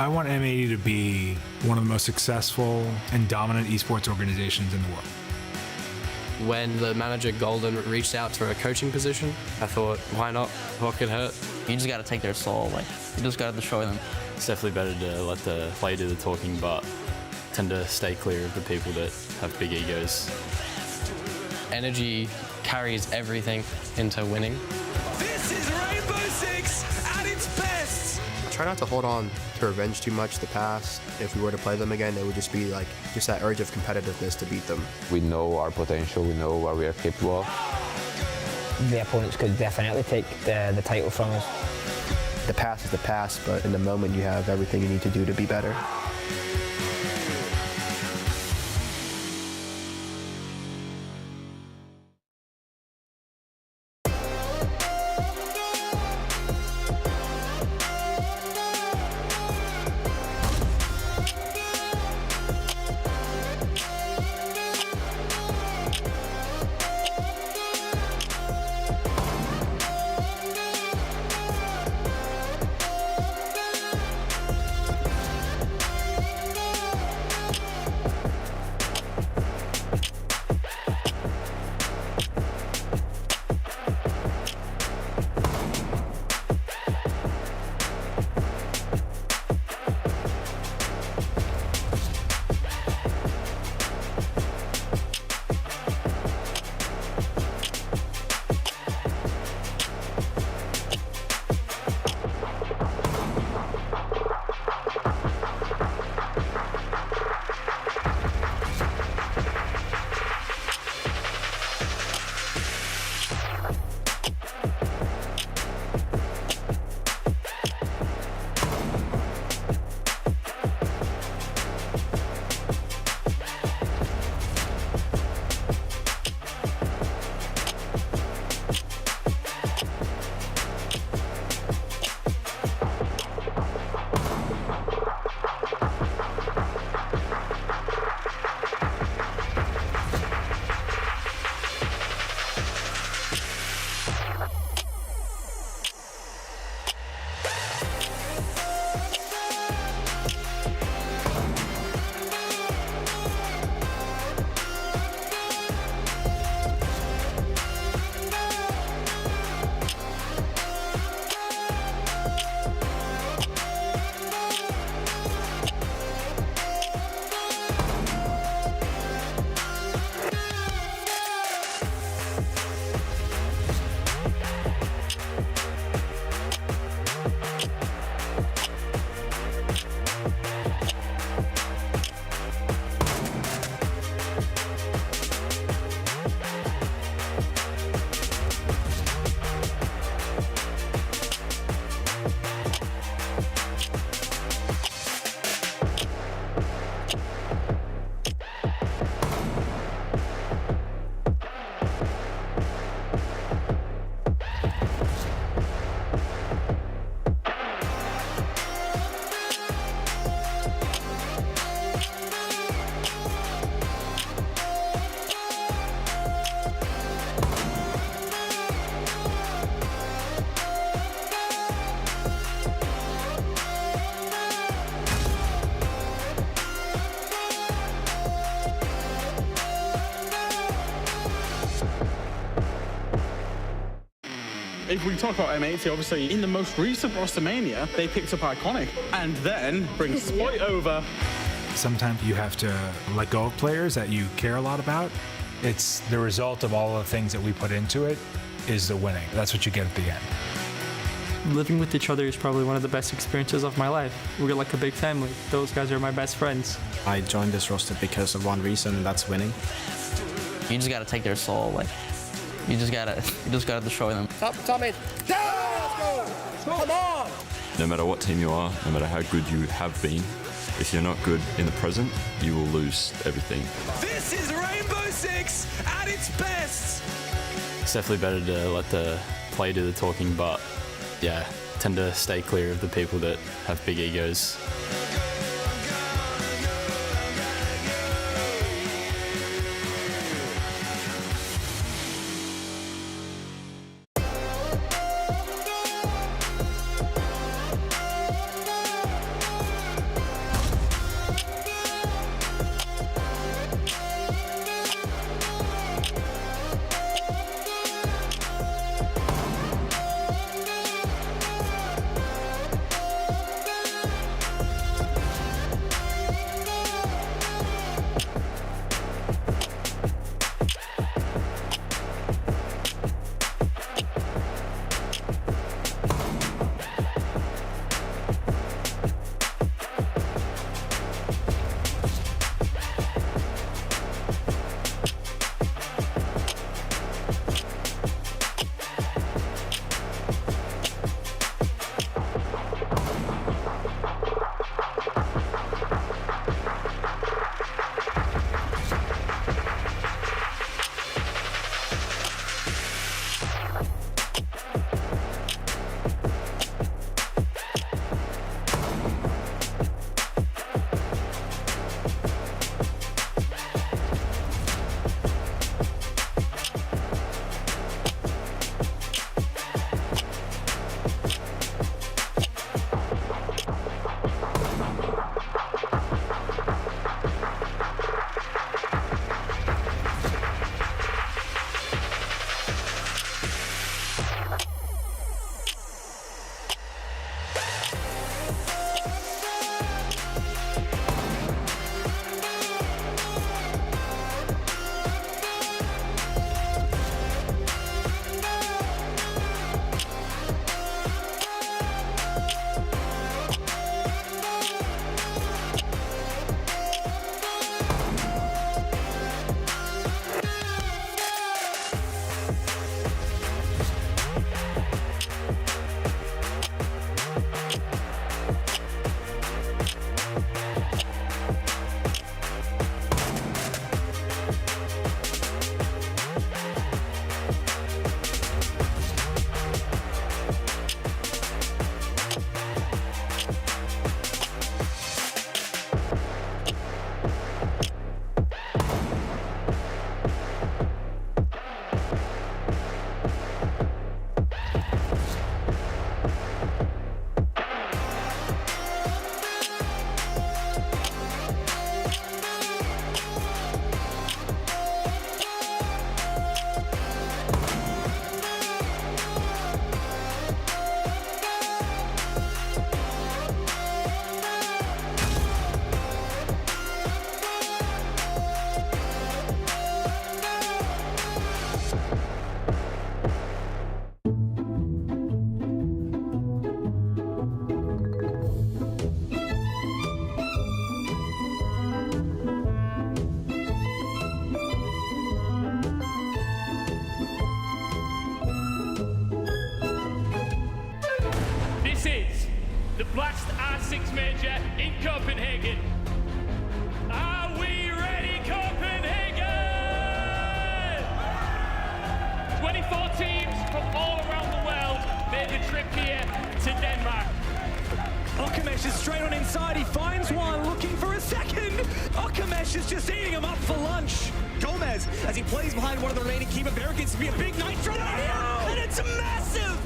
I want M80 to be one of the most successful and dominant esports organizations in the world. When the manager Golden reached out for a coaching position, I thought, why not? What could hurt? You just gotta take their soul, you just gotta destroy them. It's definitely better to let the player do the talking, but tend to stay clear of the people that have big egos. Energy carries everything into winning. This is Rainbow Six at its best! Try not to hold on to revenge too much the past. If we were to play them again, it would just be just that urge of competitiveness to beat them. We know our potential, we know what we are capable of. The opponents could definitely take the title from us. The past is the past, but in the moment you have everything you need to do to be better. If we talk about M80, obviously, in the most recent WrestleMania, they picked up Iconic and then bring Sploit over. Sometimes you have to let go of players that you care a lot about. It's the result of all the things that we put into it is the winning. That's what you get at the end. Living with each other is probably one of the best experiences of my life. We're like a big family. Those guys are my best friends. I joined this roster because of one reason, and that's winning. You just gotta take their soul, you just gotta destroy them. Top it. Yeah, let's go. Come on. No matter what team you are, no matter how good you have been, if you're not good in the present, you will lose everything. This is Rainbow Six at its best. It's definitely better to let the player do the talking, but yeah, tend to stay clear of the people that have big egos. Classics major in Copenhagen. Are we ready, Copenhagen? 24 teams from all around the world made the trip here to Denmark. Okamesh is straight on inside. He finds one, looking for a second. Okamesh is just eating him up for lunch. Gomez, as he plays behind one of the remaining Kiva barricades, to be a big nitro here, and it's massive.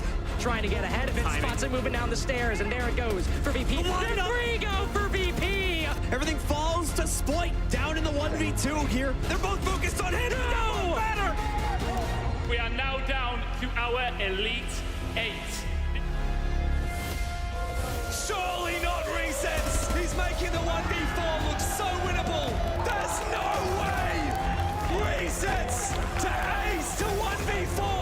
Trying to get ahead of it, spots it moving down the stairs, and there it goes for VP. Three go for VP. Everything falls to Sploit down in the 1v2 here. They're both focused on him. No matter. We are now down to our Elite 8. Surely not resets. He's making the 1v4 look so winnable. There's no way. Resets to ace to 1v4.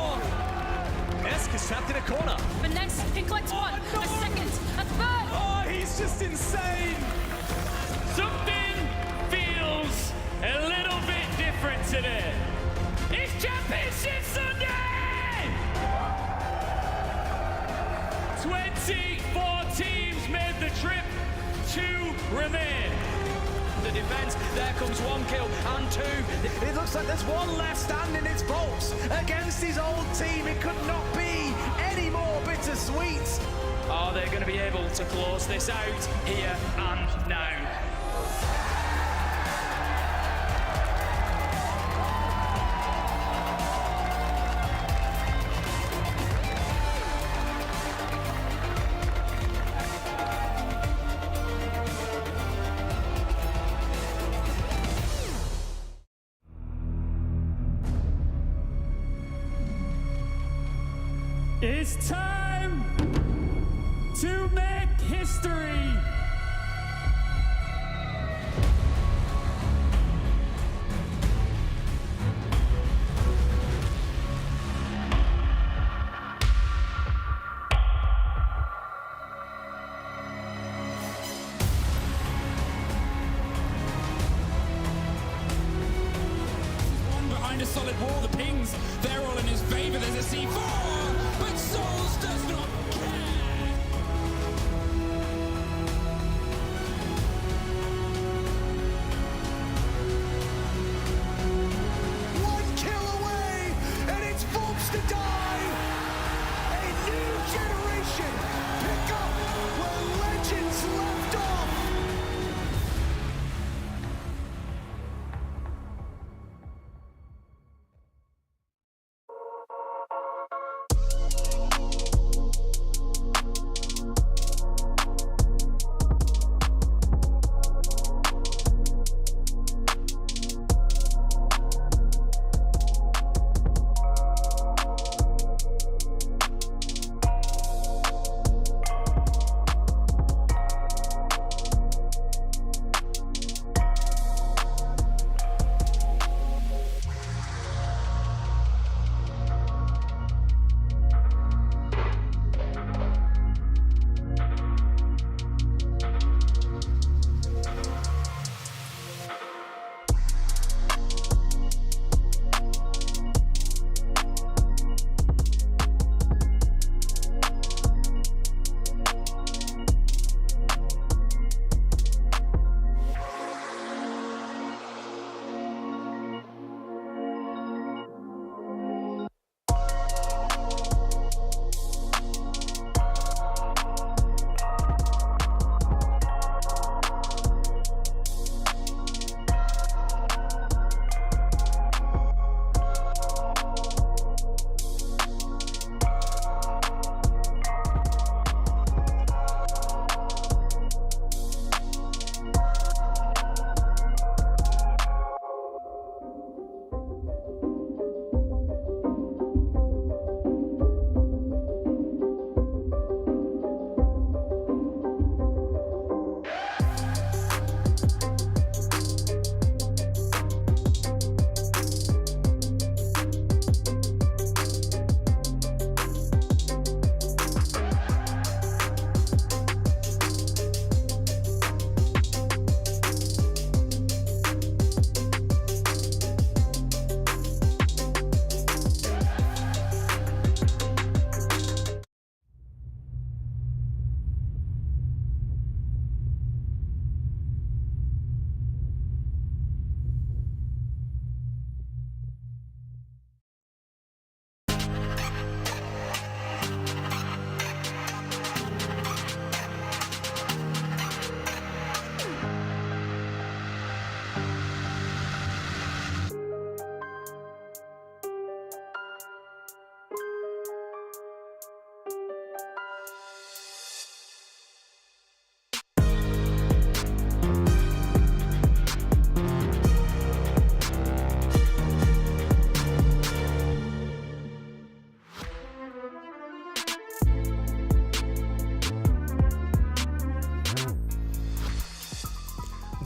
Esk is trapped in a corner. The next can collect one, a second, a third. Oh, he's just insane. Something feels a little bit different today. It's Championship Sunday! 24 teams made the trip, 2 remain. The defense, there comes 1 kill and 2. It looks like there's one left standing. It's Volps against his old team. It could not be any more bittersweet. Are they going to be able to close this out here and now? It's time to make history. One behind a solid wall, the pings, they're all in his favor. There's a C4. But Souls does not care! One kill away, and it's Volps to die! A new generation pick up where legends left off!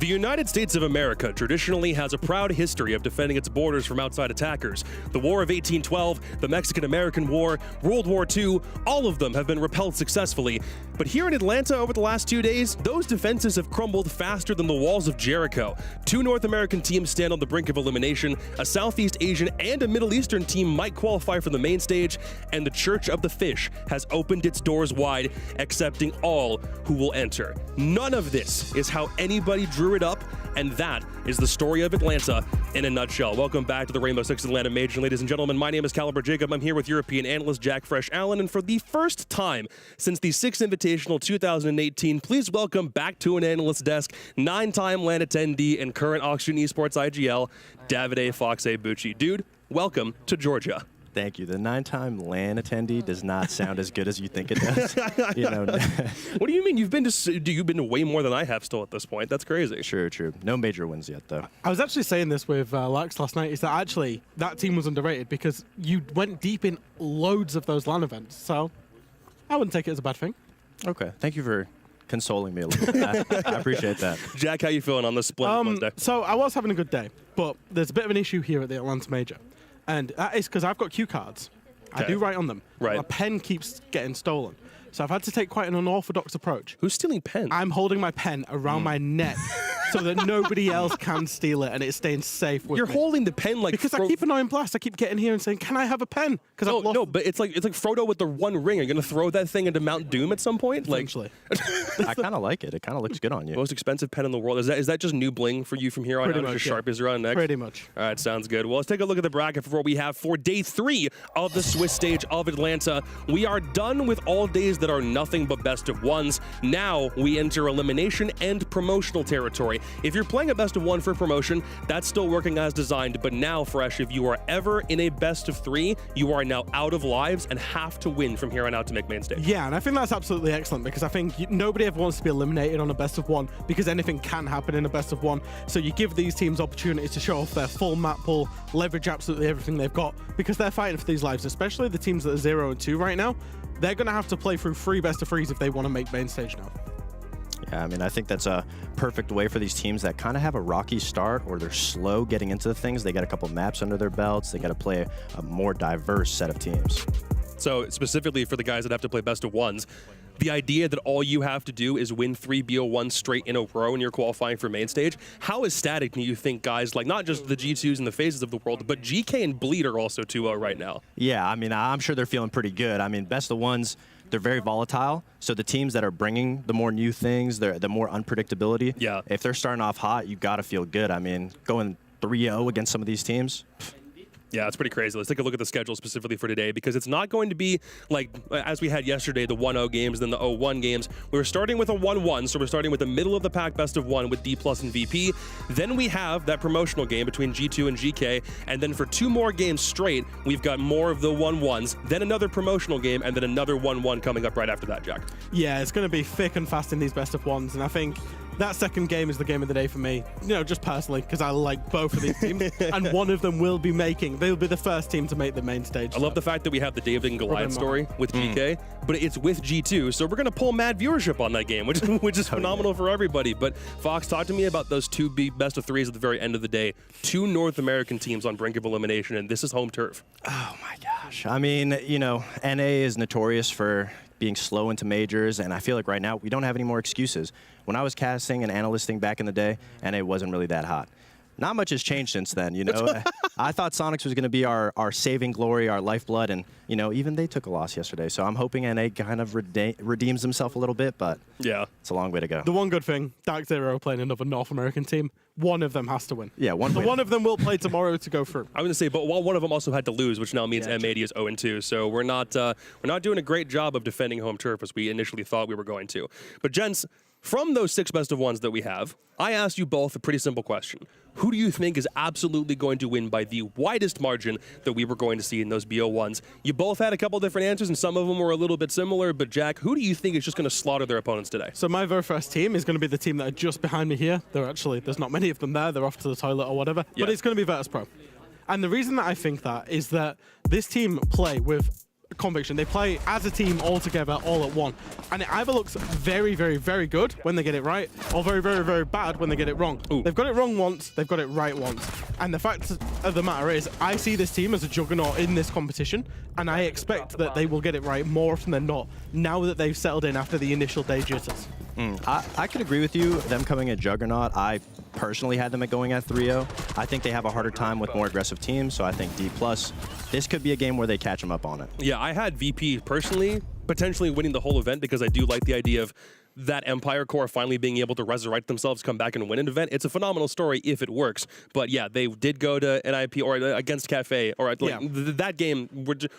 The United States of America traditionally has a proud history of defending its borders from outside attackers. The War of 1812, the Mexican-American War, World War II, all of them have been repelled successfully. But here in Atlanta over the last 2 days, those defenses have crumbled faster than the walls of Jericho. 2 North American teams stand on the brink of elimination, a Southeast Asian and a Middle Eastern team might qualify for the main stage, and the Church of the Fish has opened its doors wide, accepting all who will enter. None of this is how anybody drew it up, and that is the story of Atlanta in a nutshell. Welcome back to the Rainbow Six Atlanta Major. Ladies and gentlemen, my name is Caliber Jacob. I'm here with European analyst Jack Fresh Allen, and for the first time since the Six Invitational 2018, please welcome back to an analyst desk, 9-time LAN attendee and current Auction Esports IGL, Davide Foxe Bucci. Dude, welcome to Georgia. Thank you. The 9-time LAN attendee does not sound as good as you think it does. What do you mean? You've been to way more than I have still at this point. That's crazy. True. No major wins yet, though. I was actually saying this with Lux last night, is that actually that team was underrated because you went deep in loads of those LAN events. So I wouldn't take it as a bad thing. Okay. Thank you for consoling me a little bit. I appreciate that. Jack, how you feeling on this splendid Wednesday? So I was having a good day, but there's a bit of an issue here at the Atlanta Major. And that is because I've got cue cards. Okay. I do write on them. Right. My pen keeps getting stolen. So I've had to take quite an unorthodox approach. Who's stealing pens? I'm holding my pen around my neck so that nobody else can steal it and it's staying safe with You're me. Holding the pen like because I keep annoying blast. I keep getting here and saying, "Can I have a pen?" Because no, but it's like Frodo with the one ring. Are you gonna throw that thing into Mount Doom at some point? Eventually. I kind of like it. It kind of looks good on you. Most expensive pen in the world. Is that just new bling for you from here on Pretty out? much, Just Sharpies around next? Pretty much. All right, sounds good. Well, let's take a look at the bracket for what we have for day 3 of the Swiss stage of Atlanta. We are done with all days that are nothing but best of ones. Now we enter elimination and promotional territory. If you're playing a best of 1 for promotion, that's still working as designed. But now, Fresh, if you are ever in a best of 3, you are now out of lives and have to win from here on out to make main stage. Yeah, and I think that's absolutely excellent because I think nobody ever wants to be eliminated on a best of 1 because anything can happen in a best of 1. So you give these teams opportunities to show off their full map pool, leverage absolutely everything they've got because they're fighting for these lives, especially the teams that are 0 and 2 right now. They're going to have to play through 3 best of 3s if they want to make main stage now. Yeah, I mean, I think that's a perfect way for these teams that kind of have a rocky start or they're slow getting into the things. They got a couple maps under their belts. They got to play a more diverse set of teams. So specifically for the guys that have to play best of 1s, the idea that all you have to do is win 3 BO1s straight in a row and you're qualifying for main stage, how ecstatic do you think guys like not just the G2s and the phases of the world, but Geekay and Bleed are also 2-0 right now? Yeah, I mean, I'm sure they're feeling pretty good. I mean, best of 1s, they're very volatile. So the teams that are bringing the more new things, the more unpredictability, yeah. If they're starting off hot, you got to feel good. I mean, going 3-0 against some of these teams. Yeah, it's pretty crazy. Let's take a look at the schedule specifically for today because it's not going to be like as we had yesterday, the 1-0 games, then the 0-1 games. We're starting with a 1-1, so we're starting with the middle of the pack best of 1 with Dplus and VP. Then we have that promotional game between G2 and GK, and then for 2 more games straight, we've got more of the 1-1s, then another promotional game, and then another 1-1 coming up right after that, Jack. Yeah, it's going to be thick and fast in these best of 1s, and I think that second game is the game of the day for me, just personally, because I like both of these teams, and one of them will be they'll be the first team to make the main stage. I love the fact that we have the David and Goliath story with GK, but it's with G2, so we're going to pull mad viewership on that game, which is phenomenal for everybody. But Fox, talk to me about those 2 best of 3s at the very end of the day. 2 North American teams on brink of elimination, and this is home turf. Oh my gosh. I mean, NA is notorious for being slow into majors, and I feel like right now we don't have any more excuses. When I was casting and analysting back in the day, NA wasn't really that hot. Not much has changed since then, I thought Soniqs was going to be our saving glory, our lifeblood, and, even they took a loss yesterday. So I'm hoping NA kind of redeems himself a little bit, but yeah, it's a long way to go. The one good thing, DarkZero playing another North American team, one of them has to win. Yeah, one of them will play tomorrow to go through. I was going to say, but one of them also had to lose, which now means M80 is 0-2. So we're not doing a great job of defending home turf as we initially thought we were going to. But gents, from those 6 best of 1s that we have, I asked you both a pretty simple question. Who do you think is absolutely going to win by the widest margin that we were going to see in those BO1s? You both had a couple different answers, and some of them were a little bit similar. But Jack, who do you think is just going to slaughter their opponents today? So my very first team is going to be the team that are just behind me here. There's not many of them there. They're off to the toilet or whatever. Yeah. But it's going to be Virtus.pro. And the reason that I think that is that this team play with conviction. They play as a team all together, all at one. And it either looks very, very, very good when they get it right, or very, very, very bad when they get it wrong. Ooh. They've got it wrong once, they've got it right once. And the fact of the matter is, I see this team as a juggernaut in this competition, and I expect that they will get it right more often than not, now that they've settled in after the initial day jitters. I could agree with you, them coming at Juggernaut. I personally had them at going at 3-0. I think they have a harder time with more aggressive teams, so I think Dplus, this could be a game where they catch them up on it. Yeah, I had VP personally potentially winning the whole event because I do like the idea of that Empire core finally being able to resurrect themselves, come back and win an event. It's a phenomenal story if it works. But yeah, they did go to NIP or against Cafe or that game.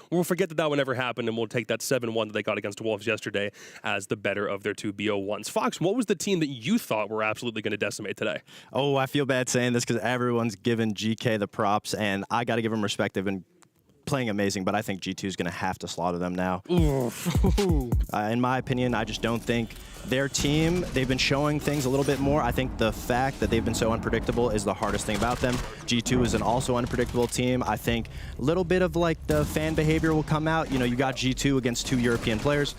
We'll forget that one ever happened, and we'll take that 7-1 that they got against Wolves yesterday as the better of their two BO1s. Fox, what was the team that you thought were absolutely going to decimate today? Oh, I feel bad saying this because everyone's given Geekay the props, and I got to give them respect. They've been playing amazing, but I think G2 is going to have to slaughter them now. In my opinion, I just don't think their team, they've been showing things a little bit more. I think the fact that they've been so unpredictable is the hardest thing about them. G2 is an also unpredictable team. I think a little bit of like the fan behavior will come out. You know, you got G2 against 2 European players.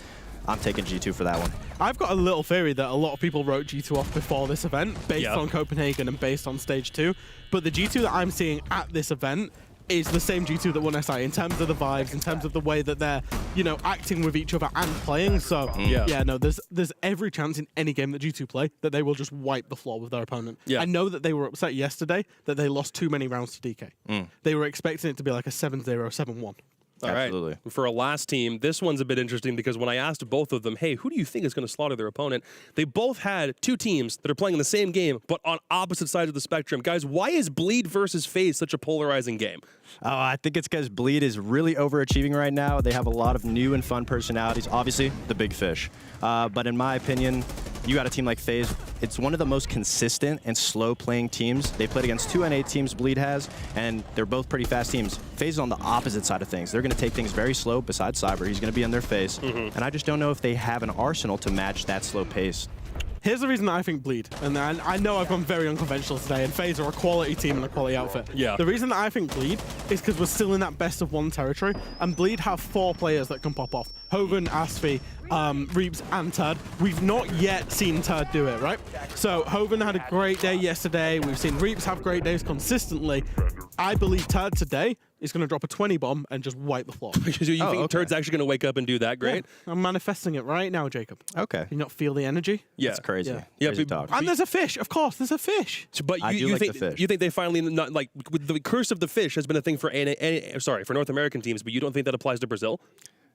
I'm taking G2 for that one. I've got a little theory that a lot of people wrote G2 off before this event based on Copenhagen and based on stage 2. But the G2 that I'm seeing at this event is the same G2 that won SI in terms of the vibes, in terms of the way that they're, you know, acting with each other and playing. So yeah, no, there's every chance in any game that G2 play that they will just wipe the floor with their opponent. I know that they were upset yesterday that they lost too many rounds to DK. They were expecting it to be like a 7-0, 7-1. All Absolutely. Right. For a last team, this one's a bit interesting because when I asked both of them, hey, who do you think is going to slaughter their opponent? They both had 2 teams that are playing in the same game, but on opposite sides of the spectrum. Guys, why is Bleed versus FaZe such a polarizing game? Oh, I think it's because Bleed is really overachieving right now. They have a lot of new and fun personalities. Obviously, the big fish. But in my opinion, you got a team like FaZe. It's one of the most consistent and slow-playing teams. They played against 2 NA teams Bleed has, and they're both pretty fast teams. FaZe is on the opposite side of things. They're going to take things very slow. Besides Cyber, he's going to be in their face. And I just don't know if they have an arsenal to match that slow pace. Here's the reason that I think Bleed, and I know I've gone very unconventional today, and FaZe are a quality team and a quality outfit. The reason that I think Bleed is because we're still in that best-of-1 territory, and Bleed have 4 players that can pop off. Hogan, Asfi, Reeps, and Turd. We've not yet seen Turd do it, right? So Hogan had a great day yesterday. We've seen Reeps have great days consistently. I believe Turd today is going to drop a 20 bomb and just wipe the floor. So you think Turd's actually going to wake up and do that great? Yeah, I'm manifesting it right now, Jacob. Okay. Do you not feel the energy? Yeah. That's crazy. Crazy talk. And there's a fish, of course, there's a fish. But you think the fish. You think they finally, not like, the curse of the fish has been a thing for for North American teams, but you don't think that applies to Brazil?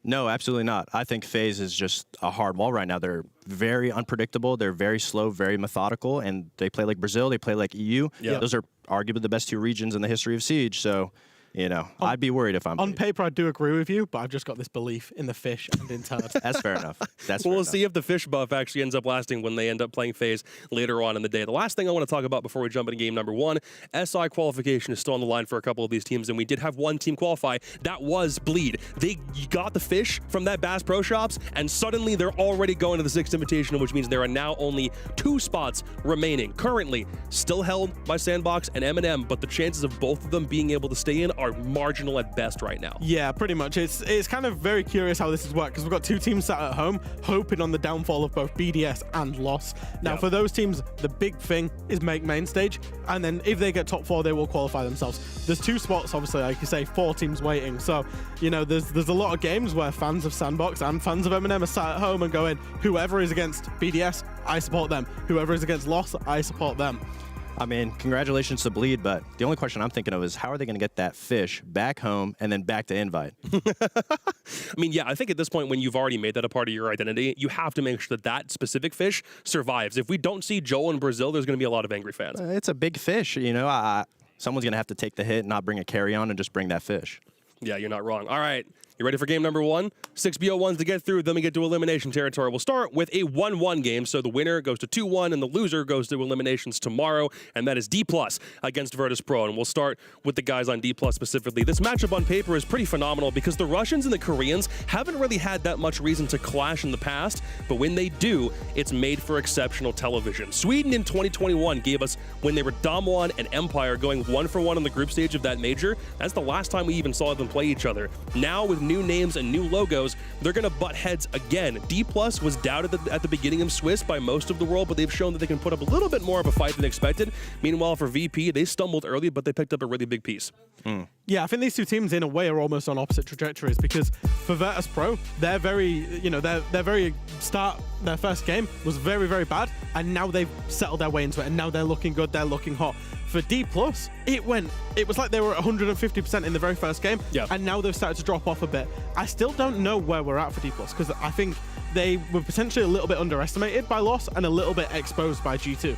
No, absolutely not. I think FaZe is just a hard wall right now. They're very unpredictable. They're very slow, very methodical, and they play like Brazil. They play like EU. Those are arguably the best 2 regions in the history of Siege. So, you know, I'd be worried if I'm on paper. I do agree with you, but I've just got this belief in the fish and in Turd. That's fair enough. We'll see if the fish buff actually ends up lasting when they end up playing FaZe later on in the day. The last thing I want to talk about before we jump into game number 1, SI qualification is still on the line for a couple of these teams, and we did have one team qualify. That was Bleed. They got the fish from that Bass Pro Shops, and suddenly they're already going to the 6th Invitational, which means there are now only 2 spots remaining. Currently, still held by Sandbox and M&M, but the chances of both of them being able to stay in are marginal at best right now. Yeah, pretty much. It's kind of very curious how this has worked because we've got 2 teams sat at home hoping on the downfall of both BDS and Loss. Now, for those teams, the big thing is make main stage, and then if they get top 4, they will qualify themselves. There's 2 spots, obviously, like you say, 4 teams waiting. So, you know, there's a lot of games where fans of Sandbox and fans of M&M are sat at home and going, whoever is against BDS, I support them. Whoever is against Loss, I support them. I mean, congratulations to Bleed, but the only question I'm thinking of is how are they going to get that fish back home and then back to Invite? I mean, yeah, I think at this point when you've already made that a part of your identity, you have to make sure that that specific fish survives. If we don't see Joel in Brazil, there's going to be a lot of angry fans. It's a big fish, you know. Someone's going to have to take the hit and not bring a carry-on and just bring that fish. Yeah, you're not wrong. All right. You ready for game number 1? 6 BO1s to get through, then we get to elimination territory. We'll start with a 1-1 game, so the winner goes to 2-1, and the loser goes to eliminations tomorrow, and that is Dplus against Virtus.pro, and we'll start with the guys on Dplus specifically. This matchup on paper is pretty phenomenal because the Russians and the Koreans haven't really had that much reason to clash in the past, but when they do, it's made for exceptional television. Sweden in 2021 gave us, when they were Dom1 and Empire going 1-for-1 on the group stage of that major, that's the last time we even saw them play each other. Now, with of new names and new logos, they're going to butt heads again. Dplus was doubted at the beginning of Swiss by most of the world, but they've shown that they can put up a little bit more of a fight than expected. Meanwhile, for VP, they stumbled early, but they picked up a really big piece. Yeah, I think these two teams in a way are almost on opposite trajectories, because for Virtus.pro, they're very, their first game was very, very bad, and now they've settled their way into it, and now they're looking good, they're looking hot. For Dplus, it was like they were 150% in the very first game, and now they've started to drop off a bit. I still don't know where we're at for Dplus, because I think they were potentially a little bit underestimated by Loss and a little bit exposed by G2.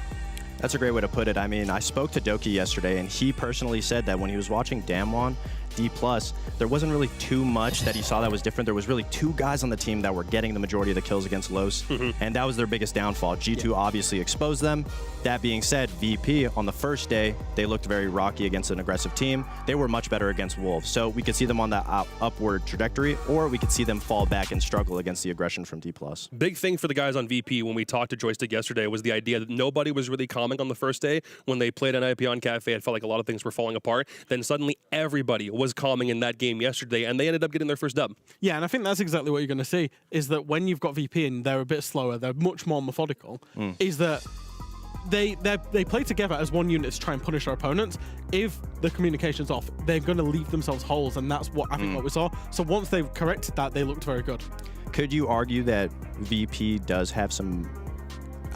That's a great way to put it. I mean, I spoke to Doki yesterday, and he personally said that when he was watching Damwon, Dplus, there wasn't really too much that he saw that was different. There was really two guys on the team that were getting the majority of the kills against Los, and that was their biggest downfall. G2 obviously exposed them. That being said, VP, on the first day, they looked very rocky against an aggressive team. They were much better against Wolves, so we could see them on that upward trajectory, or we could see them fall back and struggle against the aggression from Dplus. Big thing for the guys on VP when we talked to Joystick yesterday was the idea that nobody was really calming on the first day. When they played NIP on Cafe, it felt like a lot of things were falling apart. Then suddenly everybody was calming in that game yesterday, and they ended up getting their first dub. Yeah, and I think that's exactly what you're going to see, is that when you've got VP and they're a bit slower, they're much more methodical, is that they play together as one unit to try and punish their opponents. If the communication's off, they're going to leave themselves holes, and that's what I think what we saw. So once they've corrected that, they looked very good. Could you argue that VP does have some,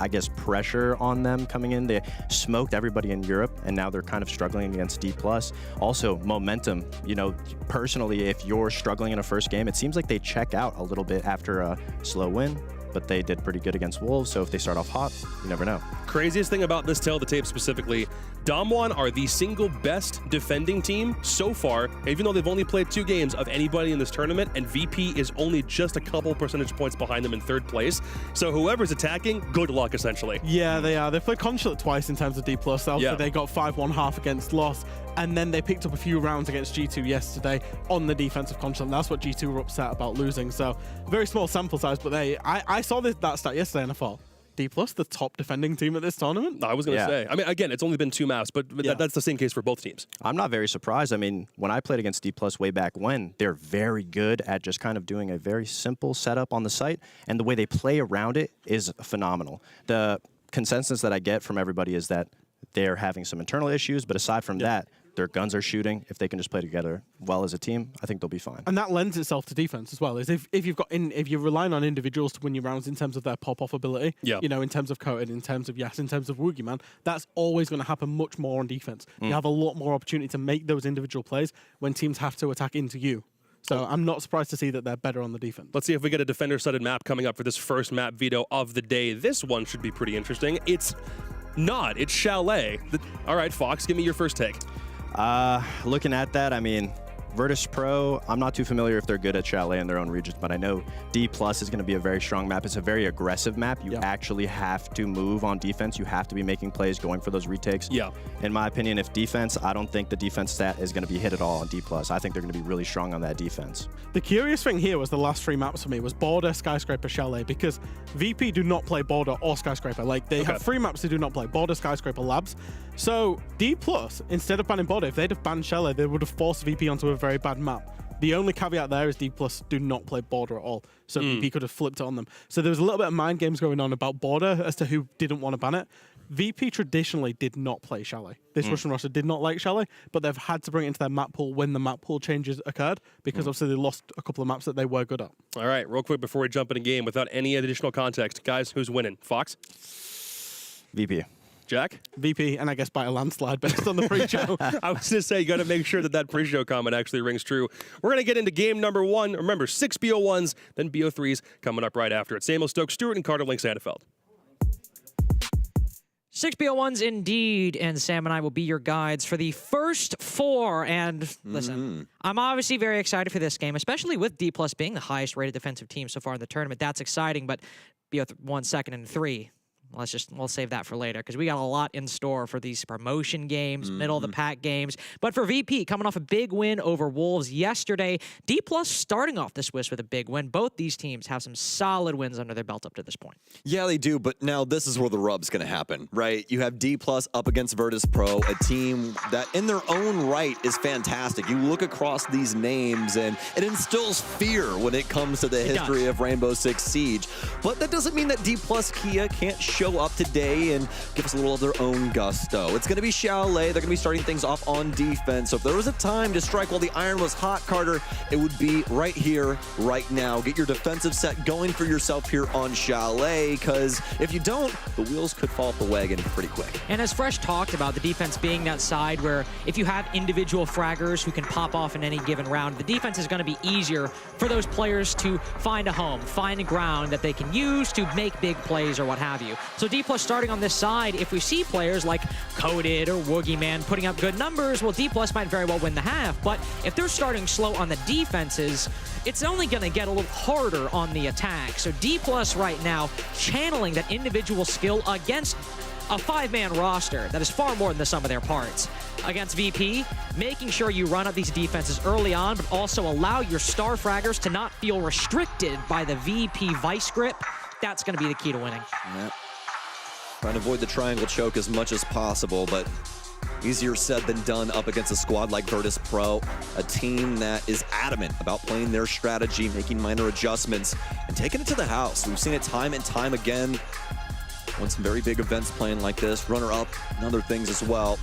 I guess, pressure on them coming in? They smoked everybody in Europe, and now they're kind of struggling against Dplus. Also, momentum. You know, personally, if you're struggling in a first game, it seems like they check out a little bit after a slow win, but they did pretty good against Wolves, so if they start off hot, you never know. Craziest thing about this Tale of the Tape specifically, Damwon are the single best defending team so far, even though they've only played 2 games, of anybody in this tournament, and VP is only just a couple percentage points behind them in 3rd place. So whoever's attacking, good luck, essentially. Yeah, they are. They've played Consulate twice in terms of Dplus. Obviously, they got 5-1 half against Loss, and then they picked up a few rounds against G2 yesterday on the defensive Consulate. That's what G2 were upset about losing. So very small sample size, but I saw that stat yesterday and I thought, Dplus, the top defending team at this tournament? I was going to say. I mean, again, it's only been 2 maps, but that's the same case for both teams. I'm not very surprised. I mean, when I played against Dplus way back when, they're very good at just kind of doing a very simple setup on the site, and the way they play around it is phenomenal. The consensus that I get from everybody is that they're having some internal issues, but aside from that, their guns are shooting. If they can just play together well as a team, I think they'll be fine. And that lends itself to defense as well. Is if you're relying on individuals to win your rounds in terms of their pop-off ability, you know, in terms of Coated, in terms of Yas, in terms of Woogieman, that's always going to happen much more on defense. You have a lot more opportunity to make those individual plays when teams have to attack into you. So I'm not surprised to see that they're better on the defense. Let's see if we get a defender-studded map coming up for this first map veto of the day. This one should be pretty interesting. It's Chalet. All right, Fox, give me your first take. Looking at that, I mean, Virtus.pro, I'm not too familiar if they're good at Chalet in their own regions, but I know Dplus is going to be a very strong map. It's a very aggressive map. You actually have to move on defense. You have to be making plays, going for those retakes. In my opinion, if defense, I don't think the defense stat is going to be hit at all on Dplus. I think they're going to be really strong on that defense. The curious thing here was the last 3 maps for me was Border, Skyscraper, Chalet, because VP do not play Border or Skyscraper. Like, they have 3 maps they do not play, Border, Skyscraper, Labs. So Dplus, instead of banning Border, if they'd have banned Chalet, they would have forced VP onto a very bad map. The only caveat there is Dplus do not play Border at all, so VP could have flipped it on them. So there was a little bit of mind games going on about Border as to who didn't want to ban it. VP traditionally did not play Chalet. This Russian roster did not like Chalet, but they've had to bring it into their map pool when the map pool changes occurred, because obviously they lost a couple of maps that they were good at. All right, real quick before we jump in a game, without any additional context, guys, who's winning? Fox? VP. Jack? VP, and I guess by a landslide based on the pre-show. I was going to say, you got to make sure that pre-show comment actually rings true. We're going to get into game number 1. Remember, 6 BO1s, then BO3s coming up right after it. Samuel Stokes, Stewart, and Carter Link Sandefeld. 6 BO1s indeed, and Sam and I will be your guides for the first 4. And listen, I'm obviously very excited for this game, especially with Dplus being the highest rated defensive team so far in the tournament. That's exciting, but BO1 second and 3. we'll save that for later because we got a lot in store for these promotion games, middle of the pack games. But for VP, coming off a big win over Wolves yesterday, Dplus starting off the Swiss with a big win. Both these teams have some solid wins under their belt up to this point. Yeah, they do, but now this is where the rub's going to happen, right? You have Dplus up against Virtus.pro, a team that in their own right is fantastic. You look across these names and it instills fear when it comes to the history of Rainbow Six Siege. But that doesn't mean that Dplus Kia can't show up today and give us a little of their own gusto. It's going to be Chalet. They're going to be starting things off on defense. So if there was a time to strike while the iron was hot, Carter, it would be right here, right now. Get your defensive set going for yourself here on Chalet, because if you don't, the wheels could fall off the wagon pretty quick. And as Fresh talked about, the defense being that side where if you have individual fraggers who can pop off in any given round, the defense is going to be easier for those players to find a home, find a ground that they can use to make big plays or what have you. So Dplus starting on this side, if we see players like Coded or Woogieman putting up good numbers, well, Dplus might very well win the half. But if they're starting slow on the defenses, it's only going to get a little harder on the attack. So Dplus right now channeling that individual skill against a 5-man roster that is far more than the sum of their parts. Against VP, making sure you run up these defenses early on, but also allow your star fraggers to not feel restricted by the VP vice grip. That's going to be the key to winning. Yep. Trying to avoid the triangle choke as much as possible, but easier said than done up against a squad like Virtus.pro, a team that is adamant about playing their strategy, making minor adjustments, and taking it to the house. We've seen it time and time again. Won some very big events playing like this, runner-up and other things as well.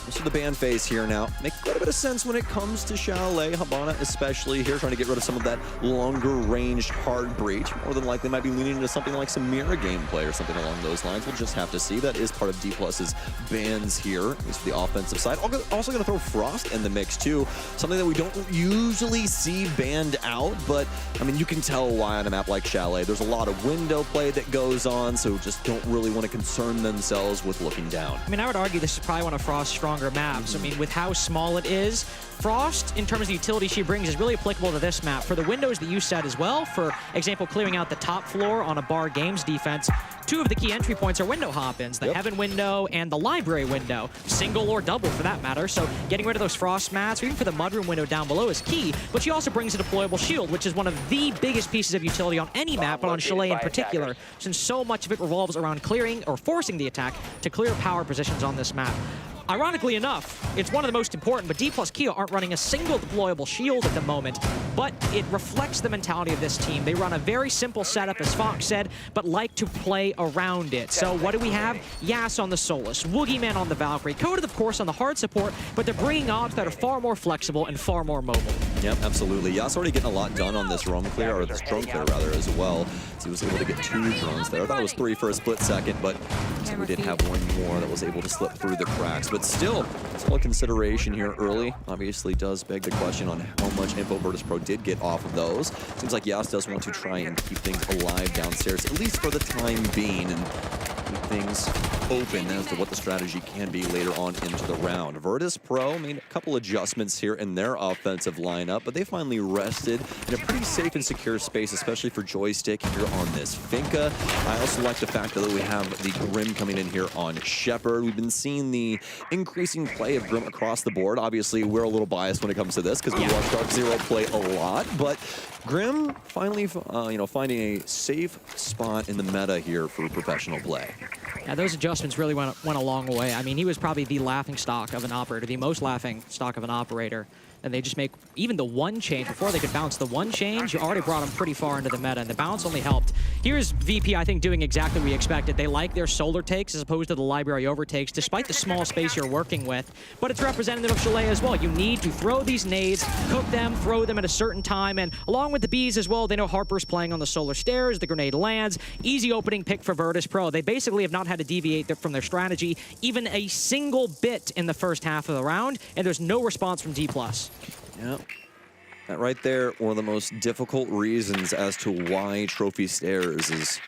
This is the band phase here now. Make quite a bit of sense when it comes to Chalet, Habana especially here, trying to get rid of some of that longer-ranged hard breach. More than likely might be leaning into something like some mirror gameplay or something along those lines. We'll just have to see. That is part of Dplus's bans here, at least for the offensive side. Also going to throw Frost in the mix too, something that we don't usually see banned out, but I mean, you can tell why on a map like Chalet. There's a lot of window play that goes on, so just don't really want to concern themselves with looking down. I mean, I would argue this is probably one of Frost's stronger maps. I mean, with how small it is, Frost, in terms of the utility she brings, is really applicable to this map. For the windows that you said as well, for example, clearing out the top floor on a bar games defense, two of the key entry points are window hop-ins, the Heaven window and the Library window, single or double for that matter. So getting rid of those Frost mats, or even for the Mudroom window down below, is key. But she also brings a deployable shield, which is one of the biggest pieces of utility on any map, but on Chalet in particular, since so much of it revolves around clearing or forcing the attack to clear power positions on this map. Ironically enough, it's one of the most important, but Dplus Kia aren't running a single deployable shield at the moment, but it reflects the mentality of this team. They run a very simple setup, as Fox said, but like to play around it. So what do we have? Yas on the Solus, Woogieman on the Valkyrie, Coded, of course, on the hard support, but they're bringing odds that are far more flexible and far more mobile. Yep, absolutely. Yas already getting a lot done on this roam clear, or this drone clear rather, as well. So he was able to get 2 drones there. I thought it was 3 for a split second, but we did have one more that was able to slip through the cracks. But still, it's all a consideration here early. Obviously does beg the question on how much info Virtus.pro did get off of those. Seems like Yas does want to try and keep things alive downstairs, at least for the time being, and keep things open as to what the strategy can be later on into the round. Virtus.pro made a couple adjustments here in their offensive lineup, but they finally rested in a pretty safe and secure space, especially for Joystick here on this Finca. I also like the fact that we have the Grim coming in here on Shepard. We've been seeing the increasing play of Grim across the board. Obviously, we're a little biased when it comes to this because we watch DarkZero play a lot, but Grim finally finding a safe spot in the meta here for professional play. Yeah, those adjustments really went a long way. I mean, he was probably the laughing stock of an operator, the most laughing stock of an operator. And they just make even the one change. Before they could bounce the one change, you already brought them pretty far into the meta, and the bounce only helped. Here's VP, I think, doing exactly what we expected. They like their solar takes as opposed to the library overtakes, despite the small space you're working with. But it's representative of Chalet as well. You need to throw these nades, cook them, throw them at a certain time, and along with the bees as well, they know Harper's playing on the solar stairs, the grenade lands. Easy opening pick for Virtus.pro. They basically have not had to deviate from their strategy even a single bit in the first half of the round, and there's no response from Dplus. Yep. That right there, one of the most difficult reasons as to why Trophy Stairs is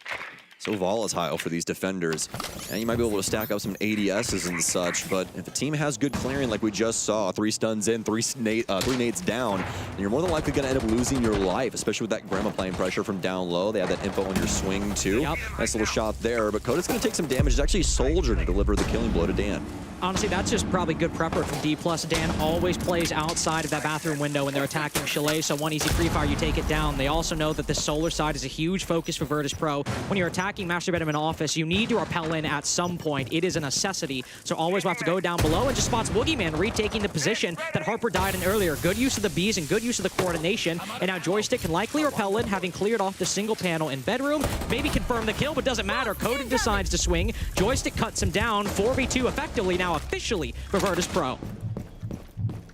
so volatile for these defenders. And you might be able to stack up some ADSs and such, but if a team has good clearing like we just saw, 3 stuns in, 3 nades down, then you're more than likely going to end up losing your life, especially with that Grandma playing pressure from down low. They have that info on your swing too. Yep. Nice little shot there, but Coda's going to take some damage. It's actually Soldier to deliver the killing blow to Dan. Honestly, that's just probably good prepper from Dplus. Dan always plays outside of that bathroom window when they're attacking Chalet, so one easy free fire, you take it down. They also know that the solar side is a huge focus for Virtus.pro. When you're attacking Master Bedroom in office, you need to repel in at some point. It is a necessity, so always will have to go down below, and just spots Woogieman retaking the position that Harper died in earlier. Good use of the bees and good use of the coordination, and now Joystick can likely repel in, having cleared off the single panel in Bedroom. Maybe confirm the kill, but doesn't matter. Coda decides to swing. Joystick cuts him down. 4v2 effectively, now officially for Virtus.pro.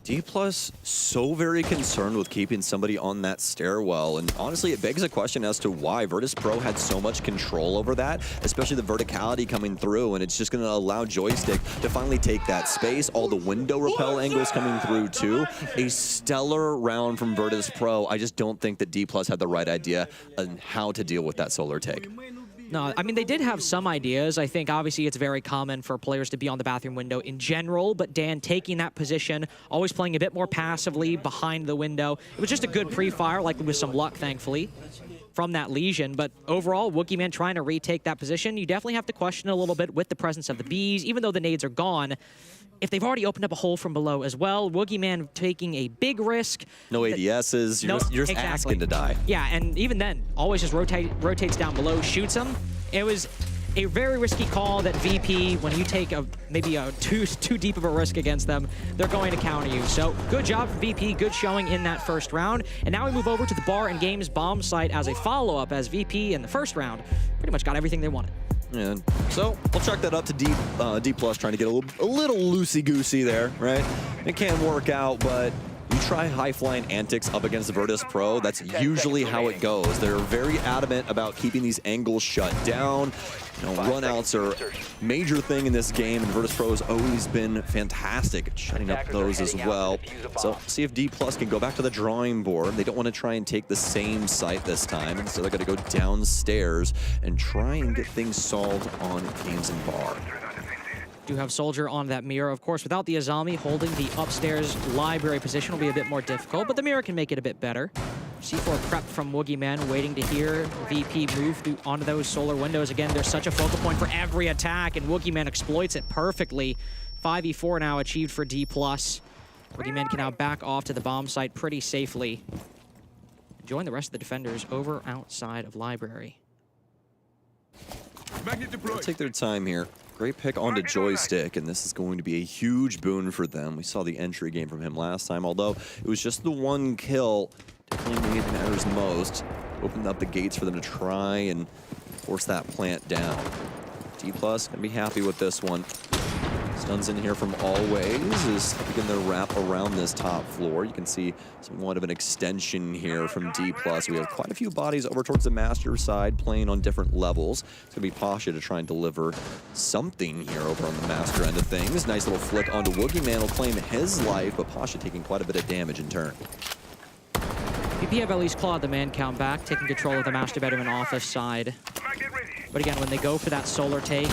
Dplus so very concerned with keeping somebody on that stairwell, and honestly it begs a question as to why Virtus.pro had so much control over that, especially the verticality coming through, and it's just going to allow Joystick to finally take that space. All the window repel angles coming through too. A stellar round from Virtus.pro. I just don't think that Dplus had the right idea on how to deal with that solar take. No, I mean, they did have some ideas. I think, obviously, it's very common for players to be on the bathroom window in general, but Dan taking that position, always playing a bit more passively behind the window. It was just a good pre-fire, like with some luck, thankfully, from that Lesion. But overall, Woogieman trying to retake that position, you definitely have to question a little bit with the presence of the bees, even though the nades are gone. If they've already opened up a hole from below as well, Woogieman taking a big risk. No ADSs, you're just exactly. asking to die. Yeah, and even then, always just rotates down below, shoots him. It was a very risky call that VP, when you take maybe too deep of a risk against them, they're going to counter you. So good job from VP, good showing in that first round. And now we move over to the Bar and Games bomb site as a follow-up, as VP in the first round pretty much got everything they wanted. And so we'll chalk that up to Dplus trying to get a little loosey-goosey there, right? It can work out, but you try high-flying antics up against Virtus.pro, that's usually how it goes. They're very adamant about keeping these angles shut down. You know, runouts are a major thing in this game, and Virtus.pro has always been fantastic at shutting up those as well. So see if Dplus can go back to the drawing board. They don't want to try and take the same site this time, and so they're going to go downstairs and try and get things solved on Games and Bar. Do have Soldier on that mirror. Of course, without the Azami holding the upstairs library position will be a bit more difficult, but the mirror can make it a bit better. C4 prep from Woogieman, waiting to hear VP move through onto those solar windows. Again, there's such a focal point for every attack, and Woogieman exploits it perfectly. 5v4 now achieved for Dplus. Woogieman can now back off to the bomb site pretty safely. Join the rest of the defenders over outside of library. They'll take their time here. Great pick onto Joystick, and this is going to be a huge boon for them. We saw the entry game from him last time, although it was just the one kill. Definitely made matters most. Opened up the gates for them to try and force that plant down. Dplus gonna be happy with this one. Stuns in here from Always is begin their wrap around this top floor. You can see somewhat of an extension here from Dplus. We have quite a few bodies over towards the master side playing on different levels. It's gonna be Pasha to try and deliver something here over on the master end of things. Nice little flick onto Woogieman will claim his life, but Pasha taking quite a bit of damage in turn. VP have at least clawed the man count back, taking control of the master bedroom and office side. But again, when they go for that solar take,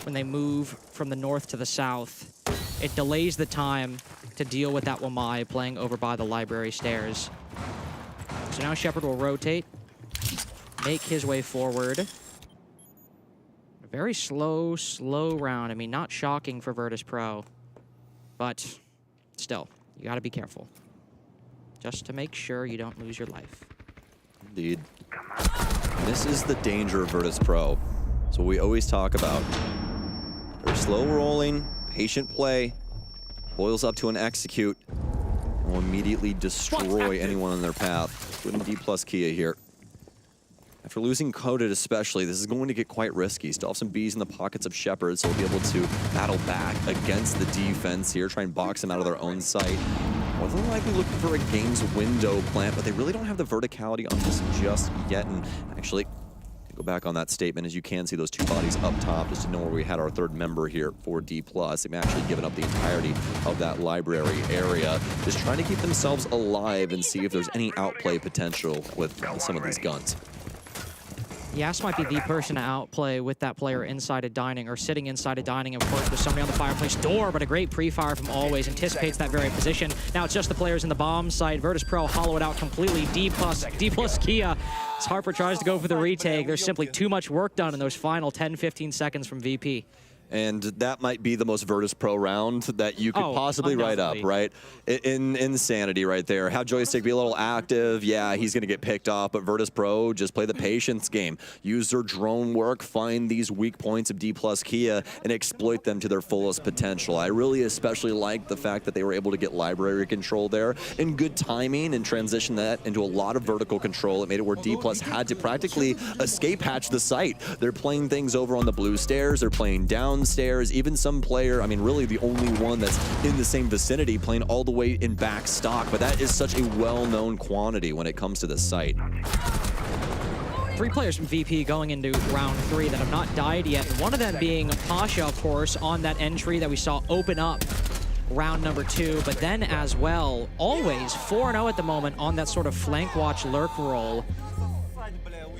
when they move from the north to the south, it delays the time to deal with that Wamai playing over by the library stairs. So now Shepard will rotate, make his way forward. A very slow round. I mean, not shocking for Virtus.pro, but still, you gotta be careful. Just to make sure you don't lose your life. Indeed. This is the danger of Virtus.pro. So we always talk about. They're slow rolling, patient play, boils up to an execute, and will immediately destroy anyone in their path, including Dplus Kia here. After losing Coded especially, this is going to get quite risky. Still have some bees in the pockets of Shepard, so we'll be able to battle back against the defense here, try and box them out of their own site. More than likely looking for a game's window plant, but they really don't have the verticality on this just yet. And actually, go back on that statement, as you can see those two bodies up top, just to know where we had our third member here for Dplus. They've actually given up the entirety of that library area, just trying to keep themselves alive and see if there's any outplay potential with some of these guns. Yas might be the person to outplay with that player inside a dining or sitting inside a dining. Of course, there's somebody on the fireplace door, but a great pre-fire from Always anticipates that very position. Now it's just the players in the bomb side. Virtus.pro hollow it out completely. Dplus Kia. As Harper tries to go for the retake, there's simply too much work done in those final 10-15 seconds from VP. And that might be the most Virtus.pro round that you could possibly write up, right? Insanity right there. Have Joystick be a little active. Yeah, he's going to get picked off, but Virtus.pro just play the patience game. Use their drone work, find these weak points of Dplus Kia, and exploit them to their fullest potential. I really especially like the fact that they were able to get library control there in good timing and transition that into a lot of vertical control. It made it where Dplus had to practically escape hatch the site. They're playing things over on the blue stairs. They're playing downstairs. Even some player, I mean, really the only one that's in the same vicinity, playing all the way in back stock. But that is such a well-known quantity when it comes to the site. 3 players from VP going into round 3 that have not died yet. One of them being Pasha, of course, on that entry that we saw open up round number 2. But then as well, Always 4-0 at the moment on that sort of flank watch lurk roll,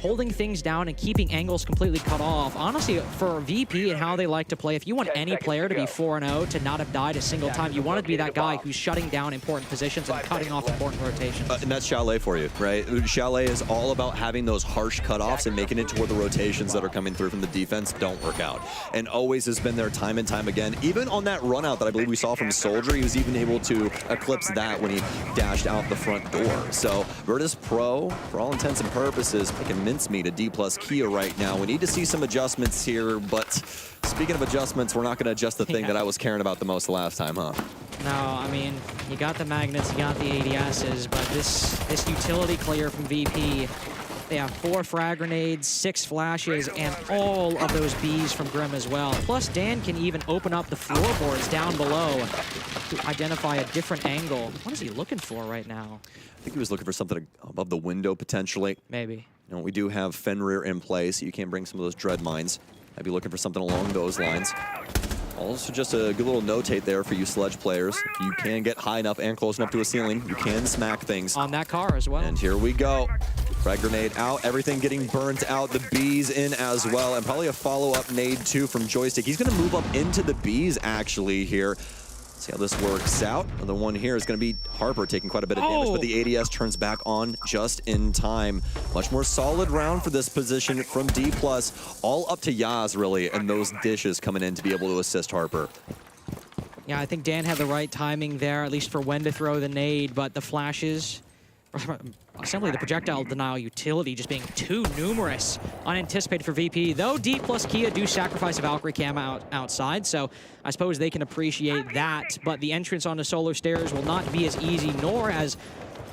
holding things down and keeping angles completely cut off. Honestly, for VP and how they like to play, if you want any player to be 4-0, to not have died a single time, you want to be that guy who's shutting down important positions and cutting off important rotations. And that's Chalet for you, right? Chalet is all about having those harsh cutoffs and making it to where the rotations that are coming through from the defense don't work out. And Always has been there time and time again. Even on that run out that I believe we saw from Soldier, he was even able to eclipse that when he dashed out the front door. So Virtus.pro, for all intents and purposes, making mincemeat of Dplus Kia right now. We need to see some adjustments here, but speaking of adjustments, we're not going to adjust the thing that I was caring about the most the last time, huh? No, I mean, you got the magnets, you got the ADSs, but this utility clear from VP, they have 4 frag grenades, 6 flashes, and all of those Bs from Grim as well. Plus, Dan can even open up the floorboards down below to identify a different angle. What is he looking for right now? I think he was looking for something above the window, potentially. Maybe. You know, we do have Fenrir in play, so you can bring some of those dread mines. I'd be looking for something along those lines. Also, just a good little notate there for you sledge players. If you can get high enough and close enough to a ceiling, you can smack things. On that car as well. And here we go. Frag grenade out, everything getting burnt out, the Bs in as well, and probably a follow-up nade too from Joystick. He's going to move up into the Bs actually here. See how this works out. And the one here is going to be Harper taking quite a bit of damage, but the ADS turns back on just in time. Much more solid round for this position from Dplus. All up to Yaz, really, and those dishes coming in to be able to assist Harper. Yeah, I think Dan had the right timing there, at least for when to throw the nade, but the flashes, simply the projectile denial utility just being too numerous, unanticipated for VP. Though Dplus Kia do sacrifice a Valkyrie cam outside, so I suppose they can appreciate that, but the entrance onto Solar Stairs will not be as easy, nor as,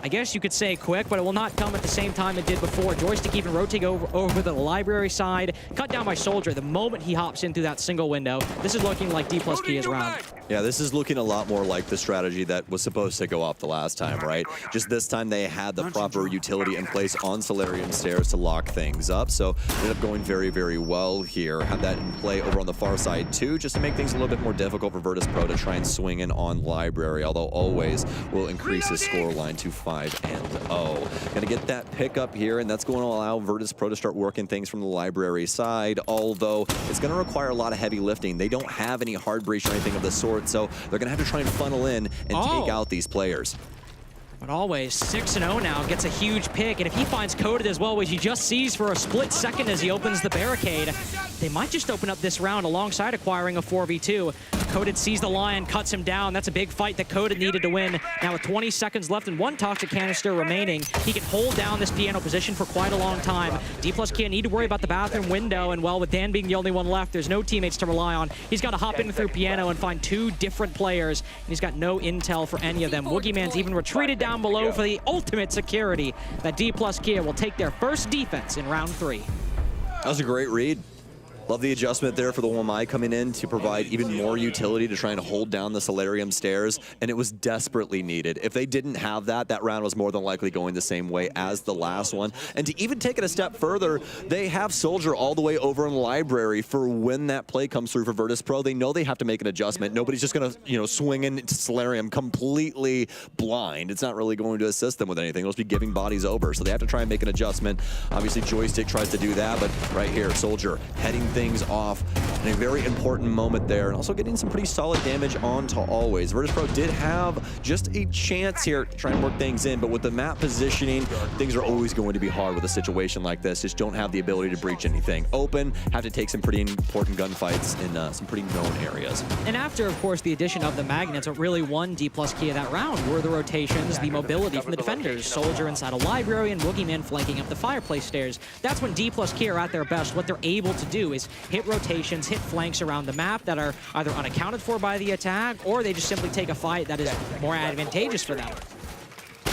I guess you could say, quick, but it will not come at the same time it did before. Joystick even rotating over the library side, cut down by Soldier the moment he hops in through that single window. This is looking like Dplus Kia's round. Yeah, this is looking a lot more like the strategy that was supposed to go off the last time, right? Just this time they had the proper utility in place on Solarium Stairs to lock things up, so ended up going very, very well here. Had that in play over on the far side too, just to make things a little bit more difficult for Virtus.pro to try and swing in on Library, although Always will increase his score line to 5-0. Gonna get that pickup here, and that's going to allow Virtus.pro to start working things from the Library side, although it's going to require a lot of heavy lifting. They don't have any hard breach or anything of the sort, so they're going to have to try and funnel in and take out these players. But Always 6-0 now, gets a huge pick, and if he finds Coded as well, which he just sees for a split second as he opens the barricade, they might just open up this round alongside acquiring a 4v2. Coded sees the Lion, cuts him down. That's a big fight that Coded needed to win. Now with 20 seconds left and 1 toxic canister remaining, he can hold down this piano position for quite a long time. Dplus can't need to worry about the bathroom window, and well, with Dan being the only one left, there's no teammates to rely on. He's got to hop in through piano and find 2 different players, and he's got no intel for any of them. Woogieman's even retreated down below for the ultimate security that Dplus Kia will take their first defense in round 3. That was a great read. Love the adjustment there for the Wamai coming in to provide even more utility to trying to hold down the Solarium stairs, and it was desperately needed. If they didn't have that, that round was more than likely going the same way as the last one. And to even take it a step further, they have Soldier all the way over in Library for when that play comes through for Virtus.pro. They know they have to make an adjustment. Nobody's just going to, you know, swing into Solarium completely blind. It's not really going to assist them with anything. It'll just be giving bodies over. So they have to try and make an adjustment. Obviously, Joystick tries to do that, but right here, Soldier heading things off in a very important moment there, and also getting some pretty solid damage onto Always. Virtus.pro did have just a chance here to try and work things in, but with the map positioning, things are always going to be hard with a situation like this. Just don't have the ability to breach anything open, have to take some pretty important gunfights in some pretty known areas. And after, of course, the addition of the magnets, what really won Dplus key of that round were the rotations, the mobility from the defenders. Soldier inside a library and Boogeyman flanking up the fireplace stairs. That's when Dplus key are at their best. What they're able to do is hit rotations, hit flanks around the map that are either unaccounted for by the attack, or they just simply take a fight that is more advantageous for them.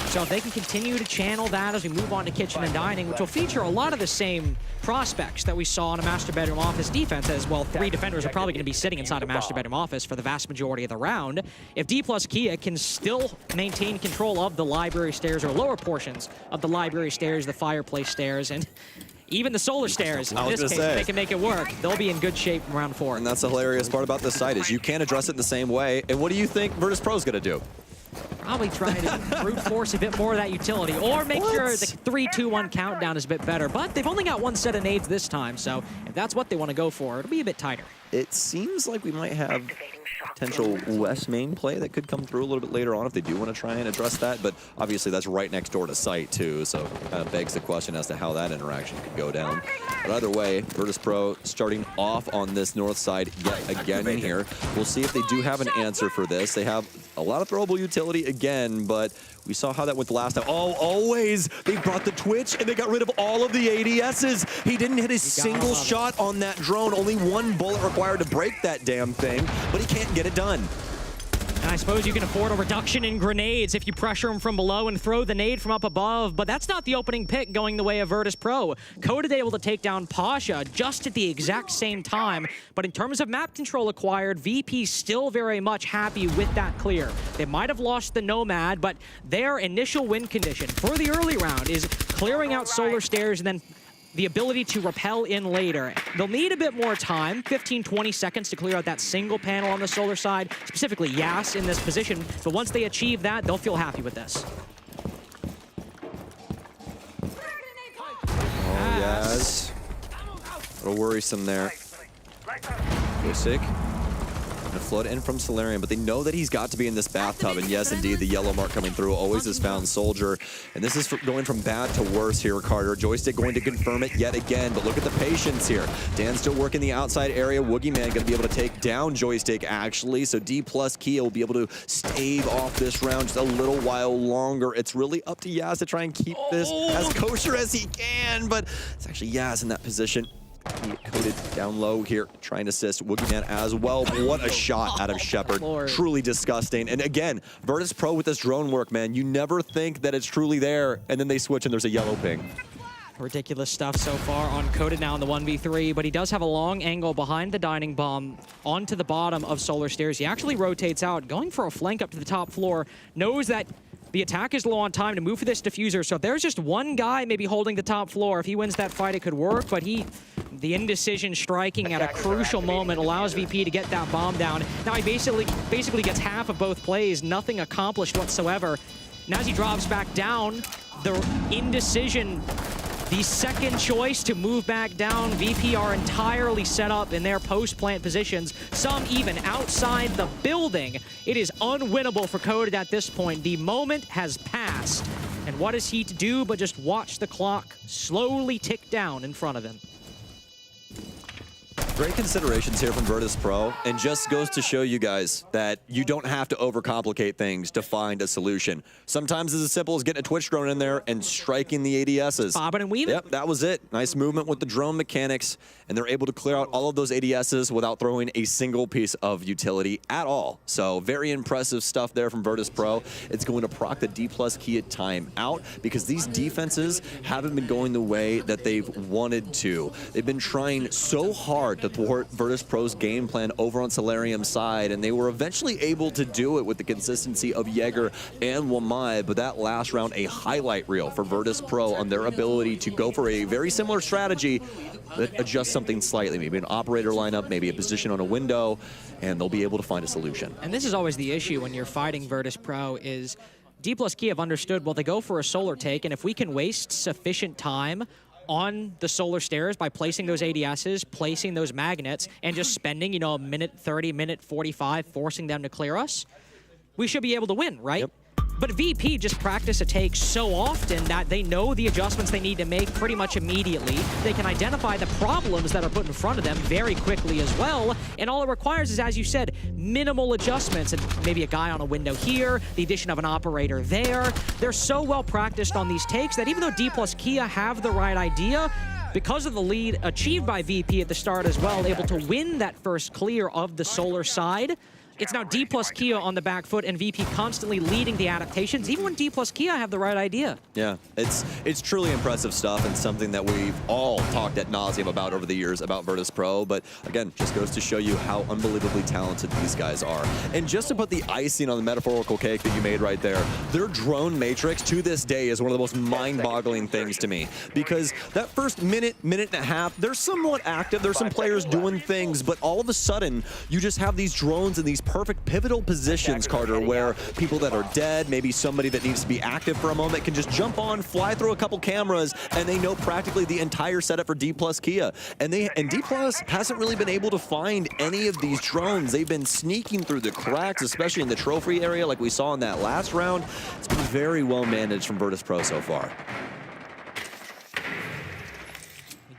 So if they can continue to channel that as we move on to Kitchen and Dining, which will feature a lot of the same prospects that we saw in a Master Bedroom Office defense, as well, 3 defenders are probably going to be sitting inside a Master Bedroom Office for the vast majority of the round. If Dplus Kia can still maintain control of the library stairs or lower portions of the library stairs, the fireplace stairs, and even the solar stairs, in this case, if they can make it work, they'll be in good shape in round 4. And that's the hilarious part about this site is you can address it the same way. And what do you think Virtus.pro is going to do? Probably trying to brute force a bit more of that utility, or make sure the 3-2-1 countdown is a bit better. But they've only got 1 set of nades this time, so if that's what they want to go for, it'll be a bit tighter. It seems like we might have potential West main play that could come through a little bit later on if they do want to try and address that, but obviously that's right next door to site too, so kind of begs the question as to how that interaction could go down. But either way, Virtus.pro starting off on this north side yet again here. We'll see if they do have an answer for this. They have a lot of throwable utility again, but we saw how that went the last time. Oh, Always! They brought the Twitch and they got rid of all of the ADSs. He didn't hit a single shot on that drone. Only 1 bullet required to break that damn thing, but he can't get it done. And I suppose you can afford a reduction in grenades if you pressure him from below and throw the nade from up above, but that's not the opening pick going the way of Virtus.pro. Coded able to take down Pasha just at the exact same time, but in terms of map control acquired, VP still very much happy with that clear. They might have lost the Nomad, but their initial win condition for the early round is clearing out solar stairs and then the ability to rappel in later. They'll need a bit more time, 15-20 seconds to clear out that single panel on the solar side, specifically Yas in this position, but once they achieve that, they'll feel happy with this. Oh, yes. A little worrisome there. Sick. And a flood in from Solarium, but they know that he's got to be in this bathtub, and yes, indeed, the yellow mark coming through always has found Soldier, and this is going from bad to worse here, Carter. Joystick going to confirm it yet again, but look at the patience here. Dan still working the outside area. Woogieman going to be able to take down Joystick, actually, so Dplus Kia will be able to stave off this round just a little while longer. It's really up to Yaz to try and keep this as kosher as he can, but it's actually Yaz in that position. He coded down low here, trying to assist Woogieman as well. What a shot out of Shepard. Truly disgusting. And again, Virtus.pro with this drone work, man. You never think that it's truly there, and then they switch and there's a yellow ping. Ridiculous stuff so far on Coded now in the 1v3, but he does have a long angle behind the dining bomb onto the bottom of solar stairs. He actually rotates out, going for a flank up to the top floor, knows that the attack is low on time to move for this diffuser, so if there's just one guy maybe holding the top floor, if he wins that fight, it could work, but the indecision striking at a crucial moment allows VP to get that bomb down. Now he basically gets half of both plays, nothing accomplished whatsoever. Now as he drops back down, the indecision, the second choice to move back down, VP are entirely set up in their post-plant positions, some even outside the building. It is unwinnable for Coded at this point. The moment has passed. And what is he to do but just watch the clock slowly tick down in front of him? Great considerations here from Virtus.pro, and just goes to show you guys that you don't have to overcomplicate things to find a solution. Sometimes it's as simple as getting a Twitch drone in there and striking the ADSs. Bobbing and weaving. Yep, that was it. Nice movement with the drone mechanics, and they're able to clear out all of those ADSs without throwing a single piece of utility at all. So very impressive stuff there from Virtus.pro. It's going to proc the Dplus Kia time out because these defenses haven't been going the way that they've wanted to. They've been trying so hard to thwart Virtus.pro's game plan over on Solarium's side, and they were eventually able to do it with the consistency of Jaeger and Wamai, but that last round, a highlight reel for Virtus.pro on their ability to go for a very similar strategy, but adjust something slightly, maybe an operator lineup, maybe a position on a window, and they'll be able to find a solution. And this is always the issue when you're fighting Virtus.pro is Dplus Key have understood, well, they go for a solar take, and if we can waste sufficient time on the solar stairs by placing those ADSs, placing those magnets, and just spending, you know, a minute 30, minute 45, forcing them to clear us, we should be able to win, right? Yep. But VP just practice a take so often that they know the adjustments they need to make pretty much immediately. They can identify the problems that are put in front of them very quickly as well. And all it requires is, as you said, minimal adjustments. And maybe a guy on a window here, the addition of an operator there. They're so well practiced on these takes that even though Dplus Kia have the right idea, because of the lead achieved by VP at the start as well, able to win that first clear of the solar side, it's now Dplus Kia on the back foot and VP constantly leading the adaptations, even when Dplus Kia have the right idea. Yeah, it's truly impressive stuff and something that we've all talked ad nauseum about over the years about Virtus.pro, but again, just goes to show you how unbelievably talented these guys are. And just to put the icing on the metaphorical cake that you made right there, their drone matrix to this day is one of the most mind-boggling things to me, because that first minute and a half, they're somewhat active, there's some players doing things, but all of a sudden, you just have these drones in these perfect pivotal positions, Carter, where people that are dead, maybe somebody that needs to be active for a moment, can just jump on, fly through a couple cameras, and they know practically the entire setup for Dplus Kia. And Dplus hasn't really been able to find any of these drones. They've been sneaking through the cracks, especially in the trophy area like we saw in that last round. It's been very well managed from Virtus.pro so far.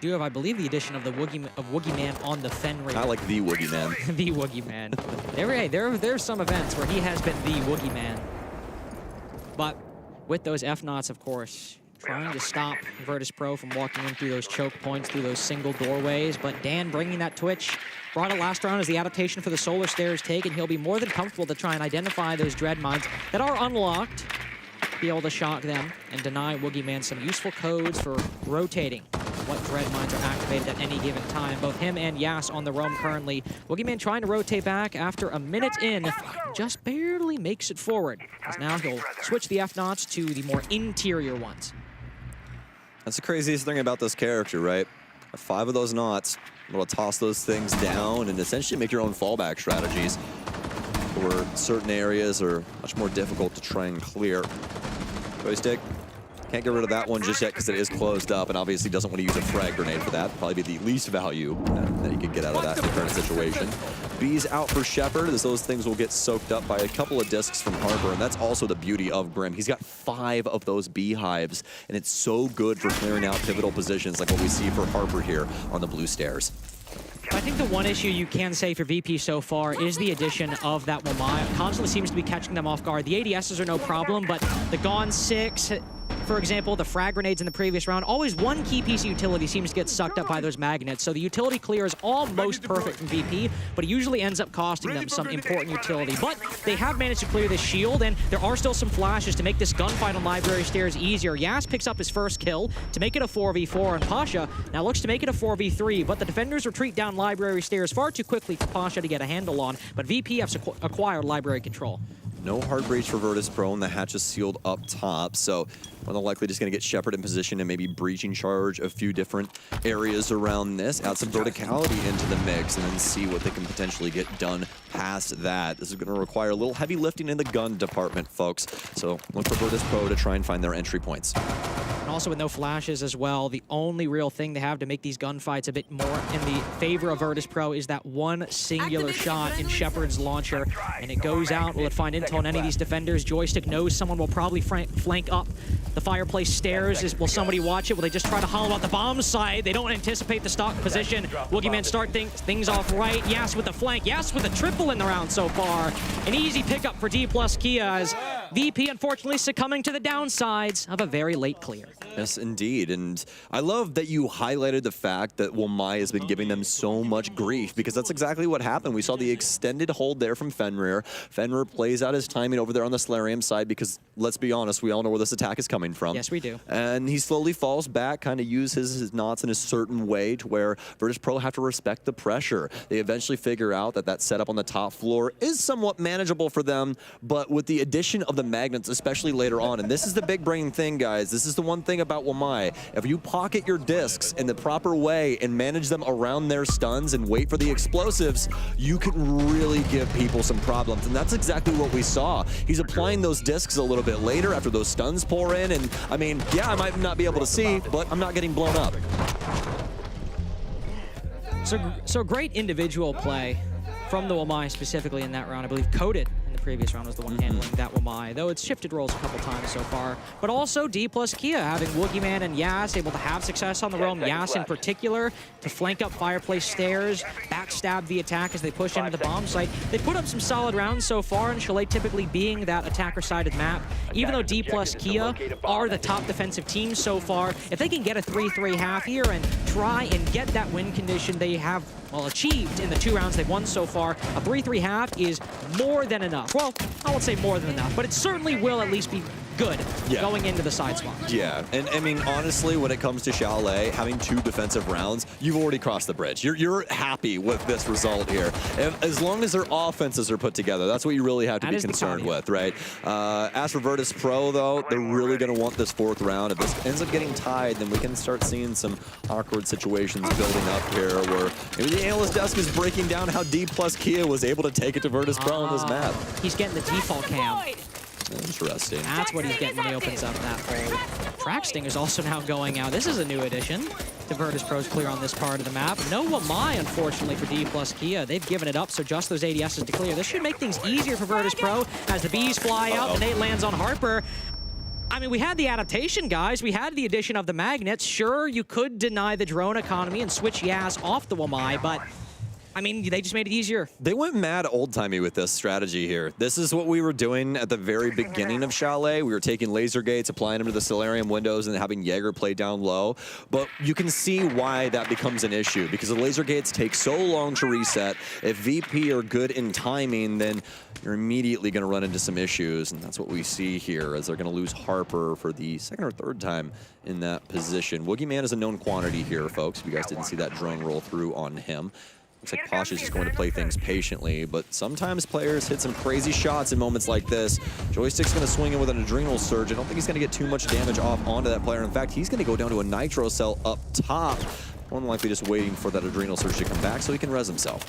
Do have, I believe, the addition of the Woogie Man on the Fen Raider. I like the Woogie Man. The Woogie Man. There's some events where he has been the Woogie Man. But with those F-Knots, of course, trying to stop Virtus.pro from walking in through those choke points, through those single doorways. But Dan bringing that Twitch, brought it last round as the adaptation for the Solar Stairs take, and he'll be more than comfortable to try and identify those Dread Mines that are unlocked, be able to shock them and deny Woogie Man some useful codes for rotating what Dread Mines are activated at any given time. Both him and Yas on the roam currently. Woogie Man trying to rotate back after a minute in, just barely makes it forward, as now he'll switch the F-Knots to the more interior ones. That's the craziest thing about this character, right? 5 of those knots, able to toss those things down and essentially make your own fallback strategies, where certain areas are much more difficult to try and clear. Joystick, can't get rid of that one just yet because it is closed up, and obviously doesn't want to use a frag grenade for that. Probably be the least value that he could get out of that in the current situation. B's out for Shepard, as those things will get soaked up by a couple of discs from Harper, and that's also the beauty of Grim. He's got 5 of those beehives, and it's so good for clearing out pivotal positions like what we see for Harper here on the blue stairs. I think the one issue you can say for VP so far is the addition of that Wamai. It constantly seems to be catching them off guard. The ADSs are no problem, but the Gone 6, for example, the frag grenades in the previous round, always one key piece of utility seems to get sucked up by those magnets. So the utility clear is almost perfect from VP, but it usually ends up costing them some important utility. But they have managed to clear this shield, and there are still some flashes to make this gunfight on Library Stairs easier. Yas picks up his first kill to make it a 4v4, and Pasha now looks to make it a 4v3, but the defenders retreat down Library Stairs far too quickly for Pasha to get a handle on, but VP has acquired Library control. No hard breach for Virtus.pro, and the hatch is sealed up top, so more than likely just going to get Shepard in position and maybe breaching charge a few different areas around this, add some verticality into the mix, and then see what they can potentially get done past that. This is going to require a little heavy lifting in the gun department, folks, so look for Virtus.pro to try and find their entry points. And also with no flashes as well, the only real thing they have to make these gunfights a bit more in the favor of Virtus.pro is that one singular shot in Shepard's launcher, and it goes out. Will it find intel on any of these defenders? Joystick knows someone will probably flank up the fireplace stairs. Will somebody watch it? Will they just try to hollow out the bomb site? They don't anticipate the stock position. Woogie Man start things off right. Yas with the flank. Yas with a triple in the round so far. An easy pickup for Dplus Kia as VP unfortunately succumbing to the downsides of a very late clear. Yes, indeed. And I love that you highlighted the fact that Wamai has been giving them so much grief, because that's exactly what happened. We saw the extended hold there from Fenrir. Fenrir plays out his timing over there on the Solarium side because, let's be honest, we all know where this attack is coming from. Yes, we do. And he slowly falls back, kind of uses his knots in a certain way to where Virtus.pro have to respect the pressure. They eventually figure out that that setup on the top floor is somewhat manageable for them, but with the addition of the magnets, especially later on, and this is the big brain thing, guys, this is the one thing about Wamai. If you pocket your discs in the proper way and manage them around their stuns and wait for the explosives, you can really give people some problems. And that's exactly what we saw. He's applying those discs a little bit later after those stuns pour in. And I mean, yeah, I might not be able to see, but I'm not getting blown up. So great individual play from the Wamai specifically in that round. I believe Coded in the previous round was the one handling that Wamai, though it's shifted roles a couple times so far. But also Dplus Kia having Woogieman and Yas able to have success on the roam. Yas in particular to flank up Fireplace Stairs, backstab the attack as they push into the bomb site. They put up some solid rounds so far, and Chalet typically being that attacker-sided map. Even though Dplus Kia are the top defensive team so far, if they can get a 3-3 half here and try and get that win condition they have achieved in the 2 rounds they've won so far, a 3-3 half is more than enough. Well, I won't say more than enough, but it certainly will at least be good going into the side spot. Yeah, and I mean, honestly, when it comes to Chalet, having 2 defensive rounds, you've already crossed the bridge. You're happy with this result here. And as long as their offenses are put together, that's what you really have to be concerned with, right? As for Virtus.pro, though, they're really going to want this 4th round. If this ends up getting tied, then we can start seeing some awkward situations building up here where maybe the analyst desk is breaking down how Dplus Kia was able to take it to Virtus.pro on this map. He's getting the default cam. Interesting. That's what he's getting when he opens up that hole. Track Sting is also now going out. This is a new addition to Virtus.pro's clear on this part of the map. No Wamai, unfortunately, for Dplus Kia. They've given it up, so just those ADSs to clear. This should make things easier for Virtus.pro as the bees fly out. The nade lands on Harper. I mean, we had the adaptation, guys. We had the addition of the magnets. Sure, you could deny the drone economy and switch Yas off the Wamai, but I mean, they just made it easier. They went mad old-timey with this strategy here. This is what we were doing at the very beginning of Chalet. We were taking laser gates, applying them to the Solarium windows, and having Jaeger play down low. But you can see why that becomes an issue, because the laser gates take so long to reset. If VP are good in timing, then you're immediately going to run into some issues, and that's what we see here, as they're going to lose Harper for the 2nd or 3rd time in that position. Woogieman is a known quantity here, folks. If you guys didn't see that drone roll through on him. Looks like Posh is just going to play things patiently, but sometimes players hit some crazy shots in moments like this. Joystick's going to swing in with an Adrenal Surge. I don't think he's going to get too much damage off onto that player. In fact, he's going to go down to a Nitro Cell up top. More than likely just waiting for that Adrenal Surge to come back so he can res himself.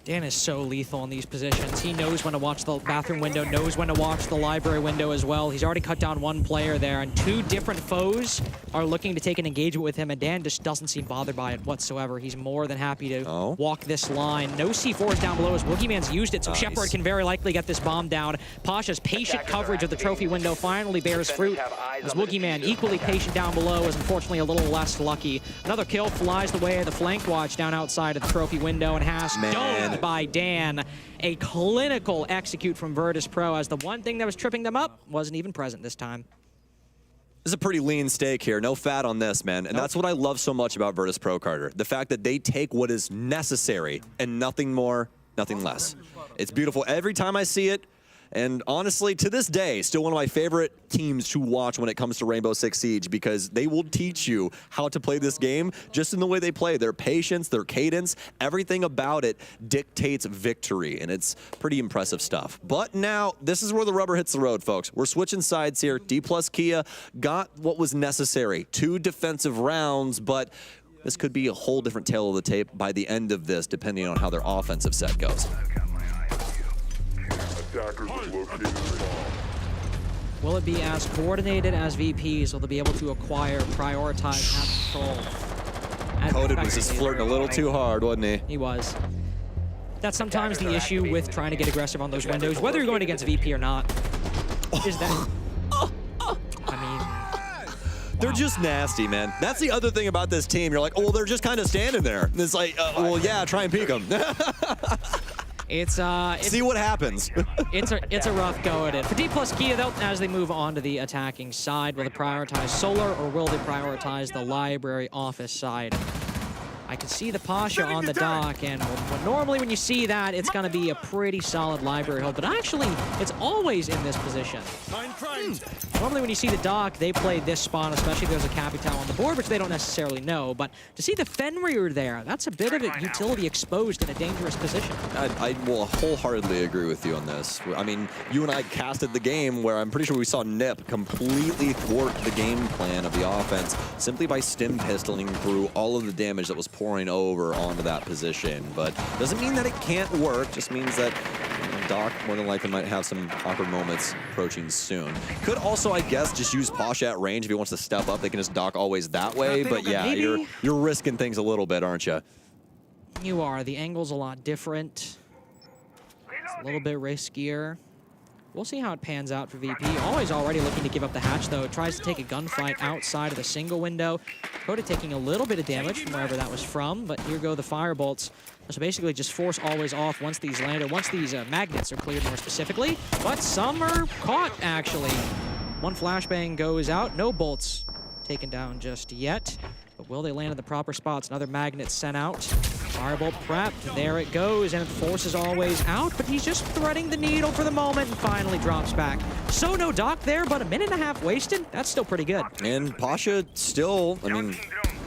Dan is so lethal in these positions. He knows when to watch the bathroom window, knows when to watch the library window as well. He's already cut down 1 player there, and 2 different foes are looking to take an engagement with him, and Dan just doesn't seem bothered by it whatsoever. He's more than happy to walk this line. No C4s down below as Woogieman's used it, so Shepard can very likely get this bomb down. Pasha's patient coverage of the trophy window finally bears fruit, as Woogieman equally patient down below is unfortunately a little less lucky. Another kill flies the way of the flank watch down outside of the trophy window, and has domed by Dan. A clinical execute from Virtus.pro, as the one thing that was tripping them up wasn't even present this time. This is a pretty lean steak here. No fat on this, man. And that's what I love so much about Virtus.pro, Carter. The fact that they take what is necessary and nothing more, nothing less. It's beautiful every time I see it. And honestly, to this day, still one of my favorite teams to watch when it comes to Rainbow Six Siege, because they will teach you how to play this game just in the way they play. Their patience, their cadence, everything about it dictates victory, and it's pretty impressive stuff. But now, this is where the rubber hits the road, folks. We're switching sides here. Dplus Kia got what was necessary. 2 defensive rounds, but this could be a whole different tale of the tape by the end of this, depending on how their offensive set goes. Will it be as coordinated as VPs? Will they be able to acquire, prioritize, have control? Coded was just flirting a little too hard, wasn't he? He was. That's sometimes the issue with trying to get aggressive on those windows, whether you're going against VP or not. Is that... I mean... They're just nasty, man. That's the other thing about this team. You're like, oh, well, they're just kind of standing there. And it's like, well, yeah, try and peek them. It's see what happens. it's a rough go at it. For Dplus Kia, though, as they move on to the attacking side, will they prioritize Solar or will they prioritize the library office side? I can see the Pasha on the dock, and normally when you see that, it's going to be a pretty solid library hold, but actually, it's always in this position. Normally when you see the dock, they play this spot, especially if there's a Capital on the board, which they don't necessarily know, but to see the Fenrir there, that's a bit of a utility exposed in a dangerous position. I will wholeheartedly agree with you on this. I mean, you and I casted the game where I'm pretty sure we saw Nip completely thwart the game plan of the offense simply by stim pistoling through all of the damage that was pouring over onto that position. But doesn't mean that it can't work, just means that Doc more than likely might have some awkward moments approaching soon. Could also, I guess, just use Pasha at range if he wants to step up. They can just Doc always that way, but yeah, you're risking things a little bit, aren't you? You are. The angle's a lot different. It's a little bit riskier. We'll see how it pans out for VP. Always already looking to give up the hatch, though. Tries to take a gunfight outside of the single window. Coda taking a little bit of damage from wherever that was from, but here go the firebolts. So basically just force always off once these landed, once these magnets are cleared more specifically. But some are caught, actually. One flashbang goes out. No bolts taken down just yet. But will they land in the proper spots? Another magnet sent out. Firebolt prepped. There it goes, and it forces always out, but he's just threading the needle for the moment and finally drops back. So no Doc there, but a minute and a half wasted. That's still pretty good. And Pasha still, I mean,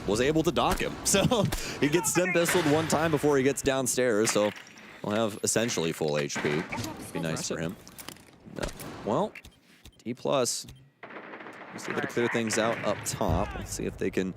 was able to dock him. So he gets stim pistoled one time before he gets downstairs, so he'll have essentially full HP. Be nice for him. No. Well, Dplus is able to clear things out up top. Let's see if they can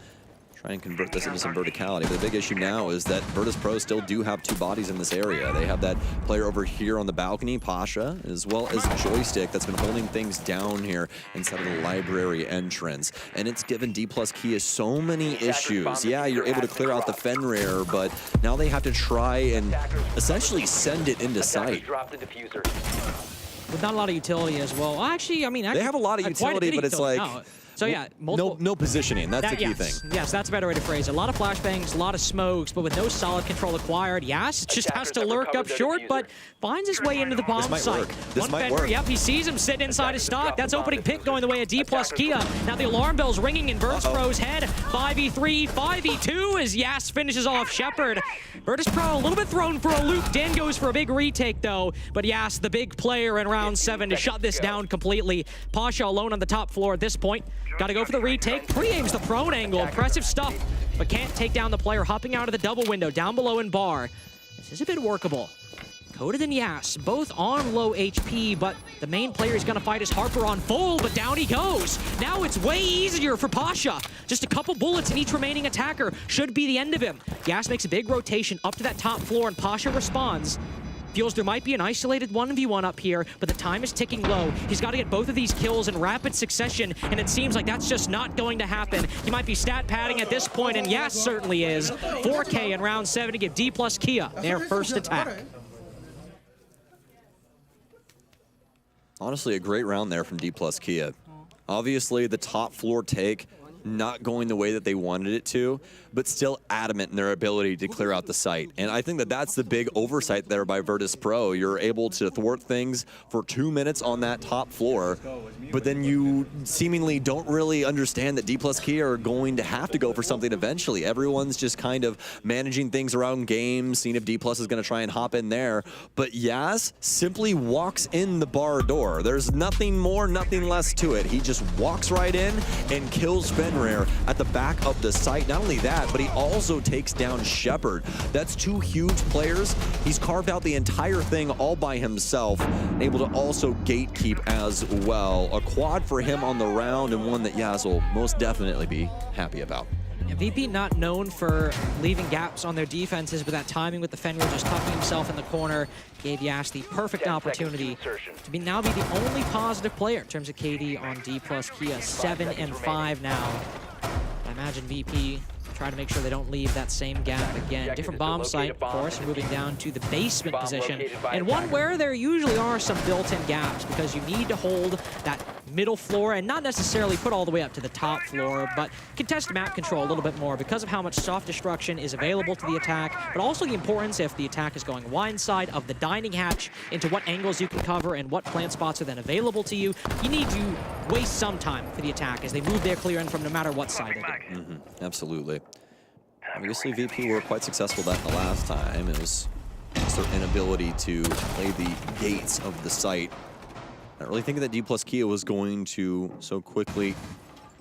try and convert this into some verticality. But the big issue now is that Virtus.pro still do have two bodies in this area. They have that player over here on the balcony, Pasha, as well as Joystick that's been holding things down here inside of the library entrance. And it's given Dplus Kia so many issues. Yeah, you're able to clear out the Fenrir, but now they have to try and essentially send it into sight. With not a lot of utility as well. Actually, I mean, they have a lot of utility, but it's like... No. So yeah, no positioning. That's the key thing. Yes, that's a better way to phrase it. A lot of flashbangs, a lot of smokes, but with no solid control acquired. Yas just has to lurk up short, but finds his way into the bomb site. This might work. Yep, he sees him sitting inside his stock. That's opening pick going the way of Dplus Kia. Now the alarm bell's ringing in Virtus.pro's head. 5v3, 5v2 as Yas finishes off Shepard. Virtus.pro a little bit thrown for a loop. Dan goes for a big retake though, but Yas, the big player in round 7 to shut this down completely. Pasha alone on the top floor at this point. Got to go for the retake. Pre-aims the prone angle. Impressive stuff, but can't take down the player hopping out of the double window down below in bar. This is a bit workable. Coda and Yas, both on low HP, but the main player is going to fight his Harper on full, but down he goes. Now it's way easier for Pasha. Just a couple bullets in each remaining attacker should be the end of him. Yas makes a big rotation up to that top floor, and Pasha responds. Feels there might be an isolated 1v1 up here, but the time is ticking low. He's got to get both of these kills in rapid succession, and it seems like that's just not going to happen. He might be stat padding at this point, and Yas certainly is. 4K in round 7 to give Dplus Kia their first attack. Honestly, a great round there from Dplus Kia. Obviously, the top floor take not going the way that they wanted it to, but still adamant in their ability to clear out the site. And I think that that's the big oversight there by Virtus.pro. You're able to thwart things for 2 minutes on that top floor, but then you seemingly don't really understand that Dplus Kia are going to have to go for something eventually. Everyone's just kind of managing things around games, seeing if Dplus is going to try and hop in there. But Yas simply walks in the bar door. There's nothing more, nothing less to it. He just walks right in and kills Fenrir at the back of the site. Not only that, but he also takes down Shepard. That's two huge players. He's carved out the entire thing all by himself, able to also gatekeep as well. A quad for him on the round, and one that Yas will most definitely be happy about. Yeah, VP not known for leaving gaps on their defenses, but that timing with the Fenrir just tucking himself in the corner gave Yas the perfect opportunity to now be the only positive player in terms of KD on Dplus Kia. 7 and 5 now. I imagine VP try to make sure they don't leave that same gap again. Different bomb site, of course, moving down to the basement position, and one where there usually are some built-in gaps because you need to hold that middle floor and not necessarily put all the way up to the top floor, but contest map control a little bit more because of how much soft destruction is available to the attack, but also the importance if the attack is going wide side of the dining hatch into what angles you can cover and what plant spots are then available to you. You need to waste some time for the attack as they move their clear in from no matter what side they do. Absolutely. Obviously, VP were quite successful that the last time. It was just their inability to play the gates of the site. Not really thinking that Dplus Kia was going to so quickly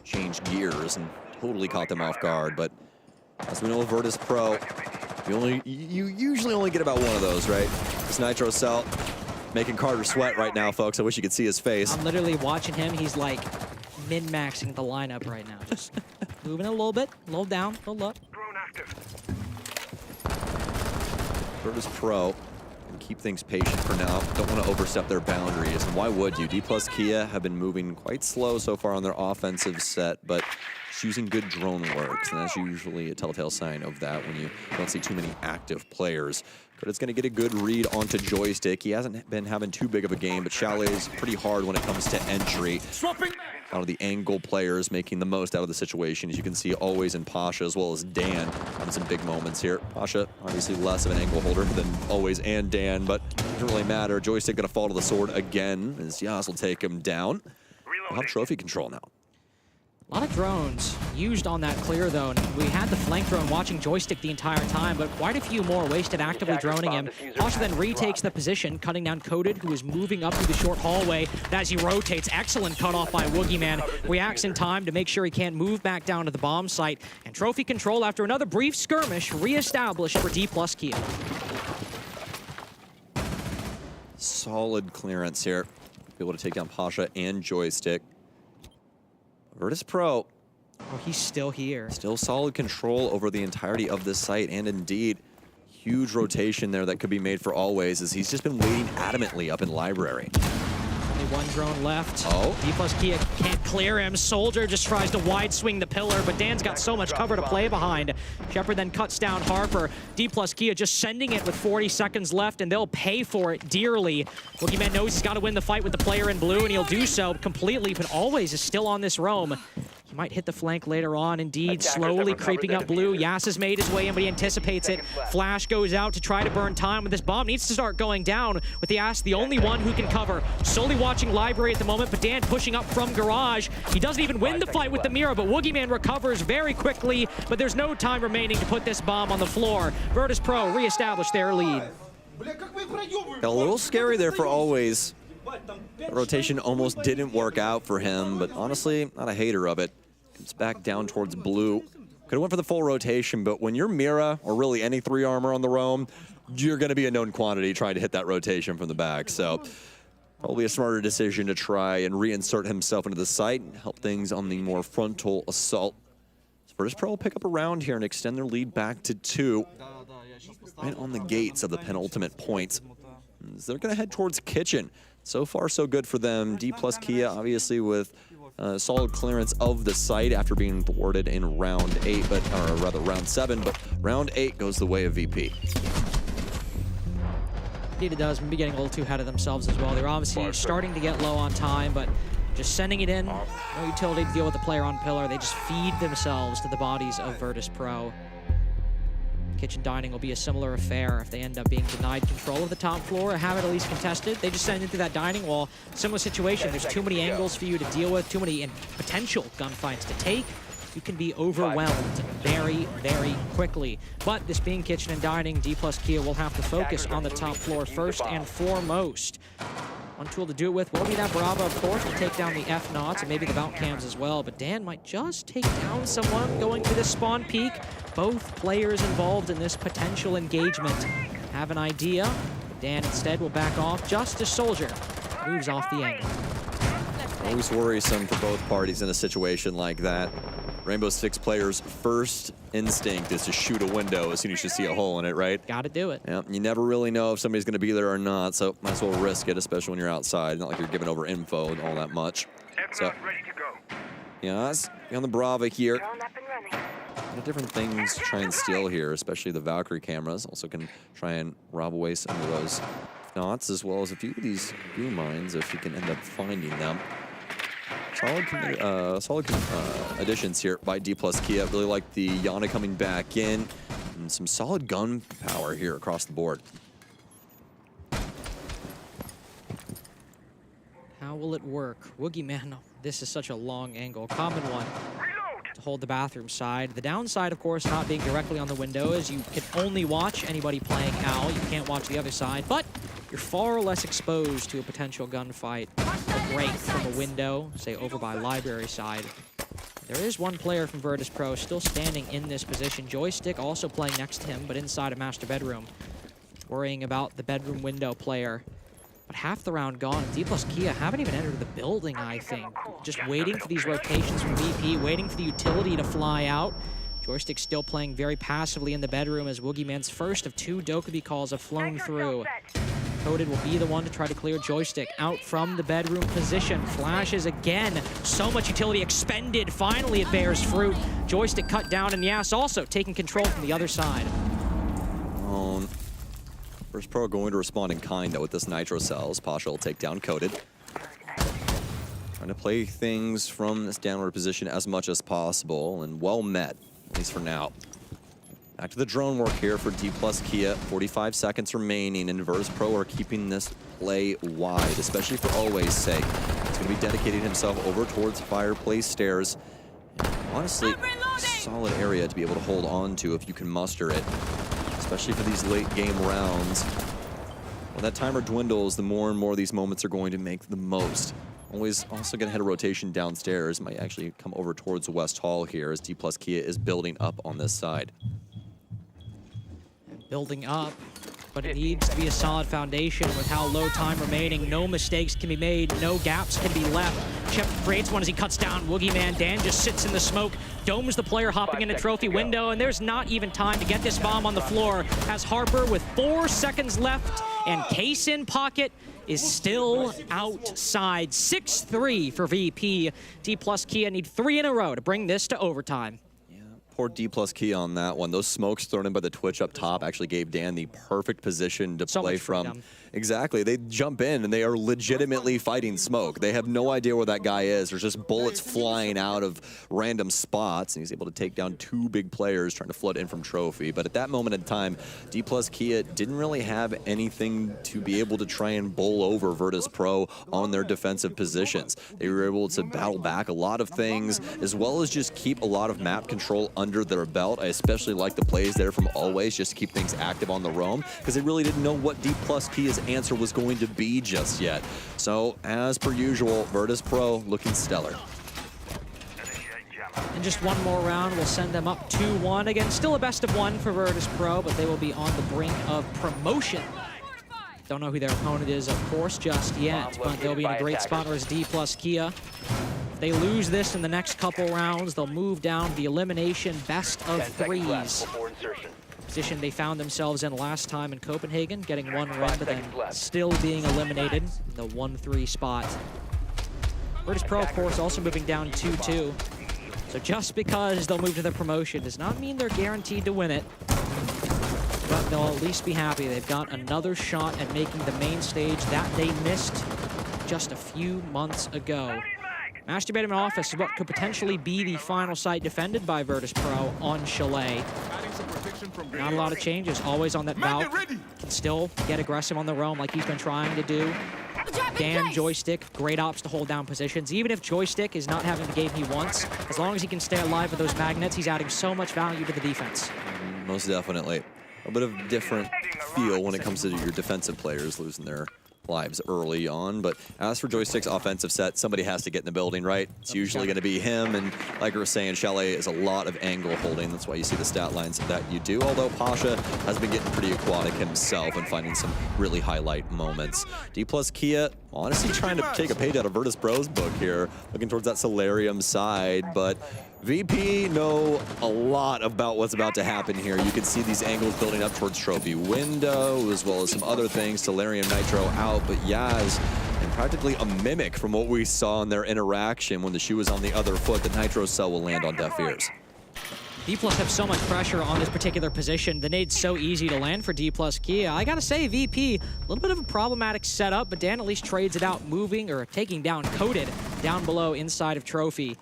change gears and totally caught them off guard. But as we know, Virtus.pro, you usually only get about one of those, right? This Nitro Cell making Carter sweat right now, folks. I wish you could see his face. I'm literally watching him. He's like min-maxing the lineup right now. Just moving a little bit, a little down, a little up. Virtus.pro can keep things patient for now. Don't want to overstep their boundaries. And why would you? Dplus Kia have been moving quite slow so far on their offensive set, but just using good drone works. And that's usually a telltale sign of that when you don't see too many active players. But it's going to get a good read onto Joystick. He hasn't been having too big of a game, but Chalet's pretty hard when it comes to entry. A lot of the angle players making the most out of the situation, as you can see, always in Pasha, as well as Dan having some big moments here. Pasha, obviously less of an angle holder than always, and Dan, but it doesn't really matter. Joystick going to fall to the sword again, as Yas will take him down. We'll have trophy control now. A lot of drones used on that clear, though. And we had the flank drone watching Joystick the entire time, but quite a few more wasted actively droning him. Pasha then retakes the position, cutting down Coded, who is moving up through the short hallway. And as he rotates, excellent cutoff by Woogieman. Reacts in time to make sure he can't move back down to the bomb site. And trophy control after another brief skirmish reestablished for Dplus Kia. Solid clearance here. Be able to take down Pasha and Joystick. Virtus.pro. Oh, he's still here. Still solid control over the entirety of this site, and indeed, huge rotation there that could be made for Always, as he's just been waiting adamantly up in Library. Only one drone left. Oh. Dplus Kia can't clear him. Soldier just tries to wide swing the pillar, but Dan's got so much cover to play behind. Shepard then cuts down Harper. Dplus Kia just sending it with 40 seconds left, and they'll pay for it dearly. Boogeyman knows he's got to win the fight with the player in blue, and he'll do so completely, but Always is still on this roam. He might hit the flank later on. Indeed, slowly creeping up blue. Yas has made his way in, but he anticipates it. Flash goes out to try to burn time, but this bomb needs to start going down with Yas, the only one who can cover. Solely watching Library at the moment, but Dan pushing up from Garage. He doesn't even win the fight with the mirror, but Woogieman recovers very quickly, but there's no time remaining to put this bomb on the floor. Virtus.pro reestablish their lead. Got a little scary there for Always. The rotation almost didn't work out for him, but honestly, not a hater of it. Comes back down towards blue. Could have went for the full rotation, but when you're Mira, or really any 3 armor on the roam, you're going to be a known quantity trying to hit that rotation from the back. So probably a smarter decision to try and reinsert himself into the site and help things on the more frontal assault. Virtus.pro will pick up a round here and extend their lead back to 2. Right on the gates of the penultimate points. They're going to head towards Kitchen. So far, so good for them. Dplus Kia, obviously, with solid clearance of the site after being thwarted in round 8, or rather round 7, but round 8 goes the way of VP. Indeed it does. Maybe getting a little too ahead of themselves as well. They're obviously starting to get low on time, but just sending it in. No utility to deal with the player on pillar. They just feed themselves to the bodies of Virtus.pro. Kitchen Dining will be a similar affair if they end up being denied control of the top floor or have it at least contested. They just send into that dining wall. Similar situation. There's too many angles for you to deal with, too many potential gunfights to take. You can be overwhelmed very, very quickly. But this being Kitchen and Dining, Dplus Kia will have to focus on the top floor first and foremost. One tool to do it with will be that Brava, of course, to take down the F-Nauts and maybe the Valk Cams as well. But Dan might just take down someone going to the spawn peak. Both players involved in this potential engagement have an idea. Dan instead will back off just as Soldier moves off the angle. Always worrisome for both parties in a situation like that. Rainbow Six players' first instinct is to shoot a window as soon as you see a hole in it, right? Gotta do it. Yeah, you never really know if somebody's going to be there or not, so might as well risk it, especially when you're outside. Not like you're giving over info all that much. So, yeah, on the Brava here. lot of different things to try and steal here, especially the Valkyrie cameras. Also can try and rob away some of those knots, as well as a few of these boom mines if you can end up finding them. Solid additions here by Dplus Kia. Really like the Yana coming back in, and some solid gun power here across the board. How will it work? Woogie Man, this is such a long angle. Common one to hold the bathroom side. The downside, of course, not being directly on the window is you can only watch anybody playing Owl. You can't watch the other side, but you're far less exposed to a potential gunfight or break from a window, say over by library side. There is one player from Virtus.pro still standing in this position. Joystick also playing next to him, but inside a master bedroom. Worrying about the bedroom window player. But half the round gone. Dplus Kia haven't even entered the building, I think. Just waiting for these rotations from VP, waiting for the utility to fly out. Joystick still playing very passively in the bedroom as Woogie Man's first of 2 Dokkaebi calls have flown through. Coded will be the one to try to clear Joystick out from the bedroom position. Flashes again. So much utility expended. Finally, it bears fruit. Joystick cut down, and Yas also taking control from the other side. Virtus.pro going to respond in kind though with this Nitro Cells. Pasha will take down Coded. Trying to play things from this downward position as much as possible, and well met, at least for now. Back to the drone work here for Dplus Kia. 45 seconds remaining, and Virtus.pro are keeping this play wide, especially for Always' sake. He's going to be dedicating himself over towards Fireplace Stairs. Honestly, solid area to be able to hold on to if you can muster it, especially for these late game rounds. When that timer dwindles, the more and more these moments are going to make the most. Always also going to head a rotation downstairs. Might actually come over towards West Hall here as Dplus Kia is building up on this side. Building up, but it needs to be a solid foundation with how low time remaining. No mistakes can be made, no gaps can be left. Shep creates one as he cuts down Woogie Man. Dan just sits in the smoke, domes the player hopping in a trophy window, and there's not even time to get this bomb on the floor as Harper, with 4 seconds left and case in pocket, is still outside. 6-3 for VP. Dplus Kia need 3 in a row to bring this to overtime. Poor Dplus Kia on that one. Those smokes thrown in by the Twitch up top actually gave Dan the perfect position to play from. Exactly. They jump in and they are legitimately fighting smoke. They have no idea where that guy is. There's just bullets flying out of random spots, and he's able to take down 2 big players trying to flood in from trophy. But at that moment in time, Dplus Kia didn't really have anything to be able to try and bowl over Virtus.pro on their defensive positions. They were able to battle back a lot of things, as well as just keep a lot of map control under their belt. I especially like the plays there from Always, just to keep things active on the roam, because they really didn't know what Dplus Kia's answer was going to be just yet. So, as per usual, Virtus.pro looking stellar. And just one more round will send them up 2-1. Again, still a best of 1 for Virtus.pro, but they will be on the brink of promotion. Don't know who their opponent is, of course, just yet, but they'll be in a great spot as Dplus Kia. If they lose this in the next couple rounds, they'll move down the elimination best of 3s. Position they found themselves in last time in Copenhagen, getting 1 run, but then still being eliminated in the 1-3 spot. Virtus.pro, of course, also moving down 2-2. So just because they'll move to the promotion does not mean they're guaranteed to win it. But they'll at least be happy they've got another shot at making the main stage that they missed just a few months ago. Master Bedroom Office is what could potentially be the final site defended by Virtus.pro on Chalet. Not a lot of changes, always on that Valk. Can still get aggressive on the roam like he's been trying to do. Dan, Joystick, great ops to hold down positions. Even if Joystick is not having the game he wants, as long as he can stay alive with those magnets, he's adding so much value to the defense. Most definitely. A bit of different feel when it comes to your defensive players losing their lives early on, but as for Joystick's offensive set, somebody has to get in the building, right? It's usually going to be him, and like we were saying, Chalet is a lot of angle holding. That's why you see the stat lines that you do, although Pasha has been getting pretty aquatic himself and finding some really highlight moments. Dplus Kia, honestly trying to take a page out of Virtus.pro's book here, looking towards that Solarium side, but VP know a lot about what's about to happen here. You can see these angles building up towards Trophy Window, as well as some other things. Solarium Nitro out, but Yaz, and practically a mimic from what we saw in their interaction when the shoe was on the other foot, the Nitro Cell will land on deaf ears. Dplus have so much pressure on this particular position. The nade's so easy to land for Dplus Kia. I gotta say, VP, a little bit of a problematic setup, but Dan at least trades it out, moving or taking down Coded down below inside of Trophy.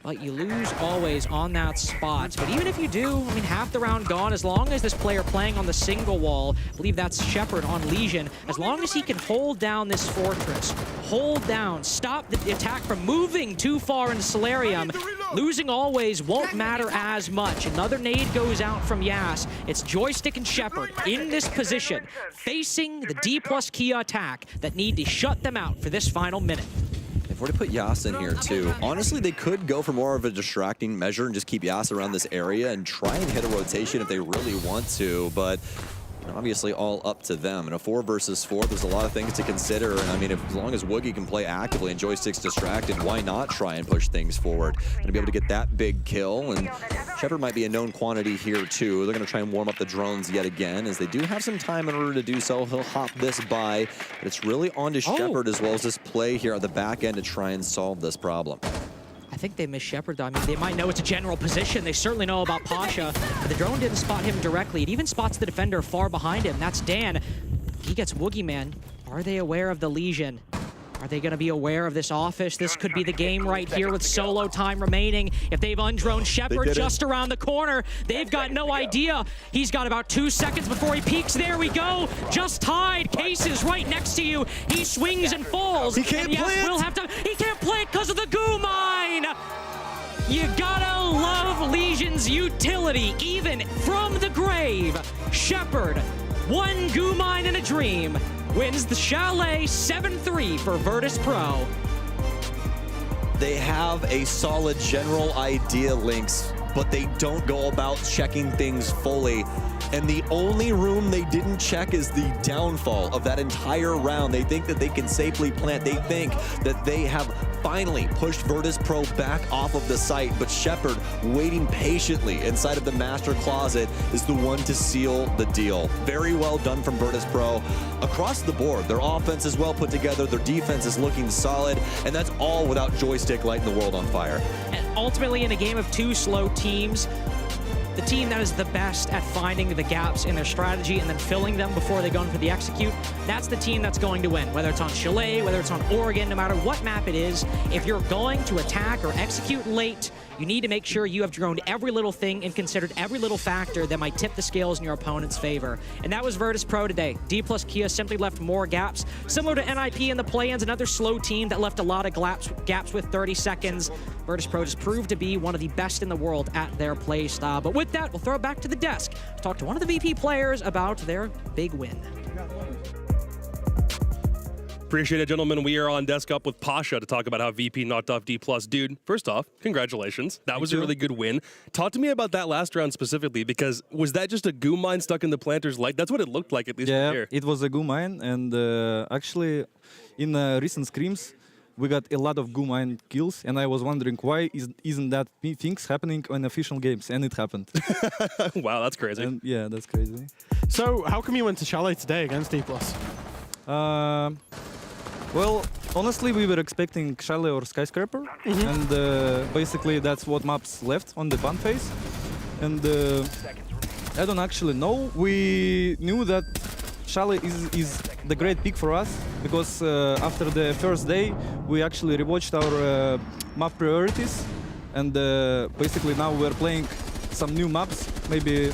But you lose always on that spot. But even if you do, I mean, half the round gone, as long as this player playing on the single wall, I believe that's Shepard on Legion, as long as he can hold down this fortress, hold down, stop the attack from moving too far into Solarium, losing always won't matter as much. Another nade goes out from Yas. It's Joystick and Shepard in this position, facing the Dplus Kia attack that need to shut them out for this final minute. They've already put Yas in here too. Honestly, they could go for more of a distracting measure and just keep Yas around this area and try and hit a rotation if they really want to, but obviously all up to them. In a 4 versus 4, there's a lot of things to consider, and I mean, as long as Woogie can play actively and Joystick's distracted, why not try and push things forward? Gonna be able to get that big kill, and Shepard might be a known quantity here too. They're gonna try and warm up the drones yet again, as they do have some time in order to do so. He'll hop this by, but it's really on to Shepard as well as this play here at the back end to try and solve this problem. I think they missed Shepard, though. I mean, they might know it's a general position. They certainly know about Pasha. But the drone didn't spot him directly. It even spots the defender far behind him. That's Dan. He gets Woogie Man. Are they aware of the Legion? Are they going to be aware of this office? This could be the game right here with solo time remaining. If they've undroned Shepard just around the corner, they've got no idea. He's got about 2 seconds before he peaks. There we go. Just tied. Case is right next to you. He swings and falls. He can't play it. He can't play it because of the goo mine. You gotta love Legion's utility, even from the grave. Shepard, 1 goo mine in a dream, wins the Chalet 7-3 for Virtus.pro. They have a solid general idea, Lynx, but they don't go about checking things fully. And the only room they didn't check is the downfall of that entire round. They think that they can safely plant. They think that they have finally pushed Virtus.pro back off of the site, but Shepard, waiting patiently inside of the master closet, is the one to seal the deal. Very well done from Virtus.pro. Across the board, their offense is well put together, their defense is looking solid, and that's all without Joystick lighting the world on fire. And ultimately, in a game of 2 slow teams, the team that is the best at finding the gaps in their strategy and then filling them before they go in for the execute, that's the team that's going to win. Whether it's on Chalet, whether it's on Oregon, no matter what map it is, if you're going to attack or execute late, you need to make sure you have droned every little thing and considered every little factor that might tip the scales in your opponent's favor. And that was Virtus.pro today. Dplus Kia simply left more gaps. Similar to NIP in the play-ins, another slow team that left a lot of gaps with 30 seconds. Virtus.pro just proved to be one of the best in the world at their play style. But with that, we'll throw it back to the desk to talk to one of the VP players about their big win. Appreciate it, gentlemen. We are on desk up with Pasha to talk about how VP knocked off Dplus. Dude, first off, congratulations. That was a really good win. Talk to me about that last round specifically, because was that just a goo mine stuck in the planter's light? That's what it looked like, at least from here. Yeah, it was a goo mine, and actually, in recent scrims, we got a lot of goo mine kills, and I was wondering why isn't that things happening on official games, and it happened. Wow, that's crazy. And, yeah, that's crazy. So, how come you went to Chalet today against Dplus? Well, honestly, we were expecting Chalet or Skyscraper, and basically that's what maps left on the ban phase. And I don't actually know. We knew that Chalet is the great pick for us, because after the first day, we actually rewatched our map priorities, and basically now we're playing some new maps, maybe,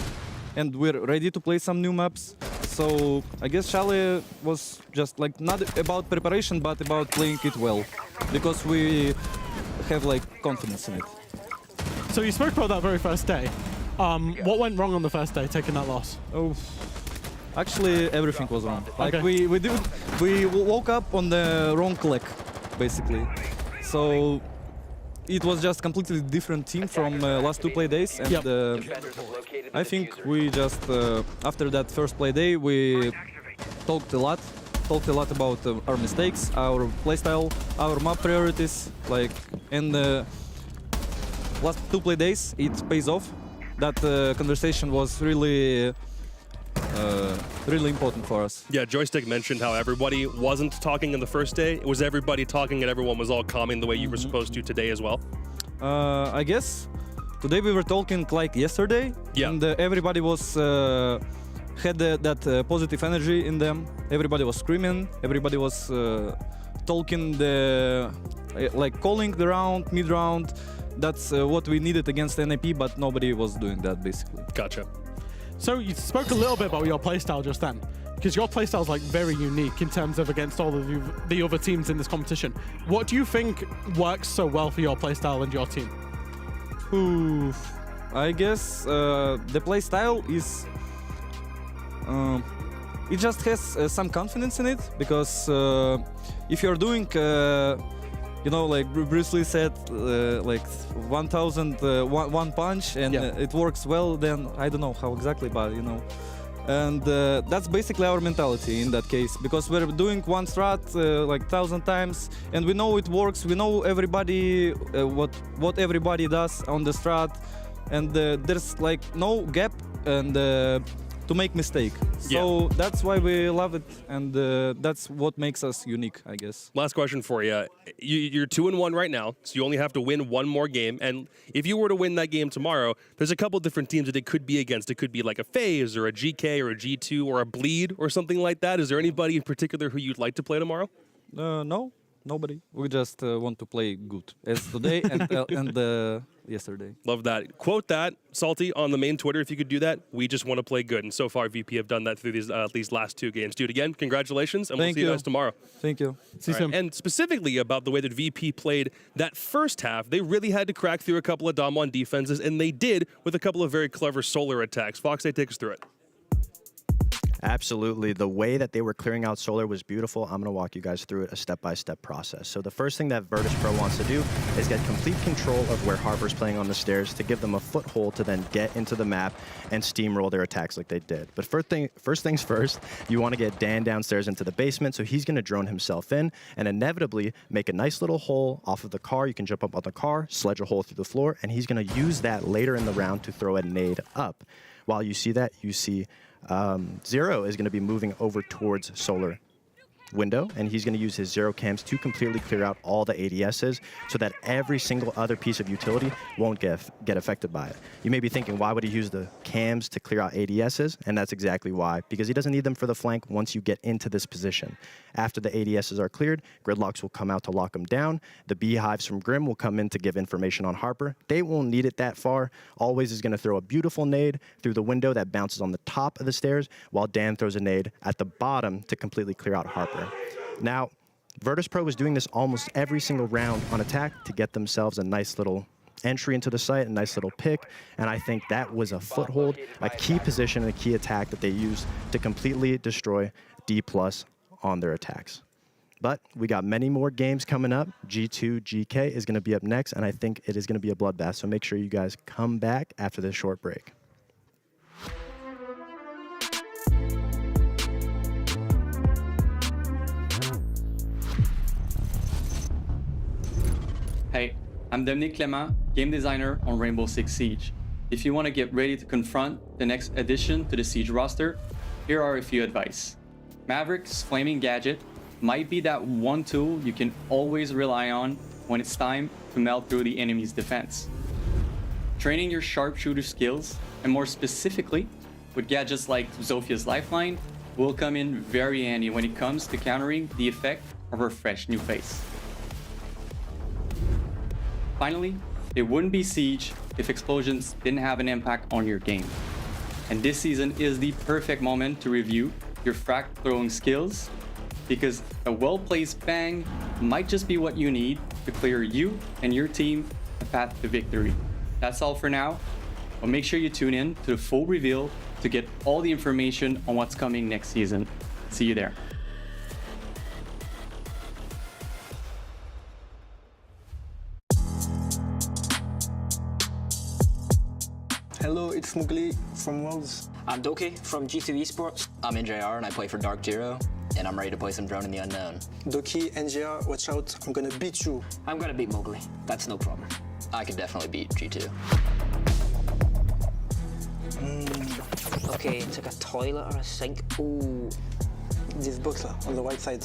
and we're ready to play some new maps. So I guess Chalet was just like not about preparation, but about playing it well, because we have like confidence in it. So you spoke about that very first day. What went wrong on the first day, taking that loss? Oh, actually everything was wrong. Like Okay. we woke up on the wrong click, basically. So it was just completely different team from last 2 play days, and I think we just after that first play day we talked a lot about our mistakes, our playstyle, our map priorities, like, and last 2 play days it pays off. That conversation was really important for us. Yeah, Joystick mentioned how everybody wasn't talking in the first day. It was everybody talking and everyone was all calming the way you were supposed to today as well. I guess today we were talking like yesterday, and everybody was had that positive energy in them. Everybody was screaming. Everybody was talking like calling the round, mid round. That's what we needed against NAP, but nobody was doing that basically. Gotcha. So you spoke a little bit about your playstyle just then, because your playstyle is like very unique in terms of against all of the other teams in this competition. What do you think works so well for your playstyle and your team? I guess the playstyle is it just has some confidence in it, because if you're doing like Bruce Lee said, like 1,001 punch, and it works well, then I don't know how exactly, but and that's basically our mentality in that case, because we're doing one strat like 1,000 times, and we know it works. We know everybody what everybody does on the strat, and there's like no gap and to make mistake. So that's why we love it, and that's what makes us unique, I guess. Last question for you. You're 2-1 right now, so you only have to win one more game. And if you were to win that game tomorrow, there's a couple different teams that it could be against. It could be like a FaZe or a Geekay or a G2 or a Bleed or something like that. Is there anybody in particular who you'd like to play tomorrow? No, nobody. We just want to play good, as today and yesterday. Love that. Quote that, Salty, on the main Twitter if you could do that. We just want to play good. And so far, VP have done that through these last two games. Dude, again, congratulations, and we'll see you guys tomorrow. Thank you. See you soon. And specifically about the way that VP played that first half, they really had to crack through a couple of Dom 1 defenses, and they did with a couple of very clever solar attacks. Foxay, take us through it. Absolutely. The way that they were clearing out solar was beautiful. I'm going to walk you guys through it, a step-by-step process. So the first thing that Virtus.pro wants to do is get complete control of where Harper's playing on the stairs to give them a foothold to then get into the map and steamroll their attacks like they did. But first things first, you want to get Dan downstairs into the basement, so he's going to drone himself in and inevitably make a nice little hole off of the car. You can jump up on the car, sledge a hole through the floor, and he's going to use that later in the round to throw a nade up. While you see that, you see Zero is going to be moving over towards solar window, and he's going to use his Zero cams to completely clear out all the ADSs so that every single other piece of utility won't get affected by it. You may be thinking, why would he use the cams to clear out ADSs? And that's exactly why, because he doesn't need them for the flank once you get into this position. After the ADSs are cleared, Gridlocks will come out to lock them down. The beehives from Grim will come in to give information on Harper. They won't need it that far. Always is going to throw a beautiful nade through the window that bounces on the top of the stairs, while Dan throws a nade at the bottom to completely clear out Harper. Now, Virtus.pro was doing this almost every single round on attack to get themselves a nice little entry into the site, a nice little pick, and I think that was a foothold, a key position, and a key attack that they used to completely destroy Dplus on their attacks. But we got many more games coming up. G2, Geekay is going to be up next, and I think it is going to be a bloodbath, so make sure you guys come back after this short break. Hey, I'm Dominique Clément, game designer on Rainbow Six Siege. If you want to get ready to confront the next addition to the Siege roster, here are a few advice. Maverick's Flaming Gadget might be that one tool you can always rely on when it's time to melt through the enemy's defense. Training your sharpshooter skills, and more specifically, with gadgets like Zophia's Lifeline, will come in very handy when it comes to countering the effect of her fresh new face. Finally, it wouldn't be Siege if explosions didn't have an impact on your game. And this season is the perfect moment to review your frag throwing skills, because a well-placed bang might just be what you need to clear you and your team a path to victory. That's all for now, but make sure you tune in to the full reveal to get all the information on what's coming next season. See you there. Hello, it's Mugli from Worlds. I'm Doki from G2 Esports. I'm NJR and I play for DarkZero, and I'm ready to play some Drone in the Unknown. Doki, NJR, watch out, I'm gonna beat you. I'm gonna beat Mowgli. That's no problem. I could definitely beat G2. Okay, it's like a toilet or a sink. Ooh. This box on the right side.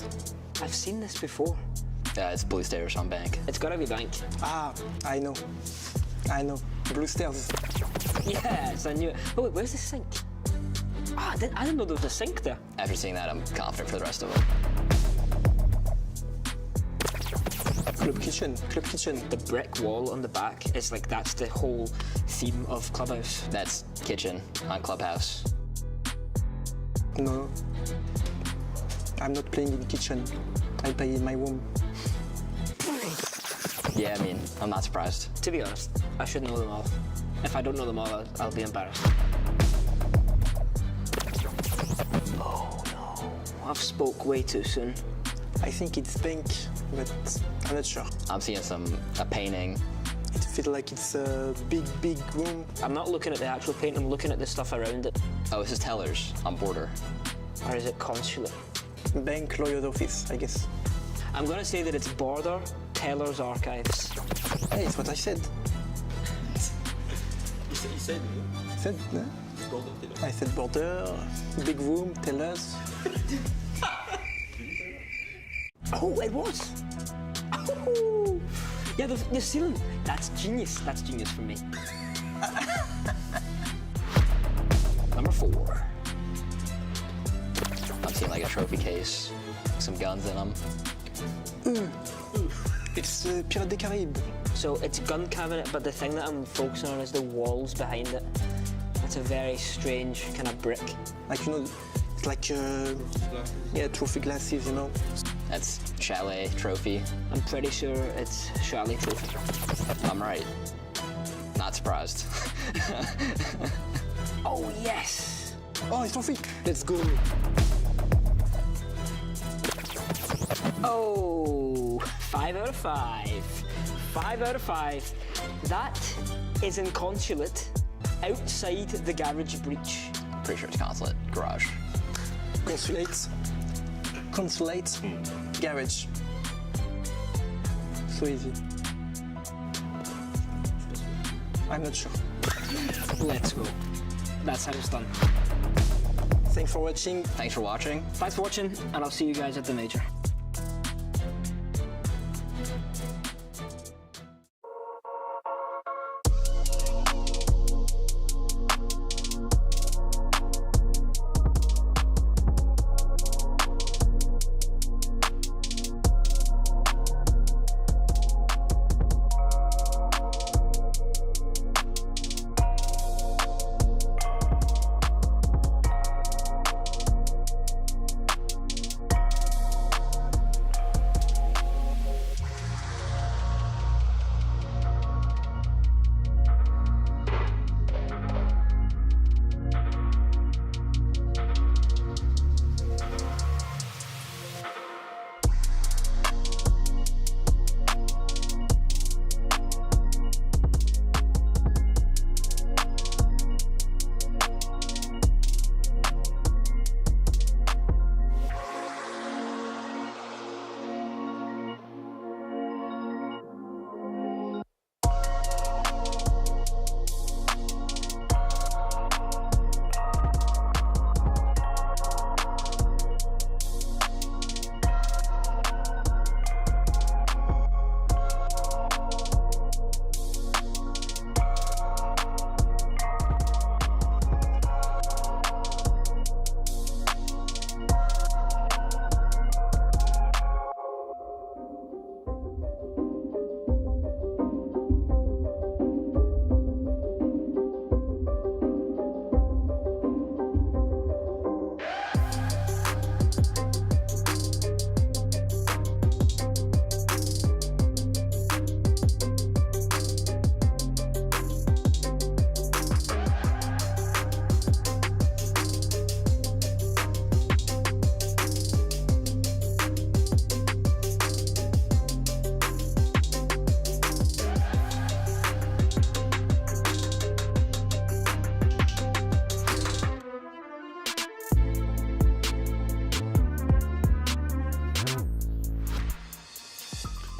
I've seen this before. Yeah, it's blue stairs on bank. It's gotta be bank. Ah, I know. I know. Blue stairs. Yes, I knew it. Oh, wait, where's the sink? Ah, I didn't know there was a sink there. After seeing that, I'm confident for the rest of it. Club kitchen. Club kitchen. The brick wall on the back is like, that's the whole theme of Clubhouse. That's kitchen on Clubhouse. No. I'm not playing in kitchen. I play in my room. Yeah, I mean, I'm not surprised. To be honest, I should know them all. If I don't know them all, I'll be embarrassed. Oh no, I've spoke way too soon. I think it's pink, but I'm not sure. I'm seeing a painting. It feels like it's a big room. I'm not looking at the actual paint, I'm looking at the stuff around it. Oh, this is Teller's on border. Or is it consulate? Bank lawyer's office, I guess. I'm gonna say that it's border, Teller's archives. Hey, it's what I said. You said? I said, no? I said border, big room, Teller's. Oh, it was. Oh, yeah, the ceiling. That's genius. That's genius for me. Number 4. I'm seeing like a trophy case, some guns in them. It's Pirates des Caraïbes. So it's a gun cabinet, but the thing that I'm focusing on is the walls behind it. It's a very strange kind of brick. Like, you know, it's like, yeah, trophy glasses, you know. That's Chalet trophy. I'm pretty sure it's Chalet trophy. I'm right. Not surprised. Oh, yes. Oh, it's trophy. Let's go. Oh, 5 out of 5. 5 out of 5. That is in consulate outside the garage breach. Pretty sure it's consulate garage. Consulate, garage. So easy. I'm not sure. Let's go. That's how it's done. Thanks for watching. Thanks for watching. Thanks for watching, and I'll see you guys at the major.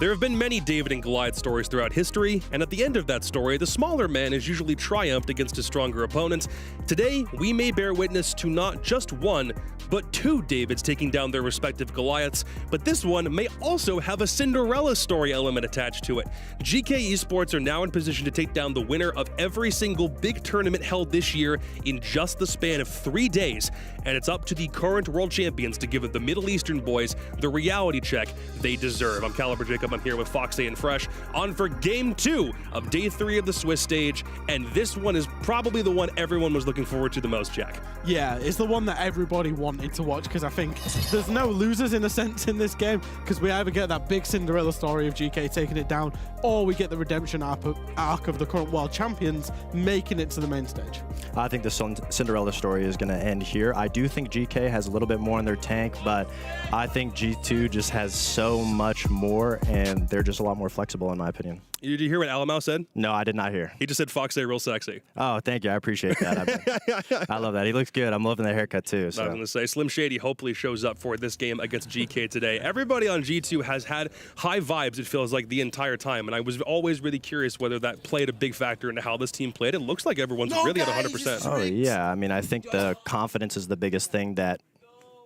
There have been many David and Goliath stories throughout history, and at the end of that story, the smaller man is usually triumphed against his stronger opponents. Today, we may bear witness to not just one, but two Davids taking down their respective Goliaths, but this one may also have a Cinderella story element attached to it. Geekay Esports are now in position to take down the winner of every single big tournament held this year in just the span of 3 days, and it's up to the current world champions to give the Middle Eastern boys the reality check they deserve. I'm Caliber Jacob, I'm here with Foxay and Fresh, on for Game 2 of Day 3 of the Swiss stage, and this one is probably the one everyone was looking forward to the most, Jack. Yeah, it's the one that everybody wanted to watch, because I think there's no losers in a sense in this game, because we either get that big Cinderella story of GK taking it down, or we get the redemption arc of the current world champions making it to the main stage. I think the Cinderella story is going to end here. I do think GK has a little bit more in their tank, but I think G2 just has so much more, and they're just a lot more flexible, in my opinion. Did you hear what Alamau said? No, I did not hear. He just said Foxay real sexy. Oh, thank you. I appreciate that. I love that. He looks good. I'm loving the haircut, too. So. I was going to say, Slim Shady hopefully shows up for this game against GK today. Everybody on G2 has had high vibes, it feels like, the entire time, and I was always really curious whether that played a big factor into how this team played. It looks like everyone's really at 100%. Oh, yeah. I mean, I think the confidence is the biggest thing that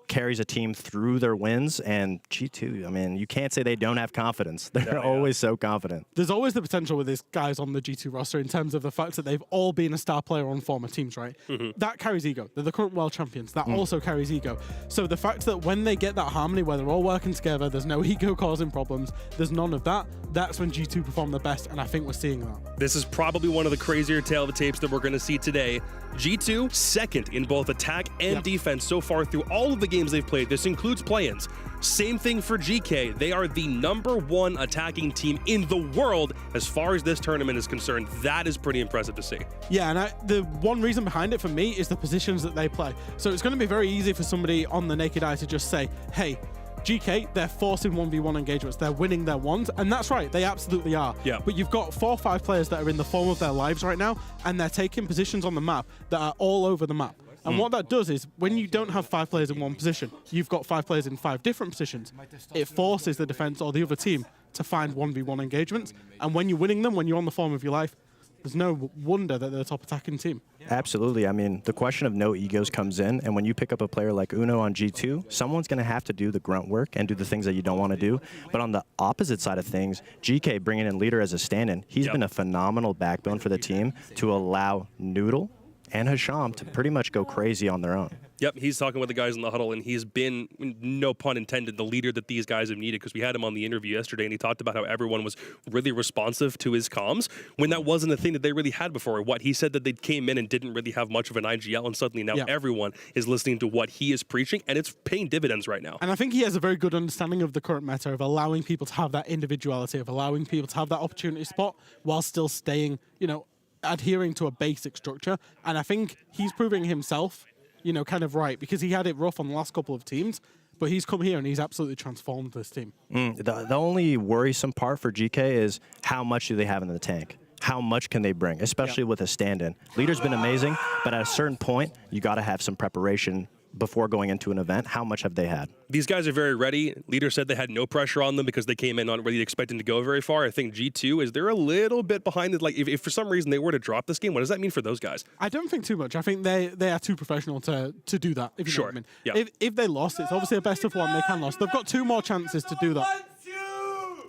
carries a team through their wins, and G2, I mean, you can't say they don't have confidence. They're always so confident. There's always the potential with these guys on the G2 roster in terms of the fact that they've all been a star player on former teams, right? That carries ego. They're the current world champions. That also carries ego. So the fact that when they get that harmony where they're all working together, there's no ego causing problems, there's none of that, that's when G2 perform the best, and I think we're seeing that. This is probably one of the crazier tale of the tapes that we're going to see today. G2, second in both attack and defense so far through all of the games they've played. This includes play-ins. Same thing for GK. They are the #1 attacking team in the world as far as this tournament is concerned. That is pretty impressive to see. Yeah, and the one reason behind it for me is the positions that they play. So it's going to be very easy for somebody on the naked eye to just say, hey, GK, they're forcing 1v1 engagements. They're winning their ones, and that's right, they absolutely are. Yeah. But you've got 4 or 5 players that are in the form of their lives right now, and they're taking positions on the map that are all over the map. And what that does is, when you don't have 5 players in one position, you've got 5 players in 5 different positions. It forces the defense or the other team to find 1v1 engagements, and when you're winning them, when you're on the form of your life, there's no wonder that they're the top attacking team. Absolutely. I mean, the question of no egos comes in, and when you pick up a player like Uno on G2, someone's going to have to do the grunt work and do the things that you don't want to do. But on the opposite side of things, GK bringing in Leader as a stand-in, he's been a phenomenal backbone for the team to allow Noodle and Hisham to pretty much go crazy on their own. Yep, he's talking with the guys in the huddle, and he's been, no pun intended, the leader that these guys have needed, because we had him on the interview yesterday, and he talked about how everyone was really responsive to his comms when that wasn't a thing that they really had before. What he said that they came in and didn't really have much of an IGL, and suddenly now everyone is listening to what he is preaching, and it's paying dividends right now. And I think he has a very good understanding of the current meta, of allowing people to have that individuality, of allowing people to have that opportunity spot while still staying, you know, adhering to a basic structure. And I think he's proving himself, you know, kind of right, because he had it rough on the last couple of teams, but he's come here and he's absolutely transformed this team. The only worrisome part for GK is how much do they have in the tank? How much can they bring, especially with a stand-in? Leader's been amazing, but at a certain point, you got to have some preparation before going into an event. How much have they had? These guys are very ready. Leader said they had no pressure on them because they came in not really expecting to go very far. I think G2 is they're a little bit behind it. Like if for some reason they were to drop this game, what does that mean for those guys? I don't think too much. I think they are too professional to do that, if you know what I mean. Yeah. If they lost, it's obviously a best of 1, they can lose. They've got 2 more chances to do that.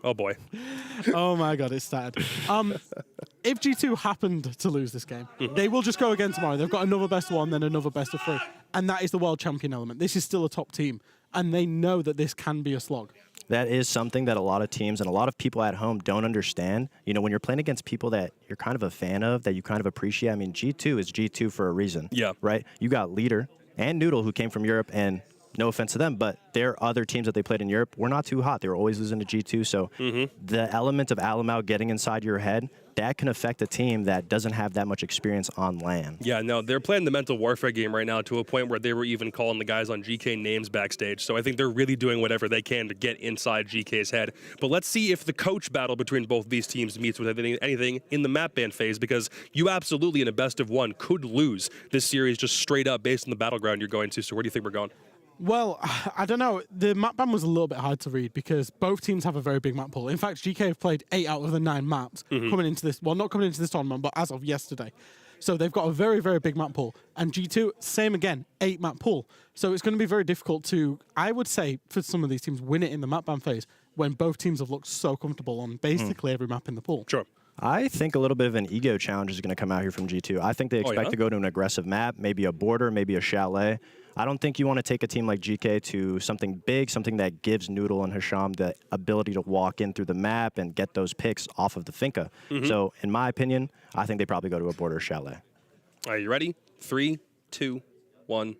Oh boy. Oh my god, it's sad. If G2 happened to lose this game, they will just go again tomorrow. They've got another best of 1, then another best of 3. And that is the world champion element. This is still a top team. And they know that this can be a slog. That is something that a lot of teams and a lot of people at home don't understand. You know, when you're playing against people that you're kind of a fan of, that you kind of appreciate. I mean, G2 is G2 for a reason. Yeah. Right? You got Leader and Noodle, who came from Europe, and no offense to them, but their other teams that they played in Europe were not too hot. They were always losing to G2. So the element of Alamau getting inside your head, that can affect a team that doesn't have that much experience on LAN. Yeah, no, they're playing the mental warfare game right now to a point where they were even calling the guys on GK names backstage. So I think they're really doing whatever they can to get inside GK's head. But let's see if the coach battle between both these teams meets with anything in the map ban phase, because you absolutely in a best of 1 could lose this series just straight up based on the battleground you're going to. So where do you think we're going? Well, I don't know. The map ban was a little bit hard to read because both teams have a very big map pool. In fact, GK have played 8 out of the 9 maps coming into this. Well, not coming into this tournament, but as of yesterday. So they've got a very, very big map pool. And G2, same again, 8 map pool. So it's going to be very difficult to, I would say, for some of these teams, win it in the map ban phase when both teams have looked so comfortable on basically every map in the pool. Sure. I think a little bit of an ego challenge is going to come out here from G2. I think they expect to go to an aggressive map, maybe a border, maybe a chalet. I don't think you want to take a team like GK to something big, something that gives Noodle and Hisham the ability to walk in through the map and get those picks off of the Finca. So, in my opinion, I think they probably go to a border chalet. Are you ready? 3, 2, 1.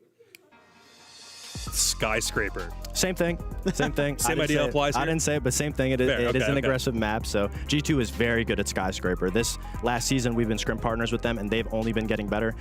Skyscraper. Same thing. Same thing. Same idea applies here? I didn't say it, but same thing. It is an aggressive map, so G2 is very good at Skyscraper. This last season, we've been scrim partners with them, and they've only been getting better.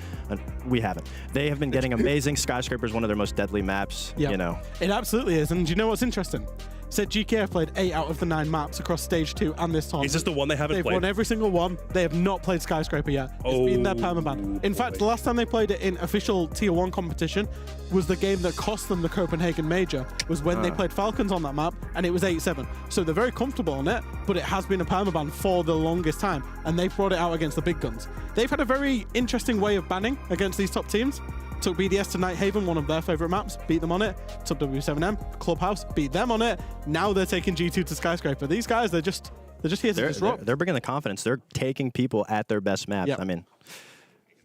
We haven't. They have been getting amazing. Skyscraper is one of their most deadly maps, you know. It absolutely is, and do you know what's interesting? Said GK have played 8 out of the 9 maps across Stage 2 and this tournament. Is this the one they haven't played? They've won every single one. They have not played Skyscraper yet. It's been their permaban. In fact, the last time they played it in official Tier 1 competition was the game that cost them the Copenhagen Major, was when they played Falcons on that map, and it was 8-7. So they're very comfortable on it, but it has been a permaban for the longest time, and they've brought it out against the big guns. They've had a very interesting way of banning against these top teams. Took BDS to Nighthaven, one of their favorite maps, beat them on it. Took W7M, Clubhouse, beat them on it. Now they're taking G2 to Skyscraper. These guys, they're just here to disrupt. They're bringing the confidence. They're taking people at their best maps. I mean,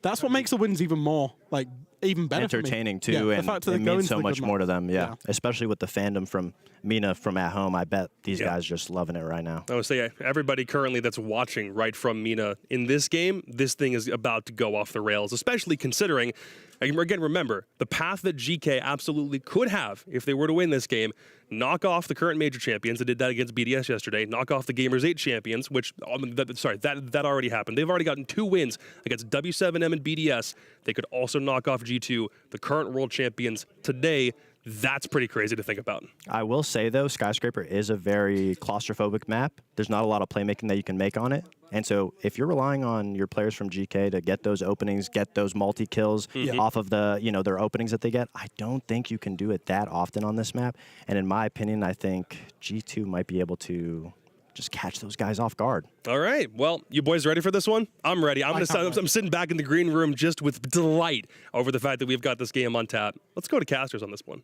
that's what makes the wins even more, like, even better entertaining for me. too, Yeah, and it means so much more to them. Yeah, especially with the fandom from Mina from at home. I bet these guys just loving it right now. I would say everybody currently that's watching right from Mina in this game, this thing is about to go off the rails, especially considering, again, remember, the path that GK absolutely could have if they were to win this game, knock off the current major champions. They did that against BDS yesterday. Knock off the Gamers 8 champions, which, that already happened. They've already gotten 2 wins against W7M and BDS. They could also knock off G2, the current world champions, today. That's pretty crazy to think about. I will say, though, Skyscraper is a very claustrophobic map. There's not a lot of playmaking that you can make on it. And so if you're relying on your players from GK to get those openings, get those multi-kills off of the, their openings that they get, I don't think you can do it that often on this map. And in my opinion, I think G2 might be able to just catch those guys off guard. All right. Well, you boys ready for this one? I'm ready. I'm sitting back in the green room just with delight over the fact that we've got this game on tap. Let's go to casters on this one.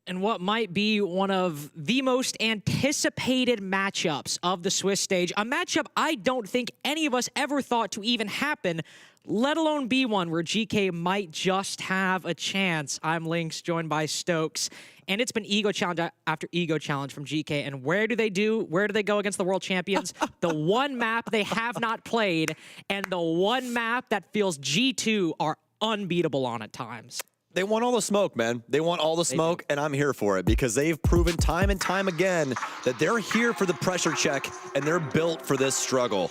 And what might be one of the most anticipated matchups of the Swiss stage, a matchup I don't think any of us ever thought to even happen, let alone be one where GK might just have a chance. I'm Lynx, joined by Stokes, and it's been ego challenge after ego challenge from GK. And where do they go against the world champions? The one map they have not played, and the one map that feels G2 are unbeatable on at times. They want all the smoke, man. They want all the smoke, and I'm here for it because they've proven time and time again that they're here for the pressure check, and they're built for this struggle.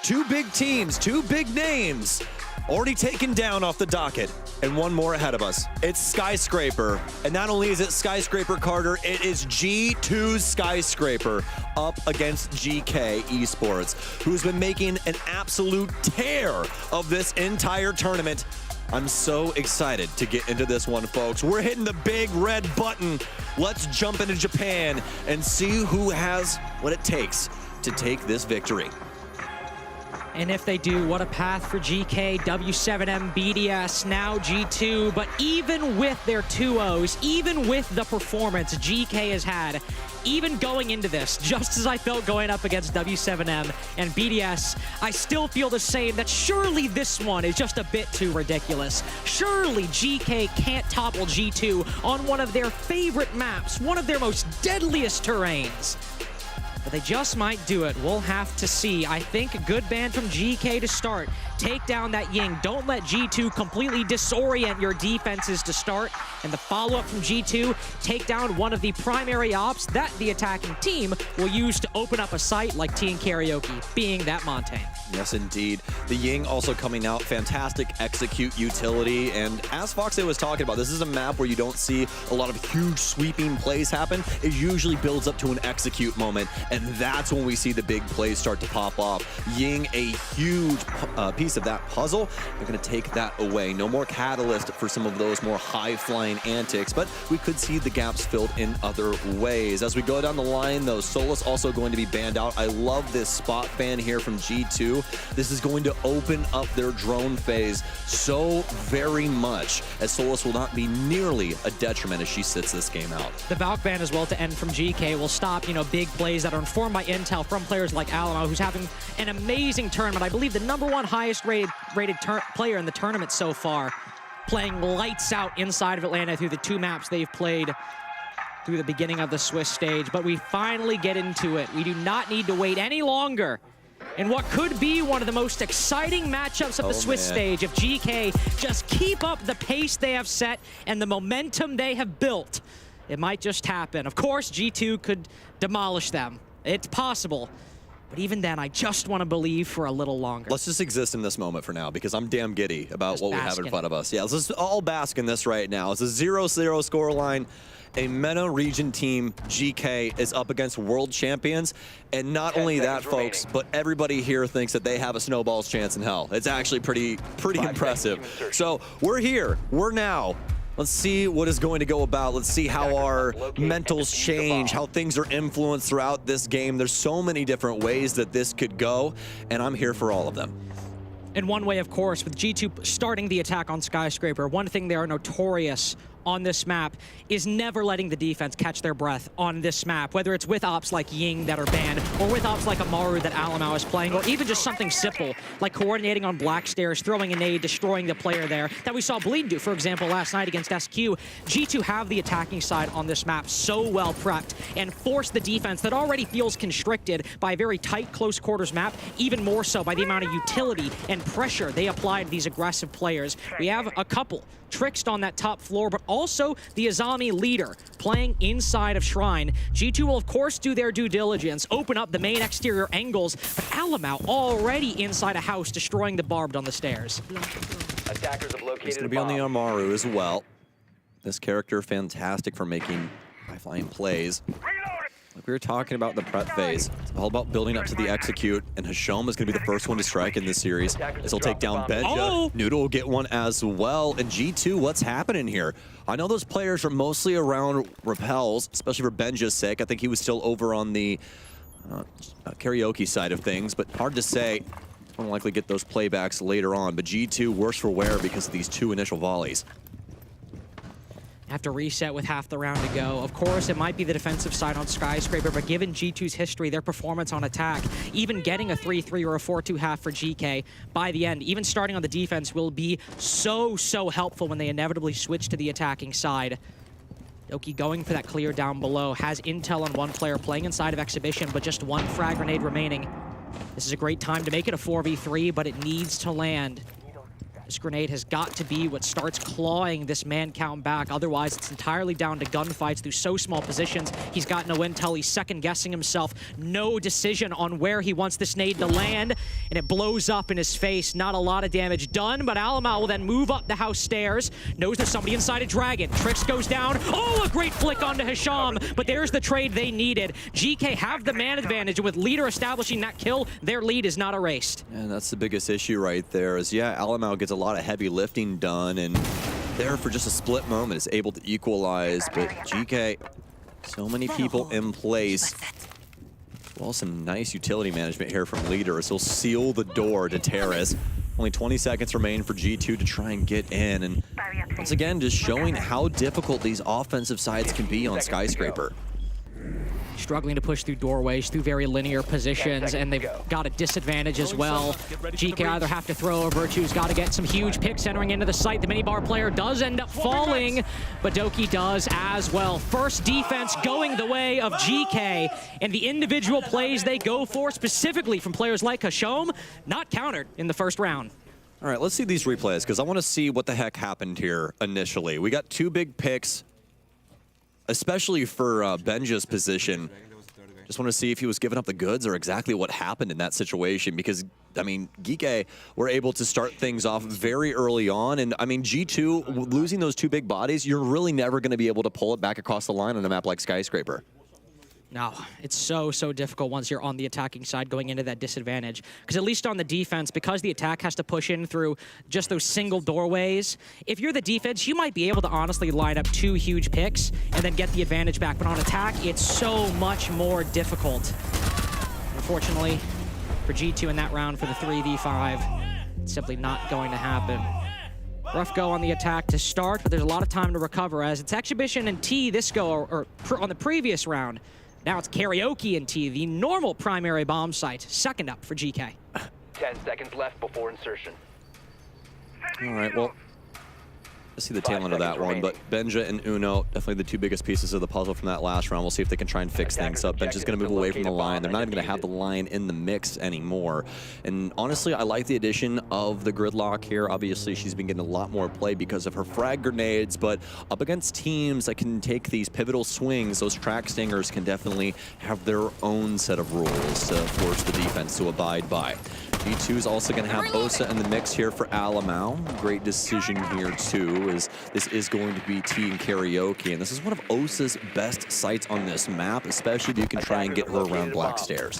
2 big teams, 2 big names already taken down off the docket, and one more ahead of us. It's Skyscraper, and not only is it Skyscraper Carter, it is G2 Skyscraper up against GK Esports, who's been making an absolute tear of this entire tournament. I'm so excited to get into this one, folks. We're hitting the big red button. Let's jump into Japan and see who has what it takes to take this victory. And if they do, what a path for GK, W7M, BDS, now G2. But even with their 2-0s, even with the performance GK has had, even going into this, just as I felt going up against W7M and BDS, I still feel the same, that surely this one is just a bit too ridiculous. Surely GK can't topple G2 on one of their favorite maps, one of their most deadliest terrains. But they just might do it. We'll have to see. I think a good ban from GK to start. Take down that Ying. Don't let G2 completely disorient your defenses to start. And the follow-up from G2, take down one of the primary ops that the attacking team will use to open up a site like Teen Karaoke, being that Montaigne. Yes, indeed. The Ying also coming out, fantastic execute utility. And as Foxy was talking about, this is a map where you don't see a lot of huge sweeping plays happen. It usually builds up to an execute moment. and that's when we see the big plays start to pop off. Ying, a huge piece of that puzzle. They're going to take that away. No more catalyst for some of those more high-flying antics, but we could see the gaps filled in other ways. As we go down the line, though, Solus also going to be banned out. I love this spot ban here from G2. This is going to open up their drone phase so very much, as Solus will not be nearly a detriment as she sits this game out. The Valk ban as well to end from Geekay will stop, big plays that are informed by intel from players like Alamo, who's having an amazing tournament. I believe the #1 highest rated player in the tournament so far, playing lights out inside of Atlanta through the 2 maps they've played through the beginning of the Swiss stage. But we finally get into it. We do not need to wait any longer in what could be one of the most exciting matchups of the Swiss stage if GK just keep up the pace they have set and the momentum they have built. It might just happen. Of course, G2 could demolish them. It's possible. But even then, I just want to believe for a little longer. Let's just exist in this moment for now, because I'm damn giddy about what we have in front of us. Yeah, let's just all bask in this right now. It's a 0-0 scoreline. A MENA region team, GK, is up against world champions. And not only that, folks, but everybody here thinks that they have a snowball's chance in hell. It's actually pretty impressive. So we're here. We're now. Let's see what is going to go about. Let's see how our mentals change, how things are influenced throughout this game. There's so many different ways that this could go, and I'm here for all of them. In one way, of course, with G2 starting the attack on Skyscraper, one thing they are notorious on this map is never letting the defense catch their breath on this map, whether it's with ops like Ying that are banned, or with ops like Amaru that Alamau is playing, or even just something simple like coordinating on black stairs, throwing a nade, destroying the player there, that we saw Bleed do, for example, last night against SQ. G2 have the attacking side on this map so well prepped and force the defense that already feels constricted by a very tight, close quarters map, even more so by the amount of utility and pressure they apply to these aggressive players. We have a couple. Trickst on that top floor, but also the Azami leader playing inside of Shrine. G2 will, of course, do their due diligence, open up the main exterior angles, but Alamau already inside a house, destroying the barbed on the stairs. Attackers have located He's going to be on the Amaru as well. This character, fantastic for making high-flying plays. Like we were talking about the prep phase, it's all about building up to the execute, and Hashom is going to be the first one to strike in this series. This will take down Benja. Oh! Noodle will get one as well. And G2, what's happening here? I know those players are mostly around repels, especially for Benja's sake. I think he was still over on the karaoke side of things, but hard to say. We'll likely get those playbacks later on, but G2 worse for wear because of these 2 initial volleys. Have to reset with half the round to go. Of course, it might be the defensive side on Skyscraper, but given G2's history, their performance on attack, even getting a 3-3 or a 4-2 half for GK by the end, even starting on the defense, will be so helpful when they inevitably switch to the attacking side. Doki going for that clear down below, has intel on one player playing inside of Exhibition, but just 1 frag grenade remaining. This is a great time to make it a 4v3, but it needs to land. This grenade has got to be what starts clawing this man count back. Otherwise, it's entirely down to gunfights through so small positions. He's got no intel. He's second-guessing himself. No decision on where he wants this nade to land, and it blows up in his face. Not a lot of damage done, but Alamau will then move up the house stairs. Knows there's somebody inside a Dragon. Trix goes down. Oh, a great flick onto Hisham, but there's the trade they needed. GK have the man advantage, and with Leader establishing that kill, their lead is not erased. And that's the biggest issue right there is, yeah, Alamau gets a lot of heavy lifting done, and there for just a split moment is able to equalize, but GK, so many people in place. Well, some nice utility management here from Leader, as he'll seal the door to Terrace. Only 20 seconds remain for G2 to try and get in, and once again, just showing how difficult these offensive sides can be on Skyscraper. Struggling to push through doorways, through very linear positions, and they've got a disadvantage as well. GK either have to throw or Virtue's got to get some huge picks entering into the site. The minibar player does end up falling, but Doki does as well. First defense going the way of GK, and the individual plays they go for, specifically from players like Hashom, not countered in the first round. All right, let's see these replays, because I want to see what the heck happened here initially. We got 2 big picks, especially for Benja's position. Just want to see if he was giving up the goods or exactly what happened in that situation, because, I mean, Geekay were able to start things off very early on, and, I mean, G2, losing those 2 big bodies, you're really never going to be able to pull it back across the line on a map like Skyscraper. No, it's so difficult once you're on the attacking side going into that disadvantage. Because at least on the defense, because the attack has to push in through just those single doorways, if you're the defense, you might be able to honestly line up 2 huge picks and then get the advantage back. But on attack, it's so much more difficult. Unfortunately, for G2 in that round for the 3v5, it's simply not going to happen. Rough go on the attack to start, but there's a lot of time to recover as it's Exhibition and T this go, or on the previous round. Now it's Karaoke and T, the normal primary bomb site, second up for GK. 10 seconds left before insertion. All right, well, let's see the tail end of that one, but Benja and Uno, definitely the 2 biggest pieces of the puzzle from that last round. We'll see if they can try and fix things up. Benja's going to move away from the line. They're not even going to have the line in the mix anymore. And honestly, I like the addition of the Gridlock here. Obviously, she's been getting a lot more play because of her frag grenades, but up against teams that can take these pivotal swings, those track stingers can definitely have their own set of rules to force the defense to abide by. G2 is also going to have Osa in the mix here for Alamau. Great decision here, too, as this is going to be T and Karaoke. And this is one of Osa's best sites on this map, especially if you can try and get her around Black Stairs.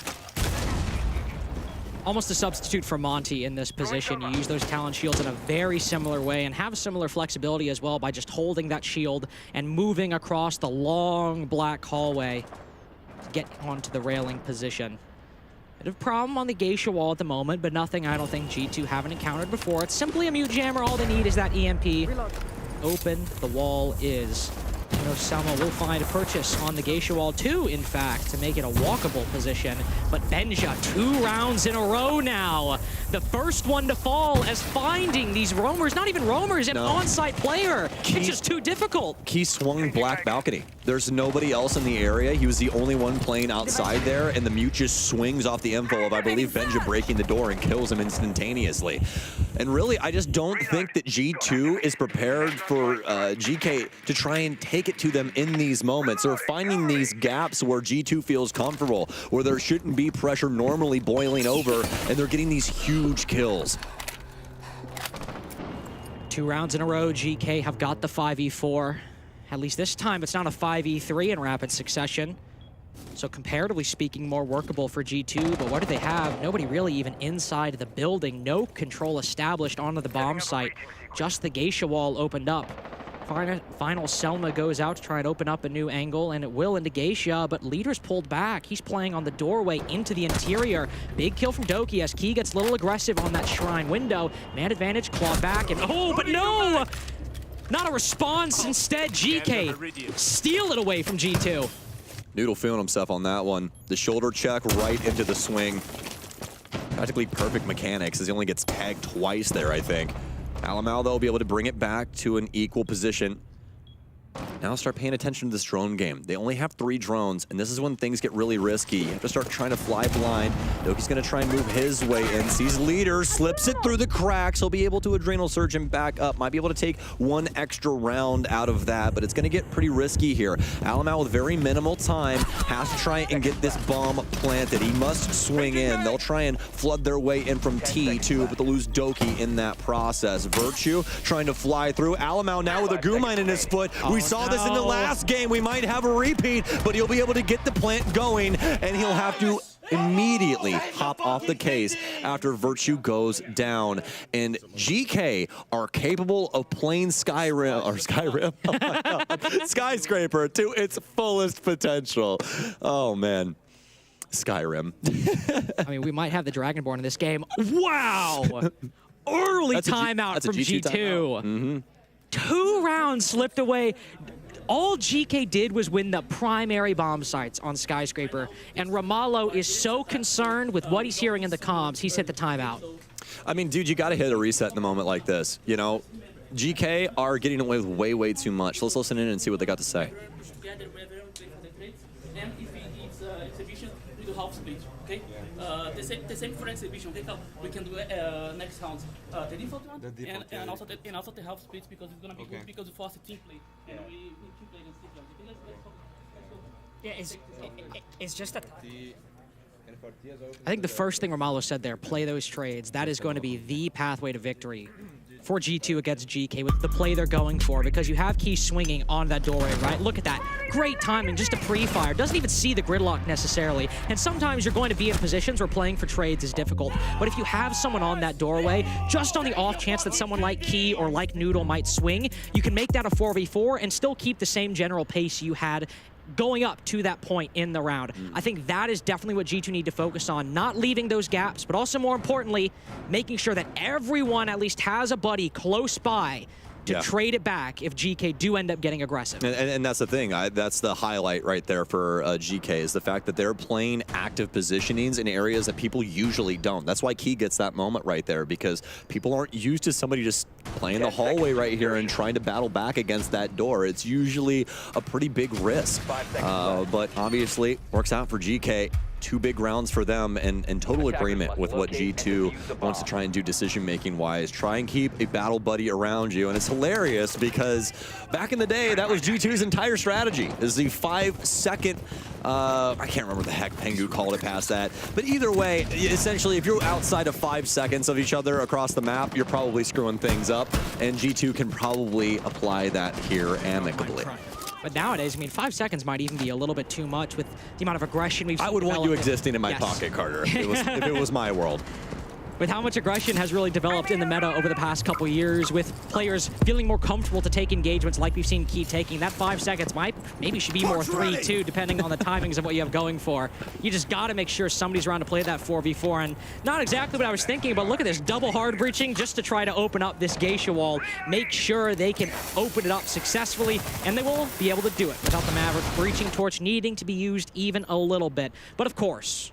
Almost a substitute for Monty in this position. You use those Talon shields in a very similar way and have similar flexibility as well by just holding that shield and moving across the long black hallway to get onto the railing position. Bit of problem on the Geisha wall at the moment, but nothing I don't think G2 haven't encountered before. It's simply a mute jammer. All they need is that EMP. Open the wall is. You know, Selma will find a purchase on the Geisha wall too, in fact, to make it a walkable position. But Benja, 2 rounds in a row now. The first one to fall as finding these roamers, not even roamers, an on-site player. It's just too difficult. He swung black balcony. There's nobody else in the area. He was the only one playing outside there, and the mute just swings off the info of, I believe, Benja breaking the door and kills him instantaneously. And really, I just don't think that G2 is prepared for GK to try and take it to them in these moments. They're finding these gaps where G2 feels comfortable, where there shouldn't be pressure normally boiling over, and they're getting these huge kills. 2 rounds in a row, GK have got the 5v4. At least this time, it's not a 5v3 in rapid succession. So comparatively speaking, more workable for G2, but what do they have? Nobody really even inside the building. No control established onto the bomb site. Just the Geisha wall opened up. Final Selma goes out to try and open up a new angle, and it will into Geisha, but Leader's pulled back. He's playing on the doorway into the interior. Big kill from Doki as Key gets a little aggressive on that shrine window. Man advantage, claw back, and oh, but no! Not a response. Instead, GK steal it away from G2. Noodle feeling himself on that one. The shoulder check right into the swing. Practically perfect mechanics as he only gets tagged twice there, I think. Alamau, though, will be able to bring it back to an equal position. Now start paying attention to this drone game. They only have 3 drones, and this is when things get really risky. You have to start trying to fly blind. Doki's going to try and move his way in. Sees Leader, slips it through the cracks. He'll be able to Adrenal Surge him back up. Might be able to take 1 extra round out of that, but it's going to get pretty risky here. Alamau, with very minimal time, has to try and get this bomb planted. He must swing in. They'll try and flood their way in from T2, but they'll lose Doki in that process. Virtue trying to fly through. Alamau now with a goo mine in his foot. We saw this in the last game. We might have a repeat, but he'll be able to get the plant going, and he'll have to immediately hop off the case after Virtue goes down. And GK are capable of playing Skyscraper to its fullest potential. Oh, man. Skyrim. I mean, we might have the Dragonborn in this game. Wow! Early timeout from G2. Timeout. 2 rounds slipped away. All GK did was win the primary bomb sites on Skyscraper, and Ramallo is so concerned with what he's hearing in the comms, he's hit the timeout. I mean, dude, you got to hit a reset in a moment like this. You know, GK are getting away with way too much. Let's listen in and see what they got to say. And if it's exhibition, we do half split, okay? The same for exhibition, okay? So we can do next round the default one, and also the half split, because it's gonna be good because we force a team play, and we team play against different. Yeah, it's just that. I think the first thing Ramallo said there, play those trades. That is going to be the pathway to victory for G2 against GK with the play they're going for, because you have Key swinging on that doorway, right? Look at that. Great timing, just a pre-fire. Doesn't even see the gridlock necessarily. And sometimes you're going to be in positions where playing for trades is difficult. But if you have someone on that doorway, just on the off chance that someone like Key or like Noodle might swing, you can make that a 4v4 and still keep the same general pace you had going up to that point in the round. I think that is definitely what G2 need to focus on, not leaving those gaps, but also more importantly, making sure that everyone at least has a buddy close by to trade it back if GK do end up getting aggressive. And that's the thing. That's the highlight right there for GK, is the fact that they're playing active positionings in areas that people usually don't. That's why Key gets that moment right there, because people aren't used to somebody just playing the hallway right here and trying to battle back against that door. It's usually a pretty big risk. But obviously, works out for GK. 2 big rounds for them, and in total agreement with what G2 wants to try and do decision-making wise. Try and keep a battle buddy around you, and it's hilarious because back in the day, that was G2's entire strategy, is the 5-second, I can't remember the heck Pengu called it past that, but either way, essentially, if you're outside of 5 seconds of each other across the map, you're probably screwing things up, and G2 can probably apply that here amicably. But nowadays, I mean, 5 seconds might even be a little bit too much with the amount of aggression we've seen. I would want you existing in my pocket, Carter, if it was my world. With how much aggression has really developed in the meta over the past couple years, with players feeling more comfortable to take engagements like we've seen Key taking, that 5 seconds maybe should be more 3-2, depending on the timings of what you have going for. You just got to make sure somebody's around to play that 4v4, and not exactly what I was thinking, but look at this double hard breaching just to try to open up this Geisha wall, make sure they can open it up successfully, and they will be able to do it without the Maverick breaching torch needing to be used even a little bit. But of course,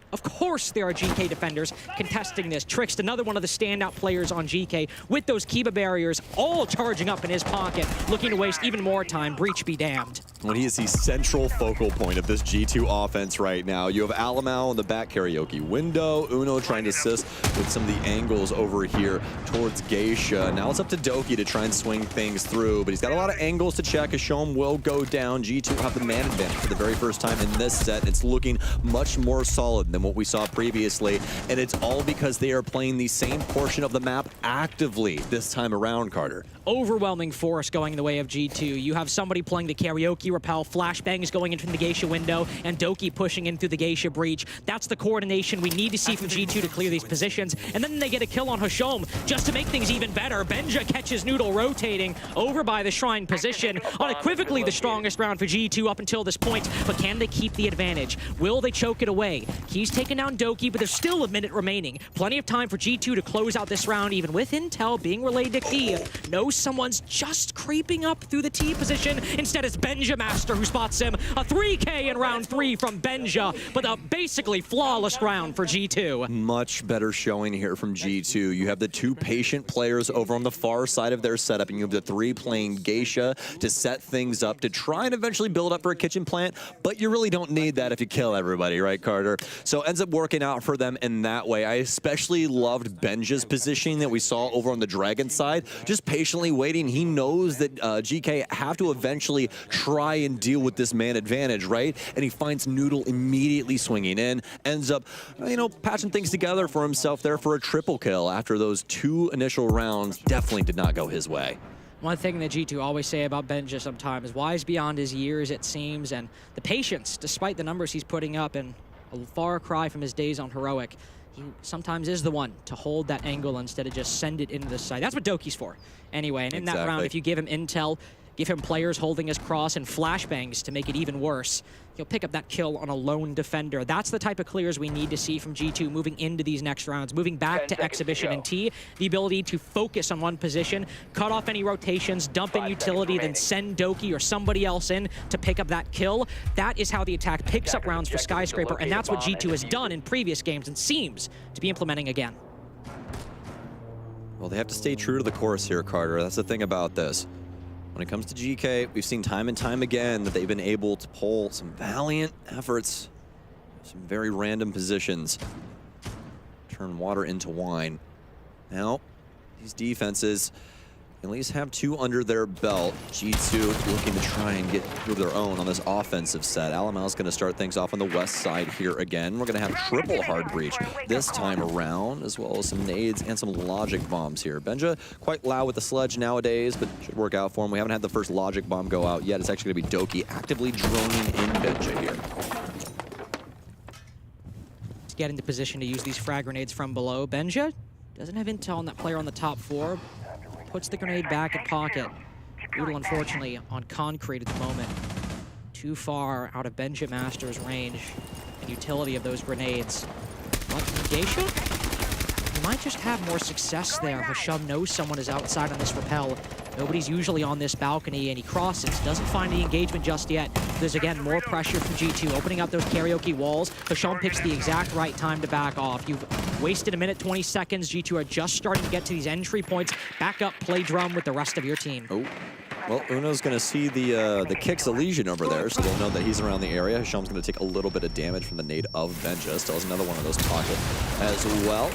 there are GK defenders contesting this. Trix, another one of the standout players on GK, with those Kiba barriers all charging up in his pocket, looking to waste even more time. Breach be damned. Well, he is the central focal point of this G2 offense right now. You have Alamau in the back karaoke window. Uno trying to assist with some of the angles over here towards Geisha. Now it's up to Doki to try and swing things through, but he's got a lot of angles to check. Ashom will go down. G2 will have the man advantage for the very first time in this set. It's looking much more solid than what we saw previously, and it's all because they are playing the same portion of the map actively this time around, Carter. Overwhelming force going in the way of G2. You have somebody playing the karaoke repel, flashbangs going into the Geisha window, and Doki pushing in through the Geisha breach. That's the coordination we need to see from G2 to clear these positions. And then they get a kill on Hashom just to make things even better. Benja catches Noodle rotating over by the Shrine position. Unequivocally the strongest round for G2 up until this point, but can they keep the advantage? Will they choke it away? Key's taking down Doki, but there's still a minute remaining. Plenty of time for G2 to close out this round, even with intel being relayed to Key. Knows someone's just creeping up through the T position. Instead, it's Benja Master who spots him. A 3K in round 3 from Benja, but a basically flawless round for G2. Much better showing here from G2. You have the 2 patient players over on the far side of their setup, and you have the 3 playing Geisha to set things up, to try and eventually build up for a kitchen plant, but you really don't need that if you kill everybody, right, Carter? So it ends up working out for them in that way. I especially loved Benja's positioning that we saw over on the Dragon side, just patiently waiting. He knows that GK have to eventually try and deal with this man advantage, right? And he finds Noodle immediately swinging in, ends up, you know, patching things together for himself there for a triple kill after those 2 initial rounds definitely did not go his way. One thing that G2 always say about Benja sometimes is wise beyond his years, it seems, and the patience, despite the numbers he's putting up, and a far cry from his days on Heroic. He sometimes is the one to hold that angle instead of just send it into the side. That's what Doki's for. Anyway, and in that round, if you give him intel, give him players holding his cross and flashbangs to make it even worse, he'll pick up that kill on a lone defender. That's the type of clears we need to see from G2 moving into these next rounds, moving back to Exhibition and T. The ability to focus on one position, cut off any rotations, dump in utility, then send Doki or somebody else in to pick up that kill. That is how the attack picks up rounds for Skyscraper, and that's what G2 has done in previous games and seems to be implementing again. Well, they have to stay true to the course here, Carter. That's the thing about this. When it comes to GK, we've seen time and time again that they've been able to pull some valiant efforts, some very random positions, turn water into wine. Now, these defenses, at least have 2 under their belt. G2 looking to try and get through their own on this offensive set. Alamau's going to start things off on the west side here again. We're going to have triple hard breach this time around, as well as some nades and some logic bombs here. Benja quite loud with the sledge nowadays, but should work out for him. We haven't had the first logic bomb go out yet. It's actually going to be Doki actively droning in Benja here. To get into position to use these frag grenades from below. Benja doesn't have intel on that player on the top floor. Puts the grenade back in pocket. Boodle, unfortunately, on concrete at the moment. Too far out of Benja Master's range and utility of those grenades. But Geisha, he might just have more success there. Hasham knows someone is outside on this rappel. Nobody's usually on this balcony, and he crosses. Doesn't find the engagement just yet. There's, again, more pressure from G2, opening up those karaoke walls. Hasham picks the exact right time to back off. You've wasted 1 minute, 20 seconds. G2 are just starting to get to these entry points. Back up, play drum with the rest of your team. Oh. Well, Uno's going to see the Kicks Elysian over there, so they'll know that he's around the area. Hasham's going to take a little bit of damage from the nade of Benja. Still has another one of those pocket as well.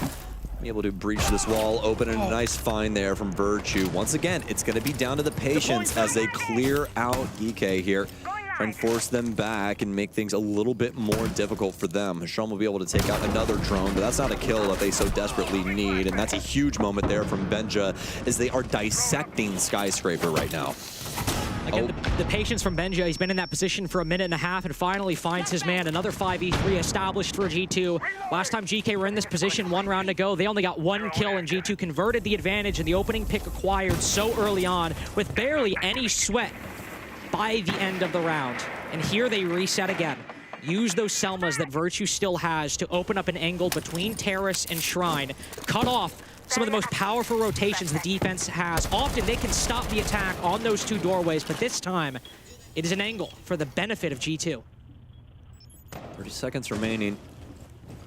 Be able to breach this wall, open, and a nice find there from Virtue. Once again, it's going to be down to the patience as they clear out Geekay here and force them back and make things a little bit more difficult for them. Hasham will be able to take out another drone, but that's not a kill that they so desperately need, and that's a huge moment there from Benja as they are dissecting Skyscraper right now. Again, the patience from Benja. He's been in that position for 1.5 minutes and finally finds his man. Another 5v3 established for G2. Last time GK were in this position, 1 round to go. They only got 1 kill, and G2 converted the advantage in the opening pick acquired so early on with barely any sweat by the end of the round. And here they reset again. Use those Selmas that Virtue still has to open up an angle between Terrace and Shrine. Cut off some of the most powerful rotations the defense has. Often they can stop the attack on those 2 doorways, but this time it is an angle for the benefit of G2. 30 seconds remaining.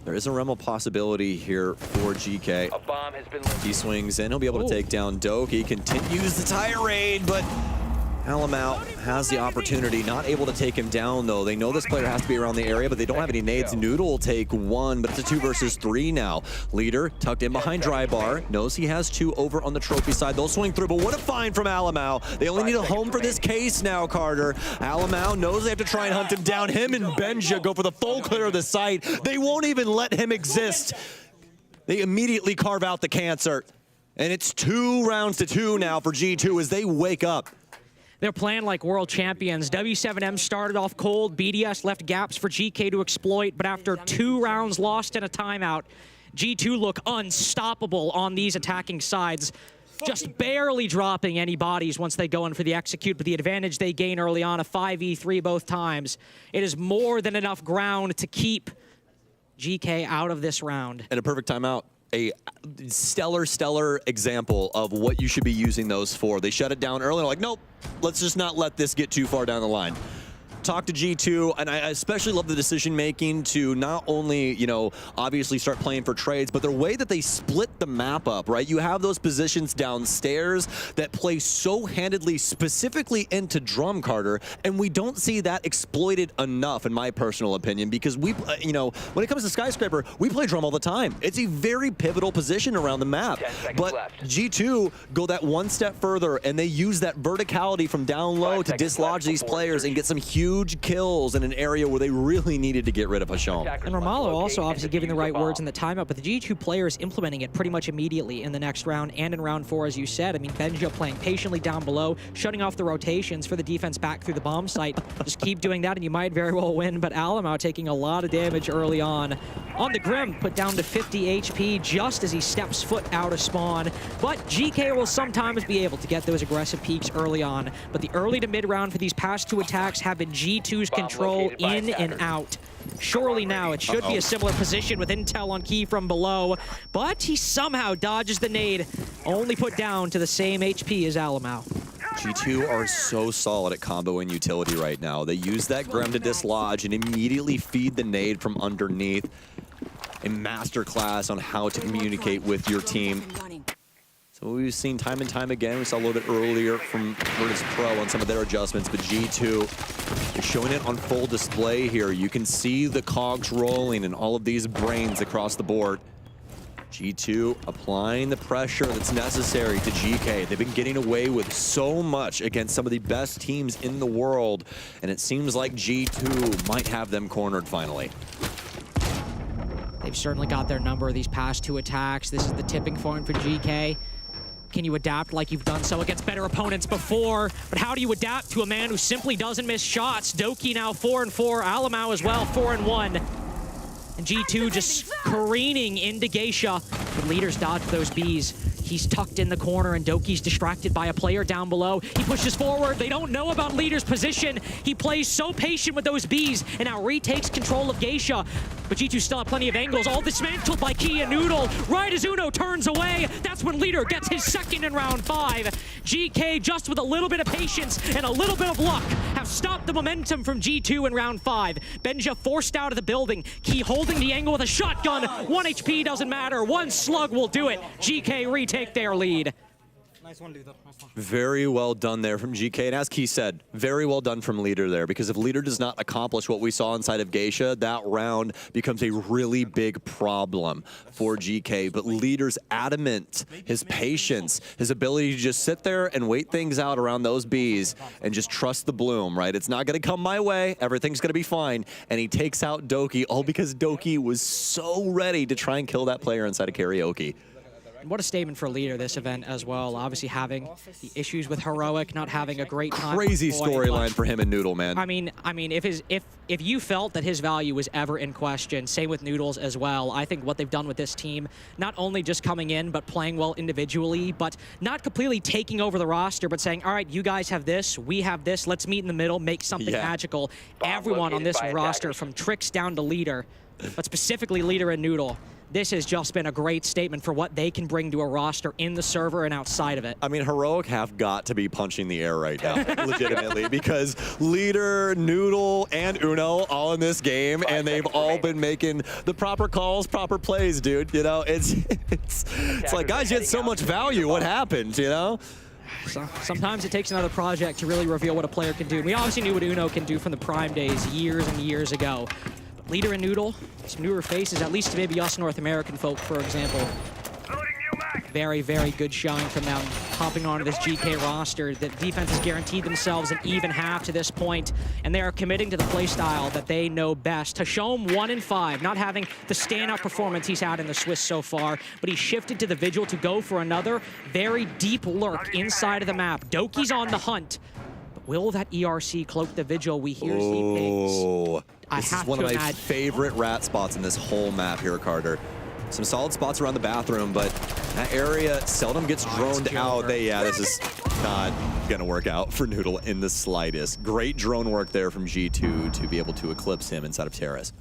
There is a Remmel possibility here for GK. A bomb has been He swings in, he'll be able to take down Doki, continues the tirade, but Alamau has the opportunity, not able to take him down though. They know this player has to be around the area, but they don't have any nades. Noodle will take 1, but it's a 2 versus 3 now. Leader tucked in behind Dry Bar, knows he has 2 over on the trophy side. They'll swing through, but what a find from Alamau. They only need a home for this case now, Carter. Alamau knows they have to try and hunt him down. Him and Benja go for the full clear of the site. They won't even let him exist. They immediately carve out the cancer. And it's 2 rounds to 2 now for G2 as they wake up. They're playing like world champions. W7M started off cold. BDS left gaps for GK to exploit, but after 2 rounds lost in a timeout, G2 look unstoppable on these attacking sides, just barely dropping any bodies once they go in for the execute, but the advantage they gain early on, a 5v3 both times. It is more than enough ground to keep GK out of this round. And a perfect timeout. A stellar example of what you should be using those for. They shut it down early, like, nope, let's just not let this get too far down the line. Talk to G2, and I especially love the decision making to not only, you know, obviously start playing for trades, but the way that they split the map up, right? You have those positions downstairs that play so handedly specifically into Drum, Carter, and we don't see that exploited enough, in my personal opinion, because we, you know, when it comes to Skyscraper, we play Drum all the time. It's a very pivotal position around the map, but G2 go that 1 step further, and they use that verticality from down low to dislodge these players and get some huge kills in an area where they really needed to get rid of Hasham. And Romalo also obviously giving the right words in the timeout, but the G2 players implementing it pretty much immediately in the next round and in round 4, as you said. I mean, Benja playing patiently down below, shutting off the rotations for the defense back through the bomb site. Just keep doing that and you might very well win, but Alamau taking a lot of damage early on. On the Grim, put down to 50 HP just as he steps foot out of spawn. But GK will sometimes be able to get those aggressive peaks early on. But the early to mid round for these past 2 attacks have been G2's control in and out. Surely now it should be a similar position with intel on key from below, but he somehow dodges the nade, only put down to the same HP as Alamau. G2 are so solid at combo and utility right now. They use that Grim to dislodge and immediately feed the nade from underneath. A masterclass on how to communicate with your team. So we've seen time and time again. We saw a little bit earlier from Virtus.pro on some of their adjustments, but G2 is showing it on full display here. You can see the cogs rolling and all of these brains across the board. G2 applying the pressure that's necessary to GK. They've been getting away with so much against some of the best teams in the world, and it seems like G2 might have them cornered finally. They've certainly got their number these past 2 attacks. This is the tipping point for GK. Can you adapt like you've done so against better opponents before? But how do you adapt to a man who simply doesn't miss shots? Doki now 4-4, Alamau as well 4-1. And G2 just careening into Geisha. But leaders dodge those Bs. He's tucked in the corner and Doki's distracted by a player down below. He pushes forward. They don't know about leader's position. He plays so patient with those Bs and now retakes control of Geisha. But G2 still have plenty of angles. All dismantled by Key and Noodle. Right as Uno turns away, that's when leader gets his second in round 5. GK, just with a little bit of patience and a little bit of luck, have stopped the momentum from G2 in round 5. Benja forced out of the building. Key holding the angle with a shotgun. 1 HP doesn't matter. 1 slug will do it. GK retake their lead. Nice one, Leader. Nice one. Very well done there from GK. And as Key said, very well done from Leader there, because if Leader does not accomplish what we saw inside of Geisha, that round becomes a really big problem for GK. But Leader's adamant, his patience, his ability to just sit there and wait things out around those Bs and just trust the bloom, right? It's not going to come my way. Everything's going to be fine. And he takes out Doki, all because Doki was so ready to try and kill that player inside of Karaoke. And what a statement for Leader this event as well. Obviously having the issues with Heroic, not having a great time. Crazy storyline for him and Noodle, man. I mean, if you felt that his value was ever in question, same with Noodles as well. I think what they've done with this team, not only just coming in, but playing well individually, but not completely taking over the roster, but saying, all right, you guys have this, we have this, let's meet in the middle, make something magical. Everyone on this roster, from Tricks down to Leader, but specifically Leader and Noodle, this has just been a great statement for what they can bring to a roster in the server and outside of it. I mean, Heroic have got to be punching the air right now, legitimately, because Leader, Noodle, and Uno all in this game, and they've all been making the proper calls, proper plays, dude. You know, it's like, guys, you had so much value. What happened, you know? So, sometimes it takes another project to really reveal what a player can do. And we obviously knew what Uno can do from the Prime days years and years ago. Leader and Noodle, some newer faces, at least to maybe us North American folk, for example. Very, very good showing from them, hopping onto this GK roster. The defense has guaranteed themselves an even half to this point, and they are committing to the playstyle that they know best. Hashom 1-5, not having the standout performance he's had in the Swiss so far, but he shifted to the Vigil to go for another very deep lurk inside of the map. Doki's on the hunt, but will that ERC cloak the Vigil? We hear Z-Pigs. This is one of my favorite rat spots in this whole map here, Carter. Some solid spots around the bathroom, but that area seldom gets droned out. This is not gonna work out for Noodle in the slightest. Great drone work there from G2 to be able to eclipse him inside of Terrace.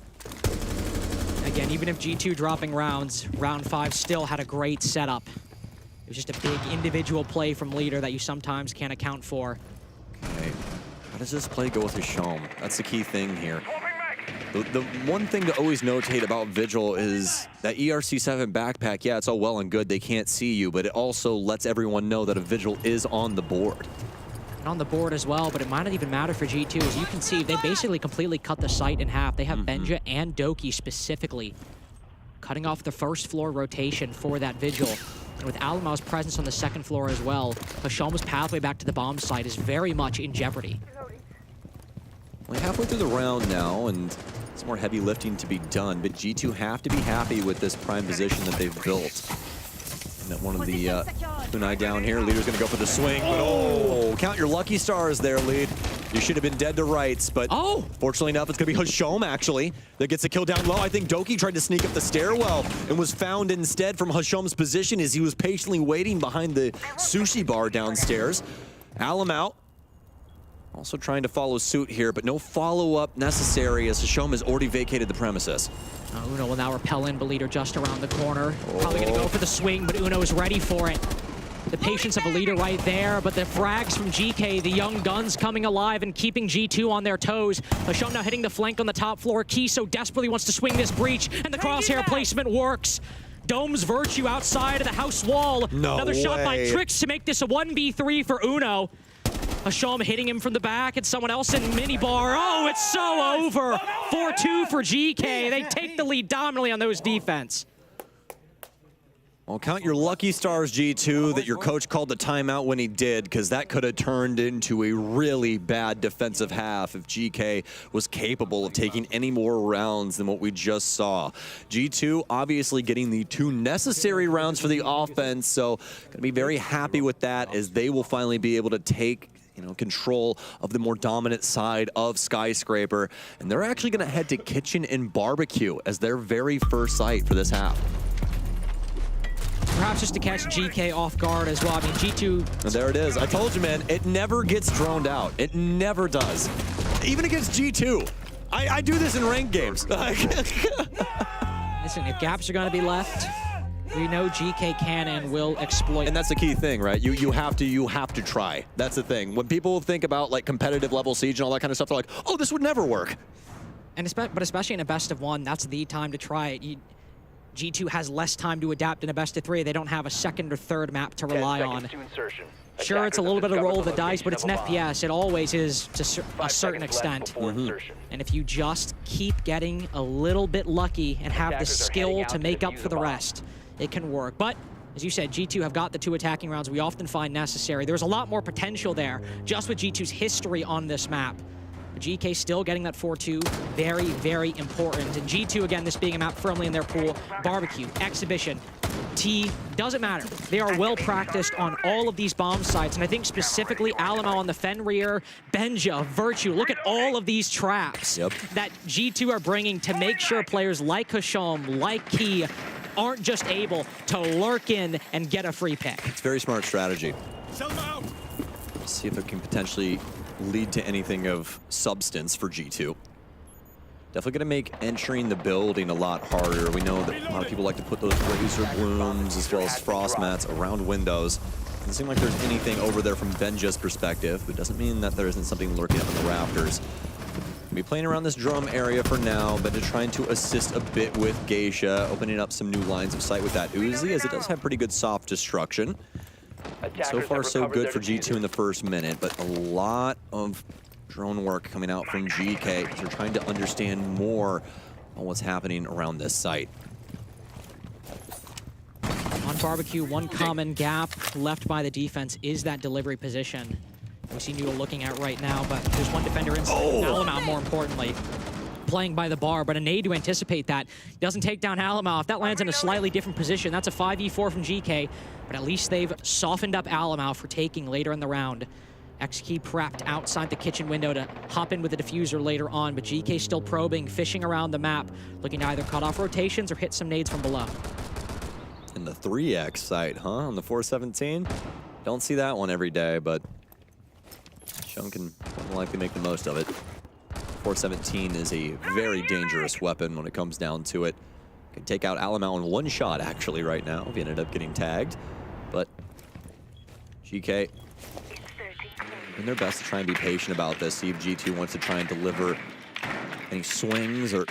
Again, even if G2 dropping rounds, round 5 still had a great setup. It was just a big individual play from Leader that you sometimes can't account for. Okay, how does this play go with Hashom? That's the key thing here. The one thing to always notate about Vigil is that ERC7 backpack, yeah, it's all well and good, they can't see you, but it also lets everyone know that a Vigil is on the board. And on the board as well, but it might not even matter for G2. As you can see, they basically completely cut the site in half. They have Benja and Doki specifically cutting off the first floor rotation for that Vigil. And with Alamau's presence on the second floor as well, Hashom's pathway back to the bomb site is very much in jeopardy. We're halfway through the round now, and it's more heavy lifting to be done, but G2 have to be happy with this prime position that they've built. And that one of the Kunai down here, Leader's gonna go for the swing, but oh, count your lucky stars there, Lead. You should have been dead to rights, but fortunately enough, it's gonna be Hashom, actually, that gets the kill down low. I think Doki tried to sneak up the stairwell and was found instead from Hashom's position as he was patiently waiting behind the sushi bar downstairs. Alamau also trying to follow suit here, but no follow-up necessary as Hashom has already vacated the premises. Uno will now repel in, but Leader just around the corner. Probably gonna go for the swing, but Uno is ready for it. The patience of a Leader right there, but the frags from GK, the young guns coming alive and keeping G2 on their toes. Hashom now hitting the flank on the top floor. Key so desperately wants to swing this breach, and the crosshair placement works. Dome's Virtue outside of the house wall. Another shot by Tricks to make this a 1v3 for Uno. Hashom hitting him from the back, and someone else in minibar. Oh, it's so over. 4-2 for GK. They take the lead dominantly on those defense. Well, count your lucky stars, G2, that your coach called the timeout when he did, because that could have turned into a really bad defensive half if GK was capable of taking any more rounds than what we just saw. G2 obviously getting the 2 necessary rounds for the offense, so going to be very happy with that as they will finally be able to take control of the more dominant side of Skyscraper. And they're actually going to head to Kitchen and Barbecue as their very first site for this half. Perhaps just to catch GK off guard as well. I mean, G2... And there it is. I told you, man, it never gets droned out. It never does. Even against G2. I do this in ranked games. Listen, if gaps are going to be left, we know GK can and will exploit. And that's the key thing, right? You have to try. That's the thing. When people think about like competitive level siege and all that kind of stuff, they're like, oh, this would never work. And but especially in a best of 1, that's the time to try it. G2 has less time to adapt in a best of 3. They don't have a second or third map to rely on. Sure, it's a little bit of roll of the dice, but it's an FPS. It always is to a certain extent. And if you just keep getting a little bit lucky and have the skill to make up for the rest, it can work. But as you said, G2 have got the 2 attacking rounds we often find necessary. There's a lot more potential there just with G2's history on this map. But GK still getting that 4-2, very, very important. And G2, again, this being a map firmly in their pool, Barbecue, Exhibition, T, doesn't matter. They are well practiced on all of these bomb sites, and I think specifically Alamo on the Fenrir, Benja, Virtue, look at all of these traps that G2 are bringing to make sure players like Hasham, like Key, aren't just able to lurk in and get a free pick. It's very smart strategy. See if it can potentially lead to anything of substance for G2. Definitely going to make entering the building a lot harder. We know that a lot of people like to put those razor blooms as well as frost mats around windows. Doesn't seem like there's anything over there from Benja's perspective, but doesn't mean that there isn't something lurking up in the rafters. We'll be playing around this drum area for now, but they're trying to assist a bit with Geisha, opening up some new lines of sight with that Uzi, as it does have pretty good soft destruction. So far, so good for G2 in the first minute, but a lot of drone work coming out from GK. They're trying to understand more on what's happening around this site. On Barbecue, one common gap left by the defense is that delivery position. We see Noodle looking at right now, but there's one defender inside. Alamau, more importantly, playing by the bar, but a nade to anticipate that. Doesn't take down Alamau. If that lands in a slightly different position, that's a 5v4 from GK, but at least they've softened up Alamau for taking later in the round. X-Key prepped outside the kitchen window to hop in with the diffuser later on, but GK still probing, fishing around the map, looking to either cut off rotations or hit some nades from below. In the 3X site, huh? On the 417? Don't see that one every day, but Sean can likely make the most of it. 417 is a very dangerous weapon when it comes down to it. Can take out Alamau in one shot, actually, right now, if he ended up getting tagged. But GK doing their best to try and be patient about this, see if G2 wants to try and deliver any swings or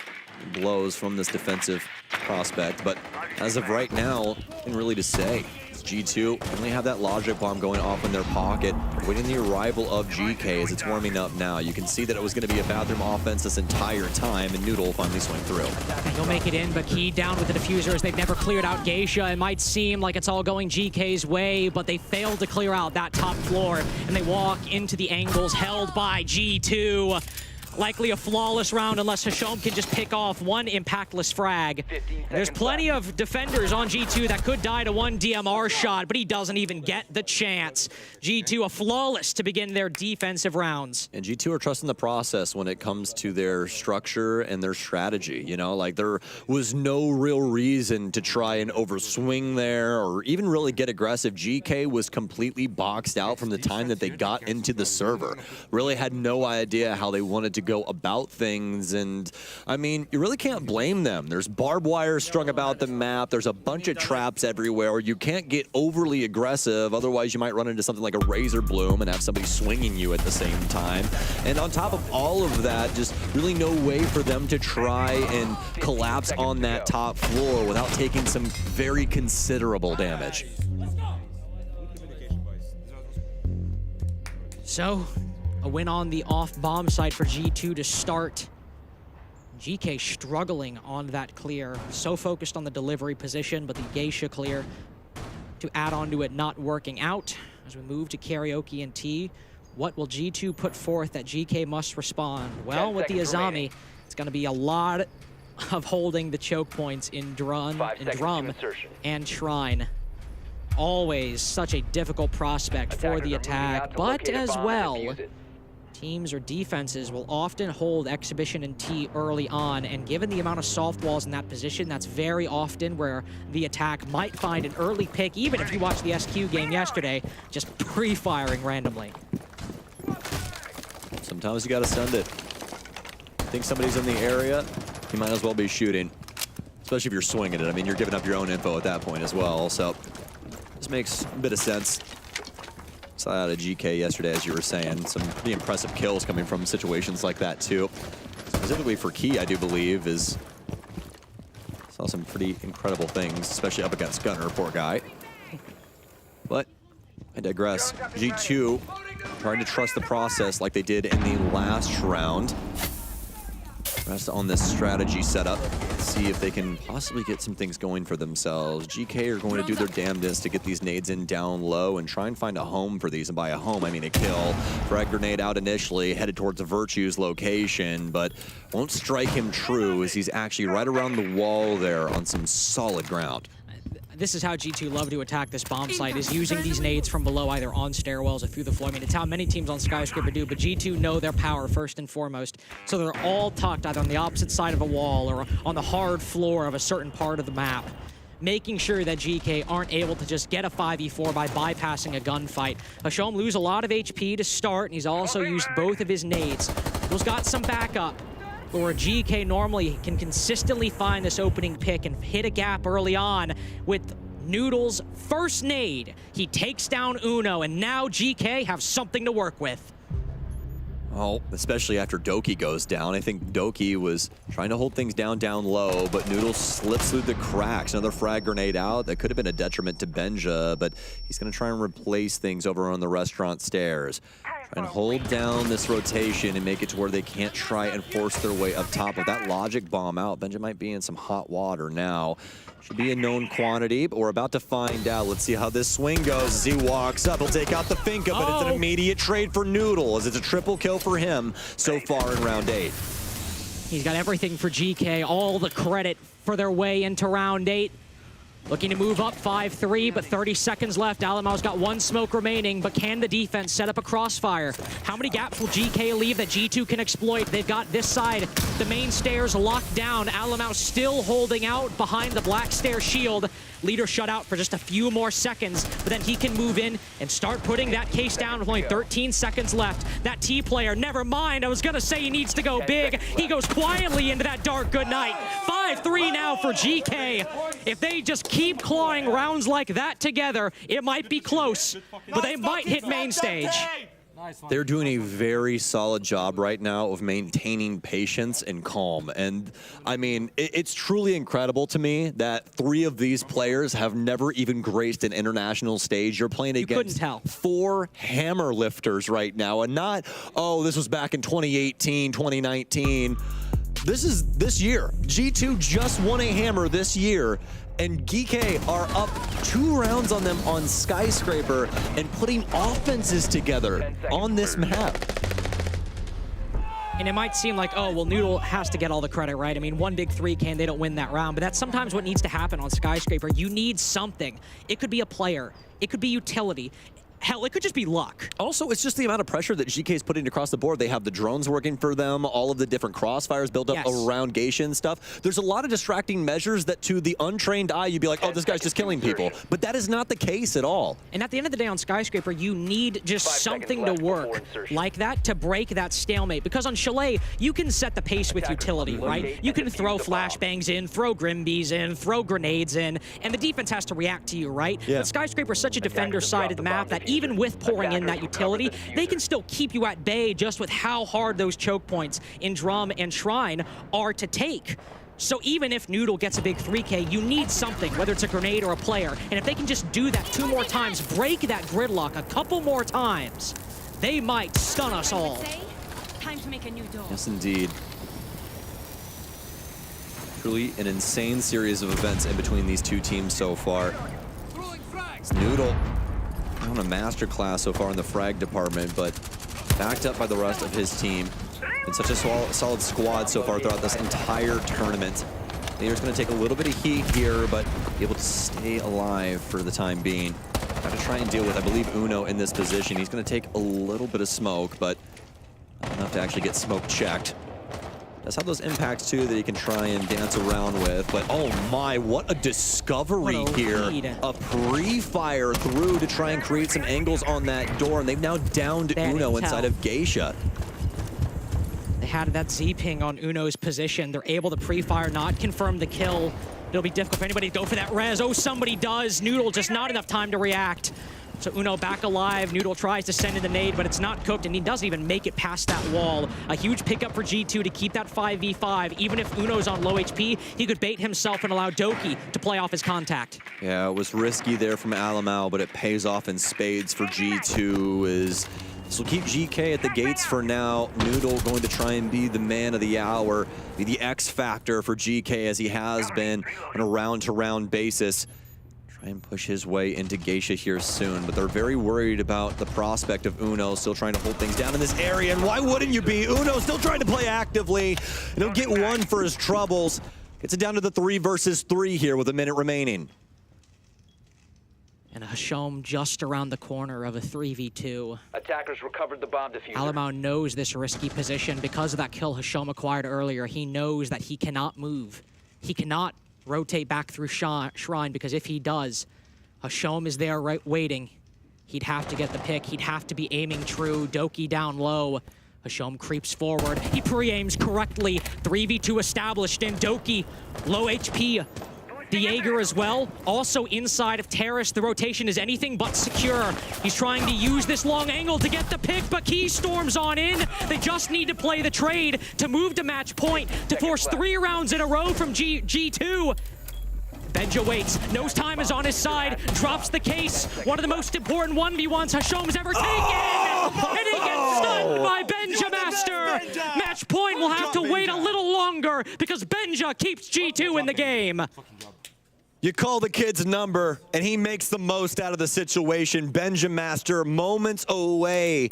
blows from this defensive prospect. But as of right now, nothing really to say. G2 only have that logic bomb going off in their pocket, waiting the arrival of GK as it's warming up now. You can see that it was going to be a bathroom offense this entire time, and Noodle will finally swing through. He'll make it in, but Key down with the diffusers. They've never cleared out Geisha. It might seem like it's all going GK's way, but they failed to clear out that top floor, and they walk into the angles held by G2. Likely a flawless round unless Hasham can just pick off one impactless frag. There's plenty of defenders on G2 that could die to one DMR shot, but he doesn't even get the chance. G2 a flawless to begin their defensive rounds. And G2 are trusting the process when it comes to their structure and their strategy. You know, like there was no real reason to try and overswing there or even really get aggressive. GK was completely boxed out from the time that they got into the server. Really had no idea how they wanted to go about things, and I mean, you really can't blame them. There's barbed wire strung about the map. There's a bunch of traps everywhere. You can't get overly aggressive, otherwise you might run into something like a razor bloom and have somebody swinging you at the same time. And on top of all of that, just really no way for them to try and collapse on that top floor without taking some very considerable damage. So, a win on the off-bomb side for G2 to start Geekay struggling on that clear. So focused on the delivery position, but the Geisha clear to add on to it not working out. As we move to Karaoke and T, what will G2 put forth that GK must respond? Well, with the Azami, it's going to be a lot of holding the choke points in Drum and Shrine. Always such a difficult prospect for the attack, but as well, teams or defenses will often hold Exhibition and T early on, and given the amount of soft walls in that position, that's very often where the attack might find an early pick, even if you watched the SQ game yesterday, just pre-firing randomly. Sometimes you gotta send it. Think somebody's in the area, you might as well be shooting. Especially if you're swinging it. I mean, you're giving up your own info at that point as well, so this makes a bit of sense. Saw out of GK yesterday, as you were saying. Some pretty impressive kills coming from situations like that, too. Specifically for Key, I do believe, saw some pretty incredible things, especially up against Gunner, poor guy. But I digress. G2 trying to trust the process like they did in the last round. Rest on this strategy setup. See if they can possibly get some things going for themselves. GK are going to do their damnedest to get these nades in down low and try and find a home for these. And by a home, I mean a kill. Frag grenade out initially, headed towards the Virtue's location, but won't strike him true as he's actually right around the wall there on some solid ground. This is how G2 love to attack this bomb site, is using these nades from below, either on stairwells or through the floor. I mean, it's how many teams on Skyscraper do, but G2 know their power first and foremost. So they're all tucked either on the opposite side of a wall or on the hard floor of a certain part of the map, making sure that GK aren't able to just get a 5v4 by bypassing a gunfight. Hashom lose a lot of HP to start, and he's also used both of his nades. Noodle's got some backup, but where GK normally can consistently find this opening pick and hit a gap early on with Noodle's first nade. He takes down Uno, and now GK have something to work with. Oh, especially after Doki goes down. I think Doki was trying to hold things down low, but Noodle slips through the cracks. Another frag grenade out. That could have been a detriment to Benja, but he's going to try and replace things over on the restaurant stairs. Try and hold down this rotation and make it to where they can't try and force their way up top. With that logic bomb out, Benja might be in some hot water now. Should be a known quantity, but we're about to find out. Let's see how this swing goes as he walks up. He'll take out the Finka, but it's an immediate trade for Noodle, as it's a triple kill for him so far in round 8. He's got everything for GK, all the credit for their way into round 8. Looking to move up 5-3, but 30 seconds left. Alamau's got one smoke remaining, but can the defense set up a crossfire? How many gaps will GK leave that G2 can exploit? They've got this side, the main stairs locked down. Alamau still holding out behind the black stair shield. Leader shut out for just a few more seconds, but then he can move in and start putting that case down with only 13 seconds left. That T player, never mind, I was gonna say he needs to go big. He goes quietly into that dark goodnight. 5-3 now for GK. If they just keep clawing rounds like that together, it might be close, but they might hit main stage. They're doing a very solid job right now of maintaining patience and calm. And I mean, it's truly incredible to me that 3 of these players have never even graced an international stage. You're playing against 4 hammer lifters right now, and not, oh, this was back in 2018, 2019. This is this year. G2 just won a hammer this year, and Geekay are up 2 rounds on them on Skyscraper and putting offenses together on this map. And it might seem like, oh, well, Noodle has to get all the credit, right? I mean, one big 3K and they don't win that round, but that's sometimes what needs to happen on Skyscraper. You need something. It could be a player. It could be utility. Hell, it could just be luck. Also, it's just the amount of pressure that GK's putting across the board. They have the drones working for them, all of the different crossfires built up around Geisha and stuff. There's a lot of distracting measures that to the untrained eye, you'd be like, oh, this guy's just killing people. But that is not the case at all. And at the end of the day on Skyscraper, you need just something to work like that to break that stalemate. Because on Chalet, you can set the pace with utility, right? You can throw flashbangs in, throw Grimbees in, throw grenades in, and the defense has to react to you, right? Yeah. But Skyscraper is such a defender side of the map that even with pouring in that utility, they can still keep you at bay just with how hard those choke points in Drum and Shrine are to take. So even if Noodle gets a big 3K, you need something, whether it's a grenade or a player. And if they can just do that 2 more times, break that gridlock a couple more times, they might stun us all. Time to make a new door. Yes, indeed. Truly an insane series of events in between these two teams so far. It's Noodle on a masterclass so far in the frag department, but backed up by the rest of his team. It's such a solid squad so far throughout this entire tournament. Leader's going to take a little bit of heat here, but be able to stay alive for the time being. Got to try and deal with, I believe, Uno in this position. He's going to take a little bit of smoke, but not enough to actually get smoke checked. Does have those impacts too that he can try and dance around with, but oh my, what a discovery here. A pre-fire through to try and create some angles on that door, and they've now downed Uno inside of Geisha. They had that Z-ping on Uno's position. They're able to pre-fire, not confirm the kill. It'll be difficult for anybody to go for that res. Oh, somebody does. Noodle, just not enough time to react. So Uno back alive. Noodle tries to send in the nade, but it's not cooked, and he doesn't even make it past that wall. A huge pickup for G2 to keep that 5v5. Even if Uno's on low HP, he could bait himself and allow Doki to play off his contact. Yeah, it was risky there from Alamau, but it pays off in spades for G2. This will keep GK at the gates for now. Noodle going to try and be the man of the hour, be the X factor for GK as he has been on a round-to-round basis. Try and push his way into Geisha here soon, but they're very worried about the prospect of Uno still trying to hold things down in this area, and why wouldn't you be? Uno still trying to play actively, and he'll get one for his troubles. Gets it down to the 3 versus 3 here with a minute remaining. And Hashom just around the corner of a 3v2. Attackers recovered the bomb diffuser. Alamau knows this risky position because of that kill Hashom acquired earlier. He knows that he cannot move. He cannot rotate back through Shrine, because if he does, Hashom is there right waiting. He'd have to get the pick. He'd have to be aiming true. Doki down low. Hashom creeps forward. He pre-aims correctly. 3v2 established, and Doki low HP. The Jaeger as well, also inside of Terrace. The rotation is anything but secure. He's trying to use this long angle to get the pick, but Keystorm's on in. They just need to play the trade to move to match point, to force 3 rounds in a row from G2. Benja waits, knows time is on his side, drops the case. One of the most important 1v1s Hashom's ever taken! And he gets stunned by Benja Master! Match point will have to wait a little longer because Benja keeps G2 in the game. You call the kid's number, and he makes the most out of the situation. Benja Master moments away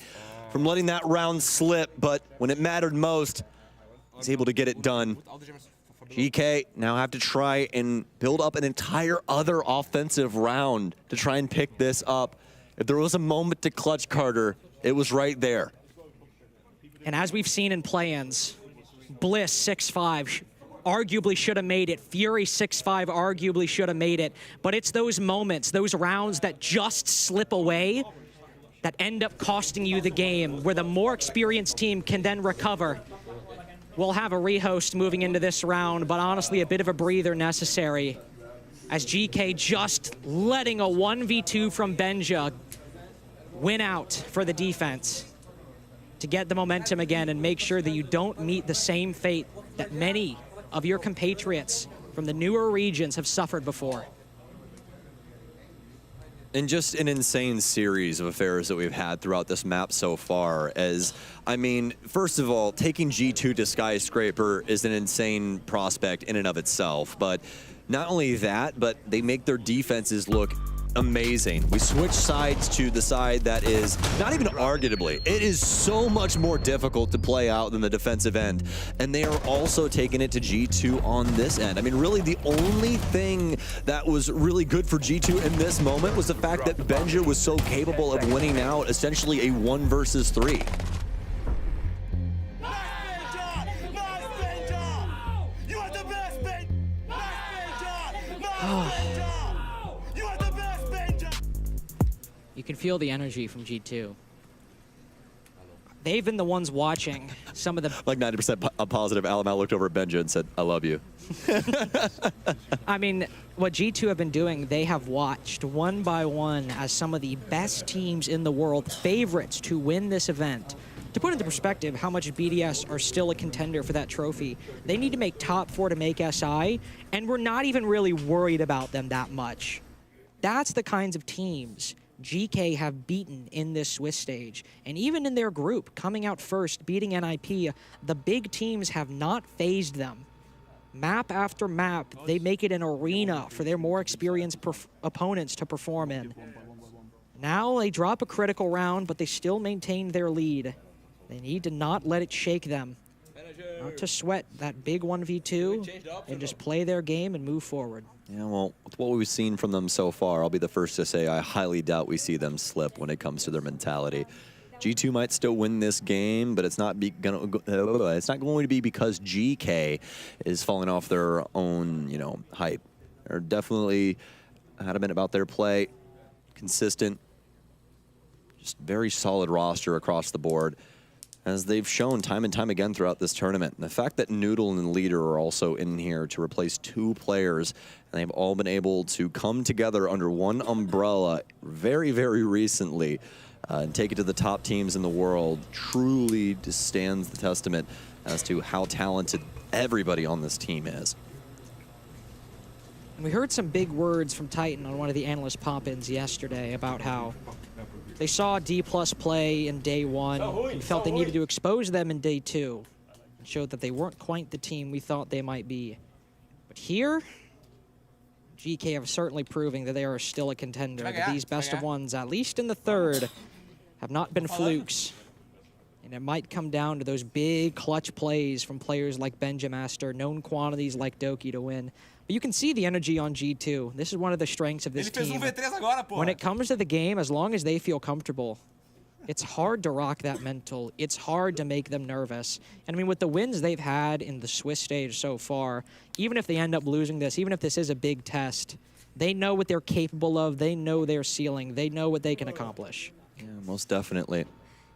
from letting that round slip, but when it mattered most, he's able to get it done. GK now have to try and build up an entire other offensive round to try and pick this up. If there was a moment to clutch Carter, it was right there. And as we've seen in play-ins, Bliss 6-5 arguably should have made it. Fury 6-5 arguably should have made it. But it's those moments, those rounds that just slip away that end up costing you the game, where the more experienced team can then recover. We'll have a rehost moving into this round, but honestly a bit of a breather necessary, as GK just letting a 1v2 from Benja win out for the defense to get the momentum again and make sure that you don't meet the same fate that many of your compatriots from the newer regions have suffered before. And just an insane series of affairs that we've had throughout this map so far. As, I mean, first of all, taking G2 to Skyscraper is an insane prospect in and of itself. But not only that, but they make their defenses look amazing. We switch sides to the side that is, not even arguably, it is so much more difficult to play out than the defensive end. And they are also taking it to G2 on this end. I mean, really the only thing that was really good for G2 in this moment was the fact that Benja was so capable of winning out essentially a 1 versus 3. You can feel the energy from G2. They've been the ones watching some of the... Like 90% positive, Alamau looked over at Benja and said, I love you. I mean, what G2 have been doing, they have watched one by one as some of the best teams in the world, favorites to win this event. To put into perspective how much BDS are still a contender for that trophy, they need to make top 4 to make SI, and we're not even really worried about them that much. That's the kinds of teams GK have beaten in this Swiss stage. And even in their group, coming out first, beating NIP, the big teams have not phased them. Map after map, they make it an arena for their more experienced opponents to perform in. Now they drop a critical round, but they still maintain their lead. They need to not let it shake them. Not to sweat that big 1v2 and just play their game and move forward. Yeah, well, with what we've seen from them so far, I'll be the first to say I highly doubt we see them slip when it comes to their mentality. G2 might still win this game, but it's not going to be because GK is falling off their own, hype. They're definitely adamant about their play, consistent, just very solid roster across the board, as they've shown time and time again throughout this tournament. And the fact that Noodle and Leader are also in here to replace 2 players, and they've all been able to come together under one umbrella very, very recently, and take it to the top teams in the world, truly stands the testament as to how talented everybody on this team is. And we heard some big words from Titan on one of the analyst pop-ins yesterday about how they saw Dplus play in day 1 and felt they needed to expose them in day 2 and showed that they weren't quite the team we thought they might be. But here, GK are certainly proving that they are still a contender. That these best of ones, at least in the 3rd, have not been flukes. And it might come down to those big clutch plays from players like Benjamaster, known quantities like Doki to win. But you can see the energy on G2. This is one of the strengths of this team. When it comes to the game, as long as they feel comfortable, it's hard to rock that mental. It's hard to make them nervous. And I mean, with the wins they've had in the Swiss stage so far, even if they end up losing this, even if this is a big test, they know what they're capable of. They know their ceiling. They know what they can accomplish. Yeah, most definitely.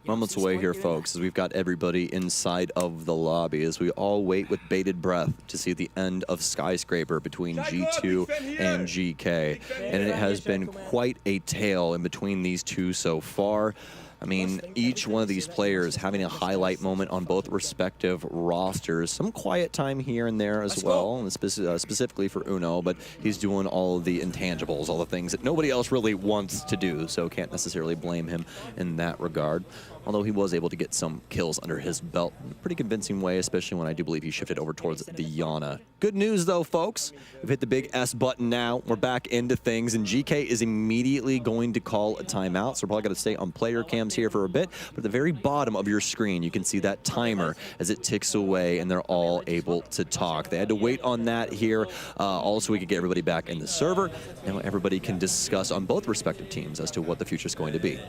Moments away here, folks, as we've got everybody inside of the lobby as we all wait with bated breath to see the end of Skyscraper between G2 and GK. And it has been quite a tale in between these two so far. I mean, each one of these players having a highlight moment on both respective rosters. Some quiet time here and there as well, and specifically for Uno, but he's doing all of the intangibles, all the things that nobody else really wants to do, so can't necessarily blame him in that regard. Although he was able to get some kills under his belt in a pretty convincing way, especially when I do believe he shifted over towards the Yana. Good news, though, folks. We've hit the big S button now. We're back into things, and GK is immediately going to call a timeout, so we're probably going to stay on player cams here for a bit. But at the very bottom of your screen, you can see that timer as it ticks away, and they're all able to talk. They had to wait on that here, also we could get everybody back in the server, and everybody can discuss on both respective teams as to what the future is going to be.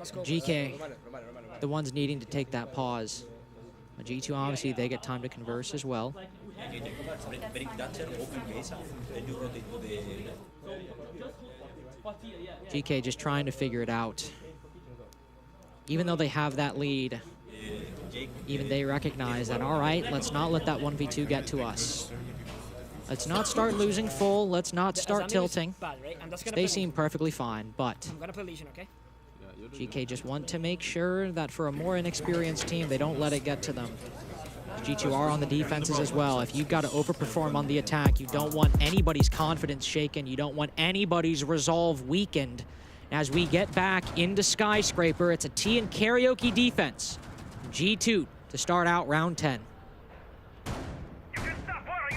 GK, the ones needing to take that pause. G2, obviously, they get time to converse as well. GK just trying to figure it out. Even though they have that lead, even they recognize that, all right, let's not let that 1v2 get to us. Let's not start losing full. Let's not start tilting. They seem perfectly fine, but GK just want to make sure that for a more inexperienced team, they don't let it get to them. G2 are on the defenses as well. If you've got to overperform on the attack, you don't want anybody's confidence shaken. You don't want anybody's resolve weakened. As we get back into Skyscraper, it's a tea and karaoke defense. G2 to start out round 10.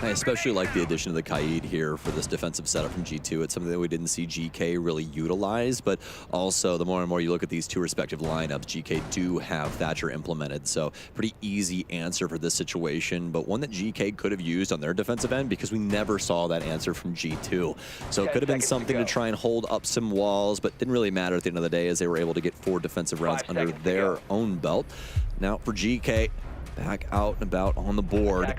I especially like the addition of the Kaid here for this defensive setup from G2. It's something that we didn't see GK really utilize, but also the more and more you look at these two respective lineups, GK do have Thatcher implemented, so pretty easy answer for this situation, but one that GK could have used on their defensive end because we never saw that answer from G2. So it could have been something to try and hold up some walls, but didn't really matter at the end of the day as they were able to get 4 defensive rounds under their own belt. Now for GK, back out and about on the board.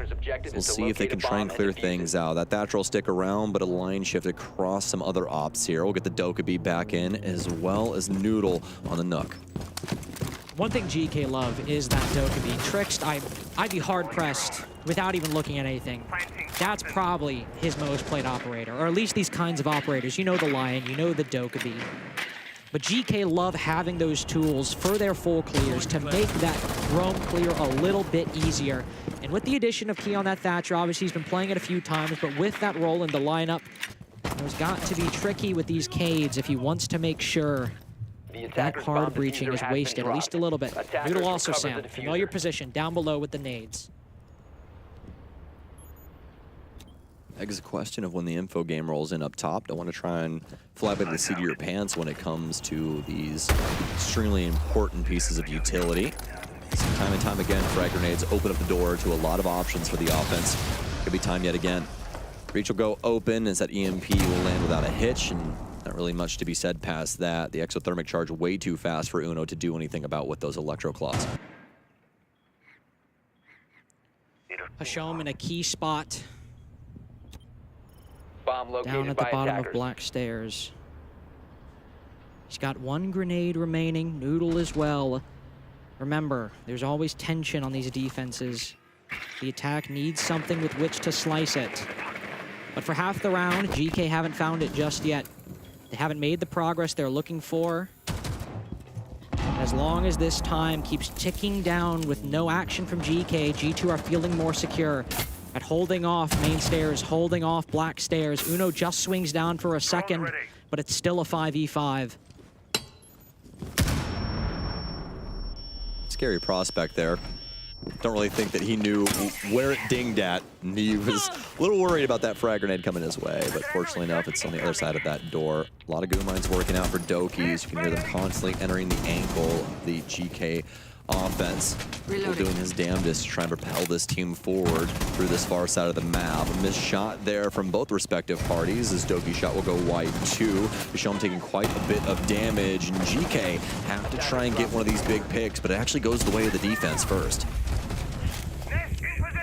We'll see if they can try and clear things out. That Thatcher will stick around, but a line shift across some other ops here. We'll get the Dokkaebi back in, as well as Noodle on the Nook. One thing GK love is that Dokkaebi. Trixed, I'd be hard-pressed without even looking at anything. That's probably his most played operator, or at least these kinds of operators. You know the Lion, you know the Dokkaebi. But GK love having those tools for their full clears to make that roam clear a little bit easier. And with the addition of Key on that Thatcher, obviously he's been playing it a few times, but with that role in the lineup, it's got to be tricky with these Cades if he wants to make sure That hard breaching is wasted, at least a little bit. Noodle also, Sam. Know your position down below with the nades. Begs the question of when the info game rolls in up top. Don't want to try and fly by the seat of your pants when it comes to these extremely important pieces of utility. So time and time again, frag grenades open up the door to a lot of options for the offense. Could be time yet again. Breach will go open as that EMP will land without a hitch, and not really much to be said past that. The exothermic charge way too fast for Uno to do anything about with those electro claws. Hashom in a key spot. Bomb located Down at the by bottom attackers. of black stairs. He's got one grenade remaining, Noodle as well. Remember, there's always tension on these defenses. The attack needs something with which to slice it. But for half the round, GK haven't found it just yet. They haven't made the progress they're looking for. As long as this time keeps ticking down with no action from GK, G2 are feeling more secure at holding off main stairs, holding off black stairs. Uno just swings down for a second, but it's still a 5v5. Scary prospect there. Don't really think that he knew where it dinged at. And he was a little worried about that frag grenade coming his way, but fortunately enough, it's on the other side of that door. A lot of goo mines working out for Dokies. You can hear them constantly entering the ankle of the GK offense. We're doing his damnedest to try and propel this team forward through this far side of the map. A missed shot there from both respective parties as Doki's shot will go wide too. Hashom taking quite a bit of damage, and GK have to try and get one of these big picks, but it actually goes the way of the defense first.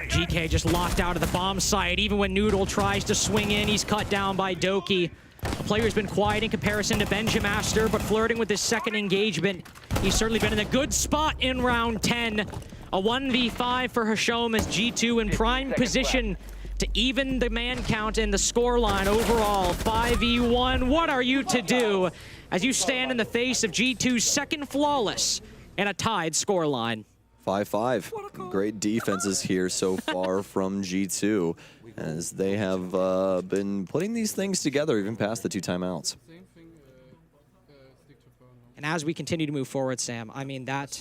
GK just locked out of the bomb site. Even when Noodle tries to swing in, he's cut down by Doki. The player's been quiet in comparison to Benjamaster, but flirting with his second engagement. He's certainly been in a good spot in round 10. A 1v5 for Hashom as G2 in prime position to even the man count and the scoreline overall. 5v1, what are you to do as you stand in the face of G2's second flawless and a tied scoreline? 5-5. Great defenses here so far from G2 as they have been putting these things together even past the 2 timeouts. And as we continue to move forward, Sam, I mean, that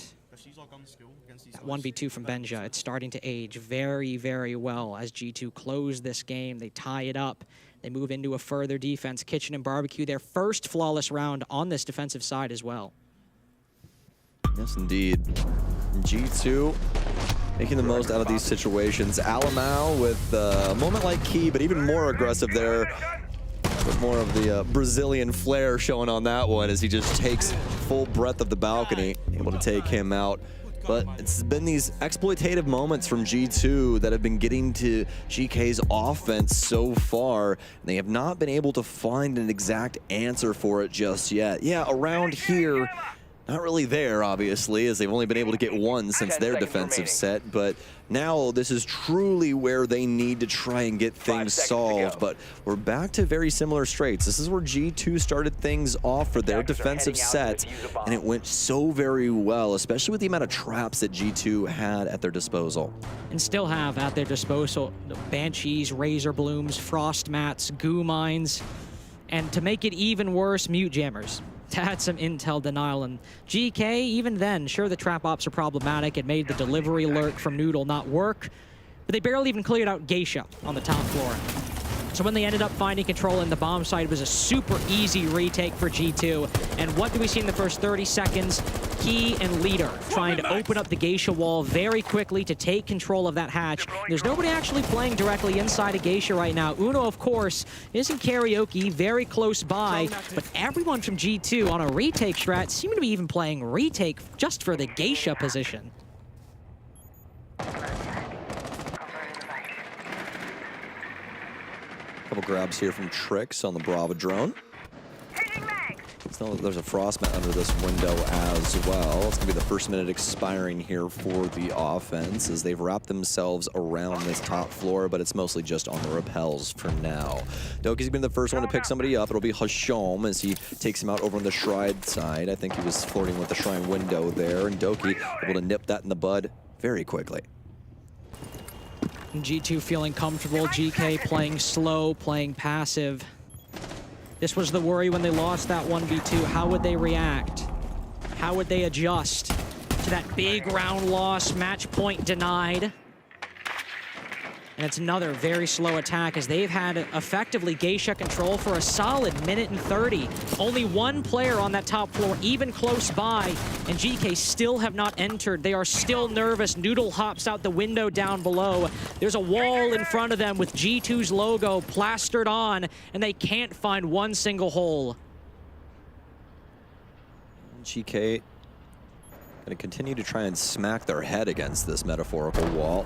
1v2 from Benja, it's starting to age very, very well as G2 close this game. They tie it up. They move into a further defense. Kitchen and Barbecue, their first flawless round on this defensive side as well. Yes, indeed. G2 making the most out of these situations. Alamau with a moment like Key, but even more aggressive there. With more of the Brazilian flair showing on that one as he just takes full breadth of the balcony, able to take him out. But it's been these exploitative moments from G2 that have been getting to GK's offense so far. They have not been able to find an exact answer for it just yet. Yeah, around here, not really there, obviously, as they've only been able to get one since their defensive set, but now this is truly where they need to try and get things solved. But we're back to very similar straits. This is where G2 started things off for their defensive set, and it went so very well, especially with the amount of traps that G2 had at their disposal. And still have at their disposal Banshees, Razor Blooms, Frost Mats, Goo Mines, and to make it even worse, Mute Jammers. To add some intel denial, and GK, even then, sure, the trap ops are problematic. It made the delivery lurk from Noodle not work, but they barely even cleared out Geisha on the top floor. So when they ended up finding control in the bomb site, it was a super easy retake for G2. And what do we see in the first 30 seconds? Key and Leader trying to open up the Geisha wall very quickly to take control of that hatch. There's nobody actually playing directly inside of Geisha right now. Uno, of course, is in karaoke, very close by, but everyone from G2 on a retake strat seem to be even playing retake just for the Geisha position. Couple grabs here from Trix on the Brava drone. So there's a Frostmat under this window as well. It's going to be the first minute expiring here for the offense as they've wrapped themselves around this top floor, but it's mostly just on the rappels for now. Doki's been the first one to pick somebody up. It'll be Hashom as he takes him out over on the Shrine side. I think he was flirting with the Shrine window there, and Doki able to nip that in the bud very quickly. G2 feeling comfortable, GK playing slow, playing passive. This was the worry when they lost that 1v2. How would they react? How would they adjust to that big round loss, match point denied? And it's another very slow attack as they've had effectively Geisha control for a solid minute and 30. Only one player on that top floor, even close by, and Geekay still have not entered. They are still nervous. Noodle hops out the window down below. There's a wall in front of them with G2's logo plastered on, and they can't find one single hole. Geekay gonna continue to try and smack their head against this metaphorical wall.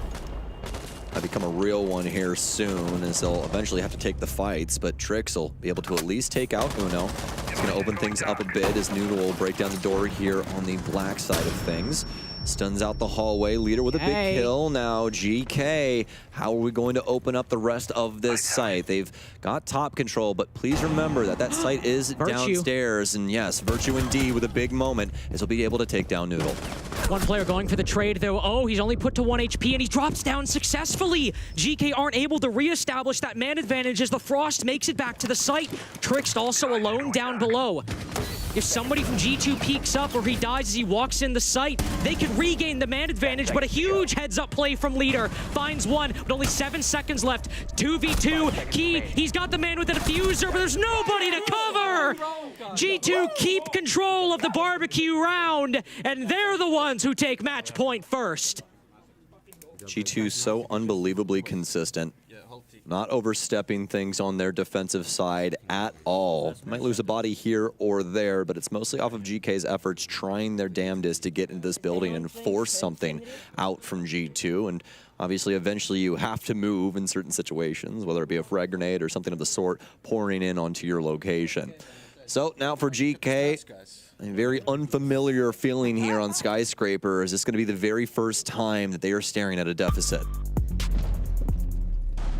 Become a real one here soon, as they'll eventually have to take the fights, but Trix will be able to at least take out Uno. It's going to open things up a bit as Noodle will break down the door here on the black side of things. Stuns out the hallway. Leader with a big kill. Now Geekay, how are we going to open up the rest of this site? They've got top control, but please remember that that site is downstairs. And yes, Virtue indeed with a big moment, as he'll be able to take down Noodle. One player going for the trade, though. Oh, he's only put to 1 HP, and he drops down successfully. Geekay aren't able to reestablish that man advantage as the Frost makes it back to the site. Trix also alone down below. If somebody from G2 peeks up or he dies as he walks in the site, they can regain the man advantage, but a huge heads-up play from Leader. Finds one, but only 7 seconds left. 2v2, Key, he's got the man with the diffuser, but there's nobody to cover! G2 keep control of the barbecue round, and they're the ones who take match point first. G2 so unbelievably consistent. Not overstepping things on their defensive side at all. Might lose a body here or there, but it's mostly off of GK's efforts trying their damnedest to get into this building and force something out from G2. And obviously, eventually you have to move in certain situations, whether it be a frag grenade or something of the sort pouring in onto your location. So now for GK, a very unfamiliar feeling here on Skyscraper. Is this going to be the very first time that they are staring at a deficit?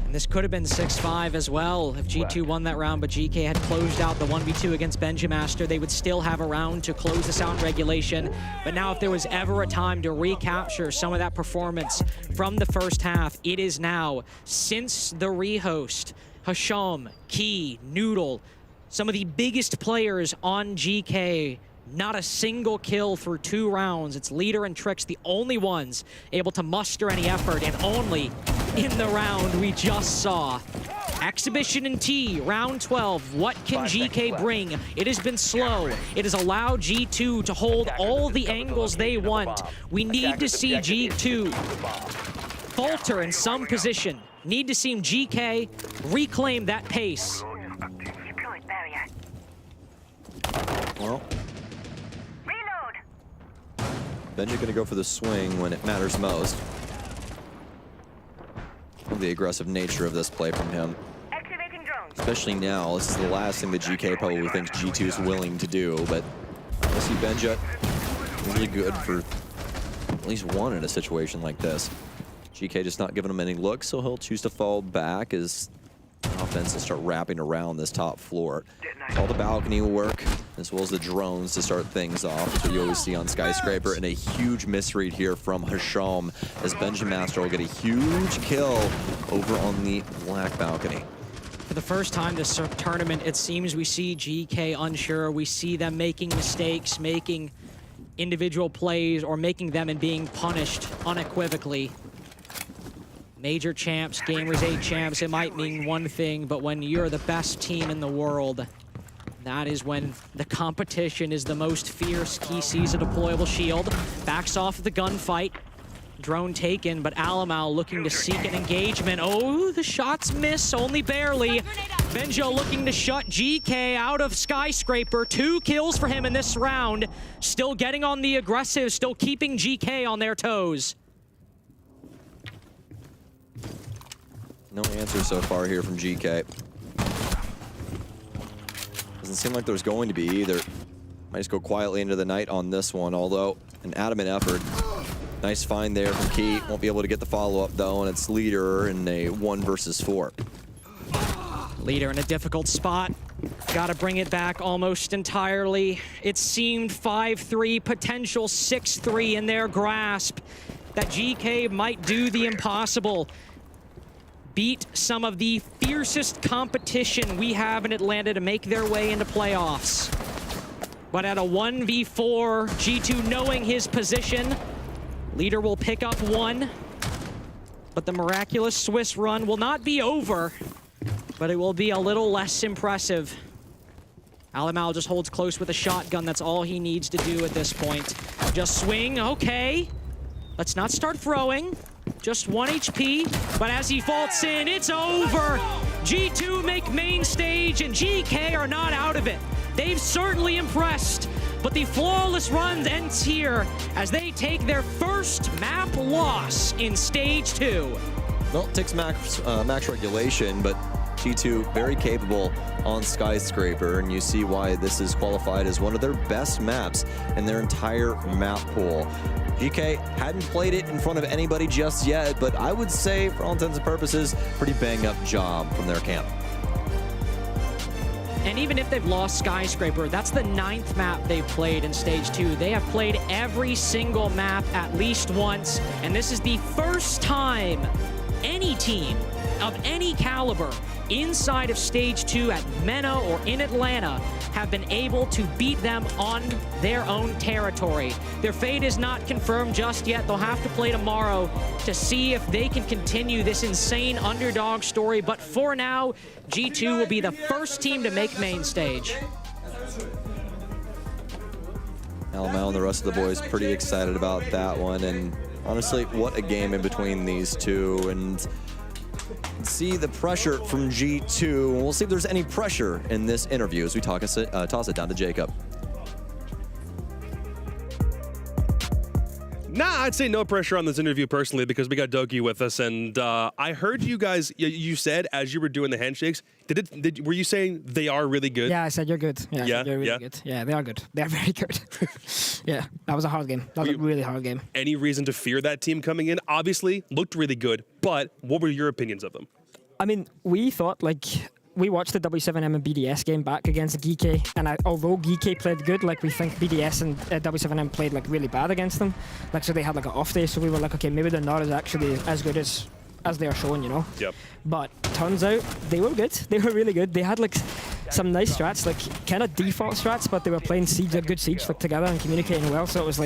And this could have been 6-5 as well if G2 won that round, but GK had closed out the 1v2 against Benjamaster. They would still have a round to close the sound regulation. But now if there was ever a time to recapture some of that performance from the first half, it is now. Since the rehost, Hasham, Key, Noodle, some of the biggest players on GK, not a single kill through 2 rounds. It's Leader and Trix, the only ones able to muster any effort, and only in the round we just saw. Exhibition in T, round 12. What can GK bring? It has been slow. It has allowed G2 to hold all the angles they want. We need to see G2 falter in some position. Need to see GK reclaim that pace. Well, Benji going to go for the swing when it matters most. The aggressive nature of this play from him. Especially now, this is the last thing that GK probably thinks G2 is willing to do, but I see Benja really good for at least one in a situation like this. GK just not giving him any looks, so he'll choose to fall back as offense will start wrapping around this top floor. All the balcony work, as well as the drones to start things off, which you always see on Skyscraper, and a huge misread here from Hasham, as Benjamaster will get a huge kill over on the black balcony. For the first time this tournament, it seems we see GK unsure. We see them making mistakes, making individual plays, or making them and being punished unequivocally. Major champs, Gamers 8 champs, it might mean one thing, but when you're the best team in the world, that is when the competition is the most fierce. Key sees a deployable shield, backs off the gunfight. Drone taken, but Alamau looking to seek an engagement. Oh, the shots miss, only barely. Benjo looking to shut GK out of Skyscraper. 2 kills for him in this round. Still getting on the aggressive, still keeping GK on their toes. No answer so far here from GK. Doesn't seem like there's going to be either. Might just go quietly into the night on this one, although an adamant effort. Nice find there from Key. Won't be able to get the follow-up though, and it's Leader in a 1 versus 4. Leader in a difficult spot. Gotta bring it back almost entirely. It seemed 5-3, potential 6-3 in their grasp. That GK might do the impossible. Beat some of the fiercest competition we have in Atlanta to make their way into playoffs. But at a 1v4, G2 knowing his position, leader will pick up one. But the miraculous Swiss run will not be over, but it will be a little less impressive. Alamal just holds close with a shotgun. That's all he needs to do at this point. Just swing, okay. Let's not start throwing. Just 1 HP, but as he vaults in, it's over. G2 make main stage, and Geekay are not out of it. They've certainly impressed, but the flawless run ends here as they take their first map loss in stage 2. Well, it takes max regulation, but G2 very capable on Skyscraper, and you see why this is qualified as one of their best maps in their entire map pool. Geekay hadn't played it in front of anybody just yet, but I would say, for all intents and purposes, pretty bang-up job from their camp. And even if they've lost Skyscraper, that's the 9th map they've played in Stage 2. They have played every single map at least once, and this is the first time any team of any caliber inside of Stage 2 at MENA or in Atlanta have been able to beat them on their own territory. Their fate is not confirmed just yet. They'll have to play tomorrow to see if they can continue this insane underdog story. But for now, G2 will be the first team to make main stage. Alamal and the rest of the boys pretty excited about that one. And honestly, what a game in between these two. And see the pressure from G2. We'll see if there's any pressure in this interview as we toss it down to Jacob. Nah, I'd say no pressure on this interview personally because we got Doki with us, and I heard you guys. You said as you were doing the handshakes, were you saying they are really good? Yeah, I said you're good. Yeah, yeah, you're really good. Yeah, they are good. They are very good. Yeah, that was a hard game. That was a really hard game. Any reason to fear that team coming in? Obviously, looked really good, but what were your opinions of them? I mean, we thought we watched the W7M and BDS game back against Geekay, and although Geekay played good, we think BDS and W7M played really bad against them. So they had an off day, so we were okay, maybe they're not actually as good as they are showing, you know. Yep. But turns out they were good. They were really good. They had some nice strats, kind of default strats, but they were playing siege, a good siege together and communicating well. So it was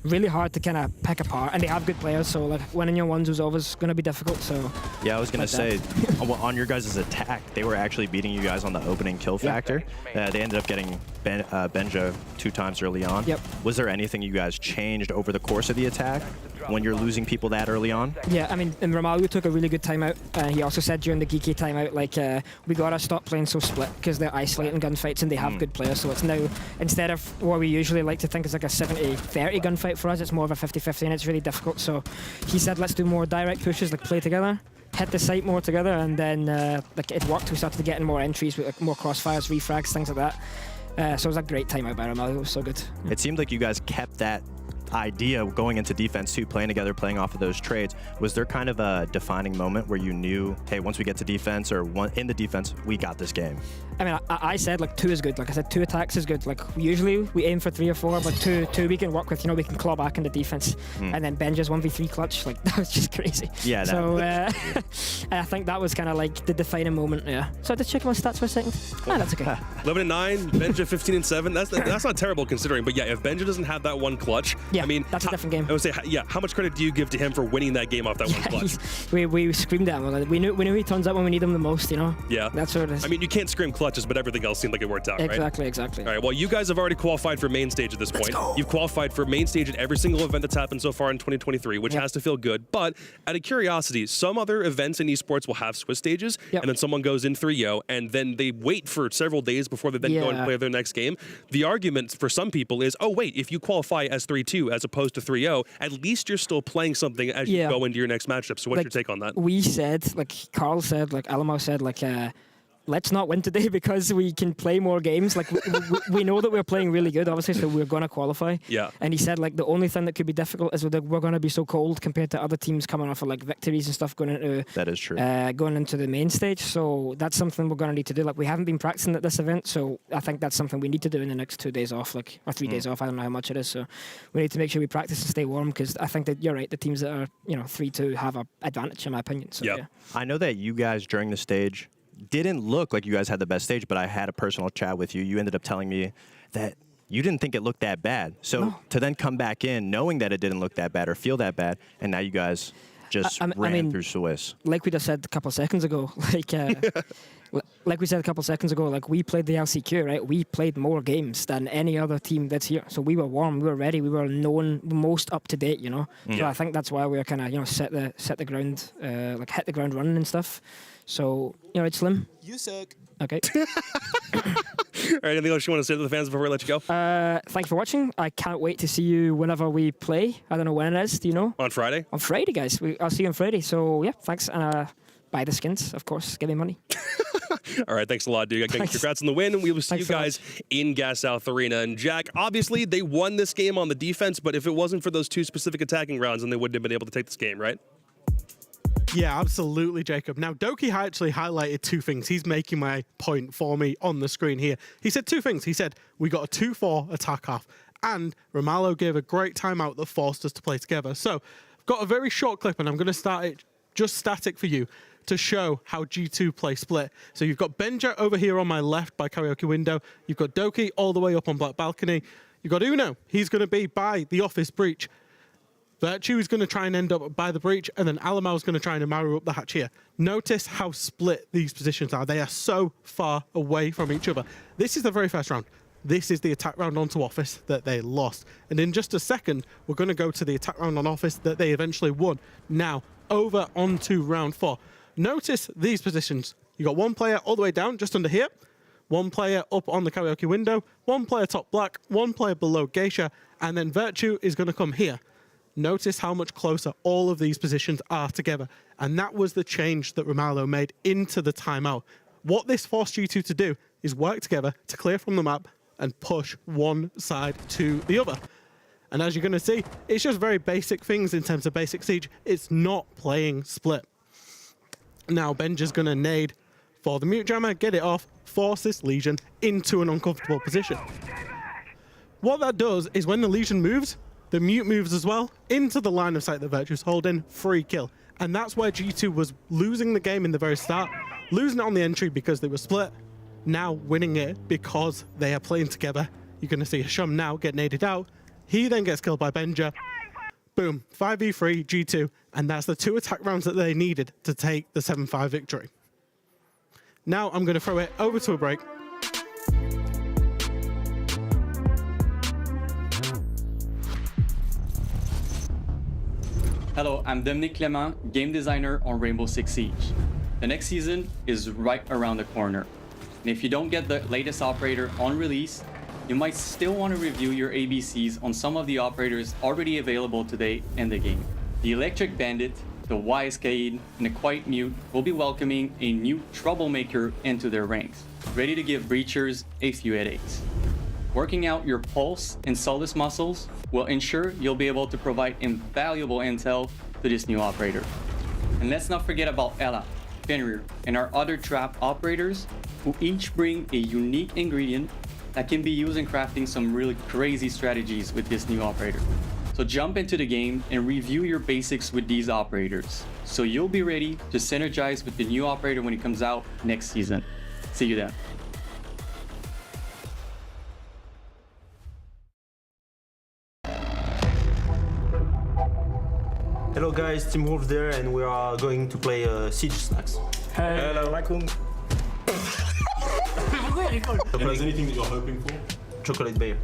really hard to kind of pick apart, and they have good players, so winning your ones was always going to be difficult. So yeah, I was going to say on your guys' attack, they were actually beating you guys on the opening kill factor. They ended up getting Benja 2 times early on. Yep. Was there anything you guys changed over the course of the attack when you're losing people that early on? Yeah, I mean, and Romario took a really good timeout. He also said during the Geekay timeout, we gotta stop playing so split because they're isolating gunfights and they have good players. So it's now, instead of what we usually like to think is a 70-30 gunfight for us, it's more of a 50-50, and it's really difficult. So he said, let's do more direct pushes, play together, hit the site more together, and then it worked. We started getting more entries with more crossfires, refrags, things like that. So it was a great timeout by Romario. It was so good. It seemed like you guys kept that idea going into defense too, playing together, playing off of those trades. Was there kind of a defining moment where you knew, hey, once we get to defense or in the defense, we got this game? I mean, I said 2 is good. I said 2 attacks is good. Usually we aim for 3 or 4, but 2 we can work with. We can claw back into defense. And then Benja's 1v3 clutch. That was just crazy. Yeah. So I think that was kind of the defining moment. Yeah. So I just check my stats for a second. That's okay. 11-9, Benja 15-7. That's not terrible considering. But yeah, if Benja doesn't have that one clutch, yeah, I mean, that's a different game. I would say, yeah. How much credit do you give to him for winning that game off that one clutch? We screamed at him. We knew he turns up when we need him the most. Yeah. That's what it is. I mean, you can't scream clutches, but everything else seemed like it worked out, right? Exactly. All right, well, you guys have already qualified for main stage at this point. You've qualified for main stage at every single event that's happened so far in 2023, which has to feel good. But out of curiosity, some other events in esports will have Swiss stages, and then someone goes in 3-0, and then they wait for several days before they then go and play their next game. The argument for some people is, oh, wait, if you qualify as 3-2 as opposed to 3-0, at least you're still playing something as you go into your next matchup. So what's your take on that? We said, Carl said, Alamo said, let's not win today because we can play more games. We know that we're playing really good, obviously, so we're going to qualify. Yeah. And he said, the only thing that could be difficult is that we're going to be so cold compared to other teams coming off of, victories and stuff going into... That is true. Going into the main stage. So that's something we're going to need to do. We haven't been practicing at this event, so I think that's something we need to do in the next 2 days off, or 3 days off. I don't know how much it is. So we need to make sure we practice and stay warm because I think that you're right. The teams that are, 3-2 have an advantage, in my opinion. So, yeah. I know that you guys, during the stage, didn't look like you guys had the best stage, but I had a personal chat with you. You ended up telling me that you didn't think it looked that bad. So to then come back in knowing that it didn't look that bad or feel that bad, and now you guys just ran through Swiss. Like we just said a couple of seconds ago, like we said a couple of seconds ago, like we played the LCQ, right? We played more games than any other team that's here. So we were warm, we were ready, we were known the most up to date, you know. So I think that's why we were kind of, you know, set the ground, like hit the ground running and stuff. So, you know, it's Slim. You suck. Okay. All right, anything else you want to say to the fans before we let you go? Thanks for watching. I can't wait to see you whenever we play. I don't know when it is. Do you know? On Friday. On Friday, guys. I'll see you on Friday. So, yeah, thanks. And buy the skins, of course. Give me money. All right, thanks a lot, dude. Again, congrats on the win. We will see you guys in Gas South Arena. And Jack, obviously, they won this game on the defense, but if it wasn't for those 2 specific attacking rounds, then they wouldn't have been able to take this game, right? Yeah, absolutely, Jacob. Now, Doki actually highlighted 2 things. He's making my point for me on the screen here. He said 2 things. He said, we got a 2-4 attack half, and Romalo gave a great timeout that forced us to play together. So, I've got a very short clip, and I'm going to start it just static for you to show how G2 play split. So, you've got Benja over here on my left by Karaoke Window. You've got Doki all the way up on Black Balcony. You've got Uno. He's going to be by the office breach. Virtue is going to try and end up by the breach, and then Alamau is going to try and Amaru up the hatch here. Notice how split these positions are. They are so far away from each other. This is the very first round. This is the attack round onto office that they lost. And in just a second, we're going to go to the attack round on office that they eventually won. Now, over onto round 4. Notice these positions. You got 1 player all the way down, just under here. 1 player up on the Karaoke Window. 1 player top black. 1 player below Geisha. And then Virtue is going to come here. Notice how much closer all of these positions are together. And that was the change that Romalo made into the timeout. What this forced G2 to do is work together to clear from the map and push one side to the other. And as you're going to see, it's just very basic things in terms of basic Siege. It's not playing split. Now Benja's going to nade for the mute jammer, get it off, force this Legion into an uncomfortable position. What that does is when the Legion moves, the mute moves as well into the line of sight that Virtue's holding, free kill. And that's where G2 was losing the game in the very start, losing it on the entry because they were split, now winning it because they are playing together. You're going to see Hasham now get naded out. He then gets killed by Benja. Boom, 5v3 G2, and that's the 2 attack rounds that they needed to take the 7-5 victory. Now I'm going to throw it over to a break. Hello, I'm Dominique Clement, game designer on Rainbow Six Siege. The next season is right around the corner. And if you don't get the latest operator on release, you might still want to review your ABCs on some of the operators already available today in the game. The Electric Bandit, the Wise Kaid, and the Quiet Mute will be welcoming a new troublemaker into their ranks, ready to give breachers a few headaches. Working out your pulse and Solus muscles will ensure you'll be able to provide invaluable intel to this new operator. And let's not forget about Ella, Fenrir, and our other trap operators who each bring a unique ingredient that can be used in crafting some really crazy strategies with this new operator. So jump into the game and review your basics with these operators, so you'll be ready to synergize with the new operator when it comes out next season. See you then. Hello guys, Team Wolf there, and we are going to play Siege Snacks. Hey. Hello. Is anything that you're hoping for? Chocolate bear.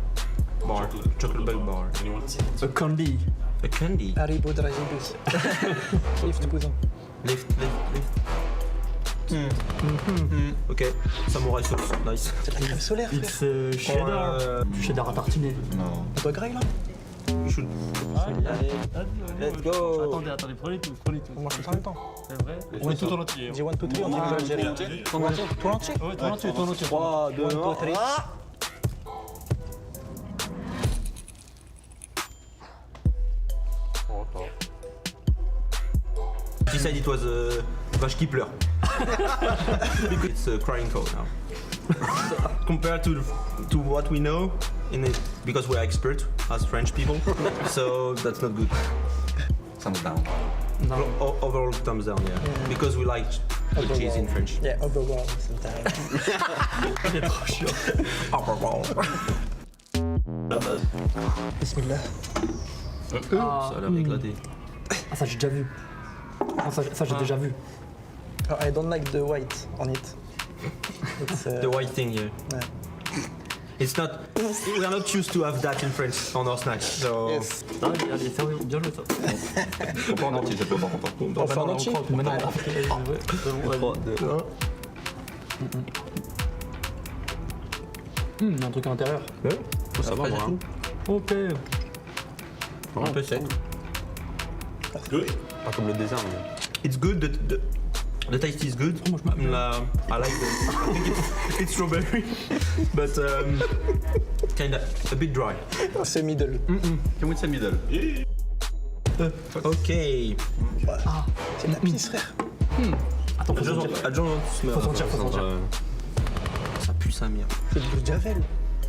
Bar. Chocolate bear bar. Anyone? A candy. A candy? Haribo Dragibus. Lift poison. Lift. Ok, samouraï sauce, nice. C'est de la crème solaire, frère. It's cheddar. Cheddar à tartiner. Non. On doit grailler là? You should. Allez, let's go. Attendez, prenez tout. On marche tous en même temps. C'est vrai? On est tout en entier. Dis 1, 2, 3, on est Algérie. Tout l'entier? Tout l'entier? Ouais, tout l'entier. 3, 2, 1, 3. He said it was a vache qui pleure. It's a crying cow now. Compared to what we know, in it, because we're expert as French people, so that's not good. Thumbs down. No. Overall thumbs down, yeah. Because we like the cheese in French. Yeah, overall sometimes. C'est trop chiant. Overall. Bismillah. Ça a l'air éclaté. Ah, ça j'ai déjà vu. Ah, ça j'ai déjà vu. I don't like the white on it. It's, The white thing here. Ouais. It's not. We are not used to have that in France on our snacks. So. Yes. Ah, allez, sérieux, bien joué ça. On peut en entier, ça peut pas. On fait en entier. Maintenant, il y a un truc à l'intérieur. Ça va, moi. Hein. Ok. Un peu sec. Pas comme le désert, mais. It's good. The taste is good. I like it. I think it's strawberry, but kinda a bit dry. C'est middle. Can we say middle? Okay. Ah, c'est de la pisse, frère. Attends, I don't smell. Faut sentir. Ça pue sa merde. C'est du Javel.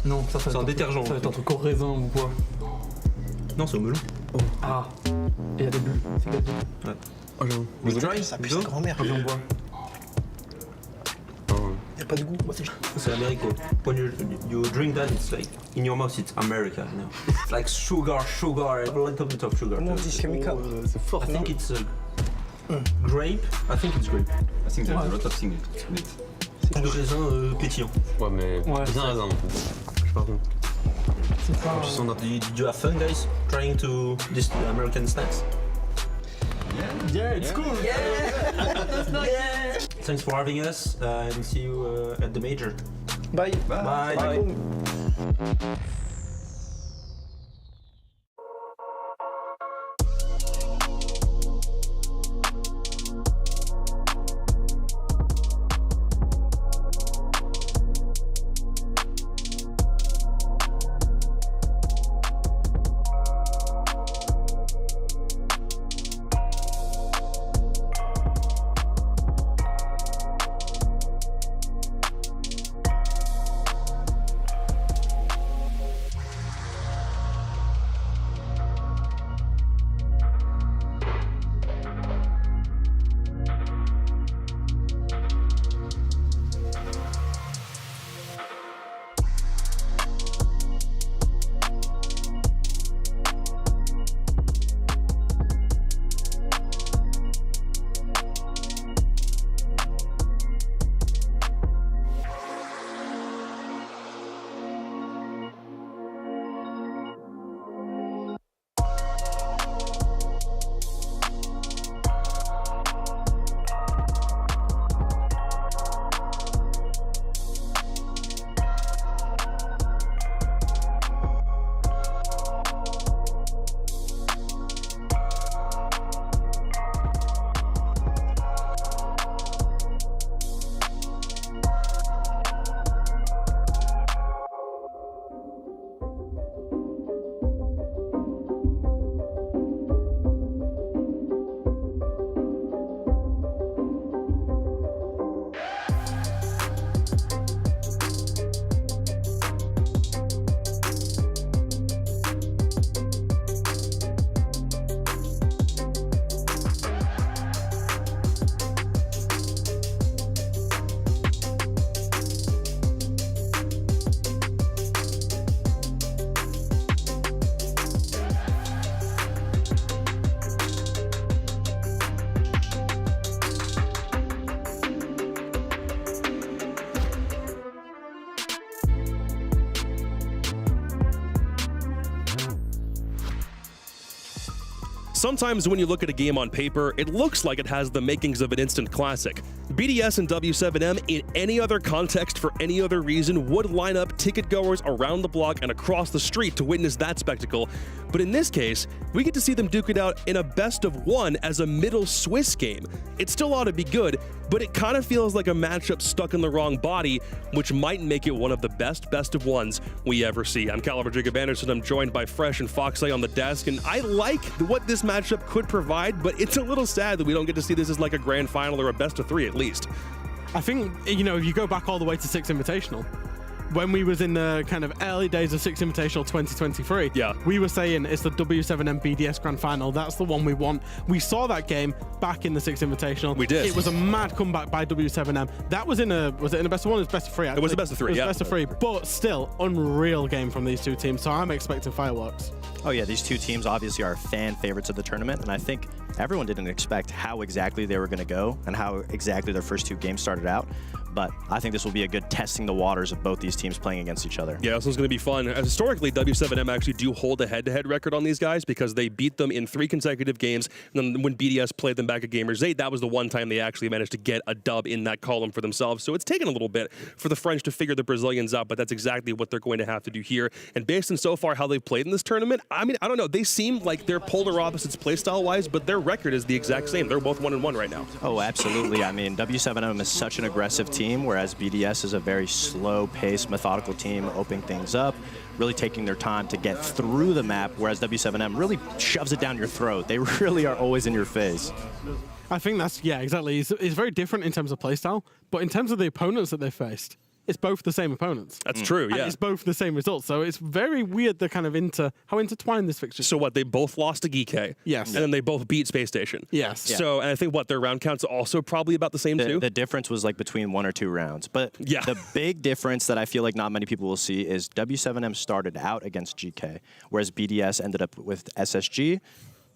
Non, ça C'est un détergent. Ça va être un truc au raisin ou quoi? Non, c'est au melon. Ah. Et il y a des bulles. C'est des bulles. Ouais. Oh, j'avoue. It's dry. Ça pue sa grand-mère. Viens, on boit. Y'a pas de goût. C'est Amérique. When you drink that, it's like in your mouth, it's America. You know? It's like sugar, a little bit of sugar. Comment on dit chemical? C'est fort. I think it's grape. I think it's grape. I think there's a lot of things in it. C'est de raisin pétillant. Ouais, mais bien raisin. Je sais pas trop. C'est pas. So did you have fun, guys, trying to this American snacks? Yeah, it's cool. Yeah. Thanks for having us, and see you at the major. Bye. Bye. Sometimes when you look at a game on paper, it looks like it has the makings of an instant classic. BDS and W7M in any other context for any other reason would line up ticket goers around the block and across the street to witness that spectacle. But in this case, we get to see them duke it out in a best of one as a middle Swiss game. It still ought to be good, but it kind of feels like a matchup stuck in the wrong body, which might make it one of the best of ones we ever see. I'm Caliber Jacob Anderson. I'm joined by Fresh and Foxley on the desk, and I like what this matchup could provide, but it's a little sad that we don't get to see this as like a grand final or a best of three at least. I think, you know, if you go back all the way to 6 Invitational, when we was in the kind of early days of Six Invitational 2023, we were saying it's the W7M BDS Grand Final. That's the one we want. We saw that game back in the Six Invitational. We did. It was a mad comeback by W7M. That was was it in a best of one? It was best of three. Actually. It was a best of three. It was best of three, but still unreal game from these two teams. So I'm expecting fireworks. Oh yeah, these two teams obviously are fan favorites of the tournament, and I think everyone didn't expect how exactly they were going to go and how exactly their first two games started out. But I think this will be a good testing the waters of both these teams playing against each other. Yeah, this one's going to be fun. Historically, W7M actually do hold a head-to-head record on these guys because they beat them in 3 consecutive games. And then when BDS played them back at Gamers 8, that was the one time they actually managed to get a dub in that column for themselves. So it's taken a little bit for the French to figure the Brazilians out, but that's exactly what they're going to have to do here. And based on so far how they've played in this tournament, I mean, I don't know. They seem like they're polar opposites playstyle-wise, but their record is the exact same. They're both 1-1 right now. Oh, absolutely. I mean, W7M is such an aggressive team, whereas BDS is a very slow-paced, methodical team, opening things up, really taking their time to get through the map, whereas W7M really shoves it down your throat. They really are always in your face. I think that's, yeah, exactly. It's very different in terms of playstyle, but in terms of the opponents that they faced, it's both the same opponents. That's true, yeah. And it's both the same results. So it's very weird the kind of how intertwined this fixture is. So what, they both lost to Geekay. Yes. And then they both beat Space Station. Yes. Yeah. So, and I think their round counts also probably about the same too? The difference was like between 1 or 2 rounds. But the big difference that I feel like not many people will see is W7M started out against GK, whereas BDS ended up with SSG,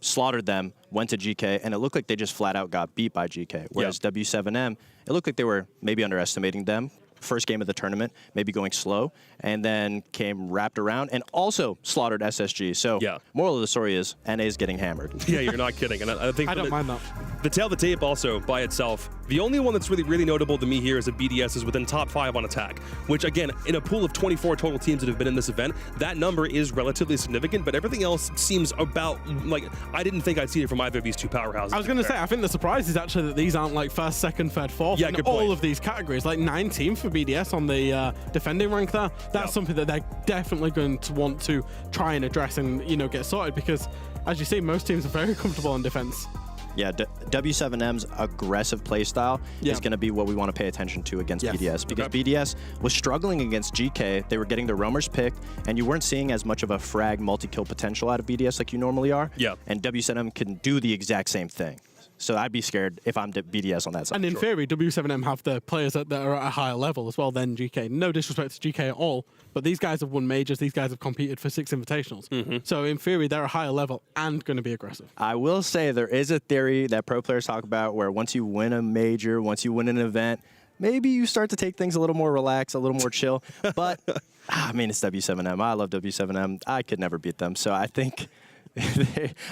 slaughtered them, went to GK, and it looked like they just flat out got beat by GK. Whereas W7M, it looked like they were maybe underestimating them. First game of the tournament, maybe going slow, and then came wrapped around and also slaughtered SSG. So, moral of the story is NA is getting hammered. Yeah, you're not kidding. And I think I don't mind that. The tail of the tape also by itself, the only one that's really notable to me here is that BDS is within top 5 on attack, which again, in a pool of 24 total teams that have been in this event, that number is relatively significant, but everything else seems about, like, I didn't think I'd see it from either of these two powerhouses. I was going to say, I think the surprise is actually that these aren't like first, second, third, fourth in all of these categories. Like 9 teams for BDS on the defending rank there. That's something that they're definitely going to want to try and address and, you know, get sorted because, as you see, most teams are very comfortable on defense. Yeah, W7M's aggressive playstyle is going to be what we want to pay attention to against BDS because BDS was struggling against GK. They were getting their roamers picked, and you weren't seeing as much of a frag multi-kill potential out of BDS like you normally are. Yeah. And W7M can do the exact same thing. So I'd be scared if I'm BDS on that side. And in theory, W7M have the players that are at a higher level as well than GK. No disrespect to GK at all, but these guys have won majors. These guys have competed for 6 invitationals. So in theory, they're a higher level and going to be aggressive. I will say there is a theory that pro players talk about where once you win a major, once you win an event, maybe you start to take things a little more relaxed, a little more chill. But, I mean, it's W7M. I love W7M. I could never beat them. So I think...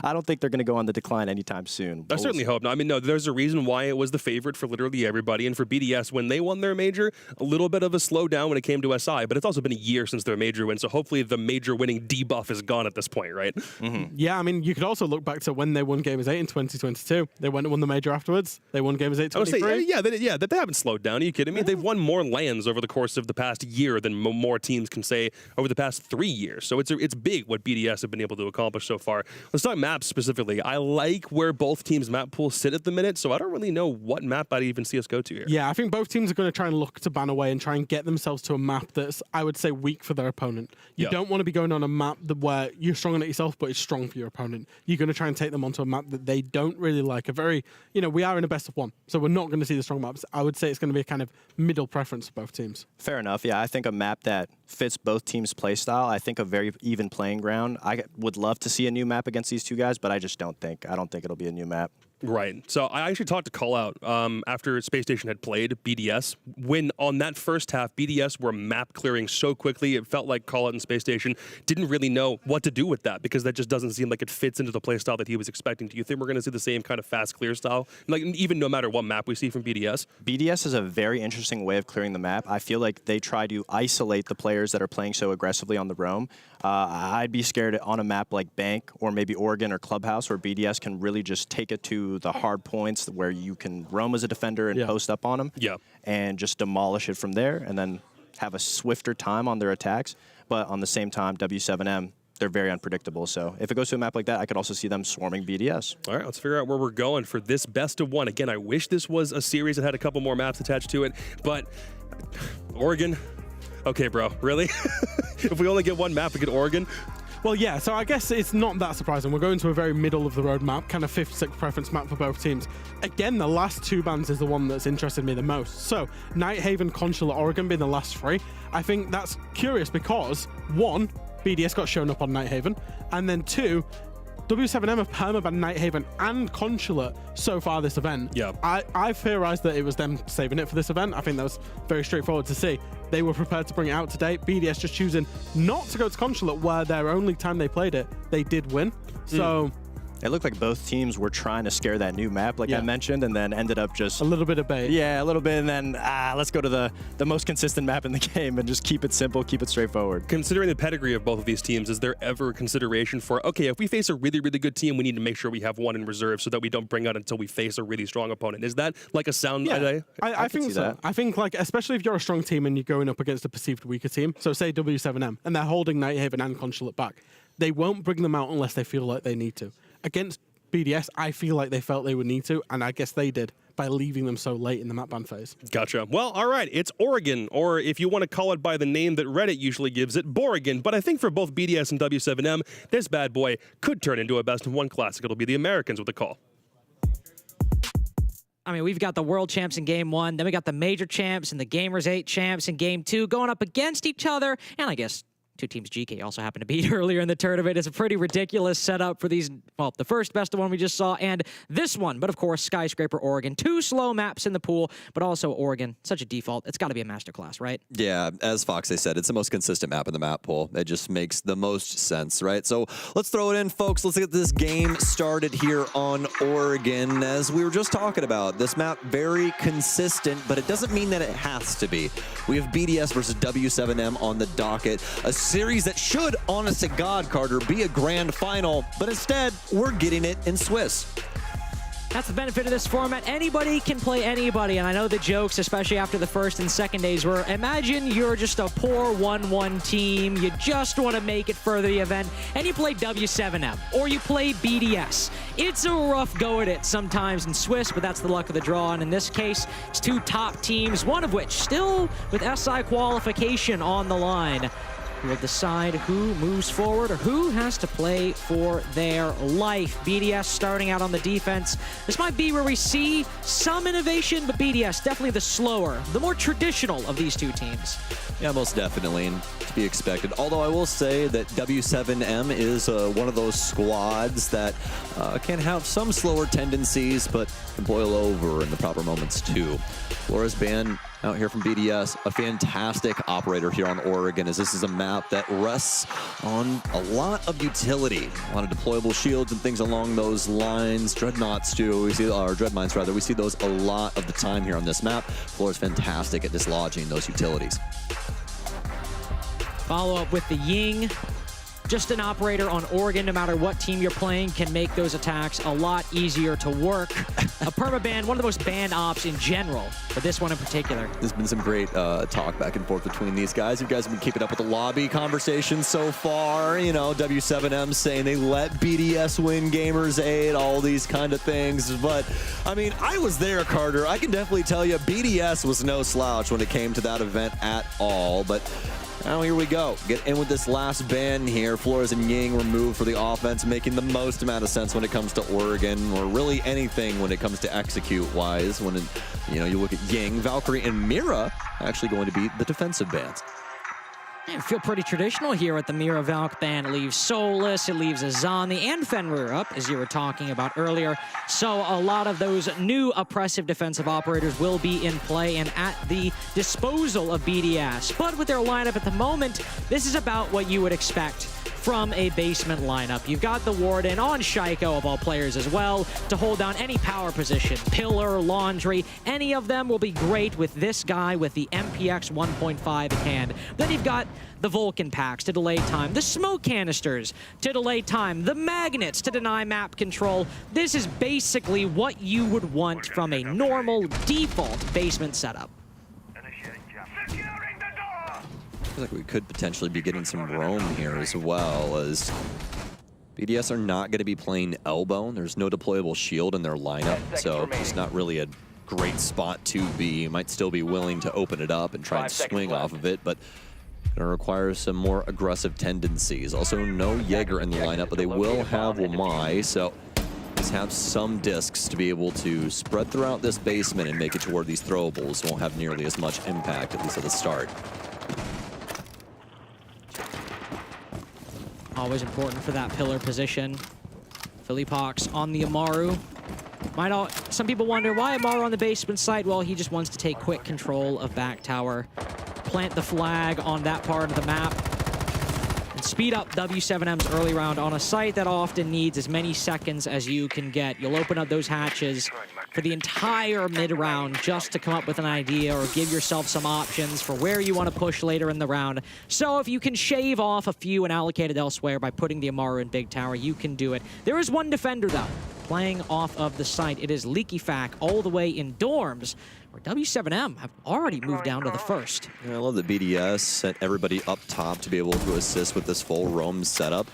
I don't think they're going to go on the decline anytime soon. I certainly hope not. I mean, no, there's a reason why it was the favorite for literally everybody. And for BDS, when they won their major, a little bit of a slowdown when it came to SI, but it's also been a year since their major win. So hopefully the major winning debuff is gone at this point, right? Yeah, I mean, you could also look back to when they won Gamers 8 in 2022. They went and won the major afterwards. They won Gamers 8 23. They haven't slowed down. Are you kidding me? They've won more lands over the course of the past year than more teams can say over the past 3 years. So it's big what BDS have been able to accomplish so far. Let's talk maps specifically. I like where both teams' map pools sit at the minute, so I don't really know what map I'd even see us go to here. Yeah, I think both teams are going to try and look to ban away and try and get themselves to a map that's, I would say, weak for their opponent. You don't want to be going on a map where you're strong on it yourself, but it's strong for your opponent. You're going to try and take them onto a map that they don't really like. We are in a best of 1, so we're not going to see the strong maps. I would say it's going to be a kind of middle preference for both teams. Fair enough. Yeah, I think a map that fits both teams' play style. I think a very even playing ground. I would love to see a new map against these two guys, but I just don't think it'll be a new map. Right. So I actually talked to Call Out after Space Station had played BDS. When on that first half, BDS were map clearing so quickly, it felt like Call Out and Space Station didn't really know what to do with that because that just doesn't seem like it fits into the play style that he was expecting. Do you think we're going to see the same kind of fast clear style? Like even no matter what map we see from BDS? BDS is a very interesting way of clearing the map. I feel like they try to isolate the players that are playing so aggressively on the roam. I'd be scared on a map like Bank or maybe Oregon or Clubhouse where BDS can really just take it to the hard points where you can roam as a defender and post up on them and just demolish it from there and then have a swifter time on their attacks. But on the same time, W7M, they're very unpredictable. So if it goes to a map like that, I could also see them swarming BDS. All right, let's figure out where we're going for this best of 1. Again, I wish this was a series that had a couple more maps attached to it, but Oregon, Okay, bro, really? If we only get one map, we get Oregon? Well, yeah, so I guess it's not that surprising. We're going to a very middle-of-the-road map, kind of 5th, 6th preference map for both teams. Again, the last 2 bans is the one that's interested me the most. So, Nighthaven, Consulate, Oregon being the last 3. I think that's curious because, 1, BDS got shown up on Nighthaven, and then 2, W7M have permabanned Nighthaven and Consulate so far this event. Yeah. I theorized that it was them saving it for this event. I think that was very straightforward to see. They were prepared to bring it out today. BDS just choosing not to go to Consulate, where their only time they played it, they did win. So it looked like both teams were trying to scare that new map, like I mentioned, and then ended up just a little bit of bait. Yeah, a little bit, and then let's go to the most consistent map in the game and just keep it simple, keep it straightforward. Considering the pedigree of both of these teams, is there ever a consideration for, okay, if we face a really, really good team, we need to make sure we have one in reserve so that we don't bring out until we face a really strong opponent? Is that like a sound idea? I think so. that. I think, like, especially if you're a strong team and you're going up against a perceived weaker team, so say W7M, and they're holding Nighthaven and Consulate back, they won't bring them out unless they feel like they need to. Against BDS, I feel like they felt they would need to, and I guess they did by leaving them so late in the map ban phase. Gotcha. Well, all right, it's Oregon, or if you want to call it by the name that Reddit usually gives it, Borrigan. But I think for both BDS and W7M, this bad boy could turn into a best-of-1 classic. It'll be the Americans with the call. I mean, we've got the world champs in game 1, then we got the major champs and the Gamers 8 champs in game 2 going up against each other, and I guess 2 teams Geekay also happened to beat earlier in the tournament. It's a pretty ridiculous setup for these, well, the first best of 1 we just saw, and this one. But of course, Skyscraper, Oregon. 2 slow maps in the pool, but also Oregon. Such a default. It's got to be a masterclass, right? Yeah, as Foxy said, it's the most consistent map in the map pool. It just makes the most sense, right? So let's throw it in, folks. Let's get this game started here on Oregon. As we were just talking about, this map very consistent, but it doesn't mean that it has to be. We have BDS versus W7M on the docket. A series that should, honest to God, Carter, be a grand final, but instead, we're getting it in Swiss. That's the benefit of this format. Anybody can play anybody, and I know the jokes, especially after the first and second days, were imagine you're just a poor 1-1 team, you just want to make it further the event, and you play W7M, or you play BDS. It's a rough go at it sometimes in Swiss, but that's the luck of the draw, and in this case, it's 2 top teams, one of which still with SI qualification on the line. Will decide who moves forward or who has to play for their life. BDS starting out on the defense. This might be where we see some innovation, but BDS definitely the slower, the more traditional of these 2 teams. Yeah, most definitely, and to be expected. Although I will say that W7M is one of those squads that can have some slower tendencies, but can boil over in the proper moments too. Flores Band out here from BDS, a fantastic operator here on Oregon, as this is a map that rests on a lot of utility, a lot of deployable shields and things along those lines. Dreadnoughts too, we see, or Dreadmines rather, we see those a lot of the time here on this map. Flores fantastic at dislodging those utilities. Follow up with the Ying. Just an operator on Oregon, no matter what team you're playing, can make those attacks a lot easier to work. A permaban, one of the most banned ops in general, but this one in particular. There's been some great talk back and forth between these guys. You guys have been keeping up with the lobby conversation so far. You know, W7M saying they let BDS win Gamers 8, all these kind of things. But, I mean, I was there, Carter. I can definitely tell you BDS was no slouch when it came to that event at all. But now here we go. Get in with this last ban here. Flores and Ying removed for the offense, making the most amount of sense when it comes to Oregon, or really anything when it comes to execute-wise. When you look at Ying, Valkyrie, and Mira actually going to be the defensive bans. I feel pretty traditional here at the Mira Valk ban. It leaves Solus, it leaves Azani and Fenrir up, as you were talking about earlier. So a lot of those new oppressive defensive operators will be in play and at the disposal of BDS. But with their lineup at the moment, this is about what you would expect from a basement lineup. You've got the Warden on Shaiko, of all players as well, to hold down any power position. Pillar, Laundry, any of them will be great with this guy with the MPX 1.5 in hand. Then you've got the Vulcan packs to delay time, the smoke canisters to delay time, the magnets to deny map control. This is basically what you would want from a normal default basement setup. Feels like we could potentially be getting some roam here as well, as BDS are not going to be playing elbow. There's no deployable shield in their lineup, so it's not really a great spot to be. You might still be willing to open it up and try and swing off of it, but Gonna require some more aggressive tendencies. Also, no Jaeger in the lineup, but they will have Wamai, so just have some discs to be able to spread throughout this basement and make it toward these throwables. Won't have nearly as much impact, at least at the start. Always important for that pillar position. Philippox on the Amaru. Some people wonder why Amaru on the basement site. Well, he just wants to take quick control of back tower, plant the flag on that part of the map, and speed up W7M's early round on a site that often needs as many seconds as you can get. You'll open up those hatches for the entire mid-round just to come up with an idea or give yourself some options for where you want to push later in the round. So if you can shave off a few and allocate it elsewhere by putting the Amaru in big tower, you can do it. There is one defender, though, playing off of the site. It is LeakyFac all the way in dorms, where W7M have already moved down to the first. Yeah, I love that BDS sent everybody up top to be able to assist with this full roam setup.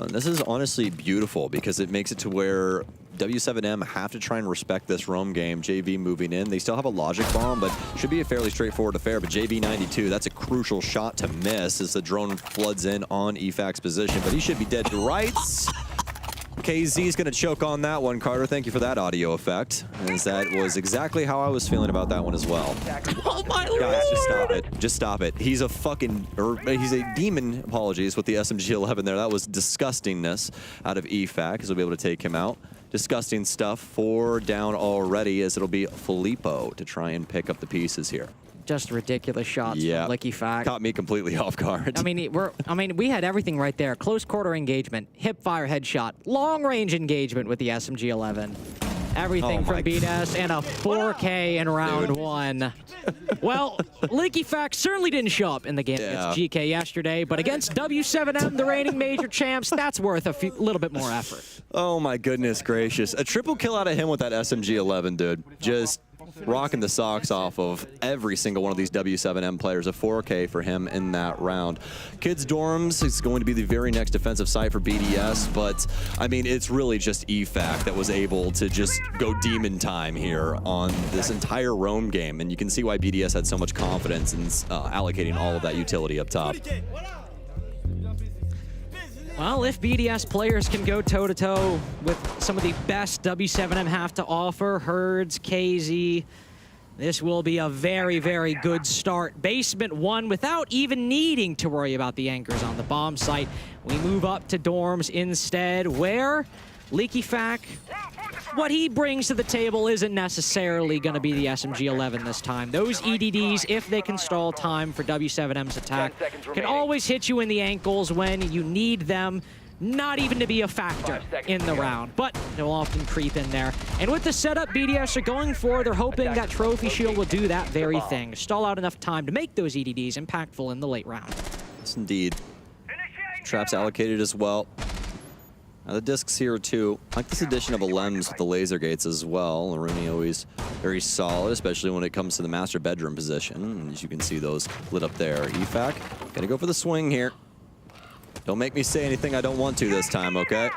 This is honestly beautiful because it makes it to where W7M have to try and respect this roam game. JV moving in. They still have a logic bomb, but should be a fairly straightforward affair. But JV92, that's a crucial shot to miss as the drone floods in on EFAC's position, but he should be dead to rights. KZ's gonna choke on that one, Carter. Thank you for that audio effect, as that was exactly how I was feeling about that one as well. Oh my lord! Guys, just stop it. Just stop it. He's a fucking, he's a demon, apologies, with the SMG-11 there. That was disgustingness out of EFAC, as we'll be able to take him out. Disgusting stuff. 4 down already, as it'll be Filippo to try and pick up the pieces here. Just ridiculous shots from LeakyFac. Caught me completely off guard. I mean, we had everything right there. Close quarter engagement, hip fire headshot, long range engagement with the SMG-11. Everything from BDS and a 4K in round 1. Well, LeakyFac certainly didn't show up in the game against Geekay yesterday, but against W7M, the reigning major champs, that's worth a little bit more effort. Oh my goodness gracious. A triple kill out of him with that SMG-11, dude. Just rocking the socks off of every single one of these W7M players. A 4K for him in that round. Kids dorms is going to be the very next defensive site for BDS, but I mean, it's really just EFAC that was able to just go demon time here on this entire roam game, and you can see why BDS had so much confidence in allocating all of that utility up top. Well, if BDS players can go toe-to-toe with some of the best W7M have to offer, Herds, KZ, this will be a very, very good start. Basement 1 without even needing to worry about the anchors on the bomb site. We move up to dorms instead, where LeakyFac, what he brings to the table isn't necessarily going to be the SMG-11 this time. Those EDDs, if they can stall time for W7M's attack, can always hit you in the ankles when you need them, not even to be a factor in the round, but they'll often creep in there. And with the setup BDS are going for, they're hoping that Trophy Shield will do that very thing. Stall out enough time to make those EDDs impactful in the late round. Yes, indeed. Traps allocated as well. Now the discs here too. I like this addition of a lens with the laser gates as well. Rooney always very solid, especially when it comes to the master bedroom position. As you can see those lit up there. EFAC, gonna go for the swing here. Don't make me say anything I don't want to this time, okay?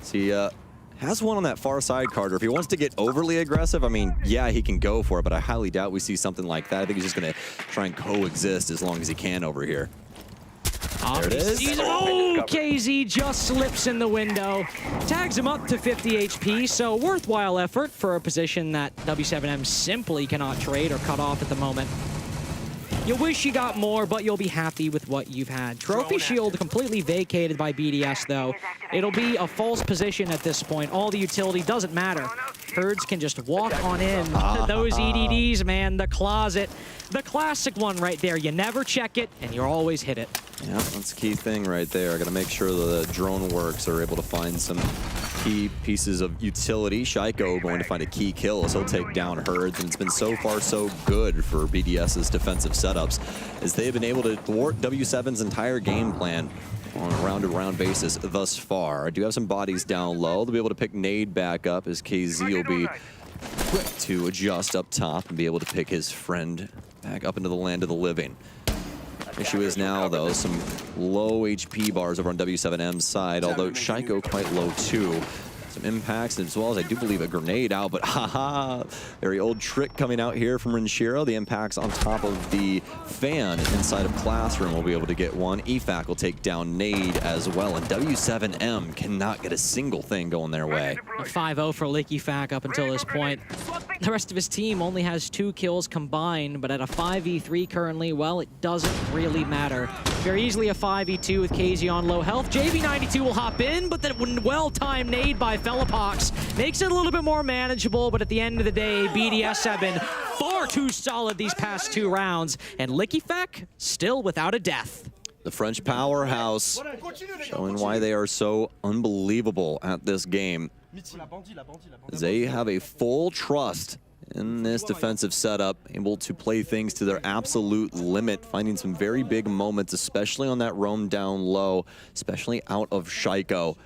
See, has one on that far side, Carter. If he wants to get overly aggressive, I mean, yeah, he can go for it, but I highly doubt we see something like that. I think he's just gonna try and coexist as long as he can over here. There it is. Oh, KZ just slips in the window. Tags him up to 50 HP, so worthwhile effort for a position that W7M simply cannot trade or cut off at the moment. You wish you got more, but you'll be happy with what you've had. Trophy Shield completely vacated by BDS, though. It'll be a false position at this point. All the utility doesn't matter. Herds can just walk on in. Those EDDs, man, the closet. The classic one right there. You never check it, and you always hit it. Yeah, that's a key thing right there. Got to make sure the drone works are able to find some key pieces of utility. Shaiko going to find a key kill as he'll take down Herds, and it's been so far so good for BDS's defensive setups as they've been able to thwart W7's entire game plan on a round-to-round basis thus far. I do have some bodies down low. They'll be able to pick Nade back up as KZ will be quick to adjust up top and be able to pick his friend back up into the land of the living. Issue is now, though, some low HP bars over on W7M's side, although Shaiko quite low, too. Some impacts, as well as I do believe a grenade out, but haha, very old trick coming out here from Renshiro. The impacts on top of the fan inside of Classroom will be able to get one. EFAC will take down Nade as well, and W7M cannot get a single thing going their way. A 5-0 for EFAC up until this point. The rest of his team only has 2 kills combined, but at a 5v3 currently, well, it doesn't really matter. Very easily a 5v2 with KZ on low health. JB92 will hop in, but that well-timed nade by Felipox makes it a little bit more manageable, but at the end of the day, BDS have been far too solid these past 2 rounds, and EFAC still without a death. The French powerhouse showing why they are so unbelievable at this game. They have a full trust in this defensive setup, able to play things to their absolute limit, finding some very big moments, especially on that roam down low, especially out of Shaiko.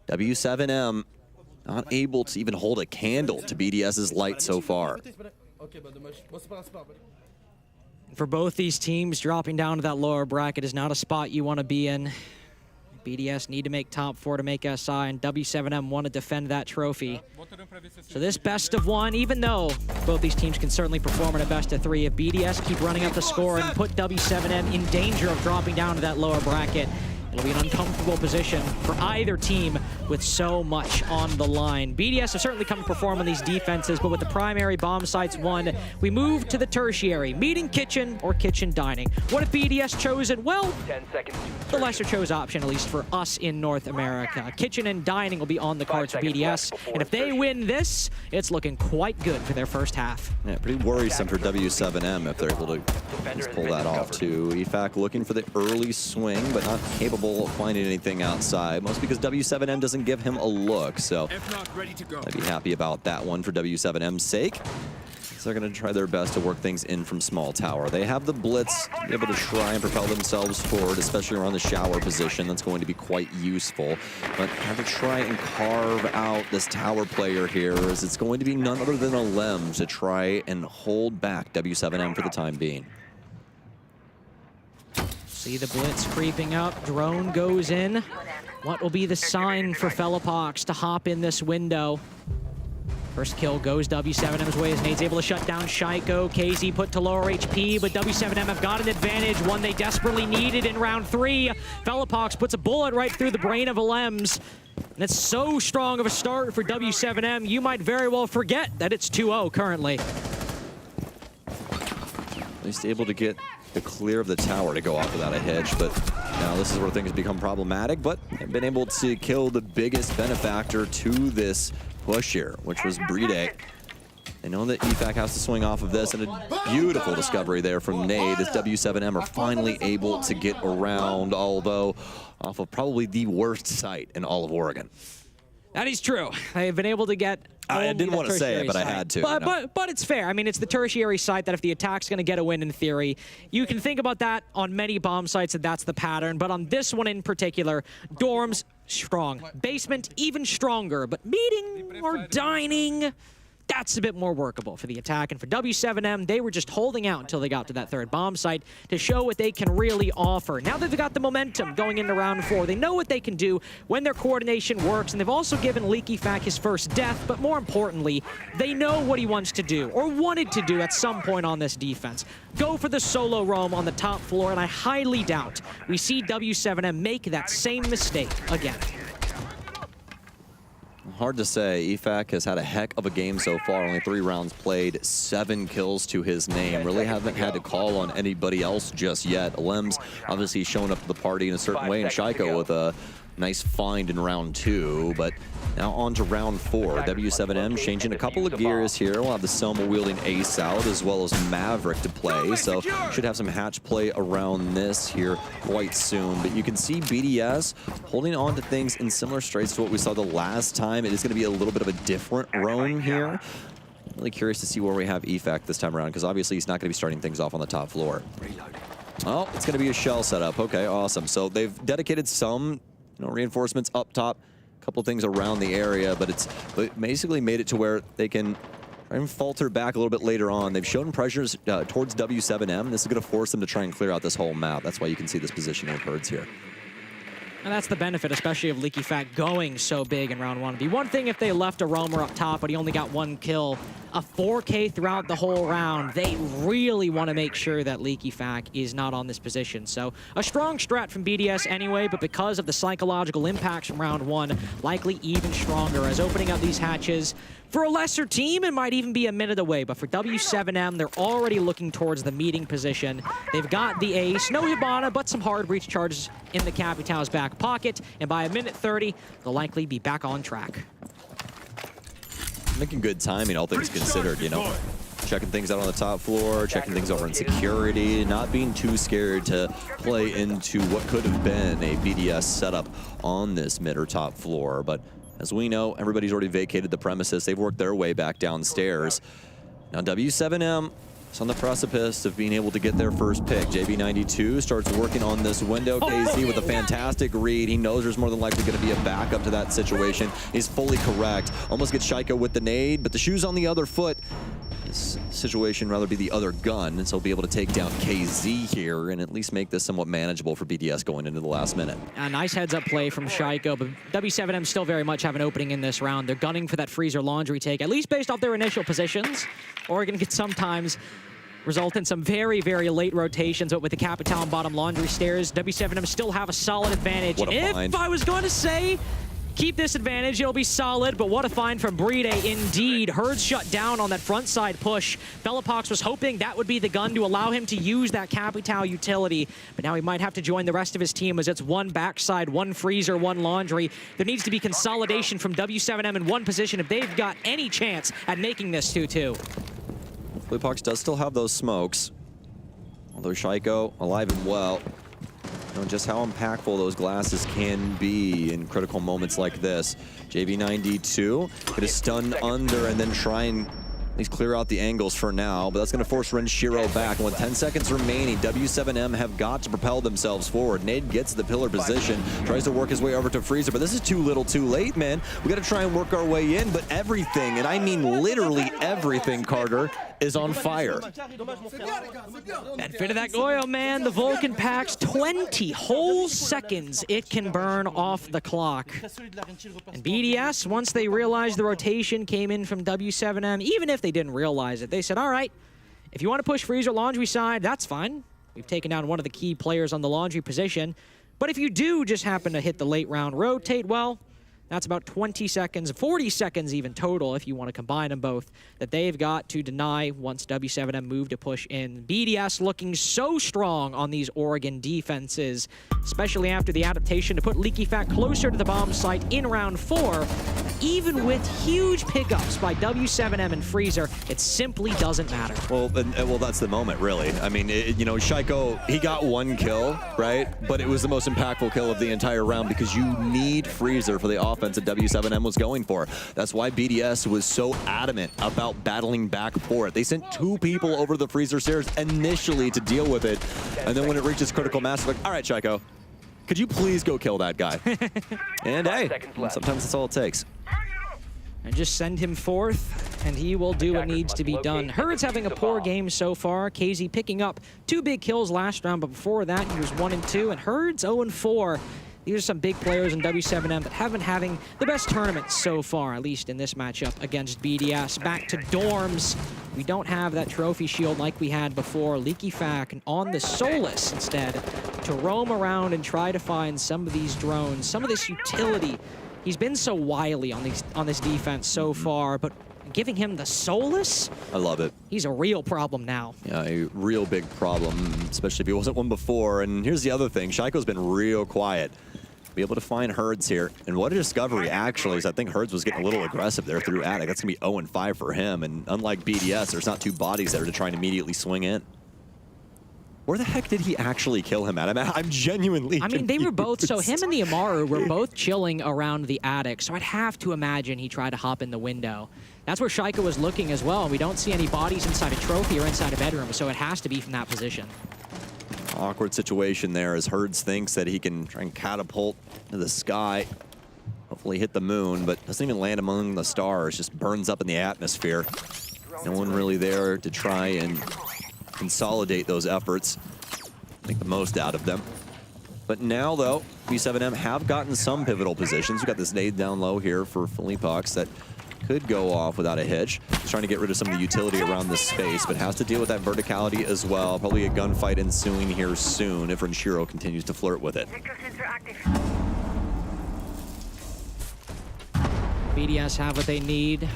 W7M not able to even hold a candle to BDS's light so far. For both these teams, dropping down to that lower bracket is not a spot you want to be in. BDS need to make top 4 to make SI, and W7M want to defend that trophy. So this best of 1, even though both these teams can certainly perform in a best of 3, if BDS keep running up the score and put W7M in danger of dropping down to that lower bracket, it'll be an uncomfortable position for either team with so much on the line. BDS have certainly come to perform on these defenses, but with the primary bomb sites won, we move to the tertiary, meeting kitchen or kitchen dining. What if BDS chosen? Well, 10 seconds. the lesser chose option, at least for us in North America. Kitchen and dining will be on the cards for BDS, and if they win this, it's looking quite good for their first half. Yeah, pretty worrisome for W7M if they're able to just pull that off too. EFAC looking for the early swing, but not capable of finding anything outside, mostly because W7M doesn't give him a look, so I'd be happy about that one for W7M's sake. So they're going to try their best to work things in from small tower. They have the blitz to be able to try and propel themselves forward, especially around the shower position. That's going to be quite useful. But have to try and carve out this tower player here, as it's going to be none other than a Lem to try and hold back W7M for the time being. See the blitz creeping up. Drone goes in. What will be the sign for Felipox to hop in this window? First kill goes W7M's way as Nade's able to shut down Shaiko. KZ put to lower HP, but W7M have got an advantage, one they desperately needed in round 3. Felipox puts a bullet right through the brain of Alems. And it's so strong of a start for W7M, you might very well forget that it's 2-0 currently. At least able to get the clear of the tower to go off without a hitch, but now this is where things become problematic, but they've been able to kill the biggest benefactor to this push here, which was Bride. They know that EFAC has to swing off of this, and a beautiful discovery there from Nade as W7M are finally able to get around, although off of probably the worst site in all of Oregon. That is true. They've been able to get. I didn't want to say it, but I had to. But it's fair. I mean, it's the tertiary site that if the attack's going to get a win in theory, you can think about that on many bomb sites that that's the pattern. But on this one in particular, dorms, strong. Basement, even stronger. But meeting or dining, that's a bit more workable for the attack. And for W7M, they were just holding out until they got to that 3rd bomb site to show what they can really offer. Now that they've got the momentum going into round 4, they know what they can do when their coordination works, and they've also given EFAC his first death, but more importantly, they know what he wants to do, or wanted to do at some point on this defense. Go for the solo roam on the top floor, and I highly doubt we see W7M make that same mistake again. Hard to say. EFAC has had a heck of a game so far. Only 3 rounds played, 7 kills to his name. Really haven't had to call on anybody else just yet. Lem's obviously showing up to the party in a certain way, and Shaiko with a nice find in round 2, but now on to round 4. W7M changing a couple of gears here. We'll have the Selma wielding Ace out, as well as Maverick to play, so should have some hatch play around this here quite soon. But you can see BDS holding on to things in similar straits to what we saw the last time. It is going to be a little bit of a different roam here. Really curious to see where we have EFAC this time around, because obviously he's not going to be starting things off on the top floor. Oh, it's going to be a shell setup. Okay, awesome. So they've dedicated some reinforcements up top, a couple things around the area, but it's basically made it to where they can try and falter back a little bit later on. They've shown pressures towards W7M. This is going to force them to try and clear out this whole map. That's why you can see this positioning of herds here. And that's the benefit, especially of Leaky Fat going so big in round 1. It'd be one thing if they left a roamer up top, but he only got 1 kill. A 4K throughout the whole round. They really want to make sure that Leaky Fat is not on this position. So a strong strat from BDS anyway, but because of the psychological impacts from round 1, likely even stronger, as opening up these hatches for a lesser team, it might even be a minute away. But for W7M, they're already looking towards the meeting position. They've got the ace, no Hibana, but some hard breach charges in the Capital's back pocket. And by a minute 30, they'll likely be back on track. Making good timing, all things considered, you know. Checking things out on the top floor, checking things over in security, not being too scared to play into what could have been a BDS setup on this mid or top floor. But as we know, everybody's already vacated the premises. They've worked their way back downstairs. Now W7M is on the precipice of being able to get their first pick. JB92 starts working on this window. KZ with a fantastic read. He knows there's more than likely going to be a backup to that situation. He's fully correct. Almost gets Shaiko with the nade, but the shoe's on the other foot. This situation rather be the other gun, and so he'll be able to take down KZ here and at least make this somewhat manageable for BDS going into the last minute. A nice heads-up play from Shaiko, but W7M still very much have an opening in this round. They're gunning for that freezer laundry take, at least based off their initial positions. Oregon can sometimes result in some very, very late rotations, but with the Capital and bottom laundry stairs, W7M still have a solid advantage. What a find. If I was going to say, keep this advantage, it'll be solid, but what a find from Bride indeed. Herds shut down on that front side push. Bellapox was hoping that would be the gun to allow him to use that Capital utility, but now he might have to join the rest of his team as it's one backside, one freezer, one laundry. There needs to be consolidation from W7M in one position if they've got any chance at making this 2-2. Bellapox does still have those smokes, although Shaiko alive and well. You know just how impactful those glasses can be in critical moments like this. JV92 get a stun under and then try and at least clear out the angles for now, but that's going to force Renshiro back. And with 10 seconds remaining, W7M have got to propel themselves forward. Nade gets the pillar position, tries to work his way over to Freezer, but this is too little too late, man. We got to try and work our way in, but everything, and I mean literally everything, Carter, is on fire. And fit of that oil, man. The Vulcan packs 20 whole seconds it can burn off the clock. And BDS, once they realized the rotation came in from W7M, even if they didn't realize it, they said, all right, if you want to push freezer laundry side, that's fine. We've taken down one of the key players on the laundry position. But if you do just happen to hit the late round rotate, well, that's about 20 seconds, 40 seconds even total if you want to combine them both, that they've got to deny once W7M move to push in. BDS looking so strong on these Oregon defenses, especially after the adaptation to put Leaky Fat closer to the bomb site in round 4. Even with huge pickups by W7M and Freezer, it simply doesn't matter. Well, well, that's the moment, really. I mean, you know, Shaiko, he got 1 kill, right? But it was the most impactful kill of the entire round because you need Freezer for the offense that W7M was going for. That's why BDS was so adamant about battling back for it. They sent 2 people over the Freezer stairs initially to deal with it. And then when it reaches critical mass, like, all right, Shaiko, could you please go kill that guy? And hey, sometimes that's all it takes. And just send him forth, and he will do what needs to be done. Herd's having a poor game so far. KZ picking up 2 big kills last round, but before that, he was 1 and 2, and Herd's 0 and 4. These are some big players in W7M that haven't having the best tournaments so far, at least in this matchup against BDS. Back to dorms. We don't have that trophy shield like we had before. Leaky Fack on the Solus instead to roam around and try to find some of these drones, some of this utility. He's been so wily on this defense so far, but giving him the Solus? I love it. He's a real problem now. Yeah, a real big problem, especially if he wasn't one before. And here's the other thing. Shaiko's been real quiet. Be able to find Herds here. And what a discovery, actually, is I think Herds was getting a little aggressive there through Attic. That's going to be 0 and 5 for him. And unlike BDS, there's not 2 bodies there to try and immediately swing in. Where the heck did he actually kill him at? I'm genuinely I mean, they were both, so him and the Amaru were both chilling around the attic, so I'd have to imagine he tried to hop in the window. That's where Shaiko was looking as well, and we don't see any bodies inside a trophy or inside a bedroom, so it has to be from that position. Awkward situation there as Herds thinks that he can try and catapult to the sky. Hopefully hit the moon, but doesn't even land among the stars, just burns up in the atmosphere. No one really there to try and consolidate those efforts, make the most out of them. But now, though, B7M have gotten some pivotal positions. We've got this nade down low here for Philippox that could go off without a hitch. He's trying to get rid of some of the utility around this space, but has to deal with that verticality as well. Probably a gunfight ensuing here soon if Renshiro continues to flirt with it. BDS have what they need.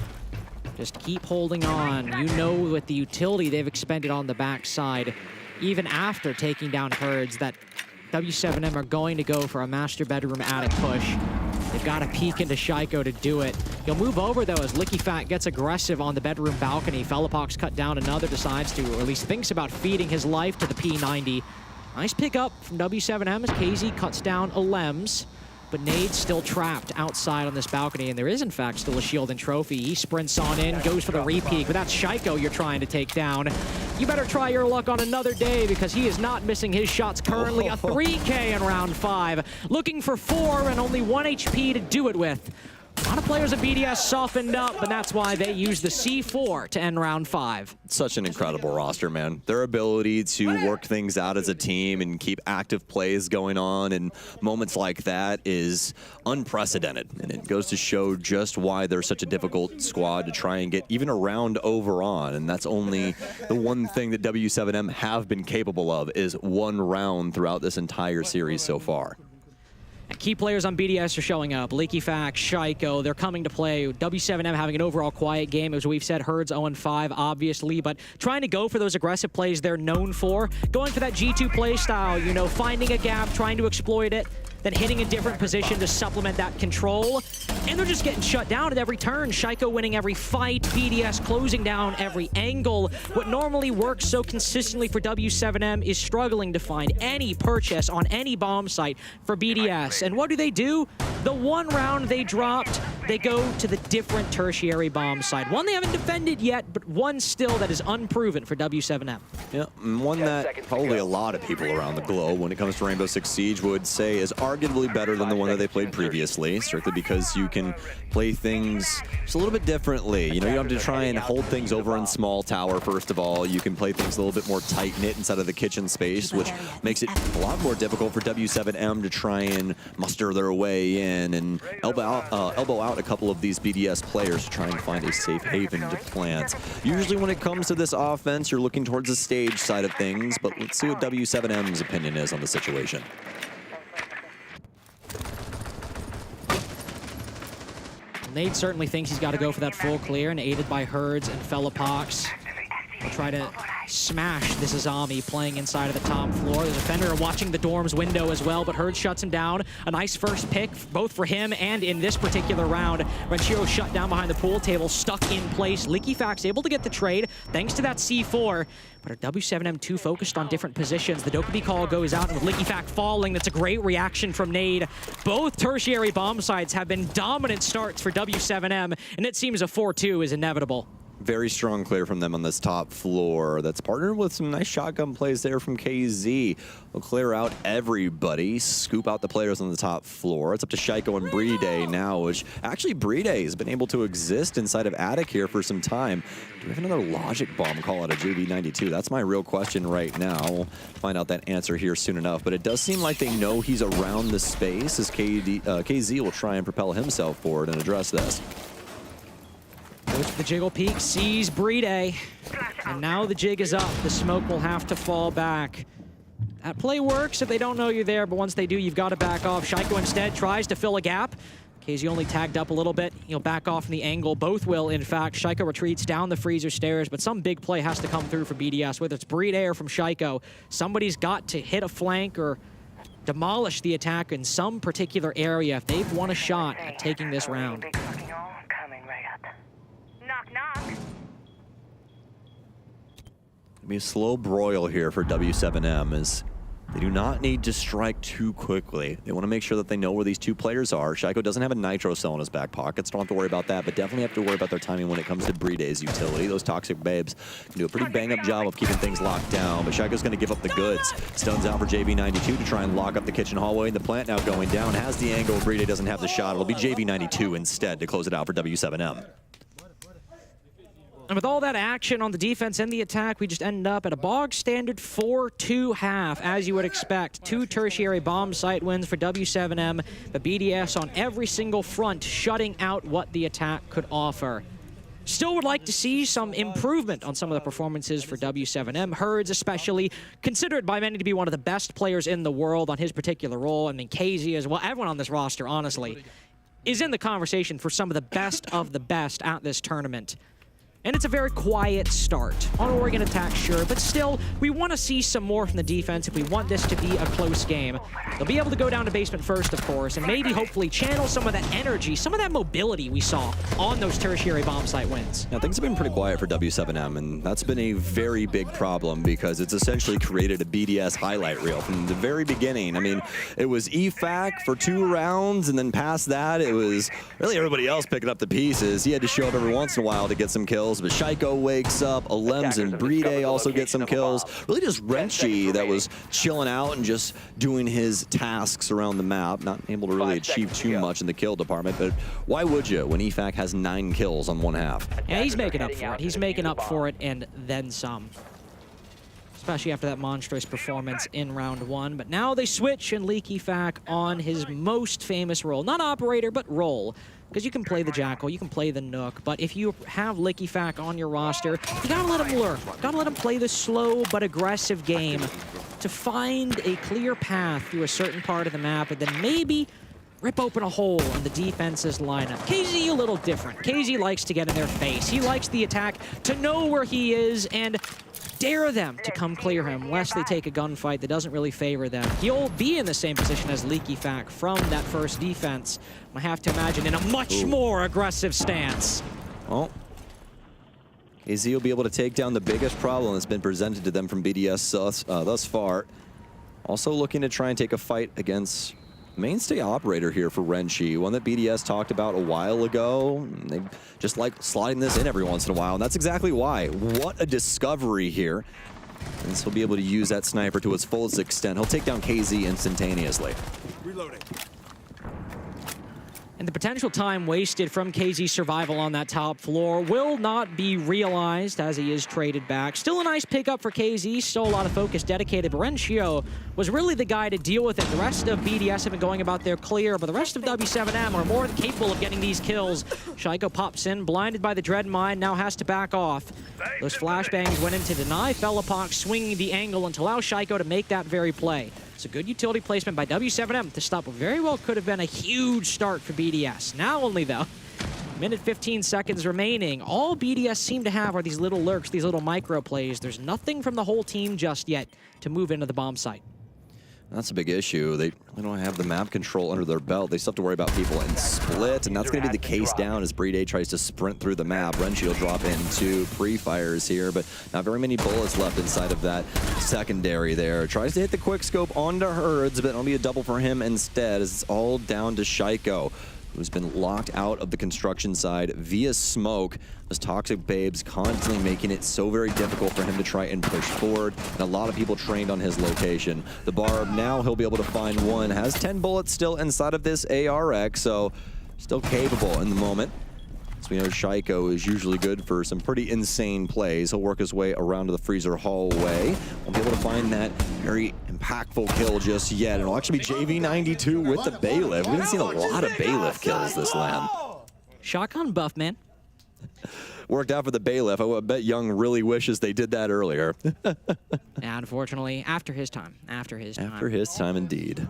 Just keep holding on. You know, with the utility they've expended on the backside, even after taking down Herds, that W7M are going to go for a master bedroom attic push. They've got to peek into Shaiko to do it. He'll move over, though, as Licky Fat gets aggressive on the bedroom balcony. Philippox cut down another, decides to, or at least thinks about feeding his life to the P90. Nice pickup from W7M as KZ cuts down a Lems. But Nade's still trapped outside on this balcony, and there is, in fact, still a shield and trophy. He sprints on in, goes for the repeat, but that's Shaiko you're trying to take down. You better try your luck on another day, because he is not missing his shots currently. A 3K in round 5. Looking for 4 and only 1 HP to do it with. A lot of players at BDS softened up, and that's why they used the C4 to end round 5. Such an incredible roster, man. Their ability to work things out as a team and keep active plays going on in moments like that is unprecedented. And it goes to show just why they're such a difficult squad to try and get even a round over on. And that's only the one thing that W7M have been capable of, is 1 round throughout this entire series so far. Key players on BDS are showing up. Leaky Fact, Shaiko, they're coming to play. W7M having an overall quiet game, as we've said. Herds 0-5, obviously, but trying to go for those aggressive plays they're known for. Going for that G2 play style, you know, finding a gap, trying to exploit it, then hitting a different position to supplement that control. And they're just getting shut down at every turn. Shaiko winning every fight, BDS closing down every angle. What normally works so consistently for W7M is struggling to find any purchase on any bomb site for BDS. And what do? The 1 round they dropped, they go to the different tertiary bomb site. One they haven't defended yet, but one still that is unproven for W7M. Yeah, one that probably a lot of people around the globe, when it comes to Rainbow Six Siege, would say is arguably better than the one that they played previously, strictly because you can play things just a little bit differently. You know, you don't have to try and hold things over in small tower, first of all. You can play things a little bit more tight-knit inside of the kitchen space, which makes it a lot more difficult for W7M to try and muster their way in and elbow out a couple of these BDS players to try and find a safe haven to plant. Usually when it comes to this offense, you're looking towards the stage side of things, but let's see what W7M's opinion is on the situation. Nade certainly thinks he's got to go for that full clear, and aided by Herds and Philippox. He'll try to smash this Azami playing inside of the top floor. The defender watching the dorm's window as well, but Herds shuts him down. A nice first pick, both for him and in this particular round. Renshiro shut down behind the pool table, stuck in place. Licky Fact's able to get the trade thanks to that C4. But are W7M too focused on different positions? The Dokkaebi call goes out, and with Licky Fact falling, that's a great reaction from Nade. Both tertiary bomb sites have been dominant starts for W7M, and it seems a 4-2 is inevitable. Very strong clear from them on this top floor. That's partnered with some nice shotgun plays there from KZ. We'll clear out everybody, scoop out the players on the top floor. It's up to Shaiko and Bride now, which actually Bride has been able to exist inside of Attic here for some time. Do we have another logic bomb call out of JB92? That's my real question right now. We'll find out that answer here soon enough, but it does seem like they know he's around the space as KZ will try and propel himself forward and address this. Goes for the jiggle peek, sees Bride, and now the jig is up. The smoke will have to fall back. That play works if they don't know you're there, but once they do, you've got to back off. Shaiko instead tries to fill a gap. KZ only tagged up a little bit. He'll back off from the angle. Both will, in fact. Shaiko retreats down the freezer stairs, but some big play has to come through for BDS, whether it's Bride or from Shaiko. Somebody's got to hit a flank or demolish the attack in some particular area if they've won a shot at taking this round. Be a slow broil here for W7M as they do not need to strike too quickly. They want to make sure that they know where these two players are. Shaiko doesn't have a nitro cell in his back pockets. Don't have to worry about that, but definitely have to worry about their timing when it comes to Bride's utility. Those toxic babes can do a pretty bang-up job of keeping things locked down, but Shaiko's going to give up the goods. Stuns out for JB92 to try and lock up the kitchen hallway, and the plant now going down. Has the angle. Bride doesn't have the shot. It'll be JB92 instead to close it out for W7M. And with all that action on the defense and the attack, we just end up at a bog standard 4-2 half, as you would expect. 2 tertiary bomb site wins for W7M, but BDS on every single front, shutting out what the attack could offer. Still would like to see some improvement on some of the performances for W7M. Herds especially, considered by many to be one of the best players in the world on his particular role. I mean, KZ as well. Everyone on this roster, honestly, is in the conversation for some of the best at this tournament. And it's a very quiet start on Oregon attack, sure, but still, we want to see some more from the defense if we want this to be a close game. They'll be able to go down to basement first, of course, and maybe hopefully channel some of that energy, some of that mobility we saw on those tertiary bomb site wins. Now, things have been pretty quiet for W7M, and that's been a very big problem because it's essentially created a BDS highlight reel from the very beginning. I mean, it was EFAC for 2 rounds, and then past that, it was really everybody else picking up the pieces. He had to show up every once in a while to get some kills. But Shaiko wakes up, Alems and Bride also get some kills. Really just Renchi that was chilling out and just doing his tasks around the map, not able to really achieve too much in the kill department, but why would you when EFAC has 9 kills on one half? Yeah, he's making up for it. He's making up for it and then some. Especially after that monstrous performance in round 1. But now they switch and leak EFAC on his most famous role. Not operator, but role. Because you can play the Jackal, you can play the Nook, but if you have LickyFac on your roster, you gotta let him lurk. Gotta let him play the slow but aggressive game to find a clear path through a certain part of the map and then maybe rip open a hole in the defense's lineup. KZ a little different. KZ likes to get in their face. He likes the attack to know where he is and dare them to come clear him, lest they take a gunfight that doesn't really favor them. He'll be in the same position as LickyFac from that first defense. I have to imagine in a much more aggressive stance. Well, KZ will be able to take down the biggest problem that's been presented to them from BDS thus far. Also looking to try and take a fight against mainstay operator here for Renchi, one that BDS talked about a while ago. They just like sliding this in every once in a while, and that's exactly why. What a discovery here. And so he'll be able to use that sniper to its fullest extent. He'll take down KZ instantaneously. Reloading. And the potential time wasted from KZ's survival on that top floor will not be realized as he is traded back. Still a nice pickup for KZ, still a lot of focus dedicated, but Renchio was really the guy to deal with it. The rest of BDS have been going about their clear, but the rest of W7M are more than capable of getting these kills. Shaiko pops in, blinded by the Dread Mine, now has to back off. Those flashbangs went in to deny Felapox swinging the angle and to allow Shaiko to make that very play. It's a good utility placement by W7M to stop what very well could have been a huge start for BDS. Now only, though, minute 15 seconds remaining. All BDS seem to have are these little lurks, these little micro plays. There's nothing from the whole team just yet to move into the bomb site. That's a big issue. They don't have the map control under their belt. They still have to worry about people in split, and that's going to be the case down as Bride tries to sprint through the map. Renchi will drop into pre-fires here, but not very many bullets left inside of that secondary there. Tries to hit the quick scope onto Herds, but it'll be a double for him instead, as it's all down to Shaiko, who's been locked out of the construction side via smoke. Those toxic babes constantly making it so very difficult for him to try and push forward, and a lot of people trained on his location. The Barb, now he'll be able to find one, has 10 bullets still inside of this ARX, so still capable in the moment. So we know Shaiko is usually good for some pretty insane plays. He'll work his way around to the freezer hallway. Won't be able to find that very impactful kill just yet. And it'll actually be JV92 with the Bailiff. We haven't seen a lot of Bailiff kills this LAN. Shotgun buff, man. Worked out for the Bailiff. I bet Young really wishes they did that earlier. Yeah, unfortunately, after his time. After his time. After his time, indeed.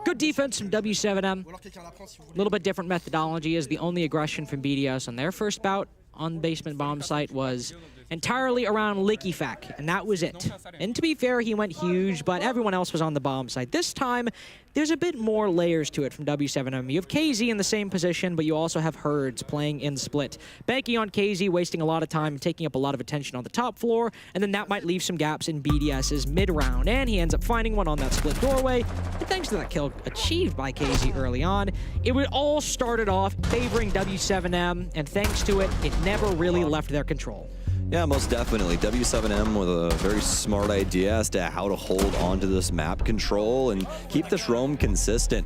Good defense from W7M. A little bit different methodology, as the only aggression from BDS on their first bout on basement bomb site was entirely around LickyFac, and that was it. And to be fair, he went huge, but everyone else was on the bomb site. This time, there's a bit more layers to it from W7M. You have KZ in the same position, but you also have Herds playing in split. Banking on KZ, wasting a lot of time, taking up a lot of attention on the top floor, and then that might leave some gaps in BDS's mid-round, and he ends up finding one on that split doorway. And thanks to that kill achieved by KZ early on, it would all started off favoring W7M, and thanks to it, it never really left their control. Yeah, most definitely. W7M with a very smart idea as to how to hold on to this map control and keep this roam consistent.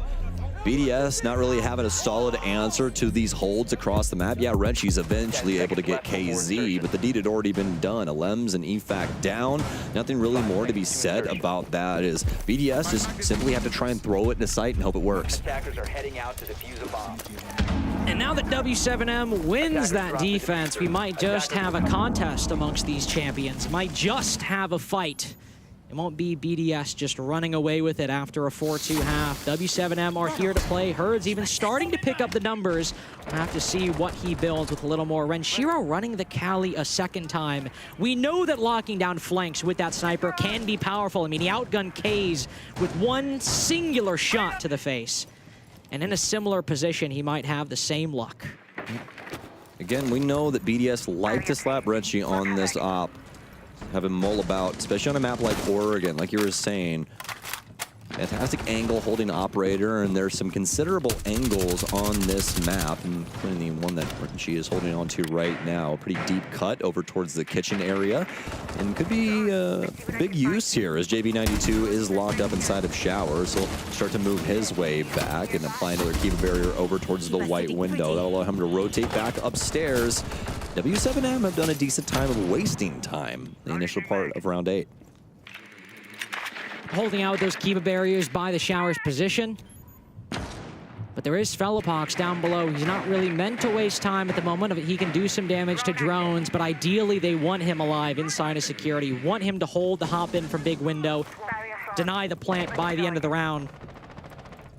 BDS not really having a solid answer to these holds across the map. Yeah, Renchi's eventually able to get KZ, but the deed had already been done. Alems and EFAC down. Nothing really more to be said about that. Is BDS just simply have to try and throw it into sight and hope it works. Attackers are heading out to defuse a bomb. And now that W7M wins that defense, we might just have a contest amongst these champions. Might just have a fight. It won't be BDS just running away with it after a 4-2 half. W7M are here to play. Herd's even starting to pick up the numbers. We'll have to see what he builds with a little more. Renshiro running the Cali a second time. We know that locking down flanks with that sniper can be powerful. I mean, he outgunned Kays with one singular shot to the face. And in a similar position, he might have the same luck. Again, we know that BDS like to slap Renchi on this op. Have him mull about, especially on a map like Oregon, like you were saying. Fantastic angle holding operator, and there's some considerable angles on this map, including the one that Renchi is holding on to right now. A pretty deep cut over towards the kitchen area, and could be a big use here as JB92 is locked up inside of shower, so he'll start to move his way back and apply another keep barrier over towards the white window. That'll allow him to rotate back upstairs. W7M have done a decent time of wasting time the initial part of round 8. Holding out those Kiva barriers by the shower's position. But there is Fellapox down below. He's not really meant to waste time at the moment. He can do some damage to drones, but ideally they want him alive inside of security. Want him to hold the hop in from big window, deny the plant by the end of the round.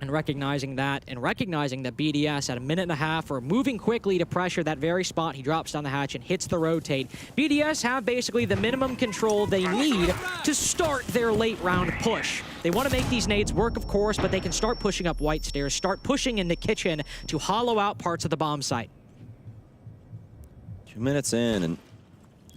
And recognizing that BDS at a minute and a half are moving quickly to pressure that very spot. He drops down the hatch and hits the rotate. BDS have basically the minimum control they need to start their late round push. They want to make these nades work, of course, but they can start pushing up white stairs, start pushing in the kitchen to hollow out parts of the bomb site. 2 minutes in and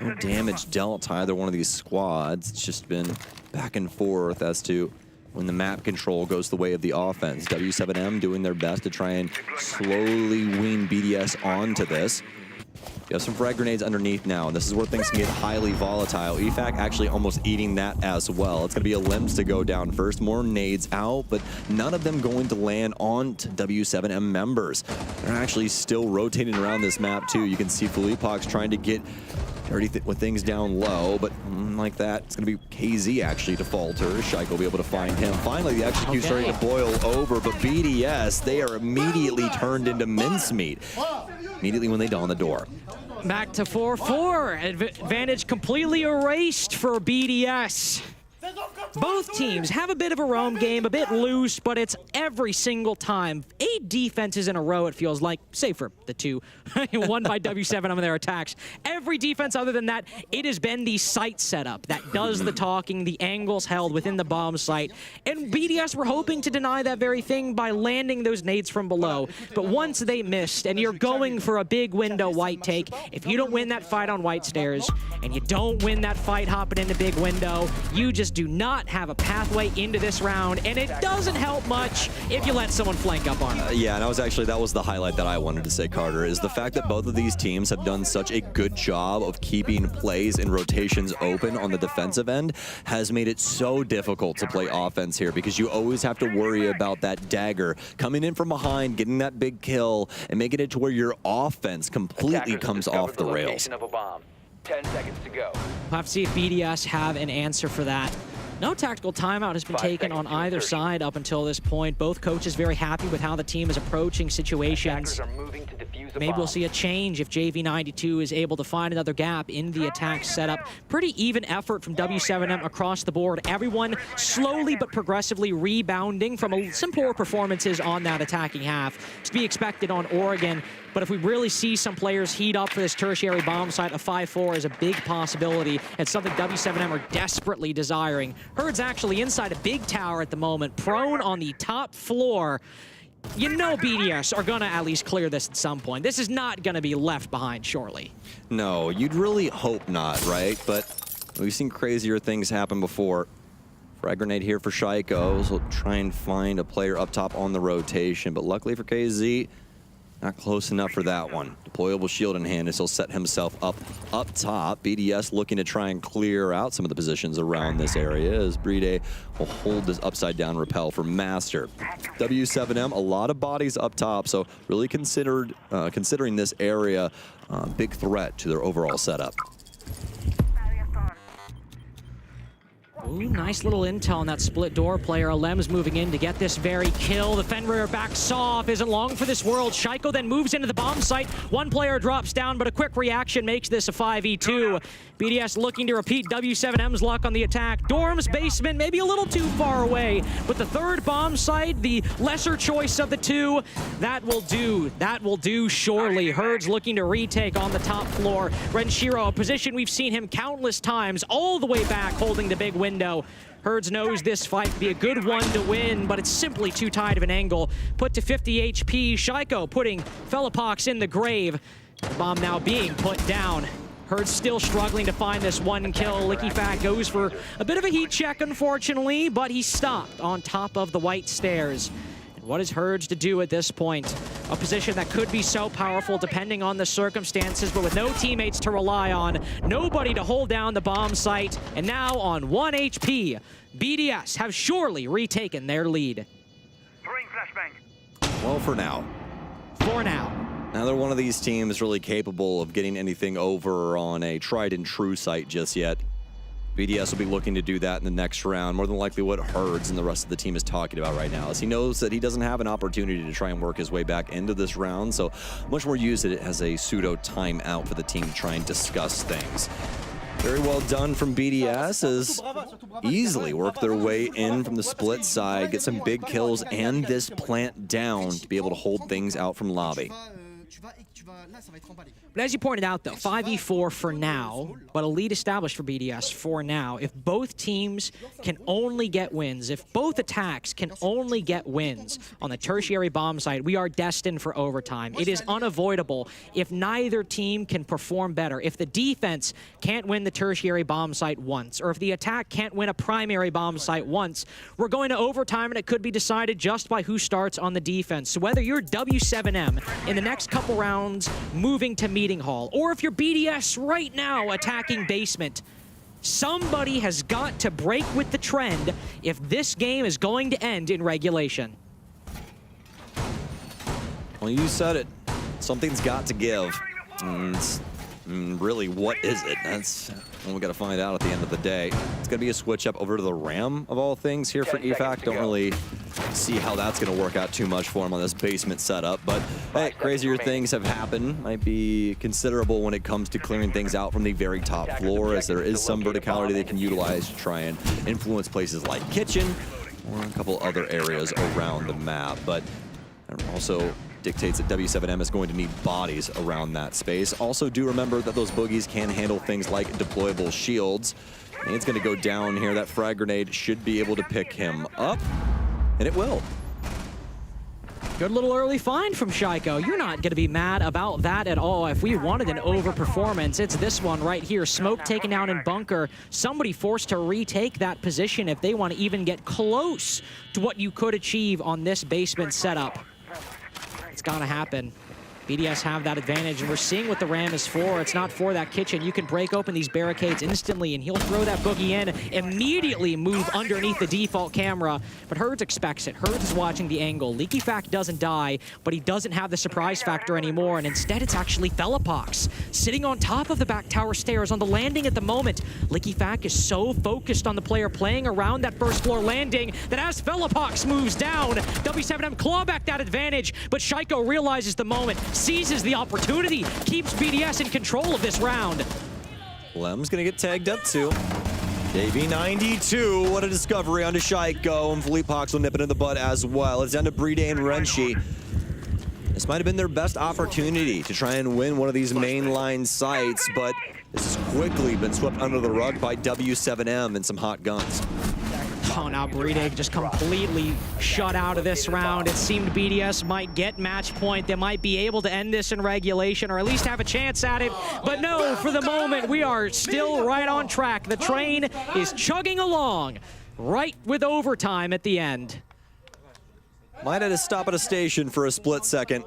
no damage dealt to either one of these squads. It's just been back and forth as to when the map control goes the way of the offense. W7M doing their best to try and slowly wean BDS onto this. You have some frag grenades underneath now, and this is where things can get highly volatile. EFAC actually almost eating that as well. It's going to be a limbs to go down first. More nades out, but none of them going to land onto W7M members. They're actually still rotating around this map too. You can see Felipox trying to get dirty with things down low, but like that, it's going to be KZ actually to falter. Shaiko will be able to find him. Finally, the execute's starting to boil over, but BDS, they are immediately turned into mincemeat. Immediately when they dawn the door. Back to 4-4. Advantage completely erased for BDS. Both teams have a bit of a roam game, a bit loose, but it's every single time. 8 defenses in a row, it feels like, save for the 2. One by W7 on their attacks. Every defense other than that, it has been the site setup that does the talking, the angles held within the bomb site. And BDS were hoping to deny that very thing by landing those nades from below. But once they missed, and you're going for a big window white take, if you don't win that fight on white stairs, and you don't win that fight hopping into big window, you just do not have a pathway into this round, and it doesn't help much if you let someone flank up on it. Yeah, and that was the highlight that I wanted to say, Carter, is the fact that both of these teams have done such a good job of keeping plays and rotations open on the defensive end has made it so difficult to play offense here, because you always have to worry about that dagger coming in from behind, getting that big kill, and making it to where your offense completely comes off the rails. 10 seconds to go. We'll have to see if BDS have an answer for that. No tactical timeout has been taken on either side up until this point. Both coaches very happy with how the team is approaching situations. Maybe we'll see a change if JV92 is able to find another gap in the attack setup. Pretty even effort from W7M across the board. Everyone slowly but progressively rebounding from some poor performances on that attacking half. It's to be expected on Oregon. But if we really see some players heat up for this tertiary bomb site, a 5-4 is a big possibility. It's something W7M are desperately desiring. Herd's actually inside a big tower at the moment, prone on the top floor. You know BDS are going to at least clear this at some point. This is not going to be left behind shortly. No, you'd really hope not, right? But we've seen crazier things happen before. Frag grenade here for Shaiko. So try and find a player up top on the rotation. But luckily for KZ, Not close enough for that one. Deployable shield in hand as he'll set himself up top. BDS looking to try and clear out some of the positions around this area as Bride will hold this upside down rappel for Master. W7M, a lot of bodies up top, so really considering this area a big threat to their overall setup. Ooh, nice little intel on that split door player. Alem's moving in to get this very kill. The Fenrir backs off, isn't long for this world. Shaiko then moves into the bomb site. One player drops down, but a quick reaction makes this a 5v2. BDS looking to repeat W7M's luck on the attack. Dorm's basement, maybe a little too far away, but the third bomb site, the lesser choice of the two, that will do. That will do surely. Herd's looking to retake on the top floor. Renshiro, a position we've seen him countless times, all the way back, holding the big window. Herds knows this fight could be a good one to win, but it's simply too tight of an angle. Put to 50 HP, Shaiko putting Felipox in the grave. The bomb now being put down. Herd's still struggling to find this one kill. LickyFat goes for a bit of a heat check, unfortunately, but he's stopped on top of the white stairs. What is Herds to do at this point? A position that could be so powerful depending on the circumstances, but with no teammates to rely on, nobody to hold down the bomb site, and now on 1 HP, BDS have surely retaken their lead. Well, for now. For now. Neither one of these teams really capable of getting anything over on a tried and true site just yet. BDS will be looking to do that in the next round, more than likely what Herds and the rest of the team is talking about right now, as he knows that he doesn't have an opportunity to try and work his way back into this round, so much more use it as a pseudo timeout for the team to try and discuss things. Very well done from BDS as easily work their way in from the split side, get some big kills and this plant down to be able to hold things out from lobby. But as you pointed out, though, 5v4 for now, but a lead established for BDS for now. If both teams can only get wins, if both attacks can only get wins on the tertiary bomb site, we are destined for overtime. It is unavoidable if neither team can perform better. If the defense can't win the tertiary bomb site once, or if the attack can't win a primary bomb site once, we're going to overtime, and it could be decided just by who starts on the defense. So whether you're W7M in the next couple rounds moving to Meeting Hall, or if you're BDS right now attacking basement, somebody has got to break with the trend if this game is going to end in regulation. Well, you said it. Something's got to give. Really, what is it? That's what we got to find out at the end of the day. It's going to be a switch up over to the Ram, of all things, here for EFAC. Don't really see how that's going to work out too much for him on this basement setup. But, hey, crazier things have happened. Might be considerable when it comes to clearing things out from the very top floor, as there is some verticality they can utilize to try and influence places like kitchen or a couple other areas around the map. But also dictates that W7M is going to need bodies around that space. Also, do remember that those boogies can handle things like deployable shields. And it's going to go down here. That frag grenade should be able to pick him up, and it will. Good little early find from Shaiko. You're not going to be mad about that at all. If we wanted an overperformance, it's this one right here. Smoke taken down in bunker. Somebody forced to retake that position if they want to even get close to what you could achieve on this basement setup. It's gotta happen. BDS have that advantage, and we're seeing what the Ram is for. It's not for that kitchen. You can break open these barricades instantly, and he'll throw that boogie in, immediately move underneath the default camera. But Herds expects it. Herds is watching the angle. LickyFat doesn't die, but he doesn't have the surprise factor anymore, and instead it's actually Felipox sitting on top of the back tower stairs on the landing at the moment. LickyFat is so focused on the player playing around that first floor landing that as Felipox moves down, W7M claw back that advantage, but Shaiko realizes the moment, seizes the opportunity, keeps BDS in control of this round. Lem's gonna get tagged up too. JV92, what a discovery onto Shaiko, and Felipox will nip it in the butt as well. It's down to Bride and Renshi. This might have been their best opportunity to try and win one of these mainline sites, but this has quickly been swept under the rug by W7M and some hot guns. Oh, now Bride just completely shut out of this round. It seemed BDS might get match point. They might be able to end this in regulation, or at least have a chance at it. But no, for the moment, we are still right on track. The train is chugging along, right with overtime at the end. Might have to stop at a station for a split second.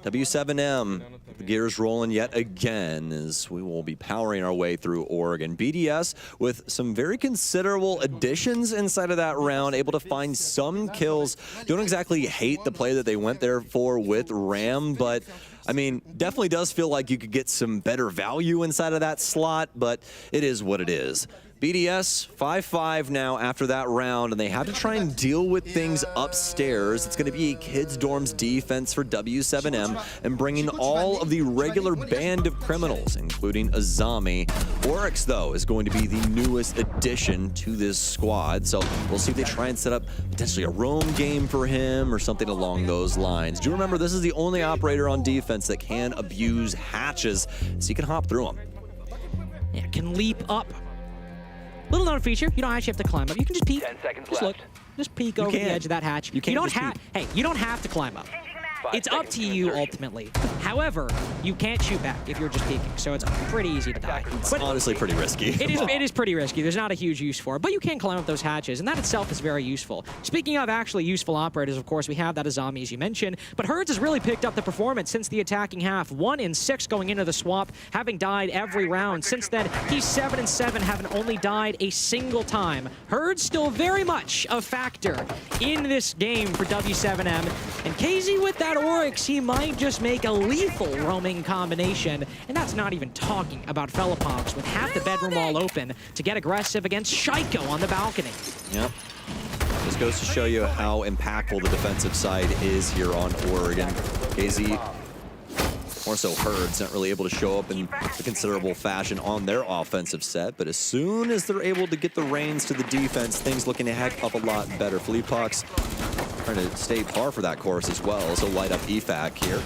W7M, the gears rolling yet again as we will be powering our way through Oregon. BDS with some very considerable additions inside of that round, able to find some kills. Don't exactly hate the play that they went there for with Ram, but I mean, definitely does feel like you could get some better value inside of that slot, but it is what it is. BDS 5-5 now after that round, and they have to try and deal with things upstairs. It's going to be kids' dorms defense for W7M and bringing all of the regular band of criminals, including Azami. Oryx, though, is going to be the newest addition to this squad, so we'll see if they try and set up potentially a roam game for him or something along those lines. Do remember, this is the only operator on defense that can abuse hatches, so you can hop through them. Yeah, can leap up. Little known feature, you don't actually have to climb up. You can just peek. 10 seconds just left. Look. Just peek over the edge of that hatch. You don't have. Hey, you don't have to climb up. It's up to you ultimately. However, you can't shoot back if you're just peeking, so it's pretty easy to die. It's honestly pretty risky. It is pretty risky. There's not a huge use for it, but you can climb up those hatches, and that itself is very useful. Speaking of actually useful operators, of course, we have that Azami, as you mentioned, but Herds has really picked up the performance since the attacking half. 1 in 6 going into the swap, having died every round. Since then, he's 7 in 7, having only died a single time. Herds still very much a factor in this game for W7M, and KZ with that Oryx, he might just make a lethal roaming combination, and that's not even talking about Felipox with half the bedroom wall open to get aggressive against Shaiko on the balcony. Yep. This goes to show you how impactful the defensive side is here on Oregon. KZ, more so Herds, not really able to show up in a considerable fashion on their offensive set, but as soon as they're able to get the reins to the defense, things looking a heck of a lot better. Felipox trying to stay par for that course as well, so light up EFAC here.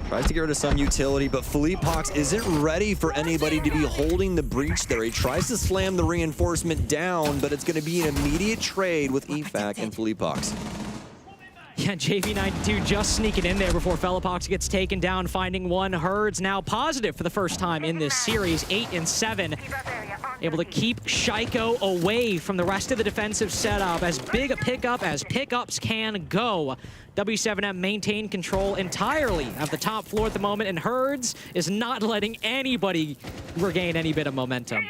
Tries to get rid of some utility, but Felipox isn't ready for anybody to be holding the breach there. He tries to slam the reinforcement down, but it's going to be an immediate trade with EFAC and Felipox. Yeah, JV92 just sneaking in there before Felipox gets taken down, finding one. Herds now positive for the first time in this series, 8 in 7. Able to keep Shaiko away from the rest of the defensive setup. As big a pickup as pickups can go. W7M maintain control entirely of the top floor at the moment, and Herds is not letting anybody regain any bit of momentum.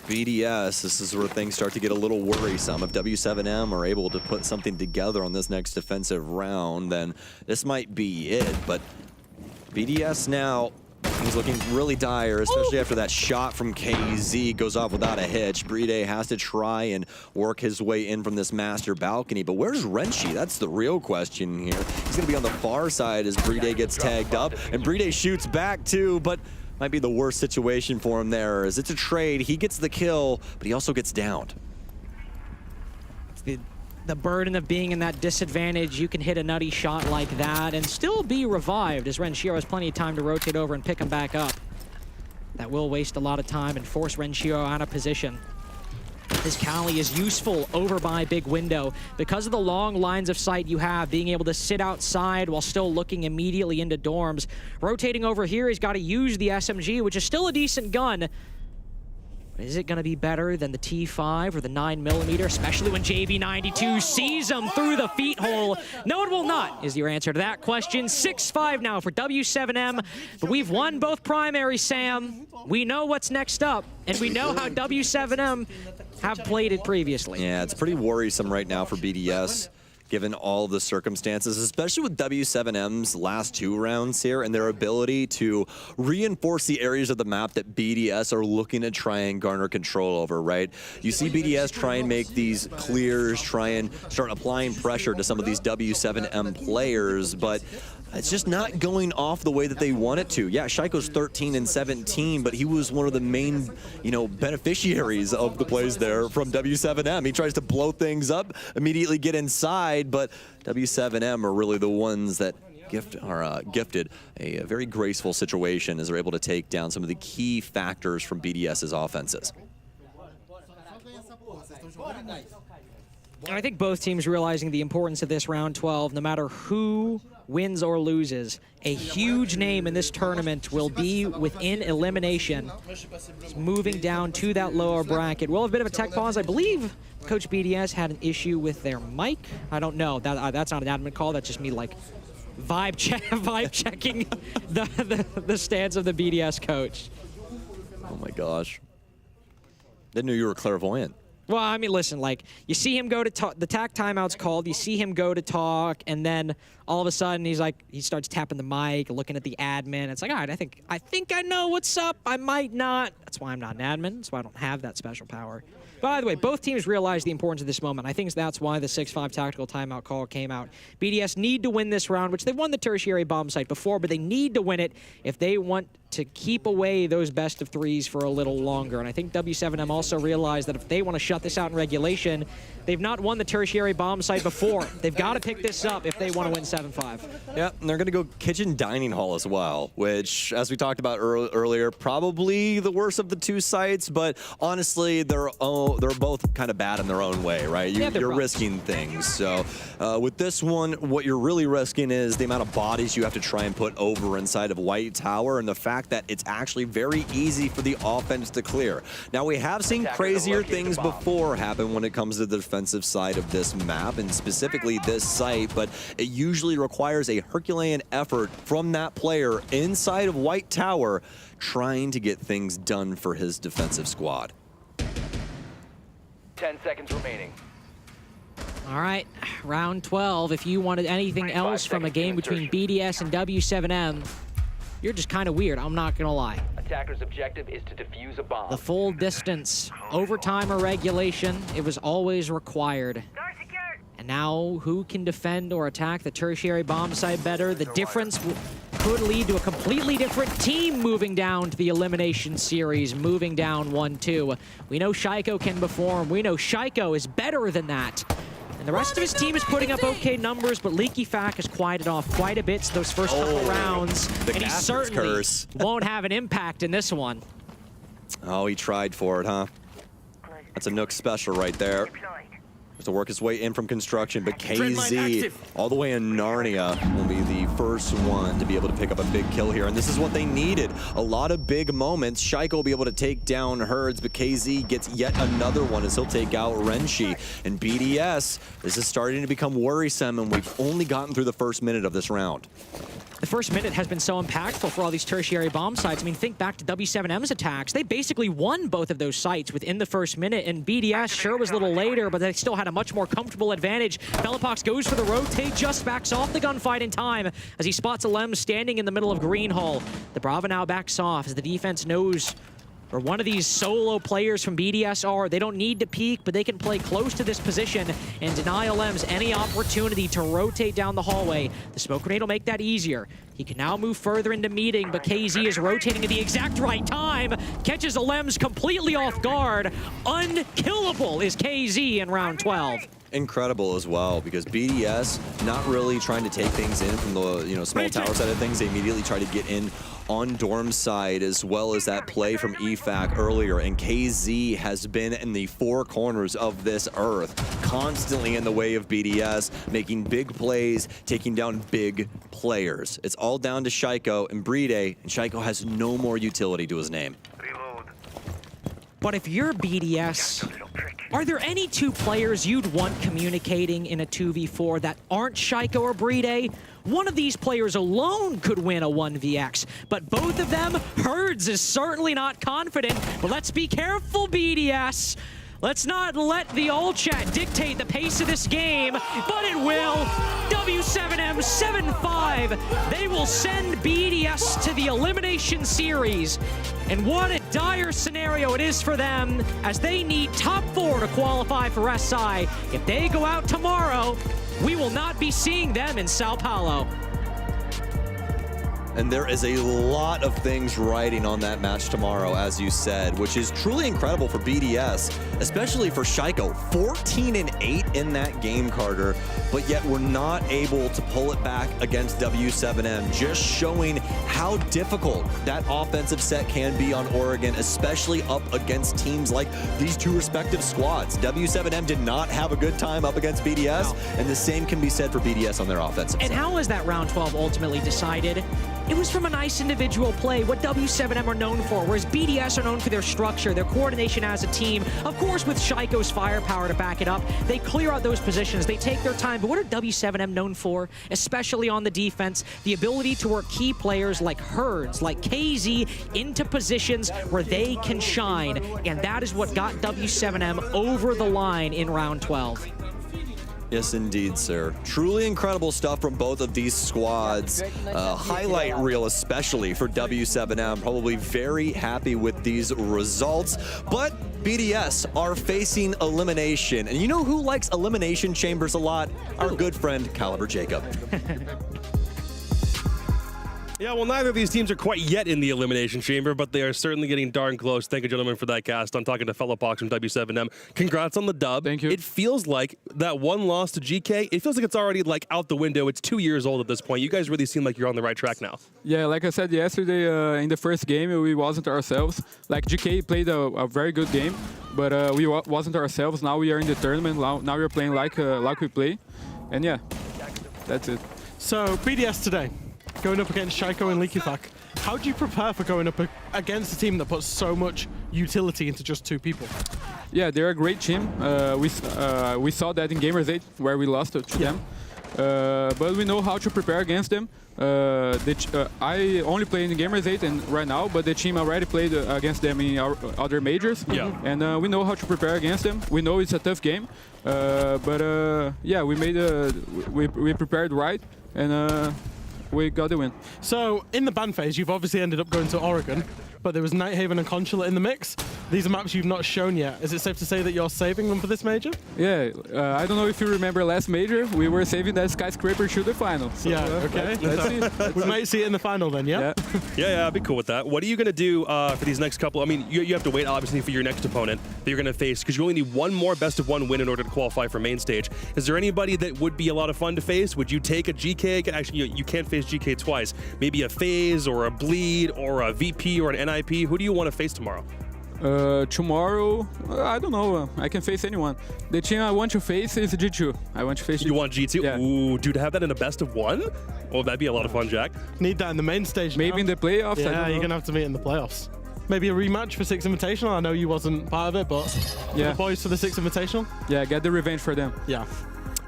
BDS, this is where things start to get a little worrisome. If W7M are able to put something together on this next defensive round, then this might be it. But BDS now, he's looking really dire, especially after that shot from KZ goes off without a hitch. Bride has to try and work his way in from this master balcony. But where's Renshi? That's the real question here. He's going to be on the far side as Bride gets tagged up. And Bride shoots back too, but might be the worst situation for him there, as it's a trade. He gets the kill, but he also gets downed. The burden of being in that disadvantage, you can hit a nutty shot like that and still be revived, as Renshiro has plenty of time to rotate over and pick him back up. That will waste a lot of time and force Renshiro out of position. This Kali is useful over by big window because of the long lines of sight you have, being able to sit outside while still looking immediately into dorms. Rotating over here, he's got to use the SMG, which is still a decent gun. But is it going to be better than the T5 or the 9mm, especially when JV92 sees him through the feet hole? No, it will not, is your answer to that question. 6-5 now for W7M, but we've won both primaries, Sam. We know what's next up, and we know how W7M have played it previously. Yeah, it's pretty worrisome right now for BDS, given all the circumstances, especially with W7M's last 2 rounds here and their ability to reinforce the areas of the map that BDS are looking to try and garner control over, right? You see BDS try and make these clears, try and start applying pressure to some of these W7M players, but it's just not going off the way that they want it to. Yeah, Shaiko's 13 and 17, but he was one of the main, beneficiaries of the plays there from W7M. He tries to blow things up, immediately get inside, but W7M are really the ones that gifted a very graceful situation as they're able to take down some of the key factors from BDS's offenses. And I think both teams realizing the importance of this round 12, no matter who wins or loses, a huge name in this tournament will be within elimination. He's moving down to that lower bracket. We'll have a bit of a tech pause. I believe Coach BDS had an issue with their mic. I don't know. That's not an admin call. That's just me like vibe checking the stance of the BDS coach. Oh my gosh. Didn't know you were clairvoyant. Well, I mean, listen, like, you see him go to talk, the TAC timeout's called, you see him go to talk, and then all of a sudden he's like, he starts tapping the mic, looking at the admin. It's like, all right, I think I know what's up. I might not. That's why I'm not an admin. That's why I don't have that special power. By the way, both teams realize the importance of this moment. I think that's why the 6-5 tactical timeout call came out. BDS need to win this round, which they've won the tertiary bomb site before, but they need to win it if they want to keep away those best of threes for a little longer. And I think W7M also realized that if they want to shut this out in regulation, they've not won the tertiary bomb site before. They've got to pick this up if they want to win 7-5. Yeah, and they're going to go kitchen dining hall as well, which, as we talked about earlier, probably the worst of the two sites, but honestly, they're both kind of bad in their own way, right? You're risking things. So with this one, what you're really risking is the amount of bodies you have to try and put over inside of White Tower, and the fact that it's actually very easy for the offense to clear. Now, we have seen crazier things before happen when it comes to the defensive side of this map, and specifically this site, but it usually requires a Herculean effort from that player inside of White Tower trying to get things done for his defensive squad. 10 seconds remaining. All right, round 12. If you wanted anything else from a game between BDS and W7M, you're just kind of weird, I'm not gonna lie. Attacker's objective is to defuse a bomb. The full distance, overtime or regulation, it was always required. And now, who can defend or attack the tertiary bomb site better? The difference could lead to a completely different team moving down to the elimination series, moving down 1-2. We know Shaiko can perform. We know Shaiko is better than that. And the rest of his team is putting up okay numbers, but Leaky Fack has quieted off quite a bit those first couple rounds. And he certainly won't have an impact in this one. Oh, he tried for it, huh? That's a Nook special right there. To work his way in from construction, but KZ, all the way in Narnia, will be the first one to be able to pick up a big kill here, and this is what they needed. A lot of big moments. Shaiko will be able to take down Herds, but KZ gets yet another one as he'll take out Renshi. And BDS, this is starting to become worrisome, and we've only gotten through the first minute of this round. The first minute has been so impactful for all these tertiary bomb sites. I mean, think back to W7M's attacks. They basically won both of those sites within the first minute, and BDS sure was a little later, but they still had a much more comfortable advantage. Bellapox goes for the rotate, just backs off the gunfight in time as he spots Alem standing in the middle of Green Hall. The Brava now backs off as the defense knows where one of these solo players from BDS are. They don't need to peek, but they can play close to this position and deny Alems any opportunity to rotate down the hallway. The smoke grenade will make that easier. He can now move further into meeting, but KZ is rotating at the exact right time. Catches Alems completely off guard. Unkillable is KZ in round 12. Incredible as well, because BDS not really trying to take things in from the small tower side of things. They immediately try to get in on Dorm side, as well as that play from EFAC earlier. And KZ has been in the four corners of this earth, constantly in the way of BDS, making big plays, taking down big players. It's all down to Shaiko and Bride, and Shaiko has no more utility to his name. But if you're BDS, are there any two players you'd want communicating in a 2v4 that aren't Shaiko or Bride? One of these players alone could win a 1vx, but both of them, Herds is certainly not confident. But let's be careful, BDS. Let's not let the all chat dictate the pace of this game, but it will. W7M 7-5. They will send BDS to the elimination series. And what a dire scenario it is for them, as they need top 4 to qualify for SI. If they go out tomorrow, we will not be seeing them in Sao Paulo. And there is a lot of things riding on that match tomorrow, as you said, which is truly incredible for BDS, especially for Shaiko. 14-8 in that game, Carter, but yet we're not able to pull it back against W7M, just showing how difficult that offensive set can be on Oregon, especially up against teams like these two respective squads. W7M did not have a good time up against BDS, and the same can be said for BDS on their offensive And side. how was that round 12 ultimately decided? It was from a nice individual play, what W7M are known for, whereas BDS are known for their structure, their coordination as a team. Of course, with Shaiko's firepower to back it up, they clear out those positions, they take their time. But what are W7M known for, especially on the defense? The ability to work key players like Herds, like KZ, into positions where they can shine. And that is what got W7M over the line in round 12. Yes, indeed, sir. Truly incredible stuff from both of these squads. Highlight reel especially for W7M. Probably very happy with these results. But BDS are facing elimination. And you know who likes elimination chambers a lot? Our good friend, Caliber Jacob. Yeah, well, neither of these teams are quite yet in the elimination chamber, but they are certainly getting darn close. Thank you, gentlemen, for that cast. I'm talking to fellow Pox from W7M. Congrats on the dub. Thank you. It feels like that one loss to GK, it feels like it's already like out the window. It's 2 years old at this point. You guys really seem like you're on the right track now. Yeah, like I said yesterday in the first game, we wasn't ourselves. Like GK played a very good game, but we wasn't ourselves. Now we are in the tournament. Now we're playing like we play. And yeah, that's it. So BDS today, going up against Shaiko and Likifak. How do you prepare for going up against a team that puts so much utility into just two people? Yeah, they're a great team. We saw that in Gamers 8 where we lost to them. But we know how to prepare against them. I only play in Gamers 8 and right now, but the team already played against them in our other majors. Yeah. And we know how to prepare against them. We know it's a tough game. But yeah, we prepared right and we got the win. So in the ban phase, you've obviously ended up going to Oregon, but there was Nighthaven and Consulate in the mix. These are maps you've not shown yet. Is it safe to say that you're saving them for this major? Yeah, I don't know if you remember last major, we were saving that skyscraper to the final. So, yeah, okay. Let's see. We might see it in the final then, yeah? Yeah, I'd be cool with that. What are you going to do for these next couple? I mean, you have to wait, obviously, for your next opponent that you're going to face, because you only need one more best-of-1 win in order to qualify for main stage. Is there anybody that would be a lot of fun to face? Would you take a GK? Actually, you can't face GK twice. Maybe a FaZe or a Bleed or a VP or an NIP. Who do you want to face tomorrow? Tomorrow, I don't know. I can face anyone. The team I want to face is G2. I want to face G2. You want G2? Yeah. Ooh, dude, have that in a best-of-1? Oh, that'd be a lot of fun, Jack. Need that in the main stage Maybe now. in the playoffs. Yeah, you're going to have to meet in the playoffs. Maybe a rematch for 6 Invitational. I know you wasn't part of it, but the boys for the 6 Invitational. Yeah, get the revenge for them. Yeah.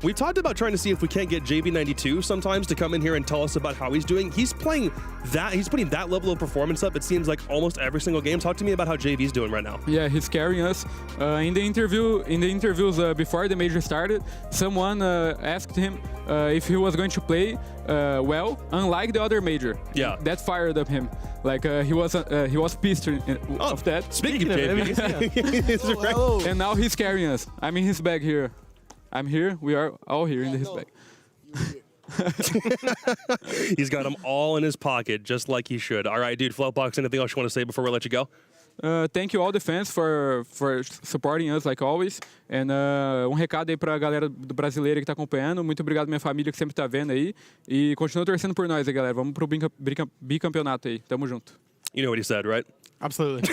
We talked about trying to see if we can't get JV92 sometimes to come in here and tell us about how he's doing. He's playing that, he's putting that level of performance up, it seems like almost every single game. Talk to me about how JV's doing right now. Yeah, he's carrying us. In the interviews before the major started, someone asked him if he was going to play well, unlike the other major. Yeah. That fired up him. Like he was pissed of that. Speaking of JV, and now he's carrying us. I'm in his bag here. I'm here. We are all here in his bag. He's got them all in his pocket, just like he should. All right, dude, Flowbox, anything else you want to say before we let you go? Thank you all the fans for supporting us like always. And recado aí pra galera do brasileira que tá acompanhando. Muito obrigado minha família que sempre tá vendo aí. E continua torcendo por nós aí, galera. Vamos pro bicampeonato aí. Tamo junto. You know what he said, right? Absolutely.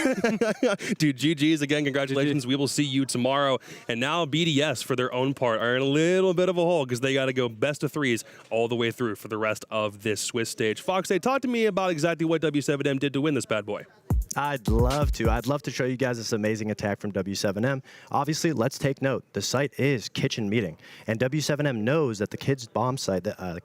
Dude, GG's again. Congratulations. We will see you tomorrow. And now BDS, for their own part, are in a little bit of a hole because they got to go best of 3s all the way through for the rest of this Swiss stage. Fox, talk to me about exactly what W7M did to win this bad boy. I'd love to. I'd love to show you guys this amazing attack from W7M. Obviously, let's take note. The site is kitchen meeting, and W7M knows that the kids' bomb site, the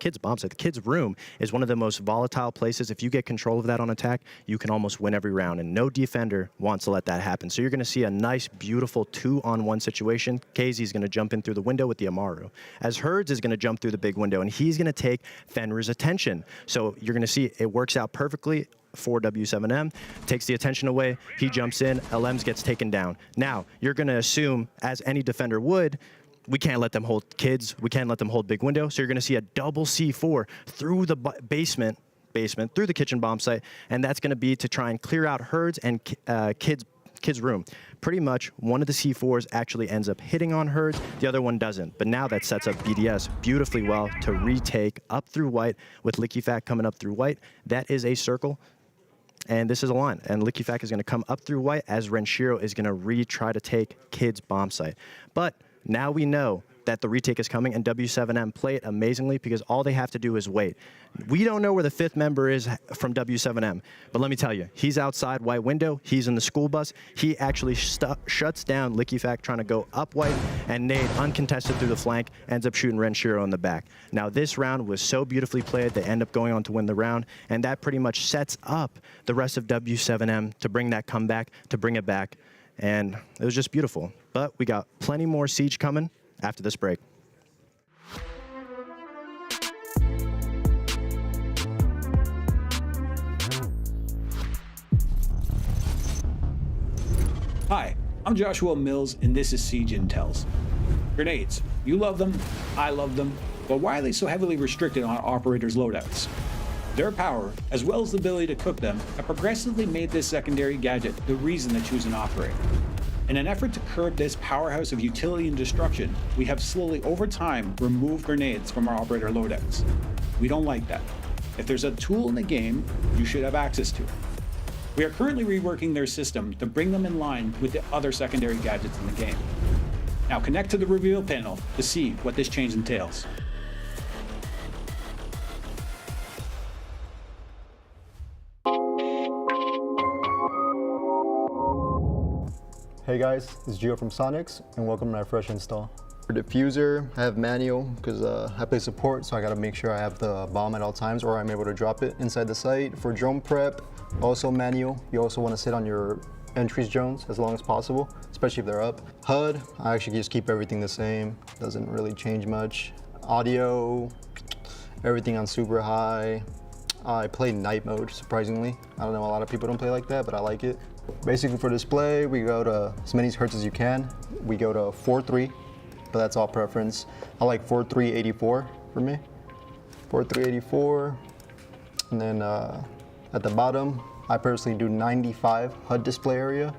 kids' room, is one of the most volatile places. If you get control of that on attack, you can almost win every round, and no defender wants to let that happen. So you're going to see a nice, beautiful 2-on-1 situation. KZ is going to jump in through the window with the Amaru, as Herds is going to jump through the big window, and he's going to take Fenrir's attention. So you're going to see it works out perfectly for W7M, takes the attention away, he jumps in, LMs gets taken down. Now, you're going to assume, as any defender would, we can't let them hold kids, we can't let them hold big window, so you're going to see a double C4 through the basement, through the kitchen bomb site, and that's going to be to try and clear out Herds and kids kid's room. Pretty much, one of the C4s actually ends up hitting on hers, the other one doesn't. But now that sets up BDS beautifully well to retake up through white with LickyFact coming up through white. That is a circle. And this is a line. And LickyFact is going to come up through white as Renshiro is going to retry to take kid's bomb site. But now we know that the retake is coming, and W7M play it amazingly because all they have to do is wait. We don't know where the 5th member is from W7M, but let me tell you, he's outside white window, he's in the school bus, he actually shuts down LickyFact trying to go up white, and Nate, uncontested through the flank, ends up shooting Renshiro in the back. Now this round was so beautifully played, they end up going on to win the round, and that pretty much sets up the rest of W7M to bring that comeback, to bring it back, and it was just beautiful. But we got plenty more Siege coming after this break. Hi, I'm Joshua Mills, and this is Siege Intels. Grenades. You love them, I love them, but why are they so heavily restricted on operators' loadouts? Their power, as well as the ability to cook them, have progressively made this secondary gadget the reason to choose an operator. In an effort to curb this powerhouse of utility and destruction, we have slowly over time removed grenades from our operator loadouts. We don't like that. If there's a tool in the game, you should have access to it. We are currently reworking their system to bring them in line with the other secondary gadgets in the game. Now connect to the reveal panel to see what this change entails. Hey guys, it's Gio from Soniqs, and welcome to my fresh install. For diffuser, I have manual because I play support, so I gotta make sure I have the bomb at all times or I'm able to drop it inside the site. For drone prep, also manual. You also want to sit on your entries drones as long as possible, especially if they're up. HUD, I actually just keep everything the same. Doesn't really change much. Audio, everything on super high. I play night mode, surprisingly. I don't know, a lot of people don't play like that, but I like it. Basically for display, we go to as many hertz as you can. We go to 4.3, but that's all preference. I like 4.384 for me. 4.384, and then at the bottom, I personally do 95 HUD display area,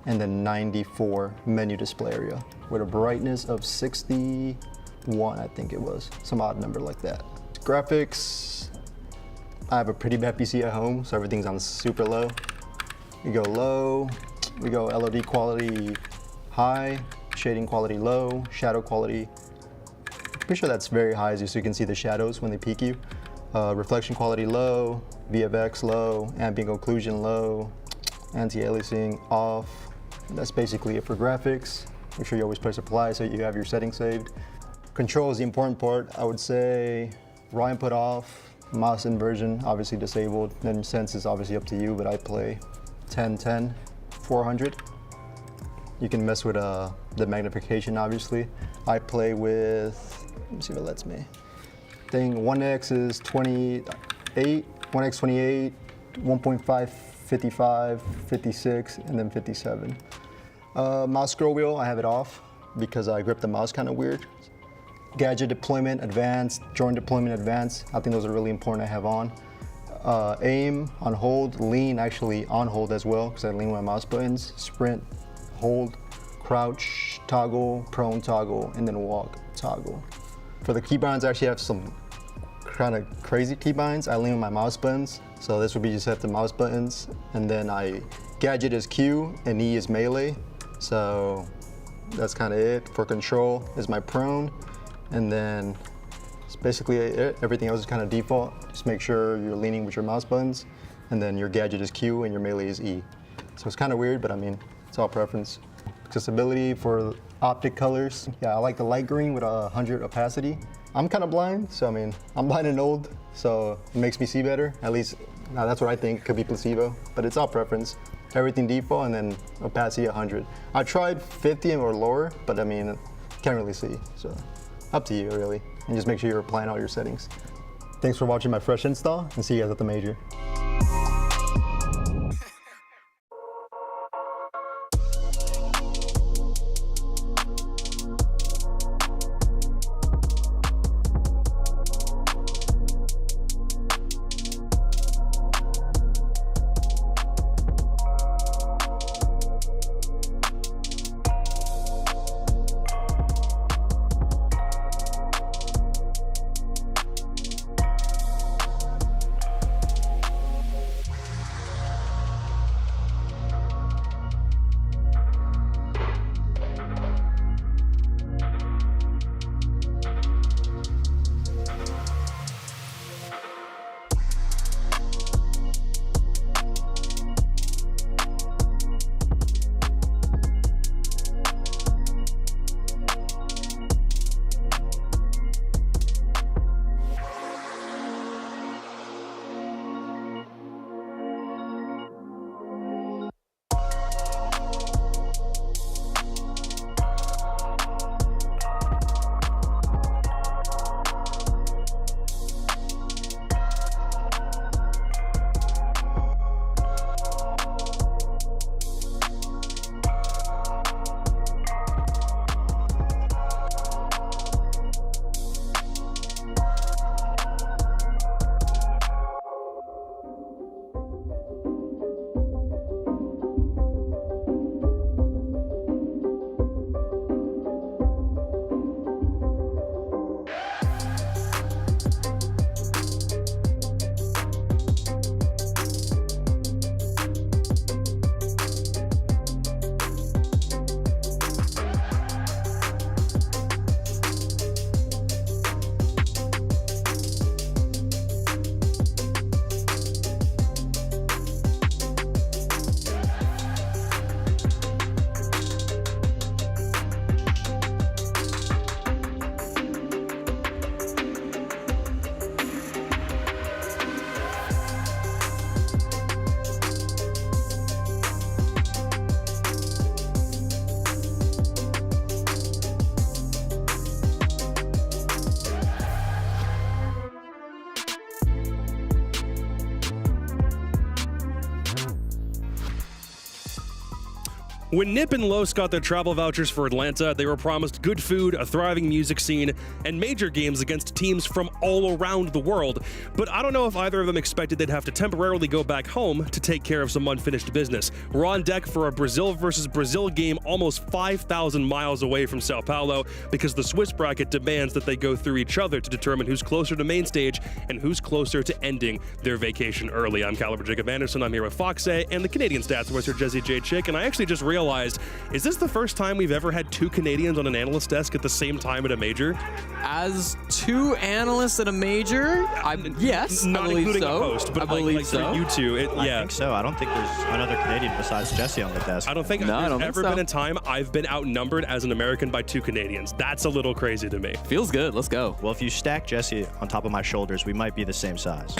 and then 94 menu display area, with a brightness of 61, I think it was, some odd number like that. Graphics, I have a pretty bad PC at home, so everything's on super low. We go low, we go LOD quality high, shading quality low, shadow quality, pretty sure that's very high so you can see the shadows when they peek you. Reflection quality low, VFX low, ambient occlusion low, anti-aliasing off. That's basically it for graphics. Make sure you always press apply so you have your settings saved. Control is the important part. I would say raw input off, mouse inversion obviously disabled, then sense is obviously up to you, but I play 1010, 400. You can mess with the magnification, obviously. I play with, let me see if it lets me. Thing 1x is 28, 1x 28, 1.5, 55, 56, and then 57. Mouse scroll wheel, I have it off because I grip the mouse kind of weird. Gadget deployment, advanced, drone deployment, advanced. I think those are really important to have on. Aim on hold, lean actually on hold as well because I lean with my mouse buttons. Sprint, hold, crouch, toggle, prone toggle, and then walk toggle. For the keybinds, I actually have some kind of crazy keybinds. I lean with my mouse buttons, so this would be just set the mouse buttons, and then gadget is Q and E is melee. So that's kind of it. For control is my prone, and then basically it. Everything else is kind of default. Just make sure you're leaning with your mouse buttons, and then your gadget is Q and your melee is E. So it's kind of weird, but I mean, it's all preference. Accessibility for optic colors. Yeah, I like the light green with 100 opacity. I'm kind of blind, so I mean, I'm blind and old, so it makes me see better. At least, that's what I think, could be placebo, but it's all preference. Everything default, and then opacity 100. I tried 50 or lower, but I mean, can't really see, so up to you, really. And just make sure you're applying all your settings. Thanks for watching my fresh install, and see you guys at the major. When Nip and Los got their travel vouchers for Atlanta, they were promised good food, a thriving music scene, and major games against teams from all around the world. But I don't know if either of them expected they'd have to temporarily go back home to take care of some unfinished business. We're on deck for a Brazil versus Brazil game almost 5,000 miles away from Sao Paulo because the Swiss bracket demands that they go through each other to determine who's closer to main stage and who's closer to ending their vacation early. I'm Caliber Jacob Anderson. I'm here with Foxay and the Canadian stats wizard Jesse J. Chick, and I actually just realized, is this the first time we've ever had two Canadians on an analyst desk at the same time at a major? As two analysts at a major? Yes, not I believe including so. a host, but I believe for you two, I think so. I don't think there's another Canadian besides Jesse on the desk. I don't think there's ever been a time I've been outnumbered as an American by two Canadians. That's a little crazy to me. Feels good. Let's go. Well, if you stack Jesse on top of my shoulders, we might be the same size.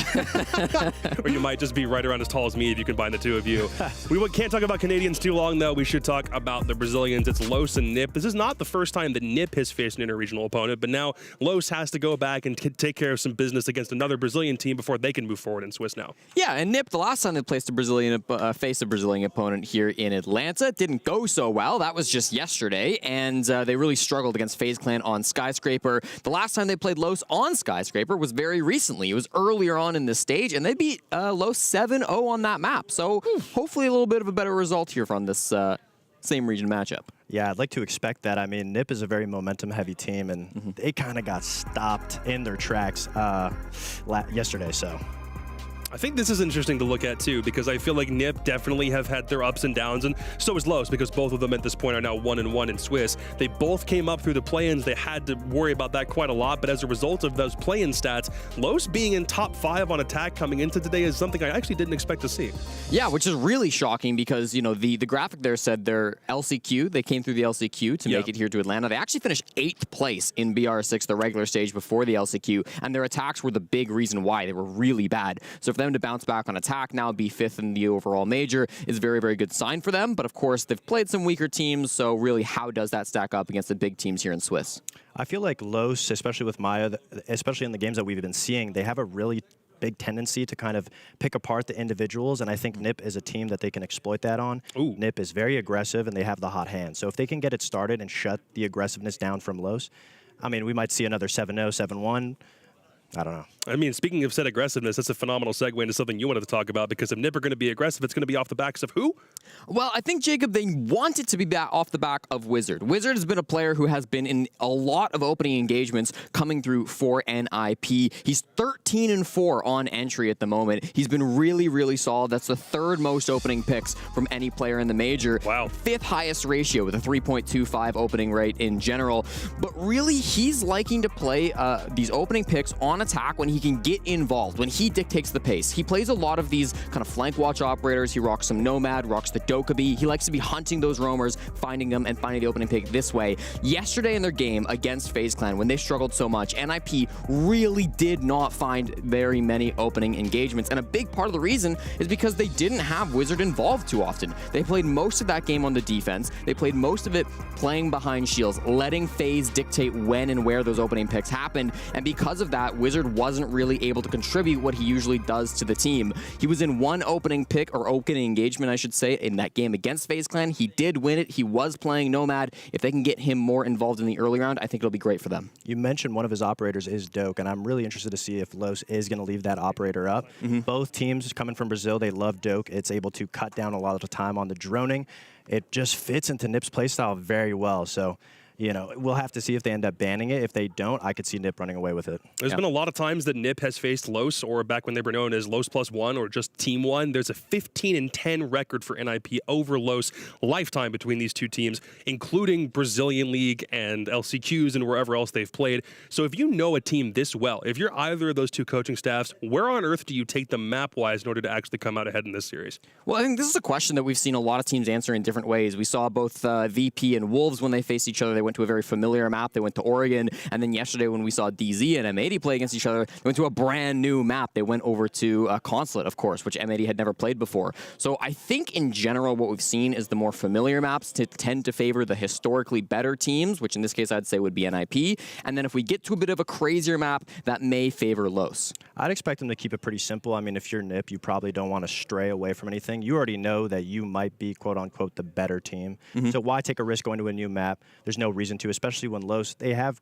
Or you might just be right around as tall as me if you combine the two of you. We can't talk about Canadians too long, though. We should talk about the Brazilians. It's Los and Nip. This is not the first time that Nip has faced an interregional opponent, but now Los has to go back and take care of some business against another Brazilian team before they can move forward in Swiss now. Yeah, and Nip, the last time they faced a Brazilian opponent here in Atlanta, it didn't go so well. That was just yesterday, and they really struggled against FaZe Clan on Skyscraper. The last time they played Los on Skyscraper was very recently. It was earlier on in the stage, and they beat Los 7-0 on that map. So hopefully a little bit of a better result here from this same region matchup. Yeah, I'd like to expect that. I mean, Nip is a very momentum-heavy team, and they kind of got stopped in their tracks yesterday, so... I think this is interesting to look at, too, because I feel like Nip definitely have had their ups and downs, and so is Los, because both of them at this point are now 1-1 in Swiss. They both came up through the play-ins. They had to worry about that quite a lot, but as a result of those play-in stats, Los being in top 5 on attack coming into today is something I actually didn't expect to see. Yeah, which is really shocking because, you know, the graphic there said their LCQ, they came through the LCQ to make it here to Atlanta. They actually finished 8th place in BR6, the regular stage before the LCQ, and their attacks were the big reason why. They were really bad. So for them to bounce back on attack, now be 5th in the overall major, is a very, very good sign for them. But of course, they've played some weaker teams, so really, how does that stack up against the big teams here in Swiss? I feel like Los, especially with Maya, especially in the games that we've been seeing, they have a really big tendency to kind of pick apart the individuals, and I think Nip is a team that they can exploit that on. Nip is very aggressive, and they have the hot hand. So if they can get it started and shut the aggressiveness down from Los, I mean, we might see another 7-0, 7-1. I don't know. I mean, speaking of said aggressiveness, that's a phenomenal segue into something you wanted to talk about, because if Nip are going to be aggressive, it's going to be off the backs of who? Well, I think, Jacob, they want it to be off the back of Wizard. Wizard has been a player who has been in a lot of opening engagements coming through for NIP. He's 13-4 on entry at the moment. He's been really, really solid. That's the 3rd most opening picks from any player in the major. Wow. 5th highest ratio with a 3.25 opening rate in general. But really, he's liking to play these opening picks on attack when he can get involved, when he dictates the pace. He plays a lot of these kind of flank watch operators. He rocks some Nomad, rocks the Dokkaebi. He likes to be hunting those roamers, finding them, and finding the opening pick this way. Yesterday in their game against FaZe Clan, when they struggled so much, NIP really did not find very many opening engagements. And a big part of the reason is because they didn't have Wizard involved too often. They played most of that game on the defense. They played most of it playing behind shields, letting FaZe dictate when and where those opening picks happened. And because of that, Wizard wasn't really able to contribute what he usually does to the team. He was in one opening pick, or opening engagement, I should say, in that game against FaZe Clan. He did win it. He was playing Nomad. If they can get him more involved in the early round, I think it'll be great for them. You mentioned one of his operators is Doke, and I'm really interested to see if Los is going to leave that operator up. Both teams coming from Brazil, they love Doke. It's able to cut down a lot of the time on the droning. It just fits into Nip's playstyle very well. So, you know, we'll have to see if they end up banning it. If they don't, I could see Nip running away with it. There's been a lot of times that Nip has faced Los, or back when they were known as Los +1 or just Team 1. There's a 15-10 record for NIP over Los lifetime between these two teams, including Brazilian League and LCQs and wherever else they've played. So if you know a team this well, if you're either of those two coaching staffs, where on earth do you take them map-wise in order to actually come out ahead in this series? Well, I think this is a question that we've seen a lot of teams answer in different ways. We saw both VP and Wolves when they faced each other. They went went to a very familiar map. They went to Oregon. And then yesterday when we saw DZ and M80 play against each other, they went to a brand new map. They went over to Consulate, of course, which M80 had never played before. So I think in general what we've seen is the more familiar maps tend to favor the historically better teams, which in this case I'd say would be NIP. And then if we get to a bit of a crazier map, that may favor Los. I'd expect them to keep it pretty simple. I mean, if you're NIP, you probably don't want to stray away from anything. You already know that you might be, quote unquote, the better team. So why take a risk going to a new map? There's no reason to, especially when Los, they have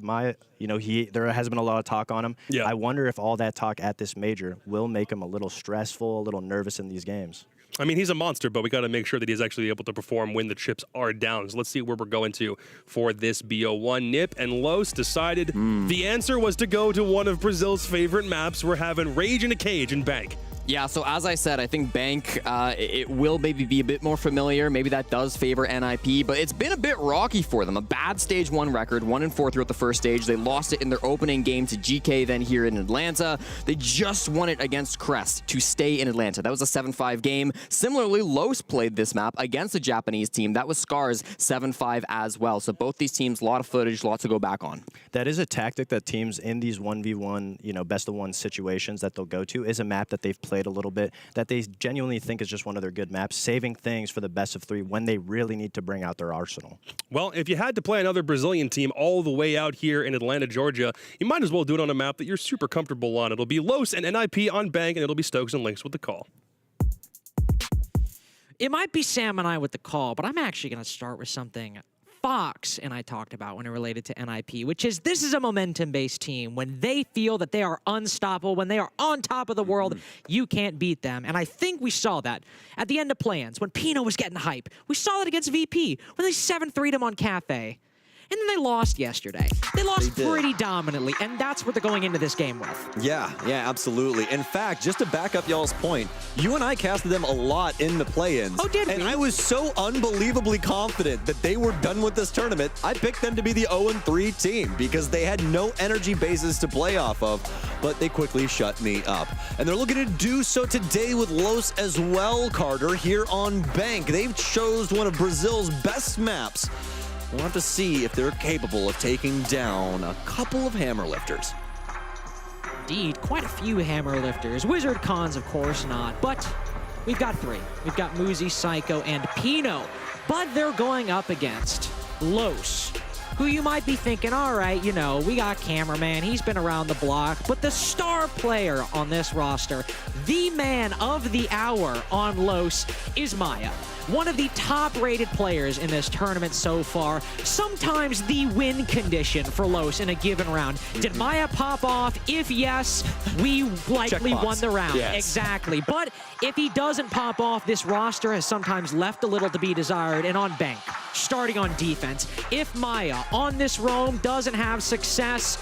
my, you know, there has been a lot of talk on him. Yeah. I wonder if all that talk at this major will make him a little stressful, a little nervous in these games. I mean, he's a monster, but we got to make sure that he's actually able to perform when the chips are down. So let's see where we're going to for this BO1. Nip and Los decided the answer was to go to one of Brazil's favorite maps. We're having Rage in a Cage in Bank. Yeah, so as I said, I think Bank, it will maybe be a bit more familiar. Maybe that does favor NIP, but it's been a bit rocky for them. A bad stage 1 record, 1-4 throughout the first stage. They lost it in their opening game to Geekay, then here in Atlanta. They just won it against Crest to stay in Atlanta. That was a 7-5 game. Similarly, Los played this map against a Japanese team. That was Scar's 7-5 as well. So both these teams, a lot of footage, lots to go back on. That is a tactic that teams in these 1v1, you know, best of 1 situations that they'll go to, is a map that they've played a little bit, that they genuinely think is just one of their good maps, saving things for the best of 3 when they really need to bring out their arsenal. Well, if you had to play another Brazilian team all the way out here in Atlanta, Georgia, you might as well do it on a map that you're super comfortable on. It'll be Los and NIP on Bank, and it'll be Stokes and Lynx with the call. It might be Sam and I with the call, but I'm actually going to start with something Fox and I talked about when it related to NIP, which is this is a momentum-based team. When they feel that they are unstoppable, when they are on top of the world, you can't beat them. And I think we saw that at the end of plans when Pino was getting hype. We saw that against VP when they 7-3'd him on Cafe. And then they lost yesterday. They lost pretty dominantly, and that's what they're going into this game with. Yeah, absolutely. In fact, just to back up y'all's point, you and I casted them a lot in the play-ins. Oh, did we? And I was so unbelievably confident that they were done with this tournament, I picked them to be the 0-3 team because they had no energy bases to play off of, but they quickly shut me up. And they're looking to do so today with Los as well, Carter, here on Bank. They've chose one of Brazil's best maps. We'll have to see if they're capable of taking down a couple of hammer lifters. Indeed, quite a few hammer lifters. Wizard Cons, of course not, but we've got 3. We've got Muzi, Psycho, and Pino, but they're going up against Los, who you might be thinking, all right, you know, we got Cameraman, he's been around the block, but the star player on this roster, the man of the hour on Los, is Maya. One of the top-rated players in this tournament so far. Sometimes the win condition for Los in a given round. Did Maya pop off? If yes, we likely won the round. Yes. Exactly. But if he doesn't pop off, this roster has sometimes left a little to be desired. And on Bank, starting on defense, if Maya on this roam doesn't have success,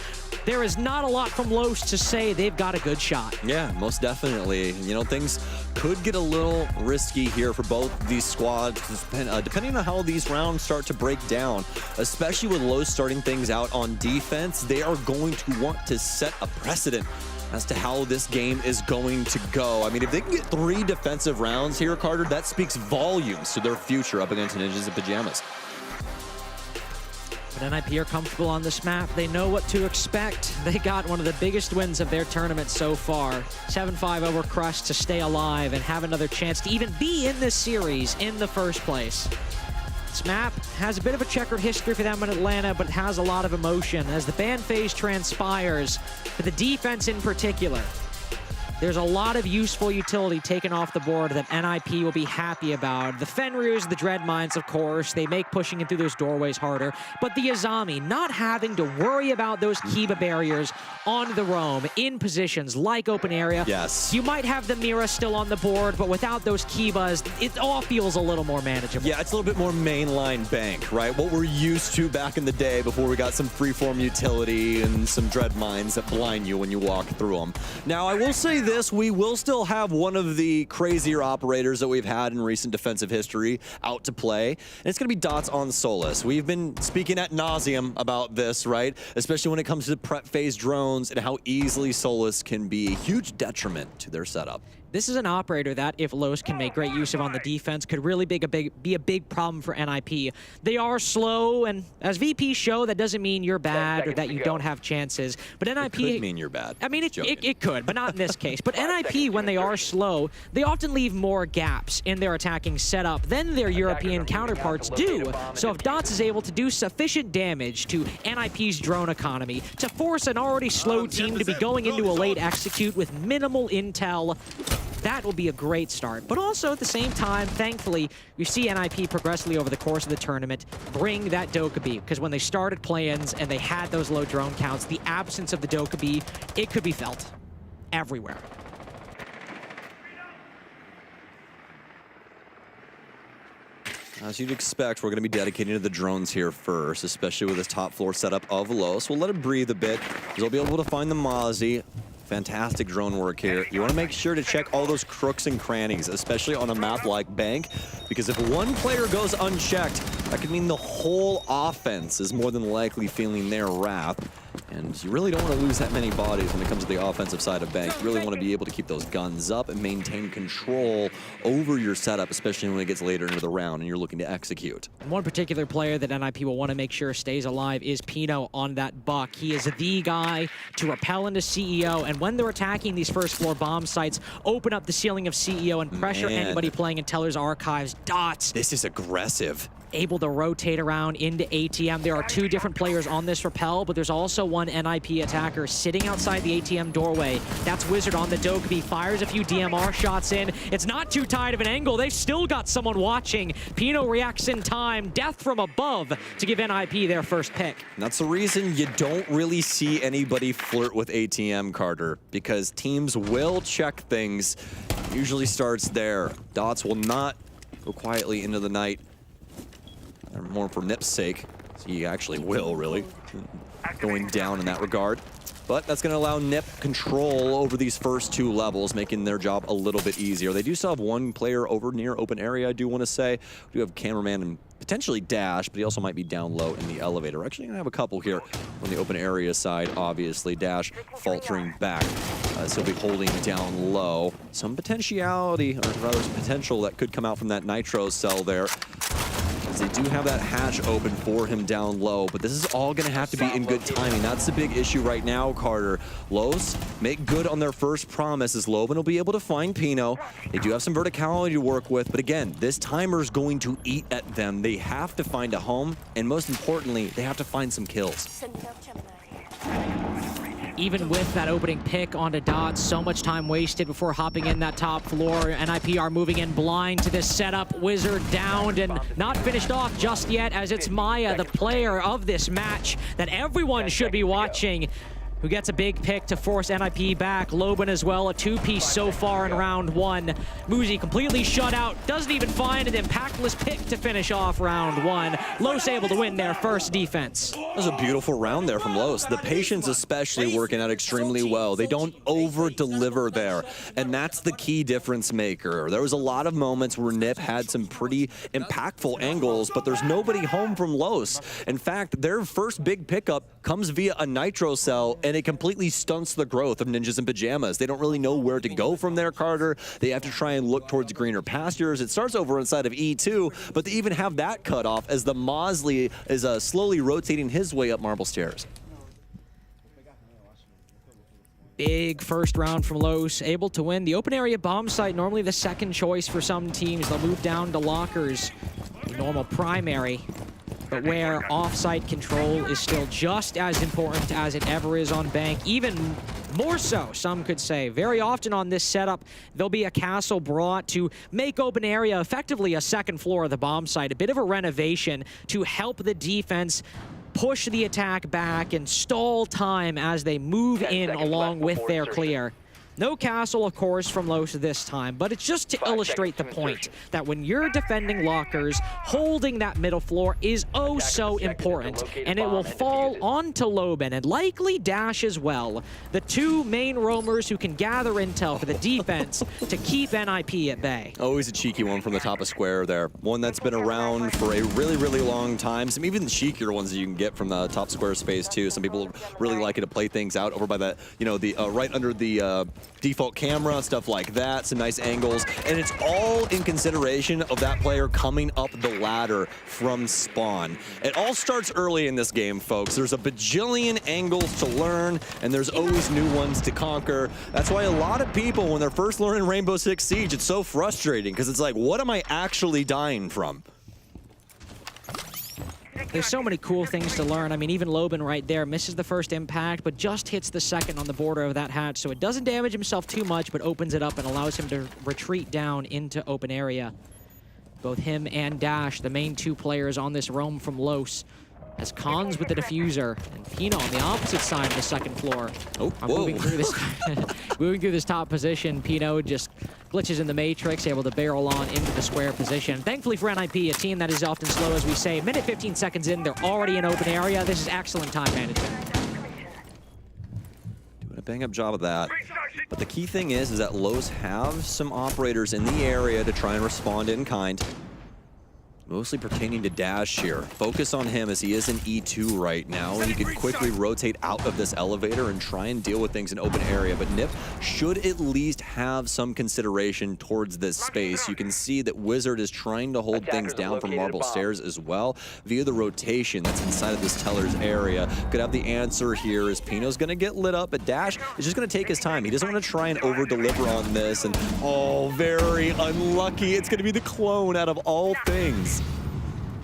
there is not a lot from Los to say they've got a good shot. Yeah, most definitely. You know, things could get a little risky here for both these squads, depending on how these rounds start to break down, especially with Los starting things out on defense. They are going to want to set a precedent as to how this game is going to go. I mean, if they can get 3 defensive rounds here, Carter, that speaks volumes to their future up against Ninjas in Pajamas. But NIP are comfortable on this map. They know what to expect. They got one of the biggest wins of their tournament so far. 7-5 over Crust to stay alive and have another chance to even be in this series in the first place. This map has a bit of a checkered history for them in Atlanta, but it has a lot of emotion as the ban phase transpires, for the defense in particular. There's a lot of useful utility taken off the board that NIP will be happy about. The Fenryus, the Dread Mines, of course, they make pushing into those doorways harder. But the Azami, not having to worry about those Kiba barriers on the roam in positions like open area. Yes. You might have the Mira still on the board, but without those Kibas, it all feels a little more manageable. Yeah, it's a little bit more mainline Bank, right? What we're used to back in the day before we got some freeform utility and some Dread Mines that blind you when you walk through them. Now, I will say this, we will still have one of the crazier operators that we've had in recent defensive history out to play, and it's going to be Dots on Solus. We've been speaking ad nauseum about this, right? Especially when it comes to prep phase drones and how easily Solus can be a huge detriment to their setup. This is an operator that, if Los can make great use of on the defense, could really be a big problem for NIP. They are slow, and as VP show, that doesn't mean you're bad or that you don't have chances. But NIP... It could mean you're bad. I mean, it could, but not in this case. But NIP, when they are slow, they often leave more gaps in their attacking setup than their European counterparts do. So if Dots is able to do sufficient damage to NIP's drone economy to force an already slow team to be going into a late execute with minimal intel, that will be a great start. But also at the same time, thankfully, we see NIP progressively over the course of the tournament bring that Dokkaebi, because when they started play-ins and they had those low drone counts, the absence of the Dokkaebi, it could be felt everywhere. As you'd expect, we're going to be dedicating to the drones here first, especially with this top floor setup of Los. We'll let it breathe a bit, because they'll be able to find the Mozzie. Fantastic drone work here. You want to make sure to check all those crooks and crannies, especially on a map like Bank, because if one player goes unchecked, that could mean the whole offense is more than likely feeling their wrath. And you really don't want to lose that many bodies when it comes to the offensive side of Bank. You really want to be able to keep those guns up and maintain control over your setup, especially when it gets later into the round and you're looking to execute. One particular player that NIP will want to make sure stays alive is Pino on that Buck. He is the guy to repel into CEO, and when they're attacking these first floor bomb sites, open up the ceiling of CEO and pressure anybody playing in Teller's Archives. Dots. This is aggressive. Able to rotate around into ATM. There are two different players on this rappel, but there's also one NIP attacker sitting outside the ATM doorway. That's Wizard on the Dokkaebi, fires a few DMR shots in. It's not too tight of an angle. They've still got someone watching. Pino reacts in time. Death from above to give NIP their first pick. And that's the reason you don't really see anybody flirt with ATM, Carter, because teams will check things. It usually starts there. Dots will not go quietly into the night. More for Nip's sake. He actually will, really. Going down in that regard. But that's going to allow Nip control over these first two levels, making their job a little bit easier. They do still have one player over near open area, I do want to say. We do have cameraman and potentially Dash, but he also might be down low in the elevator. We're actually going to have a couple here on the open area side, obviously. Dash faltering back. So he'll be holding down low. Some potentiality, or rather some potential that could come out from that Nitro cell there. They do have that hatch open for him down low, but this is all going to have to be in good timing. That's the big issue right now, Carter. Los make good on their first promise as Loban will be able to find Pino. They do have some verticality to work with, but again, this timer's going to eat at them. They have to find a home, and most importantly, they have to find some kills. Even with that opening pick onto Dots, so much time wasted before hopping in that top floor. NIP are moving in blind to this setup. Wizard downed and not finished off just yet, as it's Maya, the player of this match that everyone should be watching, who gets a big pick to force NIP back. Loban as well, a two-piece so far in round one. Muzi completely shut out, doesn't even find an impactless pick to finish off round one. Los able to win their first defense. That was a beautiful round there from Los. The patience especially working out extremely well. They don't over-deliver there, and that's the key difference maker. There was a lot of moments where Nip had some pretty impactful angles, but there's nobody home from Los. In fact, their first big pickup comes via a Nitro cell, and it completely stunts the growth of Ninjas in Pajamas. They don't really know where to go from there, Carter. They have to try and look towards greener pastures. It starts over inside of E2, but they even have that cut off as the Mosley is slowly rotating his way up marble stairs. Big first round from Los, able to win the open area bomb site, normally the second choice for some teams. They'll move down to lockers, the normal primary. But where offsite control is still just as important as it ever is on Bank, even more so, some could say. Very often on this setup, there'll be a castle brought to make open area effectively a second floor of the bomb site, a bit of a renovation to help the defense push the attack back and stall time as they move in along with their clear. No castle, of course, from Los this time, but it's just to illustrate the point that when you're defending lockers, holding that middle floor is oh so important, and it will fall onto Loban and likely Dash as well, the two main roamers who can gather intel for the defense to keep NIP at bay. Always a cheeky one from the top of square there. One that's been around for a really, really long time. Some even cheekier ones that you can get from the top square space too. Some people really like it to play things out over by that, you know, the right under the default camera, stuff like that, some nice angles, and it's all in consideration of that player coming up the ladder from spawn. It all starts early in this game, folks. There's a bajillion angles to learn, and there's always new ones to conquer. That's why a lot of people, when they're first learning Rainbow Six Siege, it's so frustrating, because it's like, what am I actually dying from? There's so many cool things to learn. I mean, even Loban right there misses the first impact, but just hits the second on the border of that hatch. So it doesn't damage himself too much, but opens it up and allows him to retreat down into open area. Both him and Dash, the main two players on this roam from Los, as Cons with the diffuser, and Pino on the opposite side of the second floor. Oh, moving through this, moving through this top position. Pino just glitches in the matrix, able to barrel on into the square position. Thankfully for NIP, a team that is often slow, as we say, minute 15 seconds in, they're already in open area. This is excellent time management. Doing a bang-up job of that. But the key thing is that Los have some operators in the area to try and respond in kind. Mostly pertaining to Dash here. Focus on him as he is in E2 right now. He could quickly rotate out of this elevator and try and deal with things in open area. But Nip should at least have some consideration towards this space. You can see that Wizard is trying to hold things down from Marble Stairs as well via the rotation that's inside of this Teller's area. Could have the answer here as Pino's going to get lit up, but Dash is just going to take his time. He doesn't want to try and over-deliver on this. And, oh, very unlucky. It's going to be the clone out of all things.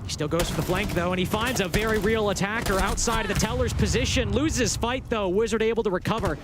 He still goes for the flank, though, and he finds a very real attacker outside of the Teller's position. Loses fight, though. Wizard able to recover.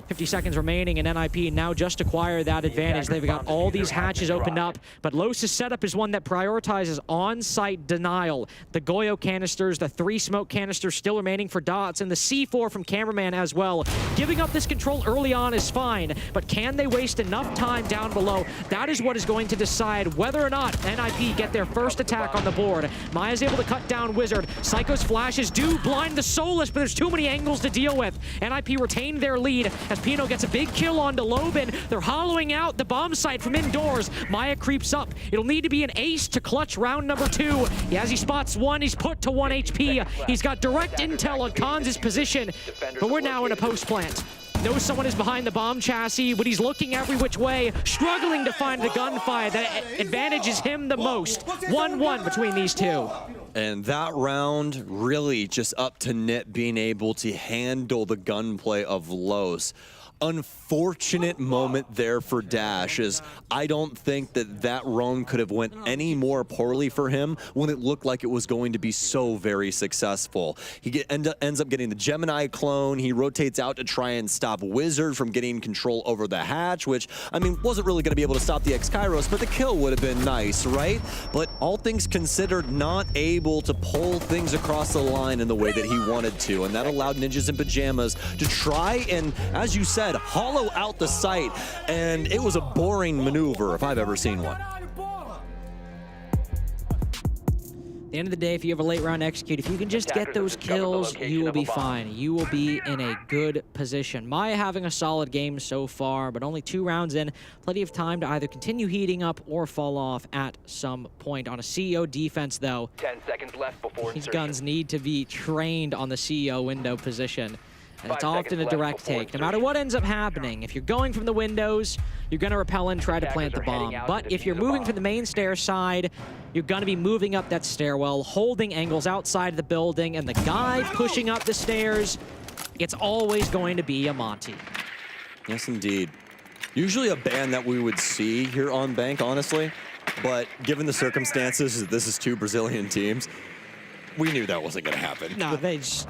50 seconds remaining, and NIP now just acquire that advantage. They've got all these hatches opened up, but Los' setup is one that prioritizes on-site denial. The Goyo canisters, the 3 smoke canisters still remaining for Dots, and the C4 from Cameraman as well. Giving up this control early on is fine, but can they waste enough time down below? That is what is going to decide whether or not NIP get their first attack on the board. Maya's able to cut down Wizard. Psycho's flashes do blind the Solus, but there's too many angles to deal with. NIP retained their lead as Pino gets a big kill onto Loban. They're hollowing out the bomb site from indoors. Maya creeps up. It'll need to be an ace to clutch round number 2. As he spots one, he's put to 1 HP. He's got direct intel on Khan's position, but we're now in a post plant. Knows someone is behind the bomb chassis, but he's looking every which way, struggling to find the gunfire that advantages him the most. 1-1 between these two. And that round really just up to Nip being able to handle the gunplay of Los. Unfortunate moment there for Dash, as I don't think that roam could have went any more poorly for him when it looked like it was going to be so very successful. He ends up getting the Gemini clone. He rotates out to try and stop Wizard from getting control over the hatch, which, I mean, wasn't really going to be able to stop the X-Kairos, but the kill would have been nice, right? But all things considered, not able to pull things across the line in the way that he wanted to, and that allowed Ninjas in Pajamas to try and, as you said, hollow out the site, and it was a boring maneuver if I've ever seen one. At the end of the day, if you have a late round execute, if you can just get those kills, you will be fine. You will be in a good position. Maya having a solid game so far, but only 2 rounds in. Plenty of time to either continue heating up or fall off at some point. On a CEO defense, though, 10 seconds left before these guns need to be trained on the CEO window position. And it's often a direct take. No matter what ends up happening, if you're going from the windows, you're going to rappel and try to plant the bomb. But if you're moving from the main stair side, you're going to be moving up that stairwell, holding angles outside of the building, and the guy pushing up the stairs, it's always going to be a Monty. Yes, indeed. Usually a ban that we would see here on Bank, honestly, but given the circumstances, this is 2 Brazilian teams, we knew that wasn't going to happen. No, they just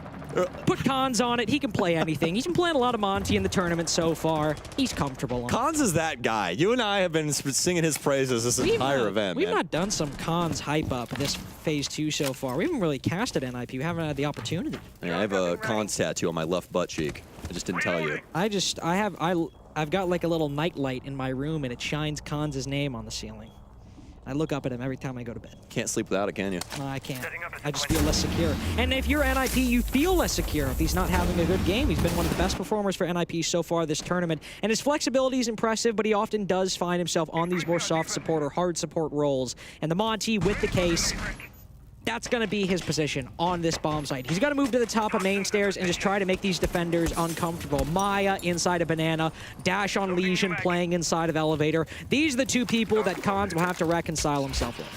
put Cons on it. He can play anything. He's been playing a lot of Monty in the tournament so far. He's comfortable on Cons is that guy. You and I have been singing his praises this entire event, We've man. not done some Cons hype up this phase 2 so far. We haven't really casted NIP. We haven't had the opportunity. Yeah, I have a Cons tattoo on my left butt cheek. I just didn't tell you. I've got like a little night light in my room, and it shines Cons' name on the ceiling. I look up at him every time I go to bed. Can't sleep without it, can you? No, I can't. I just feel less secure. And if you're NIP, you feel less secure if he's not having a good game. He's been one of the best performers for NIP so far this tournament. And his flexibility is impressive, but he often does find himself on these more soft support or hard support roles. And the Monty with the case, that's going to be his position on this bomb site. He's got to move to the top of main stairs and just try to make these defenders uncomfortable. Maya inside of Banana, Dash on Lesion playing inside of Elevator. These are the two people that Khans will have to reconcile himself with.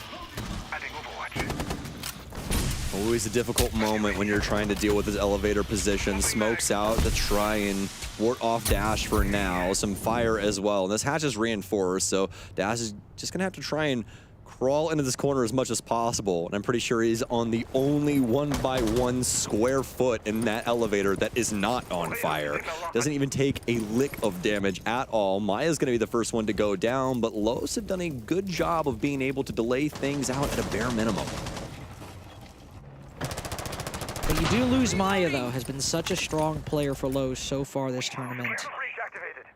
Always a difficult moment when you're trying to deal with his elevator position. Smokes out to try and ward off Dash for now. Some fire as well. And this hatch is reinforced, so Dash is just going to have to try and crawl into this corner as much as possible. And I'm pretty sure he's on the only 1x1 square foot in that elevator that is not on fire. Doesn't even take a lick of damage at all. Maya's going to be the first one to go down, but Los have done a good job of being able to delay things out at a bare minimum. But you do lose Maya, though, has been such a strong player for Los so far this tournament.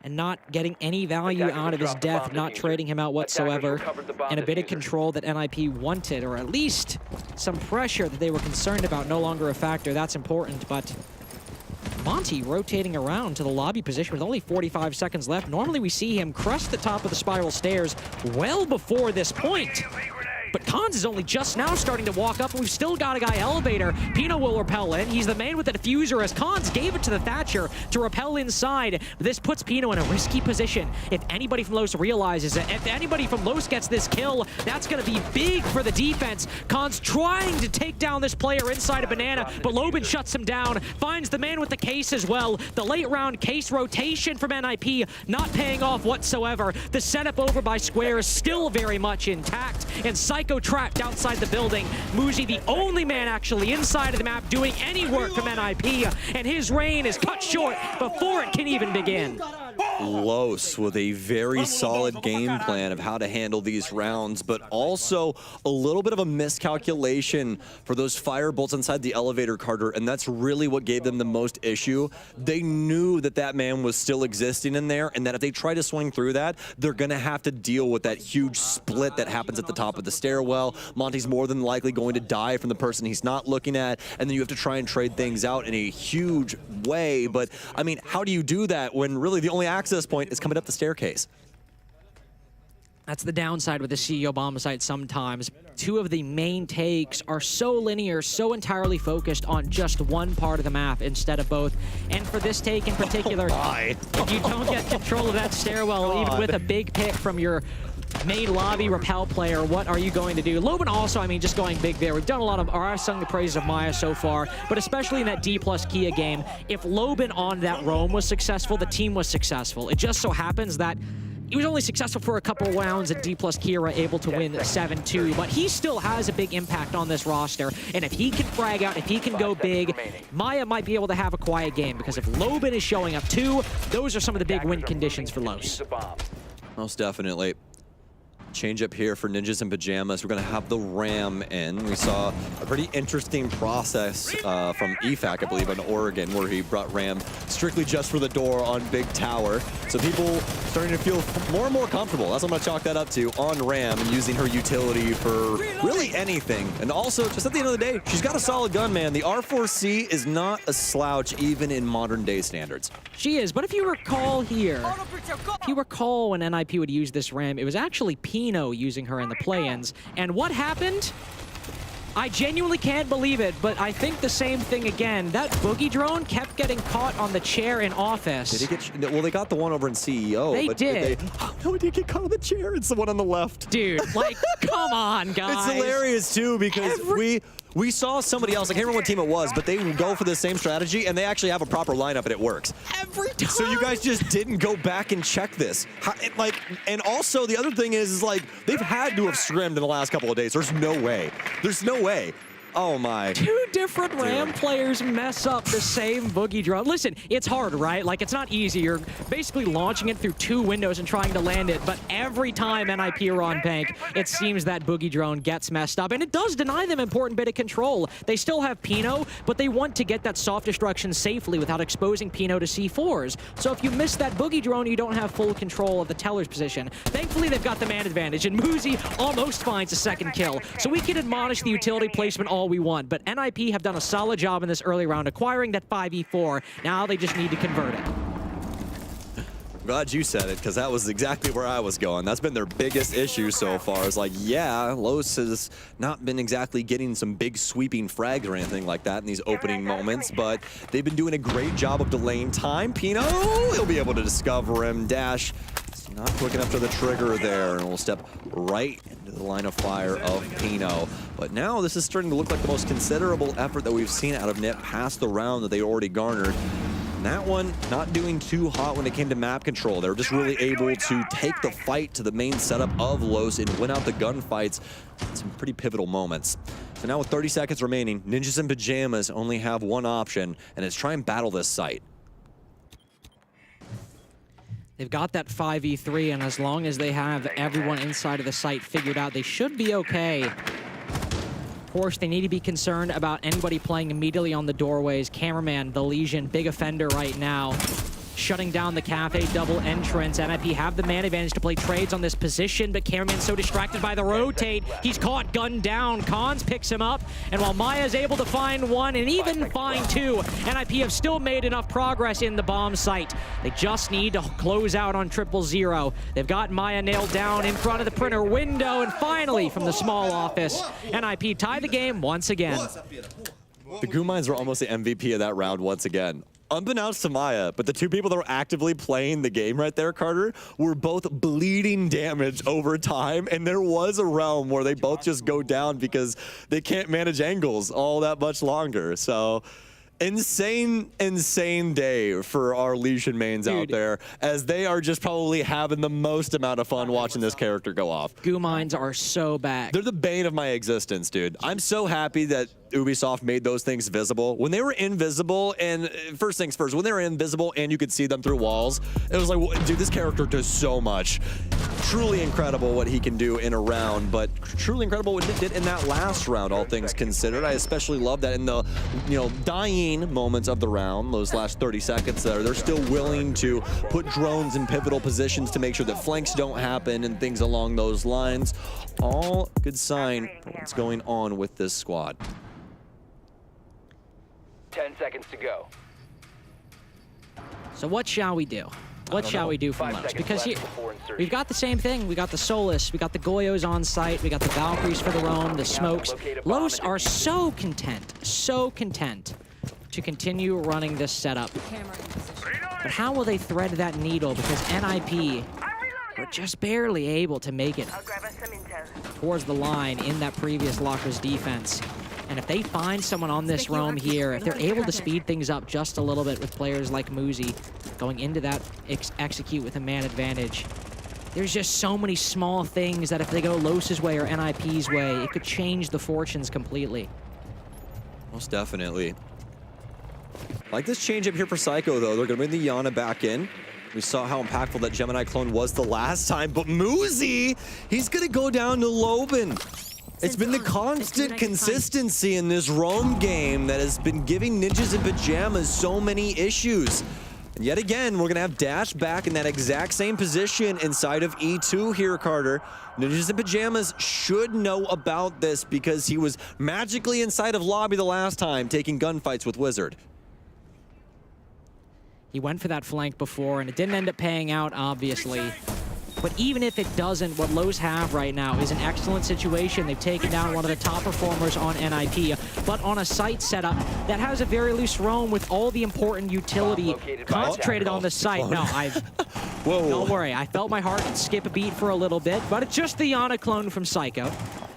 And not getting any value out of his death, not trading him out whatsoever, and a bit of control that NIP wanted, or at least some pressure that they were concerned about, no longer a factor. That's important, but Monty rotating around to the lobby position with only 45 seconds left. Normally we see him crest the top of the spiral stairs well before this point. But Khans is only just now starting to walk up, and we've still got a guy elevator. Pino will repel in. He's the man with the diffuser as Khans gave it to the Thatcher to repel inside. This puts Pino in a risky position. If anybody from Los realizes it, if anybody from Los gets this kill, that's going to be big for the defense. Khans trying to take down this player inside of Banana, but Lobin shuts him down, finds the man with the case as well. The late round case rotation from NIP not paying off whatsoever. The setup over by Square is still very much intact, and Psycho trapped outside the building. Muzi, the only man actually inside of the map doing any work from NIP, and his reign is cut short before it can even begin. Los with a very solid game plan of how to handle these rounds, but also a little bit of a miscalculation for those fire bolts inside the elevator, Carter, and that's really what gave them the most issue. They knew that that man was still existing in there, and that if they try to swing through that, they're going to have to deal with that huge split that happens at the top of the stairwell. Monty's more than likely going to die from the person he's not looking at, and then you have to try and trade things out in a huge way. But, I mean, how do you do that when really the only access point is coming up the staircase? That's the downside with the CEO bomb site sometimes. Two of the main takes are so linear, so entirely focused on just one part of the map instead of both. And for this take in particular, if you don't get control of that stairwell, even with a big pick from your main lobby repel player, what are you going to do? Lobin also, I mean, just going big there. We've done a lot of, or I've sung the praises of Maya so far, but especially in that Dplus Kia game, if Lobin on that roam was successful, the team was successful. It just so happens that he was only successful for a couple rounds, and Dplus Kira able to win 7-2, but he still has a big impact on this roster, and if he can frag out, if he can go big, Maya might be able to have a quiet game, because if Lobin is showing up too, those are some of the big win conditions for Los. Most definitely. Change up here for Ninjas in Pajamas. We're going to have the Ram in. We saw a pretty interesting process from EFAC, I believe, in Oregon, where he brought Ram strictly just for the door on Big Tower. So people starting to feel more and more comfortable. That's what I'm going to chalk that up to, on Ram, and using her utility for really anything. And also, just at the end of the day, she's got a solid gun, man. The R4C is not a slouch, even in modern day standards. She is, but if you recall here, if you recall when NIP would use this Ram, it was actually Pino using her in the play-ins. And what happened? I genuinely can't believe it, but I think the same thing again. That boogie drone kept getting caught on the chair in office. Did he get? Well, they got the one over in CEO. They but did. No, he did get caught on the chair. It's the one on the left. Dude, like, come on, guys. It's hilarious, too, because we saw somebody else, I can't remember what team it was, but they go for the same strategy, and they actually have a proper lineup, and it works. Every time! So you guys just didn't go back and check this. And also, the other thing is like, they've had to have scrimmed in the last couple of days. There's no way. There's no way. Oh my. Two different Ram players mess up the same boogie drone. Listen, it's hard, right? Like, it's not easy. You're basically launching it through two windows and trying to land it, but every time NIP are on bank, it seems that boogie drone gets messed up, and it does deny them important bit of control. They still have Pino, but they want to get that soft destruction safely without exposing Pino to C4s. So if you miss that boogie drone, you don't have full control of the teller's position. Thankfully, they've got the man advantage, and Muzi almost finds a second kill. So we can admonish the utility placement all we want, but NIP have done a solid job in this early round acquiring that 5v4. Now they just need to convert it. Glad you said it, because that was exactly where I was going. That's been their biggest issue so far. It's like, yeah, Los has not been exactly getting some big sweeping frags or anything like that in these opening moments, but they've been doing a great job of delaying time. Pino, he'll be able to discover him. Dash, not quick enough to the trigger there, and we'll step right into the line of fire of Pino. But now this is starting to look like the most considerable effort that we've seen out of NiP past the round that they already garnered. And that one not doing too hot when it came to map control. They were just really able to take the fight to the main setup of Los and win out the gunfights in some pretty pivotal moments. So now with 30 seconds remaining, Ninjas in Pajamas only have one option, and it's try and battle this site. They've got that 5v3, and as long as they have everyone inside of the site figured out, they should be okay. Of course, they need to be concerned about anybody playing immediately on the doorways. Cameraman, the Legion, big offender right now. Shutting down the Cafe double entrance. NIP have the man advantage to play trades on this position, but Cameraman's so distracted by the rotate, he's caught gunned down. Cons picks him up, and while Maya's able to find one and even find two, NIP have still made enough progress in the bomb site. They just need to close out on DarkZero. They've got Maya nailed down in front of the printer window, and finally from the small office, NIP tie the game once again. The Goomines were almost the MVP of that round once again. Unbeknownst to Maya, but the two people that were actively playing the game right there, Carter, were both bleeding damage over time, and there was a realm where they both just go down because they can't manage angles all that much longer. So insane day for our Legion mains out there, as they are just probably having the most amount of fun watching this character go off. Goomines are so back. They're the bane of my existence, dude. I'm so happy that Ubisoft made those things visible. When they were invisible, and first things first, when they were invisible and you could see them through walls, it was like, dude, this character does so much. Truly incredible what he can do in a round, but truly incredible what he did in that last round, all things considered. I especially love that in the, dying moments of the round, those last 30 seconds there, they're still willing to put drones in pivotal positions to make sure that flanks don't happen and things along those lines. All good sign for what's going on with this squad. 10 seconds to go. So what shall we do? What shall we do from Los? Because here, we've got the same thing. We got the Solus, we got the Goyos on site, we got the Valkyries for the roam, the smokes. Los are so content to continue running this setup. But how will they thread that needle? Because NIP were just barely able to make it towards the line in that previous Locker's defense. And if they find someone on this roam here, if they're able to speed things up just a little bit with players like Muzi going into that execute with a man advantage, there's just so many small things that if they go Los's way or NIP's way, it could change the fortunes completely. Most definitely. Like this change up here for Psycho, though. They're going to bring the Yana back in. We saw how impactful that Gemini clone was the last time, but Muzi, he's going to go down to Loben. It's been the constant consistency in this roam game that has been giving Ninjas in Pajamas so many issues. And yet again, we're going to have Dash back in that exact same position inside of E2 here, Carter. Ninjas in Pajamas should know about this because he was magically inside of lobby the last time, taking gunfights with Wizard. He went for that flank before, and it didn't end up paying out, obviously. But even if it doesn't, what Los have right now is an excellent situation. They've taken down one of the top performers on NIP, but on a site setup that has a very loose roam with all the important utility concentrated on the site. No, don't worry. I felt my heart skip a beat for a little bit, but it's just the Yana clone from Psycho.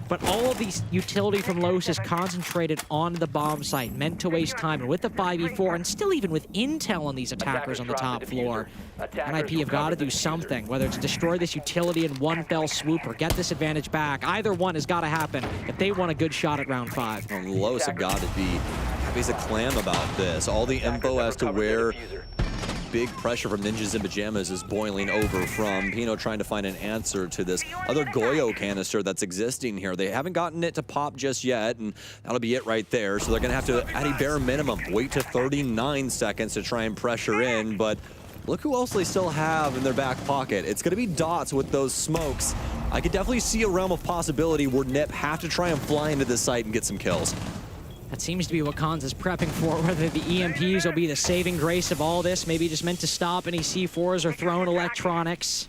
But all of these utility from Los is concentrated on the bomb site, meant to waste time. And with the 5v4, and still even with intel on these attackers on the top floor, NIP have got to do something, whether it's destroy this utility in one fell swoop or get this advantage back. Either one has got to happen if they want a good shot at round 5. Los have got to be happy as a clam about this. All the info as to where big pressure from Ninjas in Pajamas is boiling over from Pino trying to find an answer to this other Goyo canister that's existing here. They haven't gotten it to pop just yet, and that'll be it right there. So they're going to have to, at a bare minimum, wait to 39 seconds to try and pressure in. But look who else they still have in their back pocket. It's going to be Dots with those smokes. I could definitely see a realm of possibility where NIP have to try and fly into this site and get some kills. That seems to be what Cons is prepping for, whether the EMPs will be the saving grace of all this, maybe just meant to stop any C4s or thrown electronics.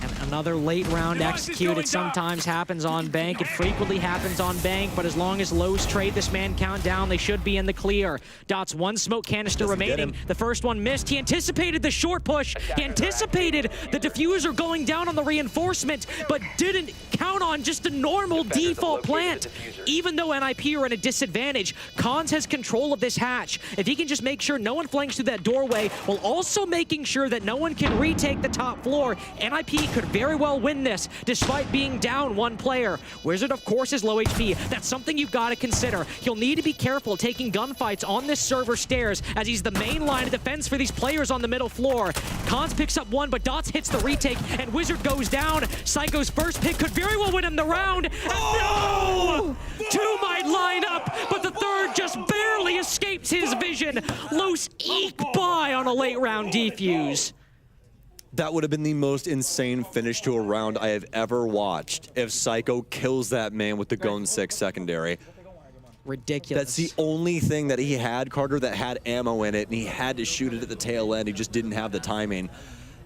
And another late round execute. It sometimes happens on bank. It frequently happens on bank, but as long as Lowe's trade this man count down, they should be in the clear. Dots one smoke canister remaining. The first one missed. He anticipated the short push. He anticipated the diffuser going down on the reinforcement, but didn't count on just a normal default plant. Even though NIP are in a disadvantage, Cons has control of this hatch. If he can just make sure no one flanks through that doorway, while also making sure that no one can retake the top floor, NIP could very well win this, despite being down one player. Wizard, of course, is low HP. That's something you've got to consider. He'll need to be careful taking gunfights on this server stairs, as he's the main line of defense for these players on the middle floor. Cons picks up one, but Dots hits the retake, and Wizard goes down. Psycho's first pick could very well win him the round. No! Two might line up, but the third just barely escapes his vision. Los eke by on a late round defuse. That would have been the most insane finish to a round I have ever watched if Psycho kills that man with the Gone 6 secondary. Ridiculous. That's the only thing that he had, Carter, that had ammo in it, and he had to shoot it at the tail end. He just didn't have the timing.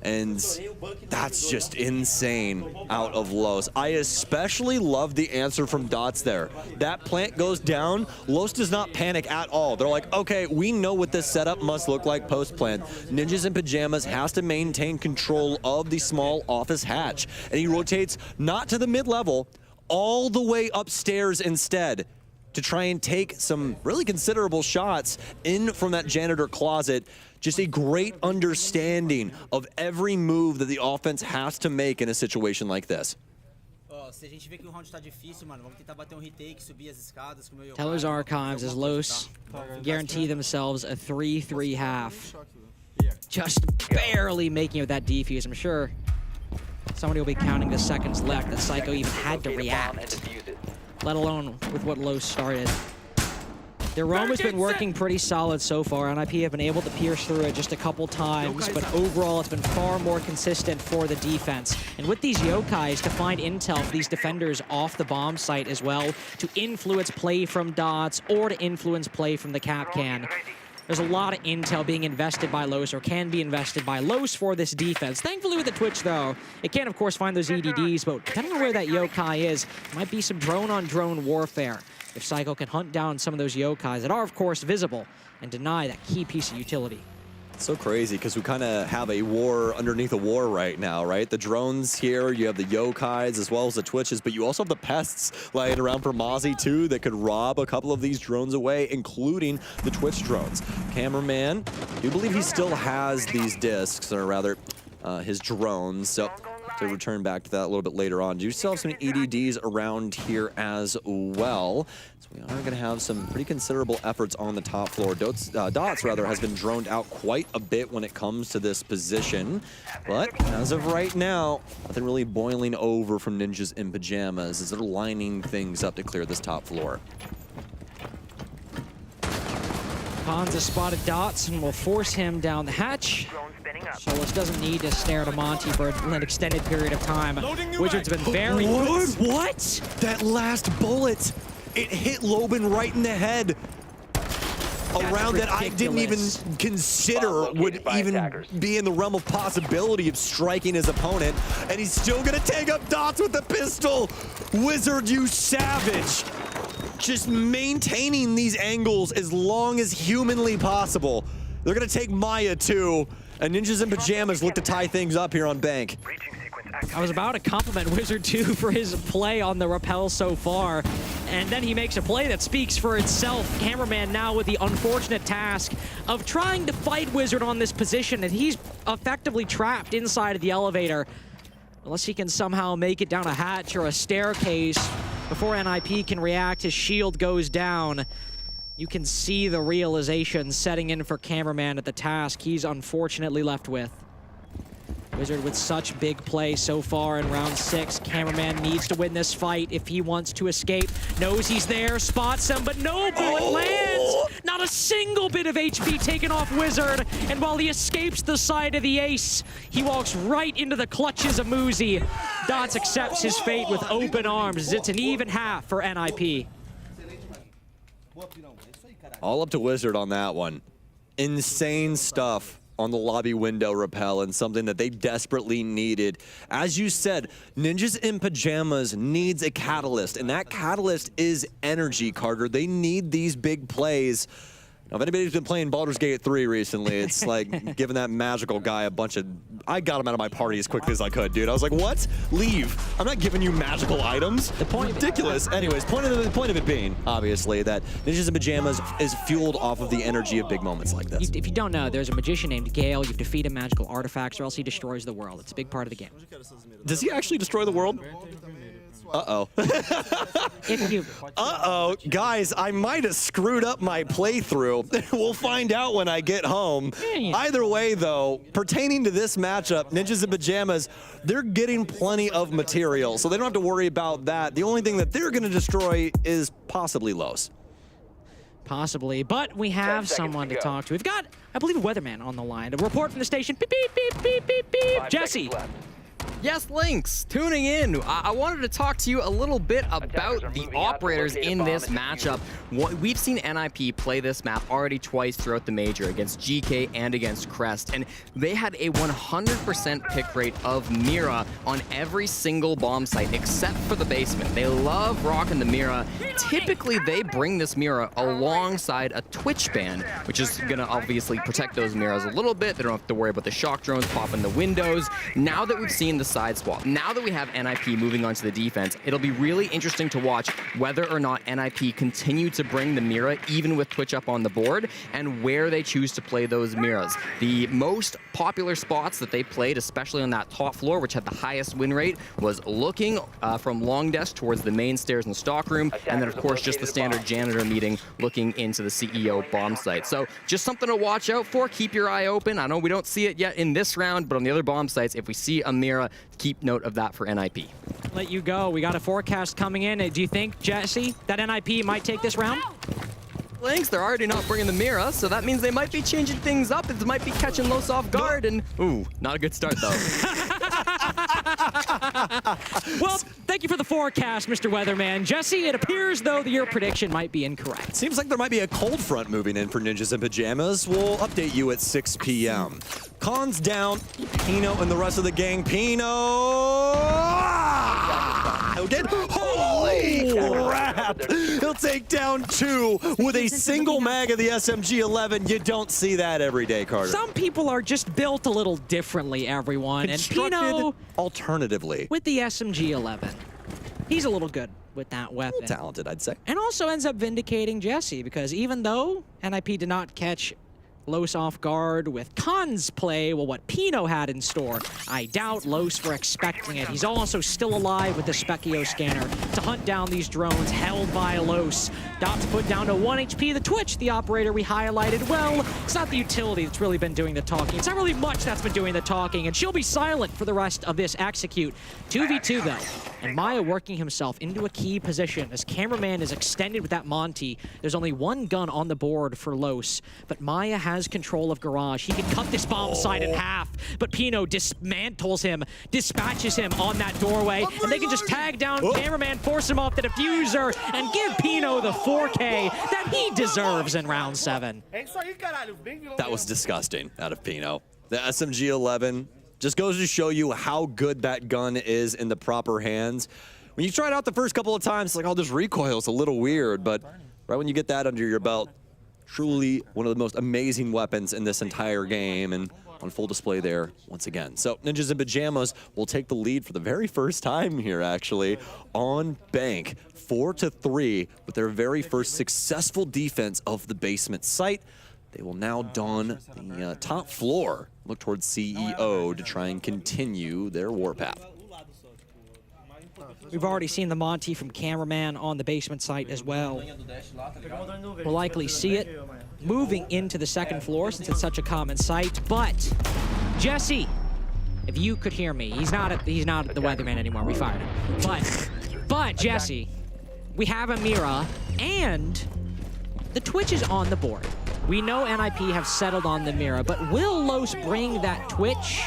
And that's just insane out of Los. I especially love the answer from Dots there. That plant goes down, Los does not panic at all. They're like, okay, we know what this setup must look like post-plant. Ninjas in Pajamas has to maintain control of the small office hatch. And he rotates not to the mid-level, all the way upstairs instead, to try and take some really considerable shots in from that janitor closet. Just a great understanding of every move that the offense has to make in a situation like this. Teller's Archives as Los guarantee themselves a 3-3 half. Just barely making it with that defuse. I'm sure somebody will be counting the seconds left that Psycho even had to react, let alone with what Los started. Their roam has been working pretty solid so far. NIP have been able to pierce through it just a couple times, but overall it's been far more consistent for the defense. And with these Yokais, to find intel for these defenders off the bomb site as well, to influence play from Dots or to influence play from the Capcan. There's a lot of intel being invested by Los, or can be invested by Los for this defense. Thankfully with the Twitch though, it can of course find those EDDs, but depending on where that Yokai is, might be some drone-on-drone warfare. If Psycho can hunt down some of those Yokais that are of course visible and deny that key piece of utility. It's so crazy because we kind of have a war underneath a war right now, right? The drones here, you have the Yokais as well as the Twitches, but you also have the pests lying around for Mozzie too that could rob a couple of these drones away, including the Twitch drones. Cameraman, I do believe he still has these discs, or rather his drones. So to return back to that a little bit later on. Do you still have some EDDs around here as well? So we are going to have some pretty considerable efforts on the top floor. Dots has been droned out quite a bit when it comes to this position. But as of right now, nothing really boiling over from Ninjas in Pajamas as they're lining things up to clear this top floor. Cons has spotted Dots and will force him down the hatch. Solis doesn't need to stare at a Monty for an extended period of time. Wizards have been very good. What? That last bullet, it hit Loban right in the head. A round that I didn't even consider would even be in the realm of possibility of striking his opponent. And he's still gonna take up Dots with the pistol. Wizard, you savage. Just maintaining these angles as long as humanly possible. They're gonna take Maya too. And Ninjas in Pajamas look to tie things up here on Bank. I was about to compliment Wizard 2 for his play on the rappel so far. And then he makes a play that speaks for itself. Cameraman now with the unfortunate task of trying to fight Wizard on this position, and he's effectively trapped inside of the elevator. Unless he can somehow make it down a hatch or a staircase before NIP can react, his shield goes down. You can see the realization setting in for Cameraman at the task he's unfortunately left with. Wizard with such big play so far in round 6. Cameraman needs to win this fight if he wants to escape. Knows he's there, spots him, but no bullet lands! Not a single bit of HP taken off Wizard, and while he escapes the side of the ace, he walks right into the clutches of Muzi. Dots accepts his fate with open arms as it's an even half for NIP. All up to Wizard on that one. Insane stuff on the lobby window repel, and something that they desperately needed. As you said, Ninjas in Pajamas needs a catalyst, and that catalyst is energy, Carter. They need these big plays. Now, if anybody's been playing Baldur's Gate 3 recently, it's like giving that magical guy a bunch of... I got him out of my party as quickly as I could, dude. I was like, what? Leave. I'm not giving you magical items. The point ridiculous. Anyways, point of it being, obviously, that Ninjas in Pajamas is fueled off of the energy of big moments like this. If you don't know, there's a magician named Gale. You defeat him magical artifacts, or else he destroys the world. It's a big part of the game. Does he actually destroy the world? Uh-oh. Uh-oh. Guys, I might have screwed up my playthrough. We'll find out when I get home. Either way, though, pertaining to this matchup, Ninjas in Pajamas, they're getting plenty of material, so they don't have to worry about that. The only thing that they're going to destroy is possibly Los. Possibly, but we have someone to talk to. We've got, I believe, a weatherman on the line. A report from the station. Beep, beep, beep, beep, beep, beep. Jesse. Yes, Lynx, tuning in. I wanted to talk to you a little bit about the operators in this matchup. We've seen NIP play this map already twice throughout the major, against Geekay and against Crest, and they had a 100% pick rate of Mira on every single bomb site except for the basement. They love rocking the Mira. Typically, they bring this Mira alongside a Twitch ban, which is going to obviously protect those Miras a little bit. They don't have to worry about the shock drones popping the windows. Now that we've seen the side swap, now that we have NIP moving on to the defense, it'll be really interesting to watch whether or not NIP continue to bring the Mira, even with Twitch up on the board, and where they choose to play those Miras. The most popular spots that they played, especially on that top floor, which had the highest win rate, was looking from long desk towards the main stairs in the stock room, and then of course just the standard janitor meeting looking into the CEO bomb site. So just something to watch out for. Keep your eye open. I know we don't see it yet in this round, but on the other bomb sites, if we see a Mira, keep note of that for NIP. Let you go. We got a forecast coming in. Do you think, Jesse, that NIP might take this round? Lynx, they're already not bringing the Mira, so that means they might be changing things up. It might be catching Los off guard, and ooh, not a good start though. Well, thank you for the forecast, Mr. Weatherman. Jesse, it appears though that your prediction might be incorrect. Seems like there might be a cold front moving in for Ninjas in Pajamas. We'll update you at 6 p.m. Khan's down. Pino and the rest of the gang. Pino! Holy crap! He'll take down 2 with a single mag of the SMG-11. You don't see that every day, Carter. Some people are just built a little differently, everyone. And Pino, alternatively, with the SMG-11, he's a little good with that weapon. Talented, I'd say. And also ends up vindicating Jesse, because even though NIP did not catch Los off guard with Khan's play, well, what Pino had in store, I doubt Los were expecting it. He's also still alive with the Specchio scanner to hunt down these drones held by Los. Dot to put down to 1 HP. The Twitch, the operator we highlighted. Well, it's not the utility that's really been doing the talking. It's not really much that's been doing the talking, and she'll be silent for the rest of this execute. 2v2 though, and Maya working himself into a key position as Cameraman is extended with that Monty. There's only one gun on the board for Los, but Maya has control of Garage. He can cut this bomb site in half, but Pino dismantles him, dispatches him on that doorway, and they can just tag down Cameraman, force him off the diffuser, and give Pino the 4K that he deserves in round 7. That was disgusting out of Pino. The SMG-11 just goes to show you how good that gun is in the proper hands. When you try it out the first couple of times, it's like, oh, this recoil is a little weird, but right when you get that under your belt, truly one of the most amazing weapons in this entire game, and on full display there once again. So Ninjas in Pajamas will take the lead for the very first time here, actually, on Bank, 4-3, with their very first successful defense of the basement site. They will now don the top floor, look towards CEO to try and continue their warpath. We've already seen the Monty from Cameraman on the basement site as well. We'll likely see it moving into the second floor since it's such a common site. But Jesse, if you could hear me, he's not the weatherman anymore. We fired him. But Jesse, we have a Mira and the Twitch is on the board. We know NIP have settled on the Mira, but will Los bring that Twitch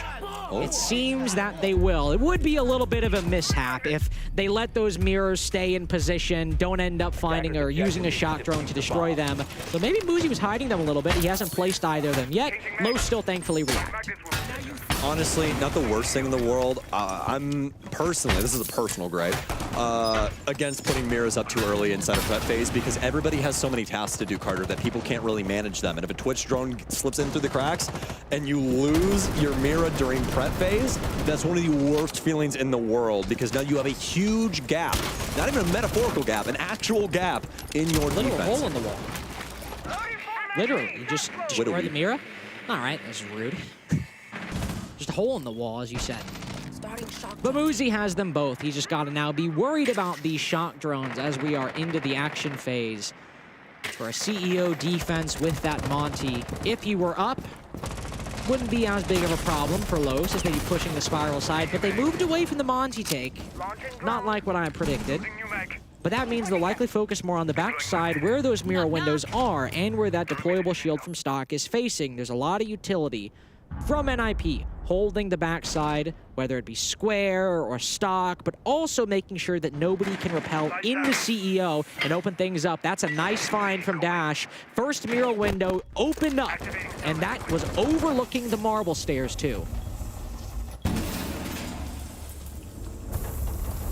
It seems that they will. It would be a little bit of a mishap if they let those mirrors stay in position, don't end up finding or using a shock drone to destroy them. But maybe Muzi was hiding them a little bit. He hasn't placed either of them yet. Low still thankfully react. Honestly, not the worst thing in the world. I'm personally, this is a personal gripe, against putting mirrors up too early inside of prep phase because everybody has so many tasks to do, Carter, that people can't really manage them. And if a Twitch drone slips in through the cracks and you lose your mirror during prep phase, that's one of the worst feelings in the world because now you have a huge gap, not even a metaphorical gap, an actual gap in your Literal defense. hole in the wall. Literally, you just destroy the mirror? All right, that's rude. Just a hole in the wall, as you said. But Muzi has them both. He's just got to now be worried about these shock drones as we are into the action phase. For a CEO defense with that Monty, if he were up, wouldn't be as big of a problem for Los as maybe pushing the spiral side, but they moved away from the Monty take. Not like what I predicted. But that means they'll likely focus more on the backside where those mirror windows are and where that deployable shield from stock is facing. There's a lot of utility from NIP, holding the backside, whether it be square or stock, but also making sure that nobody can repel into CEO and open things up. That's a nice find from Dash. First mural window opened up, and that was overlooking the marble stairs too.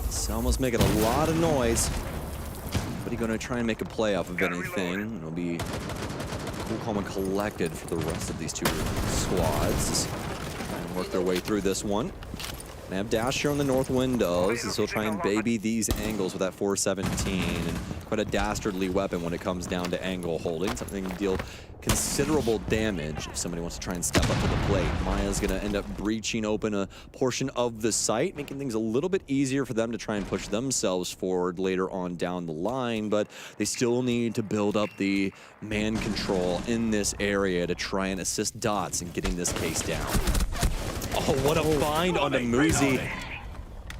Selma's making a lot of noise, but he's going to try and make a play off of anything. It'll be cool, calm, and collected for the rest of these two squads. Try and work their way through this one. They have Dash here on the north windows, and so he'll try and baby these angles with that 417, and quite a dastardly weapon when it comes down to angle holding, something that can deal considerable damage if somebody wants to try and step up to the plate. Maya's going to end up breaching open a portion of the site, making things a little bit easier for them to try and push themselves forward later on down the line, but they still need to build up the man control in this area to try and assist Dots in getting this case down. Oh, what a find onto Muzi.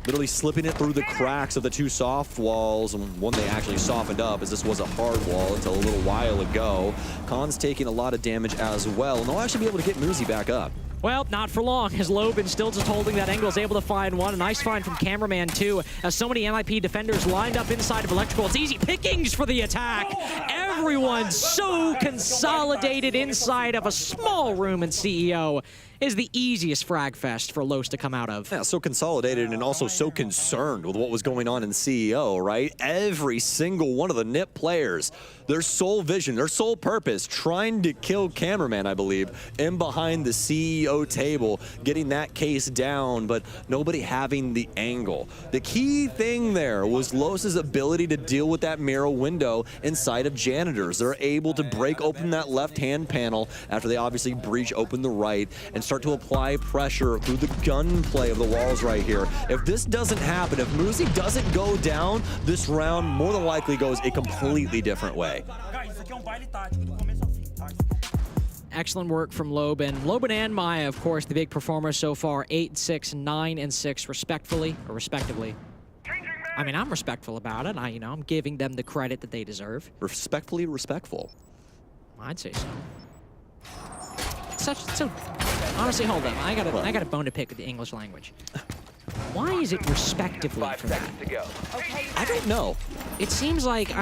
Literally slipping it through the cracks of the two soft walls, and one they actually softened up as this was a hard wall until a little while ago. Khan's taking a lot of damage as well, and they'll actually be able to get Muzi back up. Well, not for long, as Lobin still just holding that angle is able to find one. A nice find from Cameraman, too, as so many NIP defenders lined up inside of Electrical. It's easy pickings for the attack. Everyone so consolidated inside of a small room in CEO. Is the easiest frag fest for Los to come out of. Yeah, so consolidated and also so concerned with what was going on in CEO, right? Every single one of the NIP players, their sole vision, their sole purpose, trying to kill Cameraman, I believe, in behind the CEO table, getting that case down, but nobody having the angle. The key thing there was Los's ability to deal with that mirror window inside of Janitors. They're able to break open that left-hand panel after they obviously breach open the right and start to apply pressure through the gunplay of the walls right here. If this doesn't happen, if Muzi doesn't go down, this round more than likely goes a completely different way. Excellent work from Lobin. Lobin and Maya, of course, the big performers so far, 8-6, 9-6, respectively. I mean, I'm respectful about it. I'm giving them the credit that they deserve. Respectfully respectful. I'd say so. So honestly, hold on. I got a bone to pick with the English language. Why is it respectively for that? I don't know. It seems like,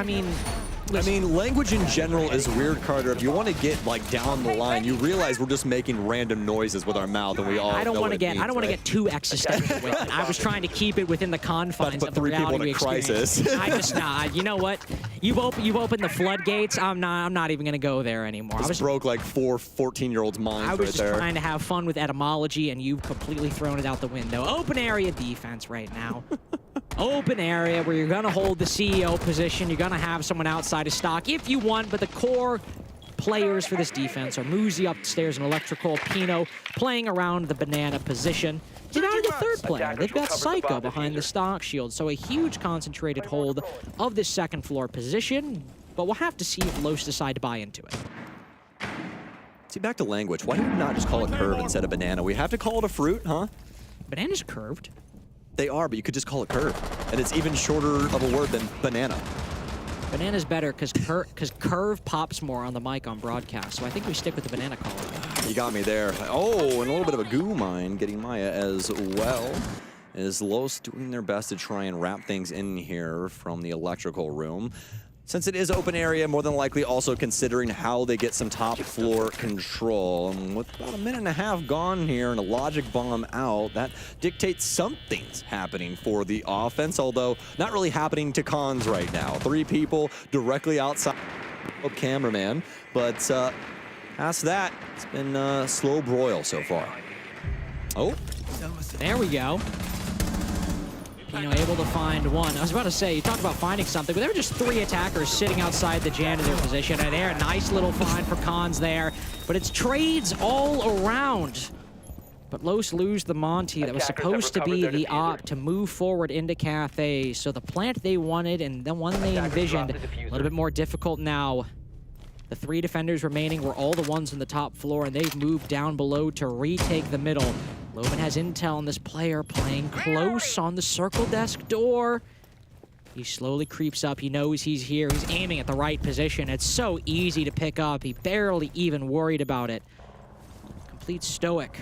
language in general is weird, Carter. If you want to get like down the line, you realize we're just making random noises with our mouth, and we all. I don't want to get too existential with it. I was trying to keep it within the confines of the reality we experience. I just you know what? You've opened the floodgates. I'm not even gonna go there anymore. I broke like 4 14-year-olds' minds. I was just trying to have fun with etymology, and you've completely thrown it out the window. Open area defense right now. Open area where you're gonna hold the CEO position. You're gonna have someone outside of stock if you want, but the core players for this defense are Muzi upstairs in Electrical, Pino playing around the banana position. You're down to the third player. They've got Psycho behind the stock shield, so a huge concentrated hold of this second floor position, but we'll have to see if Los decide to buy into it. See, back to language. Why do we not just call it curve instead of banana? We have to call it a fruit, huh? Bananas are curved. They are, but you could just call it curve. And it's even shorter of a word than banana. Banana's better because curve pops more on the mic on broadcast, so I think we stick with the banana color. You got me there. Oh, and a little bit of a goo mine getting Maya as well. Is Los doing their best to try and wrap things in here from the electrical room. Since it is open area, more than likely also considering how they get some top floor control. And with about a minute and a half gone here and a logic bomb out, that dictates something's happening for the offense, although not really happening to Cons right now. 3 people directly outside of cameraman, but past that, it's been a slow broil so far. Oh. There we go. Able to find one. I was about to say, you talk about finding something, but there were just 3 attackers sitting outside the janitor position, and there, a nice little find for Cons there. But it's trades all around. But Los lose the Monty that was supposed to be the op to move forward into Cafe. So the plant they wanted and the one they envisioned, a little bit more difficult now. The 3 defenders remaining were all the ones on the top floor, and they've moved down below to retake the middle. Loban has intel on this player playing close on the circle desk door. He slowly creeps up. He knows he's here. He's aiming at the right position. It's so easy to pick up. He barely even worried about it. Complete stoic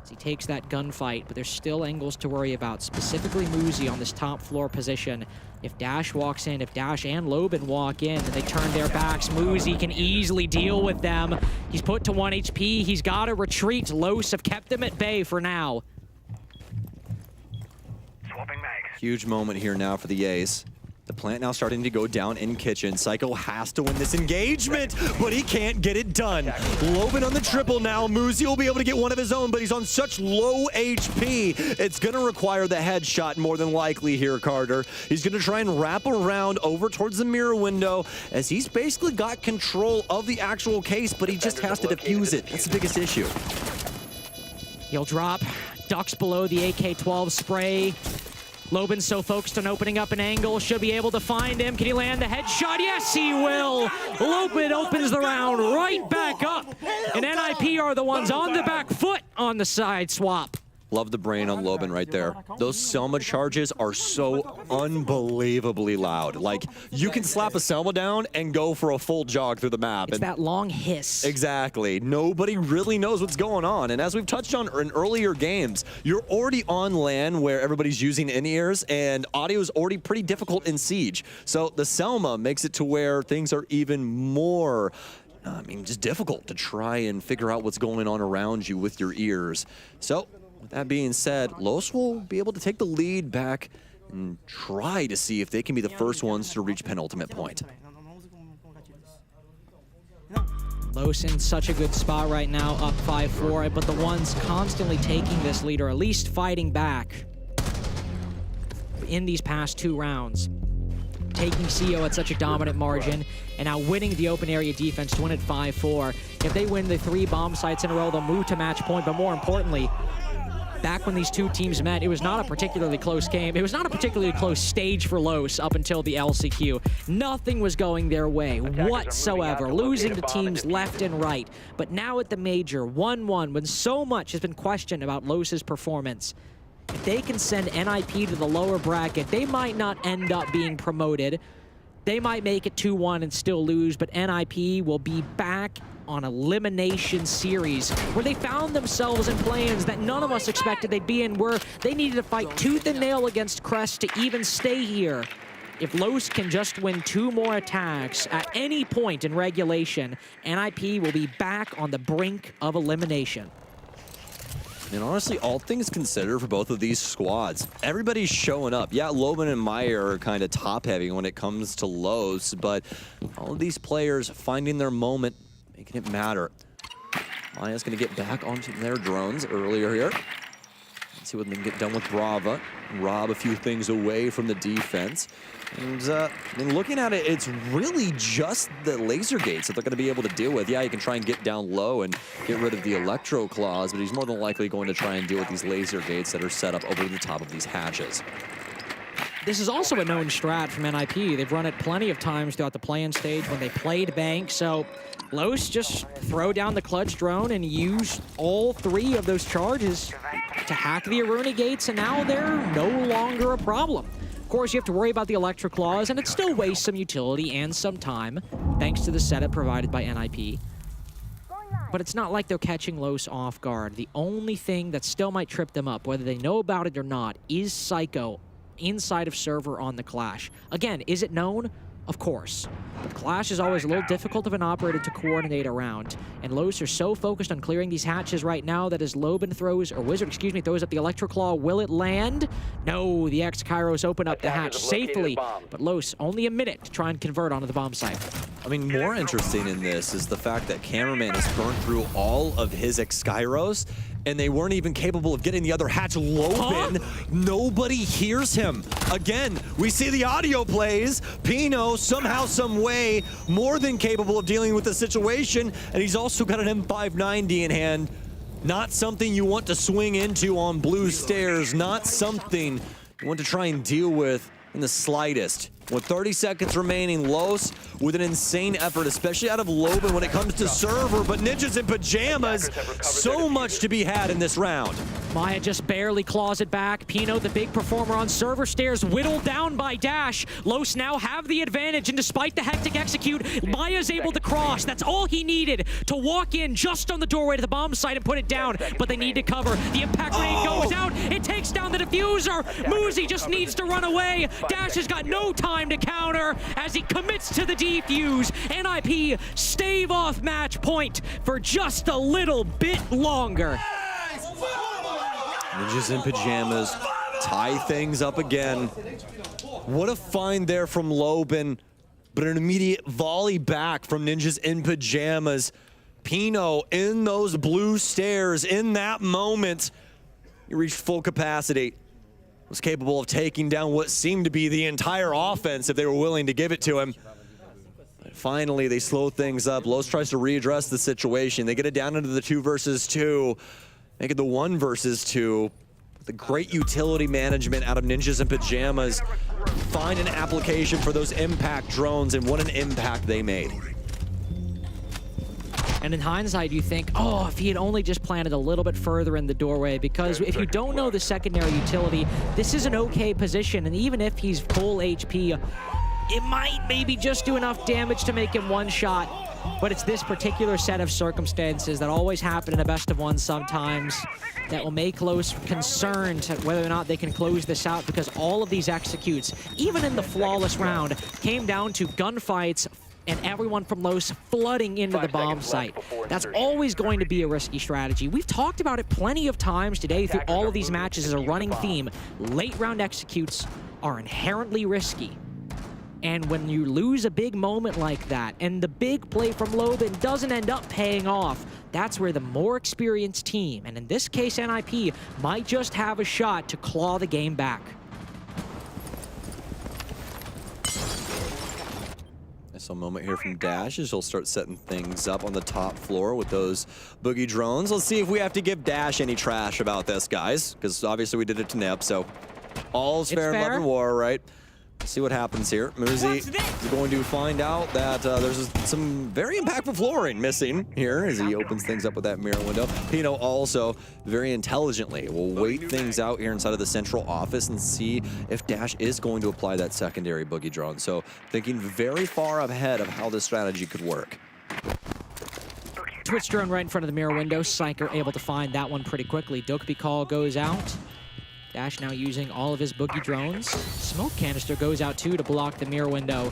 as he takes that gunfight, but there's still angles to worry about, specifically Muzi on this top floor position. If Dash walks in, if Dash and Loban walk in, and they turn their backs, Muzi can easily deal with them. He's put to 1 HP. He's got to retreat. Los have kept him at bay for now. Huge moment here now for the A's. The plant now starting to go down in kitchen. Psycho has to win this engagement, but he can't get it done. Loban on the triple now. Muzi will be able to get one of his own, but he's on such low HP. It's going to require the headshot more than likely here, Carter. He's going to try and wrap around over towards the mirror window as he's basically got control of the actual case, but he just has to defuse it. That's the biggest issue. He'll drop, ducks below the AK-12 spray. Loban's so focused on opening up an angle, should be able to find him. Can he land the headshot? Yes, he will! Loban opens the round right back up. And NIP are the ones on the back foot on the side swap. Love the brain on Loban right there. Those Selma charges are so unbelievably loud. Like, you can slap a Selma down and go for a full jog through the map. It's that long hiss. Exactly. Nobody really knows what's going on. And as we've touched on in earlier games, you're already on LAN where everybody's using in-ears, and audio is already pretty difficult in Siege. So the Selma makes it to where things are even more just difficult to try and figure out what's going on around you with your ears. So, with that being said, Los will be able to take the lead back and try to see if they can be the first ones to reach penultimate point. Los in such a good spot right now, up 5-4, but the ones constantly taking this lead, or at least fighting back in these past 2 rounds. Taking CO at such a dominant margin, and now winning the open area defense to win at 5-4. If they win the 3 bomb sites in a row, they'll move to match point, but more importantly, back when these 2 teams met, it was not a particularly close game. It was not a particularly close stage for Los up until the LCQ. Nothing was going their way whatsoever, losing to teams left and right. But now at the major, 1-1, when so much has been questioned about Los's performance, if they can send NIP to the lower bracket, they might not end up being promoted. They might make it 2-1 and still lose, but NIP will be back on elimination series where they found themselves in play-ins that none of us expected they'd be in, where they needed to fight tooth and nail against Crest to even stay here. If Los can just win 2 more attacks at any point in regulation, NIP will be back on the brink of elimination. And honestly, all things considered for both of these squads, everybody's showing up. Yeah, Loban and Meyer are kind of top-heavy when it comes to Los, but all of these players finding their moment, making it matter. Maya's going to get back onto their drones earlier here. Let's see what they can get done with Brava. Rob a few things away from the defense. And looking at it, it's really just the laser gates that they're going to be able to deal with. Yeah, you can try and get down low and get rid of the electro claws, but he's more than likely going to try and deal with these laser gates that are set up over the top of these hatches. This is also a known strat from NIP. They've run it plenty of times throughout the play-in stage when they played Bank, so Los just throw down the clutch drone and use all 3 of those charges to hack the Aruna gates, and now they're no longer a problem. Of course, you have to worry about the electric claws, and it still wastes some utility and some time, thanks to the setup provided by NIP. but it's not like they're catching Los off guard. The only thing that still might trip them up, whether they know about it or not, is Psycho inside of server on the Clash. Again, is it known? Of course. But Clash is always a little difficult of an operator to coordinate around. And Los are so focused on clearing these hatches right now that as Loben throws, or Wizard, excuse me, throws up the Electroclaw, will it land? No, the X-Kairos open up the hatch safely. But Los, only a minute to try and convert onto the bomb site. I mean, more interesting in this is the fact that Cameraman has burned through all of his X-Kairos, and they weren't even capable of getting the other hatch Loben. Nobody hears him. Again, we see the audio plays. Pino, somehow, some way, more than capable of dealing with the situation, and he's also got an M590 in hand. Not something you want to swing into on blue stairs, not something you want to try and deal with in the slightest. With 30 seconds remaining, Los with an insane effort, especially out of Loben when it comes to server, but Ninjas in Pajamas, so much to be had in this round. Maya just barely claws it back. Pino, the big performer on server stairs, whittled down by Dash. Los now have the advantage, and despite the hectic execute, Maya's able to cross. That's all he needed to walk in just on the doorway to the bomb site and put it down, but they need to cover. The impact grenade goes out. It takes down the diffuser. Muzi just needs to run away. Dash has got no time to counter as he commits to the defuse. NIP stave off match point for just a little bit longer. Ninjas in Pajamas tie things up again. What a find there from Loben, but an immediate volley back from Ninjas in Pajamas. Pino in those blue stairs in that moment. He reached full capacity. Was capable of taking down what seemed to be the entire offense if they were willing to give it to him. But finally, they slow things up. Los tries to readdress the situation. They get it down into the 2 versus 2. Make it the 1 versus 2. The great utility management out of Ninjas in Pajamas. Find an application for those impact drones, and what an impact they made. And in hindsight, you think, oh, if he had only just planted a little bit further in the doorway, because if you don't know the secondary utility, this is an okay position, and even if he's full HP, it might maybe just do enough damage to make him one shot. But it's this particular set of circumstances that always happen in a best of one sometimes that will make Los concerned whether or not they can close this out, because all of these executes, even in the flawless round, came down to gunfights and everyone from Los flooding into the bomb site. That's always going to be a risky strategy. We've talked about it plenty of times today through all of these matches as a running theme. Late round executes are inherently risky. And when you lose a big moment like that, and the big play from Loben doesn't end up paying off, that's where the more experienced team, and in this case NIP, might just have a shot to claw the game back. A moment here from Dash as he'll start setting things up on the top floor with those boogie drones. Let's see if we have to give Dash any trash about this, guys, because obviously we did it to Nip, so all's fair in love and war, right? Let's see what happens here. Muzi is going to find out that there's some very impactful flooring missing here as he opens things up with that mirror window. Pino also very intelligently will wait things out here inside of the central office and see if Dash is going to apply that secondary boogie drone. So thinking very far ahead of how this strategy could work. Twitch drone right in front of the mirror window. Psyker able to find that one pretty quickly. Dokkaebi call goes out. Dash now using all of his boogie drones. Smoke canister goes out too to block the mirror window.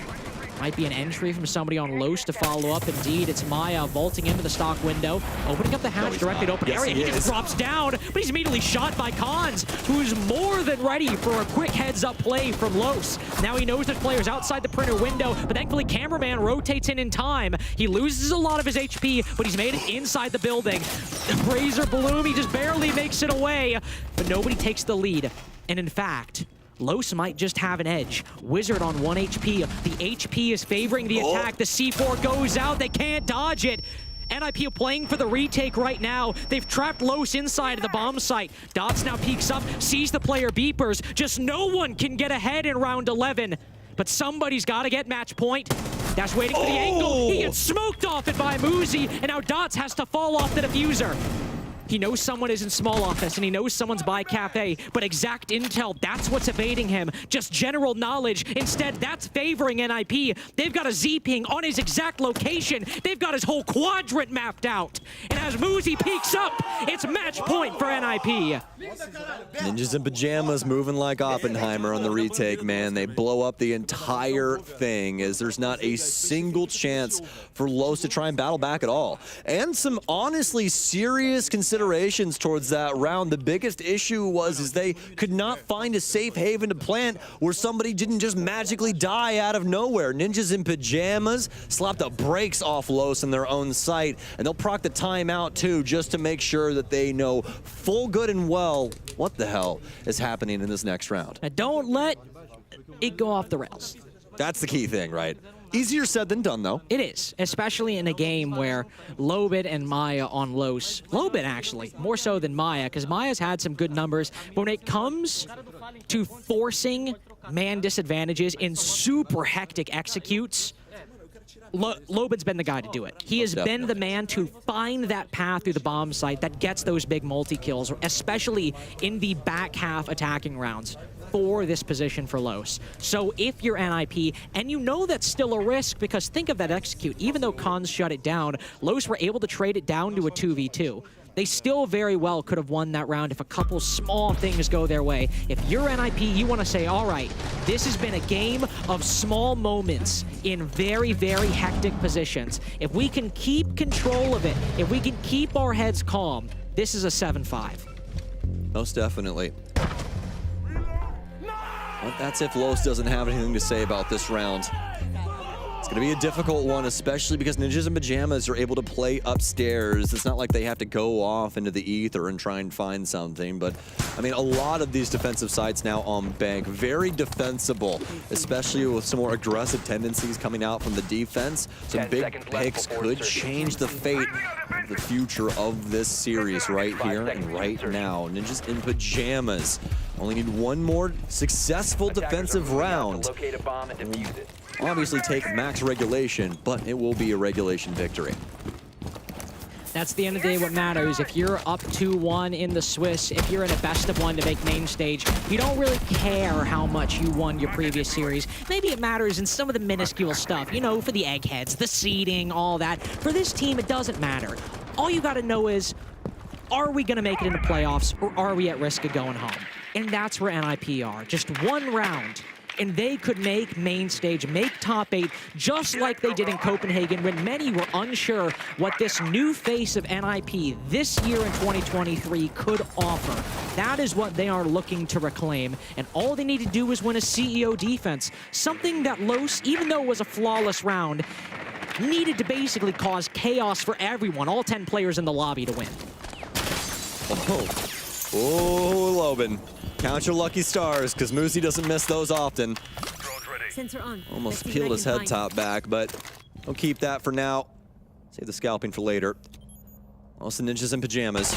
Might be an entry from somebody on Los to follow up. Indeed, it's Maya vaulting into the stock window, opening up the hatch directly to open area. He just drops down, but he's immediately shot by Cons, who's more than ready for a quick heads-up play from Los. Now he knows there's players outside the printer window, but thankfully Cameraman rotates in time. He loses a lot of his HP, but he's made it inside the building. Razor Bloom, he just barely makes it away, but nobody takes the lead. And in fact, Los might just have an edge. Wizard on 1 HP. The HP is favoring the attack. The C4 goes out. They can't dodge it. NIP playing for the retake right now. They've trapped Los inside of the bomb site. Dots now peeks up, sees the player beepers. Just no one can get ahead in round 11. But somebody's got to get match point. Dash waiting for the angle. He gets smoked off it by Muzi, and now Dots has to fall off the diffuser. He knows someone is in small office, and he knows someone's by cafe, but exact intel, that's what's evading him. Just general knowledge. Instead, that's favoring NIP. They've got a Z-ping on his exact location. They've got his whole quadrant mapped out. And as Muzi peeks up, it's match point for NIP. Ninjas in Pajamas moving like Oppenheimer on the retake, man. They blow up the entire thing as there's not a single chance for Los to try and battle back at all. And some honestly serious considerations towards that round. The biggest issue was they could not find a safe haven to plant where somebody didn't just magically die out of nowhere. Ninjas in Pajamas slapped the brakes off Los in their own site, and they'll proc the timeout too, just to make sure that they know full good and well what the hell is happening in this next round. Don't let it go off the rails. That's the key thing, right? Easier said than done, though. It is, especially in a game where Lobit and Maya on Los. Lobit, actually, more so than Maya, because Maya's had some good numbers. But when it comes to forcing man disadvantages in super hectic executes, Lobit's been the guy to do it. He has been the man to find that path through the bomb site that gets those big multi-kills, especially in the back half attacking rounds for this position for Los. So if you're NIP, and you know that's still a risk, because think of that execute. Even though Cons shut it down, Los were able to trade it down to a 2v2. They still very well could have won that round if a couple small things go their way. If you're NIP, you want to say, all right, this has been a game of small moments in very, very hectic positions. If we can keep control of it, if we can keep our heads calm, this is a 7-5. Most definitely. But that's if Los doesn't have anything to say about this round. It's going to be a difficult one, especially because Ninjas in Pajamas are able to play upstairs. It's not like they have to go off into the ether and try and find something. But, I mean, a lot of these defensive sites now on bank, very defensible, especially with some more aggressive tendencies coming out from the defense. Some big picks could change the fate of the future of this series right here and right now. Ninjas in Pajamas only need one more successful defensive round. Obviously take max regulation, but it will be a regulation victory. That's the end of the day what matters. If you're up 2-1 in the Swiss, if you're in a best of 1 to make main stage, you don't really care how much you won your previous series. Maybe it matters in some of the minuscule stuff, you know, for the eggheads, the seeding, all that. For this team, it doesn't matter. All you gotta know is, are we gonna make it into playoffs, or are we at risk of going home? And that's where NIP are. Just one round, and they could make main stage, make top 8, just like they did in Copenhagen when many were unsure what this new face of NIP this year in 2023 could offer. That is what they are looking to reclaim, and all they need to do is win a CEO defense, something that Los, even though it was a flawless round, needed to basically cause chaos for everyone, all 10 players in the lobby to win. Oh, Lobin. Count your lucky stars, because Muzi doesn't miss those often. Sensor on. Almost peeled his head top back, but we'll keep that for now. Save the scalping for later. Also Ninjas in Pajamas.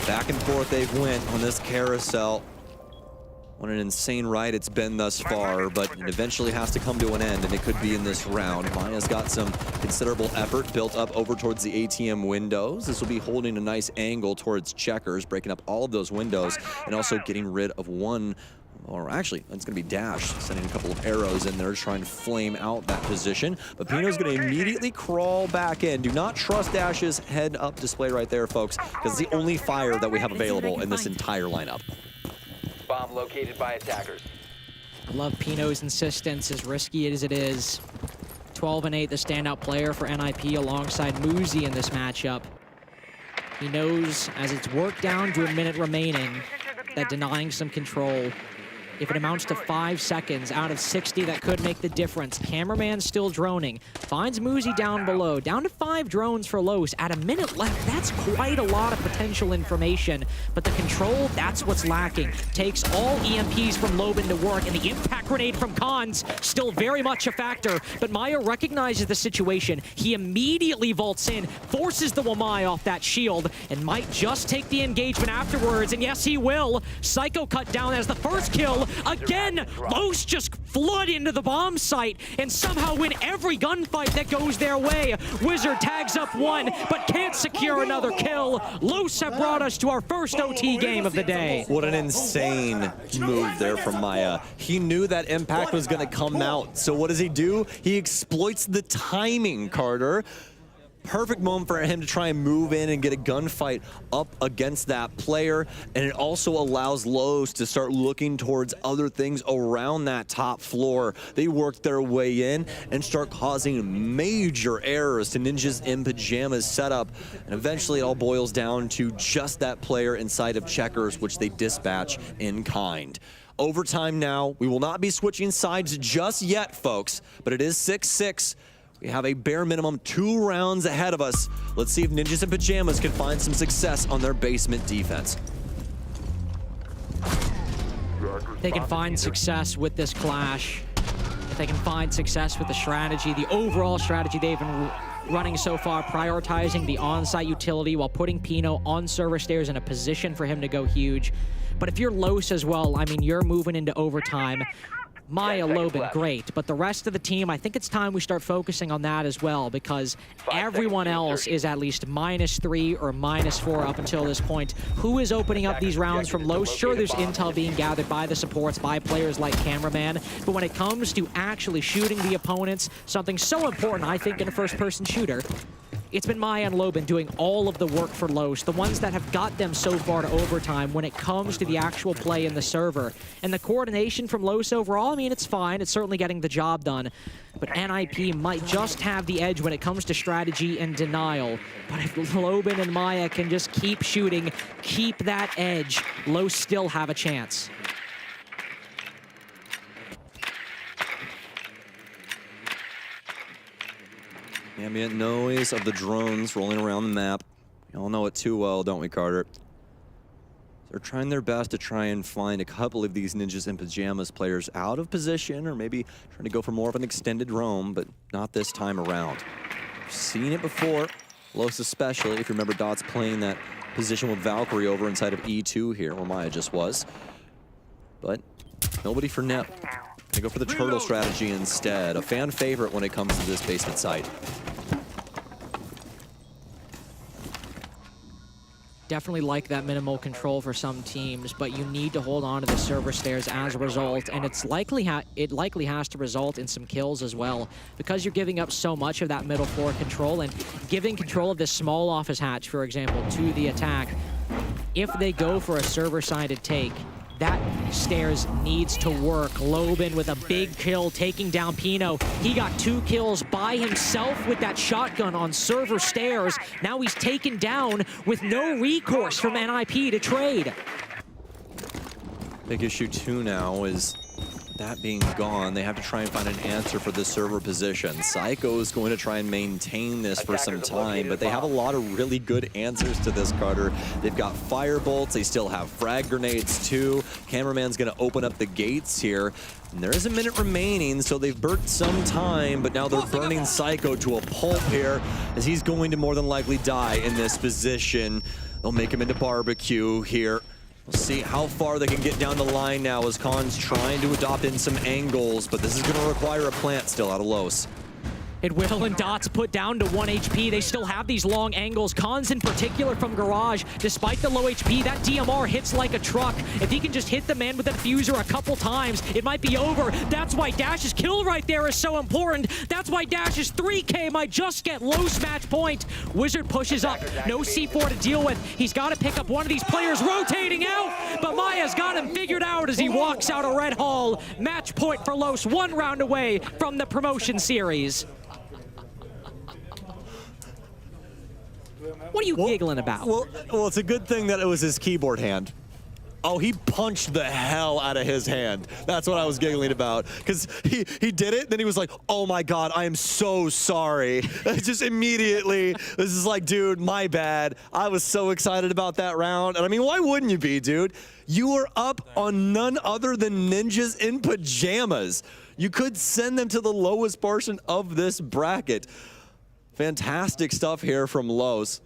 Back and forth they've went on this carousel. What an insane ride it's been thus far, but it eventually has to come to an end, and it could be in this round. Maya's got some considerable effort built up over towards the ATM windows. This will be holding a nice angle towards Checkers, breaking up all of those windows, and also getting rid of one, or actually, it's going to be Dash, sending a couple of arrows in there to try and flame out that position. But Pino's going to immediately crawl back in. Do not trust Dash's head-up display right there, folks, because it's the only fire that we have available in this entire lineup. Bomb located by attackers. I love Pino's insistence, as risky as it is. 12-8, the standout player for NIP alongside Muzi in this matchup. He knows, as it's worked down to a minute remaining, that denying some control, if it amounts to 5 seconds out of 60, that could make the difference. Cameraman still droning. Finds Muzi down below. Down to 5 drones for Los. At a minute left, that's quite a lot of potential information. But the control, that's what's lacking. Takes all EMPs from Lobin to work, and the impact grenade from Cons, still very much a factor. But Maya recognizes the situation. He immediately vaults in, forces the Wamai off that shield, and might just take the engagement afterwards. And yes, he will. Psycho cut down as the first kill kill. Again, Los just flood into the bomb site and somehow win every gunfight that goes their way. Wizard tags up one, but can't secure another kill. Los have brought us to our first OT game of the day. What an insane move there from Maya. He knew that impact was going to come out. So what does he do? He exploits the timing, Carter. Perfect moment for him to try and move in and get a gunfight up against that player. And it also allows Los to start looking towards other things around that top floor. They work their way in and start causing major errors to Ninjas in Pajamas setup. And eventually it all boils down to just that player inside of Checkers, which they dispatch in kind. Overtime now. We will not be switching sides just yet, folks, but it is 6-6. We have a bare minimum 2 rounds ahead of us. Let's see if Ninjas in Pajamas can find some success on their basement defense. They can find success with this clash. If they can find success with the strategy, the overall strategy they've been running so far, prioritizing the on-site utility while putting Pino on server stairs in a position for him to go huge. But if you're Los as well, I mean, you're moving into overtime. Maya, Lobin, great, but the rest of the team, I think it's time we start focusing on that as well, because everyone else is at least -3 or -4 up until this point. Who is opening up these rounds from Los? Sure, there's intel being gathered by the supports, by players like Cameraman, but when it comes to actually shooting the opponents, something so important, I think, in a first-person shooter, it's been Maya and Lobin doing all of the work for Los, the ones that have got them so far to overtime when it comes to the actual play in the server. And the coordination from Los overall, I mean, it's fine. It's certainly getting the job done. But NIP might just have the edge when it comes to strategy and denial. But if Lobin and Maya can just keep shooting, keep that edge, Los still have a chance. Ambient noise of the drones rolling around the map. We all know it too well, don't we, Carter? They're trying their best to try and find a couple of these Ninjas in Pajamas players out of position, or maybe trying to go for more of an extended roam, but not this time around. We've seen it before, Los especially, if you remember Dots playing that position with Valkyrie over inside of E2 here, where Maya just was. But nobody for Nep. Gonna go for the turtle strategy instead. A fan favorite when it comes to this basement site. Definitely like that minimal control for some teams, but you need to hold on to the server stairs as a result, and it likely has to result in some kills as well, because you're giving up so much of that middle floor control, and giving control of this small office hatch, for example, to the attack. If they go for a server-sided take, that stairs needs to work. Lobin with a big kill, taking down Pino. He got 2 kills by himself with that shotgun on server stairs. Now he's taken down with no recourse from NIP to trade. Big issue too now is that being gone, they have to try and find an answer for this server position. Psycho is going to try and maintain this for some time, but they have a lot of really good answers to this, Carter. They've got fire bolts, they still have frag grenades too. Cameraman's gonna open up the gates here. And there is a minute remaining, so they've burnt some time, but now they're burning Psycho to a pulp here, as he's going to more than likely die in this position. They'll make him into barbecue here. We'll see how far they can get down the line now as Khan's trying to adopt in some angles, but this is going to require a plant still out of Los. It will, and Dots put down to 1 HP. They still have these long angles. Khan's in particular from Garage. Despite the low HP, that DMR hits like a truck. If he can just hit the man with that diffuser a couple times, it might be over. That's why Dash's kill right there is so important. That's why Dash's 3K might just get Los match point. Wizard pushes up. No C4 to deal with. He's got to pick up one of these players rotating out, but Maya's got him figured out as he walks out of Red Hall. Match point for Los, 1 round away from the promotion series. What are you giggling about? Well, it's a good thing that it was his keyboard hand. Oh, he punched the hell out of his hand. That's what I was giggling about. Because he did it, then he was like, oh my God, I am so sorry. Just immediately, this is like, dude, my bad. I was so excited about that round. And I mean, why wouldn't you be, dude? You were up on none other than Ninjas in Pajamas. You could send them to the lowest portion of this bracket. Fantastic stuff here from Los,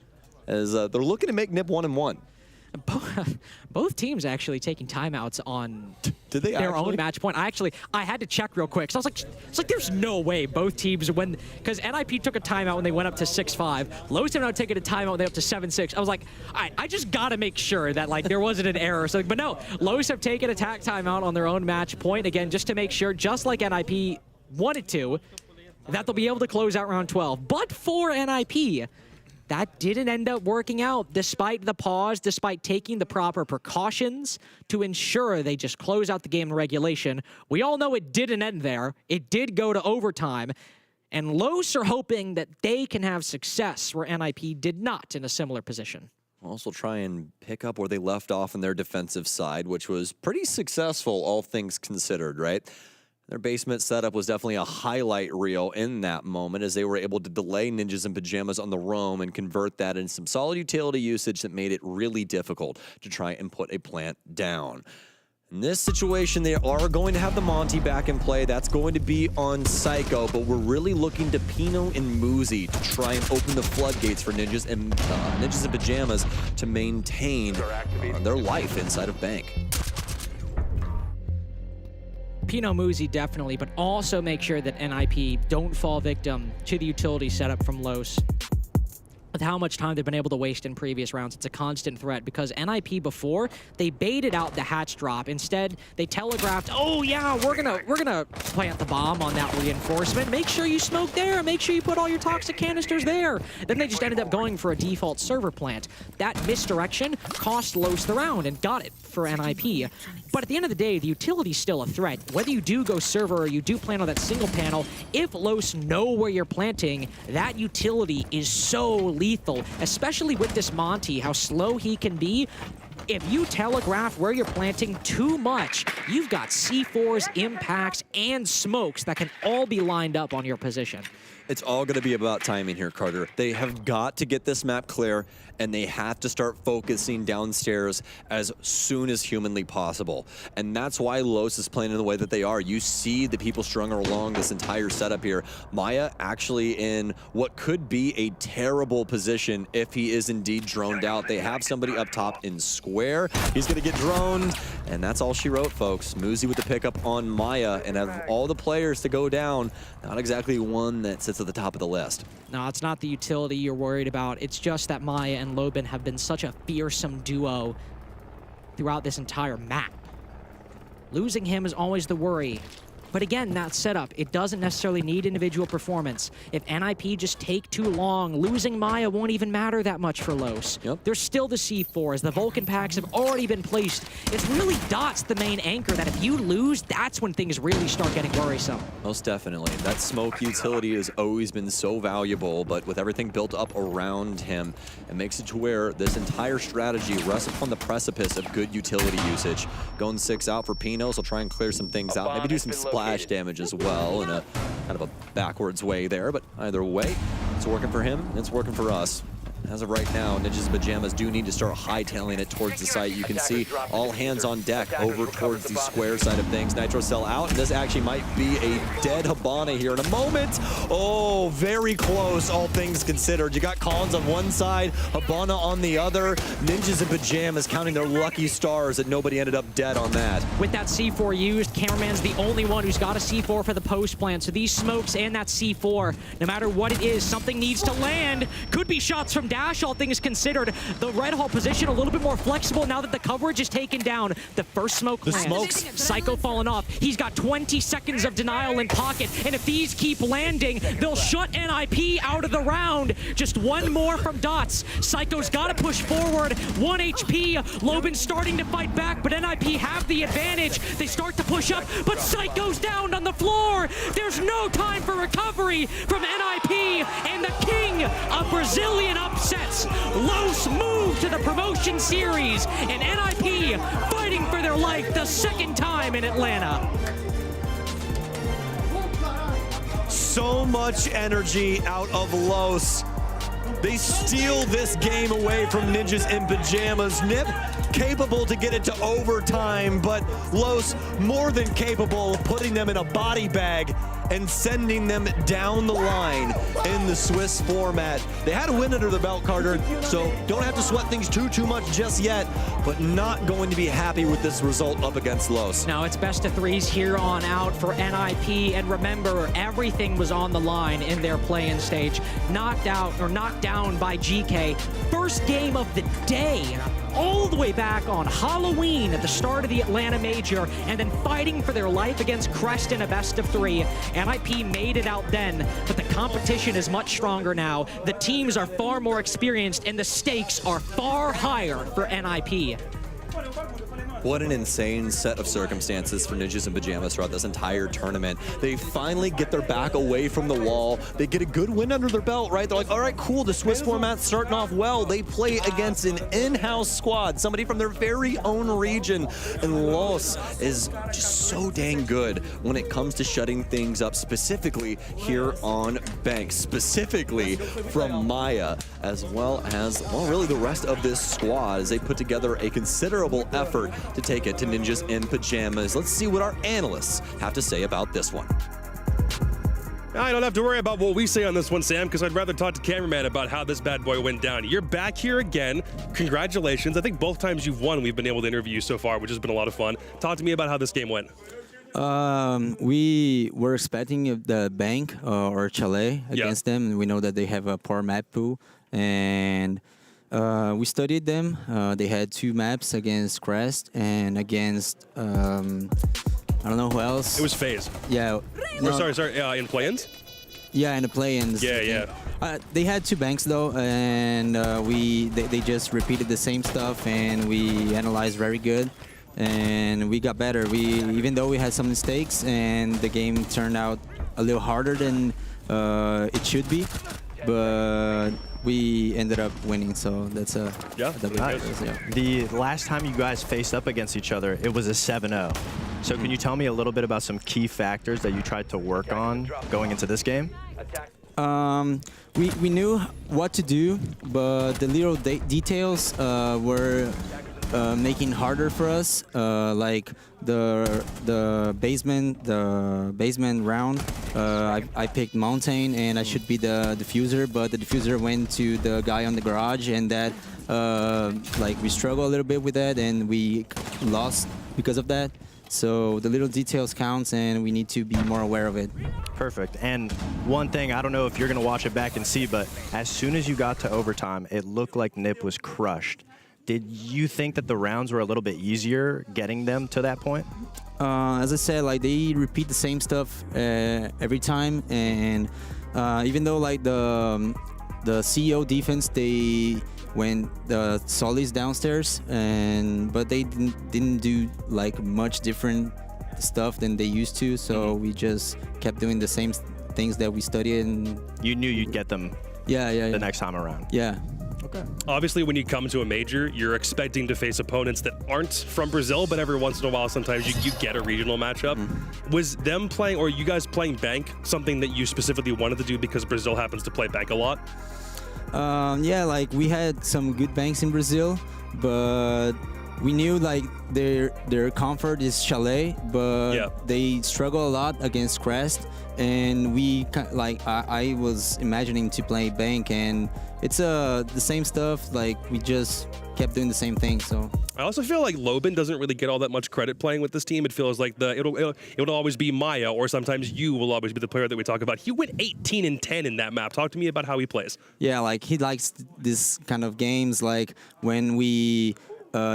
as they're looking to make Nip 1-1. Both teams actually taking timeouts on Did they their actually? own match point. I had to check real quick. So I was like, it's like there's no way both teams because NIP took a timeout when they went up to 6-5. Lowe's have now taken a timeout when they up to 7-6. I was like, all right, I just got to make sure that like there wasn't an error. So, but no, Lowe's have taken a timeout on their own match point again, just to make sure, just like NIP wanted to, that they'll be able to close out round 12. But for NIP, that didn't end up working out despite the pause, despite taking the proper precautions to ensure they just close out the game in regulation. We all know it didn't end there. It did go to overtime. And Los are hoping that they can have success where NIP did not in a similar position. Also try and pick up where they left off on their defensive side, which was pretty successful, all things considered, right? Their basement setup was definitely a highlight reel in that moment as they were able to delay Ninjas in Pajamas on the roam and convert that into some solid utility usage that made it really difficult to try and put a plant down. In this situation, they are going to have the Monty back in play. That's going to be on Psycho, but we're really looking to Pino and Muzi to try and open the floodgates for Ninjas in Pajamas to maintain their life inside of Bank. Pino Muzi definitely, but also make sure that NIP don't fall victim to the utility setup from Los. With how much time they've been able to waste in previous rounds, it's a constant threat because NIP before, they baited out the hatch drop. Instead, they telegraphed, oh yeah, we're gonna plant the bomb on that reinforcement. Make sure you smoke there, make sure you put all your toxic canisters there. Then they just ended up going for a default server plant. That misdirection cost Los the round and got it for NIP. But at the end of the day, the utility's still a threat. Whether you do go server or you do plant on that single panel, if Los know where you're planting, that utility is so lethal, especially with this Monty, how slow he can be. If you telegraph where you're planting too much, you've got C4s, impacts, and smokes that can all be lined up on your position. It's all going to be about timing here, Carter. They have got to get this map clear, and they have to start focusing downstairs as soon as humanly possible. And that's why Los is playing in the way that they are. You see the people strung along this entire setup here. Maya actually in what could be a terrible position if he is indeed droned out. They have somebody up top in square. He's going to get droned, and that's all she wrote, folks. Muzi with the pickup on Maya, and of all the players to go down, not exactly one that sits at the top of the list. No, it's not the utility you're worried about. It's just that Maya and Lobin have been such a fearsome duo throughout this entire map. Losing him is always the worry. But again, that setup, it doesn't necessarily need individual performance. If NIP just take too long, losing Maya won't even matter that much for Los. Yep. There's still the C4s. The Vulcan packs have already been placed. It's really Dot's the main anchor that if you lose, that's when things really start getting worrisome. Most definitely. That smoke utility has always been so valuable, but with everything built up around him, it makes it to where this entire strategy rests upon the precipice of good utility usage. Going 6 out for Pino, so try and clear some things out. Maybe do some splash damage as well in a kind of a backwards way there, but either way, it's working for him, it's working for us. As of right now, Ninjas in Pajamas do need to start hightailing it towards the site. You can see all hands on deck over towards the square side of things. Nitro Cell out, and this actually might be a dead Habana here in a moment. Oh, very close, all things considered. You got Collins on one side, Habana on the other. Ninjas in Pajamas counting their lucky stars that nobody ended up dead on that. With that C4 used, Cameraman's the only one who's got a C4 for the post plant. So these smokes and that C4, no matter what it is, something needs to land. Could be shots from Dash, all things considered. The red hall position a little bit more flexible now that the coverage is taken down. The first smoke lands. Smokes. Psycho falling off. He's got 20 seconds of denial in pocket, and if these keep landing, they'll shut NIP out of the round. Just one more from Dots. Psycho's got to push forward. 1 HP. Lobin starting to fight back, but NIP have the advantage. They start to push up, but Psycho's down on the floor. There's no time for recovery from NIP, and the king of Brazilian upsets. Los move to the promotion series, and NIP fighting for their life the second time in Atlanta. So much energy out of Los. They steal this game away from Ninjas in Pajamas. Nip capable to get it to overtime, but Los more than capable of putting them in a body bag and sending them down the line in the Swiss format. They had a win under their belt, Carter, so don't have to sweat things too much just yet, but not going to be happy with this result up against Los. Now it's best of threes here on out for NIP, and remember, everything was on the line in their play-in stage. Knocked down by Geekay. First game of the day, all the way back on Halloween at the start of the Atlanta Major, and then fighting for their life against Crest in a best of three. NIP made it out then, but the competition is much stronger now. The teams are far more experienced, and the stakes are far higher for NIP. What an insane set of circumstances for Ninjas in Pajamas throughout this entire tournament. They finally get their back away from the wall. They get a good win under their belt, right? They're like, all right, cool, the Swiss format's starting off well. They play against an in-house squad, somebody from their very own region. And Los is just so dang good when it comes to shutting things up, specifically here on Bank, specifically from Maya, as well as, well, really the rest of this squad as they put together a considerable effort to take it to Ninjas in Pajamas. Let's see what our analysts have to say about this one. I don't have to worry about what we say on this one, Sam, because I'd rather talk to cameraman about how this bad boy went down. You're back here again. Congratulations. I think both times you've won, we've been able to interview you so far, which has been a lot of fun. Talk to me about how this game went. We were expecting the Bank or Chalet against them. We know that they have a poor map pool, and we studied them. They had 2 maps against Crest and against I don't know who else. It was FaZe. Yeah. No. Sorry. In play-ins? Yeah, in the play-ins. Yeah. They had 2 banks though, and they just repeated the same stuff, and we analyzed very good, and we got better. Even though we had some mistakes, and the game turned out a little harder than it should be, but we ended up winning, so that's a The last time you guys faced up against each other, it was a 7-0. So can you tell me a little bit about some key factors that you tried to work on going into this game? We knew what to do, but the little details were making harder for us, like the basement round. I picked Mountain, and I should be the diffuser, but the diffuser went to the guy on the garage, and that like we struggled a little bit with that, and we lost because of that. So the little details counts, and we need to be more aware of it. Perfect. And one thing, I don't know if you're going to watch it back and see, but as soon as you got to overtime, it looked like NIP was crushed. Did you think that the rounds were a little bit easier getting them to that point? As I said, like they repeat the same stuff every time, and even though like the CEO defense, they went the Solis downstairs, but they didn't do like much different stuff than they used to. So we just kept doing the same things that we studied, and you knew you'd get them. The next time around. Yeah. Okay. Obviously, when you come to a major, you're expecting to face opponents that aren't from Brazil, but every once in a while, sometimes you get a regional matchup. Was them playing, or you guys playing Bank, something that you specifically wanted to do because Brazil happens to play Bank a lot? Yeah, like we had some good banks in Brazil, but we knew like their comfort is Chalet, but they struggle a lot against Crest, and we like I was imagining to play Bank, and it's the same stuff. Like we just kept doing the same thing. So I also feel like Loban doesn't really get all that much credit playing with this team. It feels like it'll always be Maya, or sometimes you will always be the player that we talk about. He went 18-10 in that map. Talk to me about how he plays. Yeah, like he likes this kind of games, like when we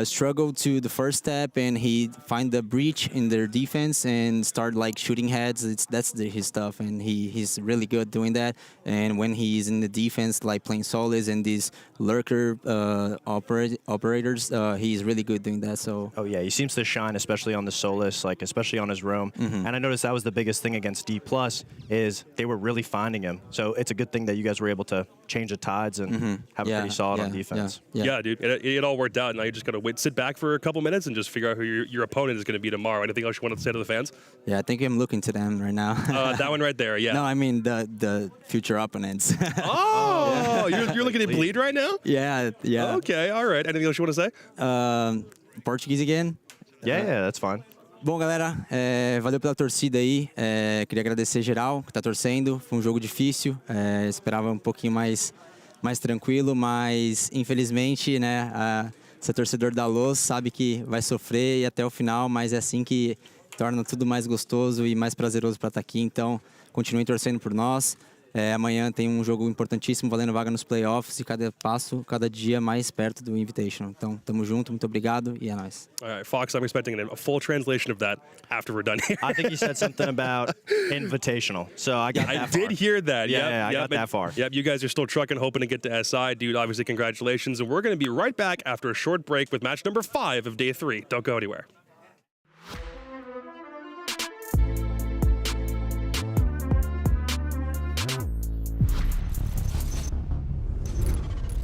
struggle to the first step and he find the breach in their defense and start like shooting heads. That's his stuff, and he's really good doing that. And when he's in the defense, like playing solos and these lurker operators, he's really good doing that. So yeah, he seems to shine, especially on the Solus, like especially on his roam. And I noticed that was the biggest thing against Dplus, is they were really finding him. So it's a good thing that you guys were able to change the tides and have a pretty solid on defense. Yeah, dude, it all worked out. Now you just gotta sit back for a couple minutes and just figure out who your opponent is going to be tomorrow. Anything else you want to say to the fans? Yeah, I think I'm looking to them right now. That one right there, yeah. No, I mean the future opponents. Oh, you're looking at Bleed right now? Yeah. Okay, all right. Anything else you want to say? Portuguese again? Yeah, that's fine. Bom, galera, valeu pela torcida aí. Queria agradecer geral que tá torcendo. Foi um jogo difícil. Esperava um pouquinho mais tranquilo, mas infelizmente, né, ser torcedor da Luz sabe que vai sofrer e até o final, mas é assim que torna tudo mais gostoso e mais prazeroso para estar aqui. Então, continuem torcendo por nós. Amanhã tem um jogo importantíssimo valendo vaga nos playoffs e cada passo, cada dia mais perto do Invitational. Então, tamo junto, muito obrigado e é nóis. All right, Fox, I'm expecting a full translation of that after we're done here. I think you said something about invitational, so I got that far. I did hear that. Yeah, I got that far. Yep, you guys are still trucking, hoping to get to SI. Dude, obviously, congratulations. And we're going to be right back after a short break with match number 5 of day 3. Don't go anywhere.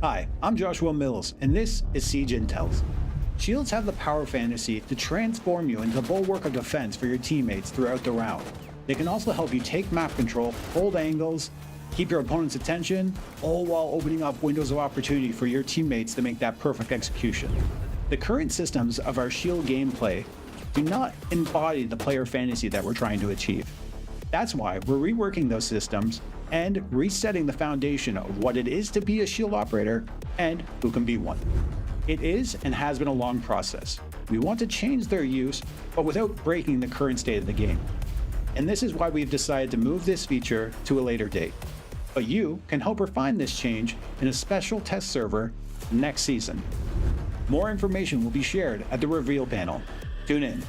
Hi, I'm Joshua Mills, and this is Siege Intels. Shields have the power fantasy to transform you into a bulwark of defense for your teammates throughout the round. They can also help you take map control, hold angles, keep your opponent's attention, all while opening up windows of opportunity for your teammates to make that perfect execution. The current systems of our Shield gameplay do not embody the player fantasy that we're trying to achieve. That's why we're reworking those systems and resetting the foundation of what it is to be a Shield operator and who can be one. It is and has been a long process. We want to change their use, but without breaking the current state of the game. And this is why we've decided to move this feature to a later date. But you can help refine this change in a special test server next season. More information will be shared at the reveal panel. Tune in.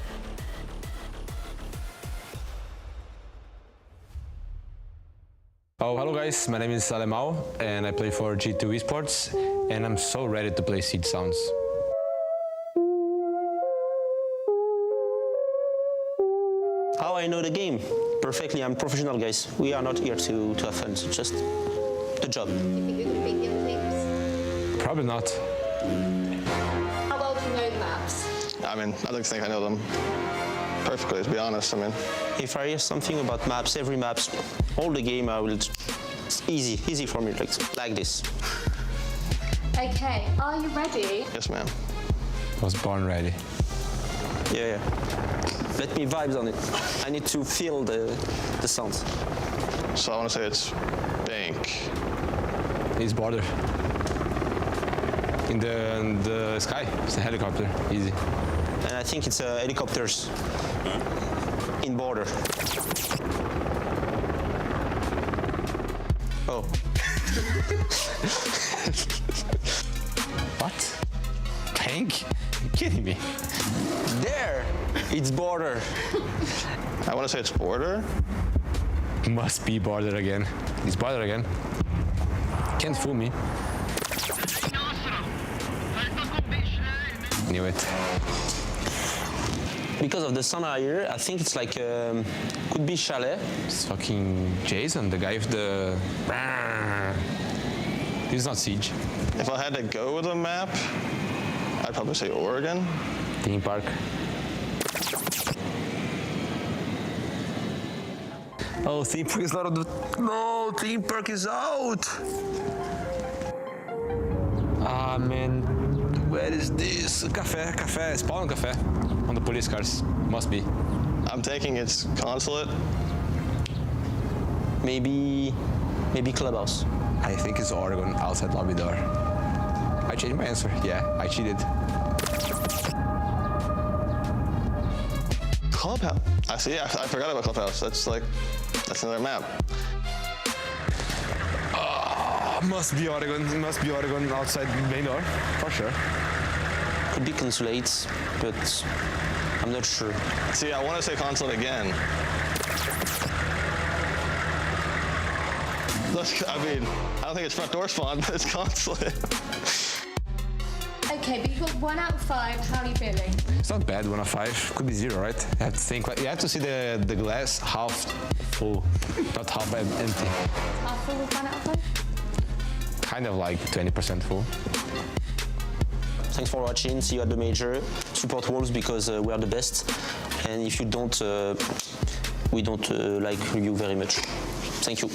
Oh, hello guys, my name is Salemao and I play for G2 Esports and I'm so ready to play Siege Sounds. How I know the game? Perfectly, I'm professional guys. We are not here to have fun, it's just the job. Probably not. How well do you know the maps? I mean, I don't think I know them perfectly, to be honest. I mean, if I hear something about maps, every maps, all the game, I will. It's easy for me, like this. Okay, are you ready? Yes, ma'am. I was born ready. Yeah. Let me vibes on it. I need to feel the sounds. So I want to say it's bank. It's border. In the sky, it's a helicopter, easy. And I think it's helicopters in border. Oh. What? Tank? Are you kidding me? There! It's border. I want to say it's border. Must be border again. It's border again. Can't fool me. Knew it. Because of the sound I hear, I think it's like, could be Chalet. It's fucking Jason, the guy with the... This is not Siege. If I had to go with a map, I'd probably say Oregon. Theme park. Oh, theme park is not on the... No, theme park is out! Ah, man. Where is this? Cafe. Spawn cafe. On the police cars. Must be. I'm thinking it's consulate. Maybe clubhouse. I think it's Oregon, outside lobby door. I changed my answer. Yeah, I cheated. Clubhouse. I see. I forgot about Clubhouse. That's another map. Must be Oregon. Must be Oregon outside main door, for sure. Could be consulates, but I'm not sure. See, I want to say consulate again. I mean, I don't think it's front door spawn, but it's consulate. Okay, but you've got 1 out of 5. How are you feeling? It's not bad, 1 out of 5. Could be 0, right? You have to think. You have to see the glass half full, not half empty. Half full with 1 out of 5? Kind of like 20% full. Thanks for watching. See you at the major. Support Wolves because we are the best. And if you don't, we don't like you very much. Thank you.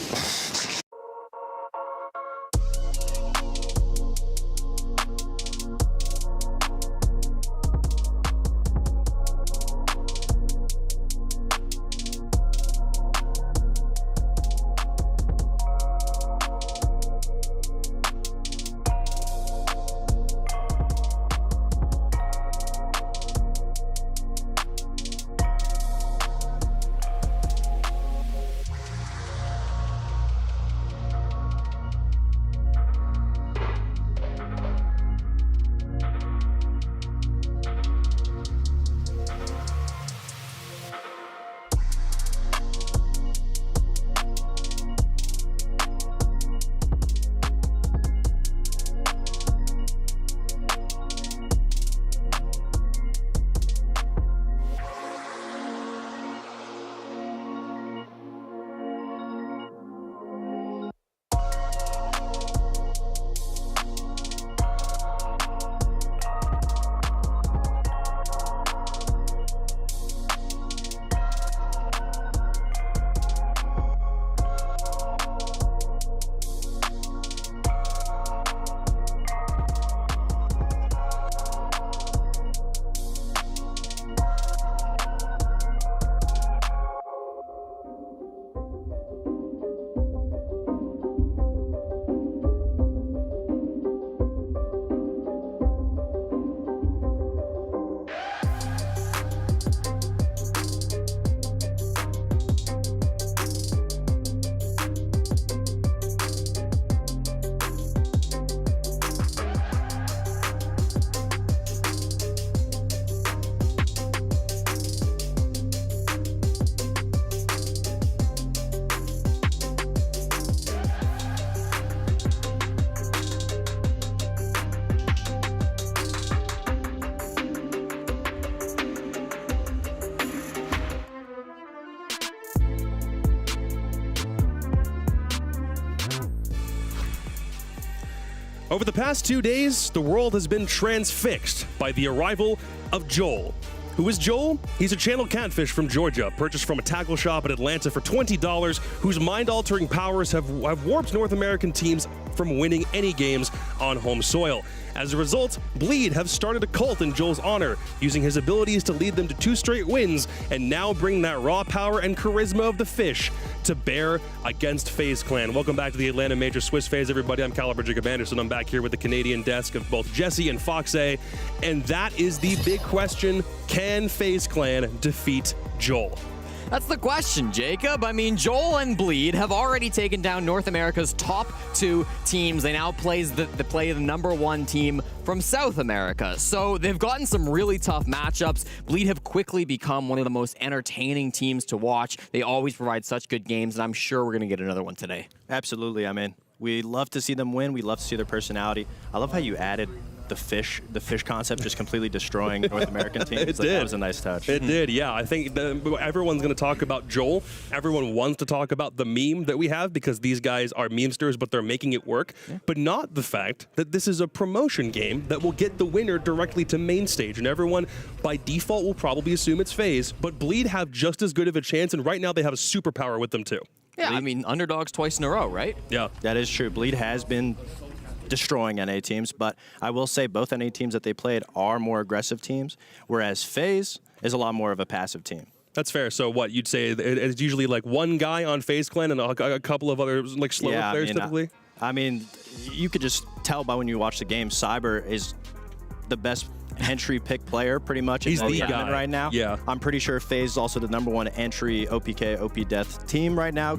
Over the past 2 days, the world has been transfixed by the arrival of Joel. Who is Joel? He's a channel catfish from Georgia, purchased from a tackle shop in Atlanta for $20, whose mind-altering powers have warped North American teams from winning any games on home soil. As a result, Bleed have started a cult in Joel's honor, using his abilities to lead them to 2 straight wins, and now bring that raw power and charisma of the fish to bear against FaZe Clan. Welcome back to the Atlanta Major Swiss FaZe, everybody. I'm Caliber Jacob Anderson. I'm back here with the Canadian desk of both Jesse and Foxay, and that is the big question: can FaZe Clan defeat Joel? That's the question, Jacob. I mean, Joel and Bleed have already taken down North America's top 2 teams. They now play the #1 team from South America. So they've gotten some really tough matchups. Bleed have quickly become one of the most entertaining teams to watch. They always provide such good games, and I'm sure we're going to get another one today. Absolutely. I mean, we love to see them win. We love to see their personality. I love how you added the fish concept, just completely destroying North American teams. It did. That was a nice touch. It did, yeah. I think everyone's going to talk about Joel. Everyone wants to talk about the meme that we have because these guys are memesters, but they're making it work. Yeah. But not the fact that this is a promotion game that will get the winner directly to main stage. And everyone, by default, will probably assume it's FaZe. But Bleed have just as good of a chance, and right now they have a superpower with them too. Yeah, I mean, underdogs twice in a row, right? Yeah. That is true. Bleed has been destroying NA teams, but I will say both NA teams that they played are more aggressive teams, whereas FaZe is a lot more of a passive team. That's fair. So what, you'd say it's usually like one guy on FaZe Clan and a couple of other like slower players typically? I mean, you could just tell by when you watch the game, Cyber is the best entry pick player pretty much. He's the guy right now. Yeah. I'm pretty sure FaZe is also the #1 entry OPK, OP Death team right now.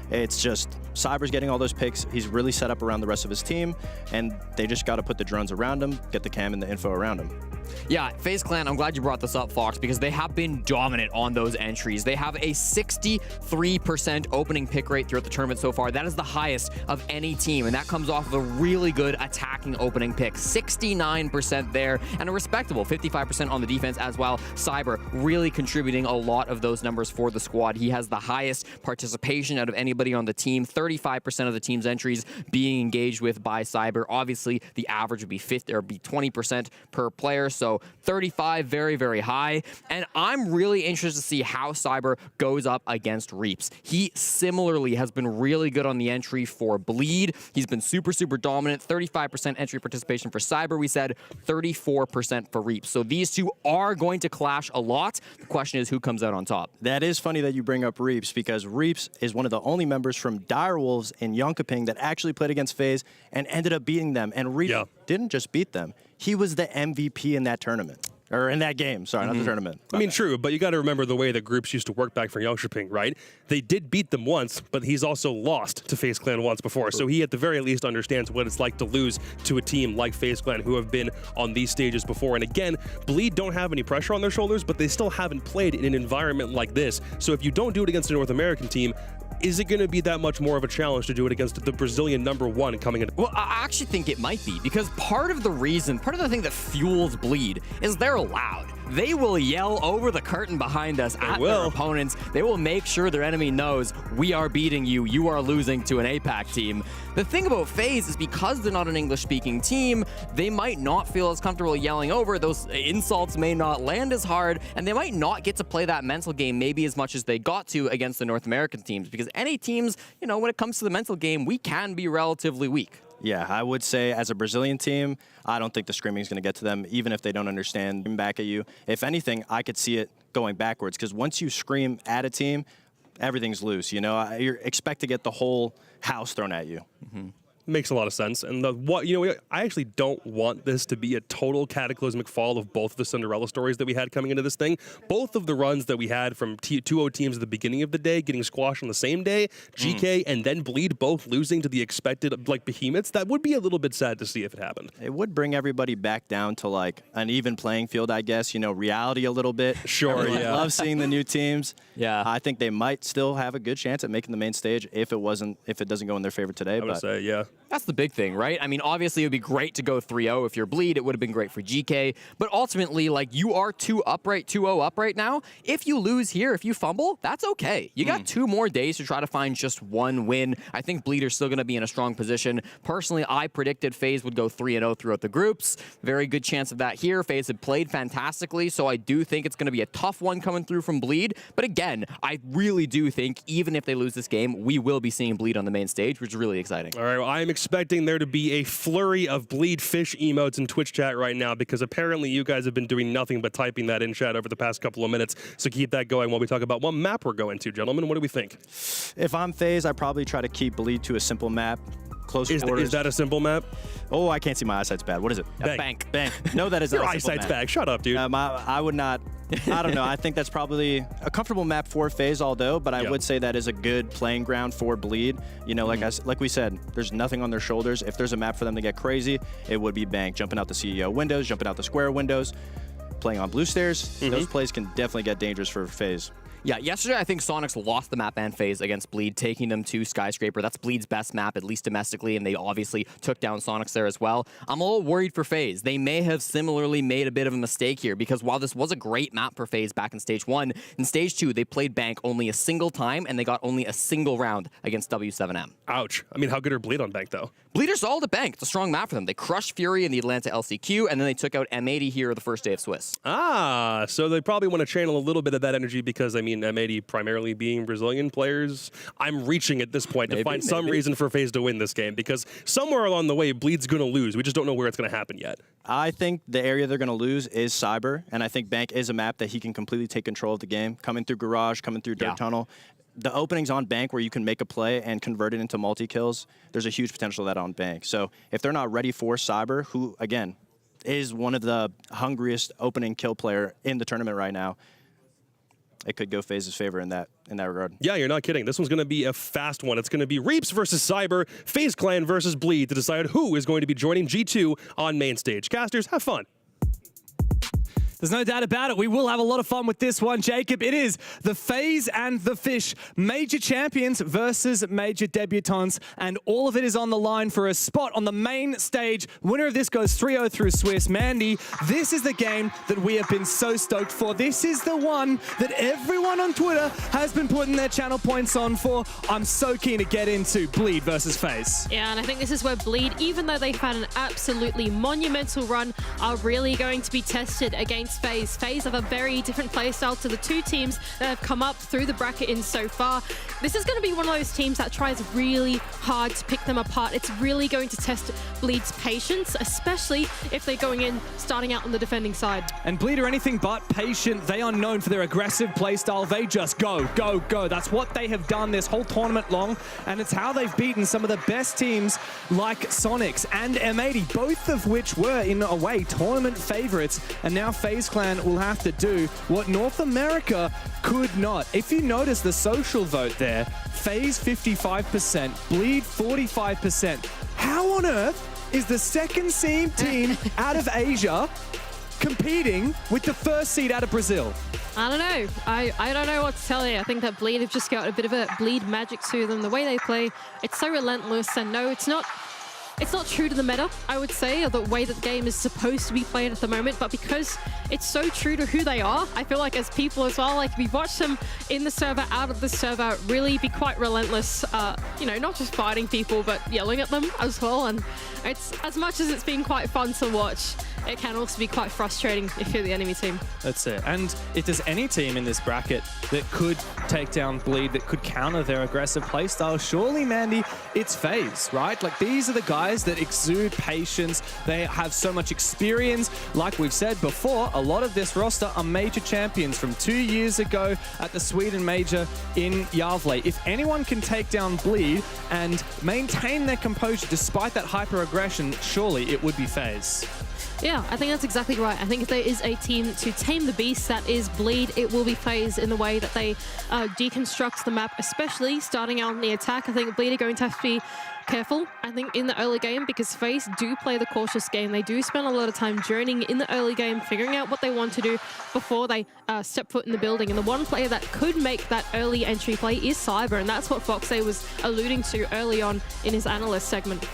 It's just Cyber's getting all those picks. He's really set up around the rest of his team, and they just got to put the drones around him, get the cam and the info around him. Yeah, FaZe Clan, I'm glad you brought this up, Fox, because they have been dominant on those entries. They have a 63% opening pick rate throughout the tournament so far. That is the highest of any team, and that comes off of a really good attacking opening pick. 69% there, and a respectable 55% on the defense as well. Cyber really contributing a lot of those numbers for the squad. He has the highest participation out of anybody on the team. 35% of the team's entries being engaged with by Cyber. Obviously, the average would be 20% per player. So 35, very, very high. And I'm really interested to see how Cyber goes up against Reaps. He similarly has been really good on the entry for Bleed. He's been super, super dominant. 35% entry participation for Cyber, we said. 34% for Reaps. So these two are going to clash a lot. The question is who comes out on top. That is funny that you bring up Reaps, because Reaps is one of the only members from Direwolves in Yonkaping that actually played against FaZe and ended up beating them. And Reaps didn't just beat them. He was the MVP in that tournament. Or in that game, sorry, not the tournament. I mean, true, but you got to remember the way that groups used to work back for Yonkaping, right? They did beat them once, but he's also lost to FaZe Clan once before. So he at the very least understands what it's like to lose to a team like FaZe Clan who have been on these stages before. And again, Bleed don't have any pressure on their shoulders, but they still haven't played in an environment like this. So if you don't do it against a North American team, is it going to be that much more of a challenge to do it against the Brazilian #1 coming in? Well, I actually think it might be, because part of the thing that fuels Bleed is they're loud. They will yell over the curtain behind us at their opponents. They will make sure their enemy knows we are beating you. You are losing to an APAC team. The thing about FaZe is because they're not an English-speaking team, they might not feel as comfortable yelling over. Those insults may not land as hard, and they might not get to play that mental game maybe as much as they got to against the North American teams, because any teams, you know, when it comes to the mental game, we can be relatively weak. Yeah, I would say as a Brazilian team, I don't think the screaming is going to get to them, even if they don't understand back at you. If anything, I could see it going backwards, because once you scream at a team, everything's loose. You know, you expect to get the whole house thrown at you. Makes a lot of sense. And I actually don't want this to be a total cataclysmic fall of both of the Cinderella stories that we had coming into this thing. Both of the runs that we had from 2-0 teams at the beginning of the day getting squashed on the same day, Geekay and then Bleed both losing to the expected like behemoths. That would be a little bit sad to see if it happened. It would bring everybody back down to like an even playing field, I guess. You know, reality a little bit. Sure, Everyone yeah. loves seeing the new teams. Yeah, I think they might still have a good chance at making the main stage if it doesn't go in their favor today. I would say, yeah. That's the big thing, right? I mean, obviously, it would be great to go 3-0 if you're Bleed. It would have been great for Geekay. But ultimately, like, you are 2-0 up right now. If you lose here, if you fumble, that's okay. You got 2 more days to try to find just 1 win. I think Bleed are still going to be in a strong position. Personally, I predicted FaZe would go 3-0 throughout the groups. Very good chance of that here. FaZe had played fantastically, so I do think it's going to be a tough one coming through from Bleed. But again, I really do think even if they lose this game, we will be seeing Bleed on the main stage, which is really exciting. All right, well, I'm expecting there to be a flurry of Bleed Fish emotes in Twitch chat right now because apparently you guys have been doing nothing but typing that in chat over the past couple of minutes. So keep that going while we talk about what map we're going to, gentlemen. What do we think? If I'm FaZe, I probably try to keep Bleed to a simple map. Close quarters. Is that a simple map? Oh, I can't see. My eyesight's bad. What is it? Bank. No, that is Your not a simple eyesight's map. bad. Shut up, dude. I would not. I don't know. I think that's probably a comfortable map for FaZe, although, but I would say that is a good playing ground for Bleed. You know, like we said, there's nothing on their shoulders. If there's a map for them to get crazy, it would be Bank. Jumping out the CEO windows, jumping out the square windows, playing on blue stairs. Those plays can definitely get dangerous for FaZe. Yeah, yesterday I think Soniqs lost the map ban phase against Bleed, taking them to Skyscraper. That's Bleed's best map, at least domestically, and they obviously took down Soniqs there as well. I'm a little worried for FaZe. They may have similarly made a bit of a mistake here, because while this was a great map for FaZe back in Stage 1, in Stage 2 they played Bank only a single time, and they got only a single round against W7M. Ouch. I mean, how good are Bleed on Bank, though? Bleed are solid at Bank. It's a strong map for them. They crushed Fury in the Atlanta LCQ, and then they took out M80 here the first day of Swiss. Ah, so they probably want to channel a little bit of that energy because, I mean, M80 primarily being Brazilian players. I'm reaching at this point to find some reason for FaZe to win this game because somewhere along the way, Bleed's going to lose. We just don't know where it's going to happen yet. I think the area they're going to lose is Cyber, and I think Bank is a map that he can completely take control of the game. Coming through Garage, coming through Dirt Tunnel. The openings on Bank where you can make a play and convert it into multi-kills, there's a huge potential of that on Bank. So if they're not ready for Cyber, who, again, is one of the hungriest opening kill player in the tournament right now, it could go FaZe's favor in that regard. Yeah, you're not kidding. This one's going to be a fast one. It's going to be Reaps versus Cyber, FaZe Clan versus Bleed to decide who is going to be joining G2 on main stage. Casters, have fun. There's no doubt about it. We will have a lot of fun with this one, Jacob. It is the FaZe and the Fish major champions versus major debutants, and all of it is on the line for a spot on the main stage. Winner of this goes 3-0 through Swiss. Mandy, this is the game that we have been so stoked for. This is the one that everyone on Twitter has been putting their channel points on for. I'm so keen to get into Bleed versus FaZe. Yeah, and I think this is where Bleed, even though they've had an absolutely monumental run, are really going to be tested against FaZe. FaZe have a very different playstyle to the two teams that have come up through the bracket in so far. This is going to be one of those teams that tries really hard to pick them apart. It's really going to test Bleed's patience, especially if they're going in, starting out on the defending side. And Bleed are anything but patient. They are known for their aggressive playstyle. They just go, go, go. That's what they have done this whole tournament long, and it's how they've beaten some of the best teams like Soniqs and M80, both of which were, in a way, tournament favorites. And now FaZe Clan will have to do what North America could not. If you notice the social vote there, FaZe 55%, Bleed 45%. How on earth is the second seed team out of Asia competing with the first seed out of Brazil? I don't know. I don't know what to tell you. I think that Bleed have just got a bit of a Bleed magic to them. The way they play, it's so relentless, and no, it's not true to the meta, I would say, or the way that the game is supposed to be played at the moment, but because it's so true to who they are, I feel like as people as well, like we watch them in the server, out of the server, really be quite relentless, you know, not just fighting people, but yelling at them as well. And it's, as much as it's been quite fun to watch, it can also be quite frustrating if you're the enemy team. That's it. And if there's any team in this bracket that could take down Bleed, that could counter their aggressive playstyle, surely, Mandy, it's FaZe, right? Like, these are the guys that exude patience. They have so much experience. Like we've said before, a lot of this roster are major champions from 2 years ago at the Sweden Major in Gävle. If anyone can take down Bleed and maintain their composure despite that hyper-aggression, surely it would be FaZe. Yeah, I think that's exactly right. I think if there is a team to tame the beast that is Bleed, it will be FaZe in the way that they deconstruct the map, especially starting out on the attack. I think Bleed are going to have to be careful, I think, in the early game, because FaZe do play the cautious game. They do spend a lot of time journeying in the early game, figuring out what they want to do before they step foot in the building. And the one player that could make that early entry play is Cyber, and that's what Foxay was alluding to early on in his analyst segment.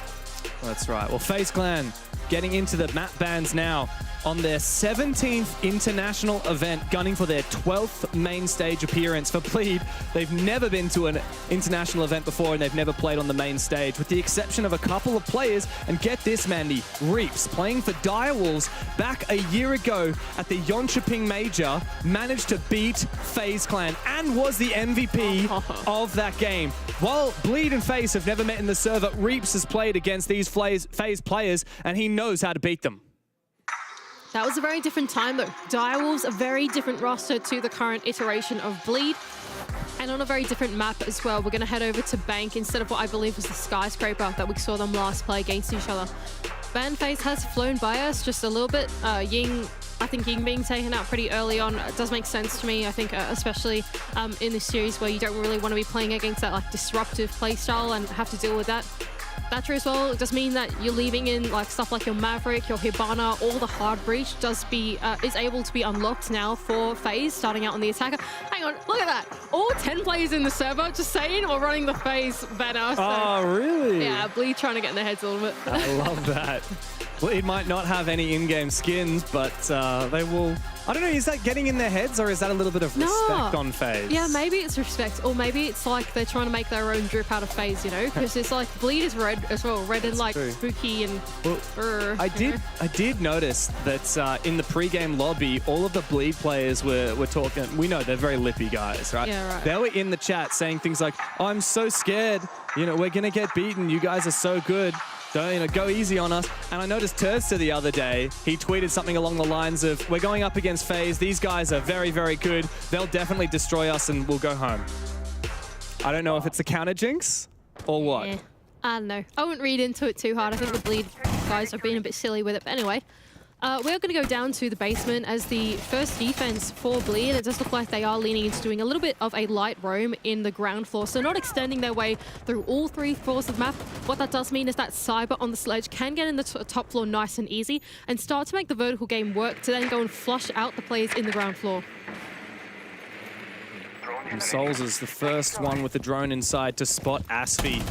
That's right. Well, FaZe Clan getting into the map bans now on their 17th international event, gunning for their 12th main stage appearance. For Bleed, they've never been to an international event before, and they've never played on the main stage, with the exception of a couple of players. And get this, Mandy, Reaps, playing for Direwolves back a year ago at the Jönköping Major, managed to beat FaZe Clan and was the MVP of that game. While Bleed and FaZe have never met in the server, Reaps has played against these FaZe players, and he knows how to beat them. That was a very different time, though. Direwolves, a very different roster to the current iteration of Bleed, and on a very different map as well. We're going to head over to Bank instead of what I believe was the Skyscraper that we saw them last play against each other. Ban FaZe has flown by us just a little bit. Ying, I think Ying being taken out pretty early on does make sense to me. I think especially in this series where you don't really want to be playing against that like disruptive playstyle and have to deal with that. Thatcher as well, it does mean that you're leaving in like stuff like your Maverick, your Hibana, all the hard breach is able to be unlocked now for FaZe starting out on the attacker. Hang on, look at that. All 10 players in the server, just saying, or running the FaZe banner. So, oh, really? Yeah, Bleed trying to get in their heads a little bit. I love that. Well, it might not have any in-game skins, but they will... I don't know, is that getting in their heads, or is that a little bit of respect on FaZe? Yeah, maybe it's respect, or maybe it's like they're trying to make their own drip out of FaZe, you know? Because it's like Bleed is red as well, red and like true. spooky and... Well, I did notice that in the pre-game lobby, all of the Bleed players were talking. We know they're very lippy guys, right? Yeah, right. They were in the chat saying things like, "I'm so scared. You know, we're gonna get beaten. You guys are so good. Don't, go easy on us." And I noticed Turster the other day, he tweeted something along the lines of, "We're going up against FaZe. These guys are very, very good. They'll definitely destroy us and we'll go home." I don't know if it's a counter jinx or what. Yeah, I don't know. I wouldn't read into it too hard. I think the Bleed guys are being a bit silly with it. But anyway, we're going to go down to the basement as the first defense for Bleed. It does look like they are leaning into doing a little bit of a light roam in the ground floor, so not extending their way through all 3 floors of the map. What that does mean is that Cyber on the sledge can get in the top floor nice and easy and start to make the vertical game work to then go and flush out the players in the ground floor. And Souls is the first one with the drone inside to spot Asfi.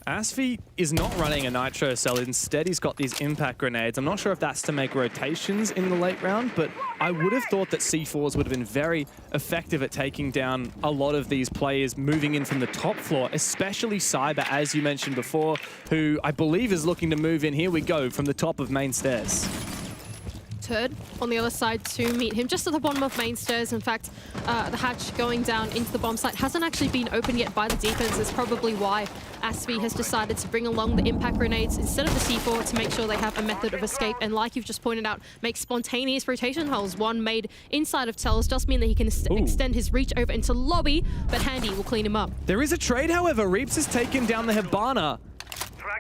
Asfi is not running a Nitro cell. Instead, he's got these impact grenades. I'm not sure if that's to make rotations in the late round, but I would have thought that C4s would have been very effective at taking down a lot of these players moving in from the top floor, especially Cyber, as you mentioned before, who I believe is looking to move in. Here we go, from the top of main stairs. Turd on the other side to meet him just at the bottom of main stairs. In fact, the hatch going down into the bomb site hasn't actually been opened yet by the defense. That's probably why Asfi has decided to bring along the impact grenades instead of the C4 to make sure they have a method of escape. And like you've just pointed out, make spontaneous rotation holes. One made inside of Tells does mean that he can extend his reach over into lobby, but Handy will clean him up. There is a trade, however. Reaps has taken down the Hibana.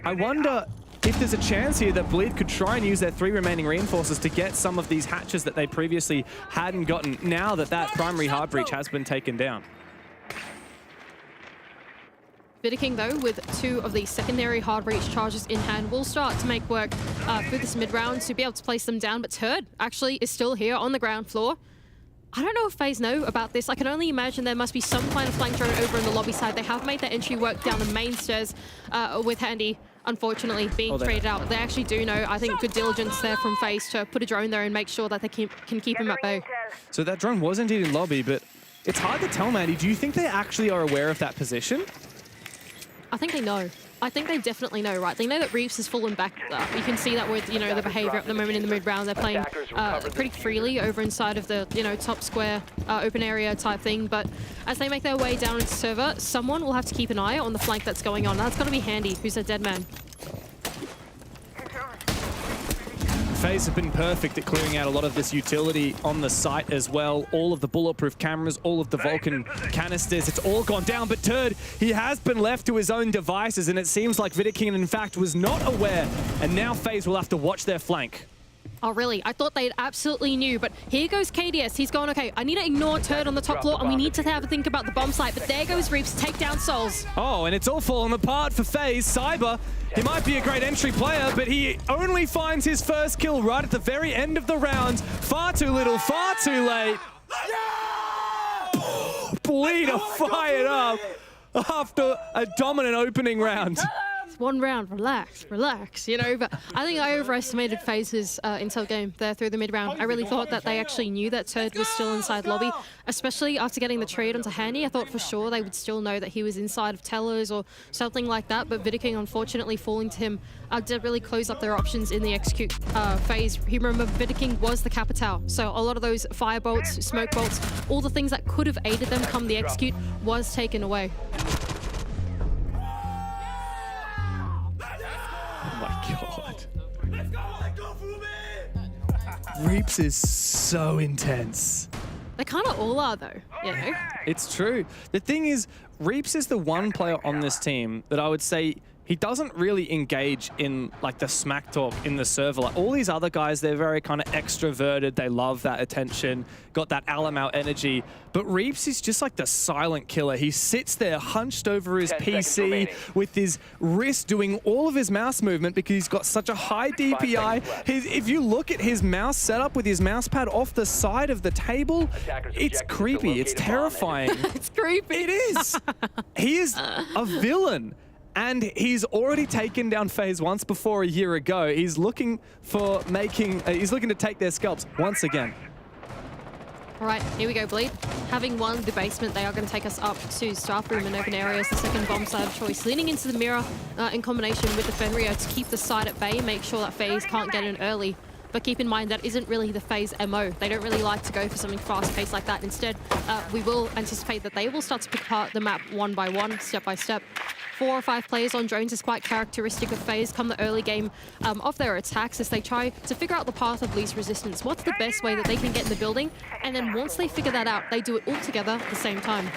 I wonder if there's a chance here that Bleed could try and use their 3 remaining reinforcers to get some of these hatches that they previously hadn't gotten, now that that primary hard breach has been taken down. Vidiking, though, with 2 of the secondary hard breach charges in hand, will start to make work through this mid-round to be able to place them down, but Turd actually is still here on the ground floor. I don't know if FaZe know about this. I can only imagine there must be some kind of flank drone over on the lobby side. They have made their entry work down the main stairs with Handy, unfortunately, being traded out. They actually do know. I think good diligence there from FaZe to put a drone there and make sure that they can keep him at bay. So that drone was indeed in lobby, but it's hard to tell, Mandy. Do you think they actually are aware of that position? I think they know. I think they definitely know, right? They know that Reaps has fallen back. You can see that with, the behavior at the moment in the mid-round. They're playing pretty freely over inside of the, top square open area type thing. But as they make their way down into server, someone will have to keep an eye on the flank that's going on. That's got to be Handy, who's a dead man. FaZe have been perfect at clearing out a lot of this utility on the site as well. All of the bulletproof cameras, all of the Vulcan canisters, it's all gone down. But Turd, he has been left to his own devices, and it seems like Vidiking, in fact, was not aware. And now FaZe will have to watch their flank. Oh, really? I thought they absolutely knew, but here goes KDS. He's going, okay, I need to ignore Turd on the top floor, and we need to have a think about the bomb site, but there goes Reaps to take down Souls. Oh, and it's all falling apart for FaZe. Cyber, he might be a great entry player, but he only finds his first kill right at the very end of the round. Far too little, far too late. Bleed are fired up after a dominant opening round. just one round, relax, you know. But I think I overestimated FaZe's intel game there through the mid round. I really thought that they actually knew that Turd was still inside lobby, especially after getting the trade onto Handy. I thought for sure they would still know that he was inside of Tellers or something like that, but Vidiking, unfortunately, falling to him did really close up their options in the execute phase. You remember Vidiking was the Capitao, so a lot of those fire bolts, smoke bolts, all the things that could have aided them come the execute was taken away. Oh my god. Reaps is so intense. They kind of all are, though, you know? It's true. The thing is, Reaps is the one player on this team that I would say he doesn't really engage in like the smack talk in the server. Like all these other guys, they're very kind of extroverted. They love that attention, got that Alamau energy. But Reaps is just like the silent killer. He sits there hunched over his PC with his wrist doing all of his mouse movement because he's got such a high DPI. If you look at his mouse setup with his mouse pad off the side of the table, it's creepy. It's terrifying. It's creepy. It is. He is a villain. And he's already taken down FaZe once before a year ago. He's looking for he's looking to take their scalps once again. All right, here we go, Bleed. Having won the basement, they are going to take us up to staff room and open areas, the second bomb side of choice. Leaning into the mirror in combination with the Fenrir to keep the side at bay, make sure that FaZe can't get in early. But keep in mind, that isn't really the FaZe MO. They don't really like to go for something fast-paced like that. Instead, we will anticipate that they will start to pick apart the map one by one, step by step. 4 or 5 players on drones is quite characteristic of FaZe come the early game of their attacks as they try to figure out the path of least resistance. What's the best way that they can get in the building? And then once they figure that out, they do it all together at the same time.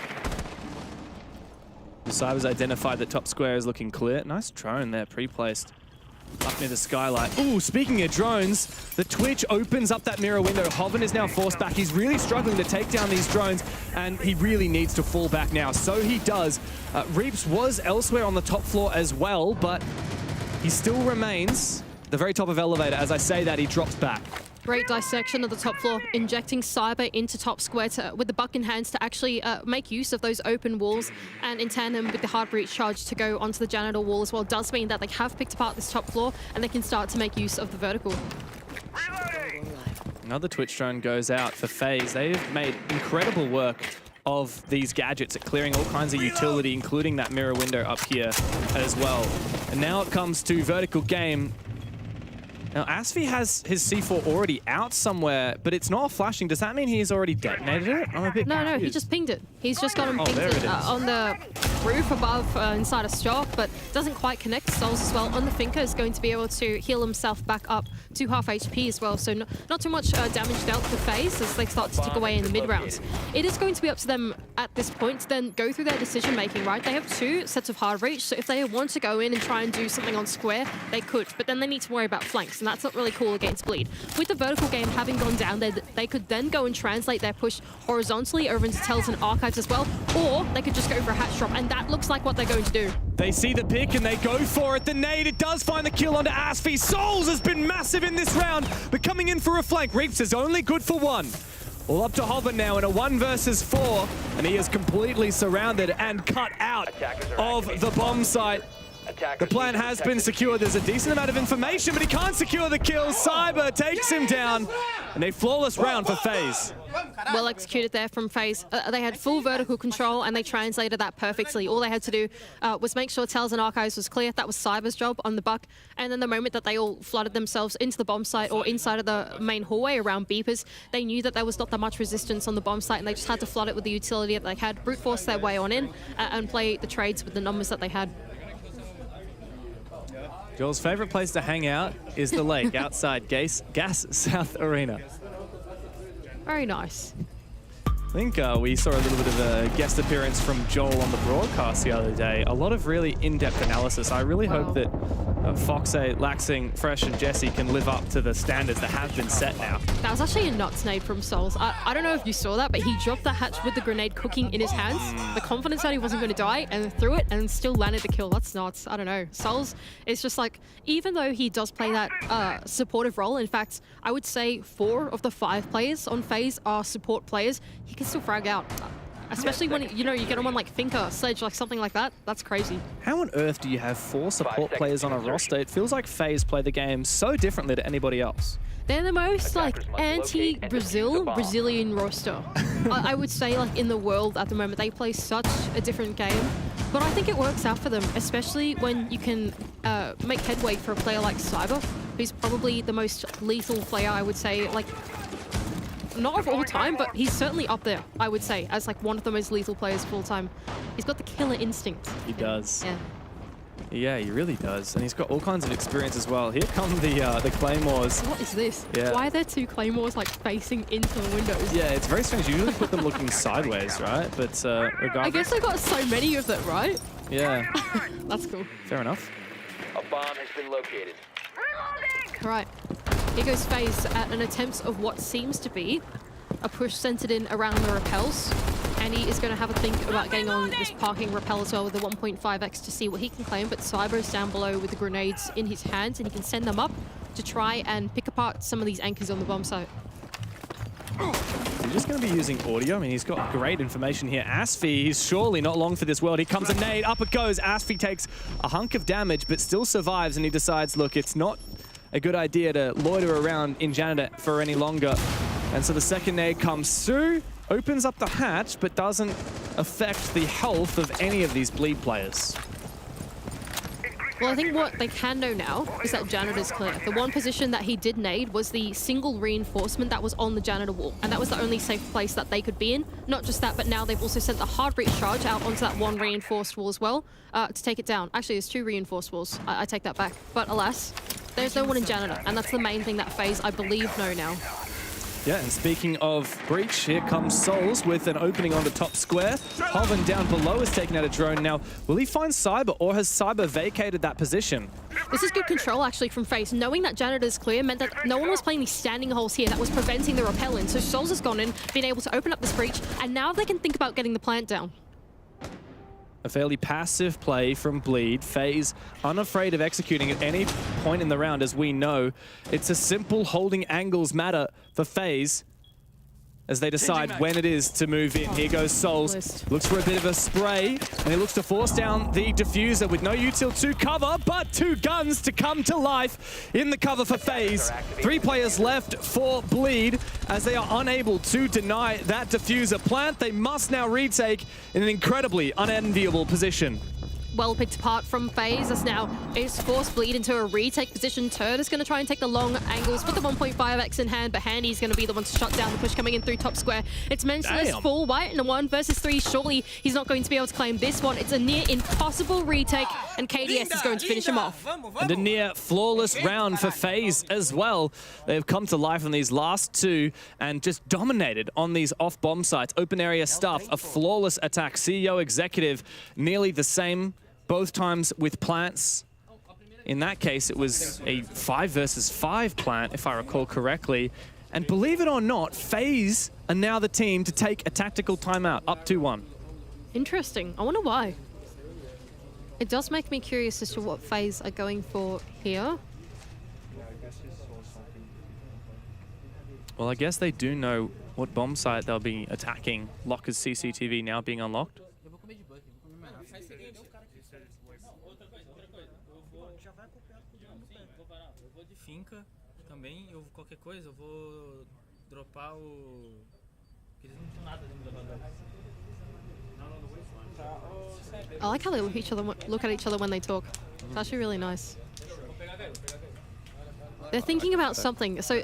Cyber's identified that top square is looking clear. Nice drone there, pre-placed. Up near the skylight. Ooh, speaking of drones, the Twitch opens up that mirror window. Hoven is now forced back. He's really struggling to take down these drones, and he really needs to fall back now. So he does. Reaps was elsewhere on the top floor as well, but he still remains the very top of elevator. As I say that, he drops back. Great dissection of the top floor, injecting Cyber into top square with the buck in hands to actually make use of those open walls, and in tandem with the hard breach charge to go onto the janitor wall as well does mean that they have picked apart this top floor and they can start to make use of the vertical. Another Twitch drone goes out for FaZe. They've made incredible work of these gadgets at clearing all kinds of utility, including that mirror window up here as well. And now it comes to vertical game. Now, Asfi has his C4 already out somewhere, but it's not flashing. Does that mean he's already detonated it? I'm a bit No, confused. no, he just pinged it. He's just got him pinged there it is. on the roof above inside a stock, but doesn't quite connect. Souls as well on the Finker is going to be able to heal himself back up to half HP as well, so not too much damage dealt to FaZe as they start to tick away in the mid rounds. It is going to be up to them at this point to then go through their decision making, right? They have 2 sets of hard reach, so if they want to go in and try and do something on square, they could, but then they need to worry about flanks, and that's not really cool against Bleed. With the vertical game having gone down, they could then go and translate their push horizontally over into Tells and Archives as well, or they could just go for a hatch drop, and that looks like what they're going to do. They see the pick and they go for it. The nade, it does find the kill onto Asfi. Souls has been massive in this round, but coming in for a flank. Reaps is only good for 1. All up to Hoven now in a 1 versus 4, and he is completely surrounded and cut out of the bomb site. The plan has been secured. There's a decent amount of information, but he can't secure the kill. Cyber takes him down, and a flawless round for FaZe. Well executed there from FaZe. They had full vertical control, and they translated that perfectly. All they had to do was make sure Tells and Archives was clear. That was Cyber's job on the buck. And then the moment that they all flooded themselves into the bomb site or inside of the main hallway around beepers, they knew that there was not that much resistance on the bomb site, and they just had to flood it with the utility that they had, brute force their way on in, and play the trades with the numbers that they had. Joel's favorite place to hang out is the lake outside Gas South Arena. Very nice. I think we saw a little bit of a guest appearance from Joel on the broadcast the other day. A lot of really in-depth analysis. I really hope that Foxe, Laxing, Fresh, and Jesse can live up to the standards that have been set now. That was actually a nuts nade from Souls. I don't know if you saw that, but he dropped the hatch with the grenade cooking in his hands. The confidence that he wasn't going to die, and threw it and still landed the kill. That's nuts. I don't know. Souls is just like, even though he does play that supportive role, in fact, I would say 4 of the 5 players on FaZe are support players, he can still frag out. Especially when, you know, you get on one like Finker, Sledge, like something like that. That's crazy. How on earth do you have 4 support players on a roster? It feels like FaZe play the game so differently to anybody else. They're the most like Brazilian roster. I would say like in the world at the moment. They play such a different game. But I think it works out for them, especially when you can make headway for a player like Cyber, who's probably the most lethal player, I would say, like, not of all time, but he's certainly up there, I would say, as like one of the most lethal players of all time. He's got the killer instinct. He does. Yeah. Yeah, he really does. And he's got all kinds of experience as well. Here come the Claymores. What is this? Yeah. Why are there 2 Claymores like facing into the windows? Yeah, it's very strange. You usually put them looking sideways, right? But regardless. I guess I got so many of them, right? Yeah. That's cool. Fair enough. A bomb has been located. Right. Here goes FaZe at an attempt of what seems to be a push centered in around the repels. And he is going to have a think about getting on this parking rappel as well with the 1.5x to see what he can claim. But Cyber's down below with the grenades in his hands, and he can send them up to try and pick apart some of these anchors on the bomb site. He's just going to be using audio. I mean, he's got great information here. Asfi, he's surely not long for this world. Here comes a nade. Up it goes. Asfi takes a hunk of damage, but still survives, and he decides, look, it's not a good idea to loiter around in Janitor for any longer. And so the second nade comes through, opens up the hatch, but doesn't affect the health of any of these bleed players. Well, I think what they can know now is that Janitor's clear. The one position that he did nade was the single reinforcement that was on the Janitor wall, and that was the only safe place that they could be in. Not just that, but now they've also sent the hard breach charge out onto that one reinforced wall as well to take it down. Actually, there's 2 reinforced walls. I take that back. But alas, there's no one in Janitor, and that's the main thing that FaZe, I believe, know now. Yeah, and speaking of breach, here comes Souls with an opening on the top square. Hoven down below has taken out a drone. Now, will he find Cyber, or has Cyber vacated that position? This is good control, actually, from FaZe. Knowing that Janitor's clear meant that no one was playing these standing holes here that was preventing the rappel in. So Souls has gone in, been able to open up this breach, and now they can think about getting the plant down. A fairly passive play from Bleed. FaZe unafraid of executing at any point in the round, as we know. It's a simple holding angles matter for FaZe as they decide when it is to move in. Here goes Souls. Looks for a bit of a spray, and he looks to force down the diffuser with no util to cover, but 2 guns to come to life in the cover for FaZe. 3 players left for Bleed as they are unable to deny that diffuser plant. They must now retake in an incredibly unenviable position. Well picked apart from FaZe as now is forced Bleed into a retake position. Turd is going to try and take the long angles with the 1.5x in hand, but Handy's going to be the one to shut down the push coming in through top square. It's Mentalist full white in a 1 versus 3. Surely he's not going to be able to claim this one. It's a near impossible retake, and KDS is going to finish him off. And a near flawless round for FaZe as well. They've come to life on these last 2 and just dominated on these off bomb sites. Open area stuff, a flawless attack. CEO Executive, nearly the same. Both times with plants. In that case, it was a 5 versus 5 plant, if I recall correctly. And believe it or not, FaZe are now the team to take a tactical timeout, up 2-1. Interesting. I wonder why. It does make me curious as to what FaZe are going for here. Well, I guess they do know what bomb site they'll be attacking. Locker's CCTV now being unlocked. Finca também, eu qualquer coisa, eu vou dropar o... Eles não tinham nada dentro da bagagem. I like how they look at each other when they talk. It's actually really nice. They're thinking about something. So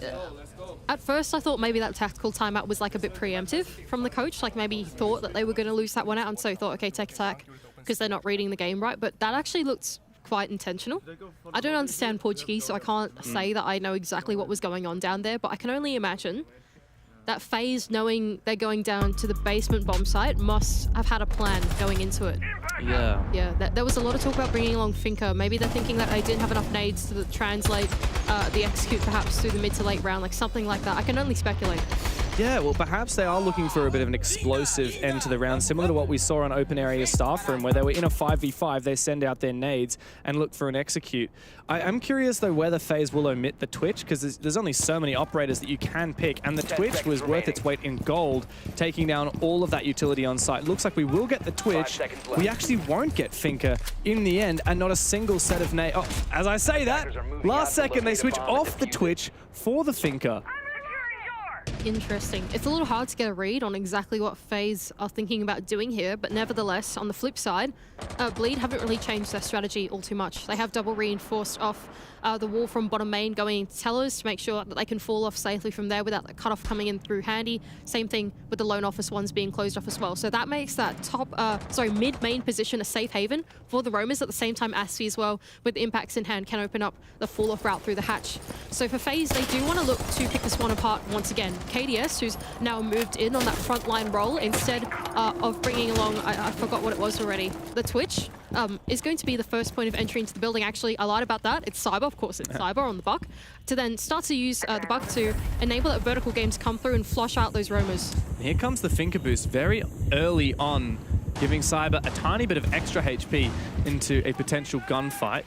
at first I thought maybe that tactical timeout was like a bit preemptive from the coach. Like maybe he thought that they were going to lose that one out, and so he thought, okay, take attack because they're not reading the game right. But that actually looked quite intentional. I don't understand Portuguese, so I can't say that I know exactly what was going on down there, but I can only imagine that FaZe, knowing they're going down to the basement bomb site, must have had a plan going into it. Yeah. Yeah, there was a lot of talk about bringing along Finker. Maybe they're thinking that they didn't have enough nades to translate the execute perhaps through the mid to late round, like something like that. I can only speculate. Yeah, well, perhaps they are looking for a bit of an explosive end to the round, similar to what we saw on Open Area Staff Room, where they were in a 5v5, they send out their nades and look for an execute. I am curious, though, whether FaZe will omit the Twitch, because there's only so many operators that you can pick, and the Twitch was worth its weight in gold, taking down all of that utility on site. Looks like we will get the Twitch. We actually won't get Finka in the end, and not a single set of nades. Oh, as I say that, last second they switch off the Twitch for the Finka. Interesting. It's a little hard to get a read on exactly what FaZe are thinking about doing here, but nevertheless, on the flip side, Bleed haven't really changed their strategy all too much. They have double reinforced off the wall from bottom main going into tellers to make sure that they can fall off safely from there without the cutoff coming in through handy. Same thing with the lone office ones being closed off as well. So that makes that mid-main position a safe haven for the roamers. At the same time, Asfi as well, with impacts in hand, can open up the fall-off route through the hatch. So for FaZe, they do want to look to pick this one apart once again. KDS, who's now moved in on that frontline role, instead of bringing along, I forgot what it was already, the Twitch, is going to be the first point of entry into the building. Actually, I lied about that. It's Cyber, of course, it's Cyber on the Buck, to then start to use the Buck to enable that vertical game to come through and flush out those roamers. Here comes the Finka boost very early on, giving Cyber a tiny bit of extra HP into a potential gunfight.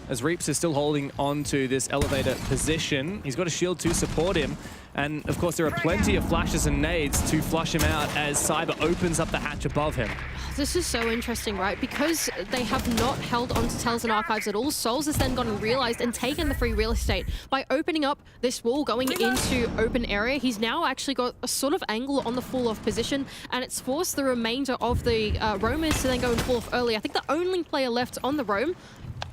As Reaps is still holding on to this elevator position. He's got a shield to support him. And of course, there are plenty of flashes and nades to flush him out as Cyber opens up the hatch above him. This is so interesting, right? Because they have not held onto Tells and Archives at all, Souls has then gone and realized and taken the free real estate. By opening up this wall going into open area, he's now actually got a sort of angle on the fall-off position, and it's forced the remainder of the roamers to then go and fall off early. I think the only player left on the roam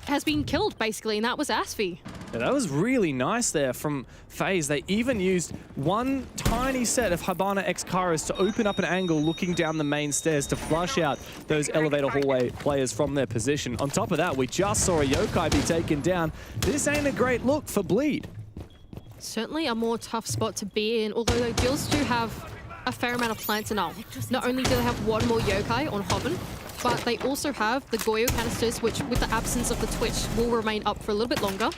has been killed, basically, and that was Asfi. Yeah, that was really nice there from FaZe. They even used one tiny set of Habana X Karas to open up an angle looking down the main stairs to flush out those elevator hallway players from their position. On top of that, we just saw a Yokai be taken down. This ain't a great look for Bleed. Certainly a more tough spot to be in, although the Gills do have a fair amount of plants and all. Not only do they have one more Yokai on Hoven, but they also have the Goyo canisters, which with the absence of the Twitch will remain up for a little bit longer.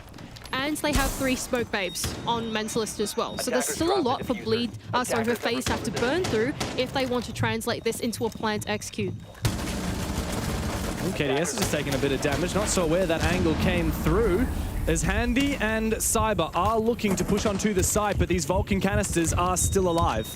And they have 3 Smoke Babes on Mentalist as well. So there's still a lot for for FaZe to have to burn through if they want to translate this into a plant execute. KDS is just taking a bit of damage. Not sure where that angle came through. As Handy and Cyber are looking to push onto the side, but these Vulcan canisters are still alive.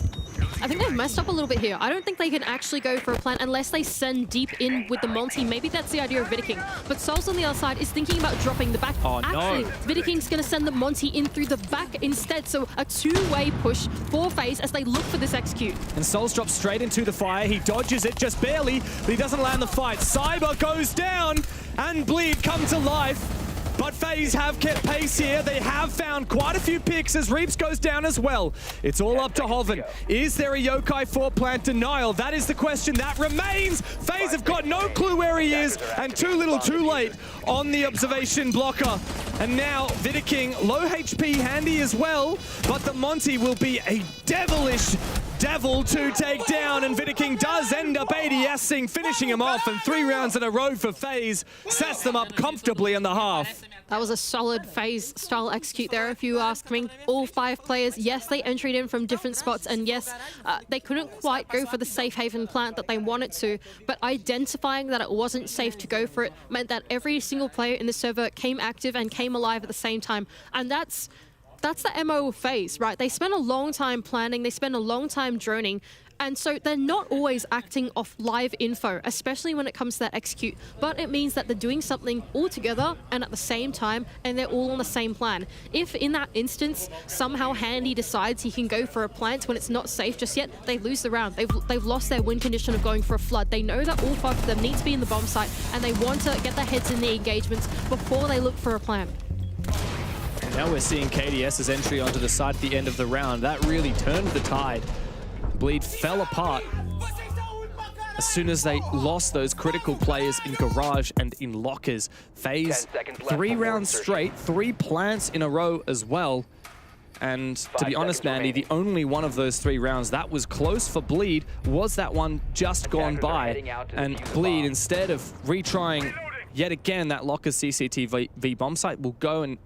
I think they've messed up a little bit here. I don't think they can actually go for a plant unless they send deep in with the multi. Maybe that's the idea of Vidiking. But Souls on the other side is thinking about dropping the back. Oh, actually, no. Vidiking's going to send the Monty in through the back instead. So a 2-way push for FaZe as they look for this execute. And Souls drops straight into the fire. He dodges it just barely, but he doesn't land the fight. Cyber goes down and Bleed come to life. But FaZe have kept pace here. They have found quite a few picks as Reaps goes down as well. It's all up to Hoven. Is there a Yokai for plant denial? That is the question that remains. FaZe have got no clue where he is, and too little too late on the observation blocker. And now Vidiking, low HP Handy as well, but the Monty will be a devilish devil to take down, and Vidiking does end up ADSing, finishing him off, and 3 rounds in a row for FaZe sets them up comfortably in the half. That was a solid FaZe style execute there, if you ask me. All 5 players, yes, they entered in from different spots, and yes, they couldn't quite go for the safe haven plant that they wanted to, but identifying that it wasn't safe to go for it meant that every single player in the server came active and came alive at the same time, and that's the MO of FaZe, right? They spend a long time planning, they spend a long time droning, and so they're not always acting off live info, especially when it comes to that execute. But it means that they're doing something all together and at the same time, and they're all on the same plan. If in that instance, somehow Handy decides he can go for a plant when it's not safe just yet, they lose the round. They've lost their win condition of going for a flood. They know that all 5 of them need to be in the bomb site, and they want to get their heads in the engagements before they look for a plan. And now we're seeing KDS's entry onto the side at the end of the round. That really turned the tide. Bleed fell apart as soon as they lost those critical players in Garage and in Lockers. FaZe, 3 rounds straight, 3 plants in a row as well. And to be honest, Mandy, the only one of those 3 rounds that was close for Bleed was that one just gone by. And Bleed, instead of retrying yet again that Lockers CCTV bomb site, will go and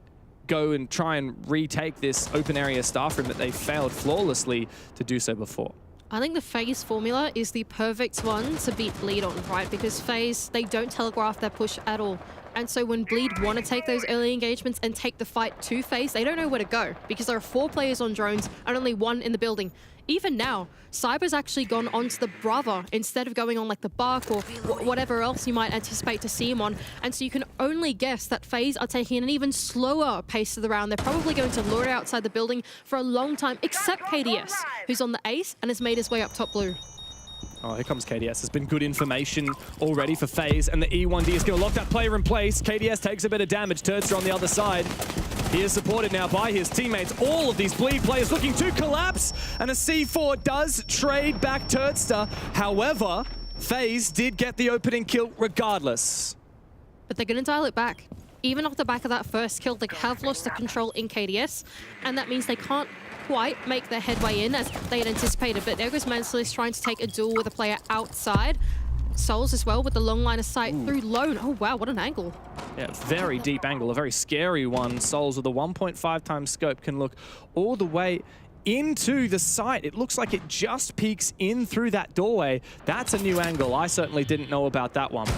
go and try and retake this open area staff room that they failed flawlessly to do so before. I think the FaZe formula is the perfect one to beat Bleed on, right? Because FaZe, they don't telegraph their push at all. And so when Bleed want to take those early engagements and take the fight to FaZe, they don't know where to go because there are 4 players on drones and only 1 in the building. Even now, Cyber's actually gone onto the Brava instead of going on like the Bark or whatever else you might anticipate to see him on. And so you can only guess that FaZe are taking an even slower pace of the round. They're probably going to lure it outside the building for a long time, except KDS, who's on the ace and has made his way up top blue. Oh, here comes KDS. There's been good information already for FaZe, and the E1D is going to lock that player in place. KDS takes a bit of damage. Turtster on the other side. He is supported now by his teammates. All of these Bleed players looking to collapse, and a C4 does trade back Turtster. However, FaZe did get the opening kill regardless. But they're going to dial it back. Even off the back of that first kill, they have lost the control in KDS, and that means they can't quite make their headway in as they had anticipated. But there goes Mentalist trying to take a duel with a player outside. Souls as well with the long line of sight through Lone. Oh wow, what an angle. Yeah, very deep angle, a very scary one. Souls with a 1.5 times scope can look all the way into the site. It looks like it just peeks in through that doorway. That's a new angle. I certainly didn't know about that one.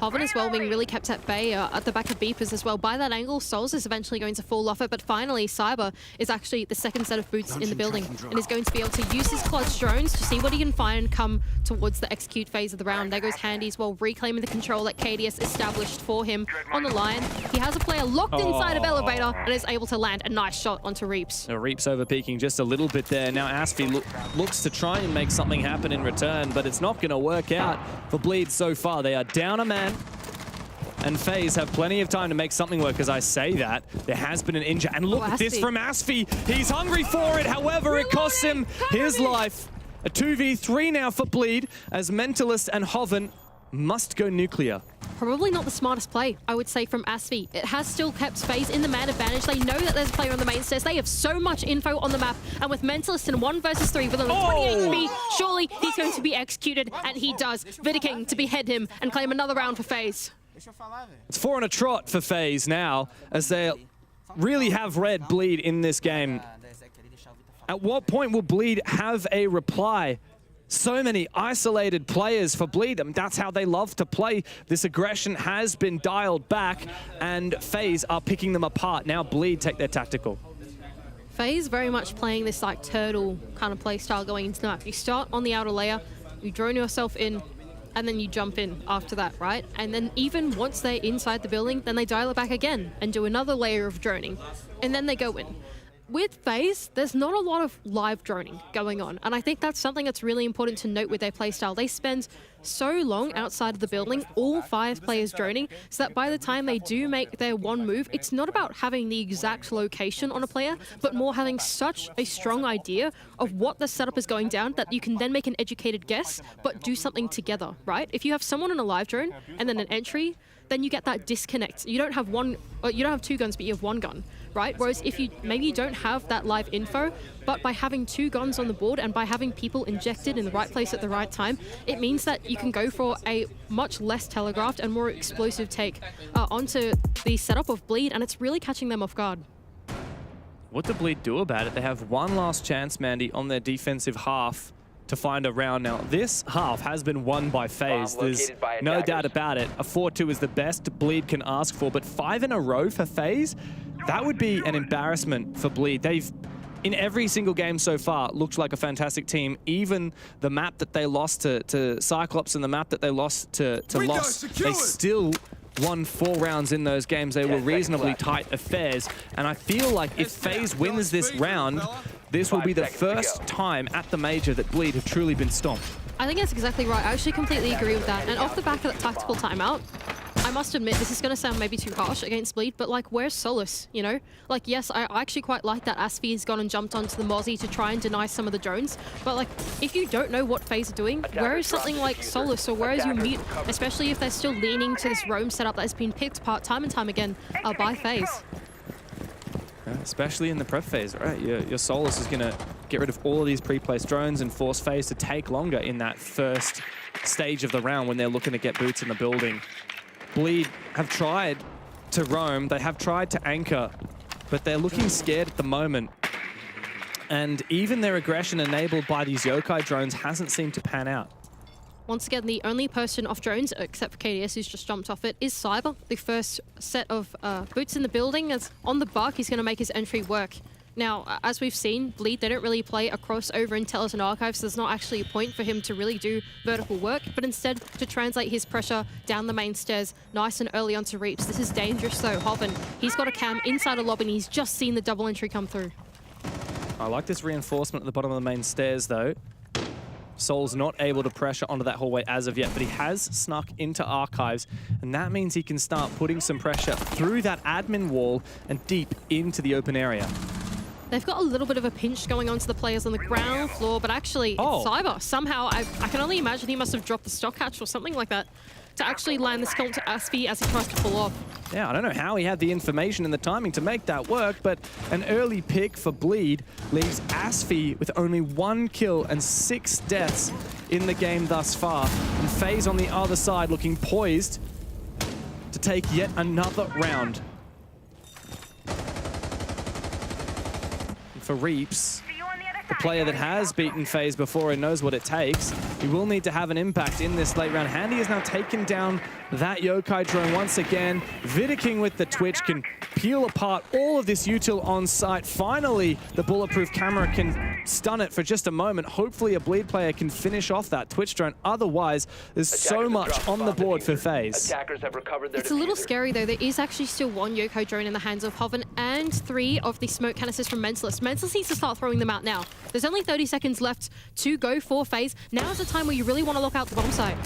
Hoven as well being really kept at bay at the back of Beepers as well. By that angle, Souls is eventually going to fall off it, but finally Cyber is actually the second set of boots in the building and is going to be able to use his clutch drones to see what he can find and come towards the execute phase of the round. There goes Handy as well, reclaiming the control that KDS established for him on the line. He has a player locked inside of Elevator and is able to land a nice shot onto Reaps. Reaps over peaking just a little bit there. Now Asphy looks to try and make something happen in return, but it's not going to work out for Bleed so far. They are down a man. And FaZe have plenty of time to make something work. As I say that, there has been an injury. And look at this from Asphy. He's hungry for it. However, it costs him his life. A 2v3 now for Bleed as Mentalist and Hoven must go nuclear. Probably not the smartest play, I would say, from Asphy. It has still kept FaZe in the man advantage. They know that there's a player on the main stairs. They have so much info on the map. And with Mentalist in 1 versus 3 with only 20 HP, surely he's going to be executed. And he does. Vidiking to behead him and claim another round for FaZe. It's 4 on a trot for FaZe now, as they really have read Bleed in this game. At what point will Bleed have a reply? So many isolated players for Bleed. I mean, that's how they love to play. This aggression has been dialed back, and FaZe are picking them apart. Now Bleed take their tactical. FaZe very much playing this like turtle kind of play style going into the map. You start on the outer layer, you drone yourself in, and then you jump in after that, right? And then even once they're inside the building, then they dial it back again and do another layer of droning, and then they go in. With FaZe, there's not a lot of live droning going on, and I think that's something that's really important to note with their playstyle. They spend so long outside of the building, all 5 players droning, so that by the time they do make their one move, it's not about having the exact location on a player, but more having such a strong idea of what the setup is going down that you can then make an educated guess, but do something together, right? If you have someone on a live drone and then an entry, then you get that disconnect. You don't have 2 guns, but you have 1 gun, right? Whereas if maybe you don't have that live info, but by having 2 guns on the board and by having people injected in the right place at the right time, it means that you can go for a much less telegraphed and more explosive take onto the setup of Bleed, and it's really catching them off guard. What do Bleed do about it? They have one last chance, Mandy, on their defensive half to find a round now. This half has been won by FaZe. There's no doubt about it. A 4-2 is the best Bleed can ask for, but 5 in a row for FaZe, that would be an embarrassment for Bleed. They've, in every single game so far, looked like a fantastic team. Even the map that they lost to Cyclops and the map that they lost to Lost, they still won 4 rounds in those games. They were reasonably tight affairs. And I feel like if FaZe wins this round, this will be the first time at the Major that Bleed have truly been stomped. I think that's exactly right. I actually completely agree with that. And off the back of that tactical timeout, I must admit, this is going to sound maybe too harsh against Bleed, but like, where's Solace, you know? Like, yes, I actually quite like that Asphy has gone and jumped onto the Mozzie to try and deny some of the drones, but like, if you don't know what FaZe are doing, where is something like Solace, or where is your mute, especially if they're still leaning to this roam setup that has been picked apart time and time again by FaZe? Especially in the prep phase, right? Your Solus is going to get rid of all of these pre-placed drones and force FaZe to take longer in that first stage of the round when they're looking to get boots in the building. Bleed have tried to roam, they have tried to anchor but they're looking scared at the moment. And even their aggression enabled by these Yokai drones hasn't seemed to pan out. Once again, the only person off drones, except for KDS who's just jumped off it, is Cyber. The first set of boots in the building. As on the buck, he's going to make his entry work. Now, as we've seen, Bleed, they don't really play a crossover in Tellers and Archives, so there's not actually a point for him to really do vertical work, but instead to translate his pressure down the main stairs nice and early onto Reaps. This is dangerous though. Hoven, he's got a cam inside a lobby and he's just seen the double entry come through. I like this reinforcement at the bottom of the main stairs though. Soul's not able to pressure onto that hallway as of yet, but he has snuck into Archives, and that means he can start putting some pressure through that admin wall and deep into the open area. They've got a little bit of a pinch going on to the players on the ground floor, but actually, Cyber, somehow, I can only imagine he must have dropped the stock hatch or something like that to actually land this kill to Aspie as he tries to pull off. Yeah, I don't know how he had the information and the timing to make that work, but an early pick for Bleed leaves Aspie with only 1 kill and 6 deaths in the game thus far. And FaZe on the other side looking poised to take yet another round. For Reaps, the player that has beaten FaZe before and knows what it takes, he will need to have an impact in this late round. Handy has now taken down that Yokai drone once again. Vidiking with the Twitch can peel apart all of this util on site. Finally, the bulletproof camera can stun it for just a moment. Hopefully a Bleed player can finish off that Twitch drone. Otherwise, there's so much on the board for FaZe. It's a little scary though. There is actually still 1 Yokai drone in the hands of Hoven and 3 of the smoke canisters from Mentalist. Mentalist needs to start throwing them out now. There's only 30 seconds left to go for FaZe. Now's the time where you really want to look out the bomb site.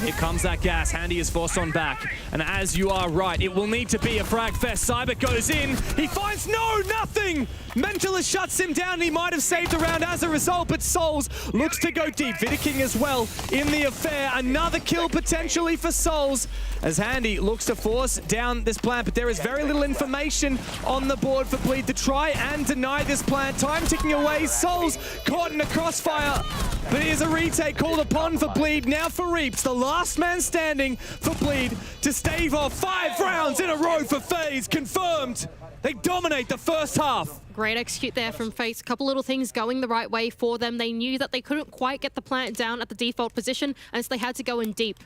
Here comes that gas. Handy is forced on back. And as you are right, it will need to be a frag fest. Cyber goes in. He finds nothing. Mentalist shuts him down. He might have saved the round as a result, but Souls looks to go deep. Vidiking as well in the affair. Another kill potentially for Souls as Handy looks to force down this plant, but there is very little information on the board for Bleed to try and deny this plant. Time ticking away. Souls caught in a crossfire, but here's a retake called upon for Bleed. Now for Reaps, the last man standing for Bleed to stave off 5 rounds in a row for FaZe. Confirmed. They dominate the first half. Great execute there from FaZe. A couple little things going the right way for them. They knew that they couldn't quite get the plant down at the default position, and so they had to go in deep.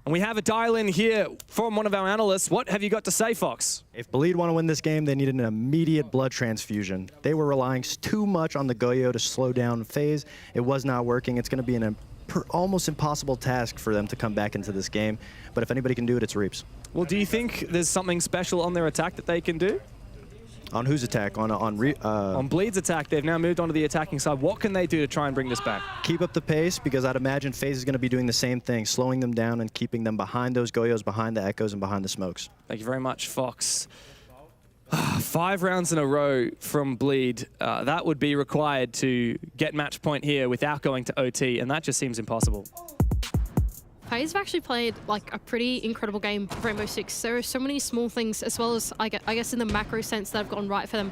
And we have a dial-in here from one of our analysts. What have you got to say, Fox? If Bleed want to win this game, they needed an immediate blood transfusion. They were relying too much on the Goyo to slow down FaZe. It was not working. It's going to be an almost impossible task for them to come back into this game. But if anybody can do it, it's Reaps. Well, do you think there's something special on their attack that they can do? On whose attack? On Bleed's attack. They've now moved on to the attacking side. What can they do to try and bring this back? Keep up the pace, because I'd imagine FaZe is going to be doing the same thing, slowing them down and keeping them behind those Goyos, behind the Echoes, and behind the Smokes. Thank you very much, Fox. 5 rounds in a row from Bleed. That would be required to get match point here without going to OT, and that just seems impossible. FaZe have actually played like a pretty incredible game for Rainbow Six. There are so many small things, as well as I guess in the macro sense, that have gone right for them.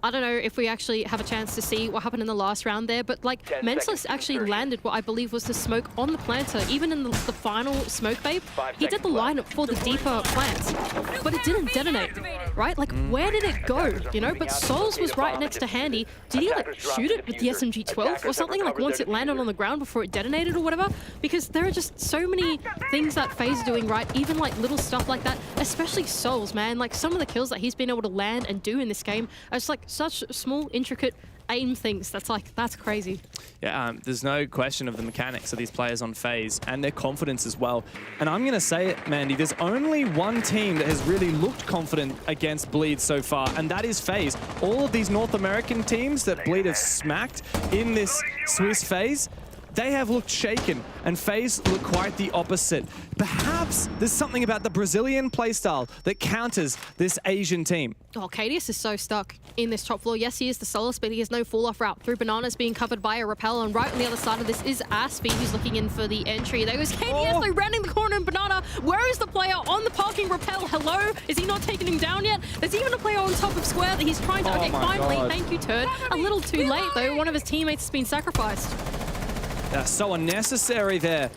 I don't know if we actually have a chance to see what happened in the last round there, but like Mentalist actually landed what I believe was the smoke on the planter. Even in the final smoke babe, he did the lineup for the deeper plant, but it didn't detonate, right? Like where did it go, you know? But Souls was right next to Handy. Did he like shoot it with the SMG-12 or something, like once it landed on the ground before it detonated or whatever? Because there are just so many things that FaZe are doing right, even like little stuff like that, especially Souls, man. Like some of the kills that he's been able to land and do in this game are just like such small, intricate aim things. That's crazy. Yeah, there's no question of the mechanics of these players on FaZe and their confidence as well. And I'm going to say it, Mandy, there's only one team that has really looked confident against Bleed so far, and that is FaZe. All of these North American teams that Bleed have smacked in this Swiss phase, they have looked shaken, and FaZe look quite the opposite. Perhaps there's something about the Brazilian playstyle that counters this Asian team. Oh, KDS is so stuck in this top floor. Yes, he is the solace, but he has no fall-off route through Bananas being covered by a rappel, and right on the other side of this is Aspie, who's looking in for the entry. There goes KDS, though, rounding the corner, and Banana. Where is the player on the parking rappel? Hello? Is he not taking him down yet? There's even a player on top of Square that he's trying to... Okay, finally, thank you, Turd. A little too late, though. One of his teammates has been sacrificed. That's so unnecessary there.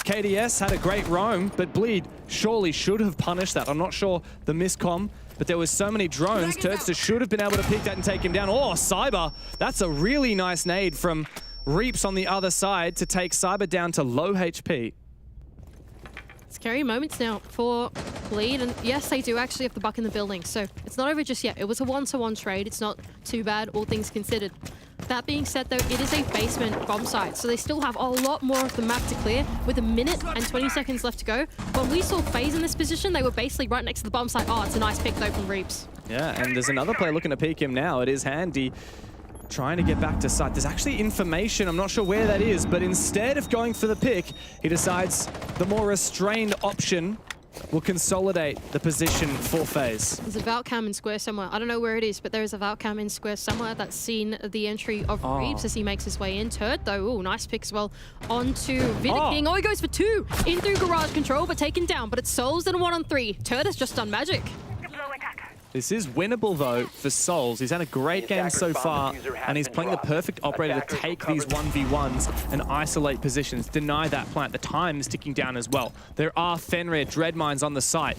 KDS had a great roam, but Bleed surely should have punished that. I'm not sure the miscomm but there was so many drones. Turdster should have been able to pick that and take him down. Oh, Cyber, that's a really nice nade from Reaps on the other side to take Cyber down to low HP. Scary moments now for Bleed, and yes, they do actually have the buck in the building, so it's not over just yet. It was a 1-to-1 trade. It's not too bad, all things considered. That being said, though, it is a basement bomb site, so they still have a lot more of the map to clear with 1 minute and 20 seconds left to go. When we saw FaZe in this position, they were basically right next to the bomb site. Oh, it's a nice pick, though, from Reaps. Yeah, and there's another player looking to peek him now. It is Handy trying to get back to site. There's actually information, I'm not sure where that is, but instead of going for the pick, he decides the more restrained option will consolidate the position for FaZe. There's a Vault Cam in square somewhere. I don't know where it is, but there is a Vault Cam in square somewhere that's seen the entry of Reaps as he makes his way in. Turd, though, ooh, nice pick as well onto Vidiking. Oh, he goes for 2 in through garage control, but taken down. But it's Souls and a 1-on-3. Turd has just done magic. This is winnable, though, for Souls. He's had a great game so far, and he's playing the perfect operator to take these 1v1s and isolate positions, deny that plant. The time is ticking down as well. There are Fenrir Dread Mines on the site.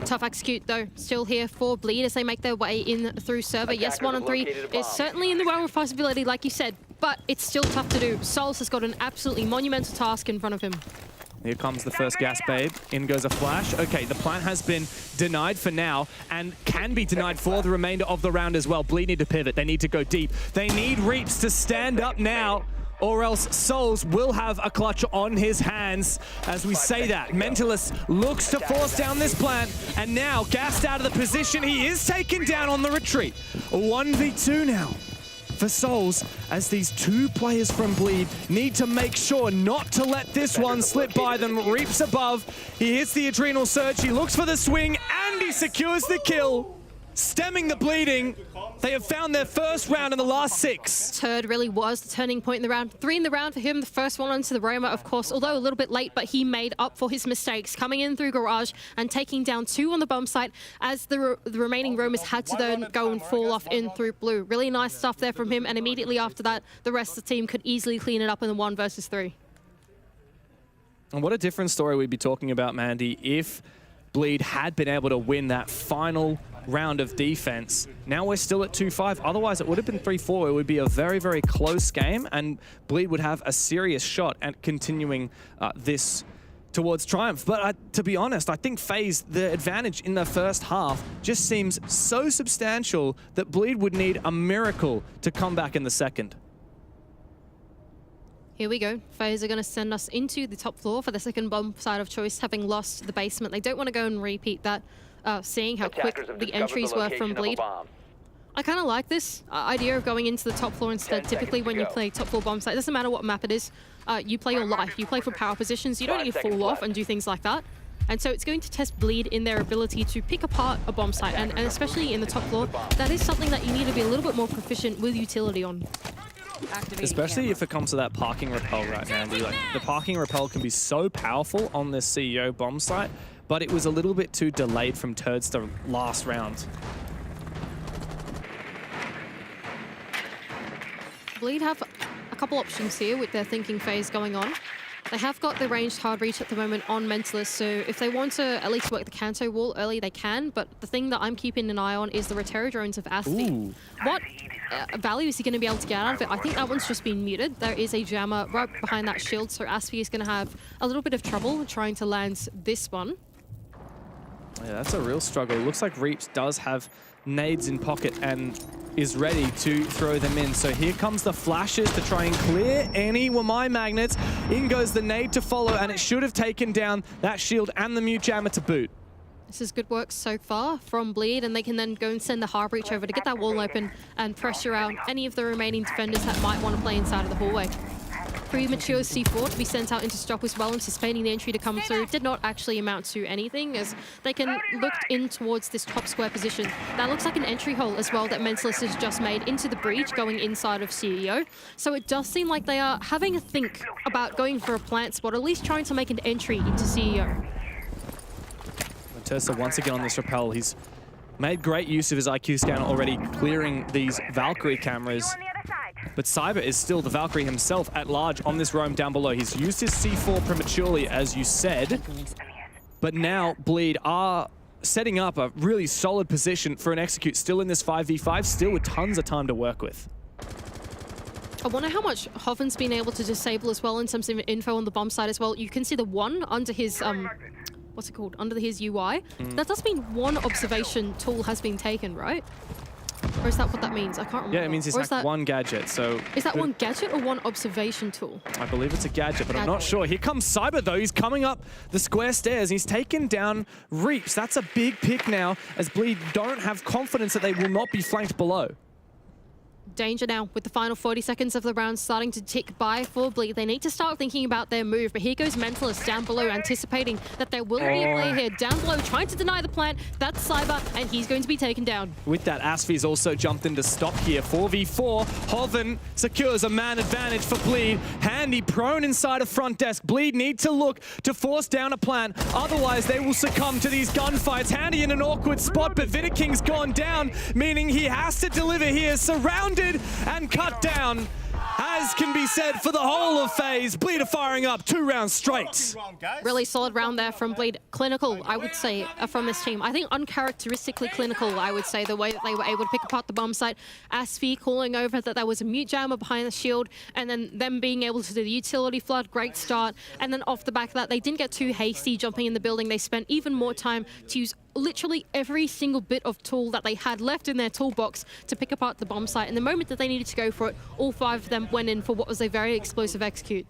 Tough execute, though, still here for Bleed as they make their way in through server. Yes, 1-on-3 is certainly in the realm of possibility, like you said, but it's still tough to do. Souls has got an absolutely monumental task in front of him. Here comes the first gas babe. In goes a flash. Okay, the plant has been denied for now and can be denied for the remainder of the round as well. Bleed need to pivot. They need to go deep. They need Reaps to stand up now, or else Souls will have a clutch on his hands. As we say that, Mentalist looks to force down this plant, and now, gassed out of the position, he is taken down on the retreat. A 1v2 now for Souls, as these 2 players from Bleed need to make sure not to let this one slip by them. Reaps above, he hits the adrenal surge, he looks for the swing, and he secures the kill, stemming the bleeding. They have found their first round in the last 6. Turd really was the turning point in the round. 3 in the round for him. The first one onto the Roma, of course, although a little bit late, but he made up for his mistakes, coming in through garage and taking down 2 on the bomb site as the remaining Romas had to then go and fall off in through blue. Really nice stuff there from him, and immediately after that, the rest of the team could easily clean it up in the 1 versus 3. And what a different story we'd be talking about, Mandy, if Bleed had been able to win that final round of defense. Now we're still at 2-5. Otherwise, it would have been 3-4. It would be a very, very close game, and Bleed would have a serious shot at continuing this towards triumph. But to be honest, I think FaZe, the advantage in the first half just seems so substantial that Bleed would need a miracle to come back in the second. Here we go. FaZe are going to send us into the top floor for the second bomb side of choice, having lost the basement. They don't want to go and repeat that, seeing how quick the entries were from Bleed. I kind of like this idea of going into the top floor instead. Typically when you play top floor bomb site, it doesn't matter what map it is, you play your life. You play for power positions. You don't need to fall off and do things like that. And so it's going to test Bleed in their ability to pick apart a bomb site, and especially in the top floor, that is something that you need to be a little bit more proficient with utility on. Especially if it comes to that parking repel right now. Like, the parking repel can be so powerful on this CEO bomb site, but it was a little bit too delayed from Turdster last round. Bleed have a couple options here with their thinking phase going on. They have got the ranged hard reach at the moment on Mentalist, so if they want to at least work the Kanto wall early, they can, but the thing that I'm keeping an eye on is the Rotero drones of Asphy. What value is he going to be able to get out of it? I think that one's just been muted. There is a jammer right behind that shield, so Asphy is going to have a little bit of trouble trying to land this one. Yeah, that's a real struggle. It looks like Reaps does have nades in pocket and is ready to throw them in. So here comes the flashes to try and clear any Wamai magnets. In goes the nade to follow, and it should have taken down that shield and the mute jammer to boot. This is good work so far from Bleed, and they can then go and send the hard reach over to get that wall open and pressure out any of the remaining defenders that might want to play inside of the hallway. Premature C4 to be sent out into stock as well, anticipating the entry to come through. Did not actually amount to anything, as they can look in towards this top square position. That looks like an entry hole as well that Mentalist has just made into the breach going inside of CEO. So it does seem like they are having a think about going for a plant spot, at least trying to make an entry into CEO. Turdster once again on this rappel. He's made great use of his IQ scanner already, clearing these Valkyrie cameras. But Cyber is still the Valkyrie himself at large on this roam down below. He's used his C4 prematurely, as you said. But now Bleed are setting up a really solid position for an Execute still in this 5v5, still with tons of time to work with. I wonder how much Hoven's been able to disable as well in terms of info on the bomb side as well. You can see the 1 under his, what's it called, under his UI. That does mean 1 observation tool has been taken, right? Or is that what that means? I can't remember. Yeah, it means he's hacked 1 gadget, so... Is that 1 gadget or 1 observation tool? I believe it's a gadget, but I'm not sure. Here comes Cyber, though. He's coming up the square stairs. He's taken down Reaps. That's a big pick now, as Bleed don't have confidence that they will not be flanked below. Danger now with the final 40 seconds of the round starting to tick by for Bleed. They need to start thinking about their move, but here goes Mentalist down below, anticipating that there will be a player here down below, trying to deny the plant. That's Cyber, and he's going to be taken down. With that, Asfi's also jumped in to stop here. 4v4, Hoven secures a man advantage for Bleed. Handy prone inside of front desk. Bleed need to look to force down a plant, otherwise they will succumb to these gunfights. Handy in an awkward spot, but Vidaking's gone down, meaning he has to deliver here, surrounded and cut down, as can be said for the whole of FaZe. Bleed are firing up 2 rounds straight. Really solid round there from Bleed. Clinical, I would say, from this team. I think uncharacteristically clinical, I would say, the way that they were able to pick apart the bomb site. Asfi calling over that there was a mute jammer behind the shield, and then them being able to do the utility flood, great start. And then off the back of that, they didn't get too hasty jumping in the building. They spent even more time to use literally every single bit of tool that they had left in their toolbox to pick apart the bomb site. And the moment that they needed to go for it, all 5 of them went in for what was a very explosive execute.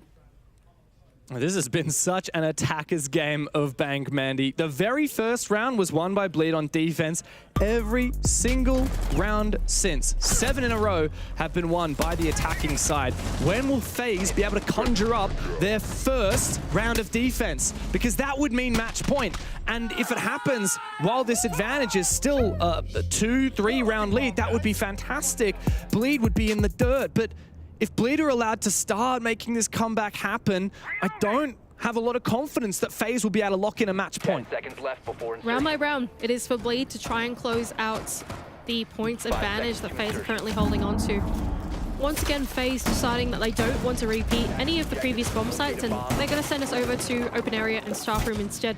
This has been such an attacker's game of Bang Mandy. The very first round was won by Bleed on defense. Every single round since, 7 in a row, have been won by the attacking side. When will FaZe be able to conjure up their first round of defense? Because that would mean match point. And if it happens while this advantage is still a 2-3 round lead, that would be fantastic. Bleed would be in the dirt, but if Bleed are allowed to start making this comeback happen, I don't have a lot of confidence that FaZe will be able to lock in a match point. 10 seconds left before Round by round, it is for Bleed to try and close out the points advantage that FaZe are currently holding on to. Once again, FaZe deciding that they don't want to repeat any of the previous bomb sites, and they're going to send us over to open area and staff room instead.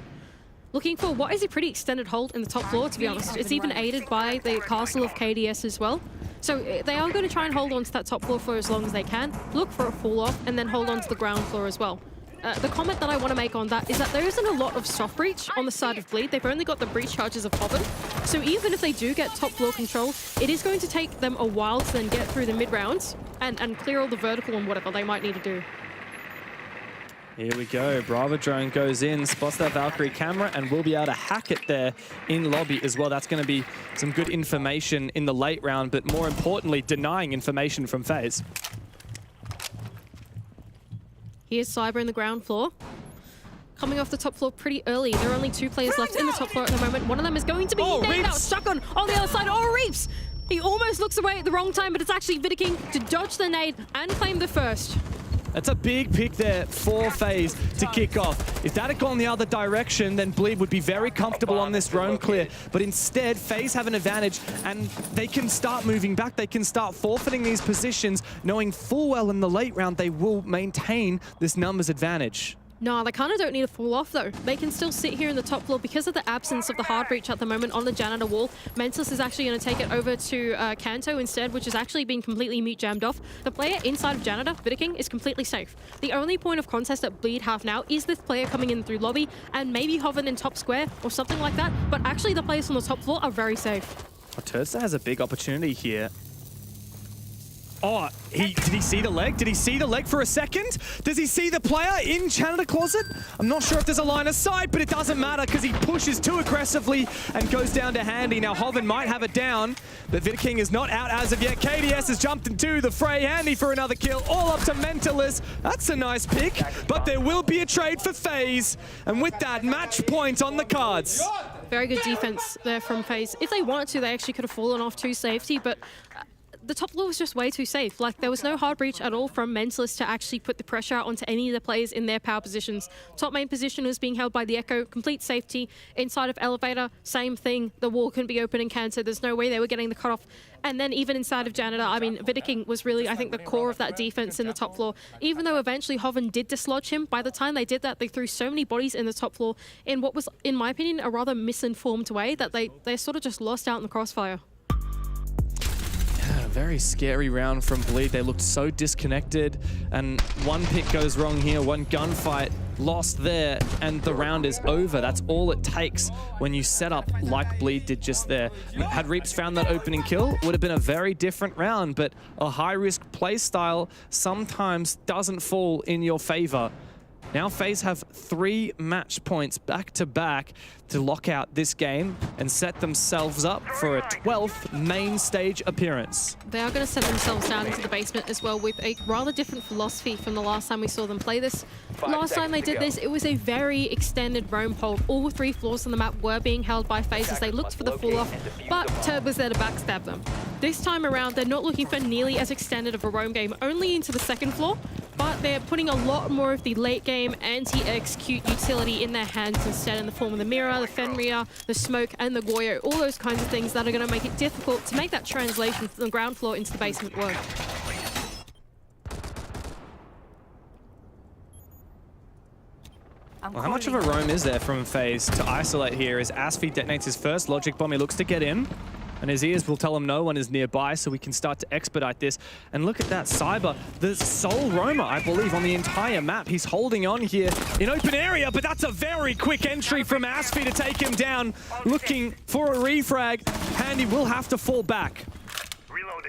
Looking for what is a pretty extended hold in the top floor, to be honest. It's even aided by the castle of KDS as well. So they are going to try and hold on to that top floor for as long as they can, look for a fall off, and then hold on to the ground floor as well. The comment that I want to make on that is that there isn't a lot of soft breach on the side of Bleed. They've only got the breach charges of Hoven. So even if they do get top floor control, it is going to take them a while to then get through the mid rounds and clear all the vertical and whatever they might need to do. Here we go. Bravo drone goes in, spots that Valkyrie camera, and will be able to hack it there in lobby as well. That's going to be some good information in the late round, but more importantly, denying information from FaZe. Here's Cyber in the ground floor. Coming off the top floor pretty early. There are only 2 players left in the top floor at the moment. One of them is going to be named out. Stuck on the other side. Oh, Reaps! He almost looks away at the wrong time, but it's actually Vidaking to dodge the nade and claim the first. That's a big pick there for FaZe to kick off. If that had gone the other direction, then Bleed would be very comfortable on this drone clear. But instead, FaZe have an advantage, and they can start moving back. They can start forfeiting these positions, knowing full well in the late round they will maintain this numbers advantage. No, they kind of don't need to fall off, though. They can still sit here in the top floor because of the absence of the hard breach at the moment on the janitor wall. Mentalist is actually going to take it over to Kanto instead, which has actually been completely mute jammed off. The player inside of janitor, Vidaking, is completely safe. The only point of contest that Bleed have now is this player coming in through lobby and maybe Hoven in top square or something like that. But actually, the players on the top floor are very safe. Terza has a big opportunity here. Oh, did he see the leg? Did he see the leg for a second? Does he see the player in janitor closet? I'm not sure if there's a line of sight, but it doesn't matter because he pushes too aggressively and goes down to Handy. Now Hoven might have it down, but Vidaking is not out as of yet. KDS has jumped into the fray. Handy for another kill, all up to Mentalist. That's a nice pick, but there will be a trade for FaZe. And with that, match point on the cards. Very good defense there from FaZe. If they wanted to, they actually could have fallen off to safety, but the top floor was just way too safe. Like, there was no hard breach at all from Mentalist to actually put the pressure onto any of the players in their power positions. Top main position was being held by the Echo, complete safety. Inside of Elevator, same thing. The wall couldn't be open and cancer. There's no way they were getting the cutoff. And then even inside of Janitor, I mean, Vidiking was really, I think, the core of that defense in the top floor. Even though eventually Hoven did dislodge him, by the time they did that, they threw so many bodies in the top floor in what was, in my opinion, a rather misinformed way that they sort of just lost out in the crossfire. Yeah, very scary round from Bleed. They looked so disconnected, and one pick goes wrong here, one gunfight lost there, and the round is over. That's all it takes when you set up like Bleed did just there. Had Reaps found that opening kill, would have been a very different round, but a high-risk play style sometimes doesn't fall in your favor. Now FaZe have 3 match points back-to-back to lock out this game and set themselves up for a 12th main stage appearance. They are going to set themselves down into the basement as well with a rather different philosophy from the last time we saw them play this. Last time they did this, it was a very extended roam hold. All 3 floors on the map were being held by FaZe as they looked for the fall-off, but Turd was there to backstab them. This time around, they're not looking for nearly as extended of a roam game, only into the 2nd floor, but they're putting a lot more of the late-game anti-execute utility in their hands instead, in the form of the Mirror, the Fenrir, the Smoke, and the Goyo. All those kinds of things that are going to make it difficult to make that translation from the ground floor into the basement work. Well, how much of a roam is there from FaZe to isolate here as Asfi detonates his first logic bomb? He looks to get in, and his ears will tell him no one is nearby, so we can start to expedite this. And look at that, Cyber, the sole roamer, I believe, on the entire map. He's holding on here in open area, but that's a very quick entry from Asfi to take him down. Looking for a refrag, Handy will have to fall back.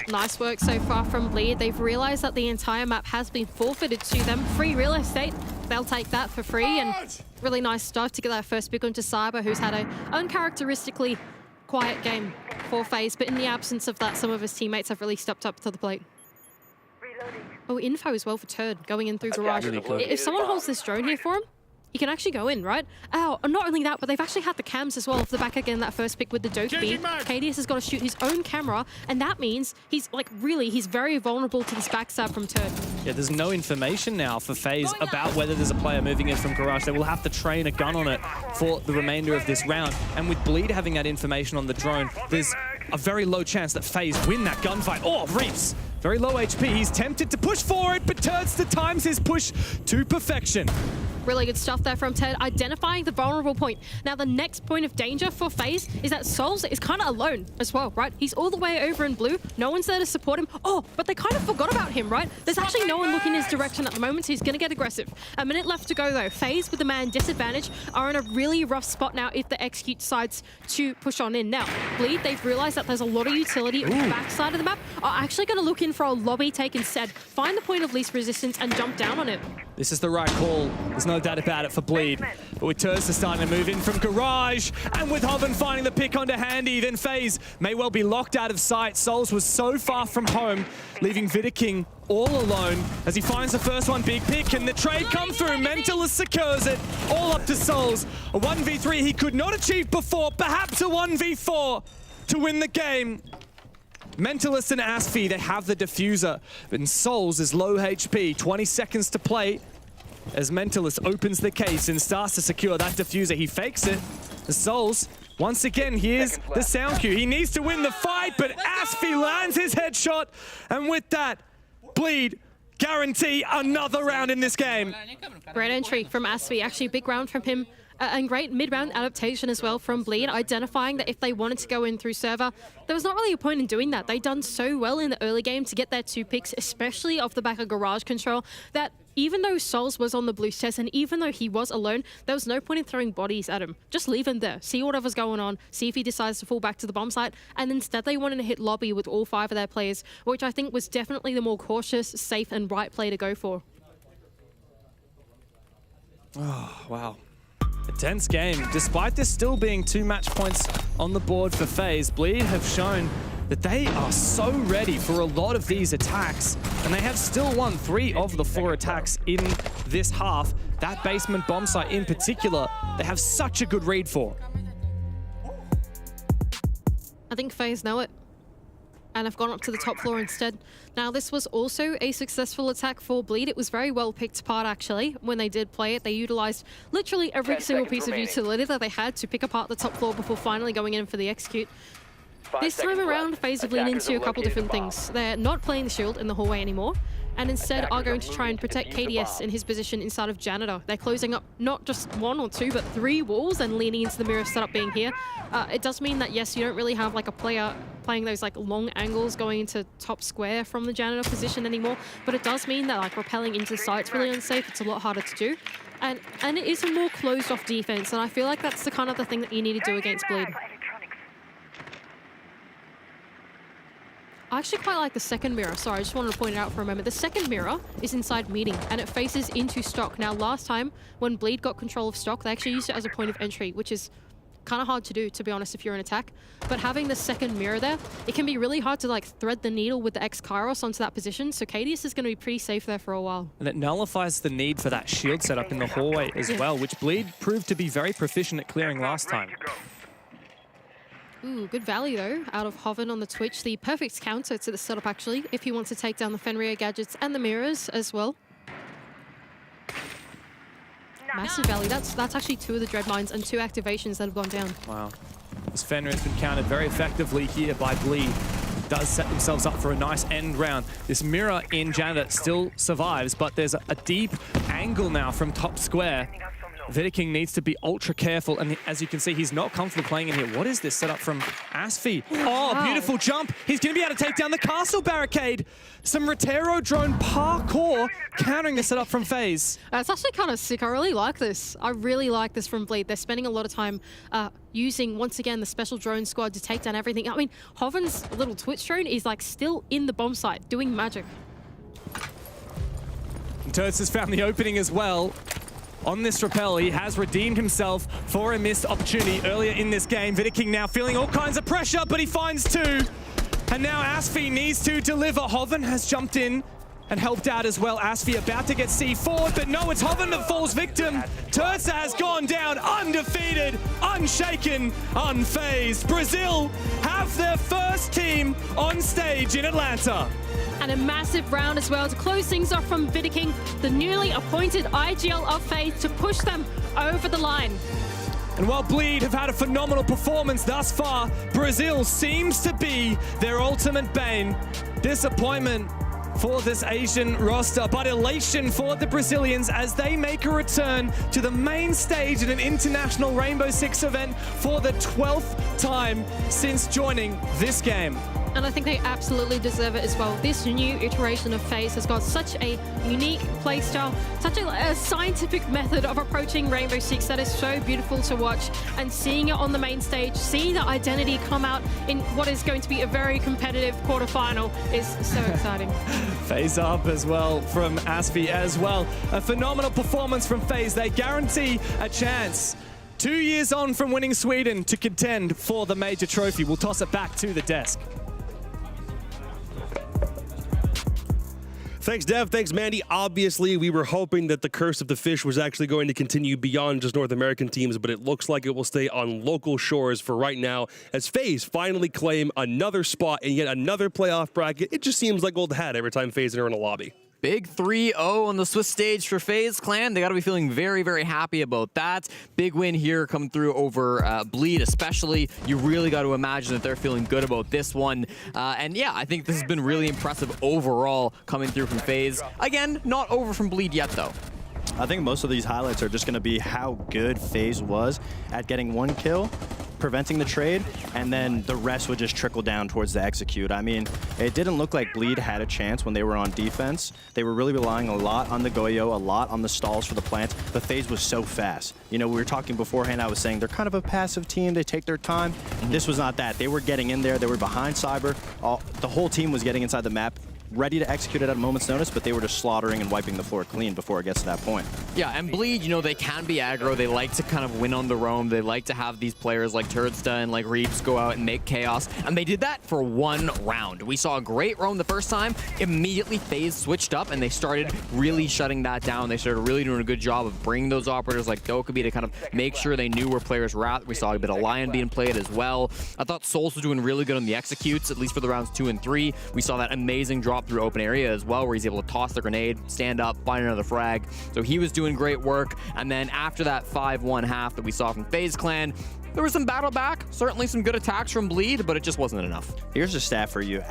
Nice work so far from Bleed. They've realized that the entire map has been forfeited to them. Free real estate, they'll take that for free, and really nice stuff to get that first pick onto Cyber, who's had a uncharacteristically quiet game for FaZe, but in the absence of that, some of his teammates have really stepped up to the plate. Oh, info as well for Turd, going in through Garage. If someone holds this drone here for him, you can actually go in, right? Oh, and not only that, but they've actually had the cams as well off the back again, that first pick with the Dope B. KDS has got to shoot his own camera, and that means he's, like, really, he's very vulnerable to this backstab from Turd. Yeah, there's no information now for FaZe about whether there's a player moving in from Garage. They will have to train a gun on it for the remainder of this round. And with Bleed having that information on the drone, there's a very low chance that FaZe win that gunfight. Oh, Reaps! Very low HP. He's tempted to push for it, but Turds times his push to perfection. Really good stuff there from Ted, identifying the vulnerable point. Now, the next point of danger for FaZe is that Souls is kind of alone as well, right? He's all the way over in blue. No one's there to support him. Oh, but they kind of forgot about him, right? There's actually no one looking his direction at the moment, so he's going to get aggressive. A minute left to go, though. FaZe, with the man disadvantage, are in a really rough spot now if the Execute decides to push on in. Now, Bleed, they've realized that there's a lot of utility on the backside of the map, are actually going to look in for a lobby take instead. Find the point of least resistance and jump down on it. This is the right call. There's no doubt about it for Bleed. But with Tursta starting to move in from Garage, and with Hoven finding the pick onto Handy, then FaZe may well be locked out of sight. Souls was so far from home, leaving Vidiking all alone as he finds the first one. Big pick, and the trade come through. Mentalist secures it. All up to Souls. A 1v3 he could not achieve before. Perhaps a 1v4 to win the game. Mentalist and Asfi, they have the diffuser, but Souls is low HP. 20 seconds to play as Mentalist opens the case and starts to secure that diffuser. He fakes it. The Souls, once again, here's the sound cue. He needs to win the fight, but Asfi lands his headshot, and with that, Bleed guarantee another round in this game. Great entry from Asfi, actually a big round from him. And great mid-round adaptation as well from Bleed, identifying that if they wanted to go in through server, there was not really a point in doing that. They'd done so well in the early game to get their 2 picks, especially off the back of Garage control, that even though Souls was on the blue stairs and even though he was alone, there was no point in throwing bodies at him. Just leave him there, see whatever's going on, see if he decides to fall back to the bomb site, and instead they wanted to hit lobby with all 5 of their players, which I think was definitely the more cautious, safe, and right play to go for. Oh, wow. A tense game. Despite there still being 2 match points on the board for FaZe, Bleed have shown that they are so ready for a lot of these attacks, and they have still won 3 of the 4 attacks in this half. That basement bomb site in particular, they have such a good read for. I think FaZe know it. and have gone up to the top floor instead. Now, this was also a successful attack for Bleed. It was very well picked apart, actually. When they did play it, they utilized literally every single piece of utility that they had to pick apart the top floor before finally going in for the execute. This time around, FaZe have leaned into a couple different things. They're not playing the shield in the hallway anymore, and instead are going to try and protect KDS in his position inside of Janitor. They're closing up not just 1 or 2, but 3 walls and leaning into the mirror setup being here. It does mean that, yes, you don't really have like a player playing those like long angles going into top square from the Janitor position anymore, but it does mean that like rappelling into the site's really unsafe. It's a lot harder to do. And it is a more closed off defense, and I feel like that's the kind of the thing that you need to do against Bleed. I actually quite like the second mirror. Sorry, I just wanted to point it out for a moment. The second mirror is inside meeting, and it faces into stock. Now, last time when Bleed got control of stock, they actually used it as a point of entry, which is kind of hard to do, to be honest, if you're in attack. But having the second mirror there, it can be really hard to like thread the needle with the X-Kairos onto that position. So KDS is going to be pretty safe there for a while. And it nullifies the need for that shield setup in the hallway as well, which Bleed proved to be very proficient at clearing last time. Ooh, good value though, out of Hoven on the Twitch. The perfect counter to the setup, actually, if he wants to take down the Fenrir gadgets and the mirrors as well. Massive value. That's actually 2 of the Dread Mines and 2 activations that have gone down. Wow. This Fenrir has been countered very effectively here by Bleed. Does set themselves up for a nice end round. This mirror in Janitor still survives, but there's a deep angle now from top square. Vidiking needs to be ultra careful, and as you can see, he's not comfortable playing in here. What is this setup from Asfi? Oh, wow. Beautiful jump. He's going to be able to take down the castle barricade. Some Rotero drone parkour countering the setup from FaZe. It's actually kind of sick. I really like this. I really like this from Bleed. They're spending a lot of time using, once again, the special drone squad to take down everything. I mean, Hoven's little Twitch drone is like still in the bomb site doing magic. Turtz has found the opening as well. On this rappel, he has redeemed himself for a missed opportunity earlier in this game. Vidiking now feeling all kinds of pressure, but he finds 2. And now Asfi needs to deliver. Hoven has jumped in and helped out as well. Asfi about to get C4'd, but no, it's Hoven that falls victim. Turtz has gone down undefeated, unshaken, unfazed. Brazil have their first team on stage in Atlanta. And a massive round as well to close things off from Vidiking, the newly appointed IGL of FaZe, to push them over the line. And while Bleed have had a phenomenal performance thus far, Brazil seems to be their ultimate bane. Disappointment for this Asian roster, but elation for the Brazilians as they make a return to the main stage in an international Rainbow Six event for the 12th time since joining this game. And I think they absolutely deserve it as well. This new iteration of FaZe has got such a unique playstyle, such a scientific method of approaching Rainbow Six that is so beautiful to watch. And seeing it on the main stage, seeing the identity come out in what is going to be a very competitive quarterfinal is so exciting. FaZe up as well from Asfi as well. A phenomenal performance from FaZe. They guarantee a chance 2 years on from winning Sweden to contend for the major trophy. We'll toss it back to the desk. Thanks, Dev. Thanks, Mandy. Obviously, we were hoping that the curse of the fish was actually going to continue beyond just North American teams, but it looks like it will stay on local shores for right now as FaZe finally claim another spot in yet another playoff bracket. It just seems like old hat every time FaZe are in a lobby. Big 3-0 on the Swiss stage for FaZe Clan. They got to be feeling very, very happy about that. Big win here coming through over Bleed especially. You really got to imagine that they're feeling good about this one. And yeah, I think this has been really impressive overall coming through from FaZe. Again, not over from Bleed yet though. I think most of these highlights are just going to be how good FaZe was at getting 1 kill, preventing the trade, and then the rest would just trickle down towards the execute. I mean, it didn't look like Bleed had a chance when they were on defense. They were really relying a lot on the Goyo, a lot on the stalls for the plants, but FaZe was so fast. You know, we were talking beforehand, I was saying they're kind of a passive team, they take their time. This was not that. They were getting in there, they were behind Cyber, the whole team was getting inside the map, ready to execute it at a moment's notice, but they were just slaughtering and wiping the floor clean before it gets to that point. Yeah, and Bleed, you know, they can be aggro. They like to kind of win on the roam. They like to have these players like Turdsta and like Reeves go out and make chaos. And they did that for one round. We saw a great roam the first time. Immediately, FaZe switched up and they started really shutting that down. They started really doing a good job of bringing those operators like Dokkaebi to kind of make sure they knew where players were at. We saw a bit of Lion being played as well. I thought Souls was doing really good on the executes, at least for the rounds 2 and 3. We saw that amazing drop through open area as well, where he's able to toss the grenade, stand up, find another frag. So he was doing great work. And then after that 5-1 half that we saw from FaZe Clan, there was some battle back, certainly some good attacks from Bleed, but it just wasn't enough. Here's a stat for you.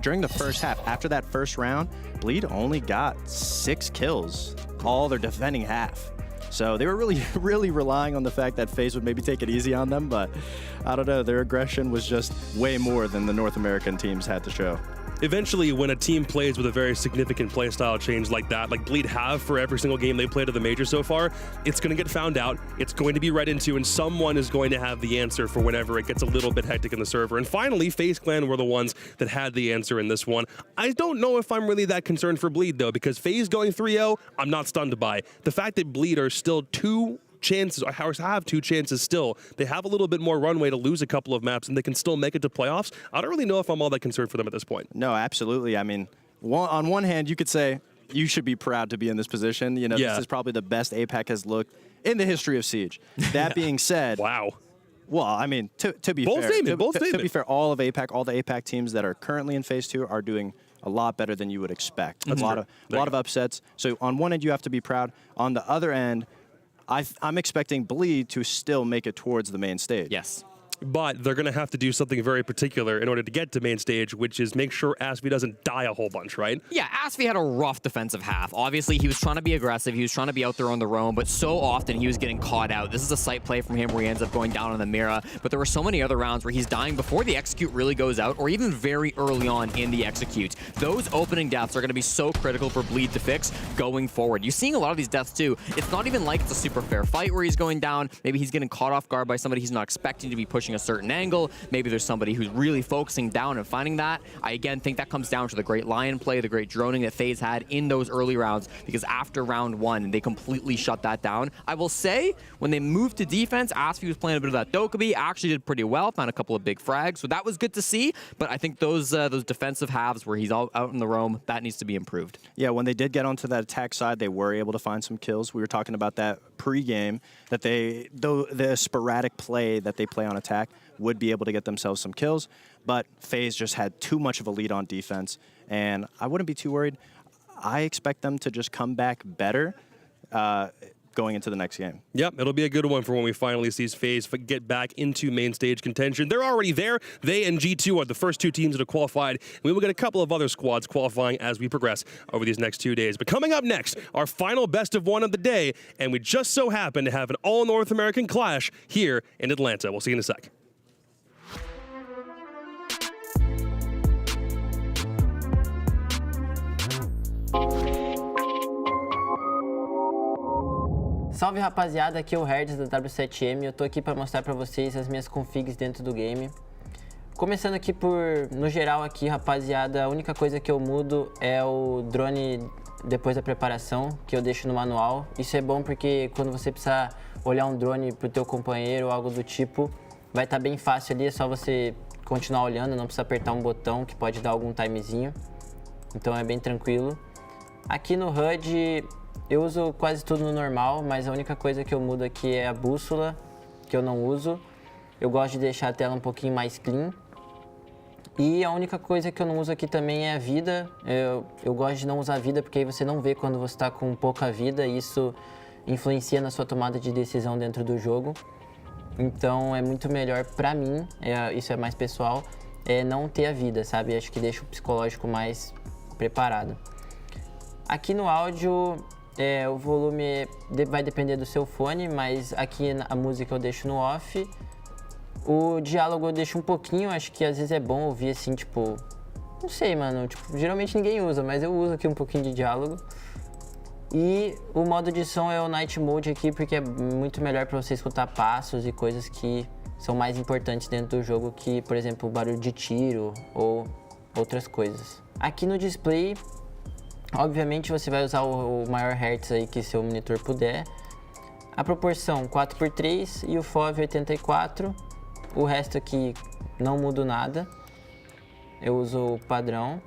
During the first half, after that first round, Bleed only got 6 kills, all their defending half. So they were really relying on the fact that FaZe would maybe take it easy on them, but I don't know, their aggression was just way more than the North American teams had to show. Eventually, when a team plays with a very significant playstyle change like that, like Bleed have for every single game they played at the major so far, it's going to get found out, it's going to be read into, and someone is going to have the answer for whenever it gets a little bit hectic in the server. And finally, FaZe Clan were the ones that had the answer in this one. I don't know if I'm really that concerned for Bleed, though, because FaZe going 3-0, I'm not stunned by. The fact that Bleed are still 2 chances, or have 2 chances still, they have a little bit more runway to lose a couple of maps and they can still make it to playoffs. I don't really know if I'm all that concerned for them at this point. No, absolutely. I mean, on one hand, you could say you should be proud to be in this position. You know, This is probably the best APAC has looked in the history of Siege. That being said, wow. Well, I mean, to be fair, to be fair, all of APAC, all the APAC teams that are currently in Phase 2 are doing a lot better than you would expect. A lot of upsets. So on one end, you have to be proud. On the other end, I'm expecting Bleed to still make it towards the main stage. Yes. But they're going to have to do something very particular in order to get to main stage, which is make sure Aspie doesn't die a whole bunch, right? Yeah, Aspie had a rough defensive half. Obviously, he was trying to be aggressive. He was trying to be out there on the roam, but so often he was getting caught out. This is a sight play from him where he ends up going down on the Mira, but there were so many other rounds where he's dying before the execute really goes out, or even very early on in the execute. Those opening deaths are going to be so critical for Bleed to fix going forward. You're seeing a lot of these deaths too. It's not even like it's a super fair fight where he's going down. Maybe he's getting caught off guard by somebody he's not expecting to be pushing a certain angle. Maybe there's somebody who's really focusing down and finding that. I again think that comes down to the great Lion play, the great droning that FaZe had in those early rounds, because after round 1, they completely shut that down. I will say, when they moved to defense, Aspie was playing a bit of that Dokkaebi, actually did pretty well, found a couple of big frags, so that was good to see, but I think those defensive halves where he's all out in the roam, that needs to be improved. Yeah, when they did get onto that attack side, they were able to find some kills. We were talking about that pre-game, that the sporadic play that they play on attack would be able to get themselves some kills, but FaZe just had too much of a lead on defense, and I wouldn't be too worried. I expect them to just come back better going into the next game. Yep, it'll be a good one for when we finally see FaZe get back into main stage contention. They're already there. They and G2 are the first 2 teams that have qualified. We will get a couple of other squads qualifying as we progress over these next 2 days. But coming up next, our final best of 1 of the day, and we just so happen to have an all-North American clash here in Atlanta. We'll see you in a sec. Salve rapaziada, aqui é o Herds da W7M e eu tô aqui para mostrar para vocês as minhas configs dentro do game. Começando aqui no geral aqui, rapaziada, a única coisa que eu mudo é o drone depois da preparação, que eu deixo no manual. Isso é bom porque quando você precisar olhar um drone pro teu companheiro ou algo do tipo, vai estar bem fácil ali, é só você continuar olhando, não precisa apertar um botão que pode dar algum timezinho. Então é bem tranquilo. Aqui no HUD eu uso quase tudo no normal, mas a única coisa que eu mudo aqui é a bússola, que eu não uso. Eu gosto de deixar a tela um pouquinho mais clean. E a única coisa que eu não uso aqui também é a vida. Eu gosto de não usar a vida porque aí você não vê quando você está com pouca vida e isso influencia na sua tomada de decisão dentro do jogo. Então é muito melhor pra mim, isso é mais pessoal, não ter a vida, sabe? Acho que deixa o psicológico mais preparado. Aqui no áudio, o volume vai depender do seu fone, mas aqui a música eu deixo no off. O diálogo eu deixo um pouquinho, acho que às vezes é bom ouvir assim, tipo... Não sei, mano, tipo, geralmente ninguém usa, mas eu uso aqui um pouquinho de diálogo. E o modo de som é o Night Mode aqui, porque é muito melhor para você escutar passos e coisas que são mais importantes dentro do jogo, que, por exemplo, o barulho de tiro ou outras coisas. Aqui no display, obviamente você vai usar o maior hertz aí que seu monitor puder. A proporção 4x3 e o FOV 84. O resto aqui não mudo nada. Eu uso o padrão.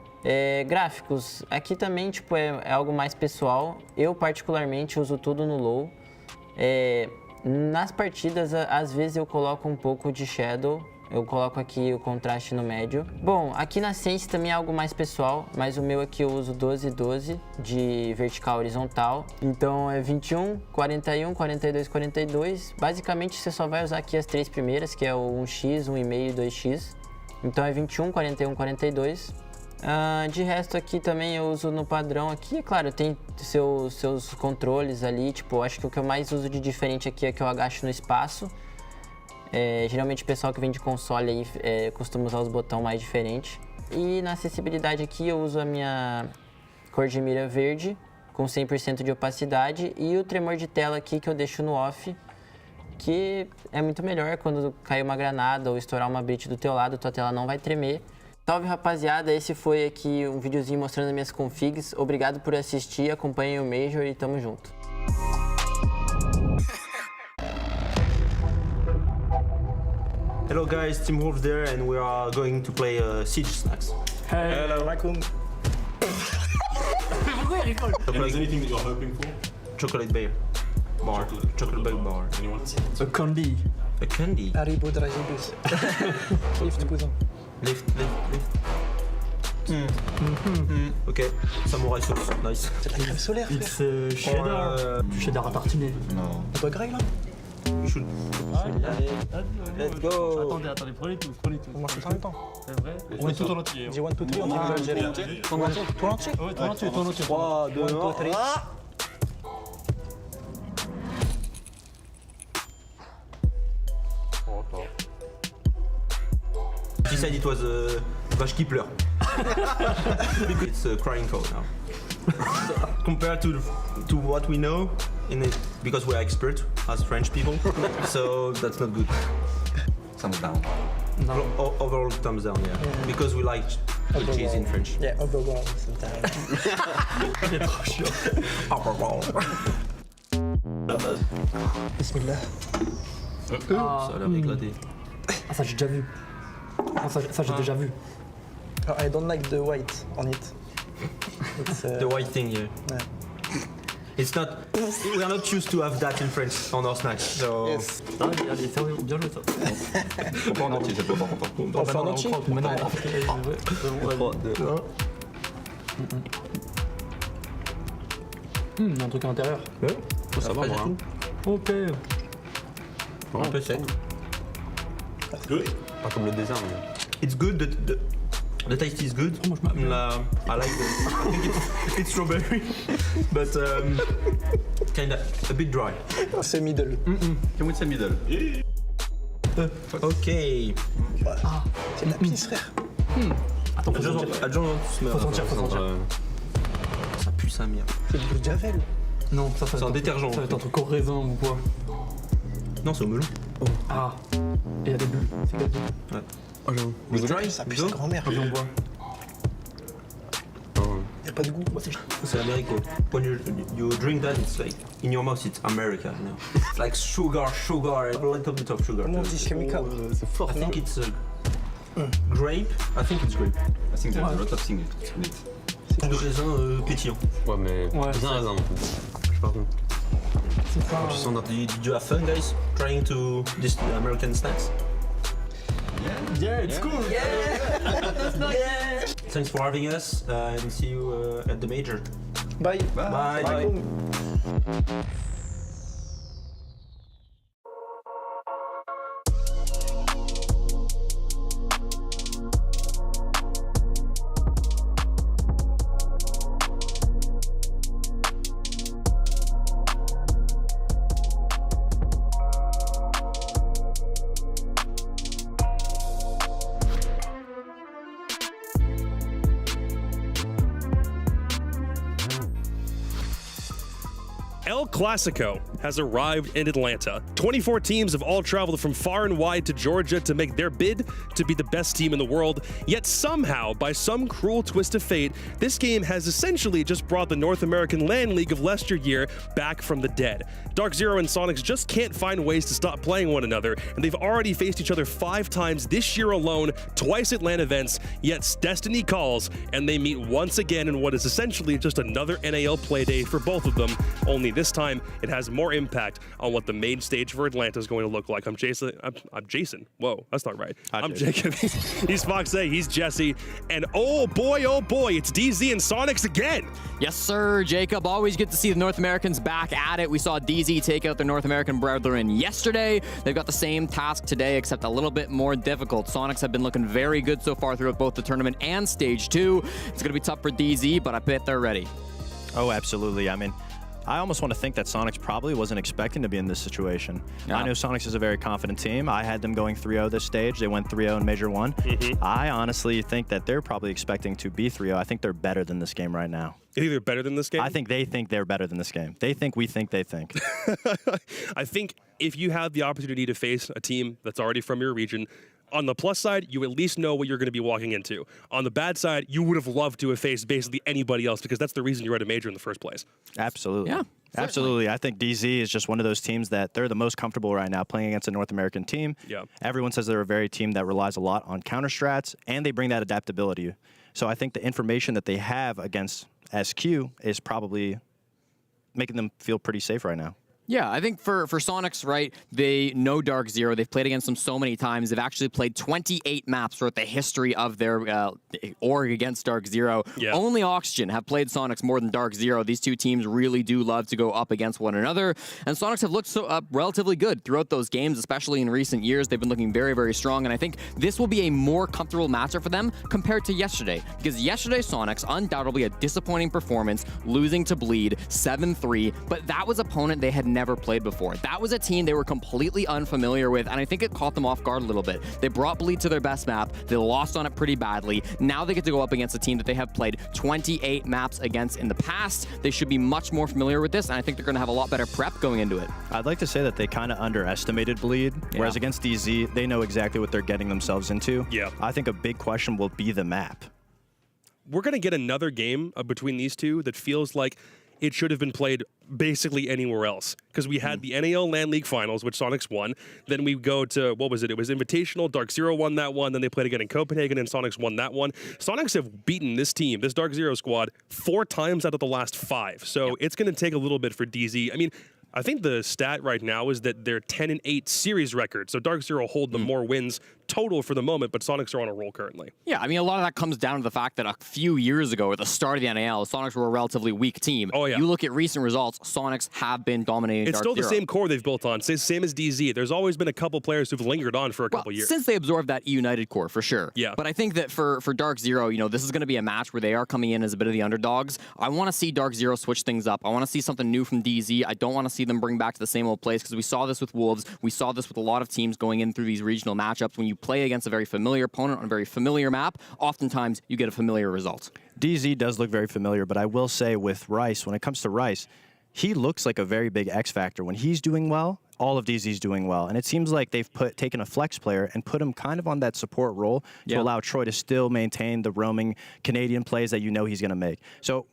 Gráficos, aqui também tipo, é algo mais pessoal. Eu particularmente uso tudo no low. Nas partidas, às vezes eu coloco um pouco de shadow. Eu coloco aqui o contraste no médio. Bom, aqui na Sense também é algo mais pessoal, mas o meu aqui eu uso 12-12 de vertical horizontal. Então é 21, 41, 42, 42. Basicamente você só vai usar aqui as três primeiras, que é o 1x, 1,5 e 2x. Então é 21, 41, 42. De resto aqui também eu uso no padrão aqui, claro, tem seus controles ali, tipo, acho que o que eu mais uso de diferente aqui é que eu agacho no espaço. Geralmente o pessoal que vem de console aí costuma usar os botões mais diferentes. E na acessibilidade aqui eu uso a minha cor de mira verde com 100% de opacidade e o tremor de tela aqui que eu deixo no off, que é muito melhor quando cair uma granada ou estourar uma breach do teu lado, tua tela não vai tremer. Salve rapaziada, esse foi aqui um videozinho mostrando as minhas configs. Obrigado por assistir, acompanhem o Major e tamo junto. Hello guys, Team Wolf there, and we are going to play Siege Snacks. Hey. Hello. Is anything that you're hoping for? Chocolate bear. Bar. Chocolate bear bar. Anyone? A candy. A candy? Haribo Dragibus. Lift cousin. Lift. Ok, samouraï sauce, nice. C'est de la crème solaire, frère. It's cheddar. Du cheddar à tartiner. Non. On pas grave là? You should. Let's go. Attendez, prenez tout. On marche tous en même temps. C'est vrai? On est tout en entier. Dis 1, 2, 3, on va gérer. Tout entier? Tout entier? Ouais, tout entier. 3, 2, 1. He said it was a vache qui pleure. It's a crying cow now. Compared to what we know, because we are expert as French people, so that's not good. Thumbs down. No. Overall thumbs down, yeah. Because we like the cheese in French. Yeah, overall sometimes. C'est trop chiant. Overall. Bismillah. Ça a l'air éclaté. Ah, ça j'ai déjà vu. Ça j'ai déjà vu. I don't like the white on it. It's, the white thing, yeah. It's not. We are not used to have that in France on our snacks. So. Yes. Allez, sérieux, bien joué ça. On fait en entier, c'est pas content. On fait en entier. Maintenant, on fait 3, 2, 1. Il y a un truc à l'intérieur. Ouais. Ça va, moi. Ok. Un peu sec. Good. Pas comme le désert, mais. It's good. The taste is good. I like it. I think it's strawberry, but kinda a bit dry. C'est middle. Can we say middle? Ok. Ah, c'est de la pisse, frère. Attends, faut sentir. Ça pue sa merde. C'est du javel. Non, ça c'est un détergent. Ça va être un truc au raisin ou quoi? Non, c'est au melon. Oh. Ah. Et il y a des bulles. C'est quoi des bulles? Ouais. Oh, j'avoue. Vous dry? Ça pue sa grand-mère. Vas-y, on boit. Y'a pas de goût. C'est américain. When you drink that, it's like in your mouth, it's America. You know? It's like sugar, a little bit of sugar. Comment on dit chemical? C'est fort. I think it's grape. I think it's grape. I think there's a lot of things in it. C'est de raisin pétillant. Ouais, mais raisin. Je sais pas contre. So did you have fun, guys, trying to this American snacks? Yeah, it's cool. Yeah, that's nice. Yeah. Thanks for having us, and see you at the major. Bye. Bye. El Clasico, has arrived in Atlanta. 24 teams have all traveled from far and wide to Georgia to make their bid to be the best team in the world. Yet somehow, by some cruel twist of fate, this game has essentially just brought the North American LAN League of yesteryear back from the dead. DarkZero and Soniqs just can't find ways to stop playing one another, and they've already faced each other 5 times this year alone, twice at LAN events, yet destiny calls, and they meet once again in what is essentially just another NAL playday for both of them, only this time it has more impact on what the main stage for Atlanta is going to look like. I'm Jason. I'm Jason. Whoa, that's not right. I'm Jacob. He's Foxe. He's Jesse. And oh boy, it's DZ and Soniqs again. Yes, sir, Jacob. Always good to see the North Americans back at it. We saw DZ take out their North American brethren yesterday. They've got the same task today, except a little bit more difficult. Soniqs have been looking very good so far throughout both the tournament and Stage 2. It's going to be tough for DZ, but I bet they're ready. Oh, absolutely. I mean, I almost want to think that Soniqs probably wasn't expecting to be in this situation. Yeah. I know Soniqs is a very confident team. I had them going 3-0 this stage. They went 3-0 in Major 1. I honestly think that they're probably expecting to be 3-0. I think they're better than this game right now. You think they're better than this game? I think they think they're better than this game. They think we think they think. I think if you have the opportunity to face a team that's already from your region, on the plus side, you at least know what you're going to be walking into. On the bad side, you would have loved to have faced basically anybody else because that's the reason you're at a major in the first place. Absolutely. Yeah. Absolutely. I think DZ is just one of those teams that they're the most comfortable right now playing against a North American team. Yeah. Everyone says they're a very team that relies a lot on counter strats, and they bring that adaptability. So I think the information that they have against SQ is probably making them feel pretty safe right now. Yeah, I think for Soniqs, right, they know DarkZero. They've played against them so many times. They've actually played 28 maps throughout the history of their org against DarkZero. Yeah. Only Oxygen have played Soniqs more than DarkZero. These two teams really do love to go up against one another. And Soniqs have looked relatively good throughout those games, especially in recent years. They've been looking very, very strong. And I think this will be a more comfortable matchup for them compared to yesterday. Because yesterday, Soniqs, undoubtedly a disappointing performance, losing to Bleed 7-3. But that was an opponent they had never played before. That was a team they were completely unfamiliar with, and I think it caught them off guard a little bit. They brought Bleed to their best map. They lost on it pretty badly. Now they get to go up against a team that they have played 28 maps against in the past. They should be much more familiar with this, and I think they're going to have a lot better prep going into it. I'd like to say that they kind of underestimated Bleed, whereas against DZ, they know exactly what they're getting themselves into. Yeah. I think a big question will be the map. We're going to get another game between these two that feels like it should have been played basically anywhere else. Because we had the NAL LAN League Finals, which Soniqs won. Then we go to, what was it? It was Invitational. DarkZero won that one. Then they played again in Copenhagen, and Soniqs won that one. Soniqs have beaten this team, this DarkZero squad, 4 times out of the last 5. So it's going to take a little bit for DZ. I mean, I think the stat right now is that they're 10-8 series record. So DarkZero hold the more wins total for the moment, but Soniqs are on a roll currently. Yeah, I mean, a lot of that comes down to the fact that a few years ago, at the start of the NAL, Soniqs were a relatively weak team. Oh, yeah. You look at recent results, Soniqs have been dominating It's still the DarkZero. same core they've built on, same as DZ. There's always been a couple players who've lingered on for a couple years. Since they absorbed that United core, for sure. Yeah. But I think that for DarkZero, you know, this is going to be a match where they are coming in as a bit of the underdogs. I want to see DarkZero switch things up. I want to see something new from DZ. I don't want to see them bring back to the same old place, because we saw this with Wolves. We saw this with a lot of teams going in through these regional matchups. When you play against a very familiar opponent on a very familiar map, oftentimes you get a familiar result. DZ does look very familiar, but I will say with Rice, when it comes to Rice, he looks like a very big X factor. When he's doing well, all of DZ's doing well. And it seems like they've taken a flex player and put him kind of on that support role to allow Troy to still maintain the roaming Canadian plays that you know he's going to make. So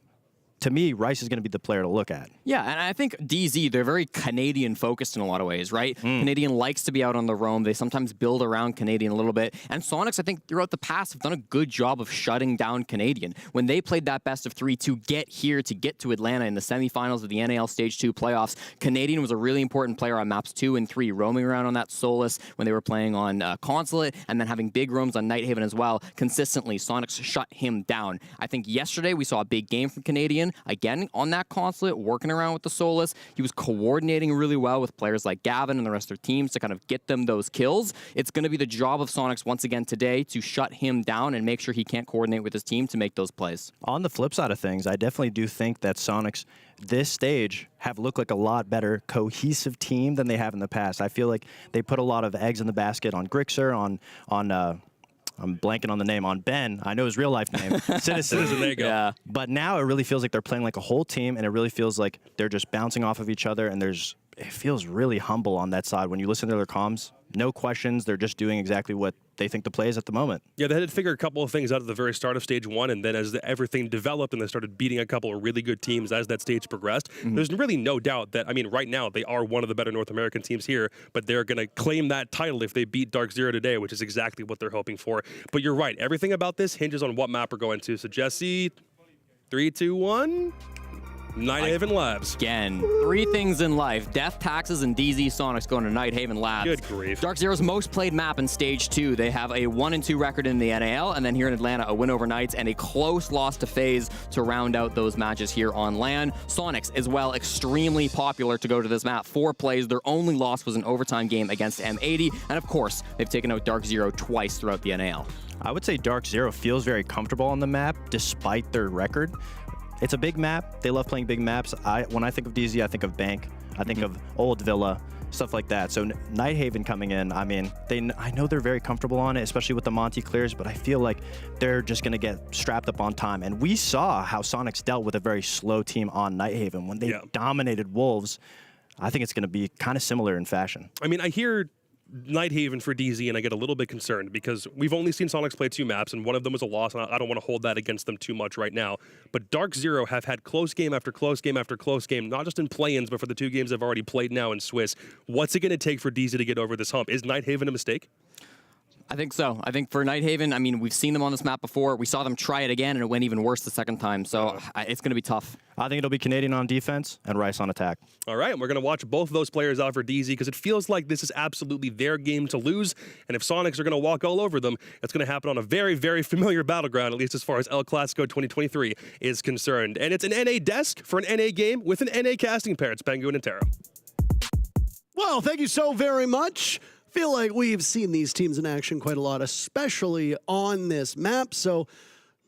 to me, Rice is going to be the player to look at. Yeah, and I think DZ, they're very Canadian-focused in a lot of ways, right? Canadian likes to be out on the roam. They sometimes build around Canadian a little bit. And Soniqs, I think, throughout the past, have done a good job of shutting down Canadian. When they played that best of 3 to get here, to get to Atlanta in the semifinals of the NAL Stage 2 playoffs, Canadian was a really important player on maps 2 and 3, roaming around on that Solus when they were playing on Consulate, and then having big roams on Nighthaven as well. Consistently, Soniqs shut him down. I think yesterday we saw a big game from Canadian. Again, on that Consulate, working around with the Solus. He was coordinating really well with players like Gavin and the rest of their teams to kind of get them those kills. It's going to be the job of Soniqs once again today to shut him down and make sure he can't coordinate with his team to make those plays. On the flip side of things, I definitely do think that Soniqs, this stage, have looked like a lot better cohesive team than they have in the past. I feel like they put a lot of eggs in the basket on Grixer, on I'm blanking on the name, on Ben. I know his real life name. Citizen. There you go. Yeah. But now it really feels like they're playing like a whole team, and it really feels like they're just bouncing off of each other, and there's it feels really humble on that side when you listen to their comms. No questions. They're just doing exactly what they think the play is at the moment. Yeah, they had to figure a couple of things out at the very start of stage 1, and then as everything developed and they started beating a couple of really good teams as that stage progressed, there's really no doubt that, I mean, right now they are one of the better North American teams here, but they're going to claim that title if they beat DarkZero today, which is exactly what they're hoping for. But you're right, everything about this hinges on what map we're going to. So Jesse, 3, 2, 1... Nighthaven Labs. Again, 3 things in life. Death, taxes, and DZ Sonics going to Nighthaven Labs. Good grief. DarkZero's most played map in Stage 2. They have a 1-2 record in the NAL, and then here in Atlanta, a win over Knights and a close loss to FaZe to round out those matches here on LAN. Soniqs as well, extremely popular to go to this map. 4 plays. Their only loss was an overtime game against M80, and of course, they've taken out DarkZero twice throughout the NAL. I would say DarkZero feels very comfortable on the map despite their record. It's a big map. They love playing big maps. When I think of DZ, I think of Bank. I think of Old Villa, stuff like that. So Nighthaven coming in, I mean, I know they're very comfortable on it, especially with the Monty clears, but I feel like they're just going to get strapped up on time. And we saw how Soniqs dealt with a very slow team on Nighthaven when they dominated Wolves. I think it's going to be kind of similar in fashion. I mean, I hear Nighthaven for DZ, and I get a little bit concerned because we've only seen Soniqs play 2 maps, and one of them was a loss, and I don't want to hold that against them too much right now. But DarkZero have had close game after close game after close game, not just in play-ins, but for the 2 games they've already played now in Swiss. What's it going to take for DZ to get over this hump? Is Nighthaven a mistake? I think so. I think for Nighthaven, I mean, we've seen them on this map before. We saw them try it again, and it went even worse the second time. So it's going to be tough. I think it'll be Canadian on defense and Rice on attack. All right, and we're going to watch both those players out for DZ because it feels like this is absolutely their game to lose. And if Soniqs are going to walk all over them, it's going to happen on a very, very familiar battleground, at least as far as El Clasico 2023 is concerned. And it's an NA desk for an NA game with an NA casting pair. It's Penguin and Taro. Well, thank you so very much. Feel like we've seen these teams in action quite a lot, especially on this map, so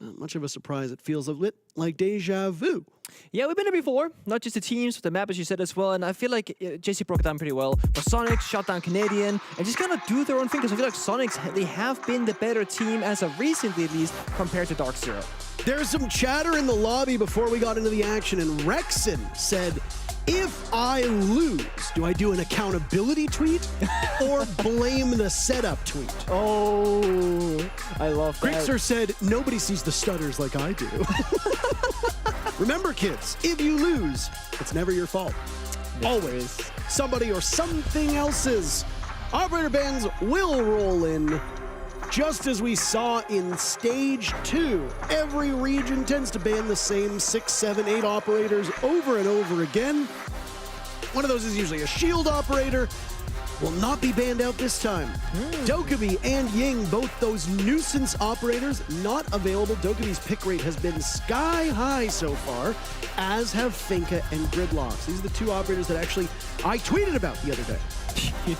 not much of a surprise. It feels a bit like deja vu. Yeah, we've been here before, not just the teams, but the map, as you said as well, and I feel like Jesse broke it down pretty well. But Soniqs shot down Canadian, and just kind of do their own thing, because I feel like Soniqs, they have been the better team, as of recently at least, compared to DarkZero. There's some chatter in the lobby before we got into the action, and Rexon said, if I lose, do I do an accountability tweet or blame the setup tweet? Oh, I love that. Grixer said, nobody sees the stutters like I do. Remember, kids, if you lose, it's never your fault. Always somebody or something else's. Operator bans will roll in. Just as we saw in Stage 2, every region tends to ban the same 6, 7, 8 operators over and over again. One of those is usually a shield operator. Will not be banned out this time. Dokkaebi and Ying, both those nuisance operators, not available. Dokkaebi's pick rate has been sky high so far, as have Finka and Gridlocks. These are the 2 operators that actually I tweeted about the other day.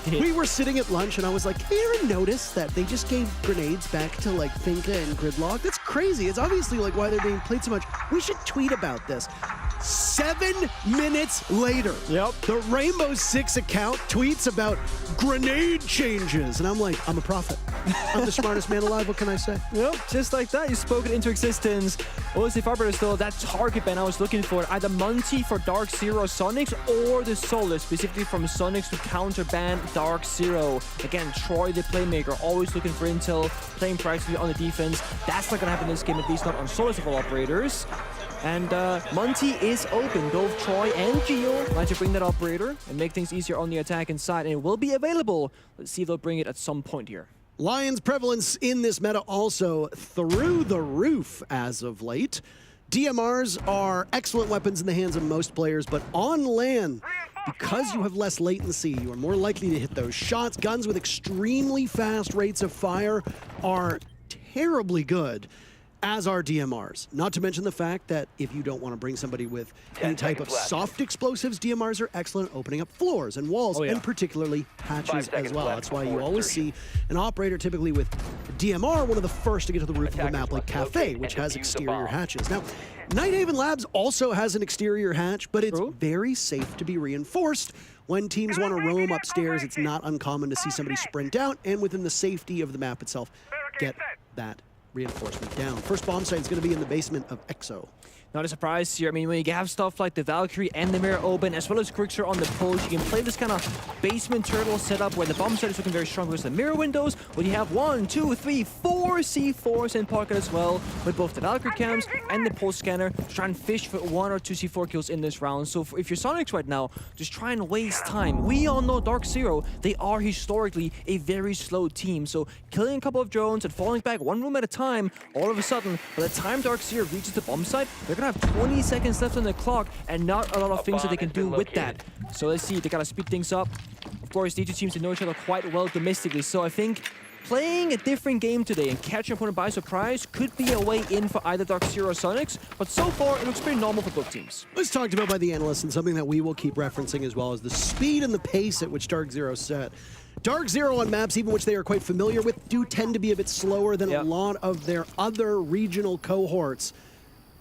We were sitting at lunch and I was like, have you ever noticed that they just gave grenades back to like Finka and Gridlock? That's crazy. It's obviously like why they're being played so much. We should tweet about this. 7 minutes later, the Rainbow Six account tweets about grenade changes. And I'm like, I'm a prophet. I'm the smartest man alive. What can I say? Yep, just like that. You spoke it into existence. OSF Operator still that target ban I was looking for. Either Monty for DarkZero Soniqs or the Solus, specifically from Soniqs to counterban DarkZero. Again, Troy, the playmaker, always looking for intel, playing practically on the defense. That's not going to happen in this game, at least not on Solus of all operators. And Monty is open. Both Troy and Geo like to bring that operator and make things easier on the attack inside, and it will be available. Let's see if they'll bring it at some point here. Lion's prevalence in this meta also through the roof as of late. DMRs are excellent weapons in the hands of most players, but on LAN, because you have less latency, you are more likely to hit those shots. Guns with extremely fast rates of fire are terribly good, as are DMRs. Not to mention the fact that if you don't want to bring somebody with any type of soft explosives, DMRs are excellent at opening up floors and walls, and particularly hatches as well. That's why you always see an operator typically with DMR, one of the first to get to the roof of a map like Cafe, which has exterior hatches. Now, Nighthaven Labs also has an exterior hatch, but it's very safe to be reinforced. When teams want to roam upstairs, it's not uncommon to see somebody sprint out and within the safety of the map itself, get that reinforcement down. First bomb site is going to be in the basement of EXO. Not a surprise here. I mean, when you have stuff like the Valkyrie and the Mirror open, as well as Grixer on the push, you can play this kind of basement turtle setup where the bomb site is looking very strong versus the mirror windows. When you have 1, 2, 3, 4 C4s in pocket as well, with both the Valkyrie cams and the pulse scanner, to try and fish for 1 or 2 C4 kills in this round. So if you're Soniqs right now, just try and waste time. We all know DarkZero, they are historically a very slow team. So killing a couple of drones and falling back one room at a time, all of a sudden, by the time DarkZero reaches the bomb site, they're gonna have 20 seconds left on the clock and not a lot of things that they can do with that. So let's see, they gotta speed things up. Of course, these two teams know each other quite well domestically, so I think playing a different game today and catching opponent by surprise could be a way in for either DarkZero or Soniqs, but so far it looks pretty normal for both teams. It's talked about by the analysts, and something that we will keep referencing as well, is the speed and the pace at which DarkZero set. DarkZero on maps, even which they are quite familiar with, do tend to be a bit slower than a lot of their other regional cohorts.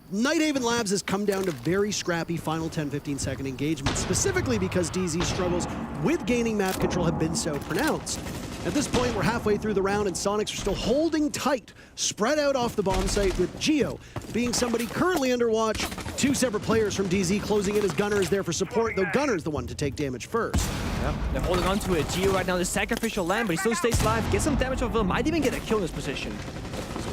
Nighthaven Labs has come down to very scrappy final 10-15 second engagements, specifically because DZ's struggles with gaining map control have been so pronounced. At this point, we're halfway through the round and Soniqs are still holding tight, spread out off the bomb site, with Geo being somebody currently under watch. 2 separate players from DZ closing in as Gunner is there for support, though Gunner's the one to take damage first. Yep, they're holding on to it. Geo right now, the sacrificial lamb, but he still stays alive, gets some damage off of him, might even get a kill in this position.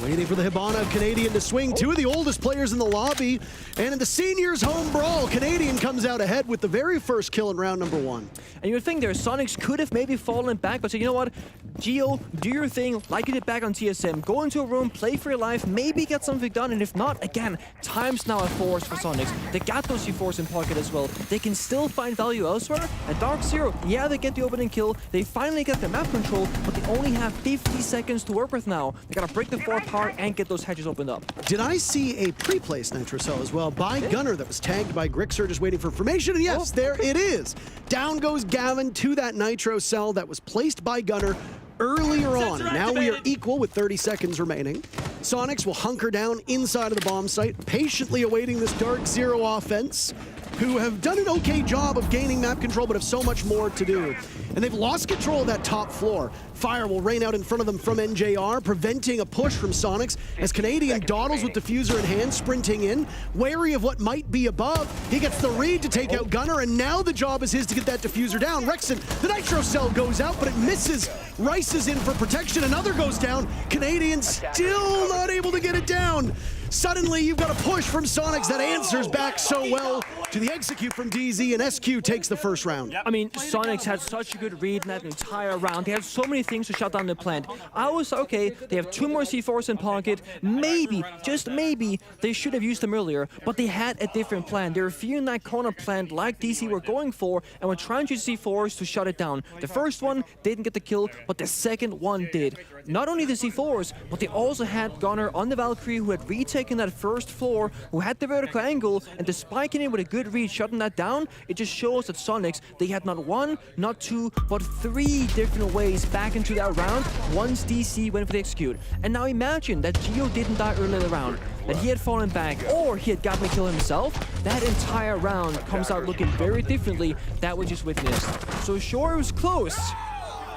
Waiting for the Hibana of Canadian to swing. 2 of the oldest players in the lobby. And in the seniors home brawl, Canadian comes out ahead with the very first kill in round number 1. And you would think there, Soniqs could have maybe fallen back, but say, you know what? Geo, do your thing, like you did back on TSM. Go into a room, play for your life, maybe get something done. And if not, again, time's now a force for Soniqs. They got those C4s in pocket as well. They can still find value elsewhere. And DarkZero, yeah, they get the opening kill. They finally get the map control, but they only have 50 seconds to work with now. They gotta break the 4 apart and get those hedges opened up. Did I see a pre-placed Nitro Cell as well by Gunner that was tagged by Grixer, just waiting for information? And yes, there it is. Down goes Gavin to that Nitro Cell that was placed by Gunner earlier on. And now we are equal with 30 seconds remaining. Soniqs will hunker down inside of the bomb site, patiently awaiting this DarkZero offense, who have done an okay job of gaining map control, but have so much more to do. And they've lost control of that top floor. Fire will rain out in front of them from NJR, preventing a push from Soniqs, as Canadian dawdles with diffuser in hand, sprinting in, wary of what might be above. He gets the read to take out Gunner, and now the job is his to get that diffuser down. Rexon, the Nitro Cell goes out, but it misses. Rice is in for protection, another goes down. Canadian still not able to get it down. Suddenly, you've got a push from Soniqs that answers back so well to the execute from DZ, and SQ takes the first round. I mean, Soniqs had such a good read in that entire round. They had so many things to shut down the plant. I was okay, they have 2 more C4s in pocket. Maybe, just maybe, they should have used them earlier, but they had a different plan. They were fearing that corner plant like DC were going for, and were trying to use C4s to shut it down. The first one didn't get the kill, but the second one did. Not only the C4s, but they also had Gunner on the Valkyrie, who had retaken that first floor, who had the vertical angle, and despite getting with a good read, shutting that down, it just shows that Soniqs, they had not 1, not 2, but 3 different ways back into that round once DC went for the execute. And now imagine that Geo didn't die earlier in the round, that he had fallen back, or he had gotten the kill himself. That entire round comes out looking very differently than we just witnessed. So sure, it was close.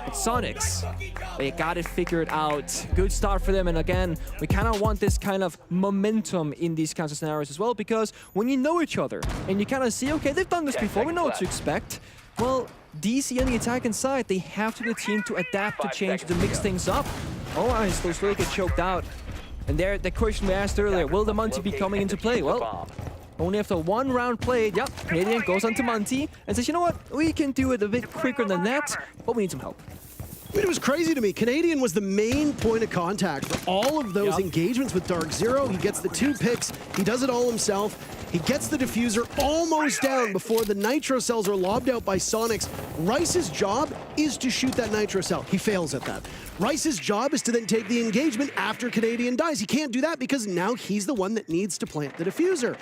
But Soniqs, they got it figured out. Good start for them, and again, we kind of want this kind of momentum in these kinds of scenarios as well, because when you know each other, and you kind of see, okay, they've done this before, we know what to expect, well, DC on the attacking side, they have to be the team to adapt, to change, to mix things up. Oh, I still really get choked out. And there, the question we asked earlier, will the Monty be coming into play? Well, only after 1 round played, yep, Canadian goes on to Monty and says, you know what, we can do it a bit quicker than that, but we need some help. I mean, it was crazy to me. Canadian was the main point of contact for all of those engagements with DarkZero. He gets the 2 picks. He does it all himself. He gets the diffuser almost down before the Nitro Cells are lobbed out by Soniqs. Rice's job is to shoot that Nitro Cell. He fails at that. Rice's job is to then take the engagement after Canadian dies. He can't do that because now he's the one that needs to plant the diffuser.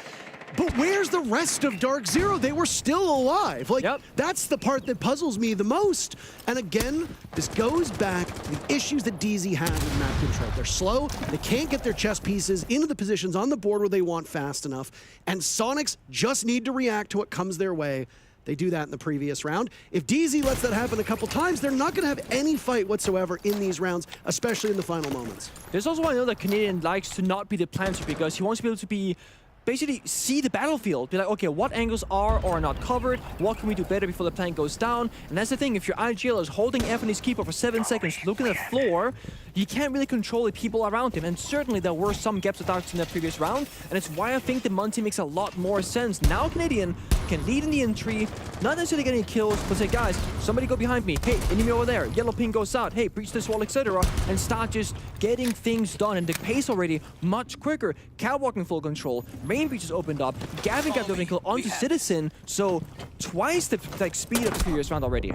But where's the rest of DarkZero? They were still alive. Like, that's the part that puzzles me the most. And again, this goes back to the issues that DZ has with map control. They're slow, they can't get their chess pieces into the positions on the board where they want fast enough, and Soniqs just need to react to what comes their way. They do that in the previous round. If DZ lets that happen a couple times, they're not going to have any fight whatsoever in these rounds, especially in the final moments. There's also why I know that Canadian likes to not be the planter, because he wants to be able to be basically see the battlefield, be like, okay, what angles are or are not covered, what can we do better before the plant goes down? And that's the thing, if your IGL is holding F on his keeper for 7 seconds, looking at the floor, you can't really control the people around him. And certainly there were some gaps of darks in the previous round, and it's why I think the Monty makes a lot more sense. Now Canadian can lead in the entry, not necessarily getting kills, but say, guys, somebody go behind me, hey, enemy over there, yellow ping goes out, hey, breach this wall, etc., and start just getting things done. And the pace already much quicker. Catwalk in full control, main breach is opened up, Gavin got the opening kill onto Citizen, so twice the speed of the previous round already.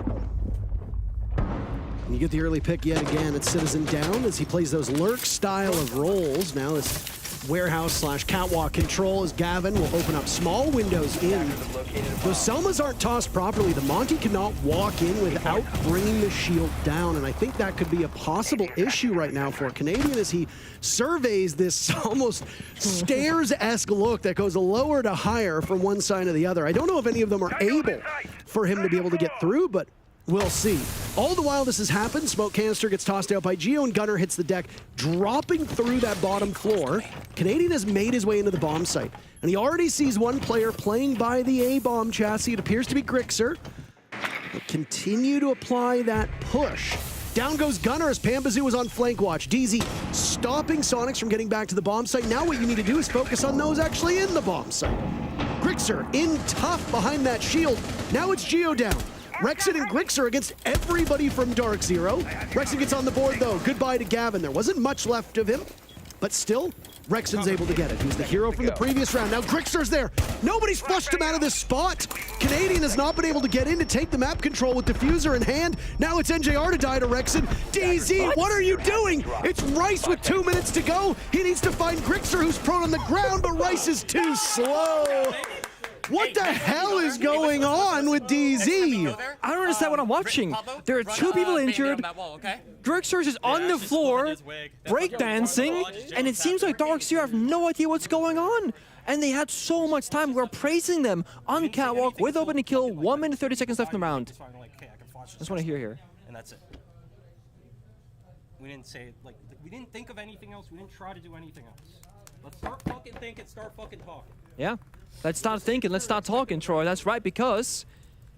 And you get the early pick yet again. It's Citizen down as he plays those lurk style of roles. Now this warehouse / catwalk control as Gavin will open up small windows in. Those Selmas aren't tossed properly. The Monty cannot walk in without bringing the shield down, and I think that could be a possible issue right now for Canadian as he surveys this almost stairs-esque look that goes lower to higher from one side to the other. I don't know if any of them are able for him to be able to get through, but we'll see. All the while this has happened, smoke canister gets tossed out by Geo, and Gunner hits the deck, dropping through that bottom floor. Canadian has made his way into the bomb site, and he already sees one player playing by the A-bomb chassis. It appears to be Grixer. He'll continue to apply that push. Down goes Gunner as Pambazoo is on flank watch. DZ stopping Soniqs from getting back to the bomb site. Now what you need to do is focus on those actually in the bomb site. Grixer in tough behind that shield. Now it's Geo down. Rexon and Grixer against everybody from DarkZero. Rexon gets on the board though. Goodbye to Gavin. There wasn't much left of him, but still, Rexon's able to get it. He was the hero from the previous round. Now Grixer's there. Nobody's flushed him out of this spot. Canadian has not been able to get in to take the map control with Diffuser in hand. Now it's NJR to die to Rexon. DZ, what are you doing? It's Rice with 2 minutes to go. He needs to find Grixer, who's prone on the ground, but Rice is too slow. What the hell is going on with DZ? I don't understand what I'm watching. There are 2 people injured. Grixer is on the floor, breakdancing, and it seems like DarkZero have no idea what's going on. And they had so much time. We're praising them on catwalk with opening kill, 1 minute 30 seconds left in the round. That's what I hear here. And that's it. We didn't say, like, we didn't think of anything else. We didn't try to do anything else. Let's start fucking thinking, start fucking talking. Yeah. Let's start thinking, let's start talking, Troy. That's right, because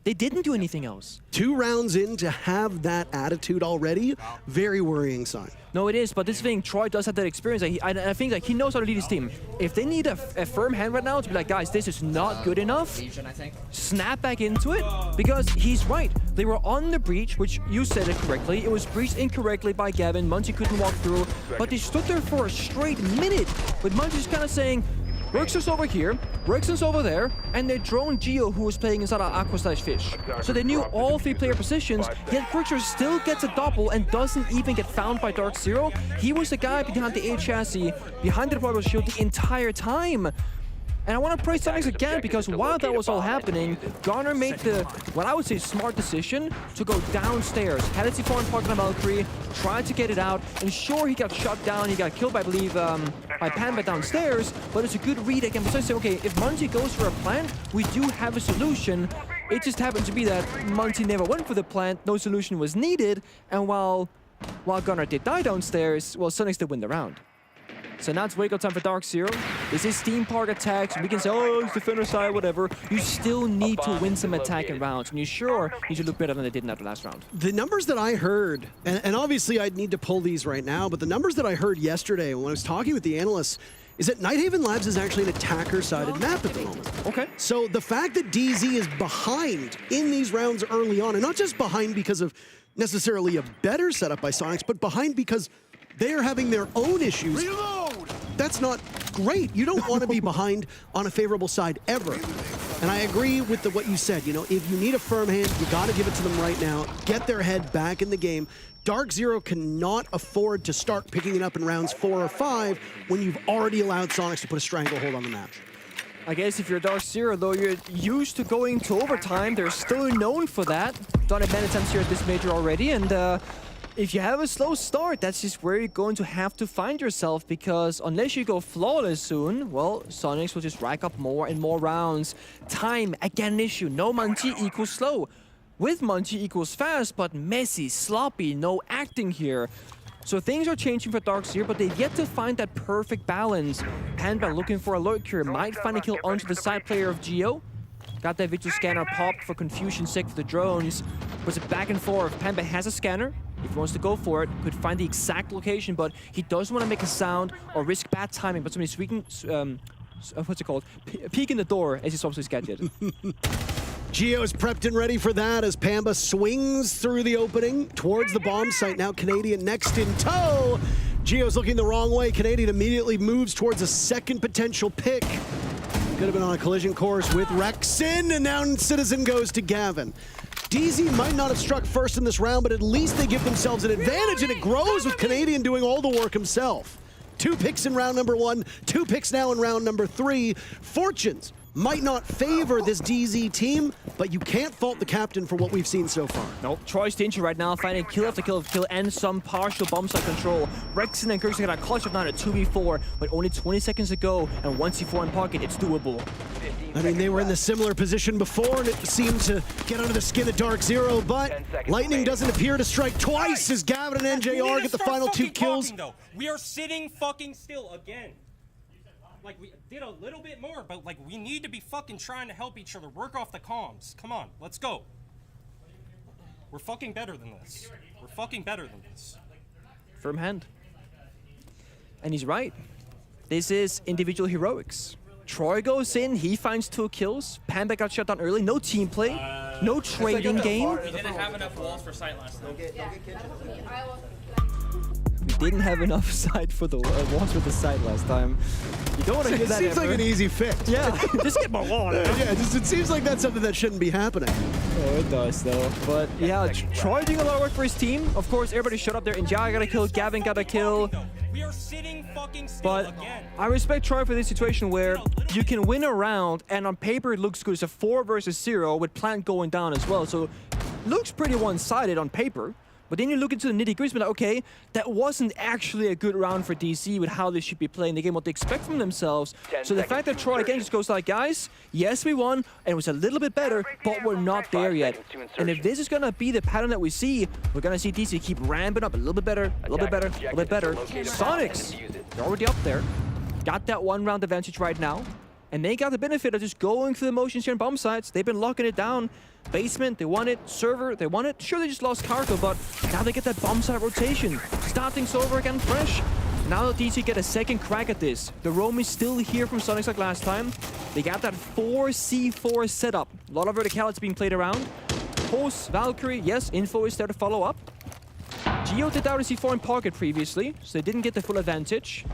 they didn't do anything else. 2 rounds in to have that attitude already, very worrying sign. No, it is, but this thing, Troy does have that experience. I think like he knows how to lead his team. If they need a firm hand right now to be like, guys, this is not good enough, snap back into it, because he's right. They were on the breach, which you said it correctly. It was breached incorrectly by Gavin. Munchie couldn't walk through, but they stood there for a straight minute, with Munchie just kind of saying, Rexon's over here, Rexon's over there, and they droned Geo, who was playing inside our Aqua/Fish. So they knew all 3 player positions, yet Grixer still gets a double and doesn't even get found by DarkZero. He was the guy behind the A chassis, behind the deployable shield the entire time. And I want to praise Soniqs again, because while that was all happening, Garner made the, what I would say, smart decision to go downstairs. Had a C4 and pocket on Valkyrie, tried to get it out, and sure, he got shot down, he got killed by, I believe, by Panda downstairs, but it's a good read again. So I say, okay, if Munchie goes for a plant, we do have a solution. It just happened to be that Munchie never went for the plant, no solution was needed, and while Garner did die downstairs, well, Soniqs did win the round. So now it's wake-up time for DarkZero. This is Steam Park attacks. We can say, oh, it's defender side, whatever. You still need to win some attacking rounds, and you sure need to look better than they did in that last round. The numbers that I heard, and obviously I'd need to pull these right now, but the numbers that I heard yesterday when I was talking with the analysts is that Nighthaven Labs is actually an attacker-sided map at the moment. Okay. So the fact that DZ is behind in these rounds early on, and not just behind because of necessarily a better setup by Soniqs, but behind because they are having their own issues. Reload! That's not great. You don't want to be behind on a favorable side ever. And I agree with what you said. You know, if you need a firm hand, you got to give it to them right now. Get their head back in the game. DarkZero cannot afford to start picking it up in rounds 4 or 5 when you've already allowed Soniqs to put a stranglehold on the match. I guess if you're DarkZero, though, you're used to going to overtime. They're still known for that. Done it many times here at this major already, and if you have a slow start, that's just where you're going to have to find yourself, because unless you go flawless soon, well, Soniqs will just rack up more and more rounds. Time, again, an issue. No Munchie equals slow. With Munchie equals fast, but messy, sloppy, no acting here. So things are changing for DarkZero, but they've yet to find that perfect balance. Panda looking for a lurk here, might find a kill onto the side player of Geo. Got that visual scanner popped for confusion's sake for the drones. Was it back and forth? Panda has a scanner. If he wants to go for it, could find the exact location, but he doesn't want to make a sound or risk bad timing. But somebody's what's it called? Peek in the door as he swaps his gadget. Geo's prepped and ready for that as Pamba swings through the opening towards the bomb site. Now Canadian next in tow. Geo's looking the wrong way. Canadian immediately moves towards a second potential pick. Could have been on a collision course with Rexin, and now Citizen goes to Gavin. DZ might not have struck first in this round, but at least they give themselves an advantage, and it grows with Canadian doing all the work himself. 2 picks in round number 1, 2 picks now in round number 3. Fortunes might not favor this DZ team, but you can't fault the captain for what we've seen so far. Nope, Troy's danger right now, finding kill after kill after kill and some partial bomb site control. Rexin and Kirsten got a clutch of 9 at 2v4, but only 20 seconds to go, and once C4 in pocket, it's doable. I mean, they were in the similar position before, and it seemed to get under the skin of DarkZero, but Lightning doesn't appear to strike twice as Gavin and NJR get the final 2 kills. We are sitting fucking still again. Like, we did a little bit more, but, like, we need to be fucking trying to help each other. Work off the comms. Come on, let's go. We're fucking better than this. We're fucking better than this. Firm hand. And he's right. This is individual heroics. Troy goes in, he finds 2 kills. Panda got shut down early, no team play, no trading game. We didn't have enough walls for sight last time. We didn't have enough sight for the walls with the sight last time. You don't want to hear that. It seems like an easy fix. Yeah, just get my wall. Yeah, it seems like that's something that shouldn't be happening. Oh, it does though. But yeah, Troy doing a lot of work for his team. Of course, everybody shut up there. Njai got a kill, Gavin got a kill. We are sitting fucking still But again. I respect Troy for this situation where you can win a round, and on paper it looks good. It's a 4 versus 0 with Plant going down as well. So looks pretty one-sided on paper. But then you look into the nitty-gritty, like, okay, that wasn't actually a good round for DC with how they should be playing the game, what they expect from themselves. So the fact that Troy again just goes like, guys, yes, we won, and it was a little bit better, but we're not there yet. And if this is going to be the pattern that we see, we're going to see DC keep ramping up a little bit better, a little bit better, a little bit better. Soniqs, they're already up there. Got that 1-round advantage right now. And they got the benefit of just going through the motions here in bomb sites. They've been locking it down. Basement, they want it. Server, they want it. Sure, they just lost cargo, but now they get that bomb site rotation. Start things over again fresh. Now DC get a second crack at this. The roam is still here from Soniqs like last time. They got that 4C4 setup. A lot of verticality being played around. Post, Valkyrie, yes, info is there to follow up. Geo did down a C4 in pocket previously, so they didn't get the full advantage.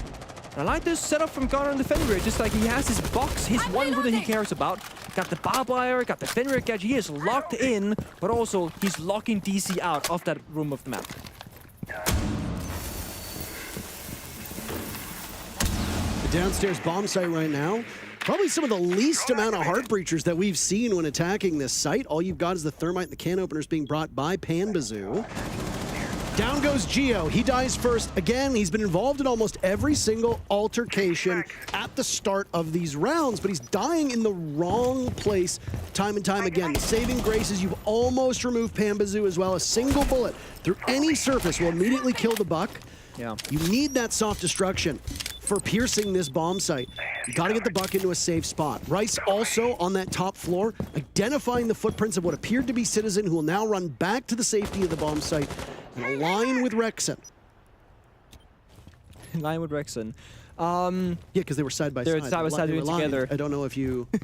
I like this setup from Gunnar and the Fenrir, just like he has his box, his one room that he cares about. Got the barbed wire, got the Fenrir gadget, he is locked in, but also he's locking DC out of that room of the map. The downstairs bomb site right now, probably some of the least amount of heart breachers that we've seen when attacking this site. All you've got is the thermite and the can openers being brought by Panbazoo. Down goes Geo. He dies first. Again, he's been involved in almost every single altercation at the start of these rounds, but he's dying in the wrong place time and time again. The saving grace is you've almost removed Panbazoo as well. A single bullet through any surface will immediately kill the buck. Yeah. You need that soft destruction for piercing this bomb site. You gotta get the buck into a safe spot. Rice also on that top floor, identifying the footprints of what appeared to be Citizen, who will now run back to the safety of the bomb site and align with Rexin. In line with Rexin. Yeah, because they were side by side. They're side by side doing it together. I don't know if you... I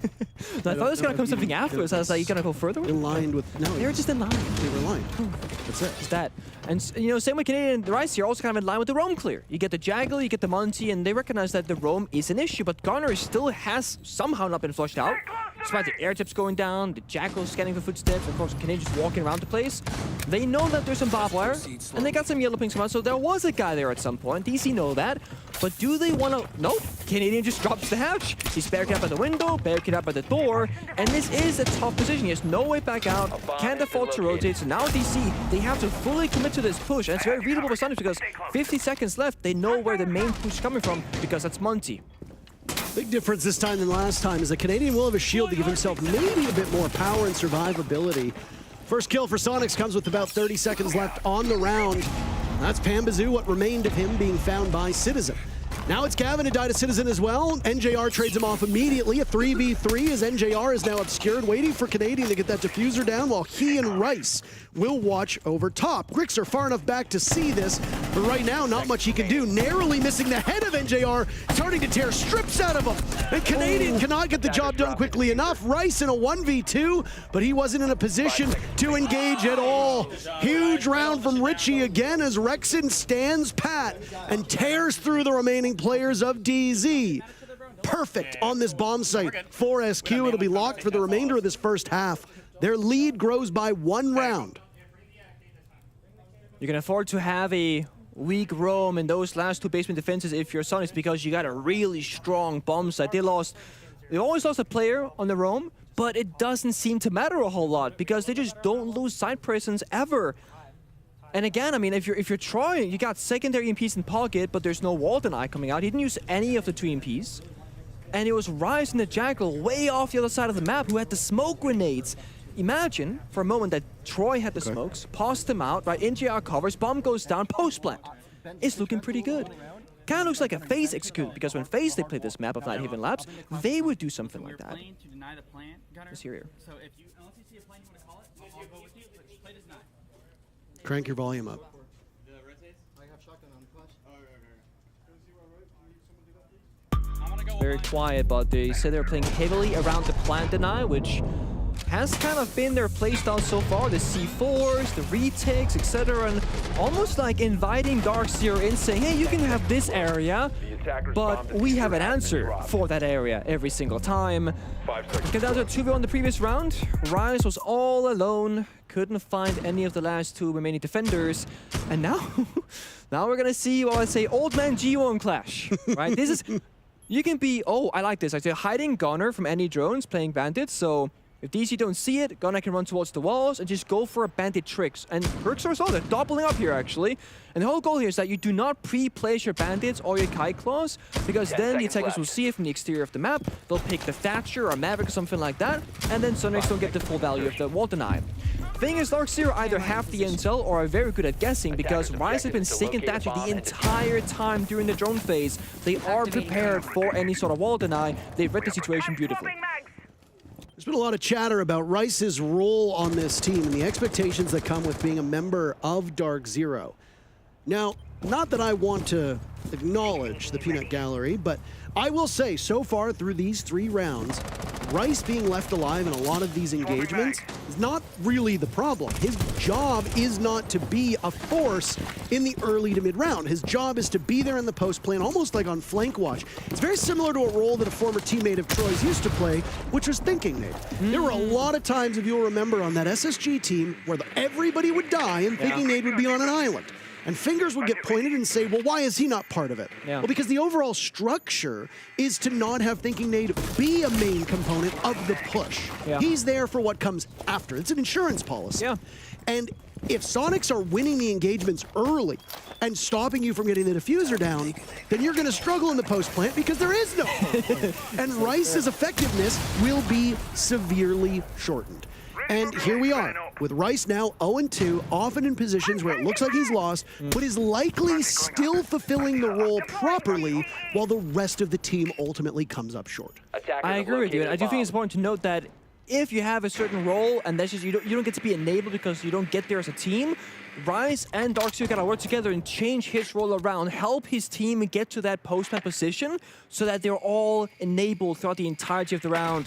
thought it was going to come something afterwards. I was like, you going to go further? In line with... No. They were just in line. They were aligned. That's it. Just that. And, you know, same with Canadian and Rice here, also kind of in line with the roam clear. You get the Jaggle, you get the Monty, and they recognize that the roam is an issue, but Garner still has somehow not been flushed out. Despite the air tips going down, the Jackal scanning for footsteps, of course, Canadian just walking around the place. They know that there's some barbed wire, and they got some yellow pings come out, so there was a guy there at some point. DC know that, but do they want to? Nope. Canadian just drops the hatch. He's barricaded up at the window, barricaded up at the door, and this is a tough position. He has no way back out, can't afford to rotate, so now DC, they have to fully commit to this push, and it's very readable for Soniqs because 50 seconds left, they know where the main push is coming from, because that's Monty. Big difference this time than last time is the Canadian will have a shield to give himself maybe a bit more power and survivability. First kill for Soniqs comes with about 30 seconds left on the round. That's Pambazoo, what remained of him being found by Citizen. Now it's Gavin to die to Citizen as well. NJR trades him off immediately. A 3v3 as NJR is now obscured, waiting for Canadian to get that diffuser down while he and Rice will watch over top. Grix are far enough back to see this, but right now not much he can do. Narrowly missing the head of NJR, starting to tear strips out of him. And Canadian cannot get the job done quickly enough. Rice in a 1v2, but he wasn't in a position to engage at all. Huge round from Richie again as Rexon stands pat and tears through the remaining players of DZ. Perfect on this bomb site for SQ. It'll be locked for the remainder of this first half. Their lead grows by 1 round. You can afford to have a weak roam in those last 2 basement defenses if you're Soniqs, because you got a really strong bomb site. They always lost a player on the roam, but it doesn't seem to matter a whole lot because they just don't lose side presence ever. And again, I mean, if you're trying, you got secondary EMPs in pocket, but there's no Walden Eye coming out. He didn't use any of the 2 EMPs. And it was Rice and the Jackal way off the other side of the map who had the smoke grenades. Imagine for a moment that Troy had the smokes, passed them out, right, NJR covers, bomb goes down, post plant. It's looking pretty good. Kind of looks like a FaZe execute, because when FaZe they played this map of Nighthaven Labs, they would do something like that. Let's hear here. Crank your volume up. Very quiet, but they say they're playing heavily around the plant deny, which has kind of been their playstyle so far. The C4s, the retakes, etc. And almost like inviting DarkZero in, saying, hey, you can have this area, but we have an answer for that area every single time. Because that was a 2v1 the previous round. Rice was all alone, couldn't find any of the last 2 remaining defenders. And now, now we're gonna see, well, I say, old man G1 clash, right? This is, you can be, oh, I like this. I say hiding Gunner from any drones playing bandits, so if DC don't see it, Gunner can run towards the walls and just go for a bandit tricks. And Perks are they're doubling up here, actually. And the whole goal here is that you do not pre-place your bandits or your Kite Claws, because then the attackers will see it from the exterior of the map. They'll pick the Thatcher or Maverick or something like that, and then Soniqs don't get the full value of the Walden Eye. Thing is, DarkZero either have the intel or are very good at guessing, because Rice has been seeking Thatcher the entire time during the drone phase. They are prepared for any sort of Walden Eye. They've read the situation beautifully. There's been a lot of chatter about Rice's role on this team and the expectations that come with being a member of DarkZero. Now, not that I want to acknowledge the peanut gallery, but I will say so far through these 3 rounds, Rice being left alive in a lot of these engagements is not really the problem. His job is not to be a force in the early to mid round. His job is to be there in the post plane, almost like on flank watch. It's very similar to a role that a former teammate of Troy's used to play, which was thinking nade. There were a lot of times, if you'll remember, on that SSG team where everybody would die and thinking nade would be on an island. And fingers would get pointed and say, well, why is he not part of it? Yeah. Well, because the overall structure is to not have Thinking Nade be a main component of the push. Yeah. He's there for what comes after. It's an insurance policy. Yeah. And if Soniqs are winning the engagements early and stopping you from getting the diffuser down, then you're going to struggle in the post plant because there is no and Rice's effectiveness will be severely shortened. And here we are, with Rice now 0-2, often in positions where it looks like he's lost, but is likely still fulfilling the role properly while the rest of the team ultimately comes up short. I agree with you, and I do think it's important to note that if you have a certain role and that's just you don't get to be enabled because you don't get there as a team, Rice and DarkZero gotta work together and change his role around, help his team get to that post-man position so that they're all enabled throughout the entirety of the round.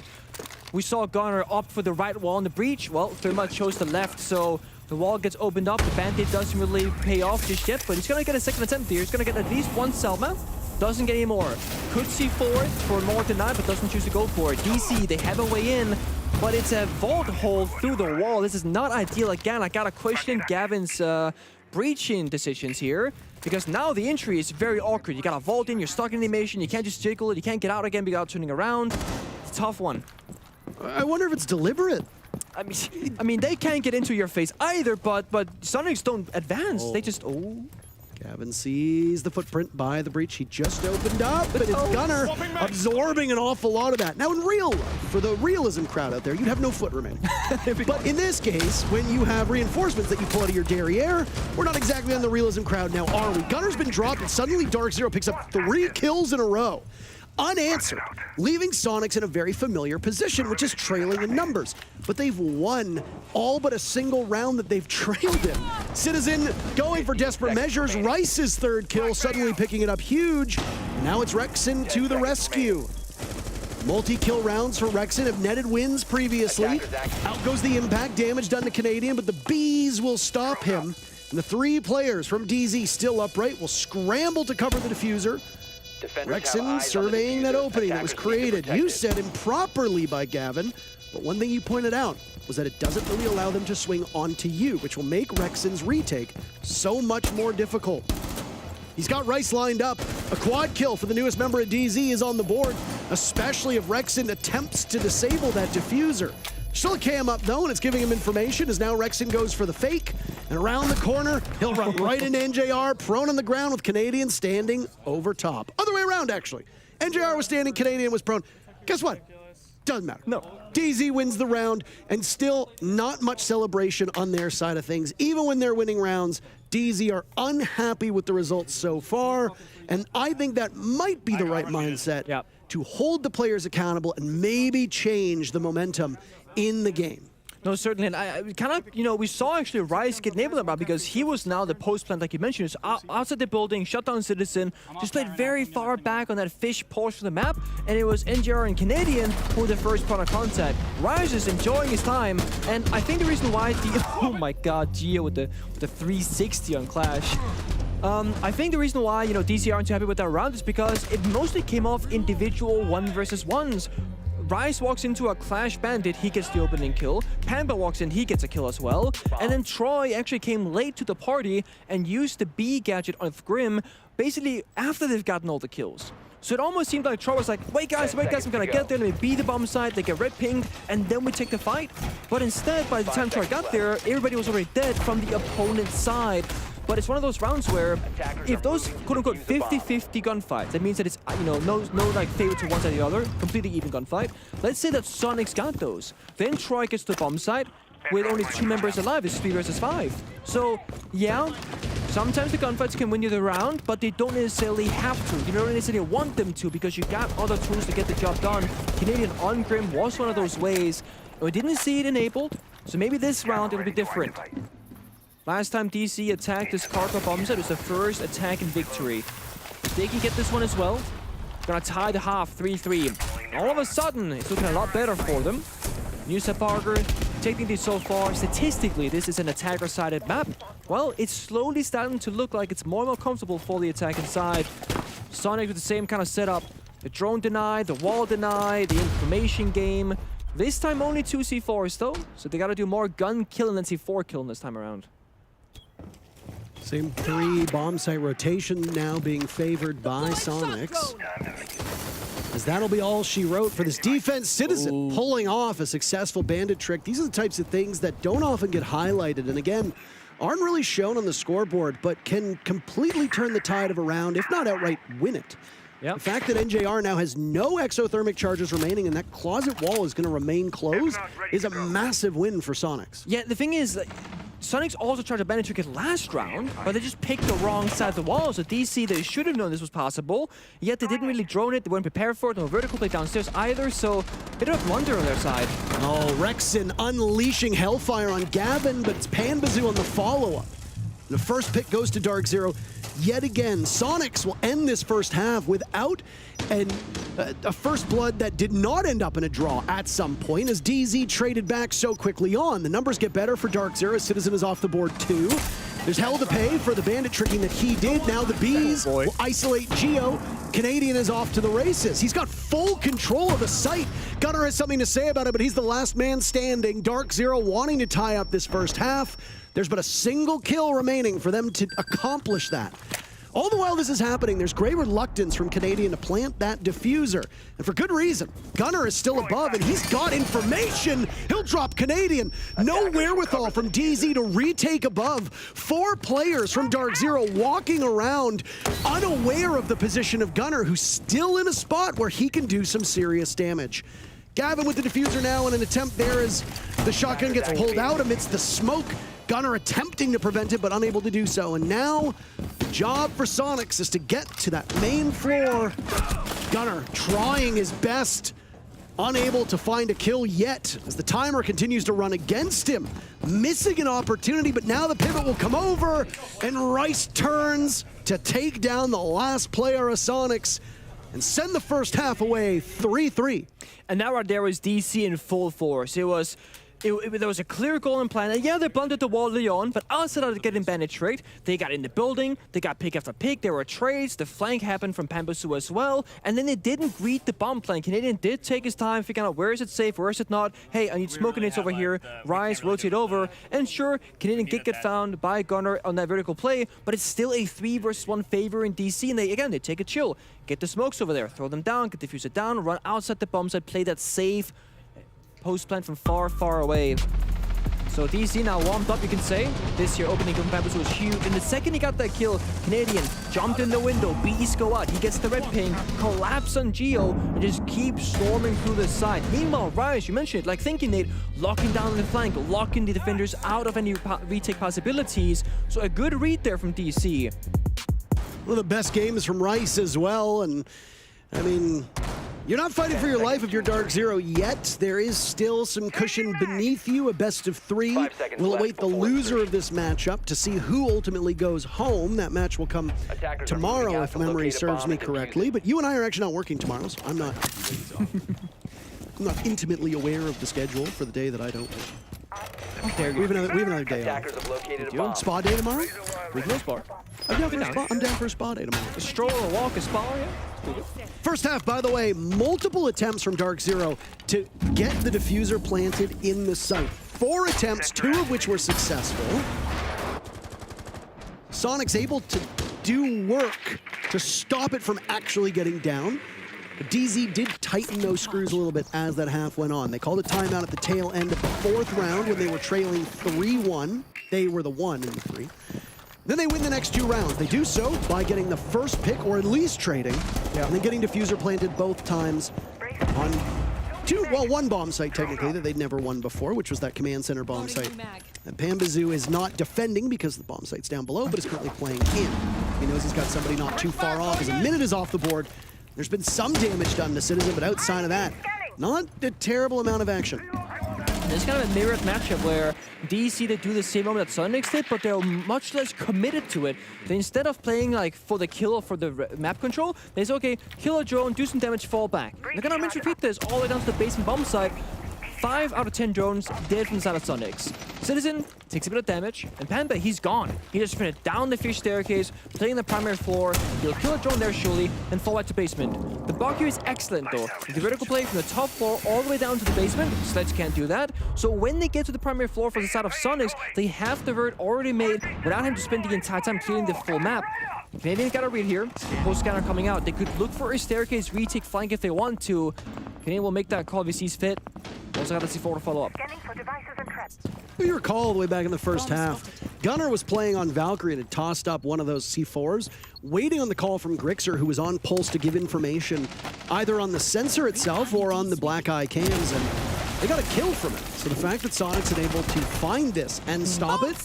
We saw Gunner opt for the right wall in the breach. Well, Therma chose the left, so the wall gets opened up. The Bandit doesn't really pay off just yet, but he's gonna get a second attempt here. He's gonna get at least 1 Selma. Doesn't get any more. Could see fourth for more than 9, but doesn't choose to go for it. DC, they have a way in, but it's a vault hole through the wall. This is not ideal. Again, I gotta question Gavin's breaching decisions here, because now the entry is very awkward. You gotta vault in, you're stuck in animation, you can't just jiggle it, you can't get out again without turning around. It's a tough one. I wonder if it's deliberate. I mean, they can't get into your face either, but Soniqs don't advance. They just, Gavin sees the footprint by the breach he just opened up, but it's Gunnar absorbing an awful lot of that. Now in real life, for the realism crowd out there, you'd have no foot remaining. But in this case, when you have reinforcements that you pull out of your derriere, we're not exactly on the realism crowd now, are we? Gunnar's been dropped, and suddenly DarkZero picks up 3 kills in a row. Unanswered, leaving Soniqs in a very familiar position, which is trailing in numbers. But they've won all but a single round that they've trailed in. Citizen going for desperate measures. Rice's 3rd kill, suddenly picking it up huge. Now it's Rexen to the rescue. Multi-kill rounds for Rexen have netted wins previously. Out goes the impact, damage done to Canadian, but the bees will stop him. And the 3 players from DZ still upright will scramble to cover the diffuser. Rexen surveying that opening that was created. You said improperly by Gavin, but one thing you pointed out was that it doesn't really allow them to swing onto you, which will make Rexen's retake so much more difficult. He's got Rice lined up. A quad kill for the newest member of DZ is on the board, especially if Rexen attempts to disable that diffuser. Still a cam up though, and it's giving him information as now Rexen goes for the fake. And around the corner, he'll run right into NJR, prone on the ground with Canadian standing over top. Other way around, actually. NJR was standing, Canadian was prone. Guess what? Doesn't matter. No. DZ wins the round, and still not much celebration on their side of things. Even when they're winning rounds, DZ are unhappy with the results so far, and I think that might be the right mindset to hold the players accountable and maybe change the momentum in the game. No, certainly, and I kind of, we saw actually Rice get enabled about because he was now the post plant, like you mentioned, outside the building, shut down Citizen, just played very far back on that fish portion of the map, and it was NJR and Canadian who were the first point of contact. Rice is enjoying his time, and I think the reason why oh my god, Gio with the 360 on Clash. I think the reason why, DC aren't too happy with that round is because it mostly came off individual 1 versus 1s. Rice walks into a Clash Bandit, he gets the opening kill. Panda walks in, he gets a kill as well. And then Troy actually came late to the party and used the B gadget on Grim basically after they've gotten all the kills. So it almost seemed like Troy was like, wait guys, I'm gonna get there, let me B the bomb site, they get red pinged, and then we take the fight. But instead, by the time Troy got there, everybody was already dead from the opponent's side. But it's one of those rounds where if those quote-unquote 50-50 gunfights, that means that it's, no like favor to one side or the other, completely even gunfight. Let's say that Soniqs got those. Then Troy gets to the bomb site with only 2 members alive, it's 3 versus 5. So, yeah, sometimes the gunfights can win you the round, but they don't necessarily have to. You don't necessarily want them to because you got other tools to get the job done. Canadian on Grim was one of those ways. We didn't see it enabled, so maybe this round it'll be different. Last time DC attacked this Carpa bomb set, it was the first attack in victory. They can get this one as well. Gonna tie the half, 3-3. All of a sudden, it's looking a lot better for them. New Parker, technically so far, statistically, this is an attacker-sided map. Well, it's slowly starting to look like it's more and more comfortable for the attacking side. Sonic with the same kind of setup. The drone denied, the wall denied, the information game. This time only 2 C4s though, so they gotta do more gun killing than C4 killing this time around. Same 3 bomb site rotation now being favored by Soniqs. As that'll be all she wrote for this defense. Citizen pulling off a successful bandit trick. These are the types of things that don't often get highlighted, and again, aren't really shown on the scoreboard, but can completely turn the tide of a round, if not outright win it. The fact that NJR now has no exothermic charges remaining and that closet wall is going to remain closed is a massive win for Soniqs. Yeah, the thing is, Soniqs also tried to bandit trick it last round, but they just picked the wrong side of the wall. So DC, they should have known this was possible, yet they didn't really drone it, they weren't prepared for it, no vertical play downstairs either, so a bit of a blunder on their side. Oh, Rexen unleashing Hellfire on Gavin, but it's Panbazoo on the follow-up. The first pick goes to DarkZero. Yet again, Soniqs will end this first half without a first blood that did not end up in a draw at some point as DZ traded back so quickly on. The numbers get better for DarkZero. Citizen is off the board too. There's hell to pay for the bandit tricking that he did. Now the Bees will isolate Geo. Canadian is off to the races. He's got full control of the site. Gunnar has something to say about it, but he's the last man standing. DarkZero wanting to tie up this first half. There's but a single kill remaining for them to accomplish that. All the while this is happening, there's great reluctance from Canadian to plant that diffuser. And for good reason. Gunnar is still above, and he's got information. He'll drop Canadian. No wherewithal from DZ to retake above. 4 players from DarkZero walking around, unaware of the position of Gunnar, who's still in a spot where he can do some serious damage. Gavin with the diffuser now in an attempt there as the shotgun gets pulled out amidst the smoke. Gunnar attempting to prevent it, but unable to do so. And now, the job for Soniqs is to get to that main floor. Gunnar trying his best, unable to find a kill yet, as the timer continues to run against him. Missing an opportunity, but now the pivot will come over, and Rice turns to take down the last player of Soniqs and send the first half away 3-3. And now right there was DC in full force. There was a clear goal and plan, and yeah, they blunted the wall early on, but outside of getting bandit tricked, they got in the building, they got pick after pick, there were trades, the flank happened from Pambasu as well, and then they didn't greet the bomb plan. Canadian did take his time, figuring out where is it safe, where is it not. Hey, I need smoke grenades over here, Rise, rotate over, and sure, Canadian did get found by Gunnar on that vertical play, but it's still a 3 versus 1 favor in DC, and they take a chill. Get the smokes over there, throw them down, get the diffuser down, run outside the bomb site, play that safe post plant from far, far away. So DC now warmed up, you can say. This year opening from Pampas was huge. And the second he got that kill, Canadian jumped in the window, Bees go out, he gets the red ping, collapse on Geo, and just keeps storming through the side. Meanwhile, Rise, you mentioned it, like thinking Nate, locking down the flank, locking the defenders out of any retake possibilities. So a good read there from DC. One of the best games from Rice as well, and I mean, you're not fighting for your life if you're DarkZero yet. There is still some cushion beneath you. A best of 3 will await the loser of this matchup to see who ultimately goes home. That match will come tomorrow, if memory serves me correctly. But you and I are actually not working tomorrow, so I'm not intimately aware of the schedule for the day that I don't work. We have another day off. Spa day tomorrow? Regional spa. I'm down for a spa day tomorrow. A stroll or a walk, a spa, yeah? First half, by the way, multiple attempts from DarkZero to get the diffuser planted in the site. 4 attempts, 2 of which were successful. Soniqs able to do work to stop it from actually getting down. But DZ did tighten those screws a little bit as that half went on. They called a timeout at the tail end of the 4th round when they were trailing 3-1. They were the 1 in the 3. Then they win the next 2 rounds. They do so by getting the first pick, or at least trading, and then getting diffuser planted both times on 1 bomb site, technically, that they'd never won before, which was that command center bomb site. And Pambazu is not defending because the bomb site's down below, but is currently playing in. He knows he's got somebody not too far off. As a minute is off the board, there's been some damage done to Citizen, but outside of that, not a terrible amount of action. It's kind of a mirrored matchup where DC, they do the same moment that Soniqs did, but they're much less committed to it. They, instead of playing like for the kill or for the map control, they say, okay, kill a drone, do some damage, fall back. They're gonna rinse repeat this all the way down to the basement bomb site. 5 out of 10 drones dead from the side of Soniqs. Citizen takes a bit of damage, and Panda, he's gone. He just sprinted down the fish staircase, playing the primary floor. He'll kill a drone there surely, then fall back to basement. The block here is excellent though. The vertical play from the top floor all the way down to the basement. Sledge can't do that. So when they get to the primary floor for the side of Soniqs, they have the vert already made without him to spend the entire time clearing the full map. Canadian got a read here. Post scanner coming out. They could look for a staircase retake flank if they want to. Canadian will make that call if he sees fit. Also got the C4 to follow up. You recall all the way back in the first half, Gunnar was playing on Valkyrie and had tossed up one of those C4s, waiting on the call from Grixer, who was on pulse to give information either on the sensor itself or on the black eye cams, and they got a kill from it. So the fact that Soniqs is able to find this and stop it,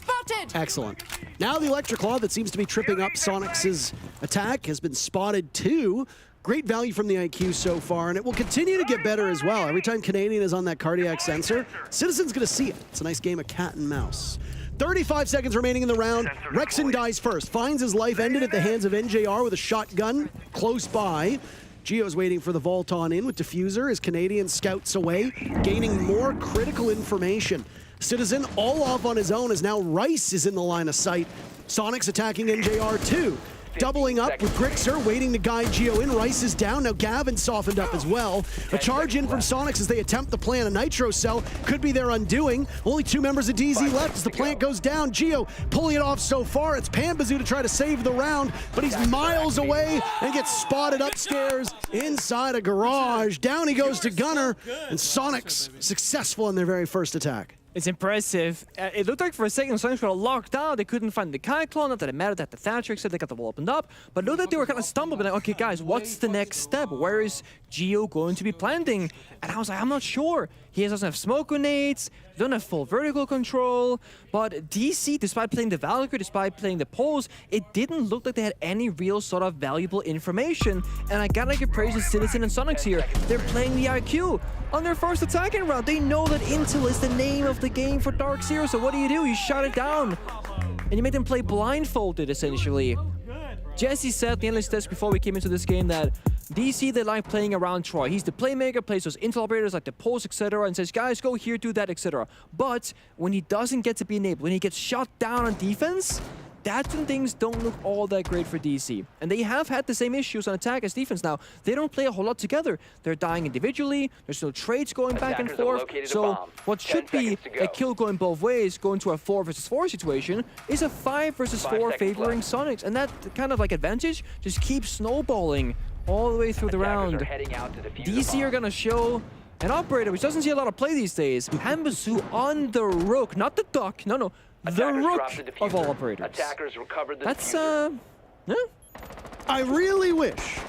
excellent. Now the Electric Claw that seems to be tripping up Soniqs' attack has been spotted too. Great value from the IQ so far, and it will continue to get better as well. Every time Canadian is on that cardiac sensor, Citizen's gonna see it. It's a nice game of cat and mouse. 35 seconds remaining in the round. Rexon dies first, finds his life ended at the hands of NJR with a shotgun close by. Geo's waiting for the vault on in with diffuser as Canadian scouts away, gaining more critical information. Citizen all off on his own as now Rice is in the line of sight. Soniqs attacking NJR too. Doubling up with Grixer, waiting to guide Geo in. Rice is down. Now Gavin softened up as well. A charge in from Soniqs as they attempt to plant a Nitro cell. Could be their undoing. Only 2 members of DZ left as the plant goes down. Geo pulling it off so far. It's Pambazoo to try to save the round, but he's miles away and gets spotted upstairs inside a garage. Down he goes to Gunner, and Soniqs successful in their very first attack. It's impressive. It looked like for a second Soniqs got locked out. They couldn't find the Cyclone. Not that it mattered that the Thatcher said they got the wall opened up. But it looked like they were kind of stumbled. But like, okay, guys, what's the next step? Where is Geo going to be planting? And I was like, I'm not sure. He doesn't have smoke grenades. They don't have full vertical control. But DC, despite playing the Valkyrie, despite playing the Pulse, it didn't look like they had any real sort of valuable information. And I gotta give praise to Citizen and Soniqs here. They're playing the IQ on their first attacking round. They know that Intel is the name of the game for DarkZero. So what do? You shut it down. And you make them play blindfolded, essentially. Jesse said at the analyst desk before we came into this game that DC, they like playing around Troy. He's the playmaker, plays those intel operators like the Pulse, etc., and says, guys, go here, do that, etc. But when he doesn't get to be enabled, when he gets shot down on defense, that's when things don't look all that great for DC. And they have had the same issues on attack as defense now. They don't play a whole lot together. They're dying individually. There's no trades going back and forth. So what should be a kill going both ways, going to a 4 versus 4 situation, is a 5 versus 4 favoring Soniqs. And that kind of like advantage just keeps snowballing all the way through the round. DC are gonna show an operator which doesn't see a lot of play these days. Pambazoo on the Rook, not the Duck. No. The Rook of all operators. That's, yeah. I really wish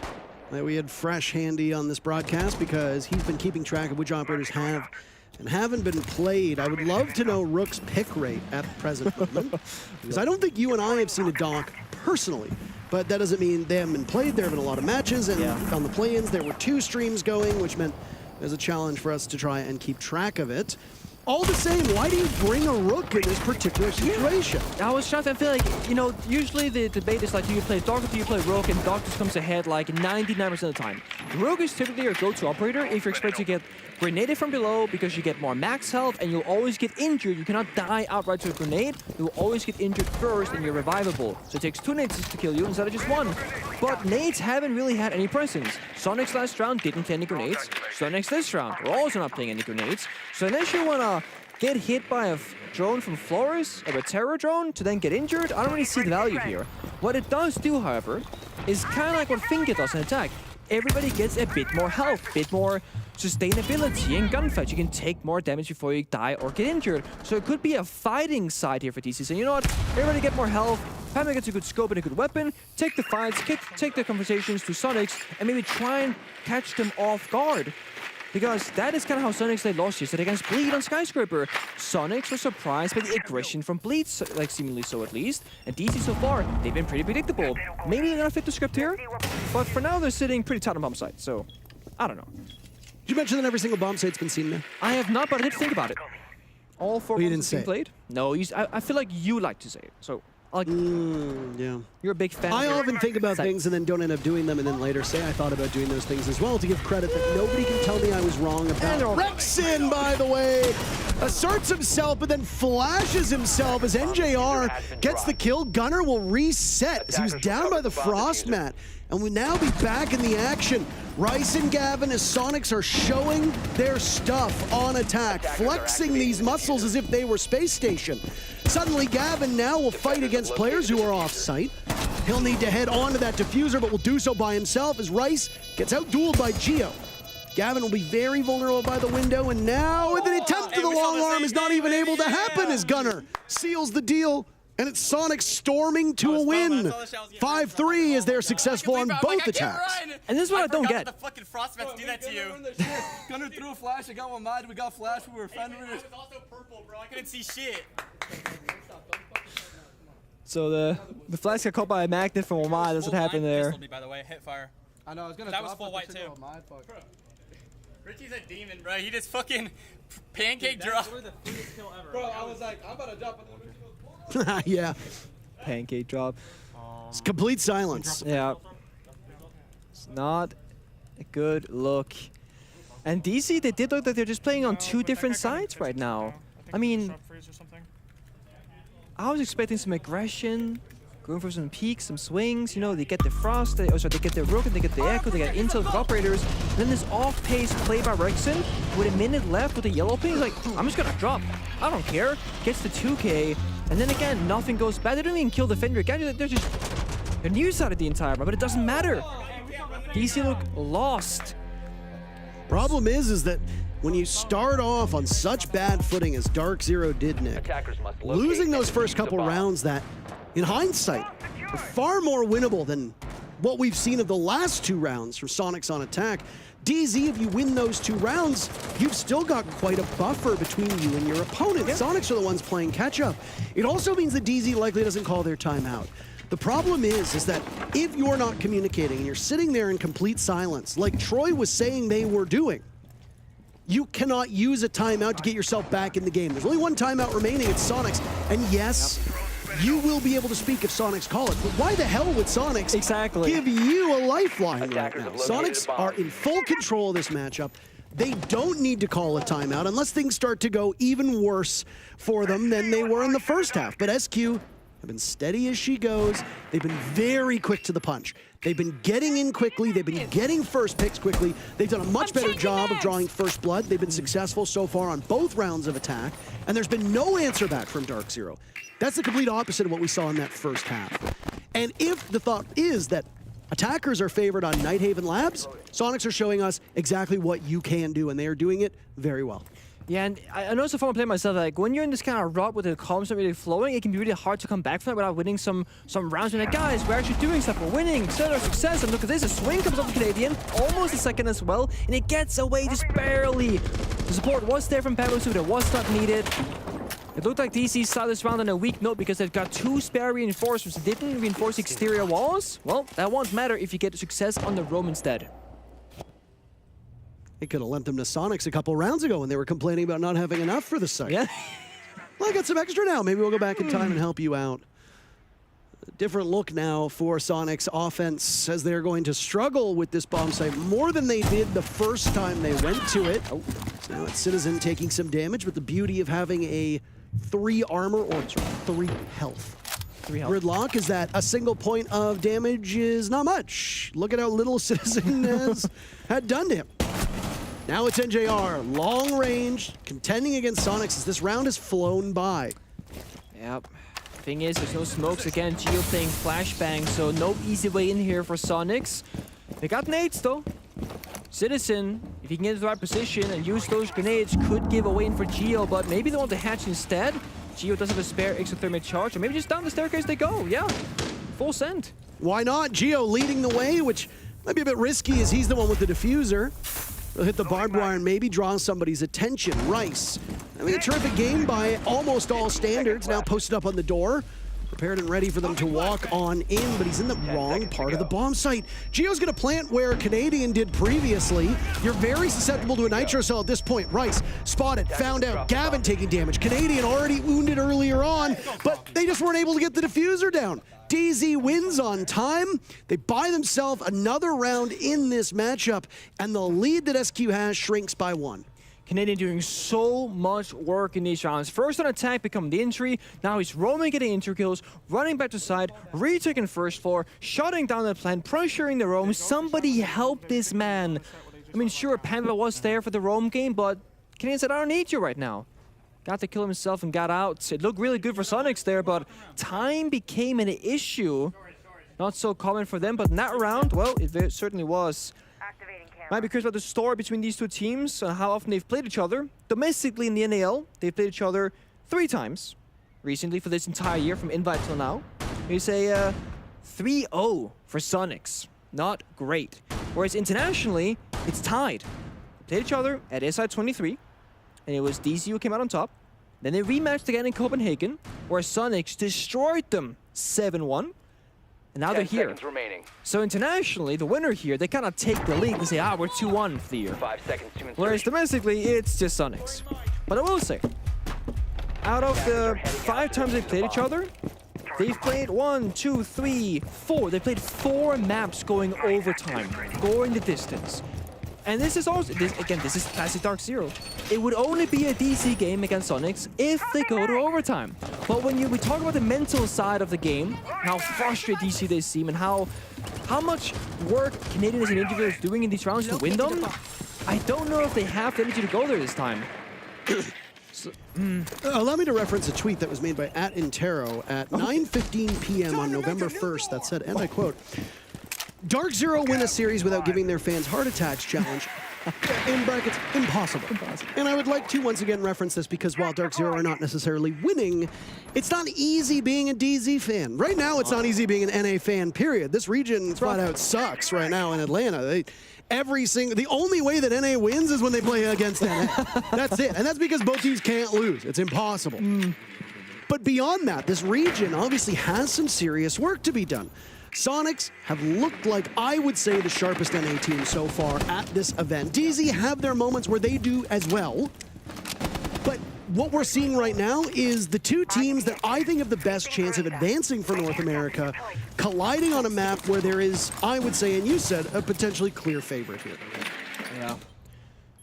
that we had Fresh handy on this broadcast because he's been keeping track of which operators have and haven't been played. I would love to know Rook's pick rate at the present moment because I don't think you and I have seen a Doc personally. But that doesn't mean they haven't been played. There have been a lot of matches, and on the play-ins there were 2 streams going, which meant there's a challenge for us to try and keep track of it. All the same, why do you bring a Rook in this particular situation? I was trying to feel like, you know, usually the debate is like, do you play Doc or do you play Rook? And Doc just comes ahead like 99% of the time. Rook is typically your go-to operator if you're expected to get grenaded from below because you get more max health and you'll always get injured. You cannot die outright to a grenade. You'll always get injured first and you're revivable. So it takes 2 nades to kill you instead of just 1. But nades haven't really had any presence. Soniqs last round didn't play any grenades. Soniqs this round, we're also not playing any grenades. So unless you wanna get hit by a drone from Flores, or a terror drone, to then get injured, I don't really see the value here. What it does do, however, is kind of like what Finka does in attack. Everybody gets a bit more health, a bit more sustainability in gunfights. You can take more damage before you die or get injured. So it could be a fighting side here for DC. So you know what? Everybody get more health. Pamela gets a good scope and a good weapon. Take the fights, take the conversations to Soniqs, and maybe try and catch them off guard. Because that is kind of how Soniqs they lost yesterday against Bleed on Skyscraper. Soniqs were surprised by the aggression from Bleed, like seemingly so at least. And DC so far, they've been pretty predictable. Maybe they're gonna fit the script here, but for now they're sitting pretty tight on bomb site, so I don't know. Did you mention that every single bomb site's been seen now? I have not, but I did think about it. All 4 bombs have been played? No, I feel like you like to say it, so like, yeah. You're a big fan. I often think about things and then don't end up doing them and then later say I thought about doing those things as well to give credit that nobody can tell me I was wrong about. Rexin, by the way, asserts himself but then flashes himself as NJR gets the kill. Gunner will reset as he was down by the frost mat and will now be back in the action. Rice and Gavin as Soniqs are showing their stuff on attack, flexing these muscles as if they were Space Station. Suddenly, Gavin now will fight against players who are off-site. He'll need to head onto that diffuser, but will do so by himself as Rice gets out-dueled by Geo. Gavin will be very vulnerable by the window, and now the attempt to the long arm is not even able to happen as Gunner seals the deal. And it's Soniqs storming to a win. 5-3 as they're successful on both attacks. And this is what I don't get. The fucking frostbats do that to you. Gunner threw a flash, I got one mad, we got flash, we were fenders. It was also purple, bro. I couldn't see shit. So the flash got caught by a magnet from Omar. That's what happened there. By the way, hit fire. I know, I was gonna. That was full white too. Richie's a demon, bro. He just fucking pancake drop. Bro, I was like, I'm about to drop it. Yeah. Pancake drop. It's complete silence. Yeah. It's not a good look. And DC, they did look like they're just playing on 2 different sides right now. I mean, I was expecting some aggression, going for some peaks, some swings. You know, they get the Frost, they get the Rook, they get the Echo, they get Intel with operators. And then this off-pace play by Rexen with a minute left with the yellow ping. He's like, I'm just gonna drop. I don't care. Gets the 2K, and then again, nothing goes bad. They don't even kill the Fender again. They're just near side of the entire round, but it doesn't matter. DC look lost. Problem is that when you start off on such bad footing as DarkZero did, Nick, losing those first couple rounds that, in hindsight, are far more winnable than what we've seen of the last 2 rounds from Soniqs on attack. DZ, if you win those 2 rounds, you've still got quite a buffer between you and your opponent. Soniqs are the ones playing catch-up. It also means that DZ likely doesn't call their timeout. The problem is that if you're not communicating and you're sitting there in complete silence, like Troy was saying they were doing, you cannot use a timeout to get yourself back in the game. There's only 1 timeout remaining, it's Soniqs. And yes, you will be able to speak if Soniqs call it, but why the hell would Soniqs give you a lifeline right now? Soniqs are in full control of this matchup. They don't need to call a timeout unless things start to go even worse for them than they were in the first half. But SQ have been steady as she goes. They've been very quick to the punch. They've been getting in quickly. They've been getting first picks quickly. They've done a much better job of drawing first blood. They've been successful so far on both rounds of attack, and there's been no answer back from DarkZero. That's the complete opposite of what we saw in that first half. And if the thought is that attackers are favored on Nighthaven Labs, Soniqs are showing us exactly what you can do, and they are doing it very well. Yeah, and I know it's a former player myself, like when you're in this kind of rut with the comms not really flowing, it can be really hard to come back from it without winning some rounds. And like, guys, we're actually doing stuff, we're winning, center success, and look at this, a swing comes off the Canadian, almost a second as well, and it gets away just barely. The support was there from Dplus, but it was not needed. It looked like DC started this round on a weak note because they've got 2 spare reinforcements. They didn't reinforce exterior walls. Well, that won't matter if you get success on the roam instead. It could have lent them to Soniqs a couple rounds ago when they were complaining about not having enough for the site. Yeah. Well, I got some extra now. Maybe we'll go back in time and help you out. A different look now for Soniqs offense as they're going to struggle with this bomb site more than they did the first time they went to it. So now it's Citizen taking some damage, but the beauty of having a 3 armor or 3 health. Gridlock is that a single point of damage is not much. Look at how little Citizen had done to him. Now it's NJR, long range, contending against Soniqs as this round has flown by. Yep. Thing is, there's no smokes again. Geo playing flashbang, so no easy way in here for Soniqs. They got nades though. Citizen, if he can get into the right position and use those grenades, could give away in for Geo, but maybe they want to hatch instead. Geo does have a spare exothermic charge, or maybe just down the staircase they go. Yeah, full send. Why not? Geo leading the way, which might be a bit risky as he's the one with the diffuser. They'll hit the barbed wire and maybe draw somebody's attention. Rice, I mean, a terrific game by almost all standards, now posted up on the door. Prepared and ready for them to walk on in, but he's in the wrong part of the bomb site. Geo's gonna plant where Canadian did previously. You're very susceptible to a nitro cell at this point. Rice spotted, found out, Gavin taking damage. Canadian already wounded earlier on, but they just weren't able to get the diffuser down. DZ wins on time. They buy themselves another round in this matchup, and the lead that SQ has shrinks by 1. Canadian doing so much work in these rounds. First on attack, become the entry. Now he's roaming, getting intro kills, running back to side, retaking first floor, shutting down the plant, pressuring the roam. Somebody help this man. I mean, sure, Panda was there for the roam game, but Canadian said, I don't need you right now. Got to kill himself and got out. It looked really good for Soniqs there, but time became an issue. Not so common for them, but in that round, well, it certainly was. Might be curious about the story between these 2 teams, how often they've played each other. Domestically in the NAL, they've played each other 3 times recently for this entire year, from invite till now. You say 3-0 for Soniqs. Not great. Whereas internationally, it's tied. They played each other at SI23, and it was DC who came out on top. Then they rematched again in Copenhagen, where Soniqs destroyed them 7-1. And now they're here. So internationally, the winner here, they kind of take the lead and say, we're 2-1 for the year. 5 seconds to insert. Whereas domestically, it's just Soniqs. But I will say, out of the 5 times they've played each other, they've played 1, 2, 3, 4. They played 4 maps going overtime, going the distance. And this is also, this is classic DarkZero. It would only be a DC game against Soniqs if they go to overtime. But when we talk about the mental side of the game, how frustrated DC they seem, and how much work Canadian as an individual is doing in these rounds to win them, I don't know if they have the energy to go there this time. Allow me to reference a tweet that was made by @Intero at 9:15 p.m. on November 1st that said, and I quote, DarkZero win a series without giving their fans heart attacks challenge. In brackets, impossible. And I would like to once again reference this because while DarkZero are not necessarily winning, it's not easy being a DZ fan. Right now, it's not easy being an NA fan, period. This region flat out sucks right now in Atlanta. The only way that NA wins is when they play against NA. That's it. And that's because both teams can't lose. It's impossible. But beyond that, this region obviously has some serious work to be done. Soniqs have looked like, I would say, the sharpest NA team so far at this event. DZ have their moments where they do as well. But what we're seeing right now is the two teams that I think have the best chance of advancing for North America colliding on a map where there is, I would say, and you said, a potentially clear favorite here. Yeah.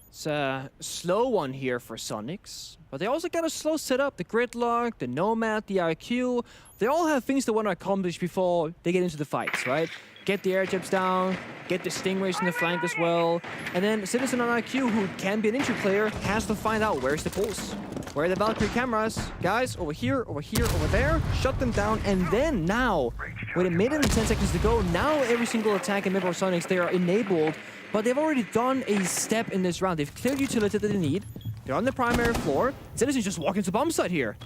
It's a slow one here for Soniqs, but they also got a slow setup. The gridlock, the Nomad, the IQ, they all have things they want to accomplish before they get into the fights, right? Get the air jabs down, get the Stingrays in the flank as well, and then Citizen on IQ, who can be an injury player, has to find out where's the pulse. Where are the Valkyrie cameras? Guys, over here, over here, over there, shut them down, and then now, with a minute and 10 seconds to go, now every single attack in member of Soniqs, they are enabled, but they've already done a step in this round. They've cleared utility that they need. They're on the primary floor. Citizen's just walking to bomb site here.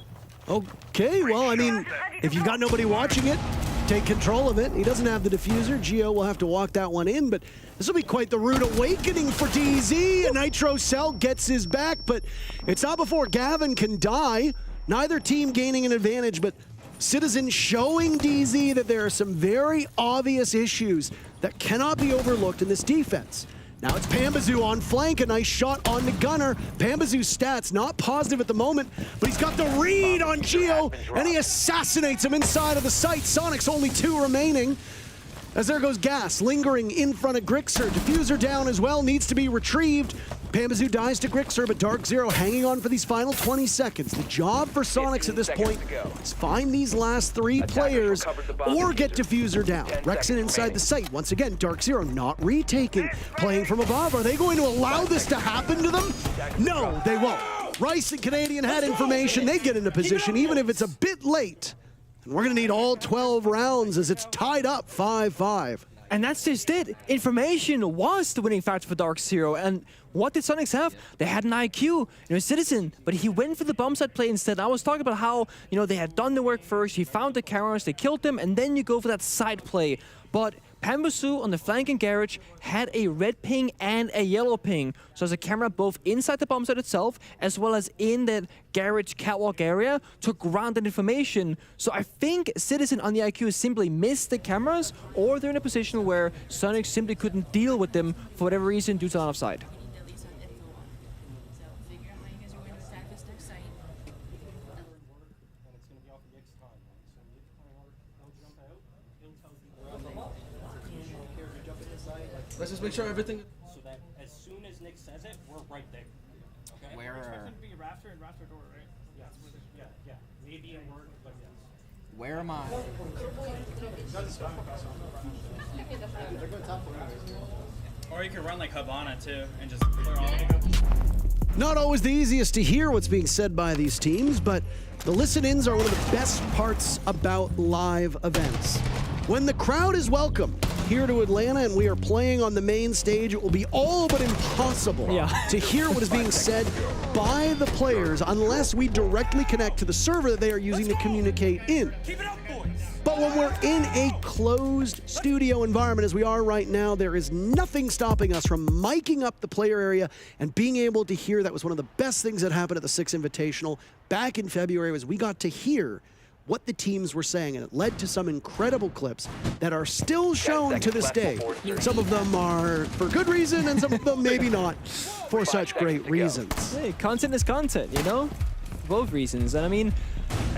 Okay, well, I mean, if you've got nobody watching it, take control of it. He doesn't have the diffuser. Geo will have to walk that one in, but this will be quite the rude awakening for DZ. A Nitro Cell gets his back, but it's not before Gavin can die. Neither team gaining an advantage, but Citizen showing DZ that there are some very obvious issues that cannot be overlooked in this defense. Now it's Pambazoo on flank, a nice shot on the gunner. Pambazoo's stats not positive at the moment, but he's got the read on Geo, and he assassinates him inside of the site. Soniqs only 2 remaining. As there goes Gas, lingering in front of Grixer. Diffuser down as well, needs to be retrieved. Pambazoo dies to Grixer, but DarkZero hanging on for these final 20 seconds. The job for Soniqs at this point is find these last 3 players or get Diffuser down. Rexon inside the site. Once again, DarkZero not retaking, playing from above. Are they going to allow this to happen to them? No, they won't. Rice and Canadian had information. They get into position, even if it's a bit late. And we're going to need all 12 rounds as it's tied up 5-5. And that's just it. Information was the winning factor for DarkZero. And what did Soniqs have? They had an IQ, Citizen, but he went for the bomb site play instead. I was talking about how, they had done the work first. He found the cameras, they killed them, and then you go for that side play. But Pambazoo on the flanking garage had a red ping and a yellow ping. So there's a camera both inside the bomb site itself as well as in the garage catwalk area to ground that information. So I think Citizen on the IQ simply missed the cameras, or they're in a position where Soniqs simply couldn't deal with them for whatever reason due to line of sight. Let's just make sure everything. So that as soon as Nick says it, we're right there. Okay. Where? It's going to be rafter and rafter door, right? Yeah. Maybe a word, but yes. Where am I? Or you could run like Habana too and just clear all of them. Not always the easiest to hear what's being said by these teams, but the listen-ins are one of the best parts about live events. When the crowd is welcome here to Atlanta and we are playing on the main stage, it will be all but impossible to hear what is being said by the players unless we directly connect to the server that they are using to communicate in. But when we're in a closed studio environment, as we are right now, there is nothing stopping us from miking up the player area and being able to hear. That was one of the best things that happened at the Six Invitational back in February, was we got to hear what the teams were saying, and it led to some incredible clips that are still shown to this day. Some of them are for good reason, and some of them maybe not for such great reasons. Hey, content is content, For both reasons. And I mean,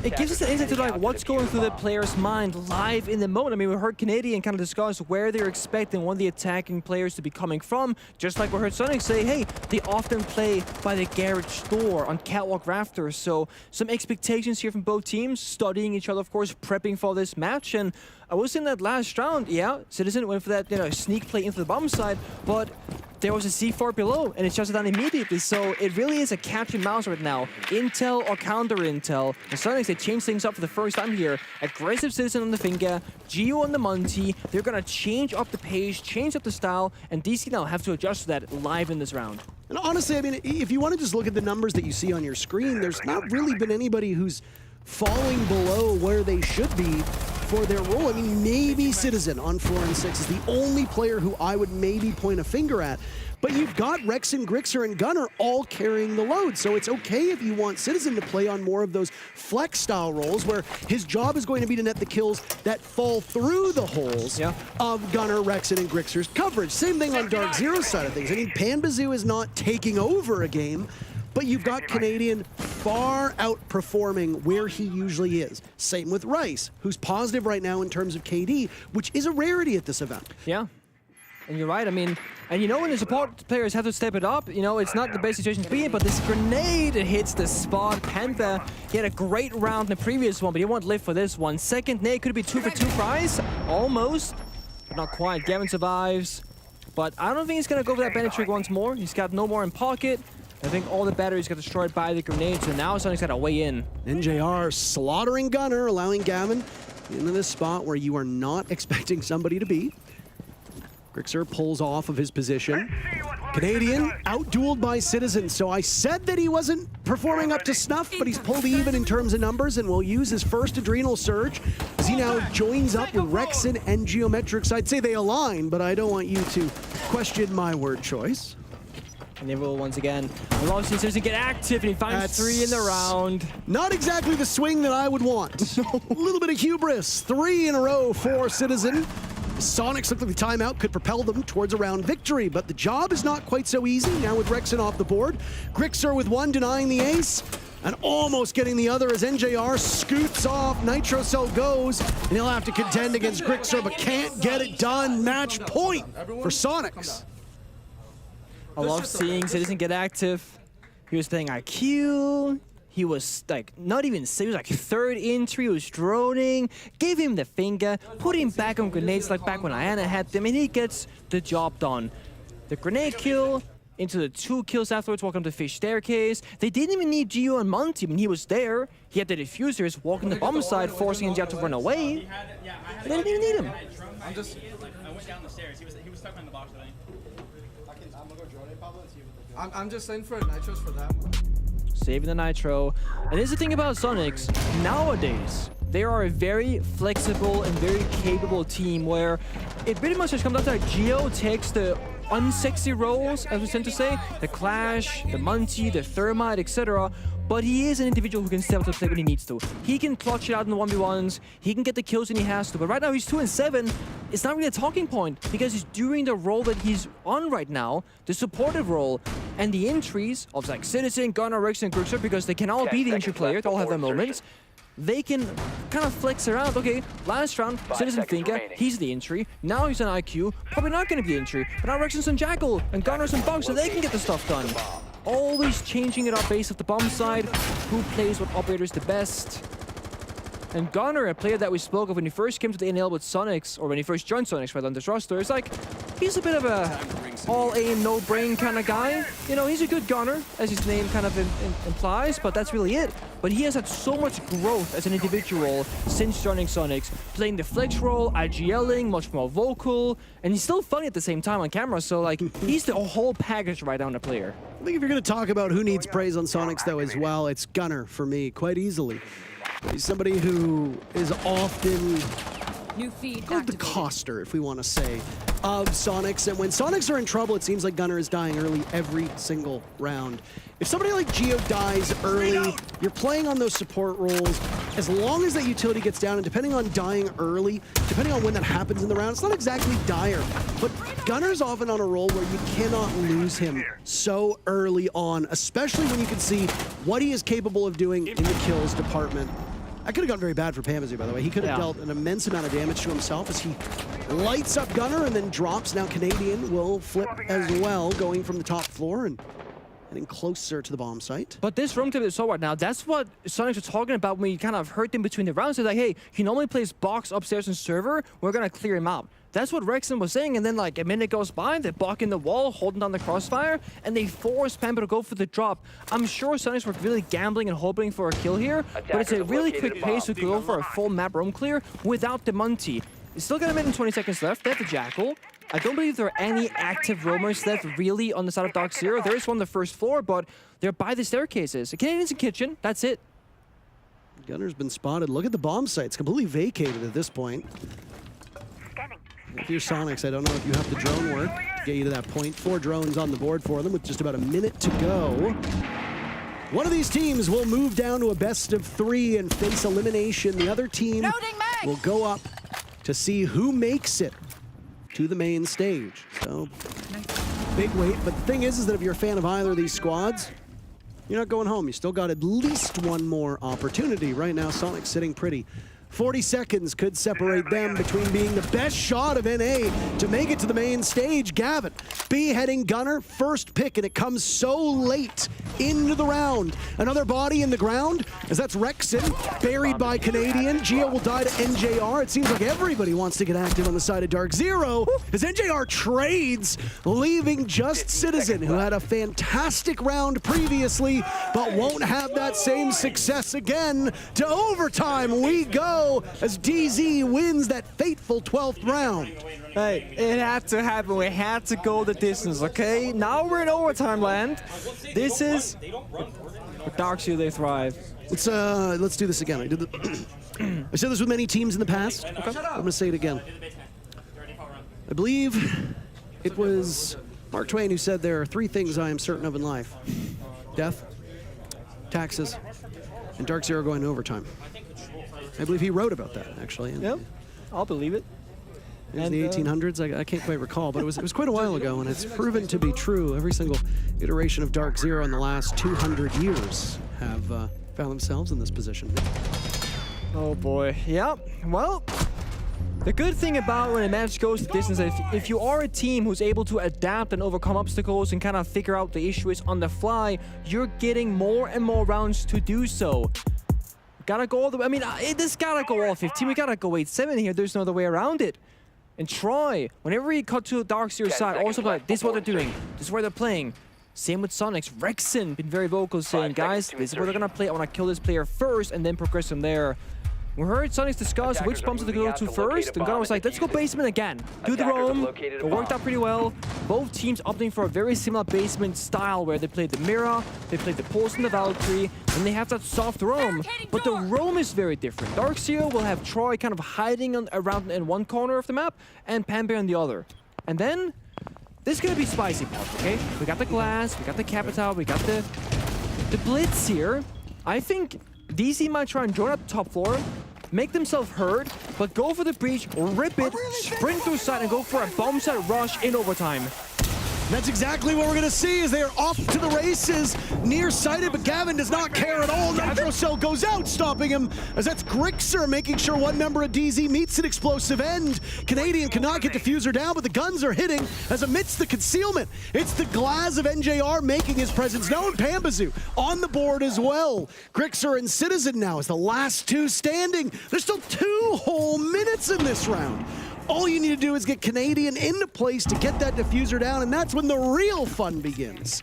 it gives us an insight to like what's going through the player's mind live in the moment. I mean, we heard Canadian kind of discuss where they're expecting one of the attacking players to be coming from, just like we heard Soniqs say, hey, they often play by the garage door on catwalk rafters. So some expectations here from both teams, studying each other, of course, prepping for this match. And I was in that last round, yeah, Citizen went for that, you know, sneak play into the bomb side, but there was a C4 below, and it's shut down immediately. So it really is a cat and mouse right now. Intel or counter intel. The Soniqs, they changed things up for the first time here. Aggressive Citizen on the finger, Geo on the Monty. They're gonna change up the pace, change up the style, and DC now have to adjust to that live in this round. And honestly, I mean, if you want to just look at the numbers that you see on your screen, there's not really been anybody who's falling below where they should be for their role. I mean, maybe Citizen on 4 and 6 is the only player who I would maybe point a finger at. But you've got Rex and Grixer and Gunnar all carrying the load. So it's okay if you want Citizen to play on more of those flex style roles where his job is going to be to net the kills that fall through the holes of Gunnar, Rexen, and Grixer's coverage. Same thing on DarkZero's side of things. I mean, Panbazoo is not taking over a game, but you've got Canadian far outperforming where he usually is. Same with Rice, who's positive right now in terms of KD, which is a rarity at this event. Yeah, and you're right. I mean, and you know when the support players have to step it up, you know, it's not the best situation to be in, but this grenade hits the spot. Panther, he had a great round in the previous one, but he won't live for this one. Second nade, could it be 2 for 2 prize? Almost, but not quite. Gavin survives, but I don't think he's gonna go for that bandit trick once more. He's got no more in pocket. I think all the batteries got destroyed by the grenade, so now Sonic's got to weigh in. NJR slaughtering Gunnar, allowing Gavin into this spot where you are not expecting somebody to be. Grixer pulls off of his position. Canadian out-dueled by Citizen, so I said that he wasn't performing up to snuff, but he's pulled even in terms of numbers and will use his first adrenal surge as he now joins up with Rexen and Geometrix. I'd say they align, but I don't want you to question my word choice. And they will once again. Lawson doesn't get active, and he finds 3 in the round. Not exactly the swing that I would want. A little bit of hubris. 3 in a row for Citizen. Soniqs look like the timeout could propel them towards a round victory, but the job is not quite so easy now with Rexen off the board. Grixer with 1 denying the ace, and almost getting the other as NJR scoots off. Nitro Cell goes, and he'll have to contend against Grixer, but can't get it done. Match point for Soniqs. I love seeing Citizen get active. He was playing IQ. He was like not even, he was like 3rd entry, he was droning, gave him the finger, put him back on grenades like back when Iana had them, and he gets the job done. The grenade kill, into the 2 kills afterwards, welcome to Fish Staircase. They didn't even need Geo and Monty. I mean, he was there. He had the diffusers walking the bomb side, forcing India to run away. They didn't even need him. I went down the stairs. He was stuck on the box, I think. I'm gonna go drone it, Pablo, and see what I'm just saying for nitros for that one. Saving the nitro. And here's the thing about Soniqs. Nowadays, they are a very flexible and very capable team where it pretty much just comes down to like Geo takes the unsexy roles, as we tend to say, the Clash, the Monty, the Thermite, etc. But he is an individual who can step up to the plate when he needs to. He can clutch it out in the 1v1s, he can get the kills when he has to, but right now he's 2 and 7. It's not really a talking point because he's doing the role that he's on right now, the supportive role, and the entries of like Citizen, Gunnar, Rex, and Grixer, because they can all be the entry player, they all have their moments. They can kind of flex around. Okay, last round, Citizen Finger, he's the entry. Now he's an IQ, probably not going to be the entry. But now Rexen's on Jackal, and Gunnar's on Bug, so they can get the stuff done. Always changing it up based off the bomb side, who plays what operators the best. And Gunnar, a player that we spoke of when he first came to the NL with Soniqs, or when he first joined Soniqs right on this roster, is like, he's a bit of a all-aim, no-brain kind of guy. You know, he's a good gunner, as his name kind of implies, but that's really it. But he has had so much growth as an individual since joining Soniqs, playing the flex role, IGLing, much more vocal, and he's still funny at the same time on camera, so like, he's the whole package right down the player. I think if you're going to talk about who needs praise on Soniqs, though, as well, it's Gunnar for me, quite easily. He's somebody who is often the coster, if we want to say, of Soniqs. And when Soniqs are in trouble, it seems like Gunnar is dying early every single round. If somebody like Geo dies early, you're playing on those support roles. As long as that utility gets down, and depending on dying early, depending on when that happens in the round, it's not exactly dire. But Gunnar's often on a roll where you cannot lose him so early on, especially when you can see what he is capable of doing in the kills department. That could have gone very bad for Pamazoo, by the way. He could have dealt an immense amount of damage to himself as he lights up Gunner and then drops. Now Canadian will flip as well, going from the top floor and getting closer to the bomb site. But this room clip is so right now. That's what Soniqs were talking about when we kind of heard him between the rounds. They're like, hey, he normally plays box upstairs in server. We're going to clear him out. That's what Rexon was saying. And then like a minute goes by, they're blocking the wall, holding down the crossfire, and they force Pamper to go for the drop. I'm sure Soniqs were really gambling and hoping for a kill here, but it's a really quick pace to go for a full map roam clear without the Munty. Still got a minute and 20 seconds left. They have the Jackal. I don't believe there are any active roamers left really on the side of DarkZero. There is one on the first floor, but they're by the staircases. The Canadian's in kitchen. That's it. Gunner's been spotted. Look at the bomb site. It's completely vacated at this point. If you're Soniqs, I don't know if you have the drone work to get you to that point. 4 drones on the board for them with just about a minute to go. One of these teams will move down to a best of 3 and face elimination. The other team will go up to see who makes it to the main stage. So, big wait. But the thing is that if you're a fan of either of these squads, you're not going home. You still got at least one more opportunity. Right now, Soniqs sitting pretty. 40 seconds could separate them between being the best shot of NA to make it to the main stage. Gavin, beheading Gunner, first pick, and it comes so late into the round. Another body in the ground, as that's Rexon, buried by Canadian. Geo will die to NJR. It seems like everybody wants to get active on the side of DarkZero, as NJR trades, leaving just Citizen, who had a fantastic round previously, but won't have that same success again. To overtime we go, as DZ wins that fateful 12th round. Hey, it had to happen. We had to go the distance, okay? Now we're in overtime land. This is DarkZero, they thrive. Let's do this again. I said this with many teams in the past. Okay. I'm gonna say it again. I believe it was Mark Twain who said there are 3 things I am certain of in life: death, taxes, and DarkZero going to overtime. I believe he wrote about that, actually. Yep, I'll believe it. In the 1800s, I can't quite recall, but it was quite a while ago, and it's proven to be true. Every single iteration of DarkZero in the last 200 years have found themselves in this position. Oh boy, yeah. Well, the good thing about when a match goes the distance is if you are a team who's able to adapt and overcome obstacles and kind of figure out the issues on the fly, you're getting more and more rounds to do so. Gotta go all the way. I mean, this gotta go all 15. We gotta go 8-7 here. There's no other way around it. And Troy, whenever he cut to DarkZero's side, also like, this is what they're doing. This is where they're playing. Same with Soniqs. Rexon been very vocal saying, guys, this is where they're gonna play. I wanna kill this player first and then progress from there. We heard Soniqs discuss which bumps to go to first, and Gunnar was like, let's go basement again. Do the roam. It worked out pretty well. Both teams opting for a very similar basement style where they played the Mira, they played the Pulse and the Valkyrie, and they have that soft roam. But the roam is very different. DarkZero will have Troy kind of hiding around in one corner of the map, and Pamper in the other. And then, this is gonna be spicy part, okay? We got the glass, we got the Capital, we got the Blitz here. I think DC might try and join up the top floor, make themselves heard, but go for the breach, rip it, sprint through side, and go for a bomb set rush in overtime. That's exactly what we're gonna see as they are off to the races, nearsighted, but Gavin does not care at all. Nitro Cell goes out, stopping him, as that's Grixer making sure one member of DZ meets an explosive end. Canadian cannot get Diffuser down, but the guns are hitting as amidst the concealment. It's the Glaz of NJR making his presence known. Pambazoo on the board as well. Grixer and Citizen now as the last 2 standing. There's still 2 whole minutes in this round. All you need to do is get Canadian into place to get that diffuser down, and that's when the real fun begins.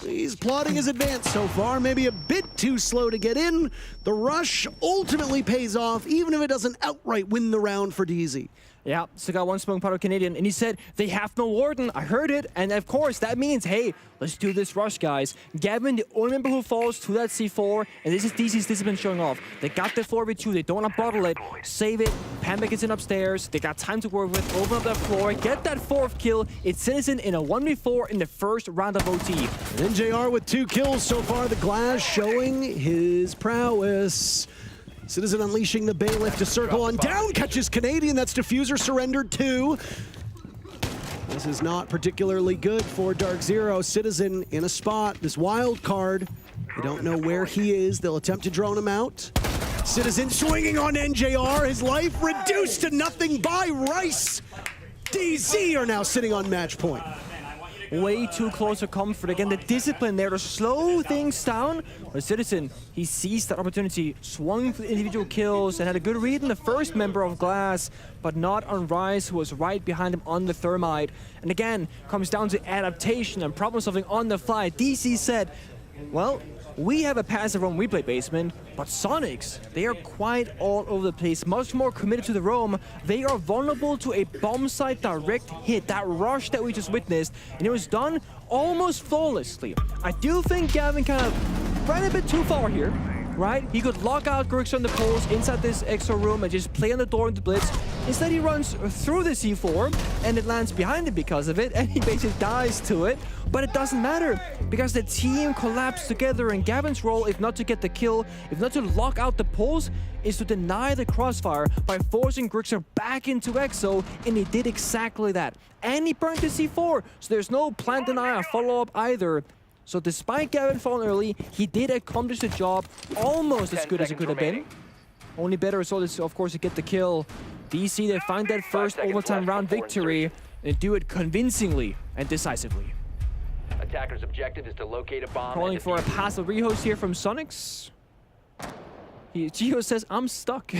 He's plotting his advance so far, maybe a bit too slow to get in. The rush ultimately pays off, even if it doesn't outright win the round for DZ. Yeah, so got one smoke powder Canadian, and he said, they have no Warden. I heard it, and of course, that means, hey, let's do this rush, guys. Gavin, the only member who falls to that C4, and this is DC's discipline showing off. They got the 4v2, they don't want to bottle it, save it, Panda gets in upstairs, they got time to work with, open up that floor, get that 4th kill. It's Citizen in a 1v4 in the first round of OT. And NJR with 2 kills so far, the Glass showing his prowess. Citizen unleashing the bailiff to circle on down, catches Canadian, that's Diffuser surrendered too. This is not particularly good for DarkZero. Citizen in a spot, this wild card. They don't know where he is, they'll attempt to drone him out. Citizen swinging on NJR, his life reduced to nothing by Rice. DZ are now sitting on match point. Way too close to comfort. Again, the discipline there to slow things down. But Citizen, he seized that opportunity, swung for the individual kills, and had a good read on the first member of Glass, but not on Rice, who was right behind him on the Thermite. And again, comes down to adaptation and problem solving on the fly. DC said, well, we have a passive roam replay basement, but Soniqs, they are quite all over the place, much more committed to the roam. They are vulnerable to a bomb site direct hit, that rush that we just witnessed, and it was done almost flawlessly. I do think Gavin kind of ran a bit too far here, right? He could lock out Grix on the poles inside this extra room and just play on the door in the blitz. Instead, he runs through the C4, and it lands behind him because of it, and he basically dies to it. But it doesn't matter, because the team collapsed together, and Gavin's role, if not to get the kill, if not to lock out the poles, is to deny the crossfire by forcing Grixer back into Exo, and he did exactly that. And he burned the C4, so there's no plant deny or follow-up either. So despite Gavin falling early, he did accomplish the job almost as good as it could have been. Only better result is, of course, to get the kill. DC, they find that first overtime round victory and do it convincingly and decisively. Attacker's objective is to locate a bomb. Calling for a passive rehost here from Soniqs. Gio says, I'm stuck.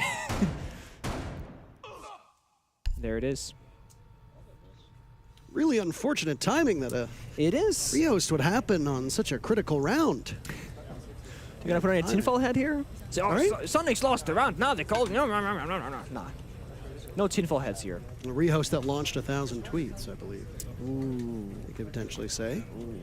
There it is. Really unfortunate timing that a rehost would happen on such a critical round. You gonna put on a tinfoil hat here? So, oh, right. Soniqs lost the round. Now they called. No. No tinfoil heads here. A rehost that launched 1,000 tweets, I believe. Ooh. You could potentially say. Ooh.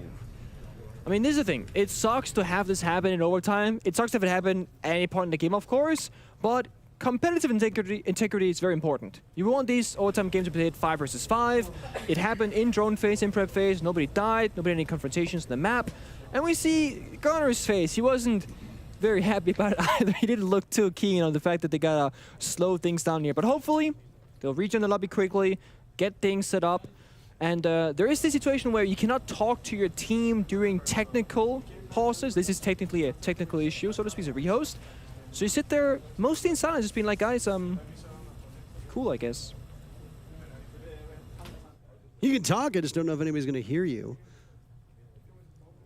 I mean, this is the thing. It sucks to have this happen in overtime. It sucks to have it happen at any point in the game, of course. But competitive integrity is very important. You want these overtime games to be played 5 versus 5. It happened in drone phase, in prep phase. Nobody died. Nobody had any confrontations on the map. And we see Gunner's face. He wasn't very happy about it either. He didn't look too keen on the fact that they gotta slow things down here. But hopefully, they'll rejoin the lobby quickly, get things set up. And there is this situation where you cannot talk to your team during technical pauses. This is technically a technical issue, so to speak, as a rehost. So you sit there mostly in silence, just being like, guys, cool, I guess. You can talk, I just don't know if anybody's gonna hear you.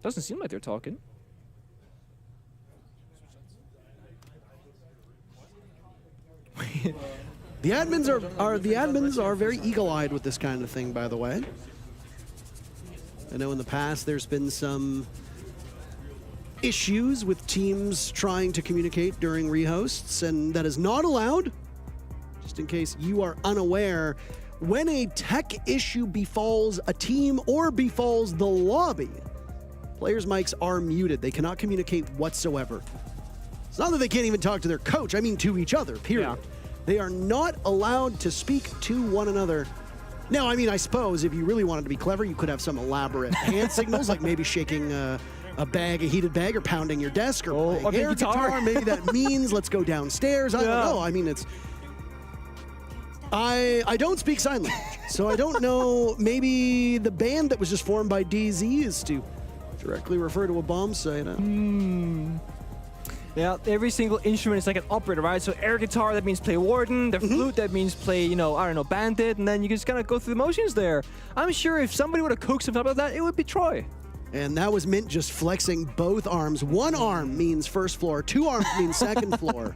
Doesn't seem like they're talking. The admins are very eagle-eyed with this kind of thing, by the way. I know in the past there's been some issues with teams trying to communicate during rehosts, and that is not allowed. Just in case you are unaware, when a tech issue befalls a team or befalls the lobby, players' mics are muted. They cannot communicate whatsoever. It's not that they can't even talk to their coach, I mean to each other, period. Yeah. They are not allowed to speak to one another. Now, I mean, I suppose if you really wanted to be clever, you could have some elaborate hand signals, like maybe shaking a heated bag, or pounding your desk, or playing air guitar. Maybe that means let's go downstairs. I don't know. I mean, it's... I don't speak sign language, so I don't know. Maybe the band that was just formed by DZ is to directly refer to a bomb site. Yeah, every single instrument is like an operator, right? So air guitar, that means play Warden. The flute, that means play, you know, I don't know, Bandit. And then you just kind of go through the motions there. I'm sure if somebody would have cooked something up like that, it would be Troy. And that was Mint just flexing both arms. One arm means first floor. 2 arms means second floor.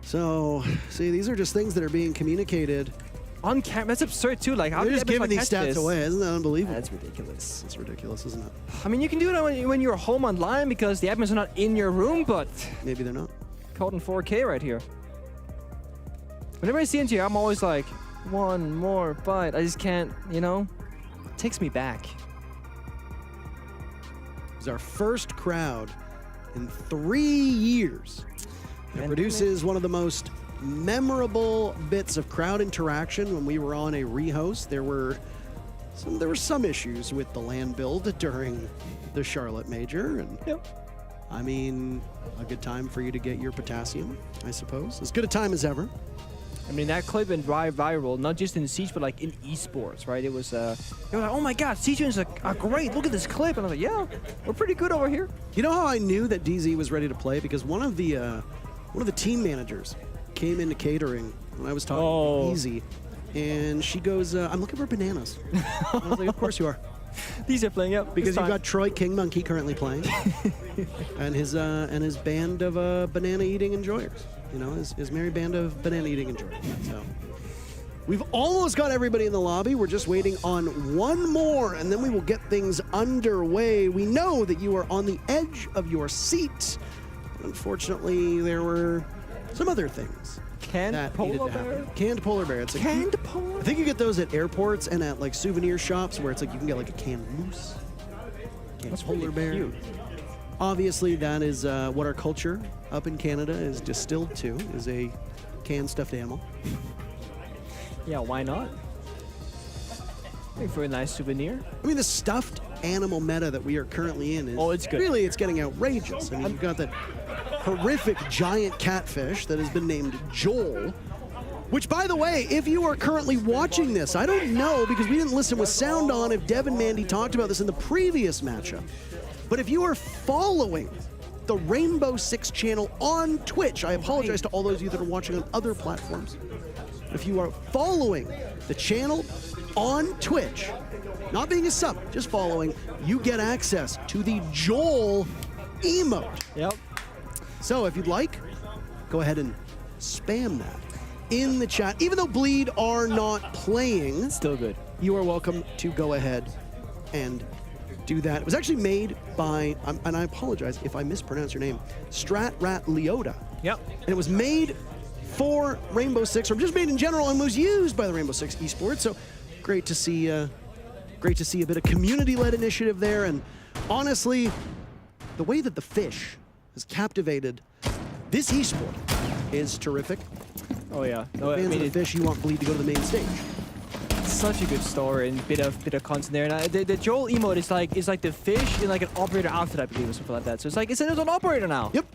So, see, these are just things that are being communicated. On camera, that's absurd too. Like, how they're just giving these stats away. Isn't that unbelievable? That's ridiculous. It's ridiculous, isn't it? I mean, you can do it when you're home online because the admins are not in your room, but maybe they're not. Caught in 4K right here. Whenever I see into here, I'm always like, one more bite. I just can't, you know? It takes me back. It was our first crowd in 3 years. It produces one of the most memorable bits of crowd interaction. When we were on a rehost, there were some issues with the land build during the Charlotte Major, and I mean, a good time for you to get your potassium, I suppose. As good a time as ever. I mean, that clip went viral, not just in Siege, but like in esports, right? It was, they were like, oh my God, Siege is great, look at this clip. And I was like, yeah, we're pretty good over here. You know how I knew that DZ was ready to play? Because one of the one of the team managers came into catering when I was talking easy, and she goes, I'm looking for bananas. I was like, of course you are. These are playing up. Because you've got Troy King Monkey currently playing, and his band of banana eating enjoyers. You know, his merry band of banana eating enjoyers. So we've almost got everybody in the lobby. We're just waiting on one more, and then we will get things underway. We know that you are on the edge of your seat. Unfortunately, there were some other things. Canned polar bear? Canned polar bear. It's like Canned polar? I think you get those at airports and at like souvenir shops where it's like you can get like a canned moose, canned polar bear. Cute. Obviously, that is what our culture up in Canada is distilled to, is a canned stuffed animal. Yeah, why not? I think for a nice souvenir. I mean, the stuffed animal meta that we are currently in is it's good. Really, it's getting outrageous. I mean, you've got that horrific giant catfish that has been named Joel, which, by the way, if you are currently watching this, I don't know because we didn't listen with sound on if Dev and Mandy talked about this in the previous matchup, but if you are following the Rainbow Six channel on Twitch, I apologize to all those of you that are watching on other platforms. If you are following the channel on Twitch, not being a sub, just following, you get access to the Joel emote. Yep. So if you'd like, go ahead and spam that in the chat. Even though Bleed are not playing, still good. You are welcome to go ahead and do that. It was actually made by, and I apologize if I mispronounce your name, Stratrat Leota. Yep. And it was made for Rainbow Six, or just made in general, and was used by the Rainbow Six Esports. So great to see a bit of community-led initiative there. And honestly, the way that the fish has captivated this esport is terrific. Oh yeah. Fans of the fish, you want Bleed to go to the main stage. Such a good story and bit of content there. And the Joel emote is like the fish in like an operator outfit, I believe, or something like that. So it's like it's an operator now. Yep.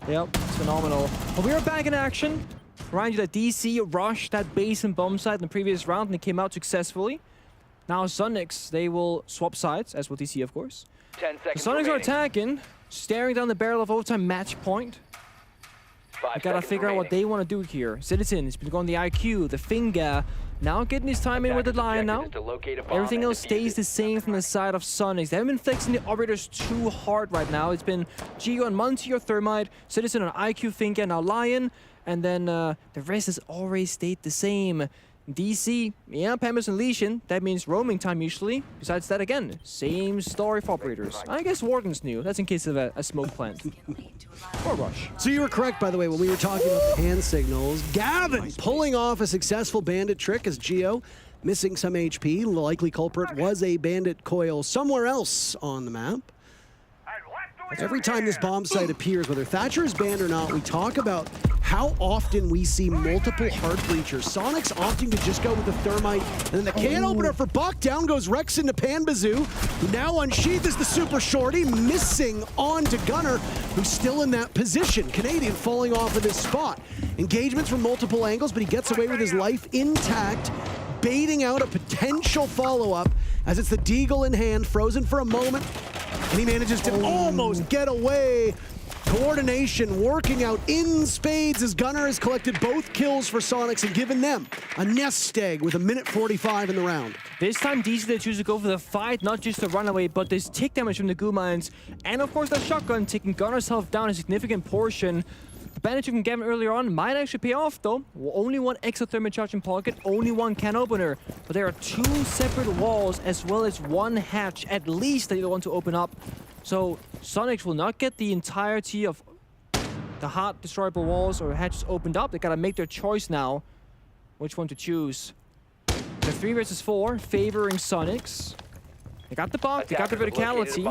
Yep. It's phenomenal. But we are back in action. Remind you that DC rushed that base and bomb site in the previous round and they came out successfully. Now Soniqs, they will swap sides, as will DC, of course. 10 seconds The Soniqs are remaining. attacking, staring down the barrel of overtime match point. 5 We gotta seconds figure out what remaining. they want to do here. Citizen has been going the IQ, the finger. Now getting his time in with the Lion now. Objective is to locate a bomb Everything and else defuse stays it. the same from the side of Soniqs. They haven't been flexing the operators too hard right now. It's been Gio and Monty or Thermite, Citizen on IQ, finger, now Lion. And then the rest has already stayed the same. DC, yeah, Pampers and Lesion. That means roaming time usually. Besides that, again, same story for operators. I guess Warden's new. That's in case of a smoke plant. Or rush. So you were correct, by the way, when we were talking about the hand signals. Gavin pulling off a successful bandit trick as Gio missing some HP. The likely culprit was a bandit coil somewhere else on the map. Every time this bomb site appears, whether Thatcher is banned or not, we talk about how often we see multiple hard breachers. Soniqs opting to just go with the Thermite, and then the can opener for Buck. Down goes Rex into Panbazoo, who now unsheathes the Super Shorty, missing onto Gunner, who's still in that position. Canadian falling off of this spot. Engagements from multiple angles, but he gets away with his life intact, baiting out a potential follow-up as it's the Deagle in hand, frozen for a moment, and he manages to almost get away. Coordination working out in spades as Gunner has collected both kills for Soniqs and given them a nest egg with 1:45 in the round. This time, DC, they choose to go for the fight, not just the runaway, but this tick damage from the goo mines. And of course, the shotgun taking Gunner's health down a significant portion. The bandage from Gavin earlier on might actually pay off, though. Only one exothermic charge in pocket, only one can opener. But there are two separate walls, as well as one hatch, at least, that you want to open up. So Soniqs will not get the entirety of the hot destroyable walls or hatches opened up. They gotta make their choice now, which one to choose. The 3 versus 4 favoring Soniqs. They got the bomb, they got the verticality.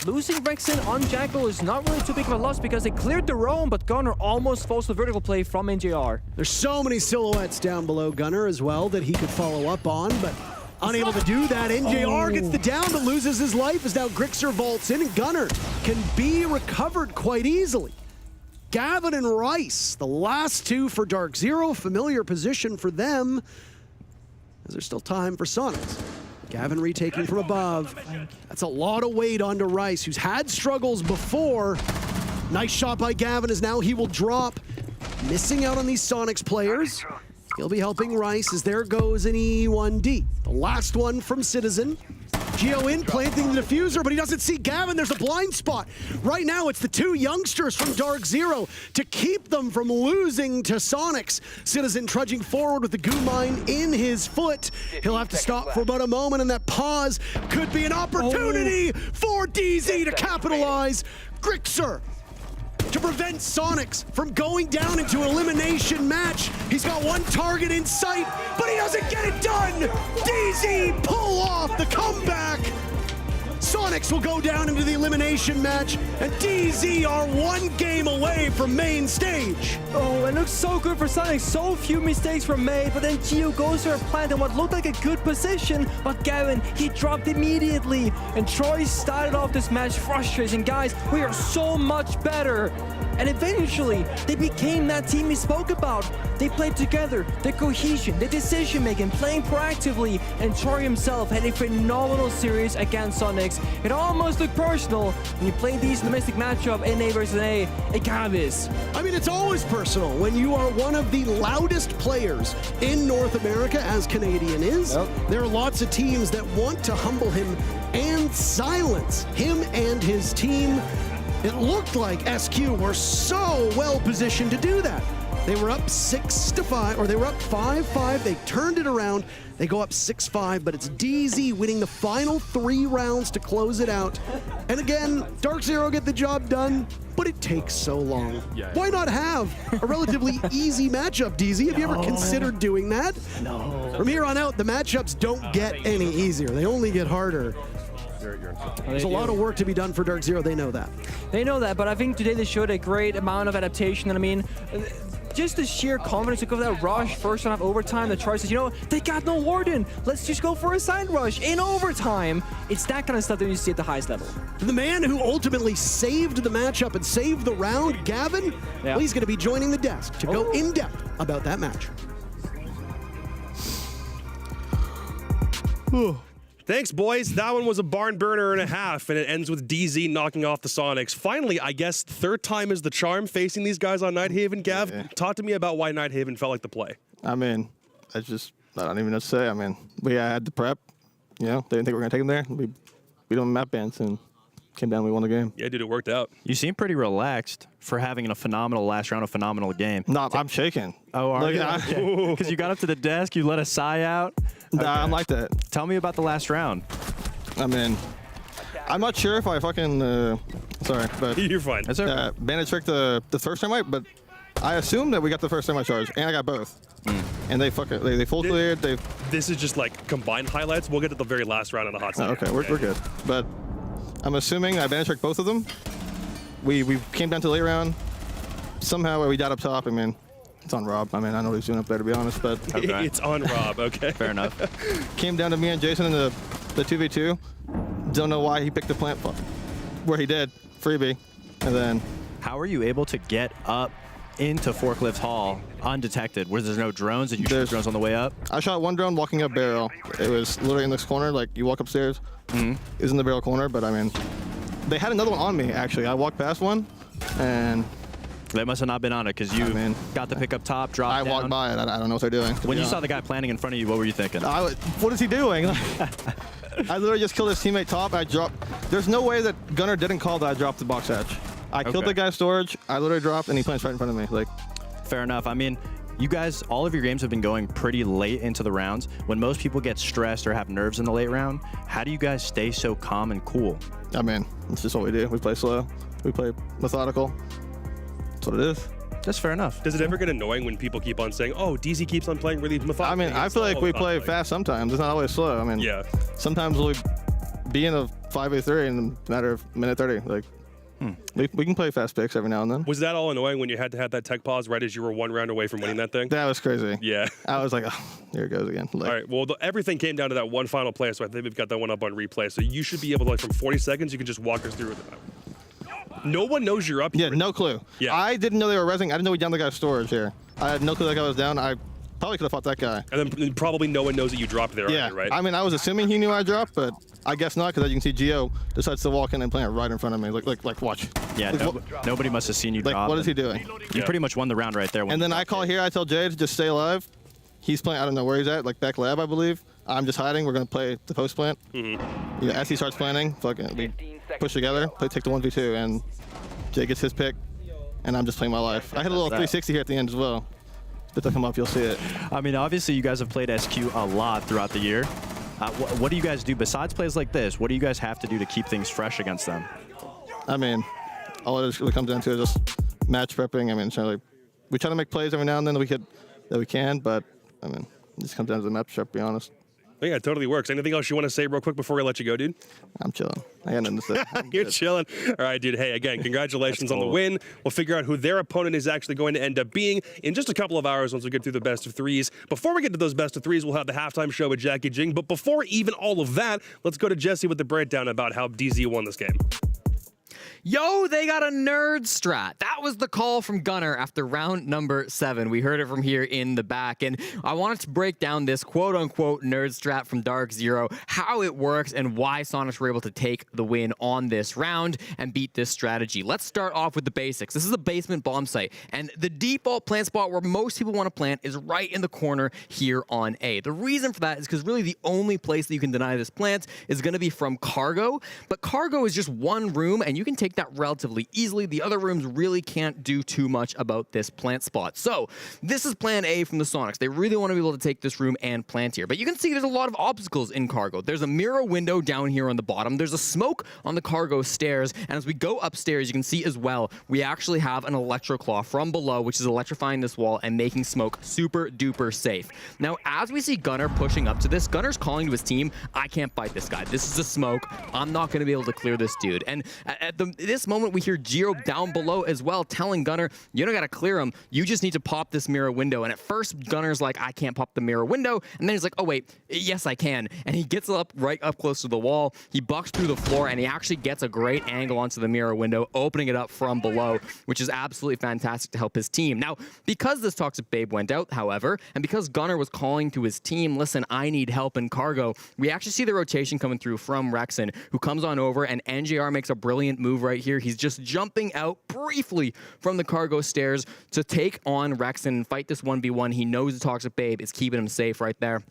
Losing Rexen on Jackal is not really too big of a loss because they cleared the roam, but Gunner almost falls to the vertical play from NJR. There's so many silhouettes down below Gunner as well that he could follow up on, but unable to do that. NJR gets the down but loses his life as now Grixer vaults in and Gunner can be recovered quite easily. Gavin and Rice, the last two for DarkZero, familiar position for them as there's still time for Soniqs. Gavin retaking from above. That's a lot of weight onto Rice, who's had struggles before. Nice shot by Gavin as now he will drop missing out on these Soniqs players. He'll be helping Rice as there goes an E1D. The last one from Citizen. Geo in, planting the diffuser, but he doesn't see Gavin. There's a blind spot. Right now, it's the two youngsters from DarkZero to keep them from losing to Soniqs. Citizen trudging forward with the goo mine in his foot. He'll have to stop for about a moment, and that pause could be an opportunity for DZ to capitalize. Grixer to prevent Soniqs from going down into an elimination match. He's got one target in sight, but he doesn't get it done. DZ pull off the comeback. Soniqs will go down into the elimination match, and DZ are one game away from main stage. Oh, it looks so good for Soniqs. So few mistakes were made, but then Geo goes for a plant in what looked like a good position, but Gavin, he dropped immediately. And Troy started off this match frustrating. Guys, we are so much better. And eventually, they became that team we spoke about. They played together, the cohesion, the decision-making, playing proactively, and Troy himself had a phenomenal series against Soniqs. It almost looked personal when you play these domestic matchup, NA versus NA. It kind of is. I mean, it's always personal when you are one of the loudest players in North America, as Canadian is. Yep. There are lots of teams that want to humble him and silence him and his team. It looked like SQ were so well positioned to do that. They were up 6-5, or they were up 5-5. They turned it around. They go up 6-5, but it's DZ winning the final 3 rounds to close it out. And again, DarkZero get the job done, but it takes so long. Yeah. Why not have a relatively easy matchup, DZ? Have you ever considered doing that? No. From here on out, the matchups don't get any easier. They only get harder. There's a lot of work to be done for DarkZero. They know that. They know that, but I think today they showed a great amount of adaptation. And I mean, just the sheer confidence to go for that rush first half overtime. The Troy says, you know, they got no warden. Let's just go for a side rush in overtime. It's that kind of stuff that you see at the highest level. The man who ultimately saved the matchup and saved the round, Gavin, well, he's going to be joining the desk to go in depth about that match. Thanks, boys. That one was a barn burner and a half, and it ends with DZ knocking off the Soniqs. Finally, I guess third time is the charm facing these guys on Nighthaven. Gav, talk to me about why Nighthaven felt like the play. I mean, I don't even know what to say. I mean, we had the prep. You know, they didn't think we were going to take them there. We beat them map bans and came down, we won the game. Yeah, dude, it worked out. You seem pretty relaxed for having a phenomenal last round, a phenomenal game. No, I'm shaking. Oh, are you? Because you got up to the desk, you let a sigh out? Nah, I'm like that. Tell me about the last round. I mean, I'm not sure if I fucking, sorry, but. You're fine. That's okay. Bandit tricked the first time right, but I assumed that we got the first time I charged, and I got both. And they full cleared, This is just like combined highlights. We'll get to the very last round on the hot seat. Okay, we're good. But I'm assuming I bandit tricked both of them. We came down to the late round. Somehow we got up top. I mean, it's on Rob. I mean, I know what he's doing up there, to be honest, but. Okay. It's on Rob, okay. Fair enough. Came down to me and Jason in the 2v2. Don't know why he picked the plant where he did. Freebie. And then. How are you able to get up into Forklift Hall undetected? Where there's no drones? Did you shoot drones on the way up? I shot one drone walking up barrel. It was literally in this corner, like you walk upstairs. It was in the barrel corner, but I mean, they had another one on me, actually. I walked past one, and. They must have not been on it, because you got the pick up top, dropped down. I walked by it. I don't know what they're doing. When you saw the guy planning in front of you, what were you thinking? What is he doing? I literally just killed his teammate top. I dropped. There's no way that Gunnar didn't call that I dropped the box hatch. I killed the guy's storage. I literally dropped, and he plants right in front of me. Like, fair enough. I mean, you guys, all of your games have been going pretty late into the rounds. When most people get stressed or have nerves in the late round, how do you guys stay so calm and cool? I mean, it's just what we do. We play slow. We play methodical. That's what it is. That's fair enough. Does it ever get annoying when people keep on saying, oh, DZ keeps on playing really methodical? I mean, I feel like we play fast sometimes. It's not always slow. I mean, sometimes we'll be in a 5v3 in a matter of minute 30. Like, we can play fast picks every now and then. Was that all annoying when you had to have that tech pause right as you were one round away from winning that thing? That was crazy. Yeah. I was like, oh, here it goes again. Like, all right, well, everything came down to that one final play, so I think we've got that one up on replay. So you should be able to, like, from 40 seconds, you can just walk us through it. No one knows you're up here. Yeah, no clue. Yeah. I didn't know they were resing. I didn't know we downed the guy's storage here. I had no clue that guy was down. I Probably could have fought that guy. And then probably no one knows that you dropped there, Yeah, either, right? I mean, I was assuming he knew I dropped, but I guess not, because as you can see, Gio decides to walk in and plant right in front of me. Like watch. Yeah, nobody must have seen you drop. What is he doing? You pretty much won the round right there. And then I call here, I tell Jay to just stay alive. He's playing, I don't know where he's at, like back lab, I believe. I'm just hiding. We're going to play the post plant. Yeah, as he starts planting, fucking, we push together, take the 1v2, and Jay gets his pick, and I'm just playing my life. I hit a little 360 here at the end as well. If they come up, you'll see it. I mean, obviously, you guys have played SQ a lot throughout the year. What do you guys do besides plays like this? What do you guys have to do to keep things fresh against them? I mean, all it really comes down to is just match prepping. I mean, we try to make plays every now and then that we can, but I mean, it just comes down to the match prep, to be honest. Yeah, it totally works. Anything else you want to say real quick before we let you go, dude? I'm chilling. I got nothing to say. You're chilling. All right, dude. Hey, again, congratulations on the win. We'll figure out who their opponent is actually going to end up being in just a couple of hours once we get through the best of threes. Before we get to those best of threes, we'll have the halftime show with Jackie Jing. But before even all of that, let's go to Jesse with the breakdown about how DZ won this game. Yo, they got a nerd strat. That was the call from Gunnar after round number 7. We heard it from here in the back, and I wanted to break down this quote-unquote nerd strat from DarkZero, how it works, and why Soniqs were able to take the win on this round and beat this strategy. Let's start off with the basics. This is a basement bomb site, and the default plant spot where most people want to plant is right in the corner here on A. The reason for that is because really the only place that you can deny this plant is going to be from cargo, but cargo is just one room, and you can take that relatively easily. The other rooms really can't do too much about this plant spot. So this is plan A from the Soniqs. They really want to be able to take this room and plant here. But you can see there's a lot of obstacles in cargo. There's a mirror window down here on the bottom. There's a smoke on the cargo stairs. And as we go upstairs, you can see as well, we actually have an electroclaw from below, which is electrifying this wall and making smoke super duper safe. Now, as we see Gunnar pushing up to this, Gunnar's calling to his team, I can't fight this guy. This is a smoke. I'm not going to be able to clear this dude. And at this moment, we hear Gio down below as well telling Gunnar, you don't got to clear him. You just need to pop this mirror window. And at first, Gunnar's like, I can't pop the mirror window. And then he's like, oh, wait, yes, I can. And he gets right up close to the wall. He bucks through the floor, and he actually gets a great angle onto the mirror window, opening it up from below, which is absolutely fantastic to help his team. Now, because this Toxic Babe went out, however, and because Gunnar was calling to his team, listen, I need help in cargo, we actually see the rotation coming through from Rexon, who comes on over, and NJR makes a brilliant move right here. He's just jumping out briefly from the cargo stairs to take on Rexon and fight this 1v1. He knows the Toxic Babe is keeping him safe right there.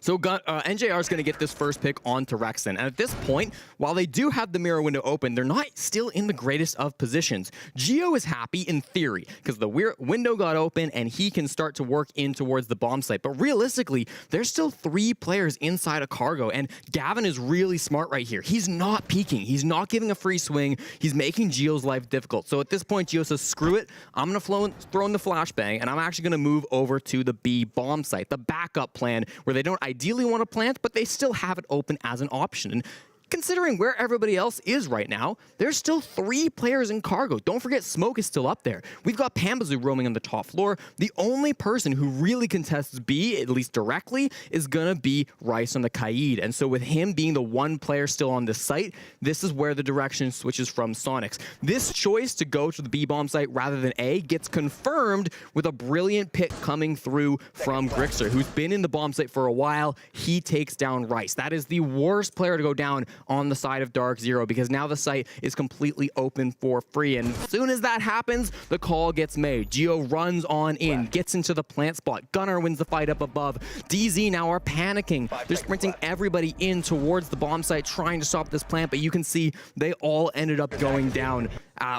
So NJR is going to get this first pick onto Rexon. And at this point, while they do have the mirror window open, they're not still in the greatest of positions. Gio is happy in theory because the window got open and he can start to work in towards the bomb site. But realistically, there's still 3 players inside a cargo. And Gavin is really smart right here. He's not peeking. He's not giving a free swing. He's making Gio's life difficult. So at this point, Gio says, screw it. I'm going to throw in the flashbang, and I'm actually going to move over to the B bomb site, the backup plan, where they don't ideally want to plant, but they still have it open as an option. And considering where everybody else is right now, there's still 3 players in cargo. Don't forget, Smoke is still up there. We've got Pambazoo roaming on the top floor. The only person who really contests B, at least directly, is going to be Rice on the Kaid. And so with him being the one player still on this site, this is where the direction switches from Soniqs. This choice to go to the B bomb site rather than A gets confirmed with a brilliant pick coming through from Grixer, who's been in the bomb site for a while. He takes down Rice. That is the worst player to go down on the side of DarkZero, because now the site is completely open for free. And as soon as that happens, the call gets made. Gio runs on in, gets into the plant spot. Gunnar wins the fight up above. DZ now are panicking. They're sprinting everybody in towards the bomb site, trying to stop this plant, but you can see they all ended up going down.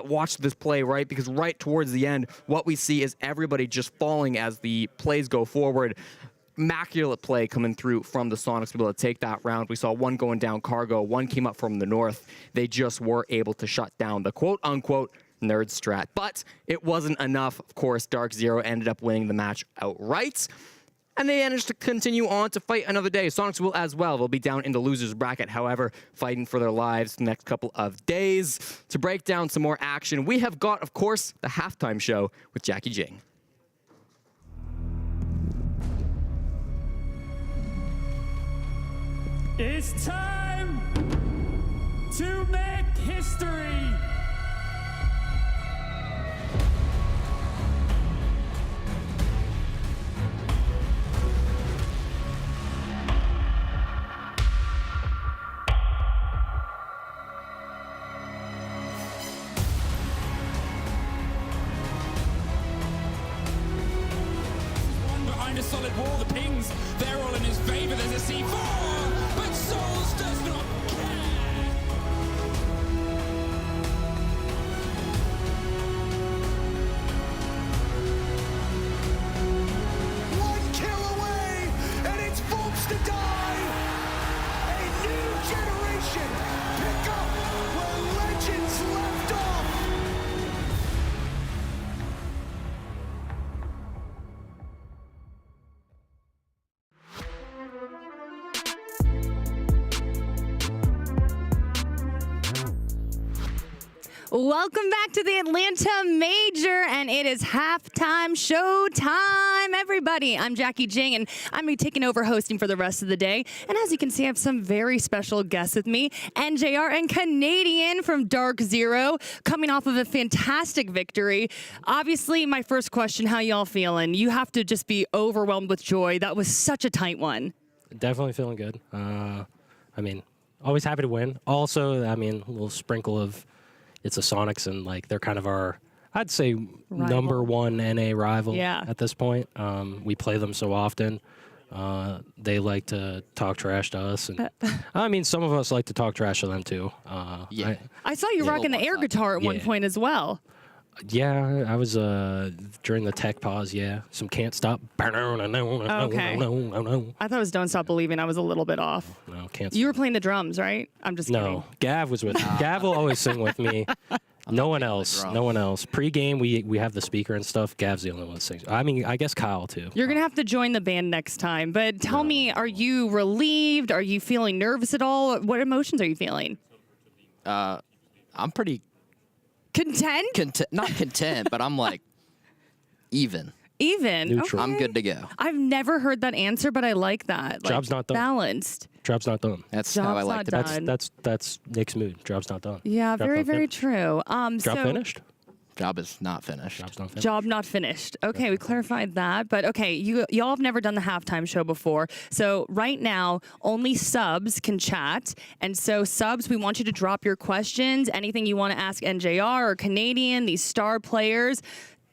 Watch this play, right? Because right towards the end, what we see is everybody just falling as the plays go forward. Immaculate play coming through from the Soniqs to be able to take that round. We saw one going down cargo, one came up from the north. They just were able to shut down the quote-unquote nerd strat. But it wasn't enough. Of course, DarkZero ended up winning the match outright. And they managed to continue on to fight another day. Soniqs will as well. They'll be down in the loser's bracket, however, fighting for their lives the next couple of days. To break down some more action, we have got, of course, the halftime show with Jackie Jing. It's time to make history. solid wall. The pings, they're all in his favor. There's a C4, but Souls does not care. One kill away, and it's Volks to die. A new generation pick up where legends left off. Welcome back to the Atlanta Major, and it is halftime show time, everybody. I'm Jackie Jing, and I'm going to be taking over hosting for the rest of the day. And as you can see, I have some very special guests with me. NJR and Canadian from DarkZero, coming off of a fantastic victory. Obviously, my first question, how y'all feeling? You have to just be overwhelmed with joy. That was such a tight one. Definitely feeling good. I mean, always happy to win. Also, I mean, a little sprinkle of it's a Soniqs, and like they're kind of our, I'd say, number one NA rival at this point. We play them so often. They like to talk trash to us, and I mean, some of us like to talk trash to them too. I saw you rocking the air guitar at one point as well. Yeah, I was during the tech pause. Yeah, some Can't Stop. Okay. I thought it was Don't Stop Believing. I was a little bit off. No, can't. You were playing the drums, right? I'm just kidding. No, Gav was with me. Gav will always sing with me. No one else. No one else. Pre-game, we have the speaker and stuff. Gav's the only one that sings. I mean, I guess Kyle too. You're going to have to join the band next time. But tell me, are you relieved? Are you feeling nervous at all? What emotions are you feeling? I'm pretty content. Not content, but I'm like even. Even. Neutral. Okay. I'm good to go. I've never heard that answer, but I like that. Like, Job's not done. Balanced. Job's not done. That's Job's how I like not to. done. That's Nick's mood. Job's not done. Yeah, Job very, not very finished. true. Job finished? Job is not finished. Job's not finished. Job not finished. Okay, we clarified that. But okay, y'all have never done the halftime show before. So right now, only subs can chat. And so subs, we want you to drop your questions, anything you want to ask NJR or Canadian, these star players.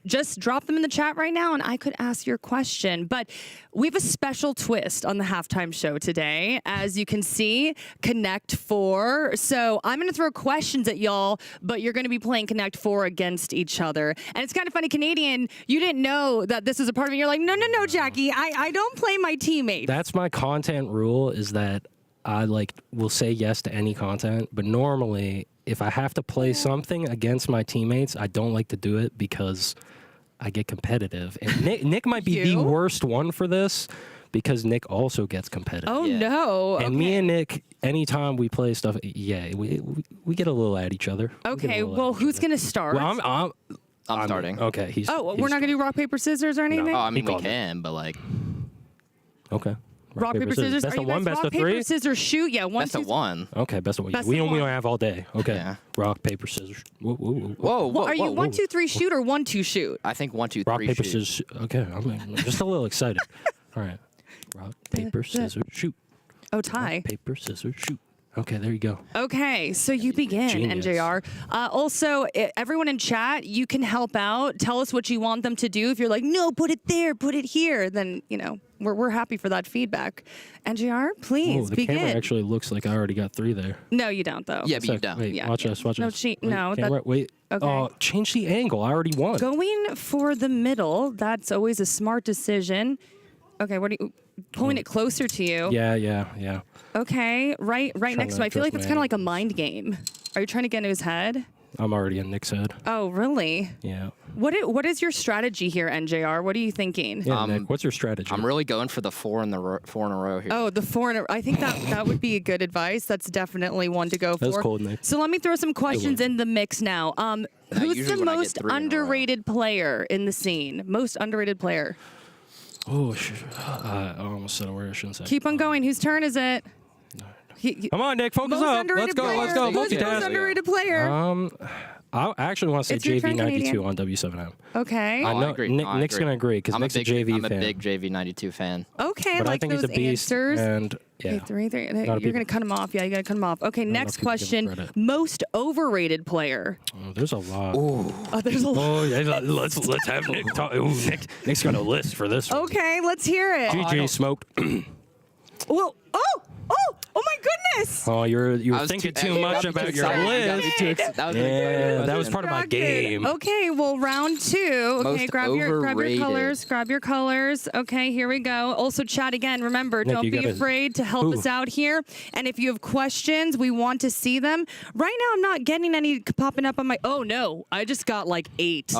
Just drop them in the chat right now, and I could ask your question. But we have a special twist on the halftime show today. As you can see, Connect 4. So I'm going to throw questions at y'all, but you're going to be playing Connect 4 against each other. And it's kind of funny, Canadian, you didn't know that this was a part of it. You're like, no, Jackie, I don't play my teammates. That's my content rule, is that I will say yes to any content, but normally if I have to play something against my teammates, I don't like to do it because I get competitive. And Nick might be the worst one for this because Nick also gets competitive. Oh, no. And me and Nick, anytime we play stuff, we get a little at each other. Okay, well, who's going to start? Well, I'm starting. Okay. We're not going to do rock, paper, scissors or anything? Oh, I mean, we can, but like. Okay. Rock, paper, scissors. Best Are of you one, guys best rock, of three? paper, scissors, shoot? Yeah, one, Best of one. Okay, best of one. Best We of only one. have all day. Okay. Yeah. Rock, paper, scissors. Whoa. Well, are you 1, 2, 3 shoot or 1, 2 shoot? I think 1, 2, 3 Rock, paper, shoot. scissors. Okay, I'm just a little excited. All right. Rock, paper, scissors, shoot. Oh, tie. Rock, paper, scissors, shoot. Okay, there you go. Okay, so you begin, Genius. NJR. Also, everyone in chat, you can help out. Tell us what you want them to do. If you're like, no, put it there, put it here, then, we're happy for that feedback. NJR, please The begin. camera actually looks like I already got 3 there. No, you don't, though. Yeah, but you don't. Wait, Yeah, watch yeah. us, watch No, us. no, that- Camera, wait. Okay. Change the angle. I already won. Going for the middle, that's always a smart decision. Okay, what are you, pulling it closer to you? Yeah. Okay, right next to him. I feel like it's kind of like a mind game. Are you trying to get into his head? I'm already in Nick's head. Oh, really? Yeah. What is your strategy here, NJR? What are you thinking? Yeah, Nick, what's your strategy? I'm really going for the 4 in a row here. Oh, the 4 in a, I think that would be a good advice. That's definitely one to go for. That's cold, Nick. So let me throw some questions in the mix now. Who's usually the when I get most 3 in a row. underrated player in the scene? Most underrated player. Oh, I almost said a word I shouldn't say. Keep on going. Whose turn is it? Come on, Nick, focus Most up. underrated Let's go. player. Let's go. Who's the most Multitask. underrated player? I actually want to say It's your turn, JV92 on W7M. Okay. I know agree. Nick's going to agree because Nick's a JV I'm fan. a big JV92 fan. Okay, But I like think those he's a beast. answers. And yeah. Okay, three. Not a You're people- gonna cut him off. Yeah, you gotta cut him off. Okay, next people give him question. credit. Most overrated player. Oh, there's a lot. Oh, there's a lot. Oh, yeah, let's have Nick talk. Ooh, Nick's got a list for this one. Okay, let's hear it. GG smoked. Well, oh my goodness. Oh, you were I was thinking too- too much that was about too your exciting. list. That was an Yeah, exciting that was question. part of my game. Okay, well, round 2. Okay, Most grab your overrated. colors. Grab your colors. Okay, here we go. Also, chat again. Remember, Nick, don't you be gotta- afraid to help us out here. And if you have questions, we want to see them. Right now, I'm not getting any popping up on my. Oh no, I just got like 8.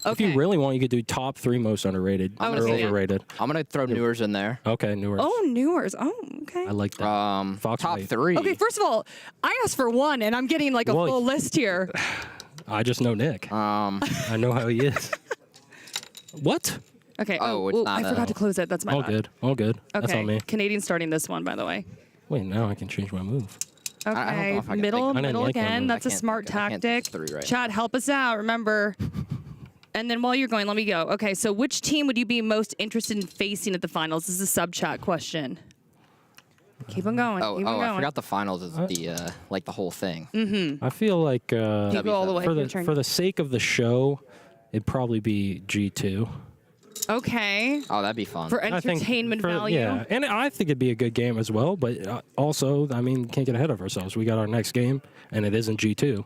If you really want, you could do top 3 most underrated I or wanna see it. overrated. I'm gonna throw Newers in there. Okay, Newers. Oh, Newers. Oh, okay. I like that. Fox Top White. 3. Okay, first of all, I asked for 1, and I'm getting like a Well, full list here. I just know Nick. I know how he is. What? Okay. Oh, it's ooh, not I forgot to close it. That's my All bad. good. All good. That's Okay. on me. Canadian starting this one, by the way. Wait, now I can change my move. I don't know Okay, if I can middle, think- I didn't middle like my again. move. That's a I can't smart think- I can't tactic. think 3 right Chad, help us out. Remember. And then while you're going, let me go. Okay, so which team would you be most interested in facing at the finals? This is a sub chat question. Keep on going. Oh, keep on going. I forgot the finals is the like the whole thing. Mm-hmm. I feel like You go all the way. for Your the turn. for the sake of the show, it'd probably be G2. Okay. Oh, that'd be fun. For I think entertainment for- value. Yeah, and I think it'd be a good game as well. But also, I mean, can't get ahead of ourselves. We got our next game, and it isn't G2.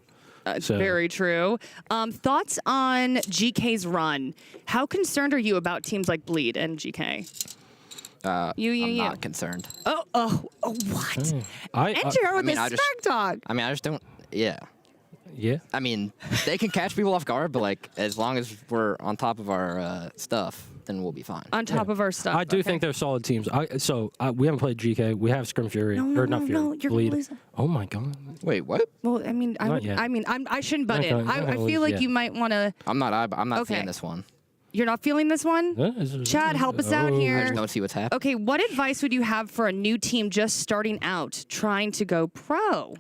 So- Very true. Thoughts on GK's run? How concerned are you about teams like Bleed and GK? I'm you. not concerned. Oh, what? I NJR with mean, a I just- smack dog. I mean, I just don't. Yeah. Yeah. I mean, they can catch people off guard, but like as long as we're on top of our stuff, then we'll be fine. On top of our stuff. I do okay. think they're solid teams. We haven't played GK. We have Scrim Fury or not Fury. No, you're Bleed. gonna lose. Oh my god. Wait, what? Well, I mean, Not yet. I shouldn't butt Not in. gonna- not I gonna feel lose like yet. you might want to. I'm not Okay. seeing this one. You're not feeling this one? Chad, help us out I here. just don't see what's happening. Okay, what advice would you have for a new team just starting out, trying to go pro?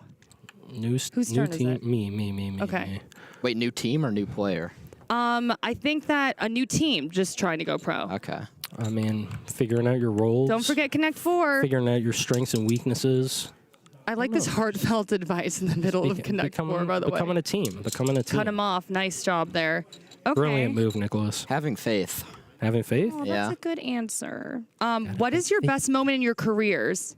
Whose turn is team? it? Me. Okay. me. Wait, new team or new player? I think that a new team just trying to go pro. Okay. I mean, figuring out your roles. Don't forget Connect 4. Figuring out your strengths and weaknesses. I like this heartfelt advice in the middle of Connect 4, by the way. Becoming a team. Cut him off. Nice job there. Okay. Brilliant move, Nicholas. Having faith. Having faith? Oh, that's a good answer. What is your best moment in your careers?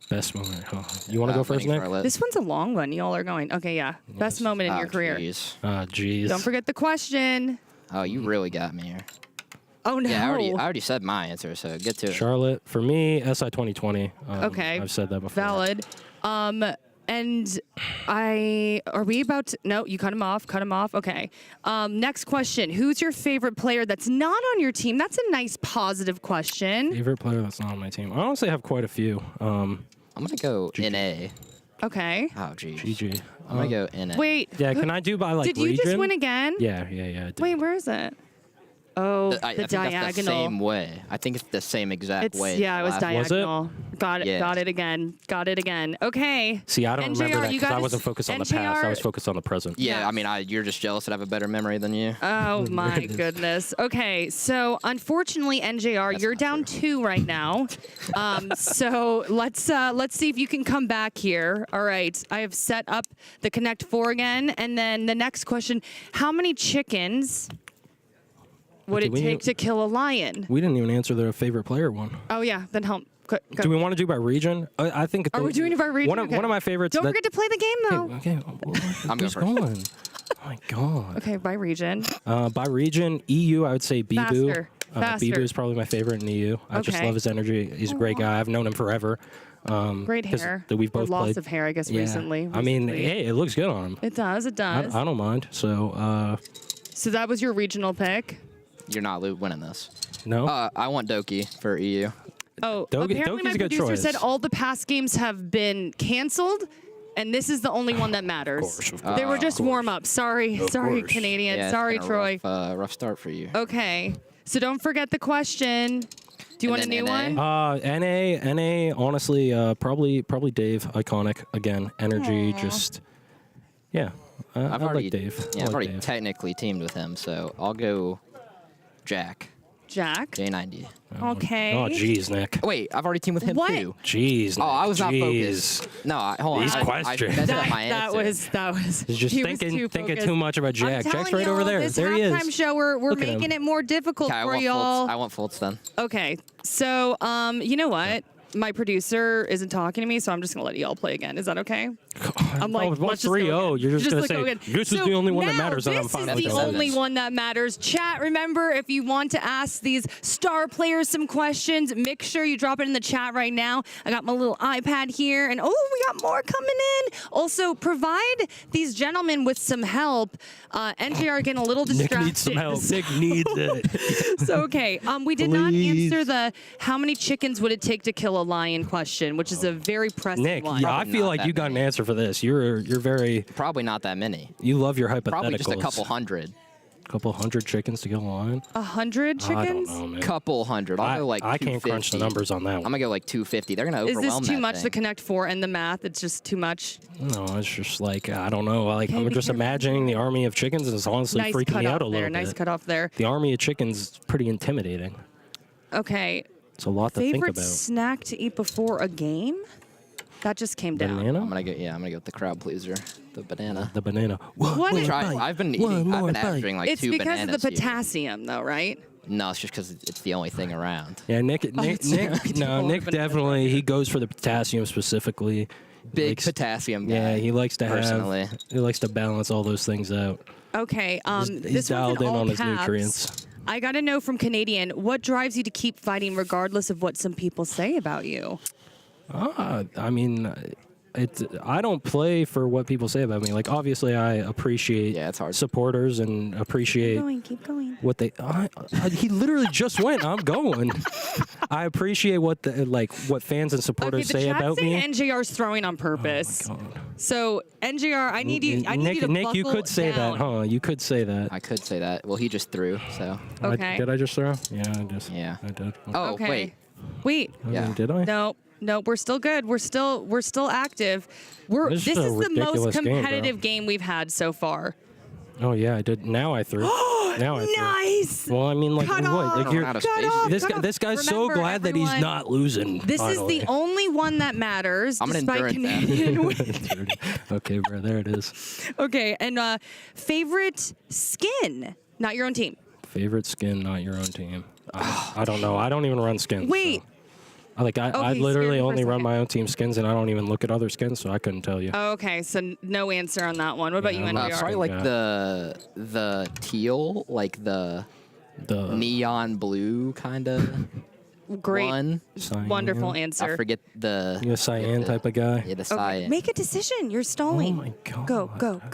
Best moment. Oh, you want to go first, Nick? This one's a long one. Y'all are going. Okay, yeah. Best moment in your career. Jeez. Don't forget the question. Oh, you really got me here. Oh no. Yeah, I already said my answer, so get to it. Charlotte. For me, SI 2020. Okay. I've said that before. Valid. And are we about to, no, you cut him off. Okay. Next question. Who's your favorite player that's not on your team? That's a nice positive question. Favorite player that's not on my team. I honestly have quite a few. I'm going to go NA. Okay. Oh, geez. GG. I'm going to go NA. Wait. Yeah, can I do by like Did you region? just win again? Yeah. I did. Wait, where is it? Oh, I the think that's diagonal. the same way. I think it's the same exact way. Yeah, it was last- diagonal. Got it. Yeah. Got it again. Okay. See, I don't NJR, remember that you because I gotta wasn't focused on the past. I was focused on the present. Yeah, I mean, you're just jealous that I have a better memory than you. Oh my goodness. Okay, so unfortunately, NJR, you're down 2 right now. So let's see if you can come back here. All right, I have set up the Connect 4 again, and then the next question: how many chickens would Okay, it we take need- to kill a lion? We didn't even answer their favorite player one. Oh yeah, then help. Go. Do we want to do by region? I think. Are we doing it by region? One of my favorites. Don't that- forget to play the game though. Okay. I'm Who's going going? Oh my god. Okay, by region. By region, EU, I would say Bibu. Faster. Faster. Bibu is probably my favorite in EU. I just Okay. love his energy. He's a great guy. I've known him forever. Great 'cause hair. That we've Or both loss played. of hair, I guess, Yeah. recently. I mean, hey, it looks good on him. It does. It does. I don't mind. So, So that was your regional pick. You're not winning this. No. I want Doki for EU. Oh, Doki- apparently Doki's my a good producer choice. said all the past games have been canceled, and this is the only one that matters. Of course. They were just warm-up. Sorry, sorry, course. Canadian. Yeah, it's Sorry, been a Troy. Rough start for you. Okay, so don't forget the question. Do you want a new one? NA, honestly, probably Dave, iconic again. Energy, Aw. just, yeah. I like Dave. Yeah, I I've like already Dave. technically teamed with him, so I'll go Jack. Jack. J90. Okay. Oh, jeez, Nick. Wait, I've already teamed with him What? too. Jeez. Oh, I was not jeez. focused. No, hold on. These I questions. messed up my That answer. was. He's just he was thinking focused. too much about Jack. I'm Jack's telling right over y'all, there. This There he is. halftime show, we're Look at making him. it more difficult Okay, for y'all. I want Fultz then. Okay, so you know what? My producer isn't talking to me, so I'm just gonna let y'all play again. Is that okay? I'm like, it's let's just go 3-0. again. You're just gonna go say, again. this is the only one that now matters, and I'm fine with This is the that. only one that matters. Chat, remember, if you want to ask these star players some questions, make sure you drop it in the chat right now. I got my little iPad here, and oh, we got more coming in. Also, provide these gentlemen with some help. NJR getting a little distracted. Nick needs some help. Nick needs it. So, okay, we did not answer the how many chickens would it take to kill a lion question, which is a very pressing Nick, one. yeah, I feel like you got an answer for this. You're very. Probably not that many. You love your hypotheticals. Probably just a couple hundred. Couple hundred chickens to kill a lion. 100 chickens? I don't know, man. Couple hundred. I'll go like I can't crunch the 250. numbers on that one. I'm gonna go like 250. They're gonna Is overwhelm this too that much thing. to connect four and the math? It's just too much. No, it's just like I don't know. Like Okay, I'm be just careful. imagining the army of chickens, and it's honestly Nice freaking cut me out off a little there. bit. Nice cut off there. The army of chickens is pretty intimidating. Okay. It's a lot to think Favorite about. snack to eat before a game? That just came down. Banana? I'm gonna go with the crowd pleaser, the banana. The banana. What is- I've been averaging like It's 2 because bananas. of the here. potassium, though, right? No, it's just because it's the only thing around. Yeah, Nick Nick definitely he goes for the potassium specifically. Big potassium guy. Yeah, he likes to personally. he likes to balance all those things out. Okay. He's This dialed one's in all on his caps. nutrients. I got to know from Canadian, what drives you to keep fighting regardless of what some people say about you? I mean, I don't play for what people say about me. Like, obviously, I appreciate supporters and appreciate Keep going. what they. He literally just went. I'm going. I appreciate what what fans and supporters Okay, the say chat's about saying me. NJR's throwing on purpose. So NJR, I need you. I need you to Nick, you buckle could say down. that, huh? You could say that. I could say that. Well, he just threw, so. Okay. Did I just throw? Yeah, I just. Yeah. I did. Oh, Okay. Wait. Yeah. Did I? No, we're still good. We're still active. This This is a is the most ridiculous game, bro. competitive game we've had so far. Oh yeah, I did. Now I threw. Now I threw. Nice. Well, I mean, like Cut what? off. Like you're Cut off. this guy's so Remember, glad that he's everyone, not losing. This is finally. the only one that matters, I'm an despite endurance Canadian win. Okay, bro. There it is. Okay, and favorite skin, not your own team. Favorite skin, not your own team. I don't know. I don't even run skins. Wait. So. I Okay, literally scared me for a only run second. my own team skins, and I don't even look at other skins, so I couldn't tell you. Okay, so no answer on that one. What about you, NJR? Probably like the teal, like the neon blue kind of. Great. One. Wonderful answer. I forget the. You a cyan type of guy? Yeah, the Okay, cyan. make a decision. You're stalling. Oh my God. Go.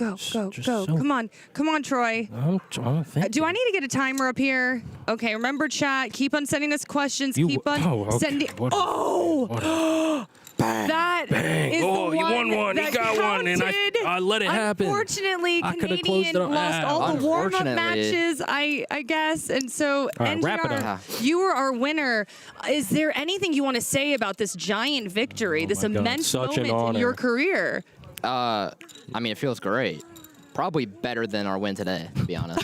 Come on, Troy. I'm thinking. Do I need to get a timer up here? Okay, remember, chat. Keep on sending us questions. Keep on okay, sending. whatever. Oh! That Bang. is the Oh, you won one. that He got one, and counted. I let it happen. Unfortunately, I coulda closed Canadian it up. lost all the warm-up Unfortunately. matches, I guess. And so, All right, wrap it NJR, up. you were our winner. Is there anything you want to say about this giant victory, this my God, immense such an moment in your honor. career? I mean, it feels great. Probably better than our win today, to be honest.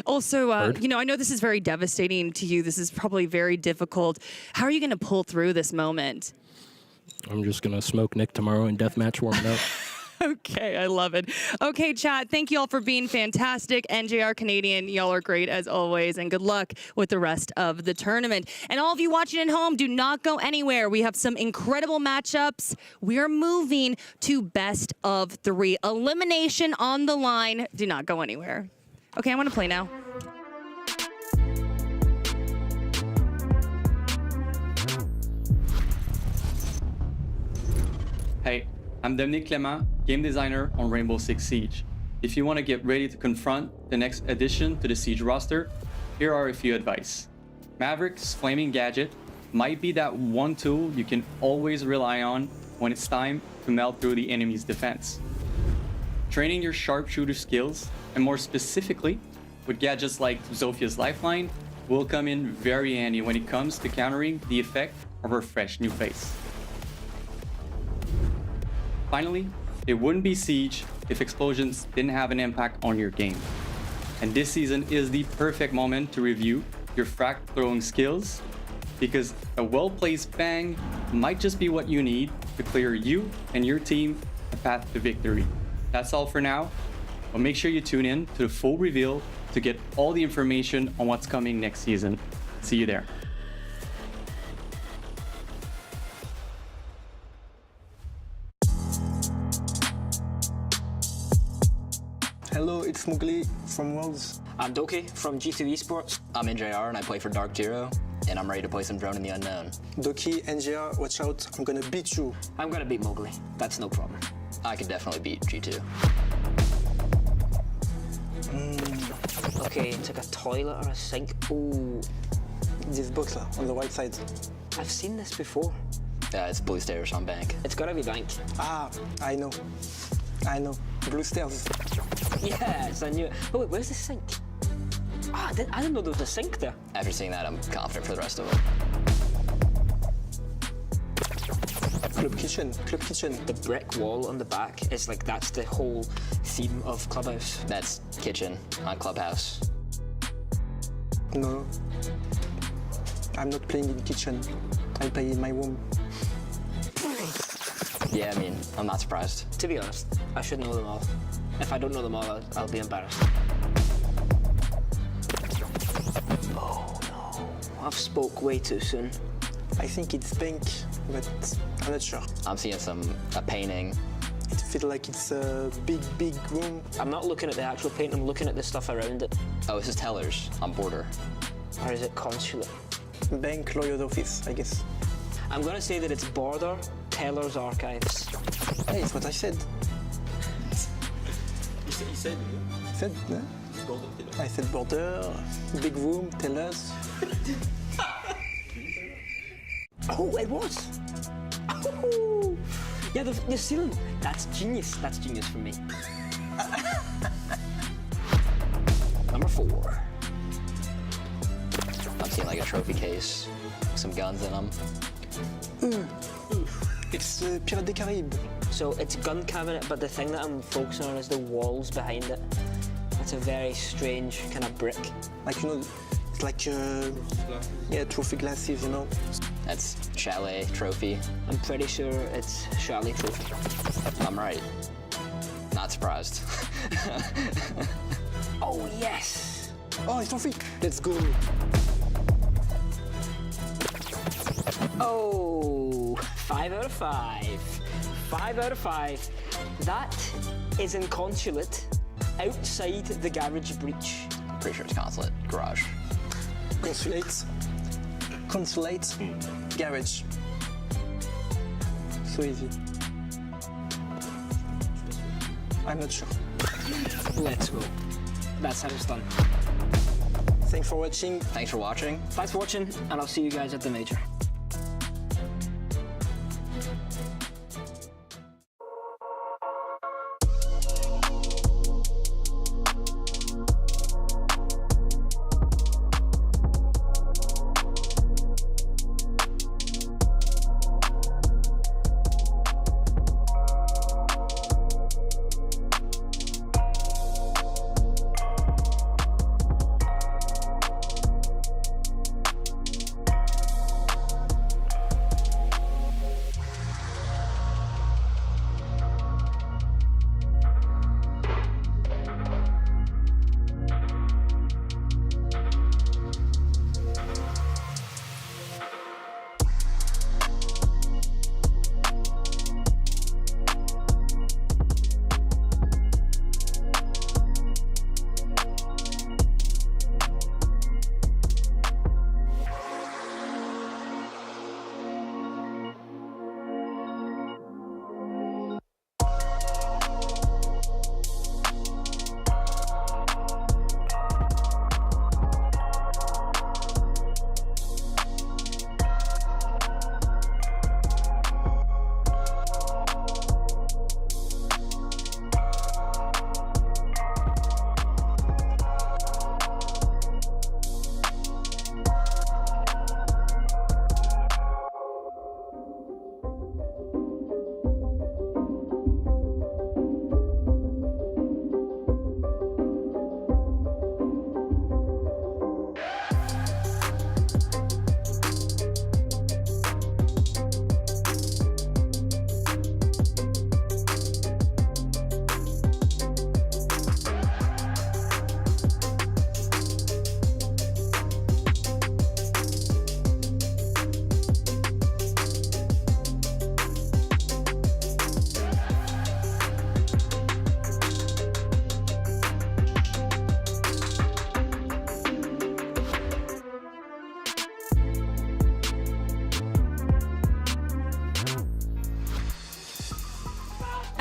Also, I know this is very devastating to you. This is probably very difficult. How are you going to pull through this moment? I'm just gonna smoke Nick tomorrow in deathmatch warming up. Okay, I love it. Okay, chat, thank you all for being fantastic. NJR Canadian, y'all are great as always, and good luck with the rest of the tournament. And all of you watching at home, do not go anywhere. We have some incredible matchups. We are moving to best of 3. Elimination on the line. Do not go anywhere. Okay, I want to play now. Hey, I'm Dominique Clément, game designer on Rainbow Six Siege. If you want to get ready to confront the next addition to the Siege roster, here are a few advice. Maverick's Flaming Gadget might be that one tool you can always rely on when it's time to melt through the enemy's defense. Training your sharpshooter skills, and more specifically, with gadgets like Zophia's Lifeline, will come in very handy when it comes to countering the effect of her fresh new face. Finally, it wouldn't be Siege if explosions didn't have an impact on your game. And this season is the perfect moment to review your frag throwing skills, because a well-placed bang might just be what you need to clear you and your team a path to victory. That's all for now, but make sure you tune in to the full reveal to get all the information on what's coming next season. See you there. Hello, it's Mugli from Worlds. I'm Doki from G2 Esports. I'm NJR and I play for DarkZero, and I'm ready to play some Drone in the Unknown. Doki, NJR, watch out, I'm gonna beat you. I'm gonna beat Mowgli, that's no problem. I could definitely beat G2. Okay, it's like a toilet or a sink. Ooh. This box là, on the right side. I've seen this before. Yeah, it's blue stairs on bank. It's gotta be bank. Ah, I know. Blue stairs. Yes, I knew it. Oh wait, where's the sink? Ah, I didn't know there was a sink there. After seeing that, I'm confident for the rest of it. Club kitchen. The brick wall on the back is like, that's the whole theme of Clubhouse. That's kitchen on Clubhouse. No. I'm not playing in kitchen. I play in my room. Yeah, I mean, I'm not surprised. To be honest, I should know them all. If I don't know them all, I'll be embarrassed. Oh no, I've spoke way too soon. I think it's pink, but I'm not sure. I'm seeing a painting. It feels like it's a big room. I'm not looking at the actual paint, I'm looking at the stuff around it. Oh, this is Teller's on border. Or is it consulate? Bank lawyer's office, I guess. I'm gonna say that it's border, Teller's archives. Hey, it's what I said. He said, no? I said border, big room, Teller's. Oh, it was. Oh, yeah, the ceiling. That's genius. That's genius for me. Number 4. I'm seeing like a trophy case, some guns in them. It's Pirates des Caraïbes. So it's a gun cabinet, but the thing that I'm focusing on is the walls behind it. It's a very strange kind of brick. Like, you know, it's like, yeah, trophy glasses, you know. That's Chalet trophy. I'm pretty sure it's Chalet trophy. I'm right. Not surprised. Oh, yes. Oh, it's trophy. Let's go. Oh, 5 out of 5. 5 out of 5. That is in consulate outside the garage breach. Pretty sure it's consulate garage. Consulate, garage. So easy. I'm not sure. Let's go. That's how it's done. Thanks for watching. Thanks for watching. Thanks for watching, and I'll see you guys at the major.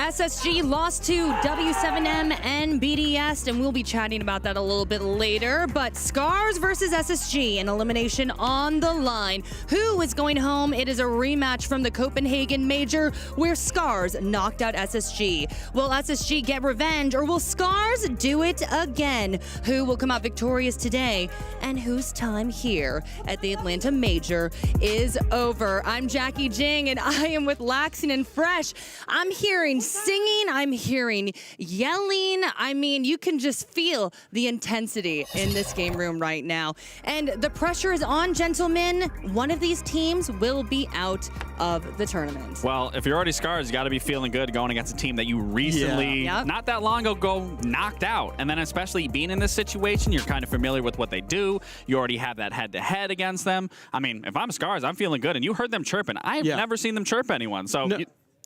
SSG lost to W7M and BDS, and we'll be chatting about that a little bit later. But Scars versus SSG, an elimination on the line. Who is going home? It is a rematch from the Copenhagen Major, where Scars knocked out SSG. Will SSG get revenge, or will Scars do it again? Who will come out victorious today, and whose time here at the Atlanta Major is over? I'm Jackie Jing, and I am with Laxin and Fresh. I'm hearing singing, I'm hearing yelling. I mean, you can just feel the intensity in this game room right now. And the pressure is on, gentlemen. One of these teams will be out of the tournament. Well, if you're already Scars, you got to be feeling good going against a team that you recently, not that long ago, knocked out. And then especially being in this situation, you're kind of familiar with what they do. You already have that head-to-head against them. I mean, if I'm Scars, I'm feeling good. And you heard them chirping. I've never seen them chirp anyone. So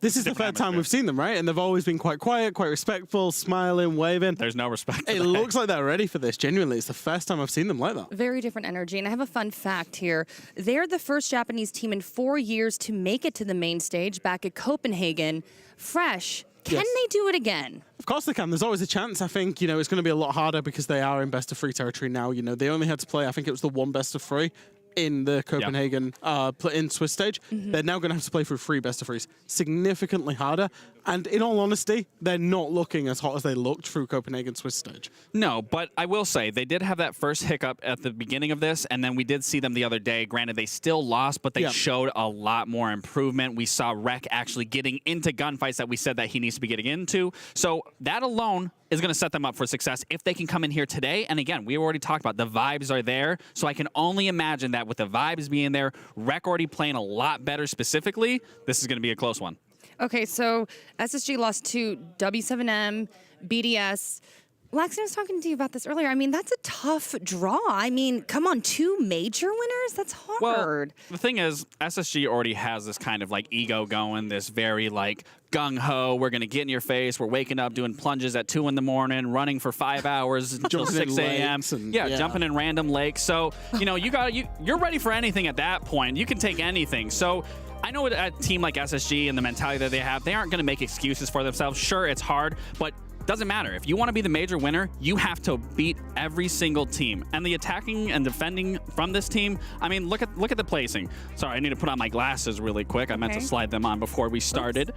this is the third time we've seen them, right? And they've always been quite quiet, quite respectful, smiling, waving. There's no respect. It looks like they're ready for this. Genuinely, it's the first time I've seen them like that. Very different energy. And I have a fun fact here. They're the first Japanese team in 4 years to make it to the main stage back at Copenhagen. Fresh. Can they do it again? Of course they can. There's always a chance. I think, you know, it's going to be a lot harder because they are in best of 3 territory now. You know, they only had to play, I think it was the 1 best of 3 in the Copenhagen in Swiss stage. They're now going to have to play through 3 best of 3s. Significantly harder. And in all honesty, they're not looking as hot as they looked through Copenhagen Swiss stage. No, but I will say they did have that first hiccup at the beginning of this, and then we did see them the other day. Granted, they still lost, but they showed a lot more improvement. We saw Rek actually getting into gunfights that we said that he needs to be getting into. So that alone is going to set them up for success if they can come in here today. And again, we already talked about the vibes are there, so I can only imagine that with the vibes being there, Rek already playing a lot better specifically, this is going to be a close one. Okay, so SSG lost to W7M, BDS. Laxin, I was talking to you about this earlier. I mean, that's a tough draw. I mean, come on, 2 major winners? That's hard. Well, the thing is, SSG already has this kind of like ego going, this very like gung-ho, we're going to get in your face, we're waking up doing plunges at 2 in the morning, running for 5 hours until 6 a.m. Jumping in random lakes. So, you know, you're ready for anything at that point. You can take anything. So I know a team like SSG and the mentality that they have, they aren't going to make excuses for themselves. Sure, it's hard, but doesn't matter. If you want to be the major winner, you have to beat every single team. And the attacking and defending from this team, I mean, look at the placing. Sorry, I need to put on my glasses really quick. I meant to slide them on before we started.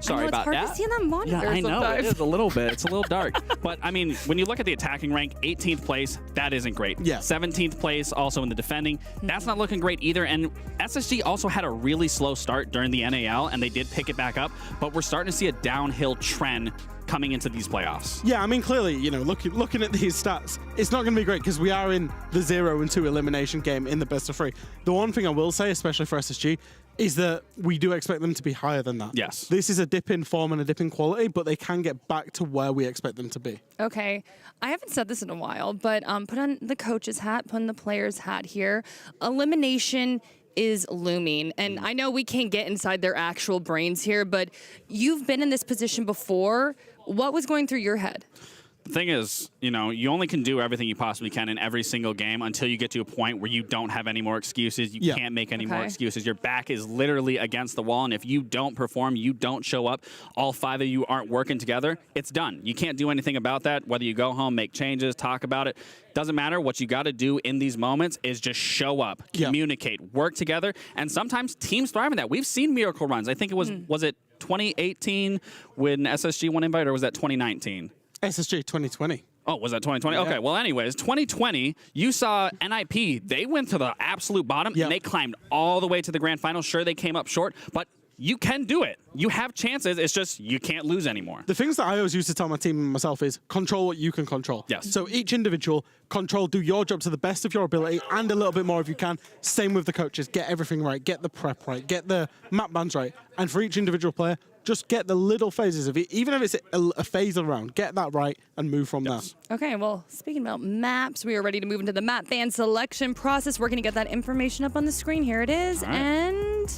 Sorry about that. It's hard to see on the monitor I know, sometimes. it is a little bit. It's a little dark. But, I mean, when you look at the attacking rank, 18th place, that isn't great. 17th place, also in the defending, that's not looking great either. And SSG also had a really slow start during the NAL, and they did pick it back up. But we're starting to see a downhill trend coming into these playoffs. Yeah, I mean, clearly, you know, looking at these stats, it's not going to be great because we are in the 0 and 2 elimination game in the best of 3. The one thing I will say, especially for SSG, is that we do expect them to be higher than that. Yes. This is a dip in form and a dip in quality, but they can get back to where we expect them to be. Okay, I haven't said this in a while, but put on the coach's hat, put on the player's hat here. Elimination is looming, and I know we can't get inside their actual brains here, but you've been in this position before. What was going through your head? The thing is, you know, you only can do everything you possibly can in every single game until you get to a point where you don't have any more excuses. You can't make any more excuses. Your back is literally against the wall, and if you don't perform, you don't show up, all 5 of you aren't working together, it's done. You can't do anything about that, whether you go home, make changes, talk about it. Doesn't matter. What you got to do in these moments is just show up, communicate, work together, and sometimes teams thrive in that. We've seen miracle runs. I think it was it 2018 when SSG won invite, or was that 2019? SSG 2020. Oh, was that 2020? Okay, well, anyways, 2020, you saw NIP. They went to the absolute bottom, and they climbed all the way to the grand final. Sure, they came up short, but you can do it. You have chances. It's just you can't lose anymore. The things that I always used to tell my team and myself is control what you can control. Yes. So each individual, do your job to the best of your ability and a little bit more if you can. Same with the coaches. Get everything right. Get the prep right. Get the map bans right. And for each individual player, just get the little phases of it, even if it's a phase around, get that right and move from there. Okay, well, speaking about maps, we are ready to move into the map ban selection process. We're going to get that information up on the screen. Here it is. And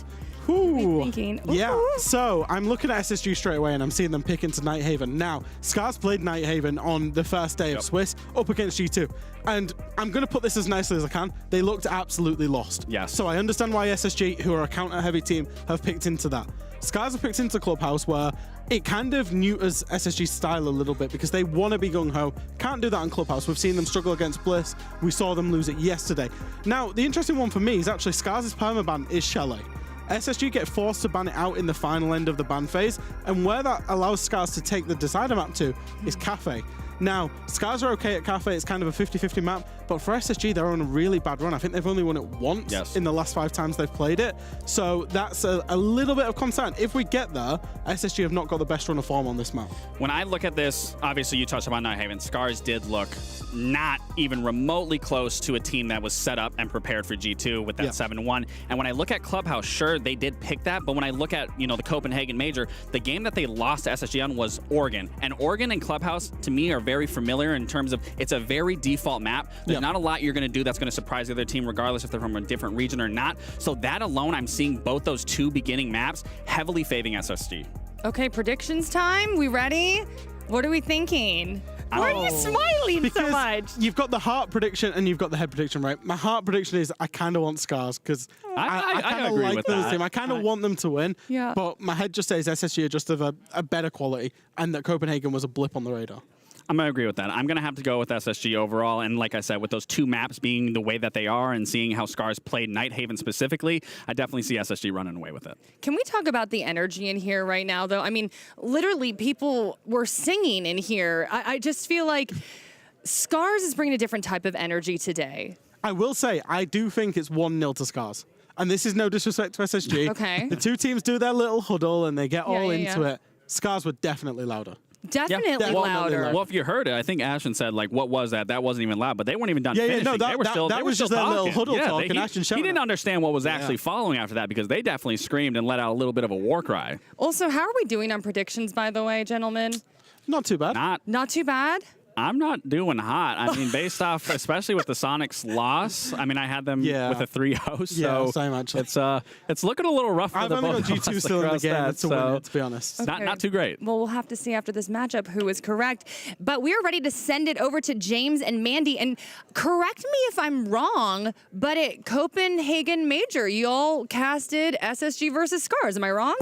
thinking. Yeah, so I'm looking at SSG straight away and I'm seeing them pick into Nighthaven. Now, Scars played Nighthaven on the first day of Swiss up against G2. And I'm going to put this as nicely as I can. They looked absolutely lost. Yes. So I understand why SSG, who are a counter-heavy team, have picked into that. Scars have picked into Clubhouse where it kind of neuters SSG's style a little bit because they want to be gung-ho. Can't do that on Clubhouse. We've seen them struggle against Bliss. We saw them lose it yesterday. Now, the interesting one for me is actually Scars' permaban is Chalet. SSG get forced to ban it out in the final end of the ban phase, and where that allows Scars to take the decider map to is Cafe. Now, Scars are okay at Cafe, it's kind of a 50-50 map, but for SSG, they're on a really bad run. I think they've only won it once in the last 5 times they've played it, so that's a little bit of concern. If we get there, SSG have not got the best run of form on this map. When I look at this, obviously you touched upon Nighthaven. Scars did look not even remotely close to a team that was set up and prepared for G2 with that 7-1. And when I look at Clubhouse, sure, they did pick that, but when I look at, the Copenhagen Major, the game that they lost to SSG on was Oregon. And Oregon and Clubhouse, to me, are very familiar in terms of it's a very default map. There's not a lot you're going to do that's going to surprise the other team, regardless if they're from a different region or not. So that alone, I'm seeing both those 2 beginning maps heavily favoring SSG. Okay, predictions time. We ready? What are we thinking? Why are you smiling so much? You've got the heart prediction and you've got the head prediction, right? My heart prediction is I kind of want Scars because I kind of like those team. I kind of want them to win. Yeah. But my head just says SSG are just of a better quality and that Copenhagen was a blip on the radar. I'm going to agree with that. I'm going to have to go with SSG overall. And like I said, with those 2 maps being the way that they are and seeing how Scars played Nighthaven specifically, I definitely see SSG running away with it. Can we talk about the energy in here right now, though? I mean, literally, people were singing in here. I just feel like Scars is bringing a different type of energy today. I will say, I do think it's 1-0 to Scars. And this is no disrespect to SSG. Okay. The 2 teams do their little huddle and they get all into it. Scars were definitely louder. Definitely louder. Well, if you heard it, I think Ashton said, like, what was that? That wasn't even loud, but they weren't even done finishing. No, they were still that was just a little huddle talk, and Ashton he didn't understand what was actually following after that because they definitely screamed and let out a little bit of a war cry. Also, how are we doing on predictions, by the way, gentlemen? Not too bad. Not too bad? I'm not doing hot. I mean, based off, especially with the Soniqs loss, I mean, I had them with a 3-0, so same actually. It's looking a little rough for I've the only both got of us G2 still in the game to win it, to be honest. Okay. Not too great. Well, we'll have to see after this matchup who is correct. But we are ready to send it over to James and Mandy. And correct me if I'm wrong, but at Copenhagen Major, you all casted SSG versus Scars. Am I wrong?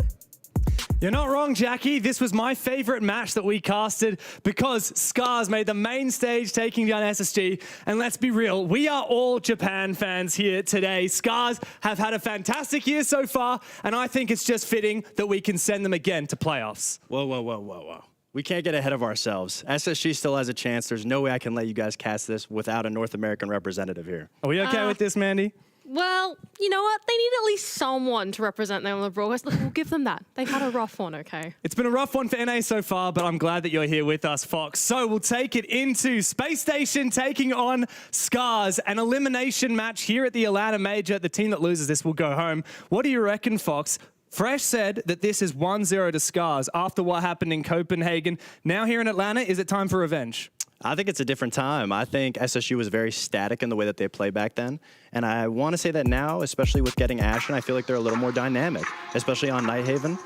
You're not wrong, Jackie. This was my favorite match that we casted because Scars made the main stage taking down SSG. And let's be real, we are all Japan fans here today. Scars have had a fantastic year so far, and I think it's just fitting that we can send them again to playoffs. Whoa. We can't get ahead of ourselves. SSG still has a chance. There's no way I can let you guys cast this without a North American representative here. Are we okay with this, Mandy? Well, you know what? They need at least someone to represent them on the broadcast. We'll give them that. They've had a rough one, okay? It's been a rough one for NA so far, but I'm glad that you're here with us, Fox. So we'll take it into Space Station taking on Scars, an elimination match here at the Atlanta Major. The team that loses this will go home. What do you reckon, Fox? Fresh said that this is 1-0 to Scars after what happened in Copenhagen. Now here in Atlanta, is it time for revenge? I think it's a different time. I think SSG was very static in the way that they played back then. And I want to say that now, especially with getting Ashton, I feel like they're a little more dynamic, especially on Nighthaven.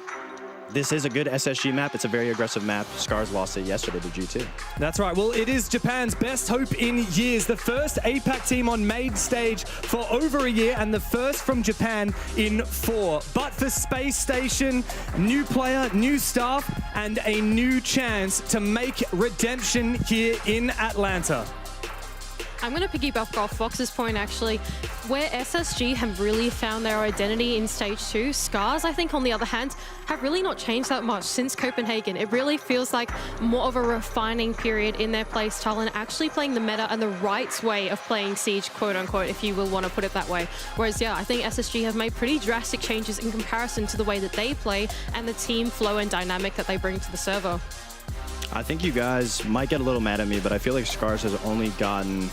This is a good SSG map. It's a very aggressive map. Scars lost it yesterday to G2. That's right. Well, it is Japan's best hope in years. The first APAC team on main stage for over a year and the first from Japan in 4. But for Space Station, new player, new staff, and a new chance to make redemption here in Atlanta. I'm going to piggyback off Fox's point, actually. Where SSG have really found their identity in Stage 2, Scars, I think, on the other hand, have really not changed that much since Copenhagen. It really feels like more of a refining period in their play style and actually playing the meta and the right way of playing Siege, quote-unquote, if you will want to put it that way. Whereas, yeah, I think SSG have made pretty drastic changes in comparison to the way that they play and the team flow and dynamic that they bring to the server. I think you guys might get a little mad at me, but I feel like Scars has only gotten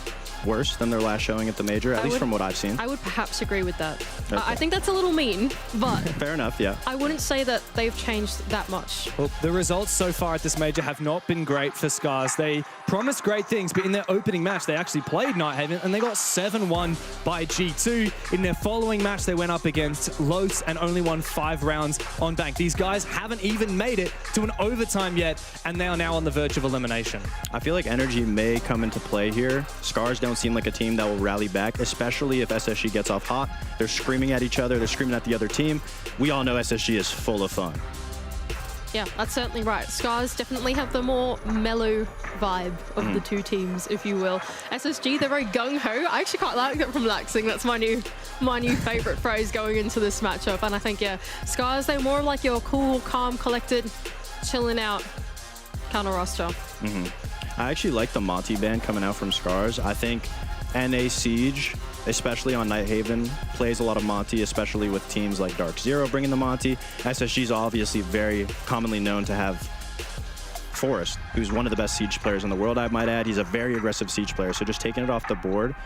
worse than their last showing at the Major, at least from what I've seen. I would perhaps agree with that. Okay. I think that's a little mean, but Fair enough, yeah. I wouldn't say that they've changed that much. Well, the results so far at this Major have not been great for Scars. They promised great things, but in their opening match, they actually played Nighthaven and they got 7-1 by G2. In their following match, they went up against Los and only won 5 rounds on bank. These guys haven't even made it to an overtime yet, and they are now on the verge of elimination. I feel like energy may come into play here. Scars don't seem like a team that will rally back, especially if SSG gets off hot. They're screaming at each other. They're screaming at the other team. We all know SSG is full of fun. Yeah, that's certainly right. Scars definitely have the more mellow vibe of the two teams, if you will. SSG, they're very gung-ho. I actually quite like that from Laxing. That's my new favorite phrase going into this matchup. And I think, yeah, Scars, they're more like your cool, calm, collected, chilling out kind of roster. I actually like the Monty band coming out from Scars. I think NA Siege, especially on Nighthaven, plays a lot of Monty, especially with teams like DarkZero bringing the Monty. SSG is obviously very commonly known to have Forrest, who's one of the best Siege players in the world, I might add. He's a very aggressive Siege player, so just taking it off the board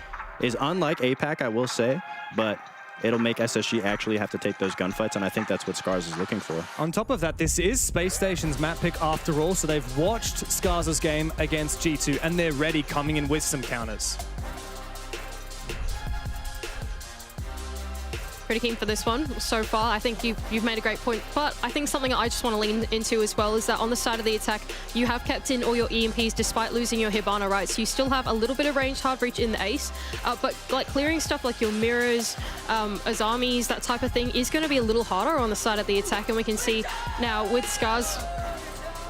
is unlike APAC, I will say, but it'll make SSG actually have to take those gunfights, and I think that's what Scars is looking for. On top of that, this is Space Station's map pick after all, so they've watched Scars' game against G2, and they're ready, coming in with some counters. Pretty keen for this one so far. I think you've made a great point, but I think something I just want to lean into as well is that on the side of the attack, you have kept in all your EMPs despite losing your Hibana, right? So you still have a little bit of range hard reach in the ace, but like clearing stuff like your mirrors, Azamis, that type of thing is going to be a little harder on the side of the attack, and we can see now with Scars,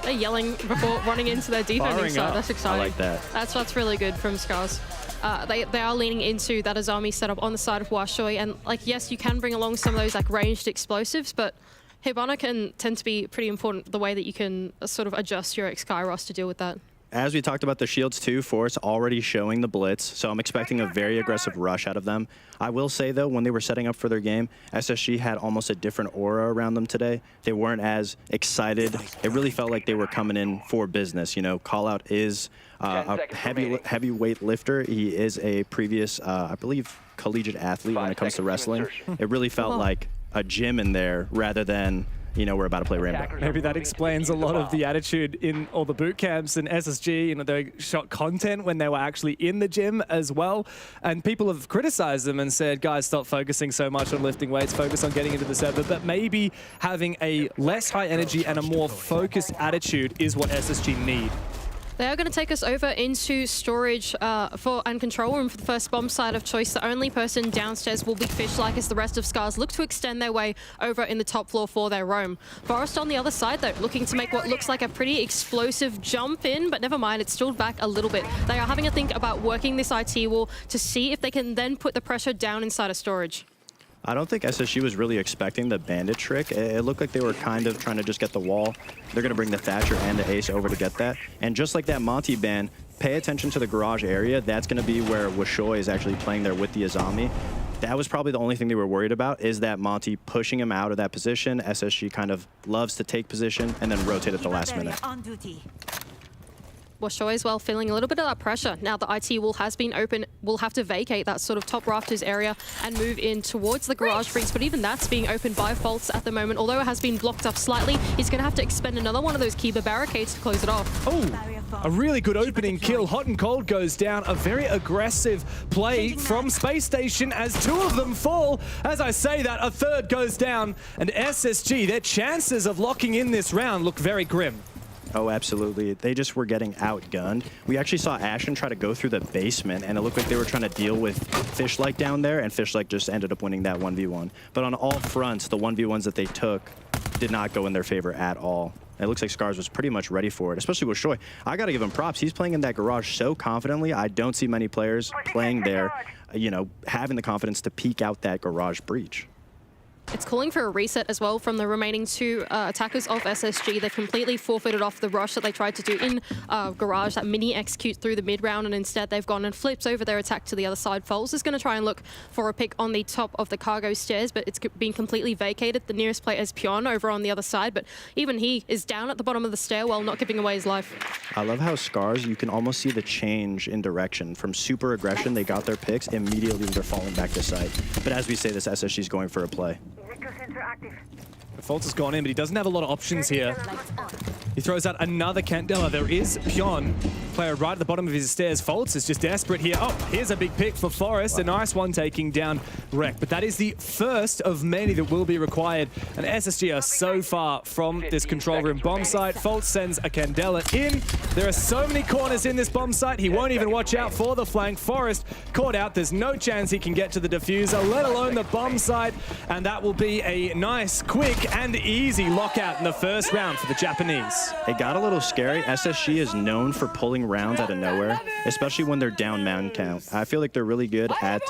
they're yelling before running into their defending side. That's exciting. I like that. That's really good from Scars. They are leaning into that Azami setup on the side of Washoy, and like, yes, you can bring along some of those like ranged explosives, but Hibana can tend to be pretty important the way that you can sort of adjust your Sky Ross to deal with that. As we talked about the shields too, Force already showing the blitz, so I'm expecting a very aggressive rush out of them. I will say though, when they were setting up for their game, SSG had almost a different aura around them today. They weren't as excited. It really felt like they were coming in for business. You know, Callout is a heavyweight lifter. He is a previous, I believe, collegiate athlete when it comes to wrestling. It really felt like a gym in there rather than, you know, we're about to play Rainbow. Maybe that explains a lot of the attitude in all the boot camps and SSG. You know, they shot content when they were actually in the gym as well. And people have criticized them and said, guys, stop focusing so much on lifting weights, focus on getting into the server. But maybe having a less high energy and a more focused attitude is what SSG need. They are going to take us over into storage and control room for the first bomb side of choice. The only person downstairs will be Fish-like as the rest of Scars look to extend their way over in the top floor for their roam. Forest on the other side, though, looking to make what looks like a pretty explosive jump in, but never mind, it's stalled back a little bit. They are having a think about working this IT wall to see if they can then put the pressure down inside of storage. I don't think SSG was really expecting the bandit trick. It looked like they were kind of trying to just get the wall. They're going to bring the Thatcher and the Ace over to get that. And just like that Monty ban, pay attention to the garage area. That's going to be where Washoy is actually playing there with the Azami. That was probably the only thing they were worried about, is that Monty pushing him out of that position. SSG kind of loves to take position and then rotate at the last minute. Washoy as well feeling a little bit of that pressure. Now the IT wall has been open, we'll have to vacate that sort of top rafters area and move in towards the garage breach, but even that's being opened by Faults at the moment. Although it has been blocked up slightly, he's going to have to expend another one of those Kiba barricades to close it off. Oh, a really good opening kill. Hot and Cold goes down. A very aggressive play from Space Station as 2 of them fall. As I say that, a third goes down, and SSG, their chances of locking in this round look very grim. Oh, absolutely. They just were getting outgunned. We actually saw Ashen try to go through the basement, and it looked like they were trying to deal with Fish-like down there, and Fish-like just ended up winning that 1v1. But on all fronts, the 1v1s that they took did not go in their favor at all. It looks like Scars was pretty much ready for it, especially with Shoy. I got to give him props. He's playing in that garage so confidently. I don't see many players playing there, you know, having the confidence to peek out that garage breach. It's calling for a reset as well from the remaining 2 attackers of SSG. They've completely forfeited off the rush that they tried to do in Garage, that mini execute through the mid round, and instead they've gone and flipped over their attack to the other side. Foles is going to try and look for a pick on the top of the cargo stairs, but it's been completely vacated. The nearest player is Pion over on the other side, but even he is down at the bottom of the stairwell, not giving away his life. I love how Scars, you can almost see the change in direction. From super aggression, they got their picks, immediately they're falling back to site. But as we say this, SSG is going for a play. Faults has gone in, but he doesn't have a lot of options here. He throws out another Candela. There is Pion. player right at the bottom of his stairs. Foltz is just desperate here. Oh, here's a big pick for Forest. A nice one taking down Rek. But that is the first of many that will be required. And SSG are so far from this control room bomb site. Foltz sends a Candela in. There are so many corners in this bomb site. He won't even watch out for the flank. Forest caught out. There's no chance he can get to the diffuser, let alone the bomb site. And that will be a nice, quick, and easy lockout in the first round for the Japanese. It got a little scary. SSG is known for pulling rounds out of nowhere, especially when they're down man count. I feel like they're really good at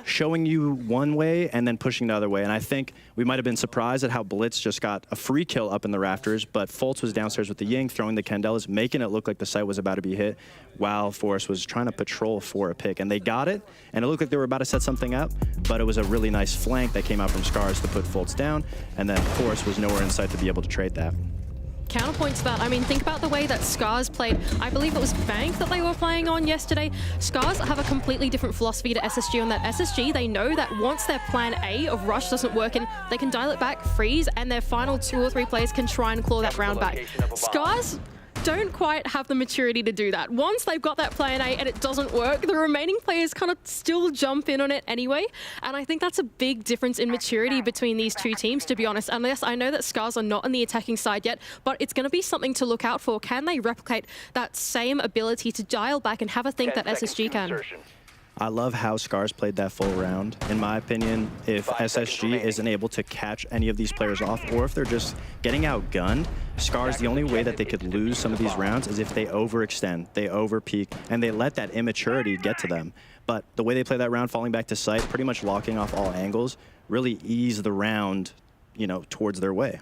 showing you one way and then pushing the other way. And I think we might have been surprised at how Blitz just got a free kill up in the rafters, but Foltz was downstairs with the Ying, throwing the Candelas, making it look like the site was about to be hit, while Forrest was trying to patrol for a pick. And they got it, and it looked like they were about to set something up, but it was a really nice flank that came out from Scars to put Foltz down, and then Forrest was nowhere in sight to be able to trade that. Counterpoint to that, I mean, think about the way that Scars played. I believe it was Bank that they were playing on yesterday. Scars have a completely different philosophy to SSG on that. SSG, they know that once their plan A of rush doesn't work and they can dial it back, freeze, and their final 2 or 3 players can try and claw that round back. Scars don't quite have the maturity to do that. Once they've got that plan A and it doesn't work, the remaining players kind of still jump in on it anyway. And I think that's a big difference in maturity between these two teams, to be honest. Unless I know that Scars are not on the attacking side yet, but it's going to be something to look out for. Can they replicate that same ability to dial back and have a think that SSG can? I love how Scars played that full round. In my opinion, if SSG isn't able to catch any of these players off, or if they're just getting outgunned, Scars, the only way that they could lose some of these rounds is if they overextend, they overpeak, and they let that immaturity get to them. But the way they play that round, falling back to site, pretty much locking off all angles, really ease the round, you know, towards their way.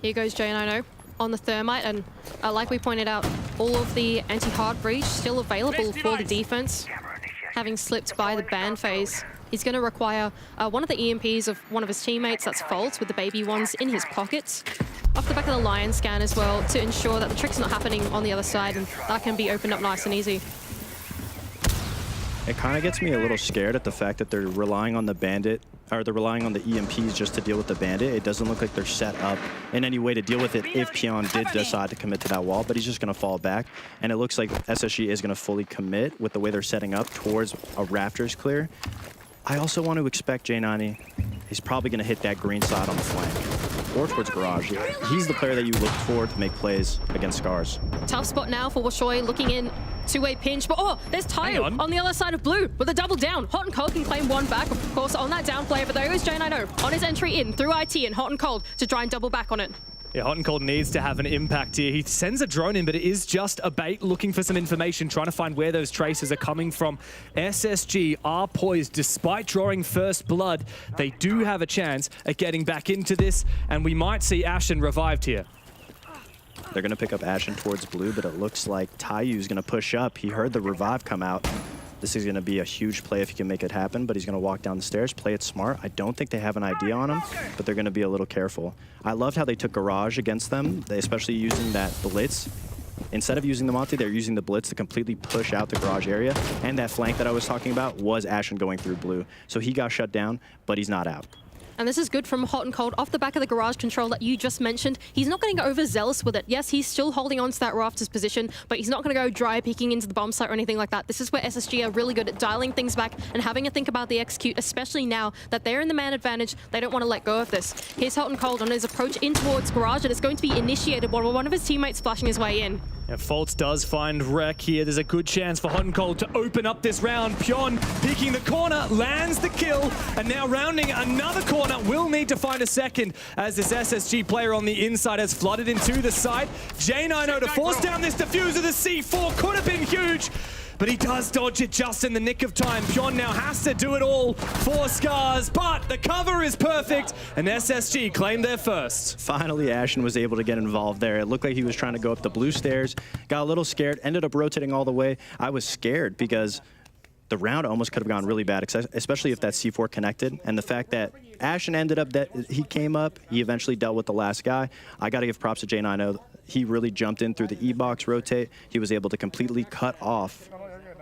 Here goes J90 on the Thermite, and like we pointed out, all of the anti-hard breach still available for the defense. Having slipped by the ban phase, he's going to require one of the EMPs of one of his teammates, that's Foltz, with the baby ones in his pockets. Off the back of the Lion scan as well, to ensure that the trick's not happening on the other side, and that can be opened up nice and easy. It kind of gets me a little scared at the fact that they're relying on the bandit, or they're relying on the EMPs just to deal with the bandit. It doesn't look like they're set up in any way to deal with it if Pion did decide to commit to that wall, but he's just going to fall back. And it looks like SSG is going to fully commit with the way they're setting up towards a Raptors clear. I also want to expect J90, he's probably going to hit that green side on the flank or towards Garage. He's the player that you look for to make plays against Scars. Tough spot now for Washoy, looking in. Two-way pinch, but oh, there's Tayo on the other side of blue with a double down. Hot and Cold can claim one back, of course, on that down player, but there is J90 on his entry in through IT and Hot and Cold to try and double back on it. Yeah, Hot and Cold needs to have an impact here. He sends a drone in, but it is just a bait, looking for some information, trying to find where those traces are coming from. SSG are poised, despite drawing first blood. They do have a chance at getting back into this, and we might see Ashen revived here. They're going to pick up Ashen towards blue, but it looks like Tayu's going to push up. He heard the revive come out. This is going to be a huge play if he can make it happen, but he's going to walk down the stairs, play it smart. I don't think they have an idea on him, but they're going to be a little careful. I loved how they took Garage against them, especially using that Blitz. Instead of using the Monty, they're using the Blitz to completely push out the Garage area, and that flank that I was talking about was Ashen going through blue. So he got shut down, but he's not out. And this is good from Hot and Cold off the back of the Garage control that you just mentioned. He's not going to go overzealous with it. Yes, he's still holding on to that Rafters position, but he's not going to go dry peeking into the bomb site or anything like that. This is where SSG are really good at dialing things back and having a think about the execute, especially now that they're in the man advantage. They don't want to let go of this. Here's Hot and Cold on his approach in towards Garage, and it's going to be initiated while one of his teammates flashing his way in. Yeah, Foltz does find Rek here. There's a good chance for Hot and Cold to open up this round. Pion peeking the corner, lands the kill, and now rounding another corner. Will need to find a second as this SSG player on the inside has flooded into the site. J90 to force down this diffuser. The C4 could have been huge, but he does dodge it just in the nick of time. Pion now has to do it all for Scars, but the cover is perfect, and SSG claimed their first. Finally, Ashen was able to get involved there. It looked like he was trying to go up the blue stairs, got a little scared, ended up rotating all the way. I was scared because the round almost could have gone really bad, especially if that C4 connected. And the fact that Ashen ended up, that he came up, he eventually dealt with the last guy. I got to give props to J90. He really jumped in through the E-box rotate. He was able to completely cut off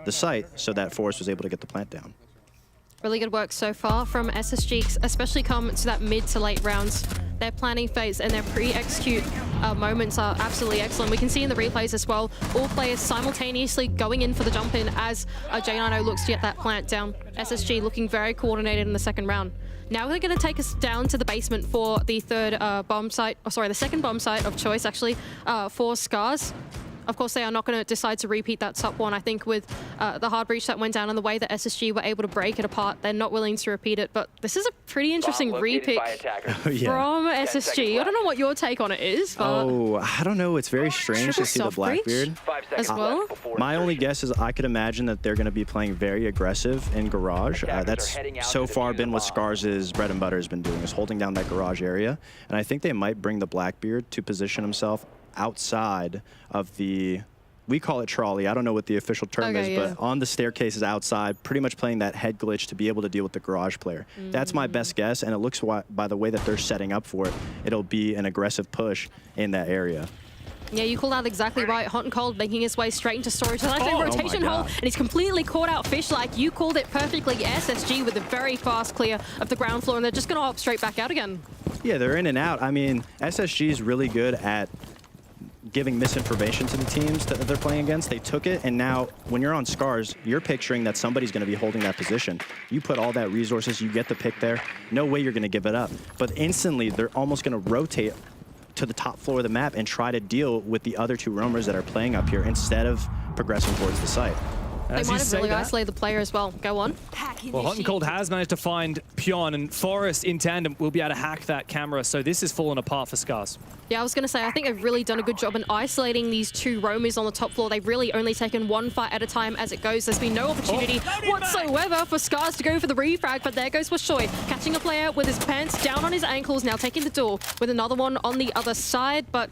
the site so that Forrest was able to get the plant down. Really good work so far from SSG, especially come to that mid to late rounds. Their planning phase and their pre-execute moments are absolutely excellent. We can see in the replays as well, all players simultaneously going in for the jump in as J90 looks to get that plant down. SSG looking very coordinated in the second round. Now they're going to take us down to the basement for the third bomb site, oh, sorry, the second bomb site of choice actually for Scars. Of course, they are not going to decide to repeat that top one. I think with the hard breach that went down and the way that SSG were able to break it apart, they're not willing to repeat it. But this is a pretty interesting repick from SSG. I don't know what your take on it is. But I don't know. It's very strange to see the Blackbeard as well. My only guess is I could imagine that they're going to be playing very aggressive in Garage. That's so far been what Scars' bread and butter has been doing, is holding down that Garage area. And I think they might bring the Blackbeard to position himself outside of the, we call it trolley, I don't know what the official term is, but on the staircases outside, pretty much playing that head glitch to be able to deal with the Garage player. That's my best guess, and it looks by the way that they're setting up for it, it'll be an aggressive push in that area. Yeah, you called out exactly right. Hot and Cold making his way straight into storage. Rotation hole, and he's completely caught out fish-like. You called it perfectly. SSG with a very fast clear of the ground floor, and they're just going to hop straight back out again. Yeah, they're in and out. I mean, SSG is really good at giving misinformation to the teams that they're playing against. They took it, and now when you're on Scars, you're picturing that somebody's going to be holding that position. You put all that resources, you get the pick there, no way you're going to give it up. But instantly, they're almost going to rotate to the top floor of the map and try to deal with the other two roamers that are playing up here instead of progressing towards the site. They might have really isolated the player as well. Go on. Well, Hot and Cold has managed to find Pion, and Forest in tandem will be able to hack that camera, so this is falling apart for Scars. Yeah, I was going to say, I think they've really done a good job in isolating these two roamers on the top floor. They've really only taken one fight at a time as it goes. There's been no opportunity whatsoever for Scars to go for the refrag, but there goes Washoy, catching a player with his pants down on his ankles, now taking the door with another one on the other side, but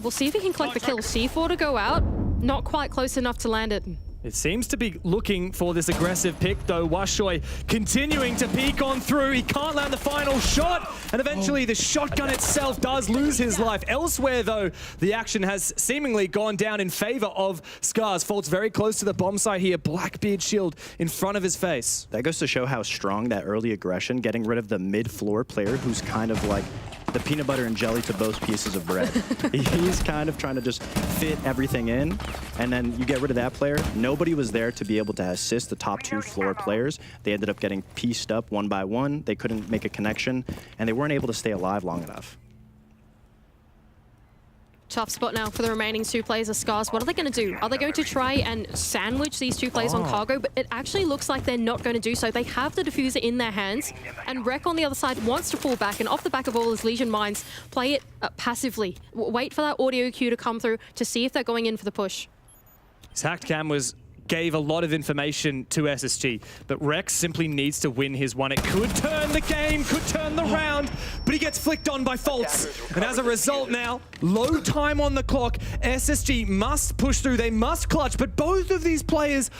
we'll see if he can collect the kill. C4 to go out, not quite close enough to land it. It seems to be looking for this aggressive pick, though. Washoy continuing to peek on through. He can't land the final shot, and eventually the shotgun itself does lose his life. Elsewhere, though, the action has seemingly gone down in favor of Scars. Fault's very close to the bomb site here. Blackbeard shield in front of his face. That goes to show how strong that early aggression, getting rid of the mid-floor player who's kind of like the peanut butter and jelly to both pieces of bread. He's kind of trying to just fit everything in, and then you get rid of that player. Nobody was there to be able to assist the top two floor players. They ended up getting pieced up one by one. They couldn't make a connection, and they weren't able to stay alive long enough. Tough spot now for the remaining two players of Scars. What are they going to do? Are they going to try and sandwich these two players on cargo? But it actually looks like they're not going to do so. They have the diffuser in their hands, and Rek on the other side wants to fall back, and off the back of all his Legion mines, play it passively. Wait for that audio cue to come through to see if they're going in for the push. His hacked cam gave a lot of information to SSG, but Rex simply needs to win his one. It could turn the game, could turn the round, but he gets flicked on by Faults. And as a result now, low time on the clock, SSG must push through, they must clutch, but both of these players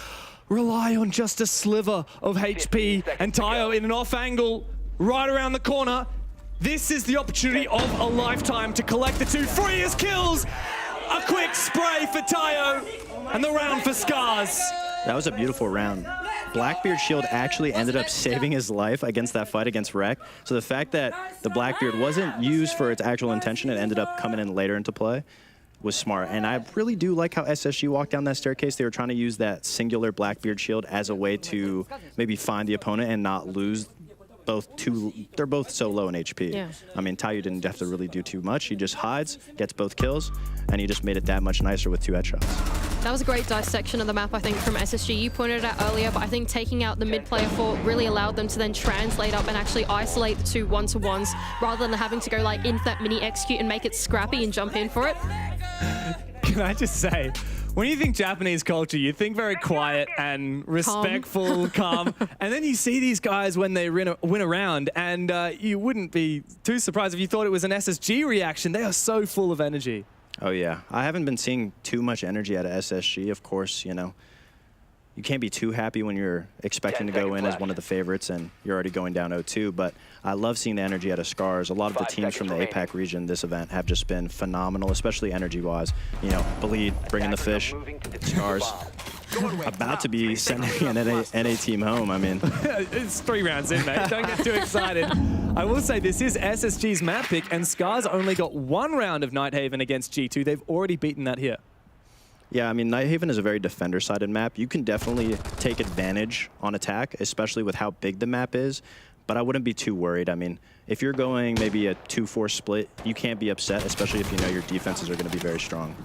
rely on just a sliver of HP, and Tayo in an off angle right around the corner. This is the opportunity of a lifetime to collect the two. Free as kills! A quick spray for Tayo, and the round for Scars. That was a beautiful round. Blackbeard's shield actually ended up saving his life against that fight against Rek. So the fact that the Blackbeard wasn't used for its actual intention and ended up coming in later into play was smart. And I really do like how SSG walked down that staircase. They were trying to use that singular Blackbeard shield as a way to maybe find the opponent and not lose they're both so low in HP. Yeah. I mean, Tayo didn't have to really do too much. He just hides, gets both kills, and he just made it that much nicer with 2 headshots. That was a great dissection of the map, I think, from SSG. You pointed it out earlier, but I think taking out the mid-player fort really allowed them to then translate up and actually isolate the two one-to-ones rather than having to go like into that mini execute and make it scrappy and jump in for it. Can I just say, when you think Japanese culture, you think very quiet and respectful, calm. And then you see these guys when they win a round, and you wouldn't be too surprised if you thought it was an SSG reaction. They are so full of energy. Oh, yeah. I haven't been seeing too much energy out of SSG. Of course, you know, you can't be too happy when you're expecting to go in as one of the favorites and you're already going down 0-2, but I love seeing the energy out of Scars. A lot of the teams from the APAC region this event have just been phenomenal, especially energy-wise. You know, Bleed, bringing the fish, Scars, about to be sending an NA team home, I mean. It's 3 rounds in, mate. Don't get too excited. I will say this is SSG's map pick, and Scars only got 1 round of Nighthaven against G2. They've already beaten that here. Yeah, I mean, Nighthaven is a very defender-sided map. You can definitely take advantage on attack, especially with how big the map is, but I wouldn't be too worried. I mean, if you're going maybe a 2-4 split, you can't be upset, especially if you know your defenses are going to be very strong.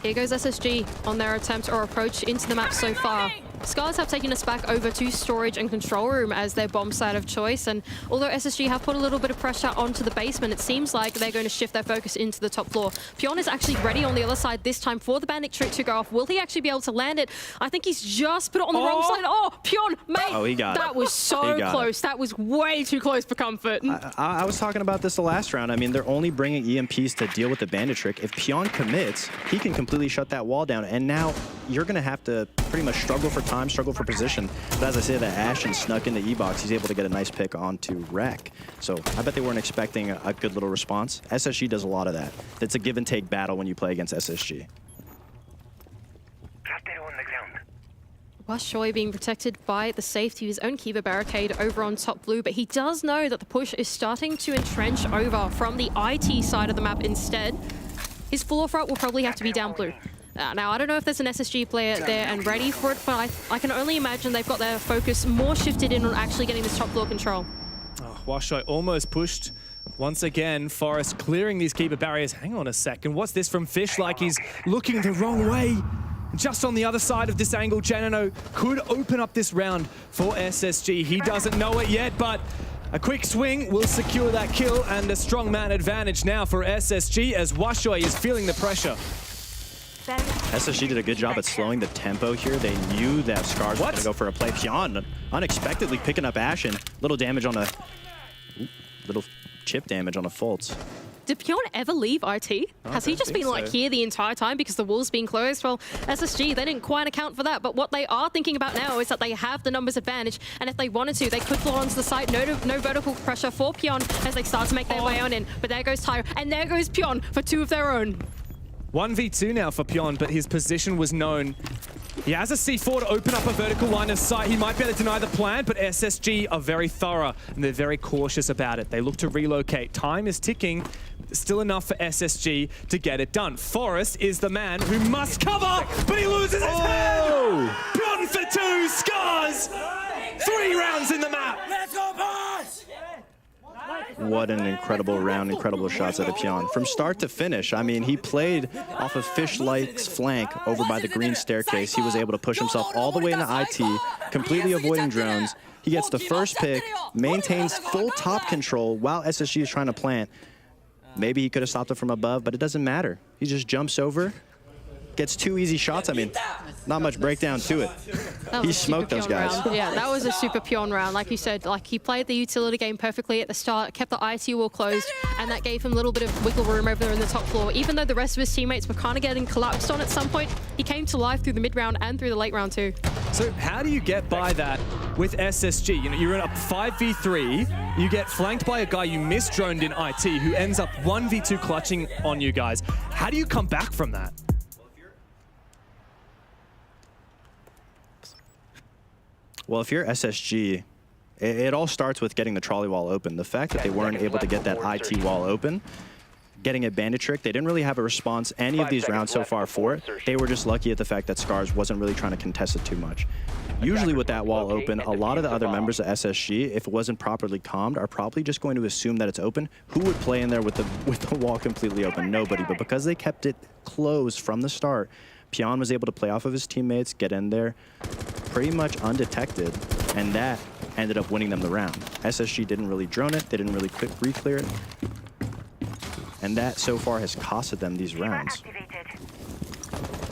Here goes SSG on their attempt or approach into the map so far. Scars have taken us back over to storage and control room as their bomb site of choice, and although SSG have put a little bit of pressure onto the basement, it seems like they're going to shift their focus into the top floor. Pion is actually ready on the other side this time for the bandit trick to go off. Will he actually be able to land it? I think he's just put it on the wrong side. Oh, Pion, mate! Oh, he got it. That was so close. That was way too close for comfort. I was talking about this the last round. I mean, they're only bringing EMPs to deal with the bandit trick. If Pion commits, he can completely shut that wall down, and now you're going to have to pretty much struggle for time, struggle for position. But as I said, that Ashen snuck into E-Box. He's able to get a nice pick onto Rek. So I bet they weren't expecting a good little response. SSG does a lot of that. It's a give and take battle when you play against SSG. Washoy being protected by the safety of his own Kiva barricade over on top blue, but he does know that the push is starting to entrench over from the IT side of the map instead. His floor front will probably have to be down blue. Now, I don't know if there's an SSG player there and ready for it, but I can only imagine they've got their focus more shifted in on actually getting this top floor control. Oh, Washoy almost pushed. Once again, Forest clearing these keeper barriers. Hang on a second. What's this from Fish? Like he's looking the wrong way. Just on the other side of this angle, Janino could open up this round for SSG. He doesn't know it yet, but a quick swing will secure that kill, and a strong man advantage now for SSG as Washoy is feeling the pressure. SSG did a good job at slowing the tempo here. They knew that Scars was going to go for a play. Pion unexpectedly picking up Ashen. Little damage on a... little chip damage on a Fultz. Did Pion ever leave IT? Has he just been like here the entire time because the wall's been closed? Well, SSG, they didn't quite account for that, but what they are thinking about now is that they have the numbers advantage, and if they wanted to, they could floor onto the site. No vertical pressure for Pion as they start to make their way on in, but there goes Tyro, and there goes Pion for 2 of their own. 1v2 now for Pion, but his position was known. He has a C4 to open up a vertical line of sight. He might be able to deny the plan, but SSG are very thorough, and they're very cautious about it. They look to relocate. Time is ticking. Still enough for SSG to get it done. Forest is the man who must cover, but he loses his head! Pion for 2, Scars! 3 rounds in the map! Let's go, boss! What an incredible round, incredible shots out of Pion. From start to finish, I mean, he played off of Fishlight's flank over by the green staircase. He was able to push himself all the way into IT, completely avoiding drones. He gets the first pick, maintains full top control while SSG is trying to plant. Maybe he could have stopped it from above, but it doesn't matter. He just jumps over, gets 2 easy shots. I mean, not much breakdown to it. He smoked those guys. Round. Yeah, that was a super Pion round. Like you said, like he played the utility game perfectly at the start, kept the IT wall closed, and that gave him a little bit of wiggle room over there in the top floor. Even though the rest of his teammates were kind of getting collapsed on at some point, he came to life through the mid round and through the late round too. So how do you get by that with SSG? You know, you're in a 5v3, you get flanked by a guy you misdroned in IT who ends up 1v2 clutching on you guys. How do you come back from that? Well, if you're SSG, it all starts with getting the trolley wall open. The fact that they weren't able to get that IT wall open, getting a bandit trick, they didn't really have a response any of these rounds so far for it. They were just lucky at the fact that Scars wasn't really trying to contest it too much. Usually with that wall open, a lot of the other members of SSG, if it wasn't properly calmed, are probably just going to assume that it's open. Who would play in there with the wall completely open? Nobody. But because they kept it closed from the start, Pion was able to play off of his teammates, get in there pretty much undetected, and that ended up winning them the round. SSG didn't really drone it, they didn't really re-clear it, and that so far has costed them these rounds.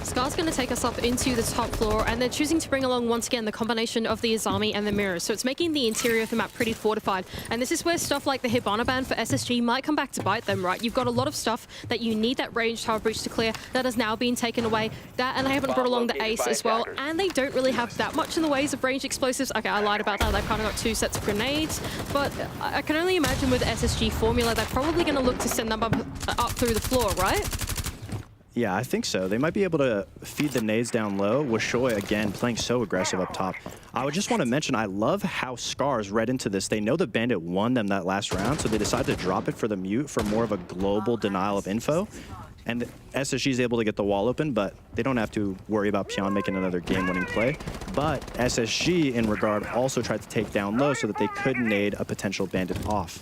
Scar's going to take us up into the top floor, and they're choosing to bring along, once again, the combination of the Azami and the mirrors. So it's making the interior of the map pretty fortified. And this is where stuff like the Hibana ban for SSG might come back to bite them, right? You've got a lot of stuff that you need that range tower breach to clear that has now been taken away. That, and they haven't brought along the Ace as well. And they don't really have that much in the ways of ranged explosives. Okay, I lied about that. They've kind of got 2 sets of grenades. But I can only imagine with the SSG formula, they're probably going to look to send them up through the floor, right? Yeah, I think so. They might be able to feed the nades down low. Wishoy, again, playing so aggressive up top. I would just want to mention, I love how Scars read into this. They know the Bandit won them that last round, so they decided to drop it for the mute for more of a global denial of info. And SSG is able to get the wall open, but they don't have to worry about Pyeon making another game-winning play. But SSG, in regard, also tried to take down low so that they could nade a potential Bandit off.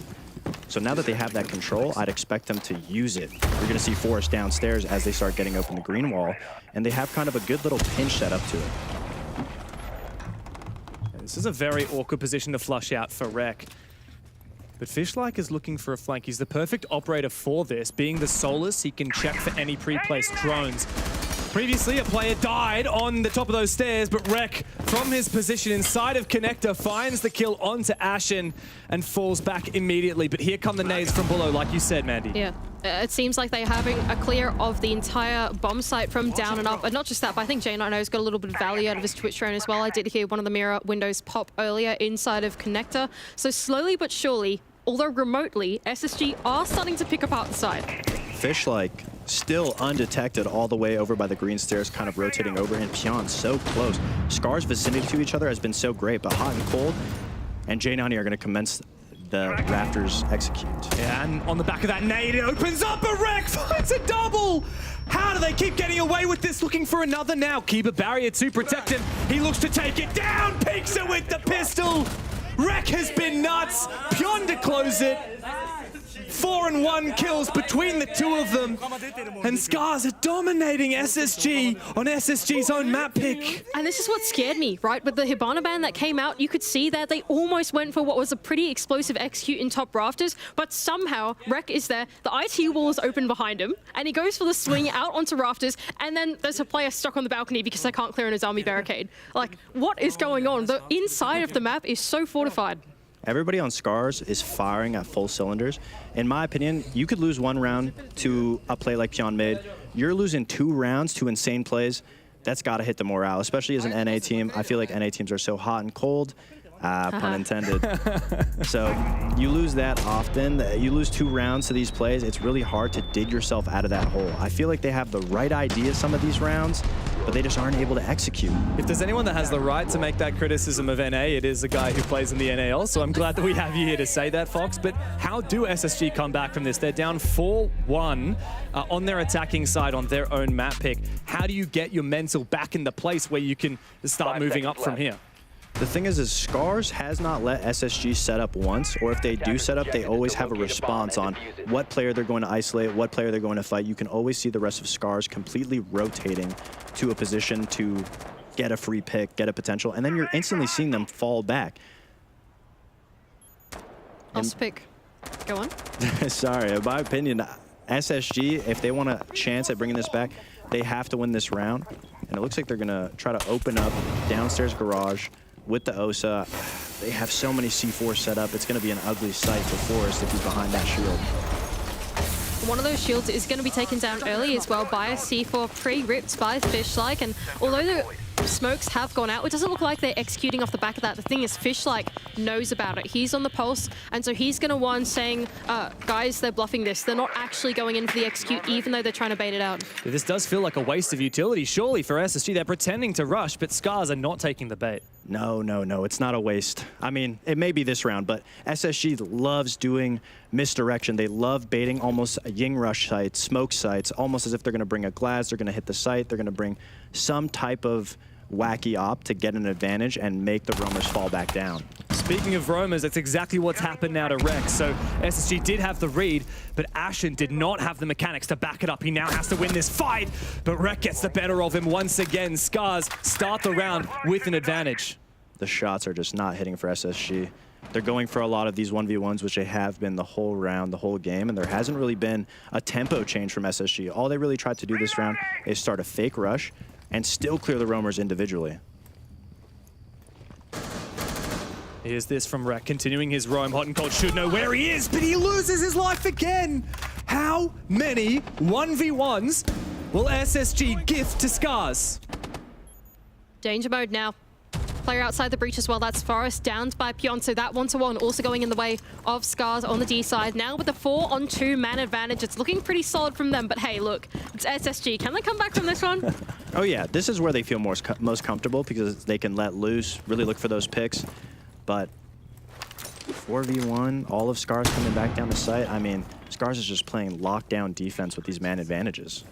So now that they have that control, I'd expect them to use it. You're going to see Forrest downstairs as they start getting open the green wall, and they have kind of a good little pinch set up to it. This is a very awkward position to flush out for Rek. But Fishlike is looking for a flank. He's the perfect operator for this. Being the Solus, he can check for any pre-placed drones. Previously, a player died on the top of those stairs, but Rek, from his position inside of Connector, finds the kill onto Ashen and falls back immediately. But here come the nades from below, like you said, Mandy. Yeah. It seems like they're having a clear of the entire bomb site from down and up. And not just that, but I think J9O's got a little bit of value out of his Twitch drone as well. I did hear one of the mirror windows pop earlier inside of Connector. So slowly but surely, although remotely, SSG are starting to pick apart the side. Fishlike still undetected all the way over by the green stairs, kind of rotating over, and Pyeon so close. Scar's vicinity to each other has been so great, but hot and cold, and J9 are going to commence the Raptors execute. Yeah, and on the back of that nade, it opens up, a Rek finds a double! How do they keep getting away with this? Looking for another now. Keep a barrier to protect him. He looks to take it down, peeks it with the pistol. Rek has been nuts. Pyeon to close it. 4-1 kills between the two of them. And Scars are dominating SSG on SSG's own map pick. And this is what scared me, right? With the Hibana ban that came out, you could see that they almost went for what was a pretty explosive execute in top rafters, but somehow Rek is there, the IT wall is open behind him, and he goes for the swing out onto rafters, and then there's a player stuck on the balcony because they can't clear in his army barricade. Like, what is going on? The inside of the map is so fortified. Everybody on Scars is firing at full cylinders. In my opinion, you could lose one round to a play like Pyeon made. You're losing 2 rounds to insane plays. That's got to hit the morale, especially as an NA team. I feel like NA teams are so hot and cold, pun intended. So you lose that often. You lose 2 rounds to these plays. It's really hard to dig yourself out of that hole. I feel like they have the right idea some of these rounds, but they just aren't able to execute. If there's anyone that has the right to make that criticism of NA, it is the guy who plays in the NAL, so I'm glad that we have you here to say that, Fox. But how do SSG come back from this? They're down 4-1 on their attacking side on their own map pick. How do you get your mental back in the place where you can start moving up from here? The thing is Scars has not let SSG set up once, or if they do set up, they always have a response on what player they're going to isolate, what player they're going to fight. You can always see the rest of Scars completely rotating to a position to get a free pick, get a potential, and then you're instantly seeing them fall back. Last pick. Go on. Sorry, in my opinion, SSG, if they want a chance at bringing this back, they have to win this round. And it looks like they're going to try to open up downstairs garage with the OSA. They have so many C4 set up. It's going to be an ugly sight for Forrest if he's behind that shield. One of those shields is going to be taken down early as well by a C4 pre-ripped by Fishlike. And although the smokes have gone out, it doesn't look like they're executing off the back of that. The thing is, Fishlike knows about it. He's on the pulse, and so he's going to one saying, guys, they're bluffing this. They're not actually going in for the execute, even though they're trying to bait it out. This does feel like a waste of utility, surely, for SSG. They're pretending to rush, but Scars are not taking the bait. No, it's not a waste. I mean, it may be this round, but SSG loves doing misdirection. They love baiting almost Ying rush sites, smoke sites, almost as if they're going to bring a glass, they're going to hit the site, they're going to bring some type of wacky op to get an advantage and make the roamers fall back down. Speaking of roamers, that's exactly what's happened now to Rex. So SSG did have the read, but Ashen did not have the mechanics to back it up. He now has to win this fight, but Rex gets the better of him once again. Scars start the round with an advantage. The shots are just not hitting for SSG. They're going for a lot of these 1v1s, which they have been the whole round, the whole game, and there hasn't really been a tempo change from SSG. All they really tried to do this round is start a fake rush and still clear the roamers individually. Here's this from Rek, continuing his roam. Hot and Cold should know where he is, but he loses his life again. How many 1v1s will SSG gift to Scars? Danger mode now. Player outside the breach as well. That's Forest downed by Pion. So that 1-to-1 also going in the way of Scars on the D side. Now with the 4-on-2 man advantage, it's looking pretty solid from them. But hey, look, it's SSG. Can they come back from this one? Oh yeah, this is where they feel most comfortable because they can let loose, really look for those picks. But 4v1, all of Scars coming back down the site. I mean, Scars is just playing lockdown defense with these man advantages.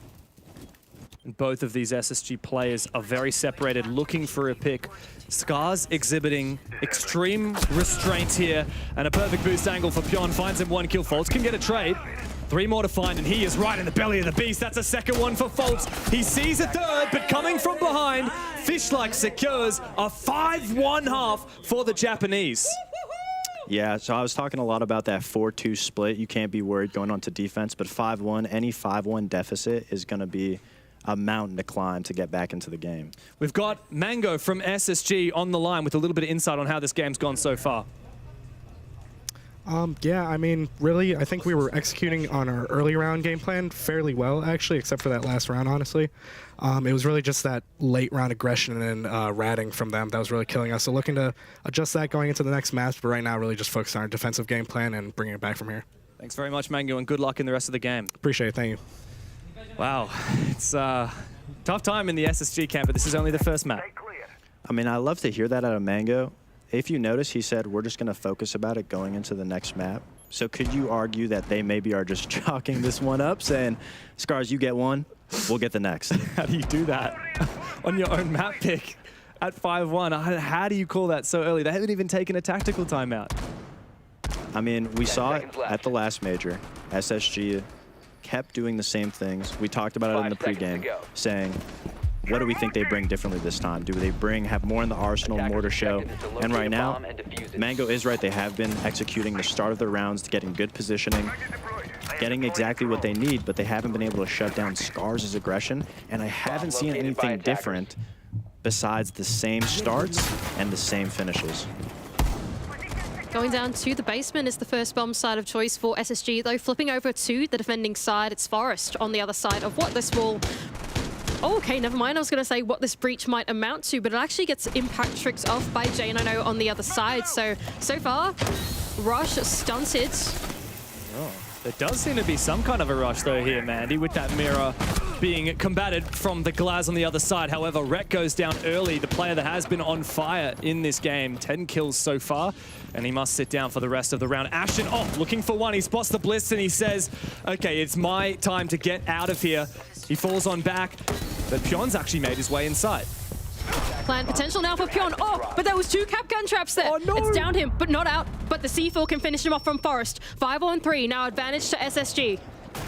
Both of these SSG players are very separated, looking for a pick. Scars exhibiting extreme restraint here, and a perfect boost angle for Pion. Finds him 1 kill. Foltz can get a trade. 3 more to find, and he is right in the belly of the beast. That's a second one for Foltz. He sees a third, but coming from behind, Fishlike secures a 5-1 half for the Japanese. Yeah, so I was talking a lot about that 4-2 split. You can't be worried going on to defense, but 5-1, any 5-1 deficit is going to be a mountain to climb to get back into the game. We've got Mango from SSG on the line with a little bit of insight on how this game's gone so far. Yeah, I mean, really, I think we were executing on our early round game plan fairly well, actually, except for that last round, honestly. It was really just that late round aggression and ratting from them that was really killing us. So looking to adjust that going into the next match, but right now really just focus on our defensive game plan and bringing it back from here. Thanks very much, Mango, and good luck in the rest of the game. Appreciate it. Thank you. Wow, it's a tough time in the SSG camp, but this is only the first map. I mean, I love to hear that out of Mango. If you notice, he said, we're just going to focus about it going into the next map. So could you argue that they maybe are just chalking this one up, saying, Scars, you get one, we'll get the next? How do you do that on your own map pick at 5-1? How do you call that so early? They haven't even taken a tactical timeout. I mean, we saw it at the last major. SSG kept doing the same things. We talked about it in the pregame, saying, what do we think they bring differently this time? Do they have more in the arsenal, more to show? And right now, Mango is right. They have been executing the start of their rounds, getting good positioning, getting exactly what they need, but they haven't been able to shut down Scars' aggression. And I haven't seen anything different besides the same starts and the same finishes. Going down to the basement is the first bomb side of choice for SSG, though flipping over to the defending side, it's Forest on the other side of what this will... Oh, okay, never mind. I was going to say what this breach might amount to, but it actually gets impact tricked off by Jano on the other side. So far, Rush stunted. Oh, there does seem to be some kind of a rush, though, here, Mandy, with that mirror being combated from the Glaz on the other side. However, Rek goes down early, the player that has been on fire in this game. 10 kills so far, and he must sit down for the rest of the round. Ashen, looking for one. He spots the Blitz, and he says, okay, it's my time to get out of here. He falls on back, but Pion's actually made his way inside. Plan potential now for Pion. Oh, but there was 2 Capcan traps there. Oh, no. It's downed him, but not out. But the C4 can finish him off from Forest. 5-on-3, now advantage to SSG.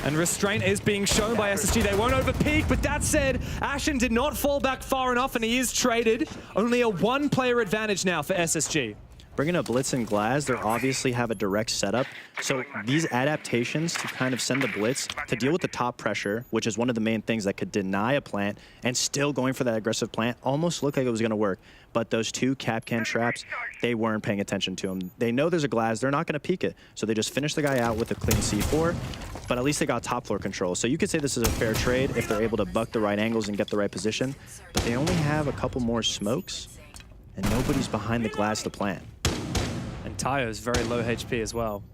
And restraint is being shown by SSG. They won't overpeak, but that said, Ashen did not fall back far enough, and he is traded. Only a 1-player advantage now for SSG. Bringing up Blitz and Glaz, they obviously have a direct setup. So these adaptations to kind of send the Blitz to deal with the top pressure, which is one of the main things that could deny a plant, and still going for that aggressive plant, almost looked like it was going to work. But those 2 Capcan traps, they weren't paying attention to them. They know there's a Glaz, they're not going to peek it. So they just finish the guy out with a clean C4, but at least they got top floor control. So you could say this is a fair trade if they're able to buck the right angles and get the right position. But they only have a couple more smokes, and nobody's behind the Glaz to plant. And Tayo's very low HP as well.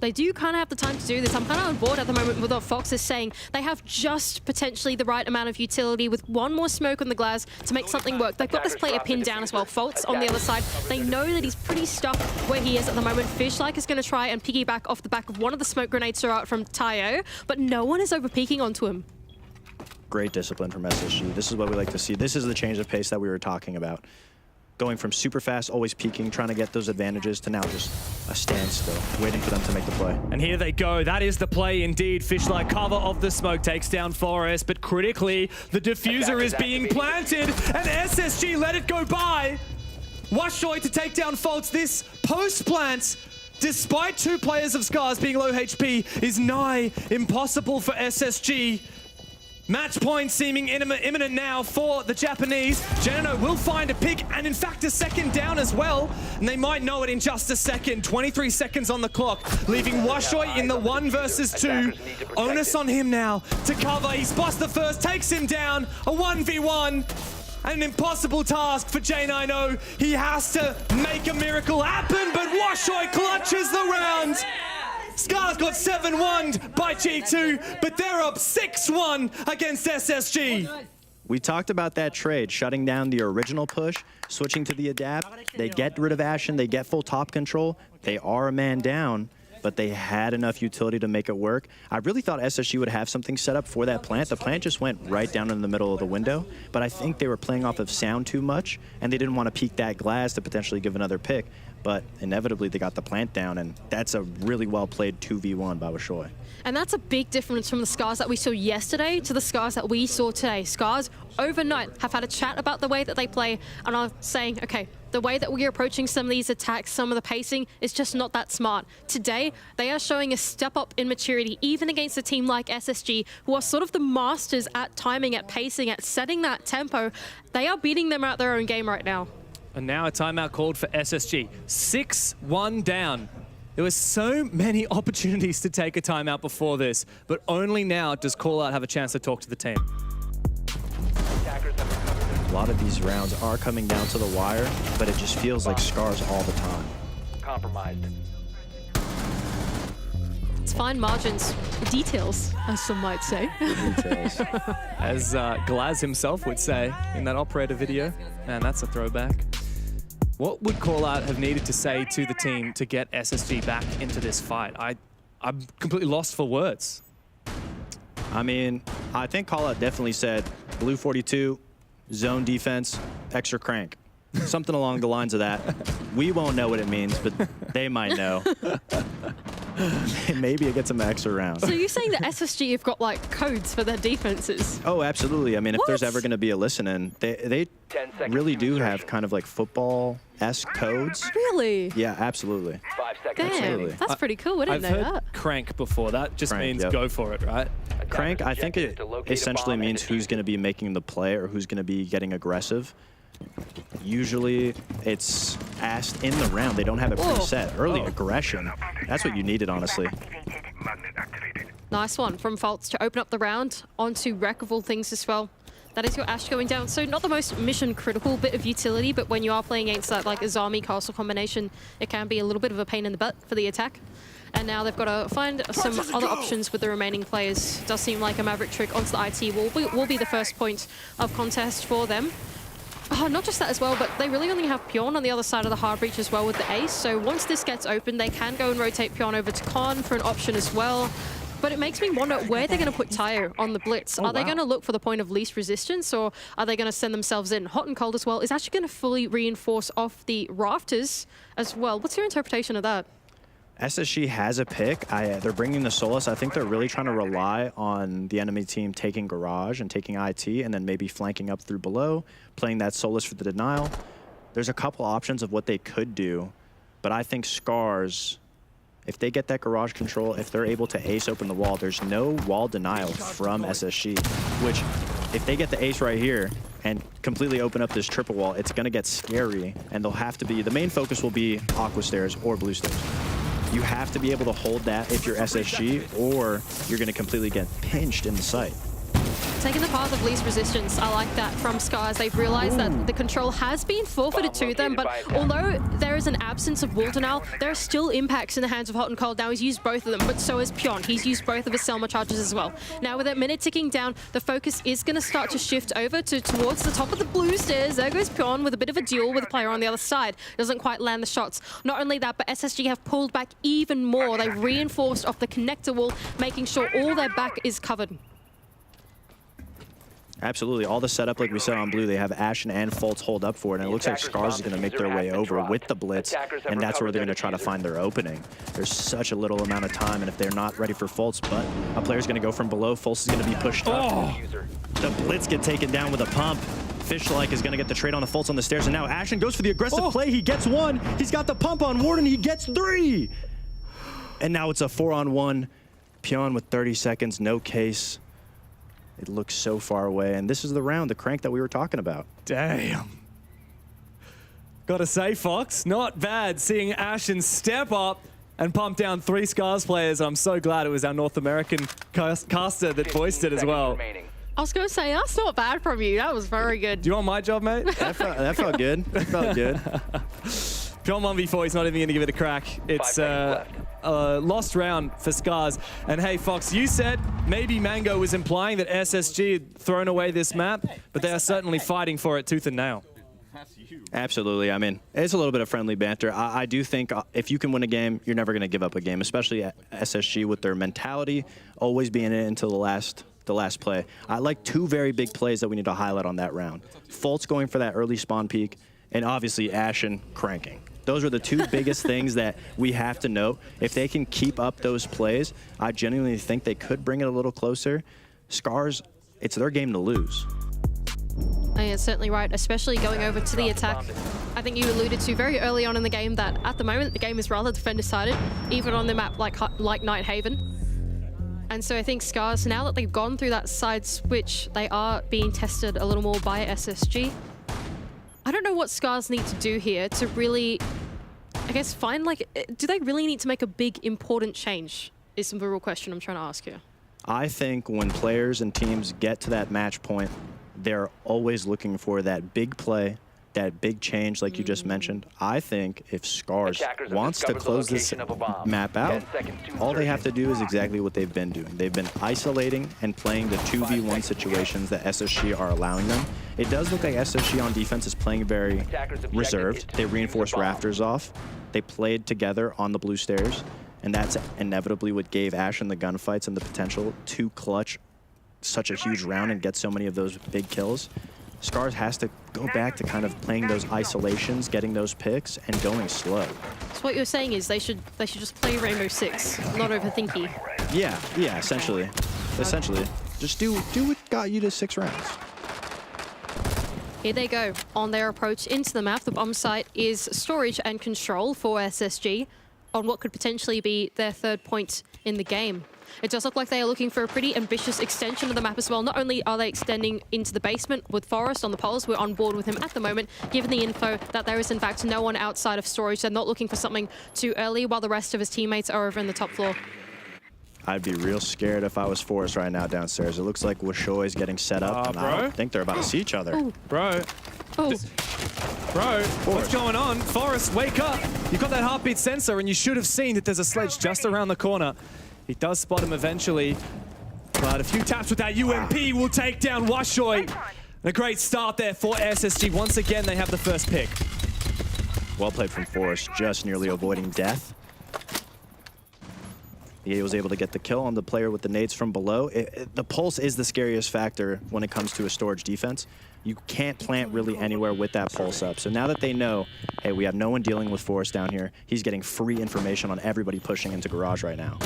They do kind of have the time to do this. I'm kind of on board at the moment with what Fox is saying. They have just potentially the right amount of utility with 1 more smoke on the Glaz to make something work. They've got this player pinned down as well. Foltz on the other side. They know that he's pretty stuck where he is at the moment. Fishlike is going to try and piggyback off the back of one of the smoke grenades throughout from Tayo, but no one is over-peeking onto him. Great discipline from SSG. This is what we like to see. This is the change of pace that we were talking about. Going from super fast, always peaking, trying to get those advantages, to now just a standstill, waiting for them to make the play. And here they go. That is the play indeed. Fishlike cover of the smoke takes down Forest, but critically, the diffuser is being planted, and SSG let it go by. Washoy to take down Foltz. This post-plant, despite 2 players of Scars being low HP, is nigh impossible for SSG. Match point seeming imminent now for the Japanese. Genano will find a pick, and in fact a second down as well. And they might know it in just a second. 23 seconds on the clock, leaving Washoy in the 1 versus 2. Onus on him now to cover. He spots the first, takes him down. A 1v1. An impossible task for J90. He has to make a miracle happen, but Washoy clutches the round. Scar's got 7-1 by G2, but they're up 6-1 against SSG. We talked about that trade, shutting down the original push, switching to the adapt. They get rid of Ashen, they get full top control. They are a man down, but they had enough utility to make it work. I really thought SSG would have something set up for that plant. The plant just went right down in the middle of the window, but I think they were playing off of sound too much, and they didn't want to peek that glass to potentially give another pick. But inevitably, they got the plant down, and that's a really well-played 2v1 by Washoy. And that's a big difference from the Scars that we saw yesterday to the Scars that we saw today. Scars, overnight, have had a chat about the way that they play and are saying, okay, the way that we're approaching some of these attacks, some of the pacing is just not that smart. Today, they are showing a step up in maturity, even against a team like SSG, who are sort of the masters at timing, at pacing, at setting that tempo. They are beating them out their own game right now. And now a timeout called for SSG. 6-1 down. There were so many opportunities to take a timeout before this, but only now does Callout have a chance to talk to the team. A lot of these rounds are coming down to the wire, but it just feels like Scars all the time. Compromised. It's fine margins, details, as some might say. Details. As Glaz himself would say in that operator video. Man, that's a throwback. What would Callout have needed to say to the team to get SSG back into this fight? I'm completely lost for words. I mean, I think Callout definitely said blue 42, zone defense, extra crank. Something along the lines of that. We won't know what it means, but they might know. Maybe it gets them extra rounds. So you're saying that SSG have got like codes for their defenses? Oh, absolutely. I mean, if there's ever going to be a listen-in, they really do have kind of like football-esque codes. Really? Yeah, absolutely. 5 seconds. Damn, Absolutely. that's pretty cool. I didn't I've know heard that. crank before. That just Crank, means yep. go for it, right? Crank, I think it essentially means who's going to be making the play or who's going to be getting aggressive. Usually it's asked in the round. They don't have it preset. Early aggression. That's what you needed, honestly. Nice one from Faults to open up the round onto Wreck of all things as well. That is your Ashe going down. So not the most mission critical bit of utility, but when you are playing against that like Azami Castle combination, it can be a little bit of a pain in the butt for the attack. And now they've got to find some other options with the remaining players. Does seem like a Maverick trick onto the IT will be the first point of contest for them. Oh, not just that as well, but they really only have Pyon on the other side of the hard breach as well with the ace. So once this gets open, they can go and rotate Pyon over to Con for an option as well. But it makes me wonder where they're going to put Tayo on the blitz. Are they going to look for the point of least resistance, or are they going to send themselves in? Hot and Cold as well is actually going to fully reinforce off the rafters as well. What's your interpretation of that? SSG has a pick. They're bringing the Solus. I think they're really trying to rely on the enemy team taking Garage and taking IT and then maybe flanking up through below, playing that Solus for the denial. There's a couple options of what they could do, but I think Scars, if they get that Garage control, if they're able to ace open the wall, there's no wall denial from SSG, which if they get the ace right here and completely open up this triple wall, it's going to get scary, and they'll have to be, the main focus will be Aqua Stairs or Blue Stairs. You have to be able to hold that if you're SSG, or you're going to completely get pinched in the sight. Taking the path of least resistance, I like that from Scars. They've realized that the control has been forfeited to them, but although there is an absence of wall denial, there are still impacts in the hands of Hot and Cold. Now he's used both of them, but so has Pyon. He's used both of his Selma charges as well. Now with that minute ticking down, the focus is going to start to shift over towards the top of the blue stairs. There goes Pyon with a bit of a duel with a player on the other side. Doesn't quite land the shots. Not only that, but SSG have pulled back even more. They reinforced off the connector wall, making sure all their back is covered. Absolutely. All the setup, like we said on blue, they have Ashen and Fultz hold up for it, and it looks like Scars is going to make their way over with the blitz, and that's where they're going to try to find their opening. There's such a little amount of time, and if they're not ready for Fultz, but a player's going to go from below, Fultz is going to be pushed up. The blitz get taken down with a pump. Fishlike is going to get the trade on the Fultz on the stairs, and now Ashen goes for the aggressive play. He gets one. He's got the pump on Warden. He gets three. And now it's a 4-on-1. Pyon with 30 seconds, no case. It looks so far away, and this is the round, the crank that we were talking about. Damn. Gotta say, Fox, not bad seeing Ashen step up and pump down 3 Scars players. I'm so glad it was our North American caster that voiced it as well. I was going to say, that's not bad from you. That was very good. Do you want my job, mate? That felt good. That felt good. Beyond 1v4, he's not even going to give it a crack. It's a lost round for Scars. And hey, Fox, you said maybe Mango was implying that SSG had thrown away this map, but they are certainly fighting for it tooth and nail. Absolutely. I mean, it's a little bit of friendly banter. I do think if you can win a game, you're never going to give up a game, especially at SSG with their mentality, always being in it until the last play. I like two very big plays that we need to highlight on that round. Fultz going for that early spawn peek, and obviously Ashen cranking. Those are the two biggest things that we have to note. If they can keep up those plays, I genuinely think they could bring it a little closer. Scars, it's their game to lose. I think it's certainly right, especially going over to the attack. I think you alluded to very early on in the game that at the moment the game is rather defender-sided, even on the map like Nighthaven. And so I think Scars, now that they've gone through that side switch, they are being tested a little more by SSG. I don't know what Scars need to do here to really, I guess, find like, do they really need to make a big important change is the real question I'm trying to ask you. I think when players and teams get to that match point, they're always looking for that big play, that big change like you just mentioned. I think if Scars wants to close this map out, all they have to do is exactly what they've been doing. They've been isolating and playing the 2v1 situations that SSG are allowing them. It does look like SSG on defense is playing very reserved. They reinforced Rafters off. They played together on the blue stairs, and that's inevitably what gave Ashen the gunfights and the potential to clutch such a huge round and get so many of those big kills. Scars has to go back to kind of playing those isolations, getting those picks, and going slow. So what you're saying is they should just play Rainbow Six, not overthinky. Yeah, essentially. Essentially. Just do what got you to 6 rounds. Here they go on their approach into the map. The bomb site is storage and control for SSG on what could potentially be their 3rd point in the game. It does look like they are looking for a pretty ambitious extension of the map as well. Not only are they extending into the basement with Forest on the poles, we're on board with him at the moment, given the info that there is in fact no one outside of storage. They're not looking for something too early while the rest of his teammates are over in the top floor. I'd be real scared if I was Forrest right now downstairs. It looks like Wishoy is getting set up, and I don't think they're about to see each other. Ooh. Bro, what's going on? Forrest, wake up! You've got that heartbeat sensor, and you should have seen that there's a sledge just around the corner. He does spot him eventually, but a few taps with that UMP will take down Washoy. A great start there for SSG. Once again, they have the first pick. Well played from Forrest, just nearly avoiding death. He was able to get the kill on the player with the nades from below. The pulse is the scariest factor when it comes to a storage defense. You can't plant really anywhere with that pulse up. So now that they know, hey, we have no one dealing with Forrest down here, he's getting free information on everybody pushing into Garage right now.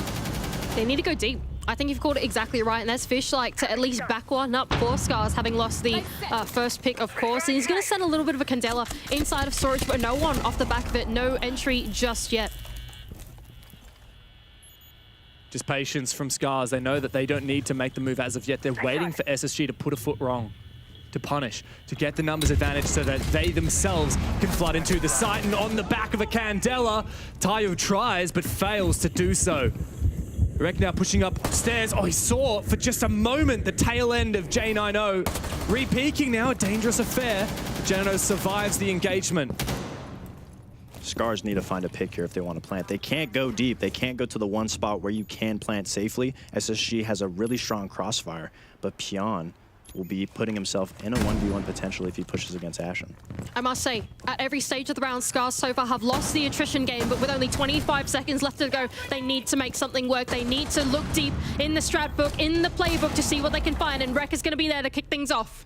They need to go deep. I think you've called it exactly right, and there's Fish like to at least back one up for Scars, having lost the first pick, of course. And he's going to send a little bit of a Candela inside of storage, but no one off the back of it. No entry just yet. Just patience from Scars. They know that they don't need to make the move as of yet. They're waiting for SSG to put a foot wrong, to punish, to get the numbers advantage so that they themselves can flood into the site. And on the back of a Candela, Tayo tries but fails to do so. Rek now pushing upstairs. Oh, he saw for just a moment the tail end of J90. Re-peeking now, a dangerous affair. J90 survives the engagement. Scars need to find a pick here if they want to plant. They can't go deep. They can't go to the one spot where you can plant safely. SSG has a really strong crossfire, but Pion will be putting himself in a 1v1 potentially if he pushes against Ashen. I must say, at every stage of the round, Scars so far have lost the attrition game, but with only 25 seconds left to go, they need to make something work. They need to look deep in the strat book, in the playbook to see what they can find, and Rek is going to be there to kick things off.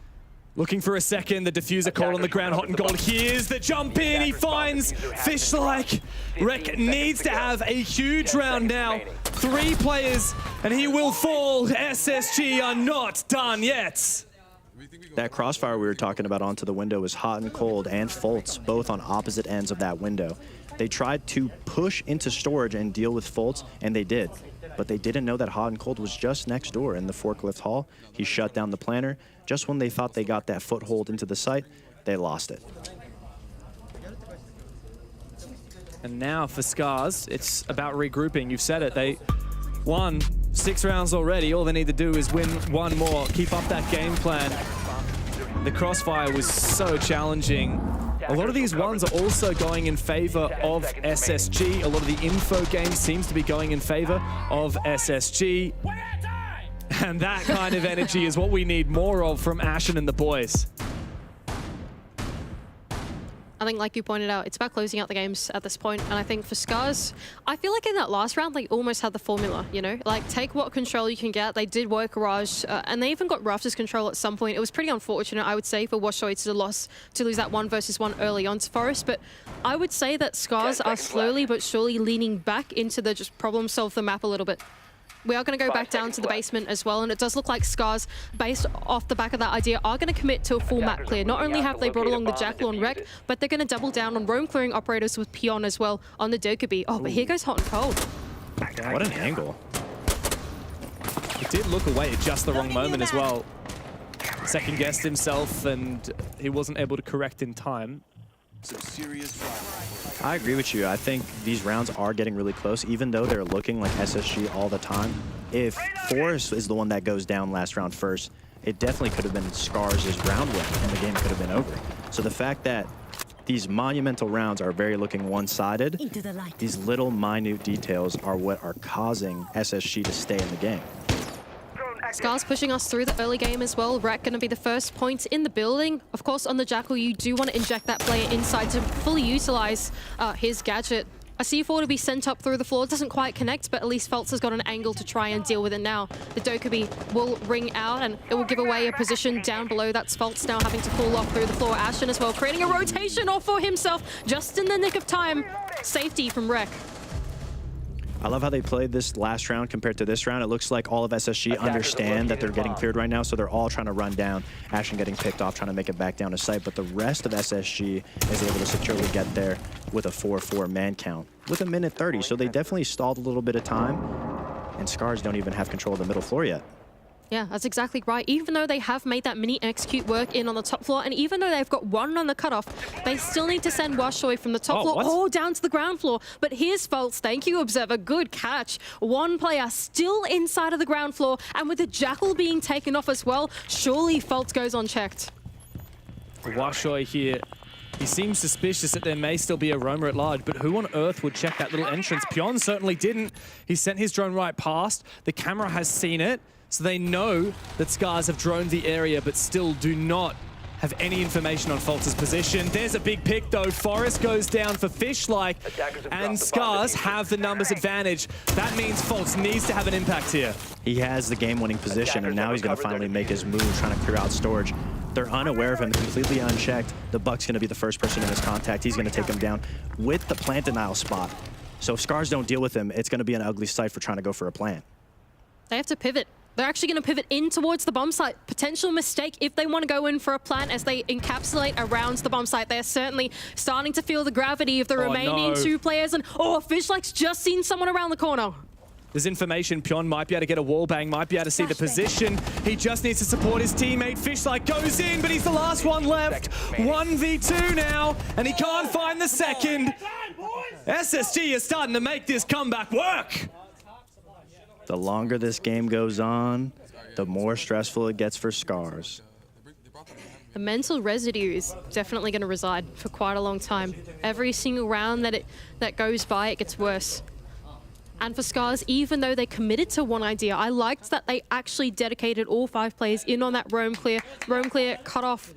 Looking for a second, the diffuser call on the ground, hot and cold. Here's the jump in, he finds Fish-like. Rek needs to have a huge round now. 3 players, and he will fall. SSG are not done yet. That crossfire we were talking about onto the window is hot and cold and Fultz, both on opposite ends of that window. They tried to push into storage and deal with Fultz, and they did. But they didn't know that hot and cold was just next door in the forklift hall. He shut down the planner. Just when they thought they got that foothold into the site, they lost it. And now for Scars, it's about regrouping. You've said it. They won 6 rounds already. All they need to do is win 1 more, keep up that game plan. The crossfire was so challenging. A lot of these ones are also going in favor of SSG. A lot of the info game seems to be going in favor of SSG. And that kind of energy is what we need more of from Ashen and the boys. I think, like you pointed out, it's about closing out the games at this point. And I think for Scars, I feel like in that last round, they almost had the formula, you know? Like, take what control you can get. They did work Garage, and they even got Rafters control at some point. It was pretty unfortunate, I would say, for Washoy to lose that 1 versus 1 early on to Forest. But I would say that Scars are slowly but surely leaning back into the just problem solve the map a little bit. We are going to go back down to the basement as well, and it does look like Scars, based off the back of that idea, are going to commit to a full map clear. Not only have they brought along the Jackal and Wreck, but they're going to double down on roam clearing operators with Pion as well on the Dokkaebi. Oh, but here goes Hot and Cold. What an angle. He did look away at just the wrong moment as well. Second guessed himself, and he wasn't able to correct in time. Some serious I agree with you. I think these rounds are getting really close, even though they're looking like SSG all the time. If Forest is the one that goes down last round first, it definitely could have been Scars' round win, and the game could have been over. So the fact that these monumental rounds are very looking one-sided, these little minute details are what are causing SSG to stay in the game. Scars pushing us through the early game as well. Wreck going to be the first point in the building. Of course, on the Jackal, you do want to inject that player inside to fully utilize his gadget. A C4 to be sent up through the floor. Doesn't quite connect, but at least Feltz has got an angle to try and deal with it now. The Dokkaebi will ring out, and it will give away a position down below. That's Feltz now having to pull off through the floor. Ashen as well, creating a rotation off for himself just in the nick of time. Safety from Wreck. I love how they played this last round compared to this round. It looks like all of SSG understand that they're getting cleared right now, so they're all trying to run down. Ashen getting picked off, trying to make it back down to site, but the rest of SSG is able to securely get there with a 4-4 man count with a minute 30, so they definitely stalled a little bit of time, and Scars don't even have control of the middle floor yet. Yeah, that's exactly right. Even though they have made that mini execute work in on the top floor, and even though they've got 1 on the cutoff, they still need to send Washoy from the top floor all down to the ground floor. But here's Feltz. Thank you, Observer. Good catch. 1 player still inside of the ground floor, and with the Jackal being taken off as well, surely Feltz goes unchecked. Washoy here. He seems suspicious that there may still be a roamer at large, but who on earth would check that little entrance? Pion certainly didn't. He sent his drone right past. The camera has seen it. So they know that Scars have droned the area, but still do not have any information on Feltz's position. There's a big pick, though. Forest goes down for Fish-like, and Scars have the numbers advantage. That means Feltz needs to have an impact here. He has the game-winning position, and now he's going to finally make his move, trying to clear out storage. They're unaware of him, completely unchecked. The Buck's going to be the first person in his contact. He's going to take him down with the plant denial spot. So if Scars don't deal with him, it's going to be an ugly sight for trying to go for a plant. They have to pivot. They're actually going to pivot in towards the bomb site. Potential mistake if they want to go in for a plant as they encapsulate around the bomb site. They're certainly starting to feel the gravity of the remaining 2 players. And Fish-like's just seen someone around the corner. There's information. Pion might be able to get a wall bang, might be able to see the position. He just needs to support his teammate. Fish-like goes in, but he's the last one left. 1v2 now, and he can't find the second. SSG is starting to make this comeback work. The longer this game goes on, the more stressful it gets for Scars. The mental residue is definitely going to reside for quite a long time. Every single round that goes by, it gets worse. And for Scars, even though they committed to one idea, I liked that they actually dedicated all 5 players in on that roam clear, cut off,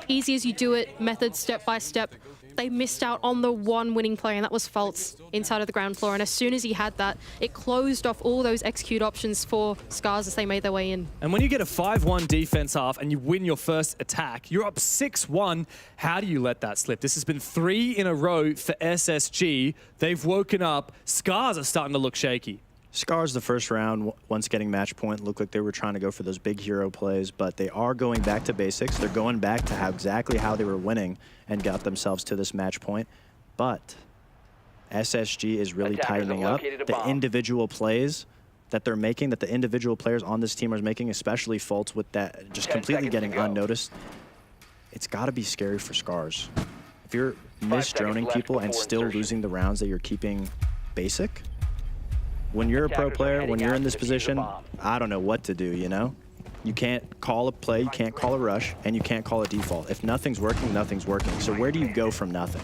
easy as you do it, method step by step. They missed out on the 1 winning player, and that was Feltz inside of the ground floor. And as soon as he had that, it closed off all those execute options for Scars as they made their way in. And when you get a 5-1 defense half and you win your first attack, you're up 6-1. How do you let that slip? This has been 3 in a row for SSG. They've woken up. Scars are starting to look shaky. Scars the first round, once getting match point, looked like they were trying to go for those big hero plays, but they are going back to basics. They're going back to exactly how they were winning and got themselves to this match point. But SSG is really tightening up the individual plays that they're making, that the individual players on this team are making, especially Fultz with that just completely getting unnoticed. It's got to be scary for Scars. If you're misdroning people and still losing the rounds that you're keeping basic, When you're a pro player, when you're in this position, I don't know what to do, you know? You can't call a play, you can't call a rush, and you can't call a default. If nothing's working, nothing's working. So where do you go from nothing?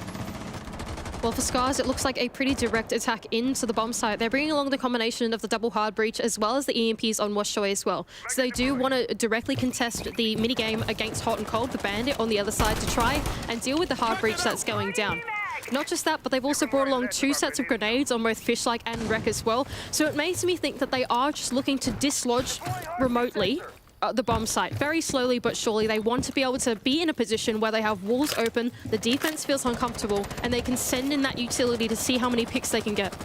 Well, for Scars, it looks like a pretty direct attack into the bomb site. They're bringing along the combination of the double hard breach as well as the EMPs on Washoe as well. So they do want to directly contest the minigame against Hot and Cold, the Bandit, on the other side to try and deal with the hard breach that's going down. Not just that, but they've also brought along 2 sets of grenades on both Fishlike and Wreck as well. So it makes me think that they are just looking to dislodge remotely the bomb site. Very slowly but surely, they want to be able to be in a position where they have walls open, the defense feels uncomfortable, and they can send in that utility to see how many picks they can get.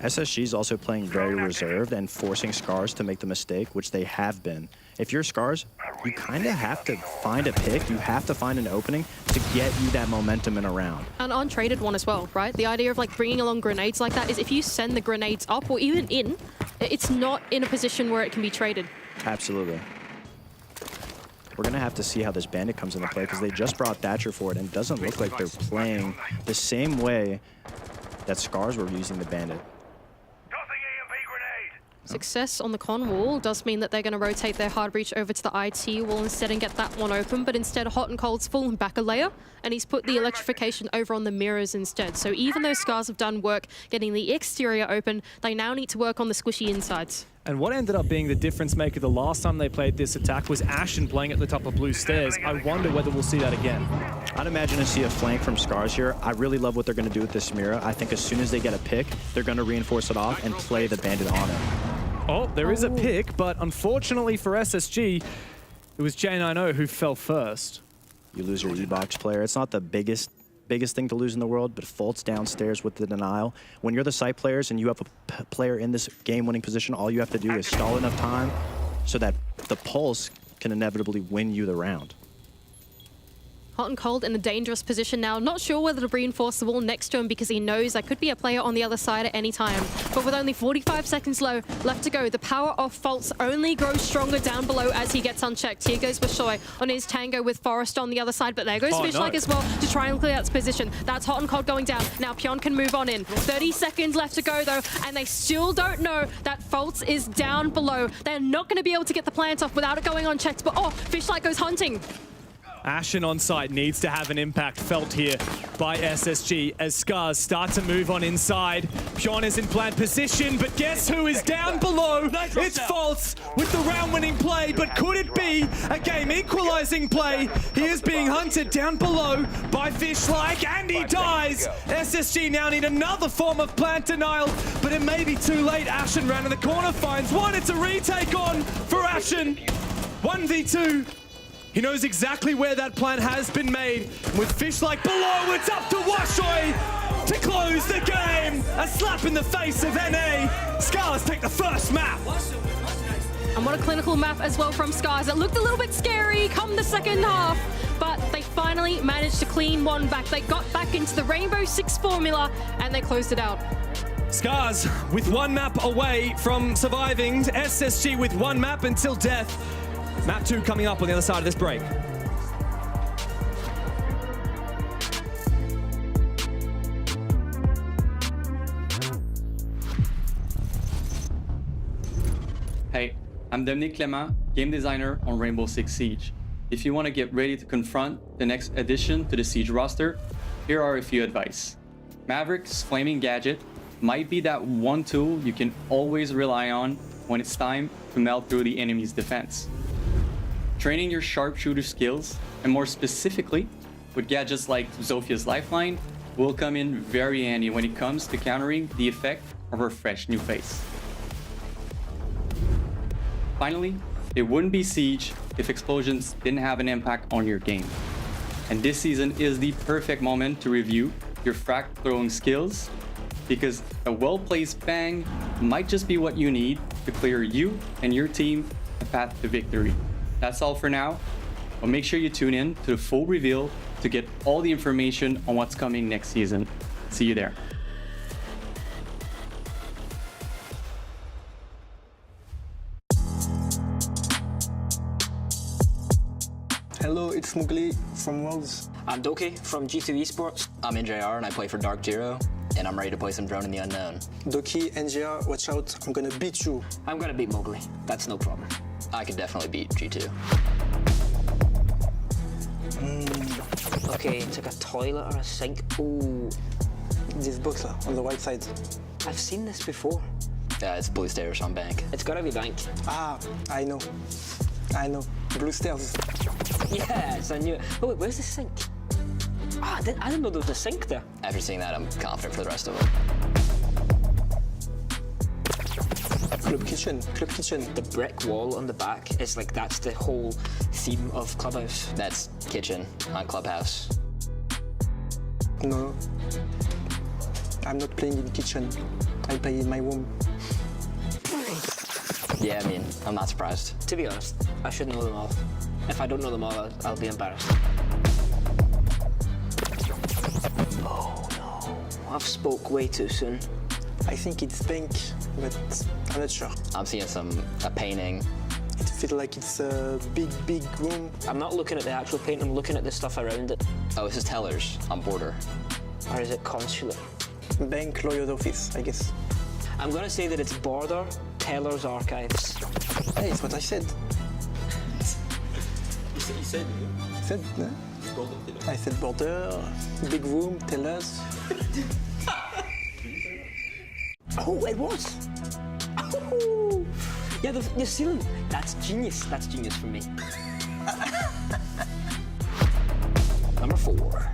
SSG is also playing very reserved and forcing Scars to make the mistake, which they have been. If you're Scars, you kind of have to find a pick, you have to find an opening to get you that momentum in a round. An untraded one as well, right? The idea of like bringing along grenades like that is if you send the grenades up or even in, it's not in a position where it can be traded. Absolutely. We're going to have to see how this Bandit comes into play because they just brought Thatcher for it and it doesn't look like they're playing the same way that Scars were using the Bandit. Success on the con wall does mean that they're going to rotate their hard breach over to the IT wall instead and get that one open, but instead Hot and Cold's fallen back a layer and he's put the electrification over on the mirrors instead. So even though Scars have done work getting the exterior open, they now need to work on the squishy insides. And what ended up being the difference maker the last time they played this attack was Ashen playing at the top of blue stairs. I wonder whether we'll see that again. I'd imagine to see a flank from Scars here. I really love what they're going to do with this Mira. I think as soon as they get a pick, they're going to reinforce it off and play the Bandit on it. Oh, there is a pick, but unfortunately for SSG, it was J90 who fell first. You lose your E-Box player. It's not the biggest thing to lose in the world, but Fultz downstairs with the denial. When you're the site players and you have a player in this game-winning position, all you have to do is stall enough time so that the Pulse can inevitably win you the round. Hot and Cold in a dangerous position now. Not sure whether to reinforce the wall next to him because he knows there could be a player on the other side at any time. But with only 45 seconds left to go, the power of Fultz only grows stronger down below as he gets unchecked. Here goes Bashoy on his tango with Forrest on the other side, but there goes Fishlike as well to try and clear that position. That's Hot and Cold going down. Now Pion can move on in. 30 seconds left to go though, and they still don't know that Fultz is down below. They're not going to be able to get the plant off without it going unchecked, but oh, Fishlike goes hunting. Ashen on site needs to have an impact felt here by SSG as Scars start to move on inside. Pion is in plant position, but guess who is down below? It's Fultz with the round-winning play, but could it be a game-equalizing play? He is being hunted down below by Fishlike, and he dies! SSG now need another form of plant denial, but it may be too late. Ashen round in the corner, finds one. It's a retake on for Ashen. 1v2. He knows exactly where that plant has been made. With Fishlike below, it's up to Washoe to close the game. A slap in the face of NA. Scars take the first map. And what a clinical map as well from Scars. It looked a little bit scary come the second half, but they finally managed to clean one back. They got back into the Rainbow Six formula and they closed it out. Scars with one map away from surviving. SSG with one map until death. Map 2 coming up on the other side of this break. Hey, I'm Dominique Clément, game designer on Rainbow Six Siege. If you want to get ready to confront the next addition to the Siege roster, here are a few advice. Maverick's Flaming Gadget might be that one tool you can always rely on when it's time to melt through the enemy's defense. Training your sharpshooter skills, and more specifically, with gadgets like Zophia's Lifeline, will come in very handy when it comes to countering the effect of her fresh new face. Finally, it wouldn't be Siege if explosions didn't have an impact on your game. And this season is the perfect moment to review your frag throwing skills, because a well-placed bang might just be what you need to clear you and your team a path to victory. That's all for now, but make sure you tune in to the full reveal to get all the information on what's coming next season. See you there. Hello, it's Mugli from Worlds. I'm Doki from G2 Esports. I'm NJR and I play for DarkZero. And I'm ready to play some Drone in the Unknown. Doki, NGR, watch out, I'm gonna beat you. I'm gonna beat Mowgli. That's no problem. I could definitely beat G2. Okay, it's like a toilet or a sink. Ooh. This box on the right side. I've seen this before. Yeah, it's blue stairs on bank. It's gotta be bank. Ah, I know. Blue stairs. Yes, I knew it. Oh wait, where's the sink? Ah, I didn't know there was a sink there. After seeing that, I'm confident for the rest of it. Club kitchen. The brick wall on the back is like, that's the whole theme of Clubhouse. That's kitchen on Clubhouse. No. I'm not playing in kitchen. I play in my room. Yeah, I mean, I'm not surprised. To be honest, I should know them all. If I don't know them all, I'll be embarrassed. Oh no, I've spoke way too soon. I think it's pink, but I'm not sure. I'm seeing a painting. It feels like it's a big room. I'm not looking at the actual paint, I'm looking at the stuff around it. Oh, this is Tellers on border. Or is it consulate? Bank lawyer's office, I guess. I'm gonna say that it's border, Teller's archives. Hey, it's what I said. You said? No? I said border, big room, Tellers. Oh, it was. Oh, yeah, the ceiling. That's genius. That's genius for me. Number 4.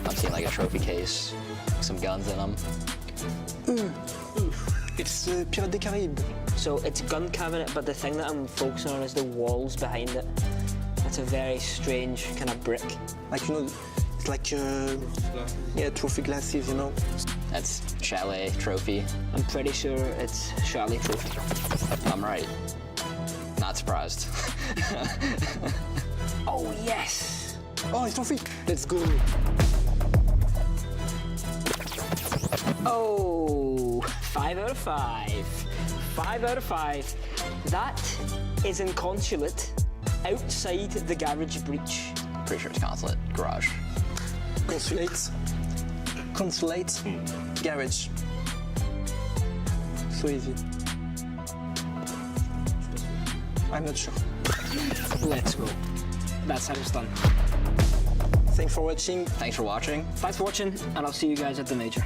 I'm seeing like a trophy case, some guns in them. It's Pirates des Caraïbes. So it's a gun cabinet, but the thing that I'm focusing on is the walls behind it. It's a very strange kind of brick. Like, you know, it's like, trophy glasses, you know. That's Chalet Trophy. I'm pretty sure it's Chalet Trophy. I'm right. Not surprised. Oh, yes. Oh, it's trophy. Let's go. Oh, 5 out of 5. 5 out of 5. That is in consulate outside the garage breach. Pretty sure it's consulate garage. Consulate, garage. So easy. I'm not sure. Let's go. That's how it's done. Thanks for watching. Thanks for watching. Thanks for watching, and I'll see you guys at the major.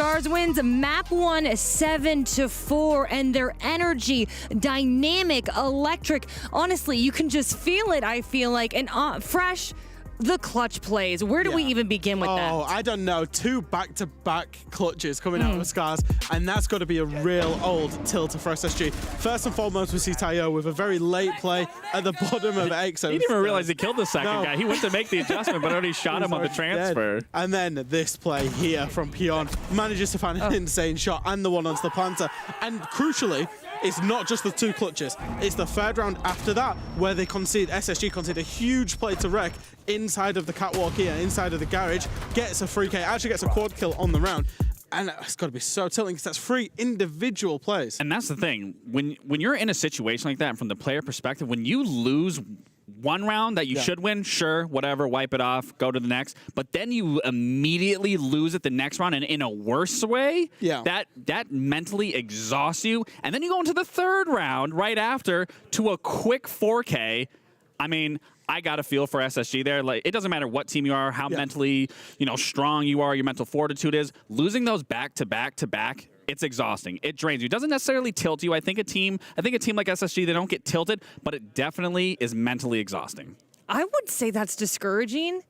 Scars wins map 1 7-4, and their energy, dynamic, electric. Honestly, you can just feel it, I feel like. And fresh, the clutch plays. Where do we even begin with that? Oh, I don't know. 2 back-to-back clutches coming out of Scars, and that's got to be a real old tilter for SSG. First and foremost, we see Tayo with a very late play at the bottom of X. He didn't even realize he killed the second guy. He went to make the adjustment, but already shot him on the transfer. Dead. And then this play here from Pion manages to find an insane shot and the one onto the planter. And crucially, it's not just the 2 clutches. It's the 3rd round after that where they SSG concede a huge play to Rek inside of the catwalk here, inside of the garage, gets a free K, actually gets a quad kill on the round. And it's got to be so tilting because that's 3 individual plays. And that's the thing. When you're in a situation like that, from the player perspective, when you lose one round that you should win, sure, whatever, wipe it off, go to the next. But then you immediately lose it the next round, and in a worse way, that mentally exhausts you. And then you go into the 3rd round right after to a quick 4K. I mean, I got a feel for SSG there. Like, it doesn't matter what team you are, how mentally, strong you are, your mental fortitude is. Losing those back to back to back, it's exhausting. It drains you. It doesn't necessarily tilt you. I think a team like SSG, they don't get tilted, but it definitely is mentally exhausting. I would say that's discouraging.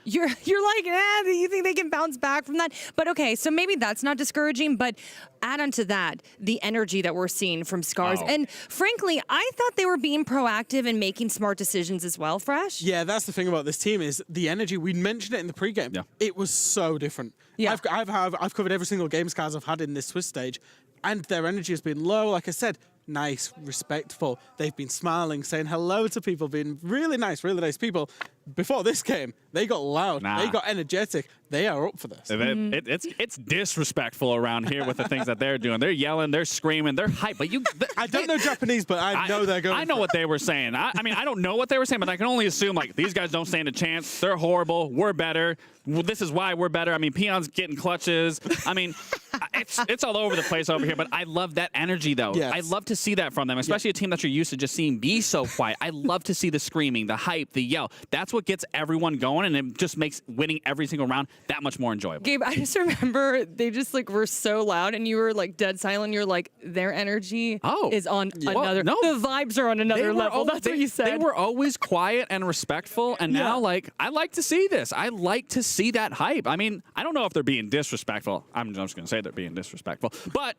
You're like, do you think they can bounce back from that? But okay, so maybe that's not discouraging, but add on to that the energy that we're seeing from Scars. Oh. And frankly, I thought they were being proactive and making smart decisions as well, Fresh. Yeah, that's the thing about this team is the energy. We mentioned it in the pregame. Yeah. It was so different. Yeah. I've covered every single game Scars I've had in this Swiss stage, and their energy has been low. Like I said, nice, respectful. They've been smiling, saying hello to people, being really nice people. Before this game, they got loud. They got energetic. They are up for this. It's disrespectful around here with the things that they're doing. They're yelling, they're screaming, they're hype. But I don't know Japanese, but I know they're going. I know what they were saying. I mean, I don't know what they were saying, but I can only assume like these guys don't stand a chance. They're horrible. We're better. This is why we're better. I mean, Peon's getting clutches. I mean, it's all over the place over here. But I love that energy, though. Yes. I love to see that from them, especially a team that you're used to just seeing be so quiet. I love to see the screaming, the hype, the yell. That's what gets everyone going, and it just makes winning every single round that much more enjoyable. Gabe, I just remember they just like were so loud, and you were like dead silent. You're like, their energy is on another. No, the vibes are on another level. That's what you said. They were always quiet and respectful, and now like I like to see this. I like to see that hype. I mean, I don't know if they're being disrespectful. I'm just going to say they're being disrespectful, but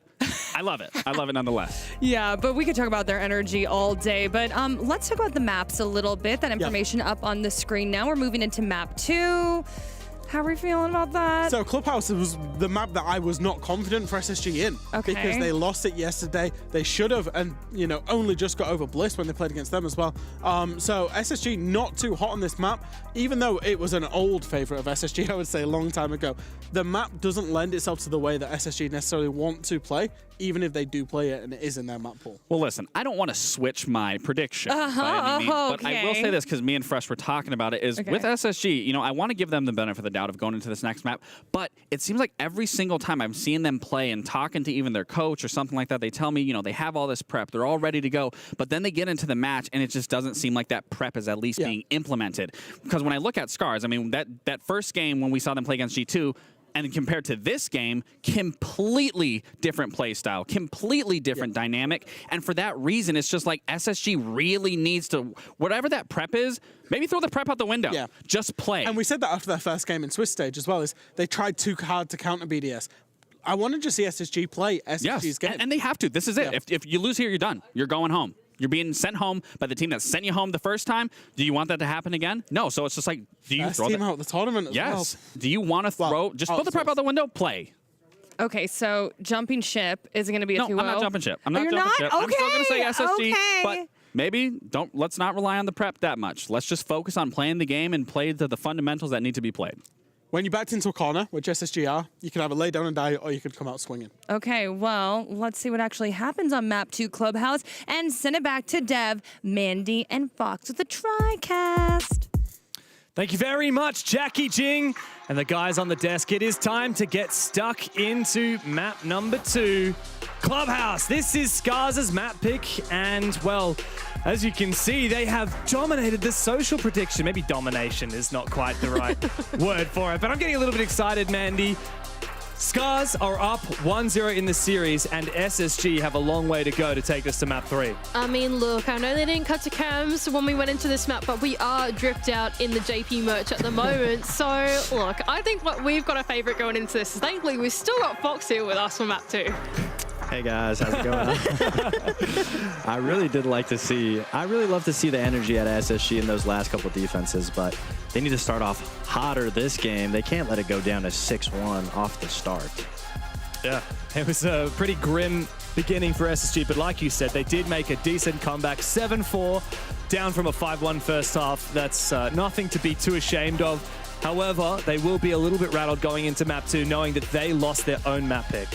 I love it. I love it nonetheless. Yeah, but we could talk about their energy all day. But let's talk about the maps a little bit. That information up on the screen now. We're moving into map 2. How are we feeling about that? So Clubhouse was the map that I was not confident for SSG in. Okay. Because they lost it yesterday. They should have, and only just got over Bliss when they played against them as well. So SSG not too hot on this map, even though it was an old favorite of SSG, I would say a long time ago. The map doesn't lend itself to the way that SSG necessarily want to play, even if they do play it and it is in their map pool. Well, listen, I don't want to switch my prediction by any means, but I will say this because me and Fresh were talking about it, is with SSG, I want to give them the benefit of the doubt of going into this next map, but it seems like every single time I'm seeing them play and talking to even their coach or something like that, they tell me, they have all this prep, they're all ready to go, but then they get into the match and it just doesn't seem like that prep is at least being implemented. Because when I look at Scars, I mean, that first game when we saw them play against G2, and compared to this game, completely different play style, completely different dynamic. And for that reason, it's just like SSG really needs to, whatever that prep is, maybe throw the prep out the window. Yeah. Just play. And we said that after their first game in Swiss stage as well, is they tried too hard to counter BDS. I wanted to see SSG play SSG's game. And they have to. This is it. If you lose here, you're done. You're going home. You're being sent home by the team that sent you home the first time. Do you want that to happen again? No. So it's just like, do you throw team out the tournament as well? Do you want to throw? Just put the prep out the window. Play. Okay, so jumping ship isn't going to be a 2-0. No, I'm not jumping ship. I'm not jumping ship. Okay, I'm still going to say SSG, okay. but maybe let's not rely on the prep that much. Let's just focus on playing the game and play the fundamentals that need to be played. When you're backed into a corner, which SSG are, you can either lay down and die or you could come out swinging. Okay, well, let's see what actually happens on map 2 Clubhouse and send it back to Dev, Mandy, and Fox with the TriCast. Thank you very much, Jackie Jing and the guys on the desk. It is time to get stuck into map number 2, Clubhouse. This is Scars' map pick, and well, as you can see, they have dominated the social prediction. Maybe domination is not quite the right word for it, but I'm getting a little bit excited, Mandy. Scars are up 1-0 in the series, and SSG have a long way to go to take us to map 3. I mean, look, I know they didn't cut to cams when we went into this map, but we are dripped out in the JP merch at the moment. So, look, I think we've got a favorite going into this. Thankfully, we've still got Fox here with us for map 2. Hey guys, how's it going? I really love to see the energy at SSG in those last couple of defenses, but they need to start off hotter this game. They can't let it go down to 6-1 off the start. Yeah, it was a pretty grim beginning for SSG, but like you said, they did make a decent comeback. 7-4, down from a 5-1 first half. That's nothing to be too ashamed of. However, they will be a little bit rattled going into map 2, knowing that they lost their own map pick.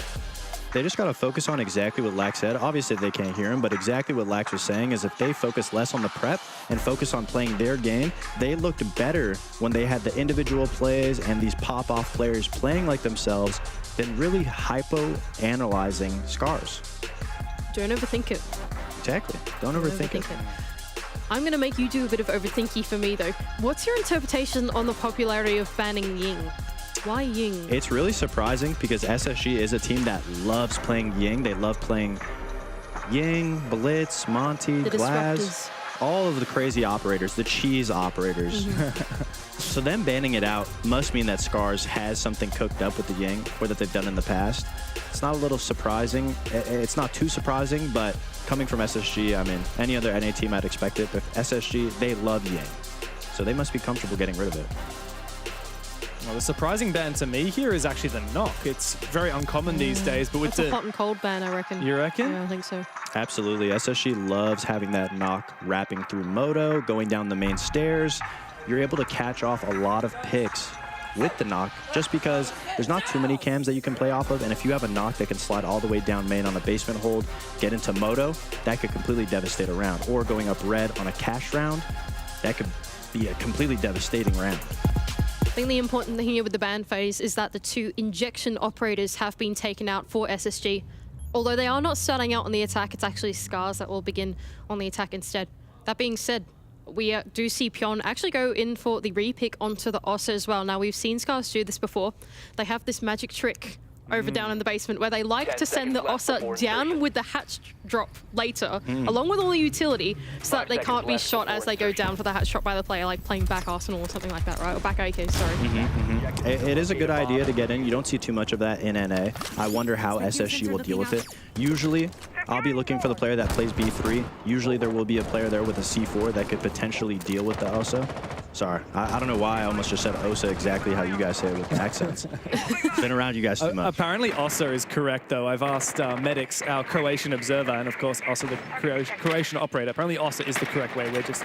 They just got to focus on exactly what Lax said. Obviously, they can't hear him, but exactly what Lax was saying is if they focus less on the prep and focus on playing their game, they looked better when they had the individual plays and these pop-off players playing like themselves than really hypo-analyzing Scars. Don't overthink it. Exactly. Don't overthink it. I'm going to make you do a bit of overthinky for me, though. What's your interpretation on the popularity of banning Ying? Why Ying? It's really surprising because SSG is a team that loves playing Ying. They love playing Ying, Blitz, Monty, Glaz, all of the crazy operators, the cheese operators. So them banning it out must mean that Scars has something cooked up with the Ying or that they've done in the past. It's not a little surprising. It's not too surprising, but coming from SSG, I mean, any other NA team I'd expect it. But SSG, they love Ying. So they must be comfortable getting rid of it. Well, the surprising ban to me here is actually the knock. It's very uncommon these days, but with That's a hot and cold ban, I reckon. You reckon? Yeah, I think so. Absolutely. SSG loves having that knock wrapping through Moto, going down the main stairs. You're able to catch off a lot of picks with the knock just because there's not too many cams that you can play off of, and if you have a knock that can slide all the way down main on a basement hold, get into Moto, that could completely devastate a round. Or going up red on a cash round, that could be a completely devastating round. I think the important thing here with the ban phase is that the 2 injection operators have been taken out for SSG. Although they are not starting out on the attack, it's actually Scars that will begin on the attack instead. That being said, we do see Pyeon actually go in for the repick onto the Ossa as well. Now, we've seen Scars do this before. They have this magic trick over down in the basement where they like to send the Ossa down with the hatch drop later, along with all the utility, so that they can't be shot as they go down for the hatch drop by the player, like playing back Arsenal or something like that, right? Or back AK, sorry. It is a good idea to get in. You don't see too much of that in NA. I wonder how SSG will deal with it. Usually, I'll be looking for the player that plays B3. Usually there will be a player there with a C4 that could potentially deal with the Osa. Sorry, I don't know why I almost just said Osa exactly how you guys say it with the accents. Been around you guys too much. Apparently Osa is correct, though. I've asked Medix, our Croatian observer, and of course Osa, the Croatian operator. Apparently Osa is the correct way. We're just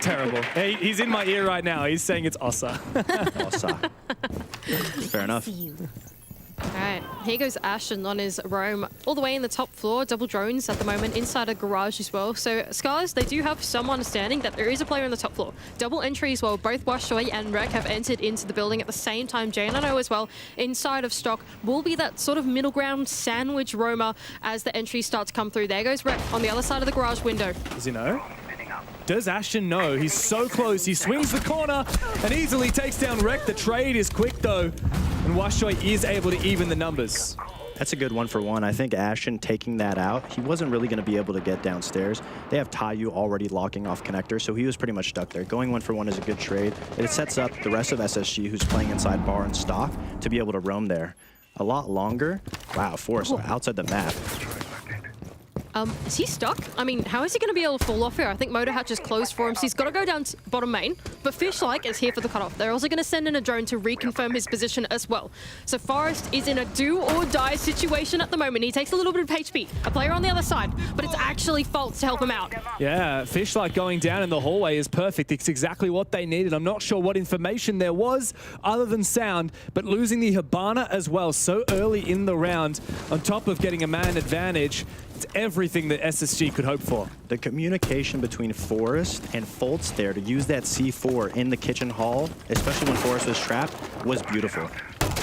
terrible. Hey, he's in my ear right now. He's saying it's Osa. Osa. Fair enough. All right, here goes Ashton on his roam all the way in the top floor. Double drones at the moment inside a garage as well. So Scars, they do have some understanding that there is a player on the top floor. Double entry as well. Both Washoy and Rek have entered into the building at the same time. Janano as well inside of stock will be that sort of middle ground sandwich roamer as the entries start to come through. There goes Rek on the other side of the garage window. Does he know? Does Ashton know? He's so close. He swings the corner and easily takes down Rek. The trade is quick, though, and Washoy is able to even the numbers. That's a good 1-for-1. I think Ashton taking that out, he wasn't really going to be able to get downstairs. They have Tayu already locking off connector, so he was pretty much stuck there. Going 1-for-1 is a good trade. It sets up the rest of SSG, who's playing inside bar and stock, to be able to roam there a lot longer. Wow, Force outside the map. Is he stuck? I mean, how is he going to be able to fall off here? I think Motor Hatch is closed for him, so he's got to go down to bottom main. But Fishlike is here for the cutoff. They're also going to send in a drone to reconfirm his position as well. So Forest is in a do-or-die situation at the moment. He takes a little bit of HP. A player on the other side, but it's actually Faults to help him out. Yeah, Fishlike going down in the hallway is perfect. It's exactly what they needed. I'm not sure what information there was other than sound, but losing the Hibana as well so early in the round, on top of getting a man advantage, it's everything that SSG could hope for. The communication between Forest and Foltz there to use that C4 in the kitchen hall, especially when Forest was trapped, was beautiful.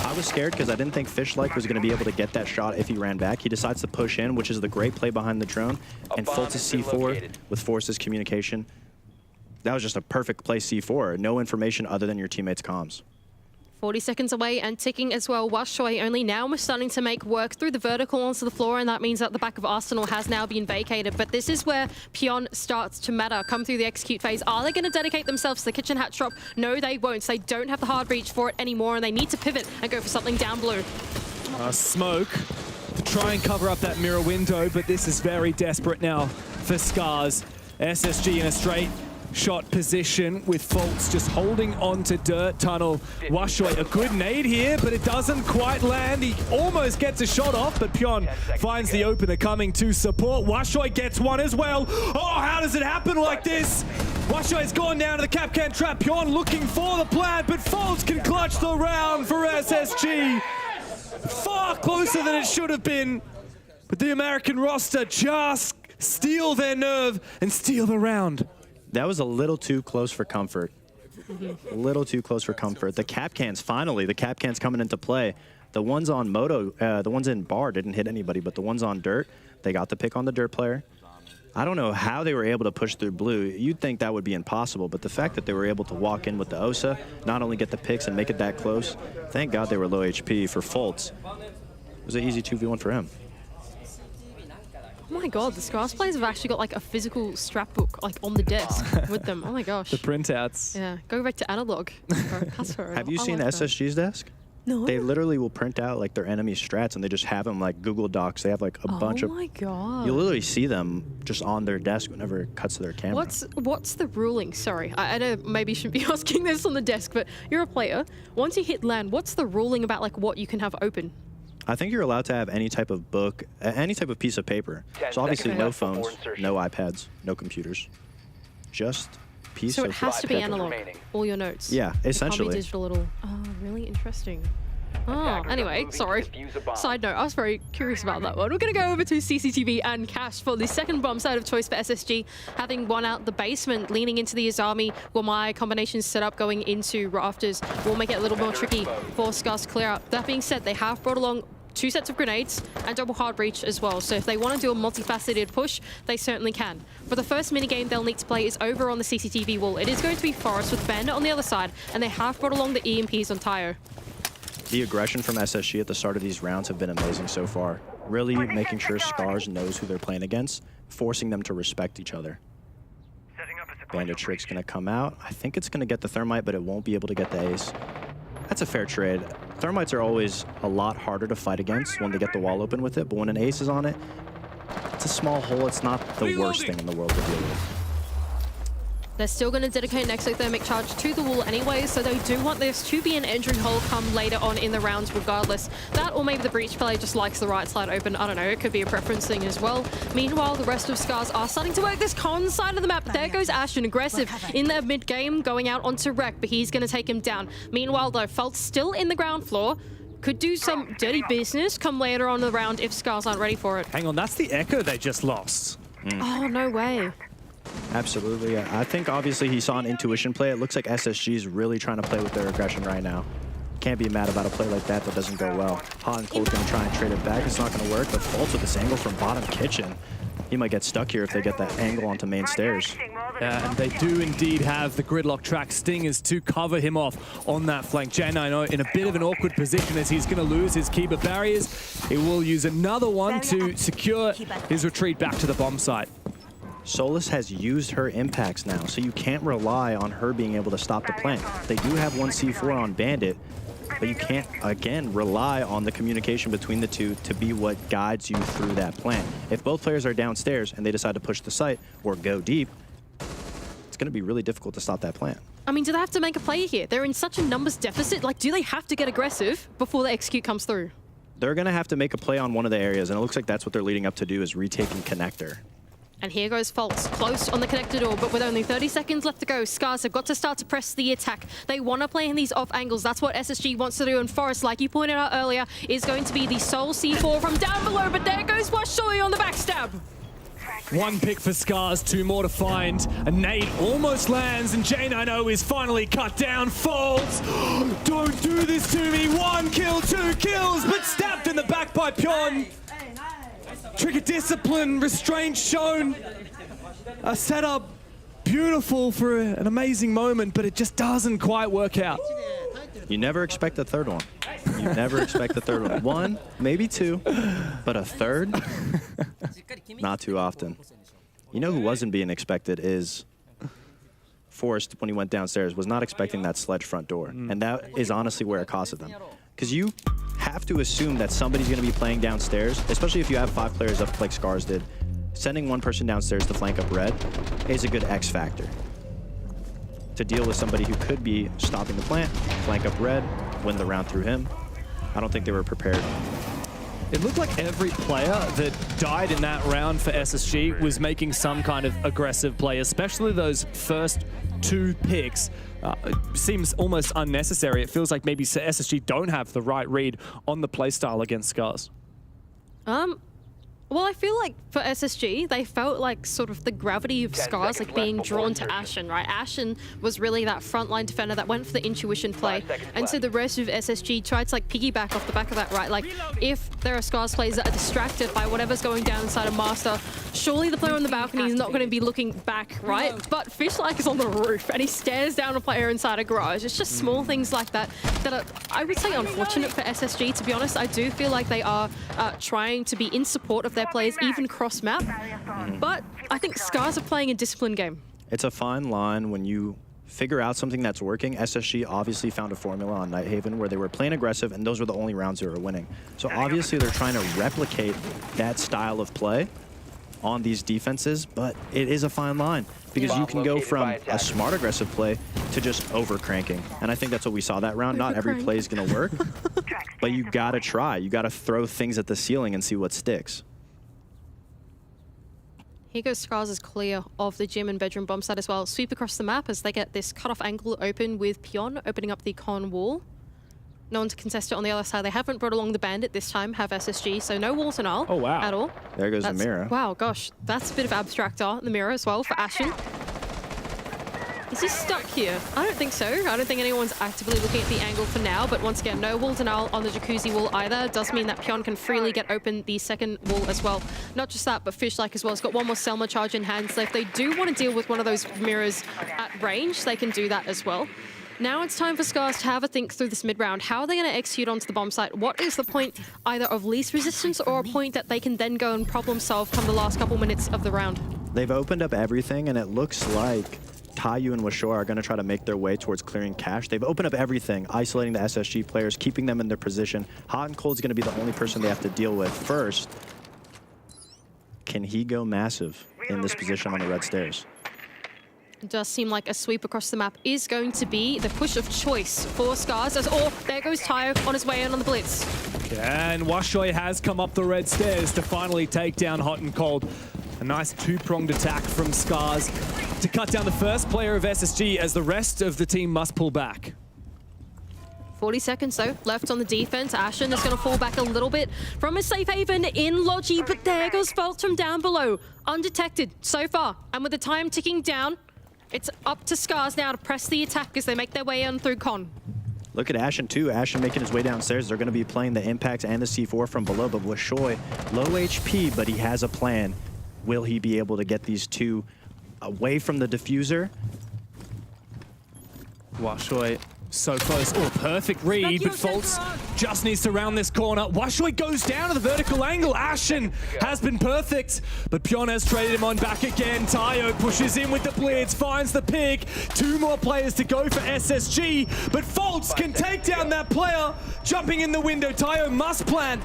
I was scared because I didn't think Fishlike was going to be able to get that shot if he ran back. He decides to push in, which is the great play behind the drone, and Foltz's C4 with Forest's communication. That was just a perfect play C4. No information other than your teammates' comms. 40 seconds away and ticking as well. Washui only now we're starting to make work through the vertical onto the floor, and that means that the back of Arsenal has now been vacated. But this is where Pion starts to matter. Come through the execute phase. Are they going to dedicate themselves to the kitchen hatch drop? No, they won't. They don't have the hard reach for it anymore, and they need to pivot and go for something down blue. Smoke to try and cover up that mirror window, but this is very desperate now for Scars. SSG in a straight shot position with Faults just holding on to Dirt Tunnel. Washui, a good nade here, but it doesn't quite land. He almost gets a shot off, but Pion finds the opener coming to support. Washui gets one as well. Oh, how does it happen like this? Washui's gone down to the Capcan trap. Pion looking for the plant, but Faults can clutch the round for SSG. Far closer than it should have been, but the American roster just steal their nerve and steal the round. That was a little too close for comfort. A little too close for comfort. The cap cans, finally, the cap cans coming into play. The ones on Moto, the ones in bar didn't hit anybody, but the ones on Dirt, they got the pick on the Dirt player. I don't know how they were able to push through blue. You'd think that would be impossible, but the fact that they were able to walk in with the Osa, not only get the picks and make it that close, thank God they were low HP for Faults. It was an easy 2v1 for him. Oh my god, the Scars players have actually got like a physical strap book like on the desk with them. Oh my gosh. The printouts. Yeah, go back to analog. Have you seen SSG's desk? No. They literally will print out like their enemy strats and they just have them like Google Docs. They have like a bunch of. Oh my god. You literally see them just on their desk whenever it cuts to their camera. What's the ruling? Sorry, I know maybe you shouldn't be asking this on the desk, but you're a player. Once you hit land, what's the ruling about like what you can have open? I think you're allowed to have any type of book, any type of piece of paper. So obviously no phones, no iPads, no computers, just piece of paper. So it has to be analog, all your notes. Yeah, essentially. It can't be digital at all. Oh, really interesting. Oh, anyway, sorry. Side note, I was very curious about that one. We're going to go over to CCTV and Cash for the second bomb side of choice for SSG, having won out the basement, leaning into the Azami. Wamai combination set up going into rafters will make it a little more tricky for Scars to clear out. That being said, they have brought along 2 sets of grenades and double hard breach as well. So if they want to do a multifaceted push, they certainly can. But the first minigame they'll need to play is over on the CCTV wall. It is going to be Forest with Bandit on the other side, and they have brought along the EMPs on Tayo. The aggression from SSG at the start of these rounds have been amazing so far. Really making sure Scars knows who they're playing against, forcing them to respect each other. Bandit Trick's gonna come out. I think it's gonna get the Thermite, but it won't be able to get the Ace. That's a fair trade. Thermites are always a lot harder to fight against when they get the wall open with it, but when an Ace is on it, it's a small hole. It's not the worst thing in the world to deal with. They're still going to dedicate an exothermic charge to the wall anyway, so they do want this to be an entry hole come later on in the rounds regardless. That, or maybe the breach player just likes the right side open. I don't know, it could be a preference thing as well. Meanwhile, the rest of Scars are starting to work this con side of the map. There goes Ashton, aggressive in their mid-game, going out onto Rek, but he's going to take him down. Meanwhile, though, Fault's still in the ground floor. Could do some dirty business come later on in the round if Scars aren't ready for it. Hang on, that's the Echo they just lost. Oh, no way. Absolutely. I think obviously he saw an intuition play. It looks like SSG is really trying to play with their aggression right now. Can't be mad about a play like that that doesn't go well. Hot and Cold's going to try and trade it back. It's not going to work, but Faults with this angle from bottom kitchen. He might get stuck here if they get that angle onto main stairs. Yeah, and they do indeed have the gridlock track stingers to cover him off on that flank. J9 in a bit of an awkward position as he's going to lose his Kiba barriers. He will use another one to secure his retreat back to the bomb site. Solus has used her impacts now, so you can't rely on her being able to stop the plant. They do have one C4 on Bandit, but you can't, again, rely on the communication between the two to be what guides you through that plant. If both players are downstairs and they decide to push the site or go deep, it's going to be really difficult to stop that plant. I mean, do they have to make a play here? They're in such a numbers deficit. Like, do they have to get aggressive before the execute comes through? They're going to have to make a play on one of the areas, and it looks like that's what they're leading up to do, is retaking connector. And here goes Faults, close on the connector door, but with only 30 seconds left to go, Scars have got to start to press the attack. They want to play in these off angles. That's what SSG wants to do, and Forest, like you pointed out earlier, is going to be the sole C4 from down below, but there goes Washui on the backstab. One pick for Scars, 2 more to find. A nade almost lands, and J90 is finally cut down. Faults, don't do this to me. 1 kill, 2 kills, but stabbed in the back by Pion. Trigger discipline, restraint shown. A setup beautiful for an amazing moment, but it just doesn't quite work out. You never expect a third one. You never expect a third one. One, maybe two, but a third? Not too often. You know who wasn't being expected is Forrest, when he went downstairs, was not expecting that sledge front door. And that is honestly where it costed them. Because you have to assume that somebody's going to be playing downstairs, especially if you have 5 players up like Scars did. Sending one person downstairs to flank up red is a good X factor. To deal with somebody who could be stopping the plant, flank up red, win the round through him. I don't think they were prepared. It looked like every player that died in that round for SSG was making some kind of aggressive play, especially those first 2 picks. It seems almost unnecessary. It feels like maybe SSG don't have the right read on the playstyle against Scars. Well, I feel like for SSG, they felt like sort of the gravity of Scars like being drawn to Ashen, right? Ashen was really that frontline defender that went for the intuition play. And so the rest of SSG tried to like piggyback off the back of that, right? Like if there are Scars players that are distracted by whatever's going down inside of Master, surely the player on the balcony is not going to be looking back, right? But Fishlike is on the roof and he stares down a player inside a garage. It's just small things like that that are, I would say, unfortunate for SSG, to be honest. I do feel like they are trying to be in support of their players, even cross-map. But I think Scars are playing a disciplined game. It's a fine line when you figure out something that's working. SSG obviously found a formula on Nighthaven where they were playing aggressive, and those were the only rounds they were winning. So obviously they're trying to replicate that style of play on these defenses, but it is a fine line because you can go from a smart aggressive play to just over-cranking. And I think that's what we saw that round. Not every play is going to work, but you got to try. You got to throw things at the ceiling and see what sticks. Here goes Scars is clear of the gym and bedroom bomb site as well. Sweep across the map as they get this cut-off angle open with Pion opening up the con wall. No one to contest it on the other side. They haven't brought along the bandit this time, have SSG, so no walls and all at all. There goes the mirror. Wow, gosh, that's a bit of abstractor, the mirror as well for Ashen. Is he stuck here? I don't think so. I don't think anyone's actively looking at the angle for now, but once again, no walls and all on the jacuzzi wall either. Does mean that Pion can freely get open the second wall as well. Not just that, but Fishlike as well. He's got one more Selma charge in hand, so if they do want to deal with one of those mirrors at range, they can do that as well. Now it's time for Scars to have a think through this mid-round. How are they going to execute onto the bomb site? What is the point either of least resistance or a point that they can then go and problem solve come the last couple minutes of the round? They've opened up everything, and it looks like Tayu and Washore are going to try to make their way towards clearing cache. They've opened up everything, isolating the SSG players, keeping them in their position. Hot and Cold is going to be the only person they have to deal with first. Can he go massive in this position on the red stairs? It does seem like a sweep across the map is going to be the push of choice for Scars. There goes Tayo on his way in on the blitz. And Washoy has come up the red stairs to finally take down Hot and Cold. A nice 2-pronged attack from Scars to cut down the first player of SSG as the rest of the team must pull back. 40 seconds though, left on the defense. Ashen is going to fall back a little bit from a safe haven in Logi, but there goes Faults from down below. Undetected so far. And with the time ticking down, it's up to Scars now to press the attack as they make their way on through Con. Look at Ashen too. Ashen making his way downstairs. They're going to be playing the Impact and the C4 from below, but Washoy, low HP, but he has a plan. Will he be able to get these two away from the diffuser? Washoy so close. Oh, perfect read, but Faults just needs to round this corner. Washoy goes down to the vertical angle. Ashen has been perfect, but Pion has traded him on back again. Tayo pushes in with the blitz, finds the pick. 2 more players to go for SSG, but Faults can take down that player. Jumping in the window, Tayo must plant.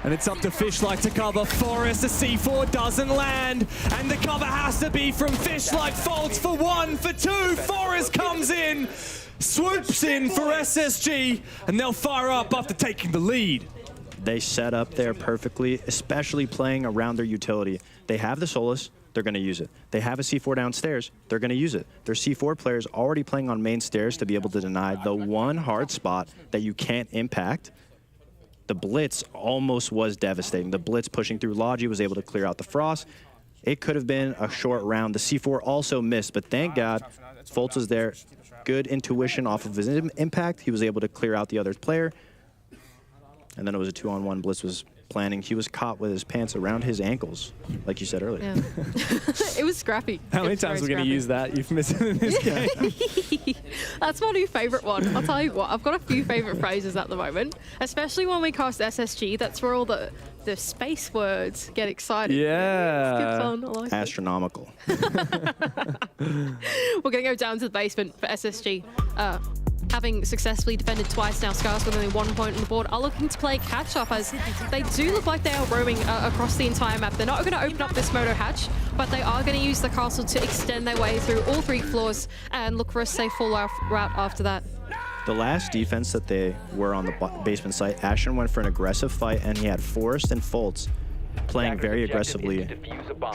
And it's up to Fishlike to cover. Forrest, the C4 doesn't land. And the cover has to be from Fishlike. Faults for 1, for 2. Forrest comes in, swoops in for SSG, and they'll fire up after taking the lead. They set up there perfectly, especially playing around their utility. They have the Solus, they're going to use it. They have a C4 downstairs, they're going to use it. Their C4 players already playing on main stairs to be able to deny the one hard spot that you can't impact. The Blitz almost was devastating. The Blitz pushing through Logi was able to clear out the Frost. It could have been a short round. The C4 also missed, but thank God Faults was there. Good intuition off of his impact. He was able to clear out the other player. And then it was a 2-on-1. Blitz was planning, he was caught with his pants around his ankles, like you said earlier. Yeah. It was scrappy. How many times are we going to use that euphemism in this game? That's my new favourite one. I'll tell you what, I've got a few favourite phrases at the moment, especially when we cast SSG. That's where all the space words get excited. Yeah. It's good fun. I like Astronomical. We're going to go down to the basement for SSG. Having successfully defended twice now, Scars with only 1 point on the board are looking to play catch-up as they do look like they are roaming across the entire map. They're not going to open up this Moto hatch, but they are going to use the castle to extend their way through all 3 floors and look for a safe fallout route after that. The last defense that they were on the basement site, Ashen went for an aggressive fight, and he had Forrest and Fultz playing very aggressively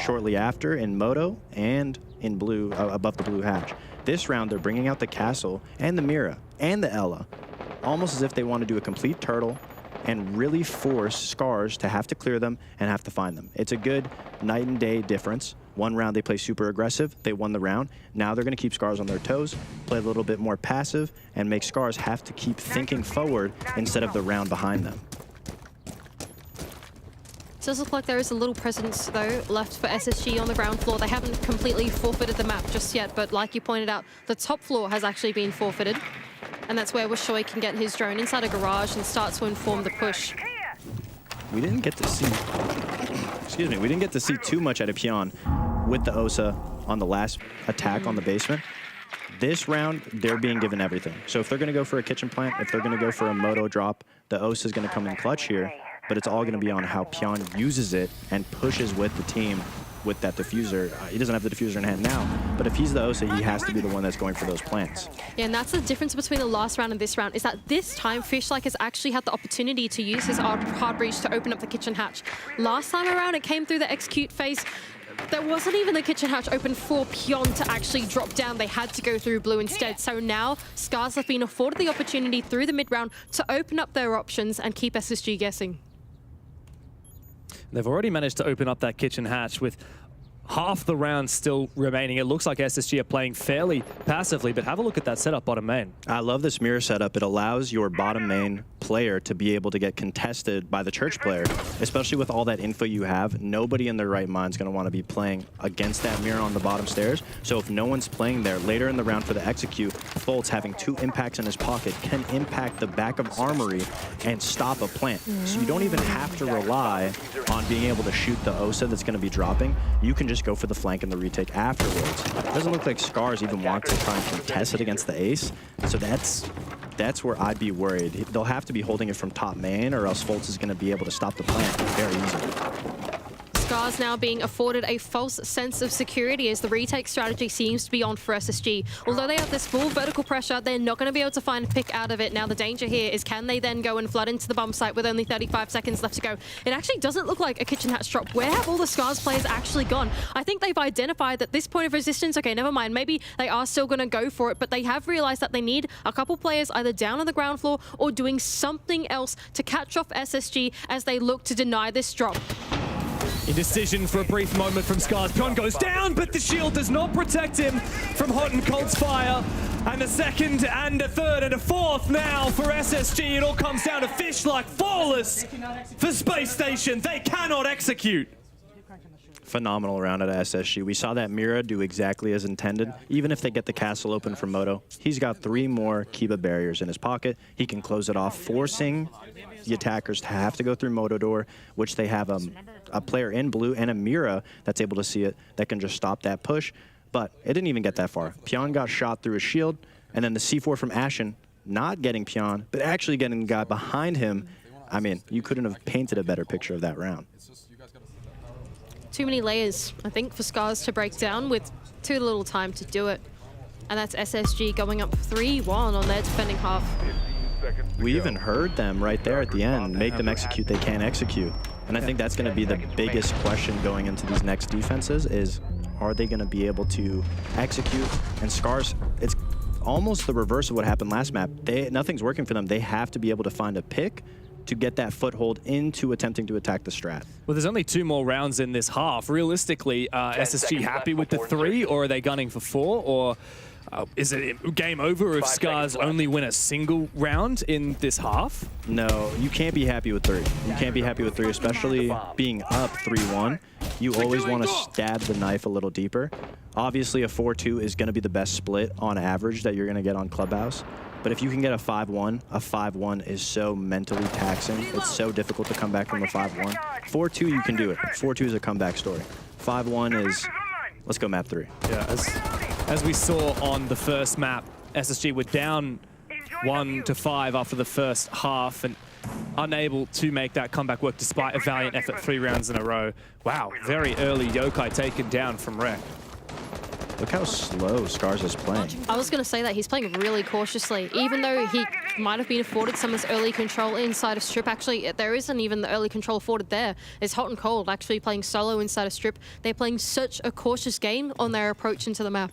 shortly after in Moto and in blue, above the blue hatch. This round, they're bringing out the Castle and the Mira and the Ella, almost as if they want to do a complete turtle and really force Scars to have to clear them and have to find them. It's a good night and day difference. One round they play super aggressive, they won the round. Now they're going to keep Scars on their toes, play a little bit more passive, and make Scars have to keep thinking forward instead of the round behind them. It does look like there is a little presence, though, left for SSG on the ground floor. They haven't completely forfeited the map just yet, but like you pointed out, the top floor has actually been forfeited. And that's where Wishoy can get his drone inside a garage and start to inform the push. We didn't get to see, excuse me, we didn't get to see too much out of Pion with the Osa on the last attack on the basement. This round, they're being given everything. So if they're going to go for a kitchen plant, if they're going to go for a Moto drop, the Osa is going to come in clutch here. But it's all going to be on how Pion uses it and pushes with the team with that diffuser. He doesn't have the diffuser in hand now, but if he's the Osa, he has to be the one that's going for those plants. Yeah, and that's the difference between the last round and this round, is that this time Fishlike has actually had the opportunity to use his hard breach to open up the kitchen hatch. Last time around, it came through the execute phase. There wasn't even the kitchen hatch open for Pion to actually drop down. They had to go through blue instead. So now Scars have been afforded the opportunity through the mid-round to open up their options and keep SSG guessing. They've already managed to open up that kitchen hatch with half the round still remaining. It looks like SSG are playing fairly passively, but have a look at that setup bottom main. I love this mirror setup. It allows your bottom main player to be able to get contested by the church player, especially with all that info you have. Nobody in their right mind is going to want to be playing against that mirror on the bottom stairs. So if no one's playing there, later in the round for the execute, Fultz having 2 impacts in his pocket can impact the back of Armory and stop a plant. So you don't even have to rely on being able to shoot the Osa that's going to be dropping. You can just go for the flank and the retake afterwards. It doesn't look like Scars even want to try and contest it against the ace. So that's where I'd be worried. They'll have to be holding it from top main, or else Fultz is going to be able to stop the plant very easily. Scars now being afforded a false sense of security as the retake strategy seems to be on for SSG. Although they have this full vertical pressure, they're not going to be able to find a pick out of it. Now the danger here is, can they then go and flood into the bomb site with only 35 seconds left to go? It actually doesn't look like a kitchen hatch drop. Where have all the Scars players actually gone? I think they've identified that this point of resistance, okay, never mind, maybe they are still going to go for it, but they have realized that they need a couple players either down on the ground floor or doing something else to catch off SSG as they look to deny this drop. Indecision for a brief moment from Scars. Pion goes down, but the shield does not protect him from Hot and Cold's fire. And a second and a third and a fourth now for SSG. It all comes down to Fishlike, flawless for Space Station. They cannot execute. Phenomenal round at SSG. We saw that Mira do exactly as intended. Even if they get the castle open for Moto, he's got 3 more Kiba barriers in his pocket. He can close it off, forcing the attackers to have to go through Moto door, which they have a player in blue and a Mira that's able to see it that can just stop that push. But it didn't even get that far. Pion got shot through his shield, and then the C4 from Ashen not getting Pion, but actually getting the guy behind him. I mean, you couldn't have painted a better picture of that round. Too many layers, I think, for Scars to break down with too little time to do it. And that's SSG going up 3-1 on their defending half. We even heard them right there at the end, make them execute, they can't execute. And I think that's going to be the biggest question going into these next defenses is, are they going to be able to execute? And Scars, it's almost the reverse of what happened last map. Nothing's working for them. They have to be able to find a pick to get that foothold into attempting to attack the strat. Well, there's only 2 more rounds in this half. Realistically, SSG happy with the 3, or are they gunning for 4? Or Is it game over if Scars only win a single round in this half? No, you can't be happy with 3. You can't be happy with 3, especially being up 3-1. You always want to stab the knife a little deeper. Obviously, a 4-2 is going to be the best split on average that you're going to get on Clubhouse. But if you can get a 5-1 is so mentally taxing. It's so difficult to come back from a 5-1. 4-2, you can do it. 4-2 is a comeback story. 5-1 is, let's go map 3. Yeah, as we saw on the first map, SSG were down 1-5 after the first half and unable to make that comeback work despite a valiant effort 3 rounds in a row. Wow, very early Yokai taken down from Rek. Look how slow Scars is playing. I was going to say that he's playing really cautiously, even though he might have been afforded some of this early control inside of Strip. Actually, there isn't even the early control afforded there. It's Hot and Cold actually playing solo inside of Strip. They're playing such a cautious game on their approach into the map.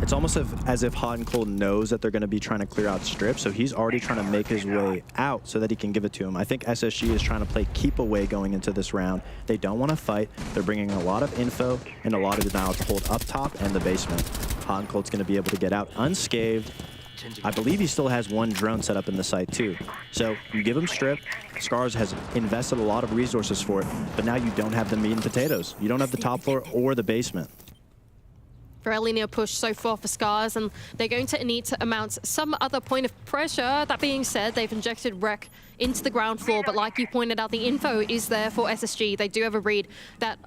It's almost as if Hot and Cold knows that they're going to be trying to clear out Strip, so he's already trying to make his way out so that he can give it to him. I think SSG is trying to play keep away going into this round. They don't want to fight. They're bringing a lot of info and a lot of denial to hold up top and the basement. Hot and Cold's going to be able to get out unscathed. I believe he still has 1 drone set up in the site too. So you give him Strip. Scars has invested a lot of resources for it, but now you don't have the meat and potatoes. You don't have the top floor or the basement. Very linear push so far for Scars, and they're going to need to amount some other point of pressure. That being said, they've injected Rek into the ground floor, but like you pointed out, the info is there for SSG. They do have a read that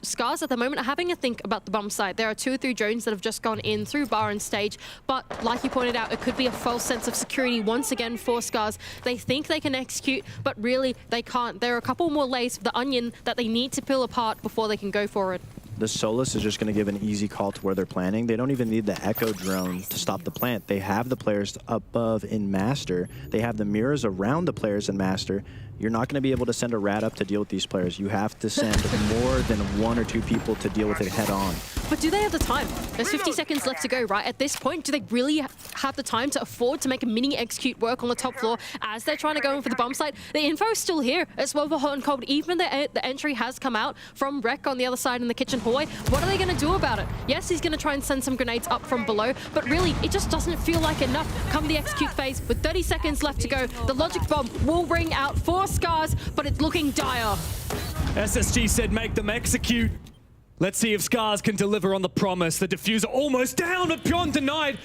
Scars at the moment are having a think about the bomb site. There are 2 or 3 drones that have just gone in through bar and stage, but like you pointed out, it could be a false sense of security once again for Scars. They think they can execute, but really they can't. There are a couple more layers of the onion that they need to peel apart before they can go for it. The Solus is just going to give an easy call to where they're planning. They don't even need the Echo drone to stop the plant. They have the players above in Master. They have the mirrors around the players in Master. You're not going to be able to send a rat up to deal with these players. You have to send more than 1 or 2 people to deal with it head on. But do they have the time? There's 50 seconds left to go, right? At this point, do they really have the time to afford to make a mini execute work on the top floor as they're trying to go in for the bomb site? The info is still here as well for Hot and Cold. Even the entry has come out from Rek on the other side in the kitchen hallway. What are they going to do about it? Yes, he's going to try and send some grenades up from below, but really, it just doesn't feel like enough come the execute phase. With 30 seconds left to go, the logic bomb will ring out for Scars, but it's looking dire. SSG said make them execute. Let's see if Scars can deliver on the promise. The diffuser almost down, but Pion denied.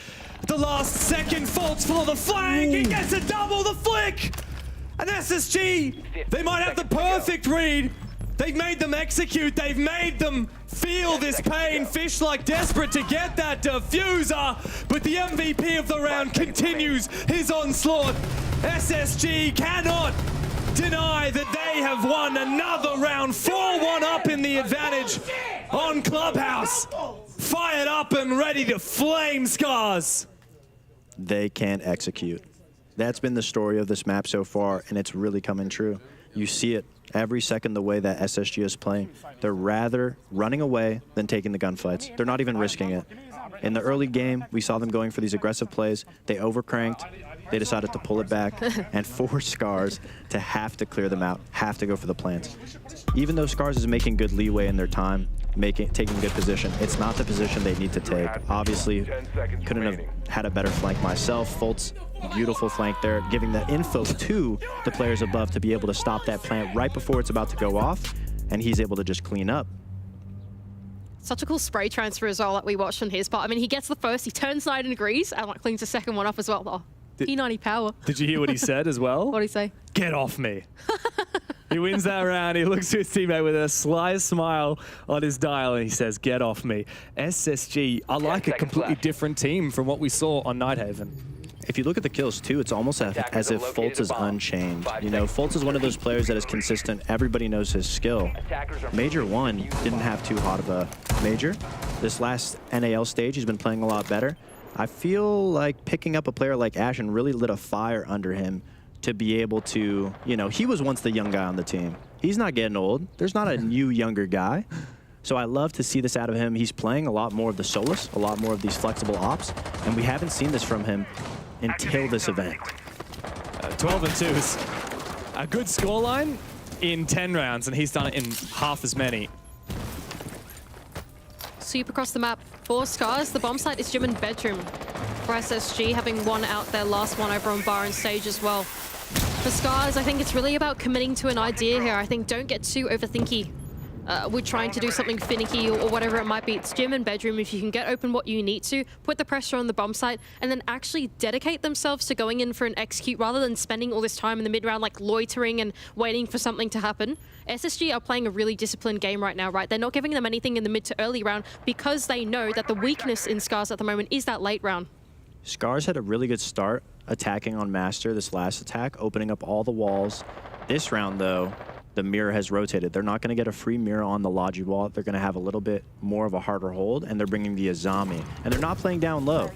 The last second faults for the flank. He gets a double, the flick. And SSG, they might have the perfect read. They've made them execute. They've made them feel this pain. Fish like desperate to get that diffuser. But the MVP of the round continues his onslaught. SSG cannot deny that they have won another round. 4-1 up in the advantage on Clubhouse. Fired up and ready to flame Scars. They can't execute. That's been the story of this map so far, and it's really coming true. You see it every second the way that SSG is playing. They're rather running away than taking the gunfights. They're not even risking it. In the early game, we saw them going for these aggressive plays. They overcranked. They decided to pull it back and force Scars to have to clear them out, have to go for the plants. Even though Scars is making good leeway in their time, taking good position, it's not the position they need to take. Obviously, couldn't have had a better flank myself. Foltz, beautiful flank there, giving the info to the players above to be able to stop that plant right before it's about to go off, and he's able to just clean up. Such a cool spray transfer as well that we watched on his part. I mean, he gets the first, he turns 90 degrees, and like cleans the second one up as well. Oh, P90 power. Did you hear what he said as well? What did he say? Get off me. He wins that round. He looks to his teammate with a sly smile on his dial, and he says, get off me. SSG are like a completely different team from what we saw on Nighthaven. If you look at the kills too, it's almost as if Foltz is unchained. You know, Foltz is one of those players that is consistent. Everybody knows his skill. Major 1 didn't have too hot of a major. This last NAL stage, he's been playing a lot better. I feel like picking up a player like Ashen really lit a fire under him to be able to, you know, he was once the young guy on the team. He's not getting old. There's not a new younger guy. So I love to see this out of him. He's playing a lot more of the Solus, a lot more of these flexible ops, and we haven't seen this from him until this event. 12-2 is a good scoreline in 10 rounds, and he's done it in half as many. sweep across the map for Scars. The bomb site is gym and bedroom for SSG, having won out their last one over on bar and stage as well. For Scars, I think it's really about committing to an idea here. I think don't get too overthinky. We're trying to do something finicky or whatever it might be. It's gym and bedroom. If you can get open what you need to, put the pressure on the bomb site, and then actually dedicate themselves to going in for an execute rather than spending all this time in the mid-round like loitering and waiting for something to happen. SSG are playing a really disciplined game right now, right? They're not giving them anything in the mid to early round because they know that the weakness in Scars at the moment is that late round. Scars had a really good start attacking on Master this last attack, opening up all the walls. This round, though, the mirror has rotated. They're not going to get a free mirror on the Logi wall. They're going to have a little bit more of a harder hold, and they're bringing the Azami. And they're not playing down low.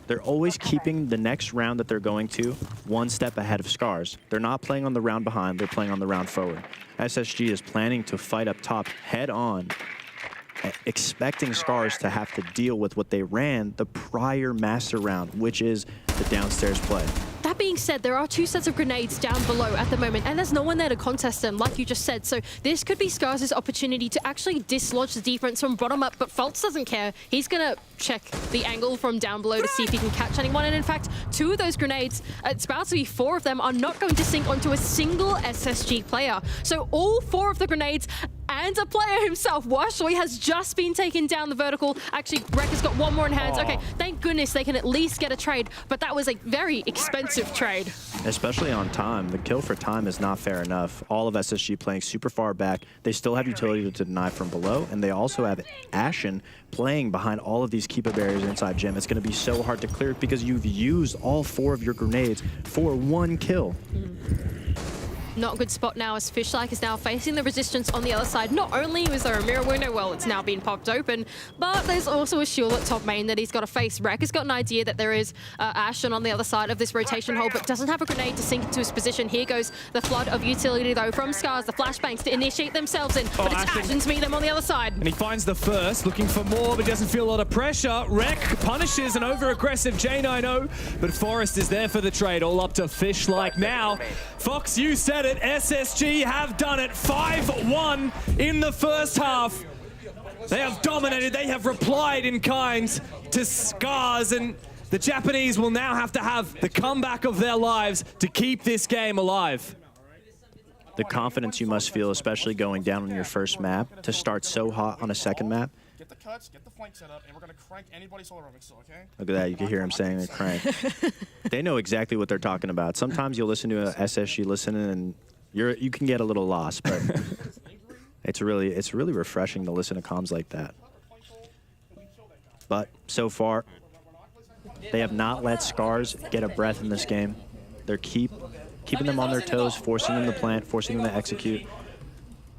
They're always keeping the next round that they're going to one step ahead of Scars. They're not playing on the round behind. They're playing on the round forward. SSG is planning to fight up top head on, expecting Scars to have to deal with what they ran the prior Master round, which is the downstairs play. That being said, there are 2 sets of grenades down below at the moment, and there's no one there to contest them, like you just said. So this could be Scars' opportunity to actually dislodge the defense from bottom up, but Fultz doesn't care. He's going to check the angle from down below to see if he can catch anyone. And in fact, 2 of those grenades, it's about to be 4 of them, are not going to sink onto a single SSG player. So all 4 of the grenades and a player himself, Washley, has just been taken down the vertical. Actually, Rek has got 1 more in hands. Okay, thank goodness they can at least get a trade, but that was a very expensive trade. Especially on time. The kill for time is not fair enough. All of SSG playing super far back. They still have utility to deny from below, and they also have Ashen playing behind all of these keeper barriers inside gym. It's going to be so hard to clear because you've used all 4 of your grenades for 1 kill. Not a good spot now as Fishlike is now facing the resistance on the other side. Not only is there a mirror window, well, it's now been popped open, but there's also a shield at top main that he's got to face. Rek has got an idea that there is Ashen on the other side of this rotation hole, but doesn't have a grenade to sink into his position. Here goes the flood of utility, though, from Scars, the flashbangs to initiate themselves in, but it's Ashen to meet them on the other side. And he finds the first, looking for more, but doesn't feel a lot of pressure. Rek punishes an over-aggressive J90, but Forrest is there for the trade, all up to Fishlike now. Fox, you said it, SSG have done it. 5-1 in the first half. They have dominated, they have replied in kind to Scars, and the Japanese will now have to have the comeback of their lives to keep this game alive. The confidence you must feel, especially going down on your first map, to start so hot on a second map. Get the cuts, get the flank set up, and we're going to crank anybody's solar aerobics still, okay? Look at that, you can hear him saying they crank. They know exactly what they're talking about. Sometimes you'll listen to a SSG listening and you can get a little lost, but it's really refreshing to listen to comms like that. But so far, they have not let Scars get a breath in this game. They're keeping them on their toes, forcing them to plant, forcing them to execute.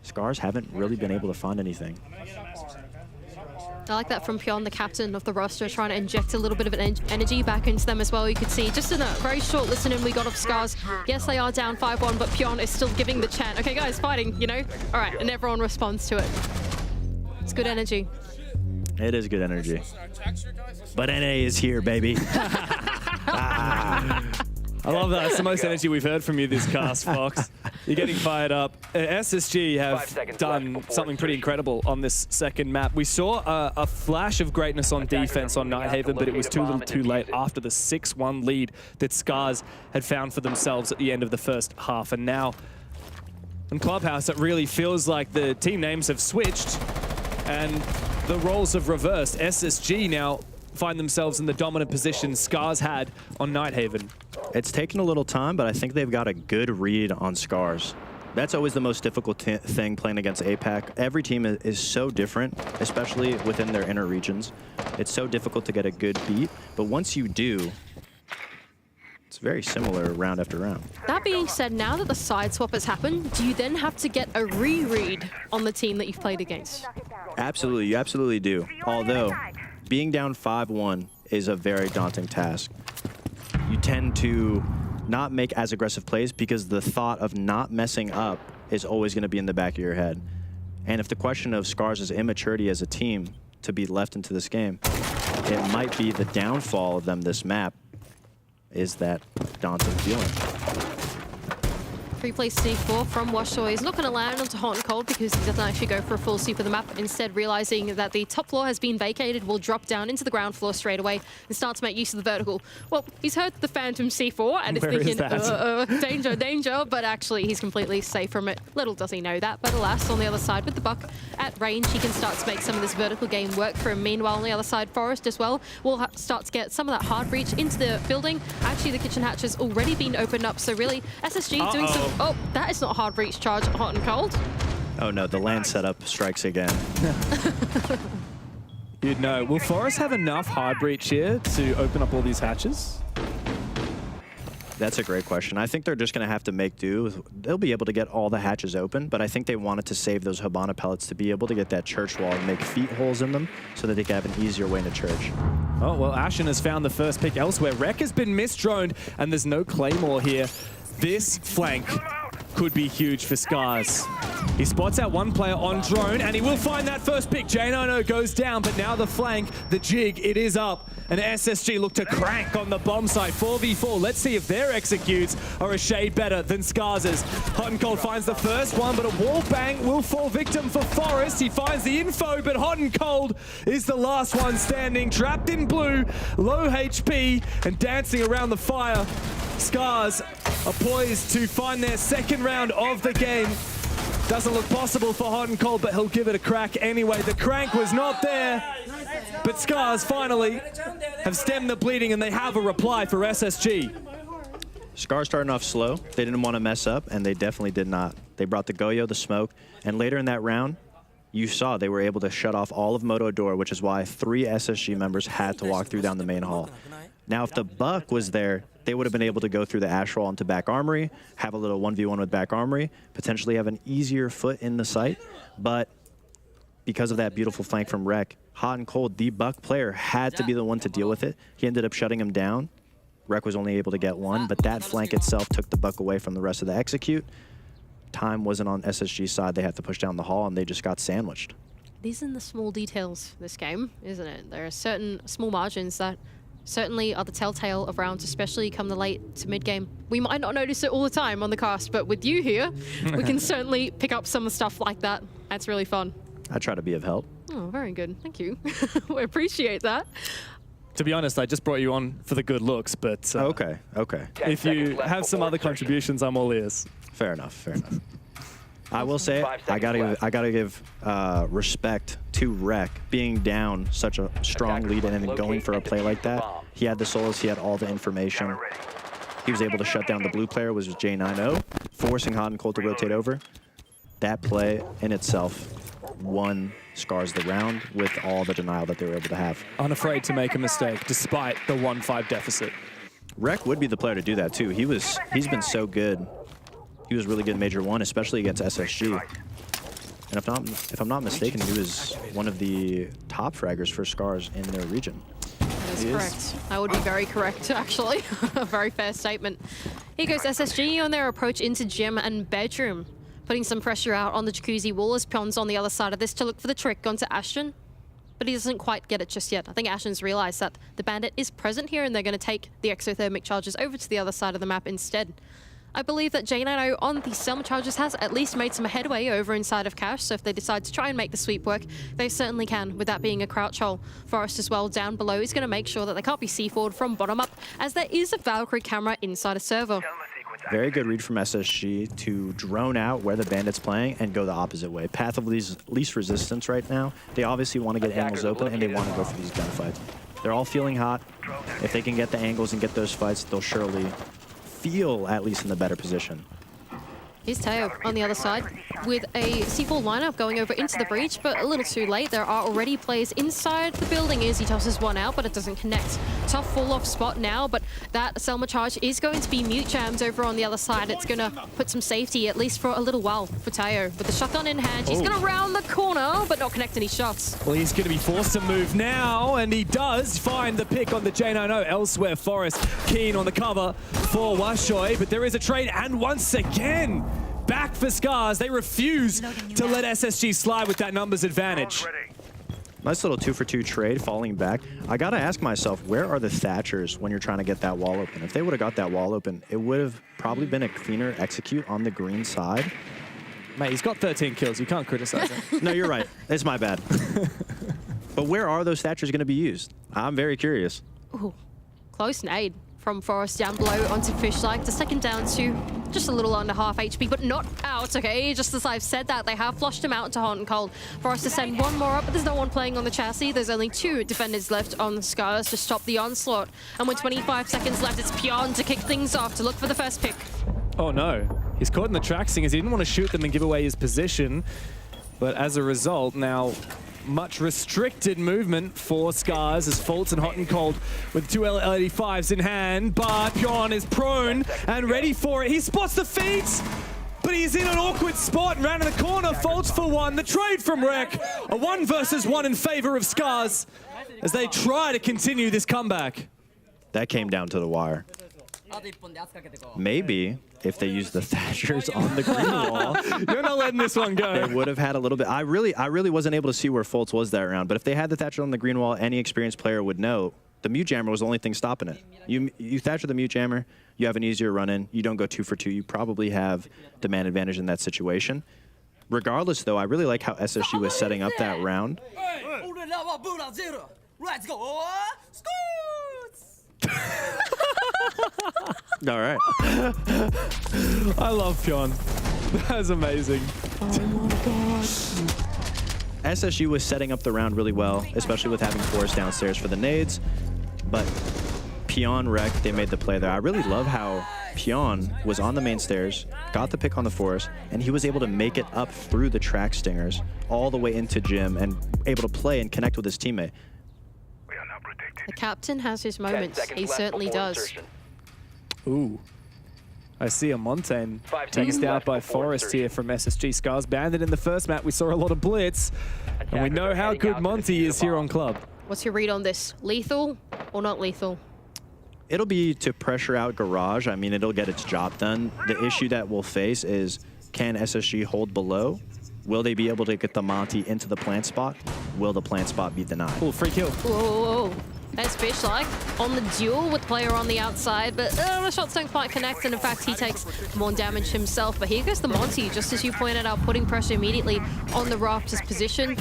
Scars haven't really been able to find anything. I like that from Pyon, the captain of the roster, trying to inject a little bit of an energy back into them as well. You could see just in a very short listening we got of Scars. Yes, they are down 5-1, but Pyon is still giving the chant. Okay, guys, fighting, you know? All right, and everyone responds to it. It's good energy. It is good energy. But NA is here, baby. I love that. It's the most energy we've heard from you this cast, Fox. You're getting fired up. SSG have done something pretty incredible on this second map. We saw a flash of greatness on defense on Nighthaven, but it was too little too late after the 6-1 lead that Scars had found for themselves at the end of the first half. And now in Clubhouse, it really feels like the team names have switched and the roles have reversed. SSG now find themselves in the dominant position Scars had on Nighthaven. It's taken a little time, but I think they've got a good read on Scars. That's always the most difficult thing playing against APAC. Every team is so different, especially within their inner regions. It's so difficult to get a good beat, but once you do, it's very similar round after round. That being said, now that the side swap has happened, do you then have to get a reread on the team that you've played against? Absolutely, you absolutely do. Although, being down 5-1 is a very daunting task. You tend to not make as aggressive plays because the thought of not messing up is always going to be in the back of your head. And if the question of Scars' immaturity as a team to be left into this game, it might be the downfall of them this map is that daunting feeling. 3-play C4 from Washoy. He's not going to land onto Hot and Cold because he doesn't actually go for a full sweep of the map. Instead, realizing that the top floor has been vacated, will drop down into the ground floor straight away and start to make use of the vertical. Well, he's heard the Phantom C4 and is thinking, danger, danger, but actually he's completely safe from it. Little does he know that, but alas, on the other side with the Buck at range, he can start to make some of this vertical game work for him. Meanwhile, on the other side, Forest as well will start to get some of that hard breach into the building. Actually, the kitchen hatch has already been opened up, so really, SSG doing some... Oh, that is not a hard breach charge, Hot and Cold. Oh no, the land setup strikes again. You'd know. Will Forest have enough hard breach here to open up all these hatches? That's a great question. I think they're just going to have to make do. They'll be able to get all the hatches open, but I think they wanted to save those Habana pellets to be able to get that church wall and make feet holes in them so that they can have an easier way into church. Oh, well, Ashen has found the first pick elsewhere. Rek has been misdroned, and there's no Claymore here. This flank could be huge for Scars. He spots out one player on drone, and he will find that first pick. J90 goes down, but now the flank, the jig, it is up. And SSG look to crank on the bomb site. 4v4. Let's see if their executes are a shade better than Scars's. Hot and Cold finds the first one, but a wall bang will fall victim for Forest. He finds the info, but Hot and Cold is the last one standing. Trapped in blue, low HP, and dancing around the fire. Scars are poised to find their second round of the game. Doesn't look possible for Hot and Cold, but he'll give it a crack anyway. The crank was not there, but Scars finally have stemmed the bleeding, and they have a reply for SSG. Scars starting off slow. They didn't want to mess up, and they definitely did not. They brought the Goyo, the smoke, and later in that round, you saw they were able to shut off all of Moto Door, which is why 3 SSG members had to walk through down the main hall. Now, if the Buck was there, they would have been able to go through the Ash Wall into back armory, have a little 1v1 with back armory, potentially have an easier foot in the site. But because of that beautiful flank from Rek, Hot and Cold, the Buck player, had to be the one to deal with it. He ended up shutting him down. Rek was only able to get one, but that flank itself took the Buck away from the rest of the execute. Time wasn't on SSG's side. They had to push down the hall, and they just got sandwiched. These are the small details, this game, isn't it? There are certain small margins that certainly are the telltale of rounds, especially come the late to mid-game. We might not notice it all the time on the cast, but with you here, we can certainly pick up some stuff like that. That's really fun. I try to be of help. Oh, very good. Thank you. We appreciate that. To be honest, I just brought you on for the good looks, but... Okay. If you have some other contributions, I'm all ears. Fair enough. I will say, I gotta give respect to Rek being down such a strong lead and then going for a play like that. He had the souls, he had all the information. He was able to shut down the blue player, was J90, forcing Hot and Cold to rotate over. That play in itself won Scars the round with all the denial that they were able to have. Unafraid to make a mistake, despite the 1-5 deficit. Rek would be the player to do that too. He's been so good. He was really good in Major 1, especially against SSG. And if I'm not mistaken, he was one of the top fraggers for Scars in their region. That is correct. That would be very correct, actually. A very fair statement. Here goes SSG on their approach into gym and bedroom, putting some pressure out on the jacuzzi wall as Pion's on the other side of this to look for the trick onto Ashton. But he doesn't quite get it just yet. I think Ashton's realized that the bandit is present here and they're going to take the exothermic charges over to the other side of the map instead. I believe that J90 on the Selma charges has at least made some headway over inside of Cash, so if they decide to try and make the sweep work, they certainly can, with that being a crouch hole. Forest as well down below is going to make sure that they can't be C4'd from bottom up, as there is a Valkyrie camera inside a server. Very good read from SSG to drone out where the bandit's playing and go the opposite way. Path of least resistance right now. They obviously want to get angles open and they want to go for these gunfights. They're all feeling hot. If they can get the angles and get those fights, they'll surely feel at least in the better position. Here's Teo on the other side with a C4 lineup going over into the breach, but a little too late. There are already players inside the building as he tosses one out, but it doesn't connect. Tough fall-off spot now, but that Selma charge is going to be mute jams over on the other side. It's going to put some safety, at least for a little while, for Teo. With the shotgun in hand, he's going to round the corner, but not connect any shots. Well, he's going to be forced to move now, and he does find the pick on the J90 elsewhere. Forest keen on the cover for Washoy, but there is a trade, and once again, back for Scars. They refuse to let SSG slide with that numbers advantage. Nice little 2-for-2 trade, falling back. I gotta ask myself, where are the Thatchers when you're trying to get that wall open? If they would have got that wall open, it would have probably been a cleaner execute on the green side. Mate, he's got 13 kills. You can't criticize him. No, you're right. It's my bad. But where are those Thatchers going to be used? I'm very curious. Ooh, close nade from Forest down below onto Fishlike. The second down to just a little under half HP, but not out, okay? Just as I've said that, they have flushed him out to hot and cold. Forest to send one more up, but there's no one playing on the chassis. There's only 2 defenders left on the Scars to stop the onslaught. And with 25 seconds left, it's Pion to kick things off, to look for the first pick. Oh no, he's caught in the track seeing as he didn't want to shoot them and give away his position. But as a result, now much restricted movement for Scars as Fultz and Hot and Cold with 2 L85s in hand. But Pion is prone and ready for it. He spots the feet, but he's in an awkward spot and round in the corner. Fultz for one. The trade from Rek. A 1 versus 1 in favor of Scars as they try to continue this comeback. That came down to the wire. Maybe if they use the Thatchers on the green wall, you're not letting this one go. They would have had a little bit. I really wasn't able to see where Fultz was that round. But if they had the Thatcher on the green wall, any experienced player would know the mute jammer was the only thing stopping it. You Thatcher the mute jammer, you have an easier run in. You don't go 2 for 2. You probably have demand advantage in that situation. Regardless, though, I really like how SSG was setting up that round. Let's go. All right. I love Pion. That was amazing. Oh my god. SSG was setting up the round really well, especially with having Forest downstairs for the nades. But Pion Rek, they made the play there. I really love how Pion was on the main stairs, got the pick on the Forest, and he was able to make it up through the track stingers all the way into gym and able to play and connect with his teammate. The captain has his moments. He certainly does. Ooh. I see a Montaigne teased out by Forest here from SSG. Scars banded in the first map. We saw a lot of blitz. And we know how good Monty is here on club. What's your read on this? Lethal or not lethal? It'll be to pressure out Garage. I mean, it'll get its job done. The issue that we'll face is, can SSG hold below? Will they be able to get the Monty into the plant spot? Will the plant spot be denied? Oh, free kill. Whoa. There's Fishlike on the duel with player on the outside, but the shots don't quite connect, and in fact he takes more damage himself. But here goes the Monty, just as you pointed out, putting pressure immediately on the Raptors position.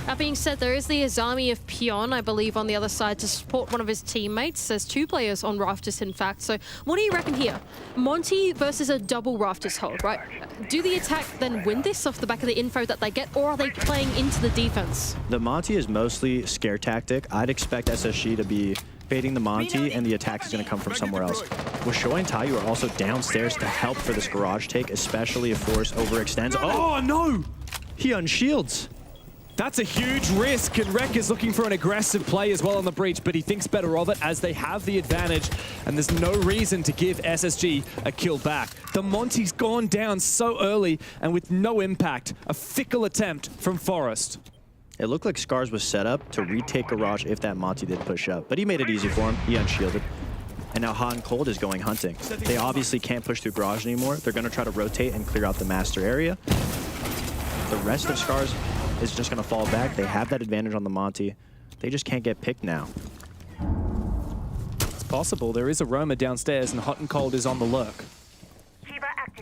That being said, there is the Azami of Pion, I believe, on the other side to support one of his teammates. There's 2 players on Rafters, in fact. So what do you reckon here? Monty versus a double Rafters hold, right? Do the attack then win this off the back of the info that they get, or are they playing into the defense? The Monty is mostly scare tactic. I'd expect SSG to be baiting the Monty, and the attack is going to come from somewhere else. Wishoy and Tayu are also downstairs to help for this Garage take, especially if Force overextends. Oh, no! He unshields. That's a huge risk, and Rek is looking for an aggressive play as well on the breach, but he thinks better of it as they have the advantage, and there's no reason to give SSG a kill back. The Monty's gone down so early, and with no impact, a fickle attempt from Forest. It looked like Scars was set up to retake Garage if that Monty did push up, but he made it easy for him. He unshielded. And now Hot and Cold is going hunting. They obviously can't push through Garage anymore. They're going to try to rotate and clear out the master area. The rest of Scars is just going to fall back. They have that advantage on the Monty. They just can't get picked now. It's possible. There is a roamer downstairs, and Hot and Cold is on the lurk.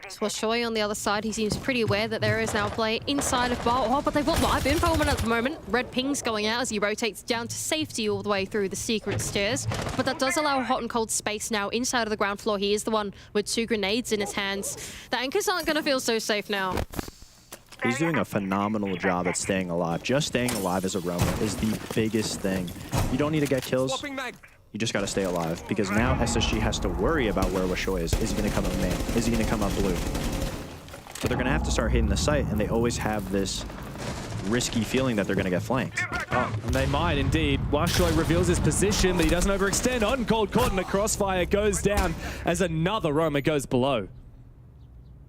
So Shoy on the other side, he seems pretty aware that there is now a player inside of Bar. Oh, but they've got live info on at the moment. Red ping's going out as he rotates down to safety all the way through the secret stairs. But that does allow Hot and Cold space now inside of the ground floor. He is the one with 2 grenades in his hands. The anchors aren't going to feel so safe now. He's doing a phenomenal job at staying alive. Just staying alive as a roamer is the biggest thing. You don't need to get kills. You just got to stay alive, because now SSG has to worry about where Wishoy is. Is he going to come up main? Is he going to come up blue? So they're going to have to start hitting the site, and they always have this risky feeling that they're going to get flanked. Oh, and they might indeed. Wishoy reveals his position, but he doesn't overextend. Hot and Cold caught in a crossfire, goes down as another roamer goes below.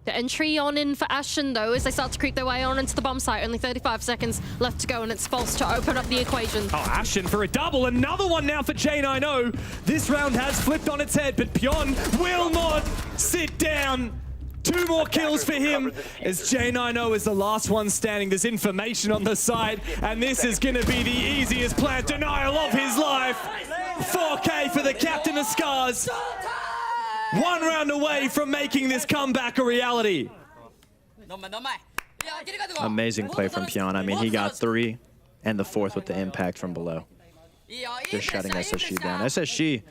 The entry on in for Ashen, though, as they start to creep their way on into the bomb site. Only 35 seconds left to go, and it's false to open up the equation. Oh, Ashen for a double. Another one now for J90. This round has flipped on its head, but Pion will not sit down. 2 more kills for him as J90 is the last one standing. There's information on the side, and this is going to be the easiest plant denial of his life. 4K for the captain of Scars. 1 round away from making this comeback a reality. Amazing play from Pion. I mean, he got 3 and the 4th with the impact from below. Just shutting SSG down. SSG,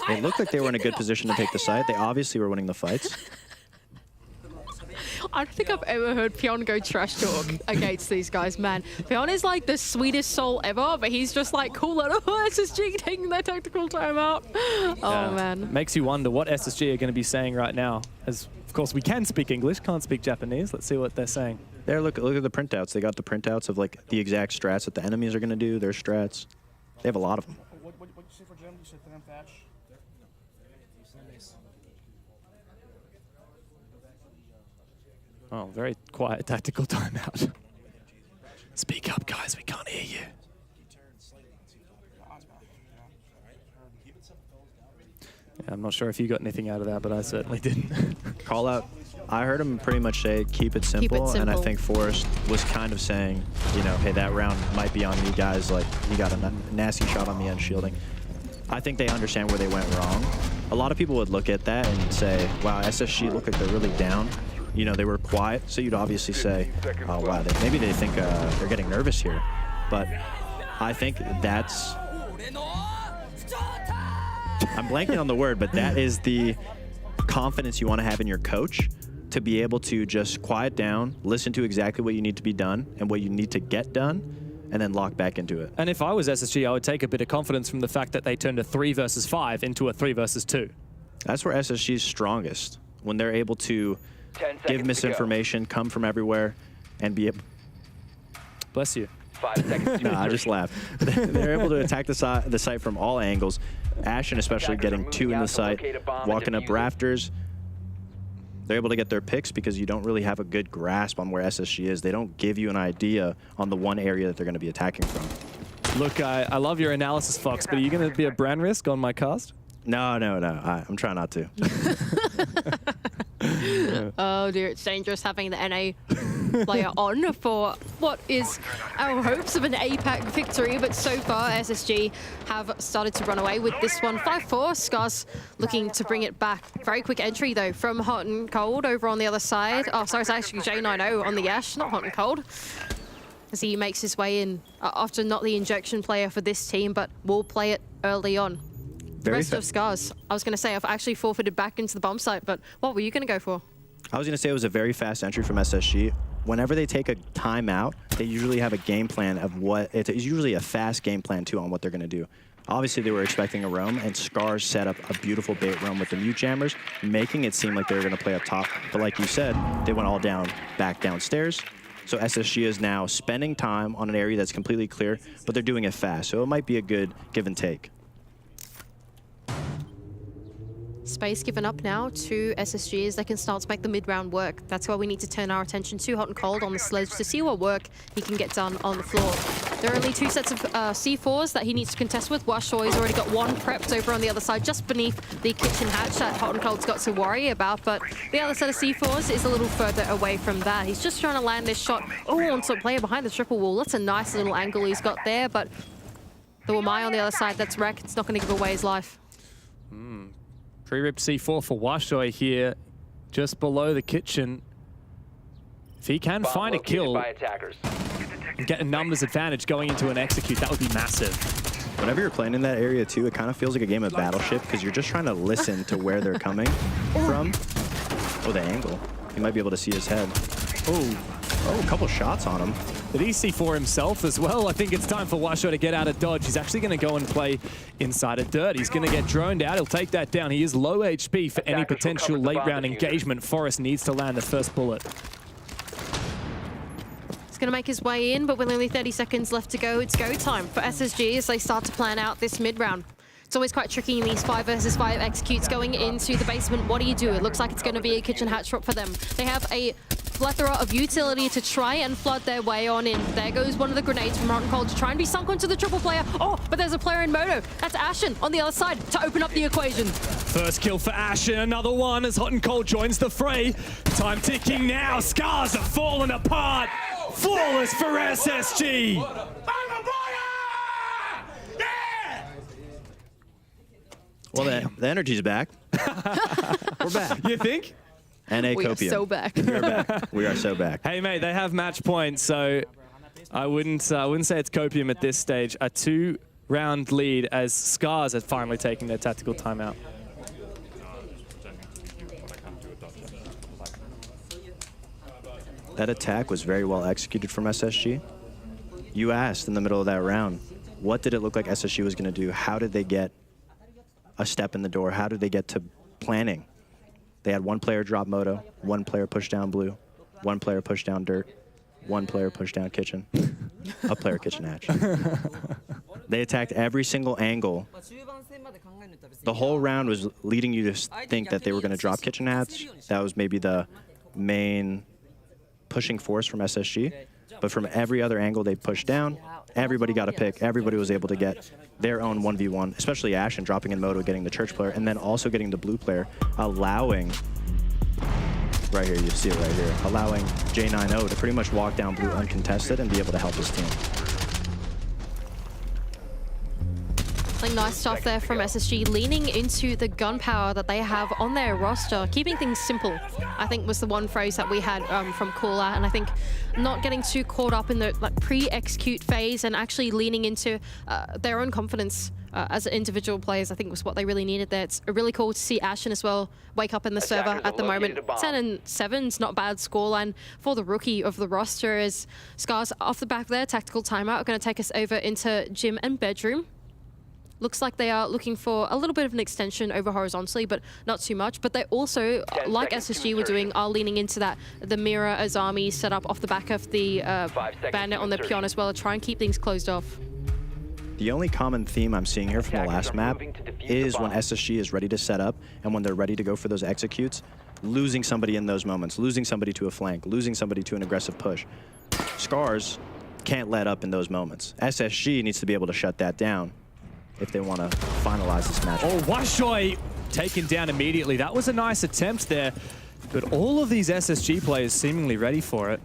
it looked like they were in a good position to take the site. They obviously were winning the fights. I don't think I've ever heard Pion go trash talk against these guys, man. Pion is like the sweetest soul ever, but he's just like, cool, SSG taking their tactical timeout. Oh, man. Makes you wonder what SSG are going to be saying right now. As, of course, we can speak English, can't speak Japanese. Let's see what they're saying. There, look at the printouts. They got the printouts of like the exact strats that the enemies are going to do, their strats. They have a lot of them. What you say for Jim? You said Than Thatch? Oh, very quiet tactical timeout. Speak up, guys. We can't hear you. Yeah, I'm not sure if you got anything out of that, but I certainly didn't. Call out. I heard him pretty much say, keep it simple. And I think Forrest was kind of saying, you know, hey, that round might be on you guys. Like, you got a nasty shot on the end shielding. I think they understand where they went wrong. A lot of people would look at that and say, wow, SSG look like they're really down. You know, they were quiet, so you'd obviously say, oh, wow, maybe they think they're getting nervous here. But I think that's... I'm blanking on the word, but that is the confidence you want to have in your coach to be able to just quiet down, listen to exactly what you need to be done and what you need to get done, and then lock back into it. And if I was SSG, I would take a bit of confidence from the fact that they turned a 3 versus 5 into a 3 versus 2. That's where SSG is strongest, when they're able to give misinformation, come from everywhere, and be able... Bless you. 5 seconds. No, I just laughed. They're able to attack the site from all angles. Ashen especially getting 2 in the site, walking up rafters. They're able to get their picks because you don't really have a good grasp on where SSG is. They don't give you an idea on the one area that they're going to be attacking from. Look, I love your analysis, Fox, but are you going to be a brand risk on my cast? No. I'm trying not to. Oh dear, it's dangerous having the NA player on for what is our hopes of an APAC victory, but so far SSG have started to run away with this one. 5-4, Scars looking to bring it back. Very quick entry though from Hot and Cold over on the other side. Oh, sorry, it's actually J90 on the Ash, not Hot and Cold. As he makes his way in, often not the injection player for this team, but will play it early on. The rest of Scars, I was going to say, I've actually forfeited back into the bomb site, but what were you going to go for? I was going to say it was a very fast entry from SSG. Whenever they take a timeout, they usually have a game plan of what, it's usually a fast game plan too on what they're going to do. Obviously, they were expecting a roam, and Scars set up a beautiful bait roam with the mute jammers, making it seem like they were going to play up top. But like you said, they went all back downstairs. So SSG is now spending time on an area that's completely clear, but they're doing it fast. So it might be a good give and take. Space given up now to SSG as they can start to make the mid-round work. That's where we need to turn our attention to Hot and Cold on the sledge to see what work he can get done on the floor. There are only 2 sets of C4s that he needs to contest with. Washoy's already got 1 prepped over on the other side, just beneath the kitchen hatch that Hot and Cold's got to worry about, but the other set of C4s is a little further away from that. He's just trying to land this shot. Oh, onto a player behind the triple wall. That's a nice little angle he's got there, but the Wamai on the other side, that's Wreck. It's not going to give away his life. Pre-ripped C4 for Washoy here, just below the kitchen. If he can find a kill and get a numbers advantage going into an execute, that would be massive. Whenever you're playing in that area too, it kind of feels like a game of Battleship because you're just trying to listen to where they're coming from. Oh, the angle. He might be able to see his head. Oh, a couple shots on him. But he's C4 himself as well. I think it's time for Washoy to get out of dodge. He's actually going to go and play inside of dirt. He's going to get droned out. He'll take that down. He is low HP for any potential late round engagement. Forrest needs to land the first bullet. He's going to make his way in, but with only 30 seconds left to go, it's go time for SSG as they start to plan out this mid-round. It's always quite tricky in these 5 versus 5 executes going into the basement. What do you do? It looks like it's going to be a kitchen hatch drop for them. They have a plethora of utility to try and flood their way on in. There goes one of the grenades from Hot and Cold to try and be sunk onto the triple player. Oh, but there's a player in Moto. That's Ashen on the other side to open up the equation. First kill for Ashen, another one as Hot and Cold joins the fray. Time ticking now, Scars have fallen apart. Flawless for SSG. Well, the energy's back. We're back. You think? NA We are Copium. so back. We're back. We are so back. Hey, mate, they have match points, so I wouldn't say it's Copium at this stage. A 2-round lead as Scars are finally taking their tactical timeout. That attack was very well executed from SSG. You asked in the middle of that round, what did it look like SSG was going to do? How did they get a step in the door? How did they get to planning? They had one player drop Moto, one player push down Blue, one player push down Dirt, one player push down Kitchen, a player Kitchen Hatch. They attacked every single angle. The whole round was leading you to think that they were going to drop Kitchen Hatch. That was maybe the main pushing force from SSG. But from every other angle they pushed down, everybody got a pick. Everybody was able to get their own 1v1, especially Ashen dropping in Moto, getting the Church player, and then also getting the Blue player, allowing, right here, you see it right here, allowing J90 to pretty much walk down Blue uncontested and be able to help his team. Like nice stuff there from SSG, leaning into the gunpowder that they have on their roster, keeping things simple, I think was the one phrase that we had from Cooler, and I think not getting too caught up in the pre-execute phase and actually leaning into their own confidence as individual players, I think was what they really needed there. It's really cool to see Ashen as well wake up in the server at the moment. 10-7's not a bad scoreline for the rookie of the roster as Scars off the back there, tactical timeout, are going to take us over into gym and bedroom. Looks like they are looking for a little bit of an extension over horizontally, but not too much. But they also, like SSG were doing, are leaning into that, the mirror Azami setup off the back of the bandit on the Pion as well, to try and keep things closed off. The only common theme I'm seeing here from the last map is when SSG is ready to set up and when they're ready to go for those executes, losing somebody in those moments, losing somebody to a flank, losing somebody to an aggressive push. Scars can't let up in those moments. SSG needs to be able to shut that down if they want to finalize this match. Oh, Washoy taken down immediately. That was a nice attempt there, but all of these SSG players seemingly ready for it.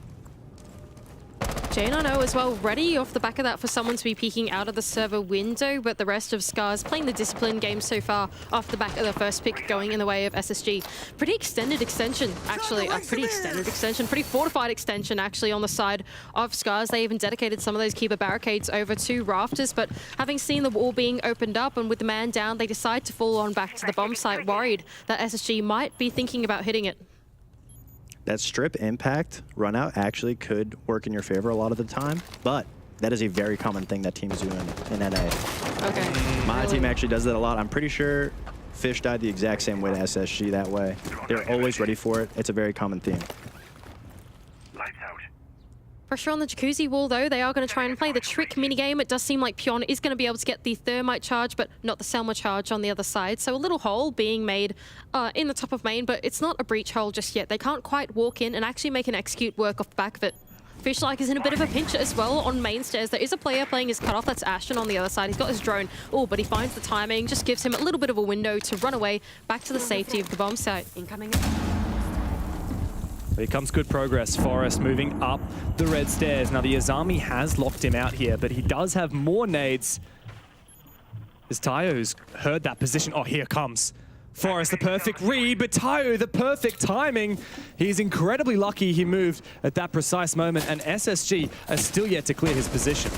J90 as well, ready off the back of that for someone to be peeking out of the server window, but the rest of Scars playing the discipline game so far off the back of the first pick going in the way of SSG. Pretty extended extension, actually. Pretty fortified extension, actually, on the side of Scars. They even dedicated some of those keeper barricades over to rafters, but having seen the wall being opened up and with the man down, they decide to fall on back to the bomb site, worried that SSG might be thinking about hitting it. That strip impact run out actually could work in your favor a lot of the time, but that is a very common thing that teams do in NA. Okay. My team actually does that a lot. I'm pretty sure Fish died the exact same way to SSG that way. They're always ready for it. It's a very common theme. Pressure on the Jacuzzi wall, though. They are going to try and play the trick minigame. It does seem like Pion is going to be able to get the Thermite charge, but not the Selma charge on the other side. So a little hole being made in the top of main, but it's not a breach hole just yet. They can't quite walk in and actually make an execute work off the back of it. Fishlike is in a bit of a pinch as well on main stairs. There is a player playing his cutoff. That's Ashen on the other side. He's got his drone. Oh, but he finds the timing. Just gives him a little bit of a window to run away back to the safety of the bomb site. Incoming. Here comes good progress. Forest moving up the red stairs. Now the Azami has locked him out here, but he does have more nades. As Tayo's heard that position. Oh, here comes Forest, the perfect read, but Tayo, the perfect timing. He's incredibly lucky he moved at that precise moment, and SSG is still yet to clear his position.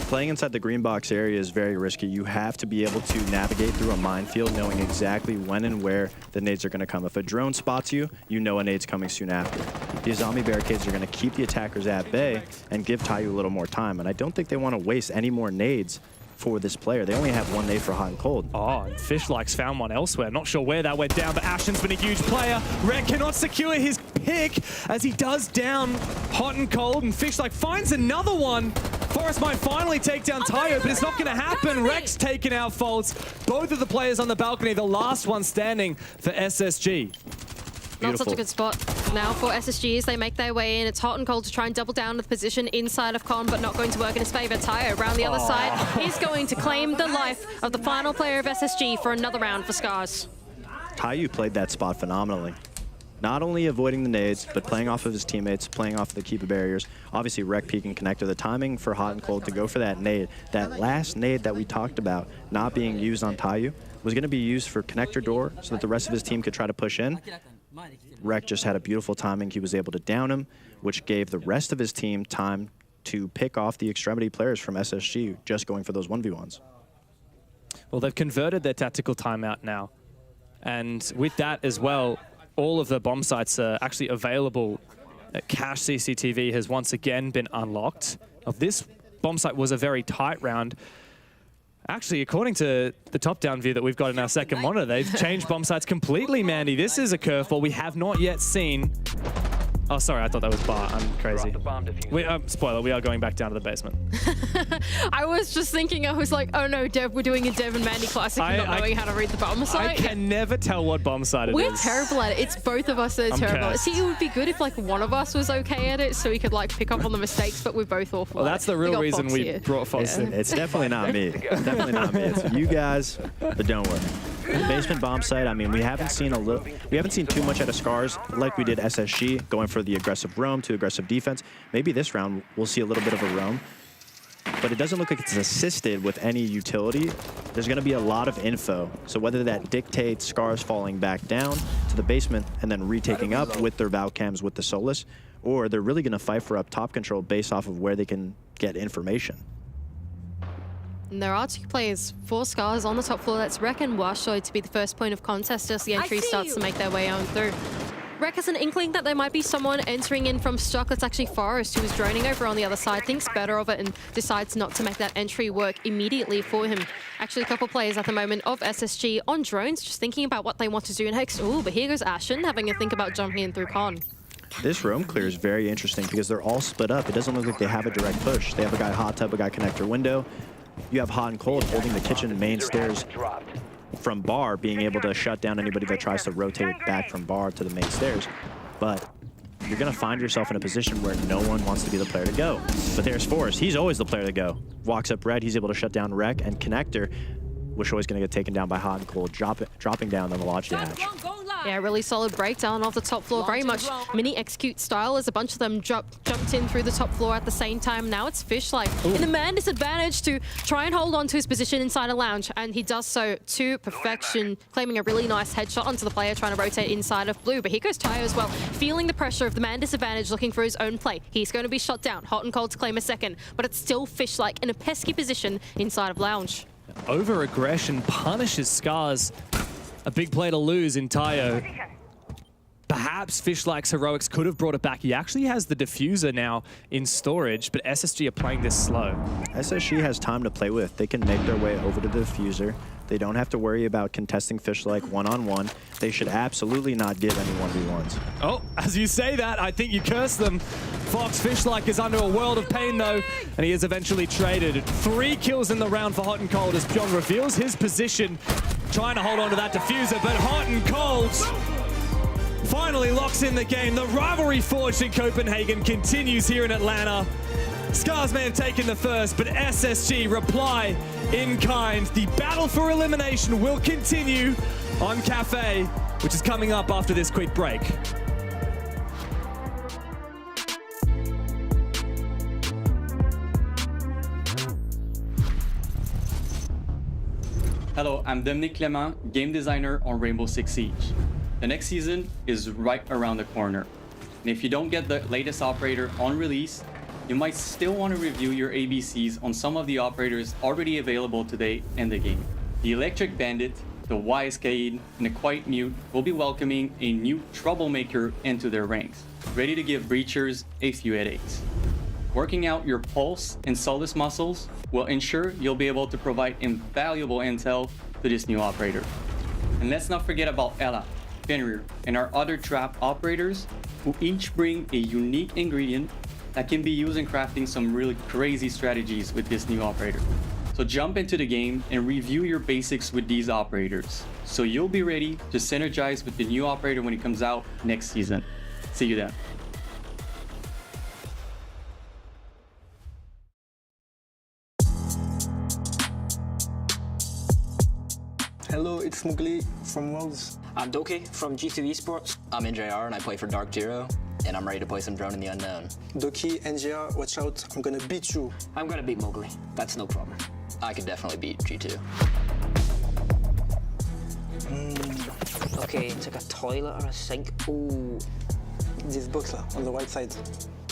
Playing inside the green box area is very risky. You have to be able to navigate through a minefield knowing exactly when and where the nades are going to come. If a drone spots you, you know a nade's coming soon after. The Azami barricades are going to keep the attackers at bay and give Tayo a little more time, and I don't think they want to waste any more nades for this player. They only have one nade for hot and cold. Oh, and Fishlike's found one elsewhere. Not sure where that went down, but Ashen's been a huge player. Red cannot secure his pick as he does down hot and cold, and Fishlike finds another one. Forest might finally take down Tayo, but it's not going to happen. Rex taking out Faults. Both of the players on the balcony, the last one standing for SSG. Not such Beautiful. a good spot now for SSG as they make their way in. It's hot and cold to try and double down with position inside of Con, but not going to work in his favor. Tayo around the other side is going to claim the life of the final player of SSG for another round for Scars. Tayo played that spot phenomenally. Not only avoiding the nades, but playing off of his teammates, playing off the keeper barriers. Obviously, Rec peeking connector. The timing for Hot and Cold to go for that nade, that last nade that we talked about not being used on Tayo, was going to be used for connector door so that the rest of his team could try to push in. Rec just had a beautiful timing. He was able to down him, which gave the rest of his team time to pick off the extremity players from SSG, just going for those 1v1s. Well, they've converted their tactical timeout now. And with that as well, all of the bomb sites are actually available. Cache CCTV has once again been unlocked. Now, this bomb site was a very tight round. Actually, according to the top-down view that we've got in our second monitor, they've changed bomb sites completely, Mandy. This is a curveball we have not yet seen. Oh, sorry, I thought that was Bar. I'm crazy. Spoiler, we are going back down to the basement. I was just thinking, I was like, oh no, Dev, we're doing a Dev and Mandy classic and not knowing how to read the bomb site. I can never tell what bomb site it We're is. terrible at it. It's both of us that are I'm terrible at it. cursed. See, it would be good if like one of us was okay at it so we could like pick up on the mistakes, but we're both awful. Well, at that's it. the real got reason Fox we here. brought Fox. It's definitely not me. Definitely not me. It's you guys, but don't worry. The basement bomb site, I mean, we haven't seen too much out of Scars like we did SSG, going for the aggressive roam to aggressive defense. Maybe this round we'll see a little bit of a roam, but it doesn't look like it's assisted with any utility. There's going to be a lot of info, so whether that dictates Scars falling back down to the basement and then retaking up with their Valcams with the Solus, or they're really going to fight for up top control based off of where they can get information. And there are two players for Scars on the top floor. That's Rek and Washoy to be the first point of contest as the entry starts to make their way on through. Rek has an inkling that there might be someone entering in from Stock. That's actually Forrest, who is droning over on the other side, thinks better of it and decides not to make that entry work immediately for him. Actually, a couple players at the moment of SSG on drones, just thinking about what they want to do next. Ooh, but here goes Ashen having a think about jumping in through Con. This roam clear is very interesting because they're all split up. It doesn't look like they have a direct push. They have a guy hot tub, a guy connector window. You have Hot and Cold holding the kitchen main stairs from bar, being able to shut down anybody that tries to rotate back from bar to the main stairs. But you're going to find yourself in a position where no one wants to be the player to go. But there's Forrest. He's always the player to go. Walks up red. He's able to shut down Rec and connector. Wishoy's going to get taken down by Hot and Cold, dropping down the Melogy hatch. Yeah, really solid breakdown off the top floor. Very much mini execute style as a bunch of them jumped in through the top floor at the same time. Now it's Fish-like in a man disadvantage to try and hold on to his position inside a lounge, and he does so to perfection, claiming a really nice headshot onto the player trying to rotate inside of blue. But here goes Tayo as well, feeling the pressure of the man disadvantage, looking for his own play. He's going to be shot down. Hot and Cold to claim a second, but it's still Fish-like in a pesky position inside of lounge. Over-aggression punishes Scars. A big play to lose in Tayo. Perhaps Fish-like's heroics could have brought it back. He actually has the diffuser now in storage, but SSG are playing this slow. SSG has time to play with. They can make their way over to the diffuser. They don't have to worry about contesting Fish-like one-on-one. They should absolutely not give any 1v1s. Oh, as you say that, I think you curse them. Fox Fish-like is under a world of pain, though, and he is eventually traded. 3 kills in the round for Hot and Cold as John reveals his position, trying to hold on to that diffuser, but Hot and Cold finally locks in the game. The rivalry forged in Copenhagen continues here in Atlanta. Scars may have taken the first, but SSG reply in kind. The battle for elimination will continue on Cafe, which is coming up after this quick break. Hello, I'm Dominique Clement, game designer on Rainbow Six Siege. The next season is right around the corner. And if you don't get the latest operator on release, you might still want to review your ABCs on some of the operators already available today in the game. The Electric Bandit, the Wise Cade, and the Quiet Mute will be welcoming a new troublemaker into their ranks, ready to give breachers a few headaches. Working out your pulse and Solus muscles will ensure you'll be able to provide invaluable intel to this new operator. And let's not forget about Ella, Fenrir, and our other trap operators who each bring a unique ingredient that can be used in crafting some really crazy strategies with this new operator. So jump into the game and review your basics with these operators, so you'll be ready to synergize with the new operator when it comes out next season. See you then. Hello, it's Mugli from Worlds. I'm Doki from G2 Esports. I'm NJR and I play for DarkZero, and I'm ready to play some Drone in the Unknown. Doki, NGR, watch out, I'm gonna beat you. I'm gonna beat Mowgli. That's no problem. I could definitely beat G2. Okay, it's like a toilet or a sink. Ooh. This box on the right side.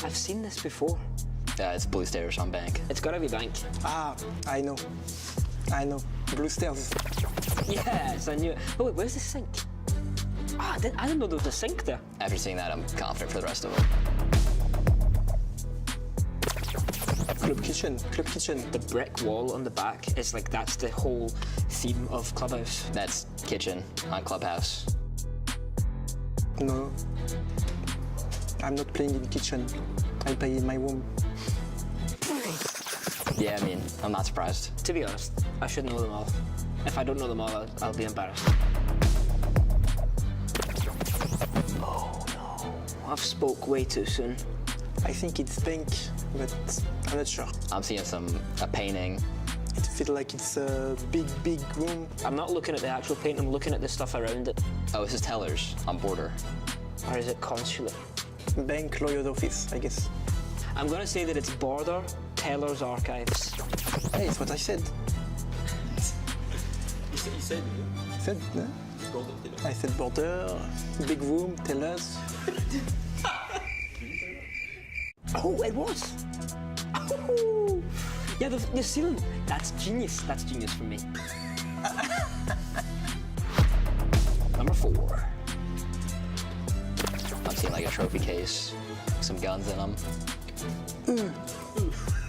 I've seen this before. Yeah, it's blue stairs on bank. It's gotta be bank. Ah, I know. Blue stairs. Yes, I knew it. Oh wait, where's the sink? Ah, I didn't know there was a sink there. After seeing that, I'm confident for the rest of them. Club kitchen. The brick wall on the back is like, that's the whole theme of Clubhouse. That's kitchen on Clubhouse. No. I'm not playing in the kitchen. I play in my room. Yeah, I mean, I'm not surprised. To be honest, I should know them all. If I don't know them all, I'll be embarrassed. Oh no, I've spoke way too soon. I think it's pink, but I'm not sure. I'm seeing a painting. It feels like it's a big room. I'm not looking at the actual paint, I'm looking at the stuff around it. Oh, this is Tellers on border. Or is it consulate? Bank lawyer's office, I guess. I'm gonna say that it's border, Teller's archives. Hey, it's what I said. You said, no? I said border, big room, Tellers. Oh, it was. Oh, yeah, the ceiling. That's genius. That's genius for me. Number 4. I'm seeing like a trophy case, some guns in them.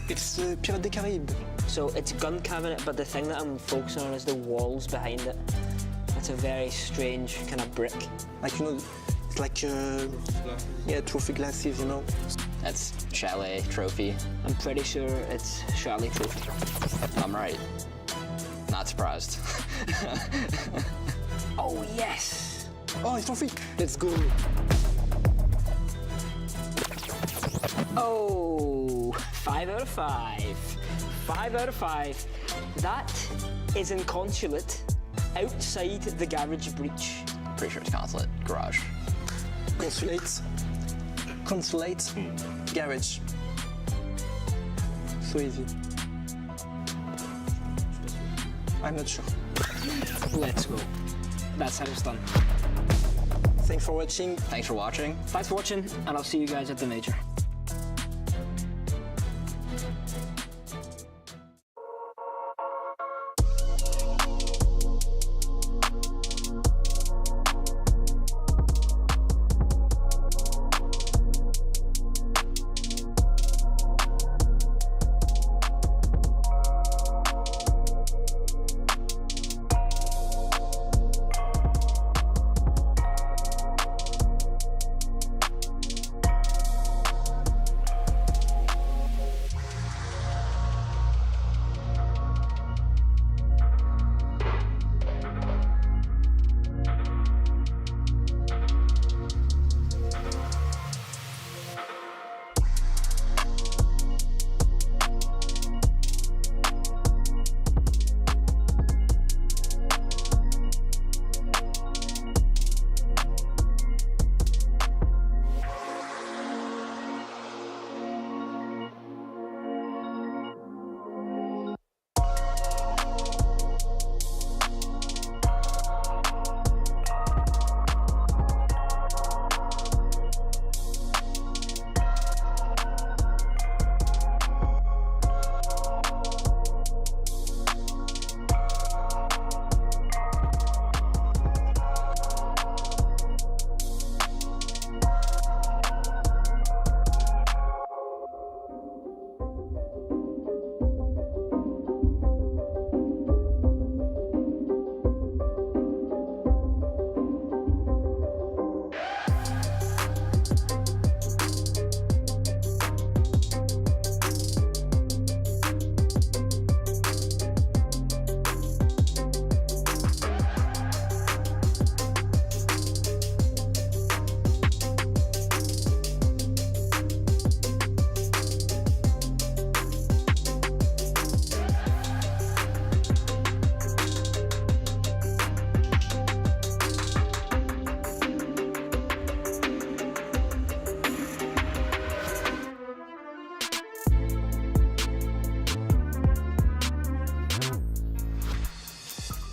It's Pirates des Caraïbes. So it's a gun cabinet, but the thing that I'm focusing on is the walls behind it. It's a very strange kind of brick. Like, you know, it's like, yeah, trophy glasses, you know. That's Chalet Trophy. I'm pretty sure it's Chalet Trophy. I'm right. Not surprised. Oh, yes. Oh, it's trophy. Let's go. Oh, 5 out of 5. 5 out of 5. That is in consulate outside the garage breach. Pretty sure it's consulate garage. Consulate, garage. So easy. I'm not sure. Let's go. That's how it's done. Thanks for watching. Thanks for watching. Thanks for watching, and I'll see you guys at the major.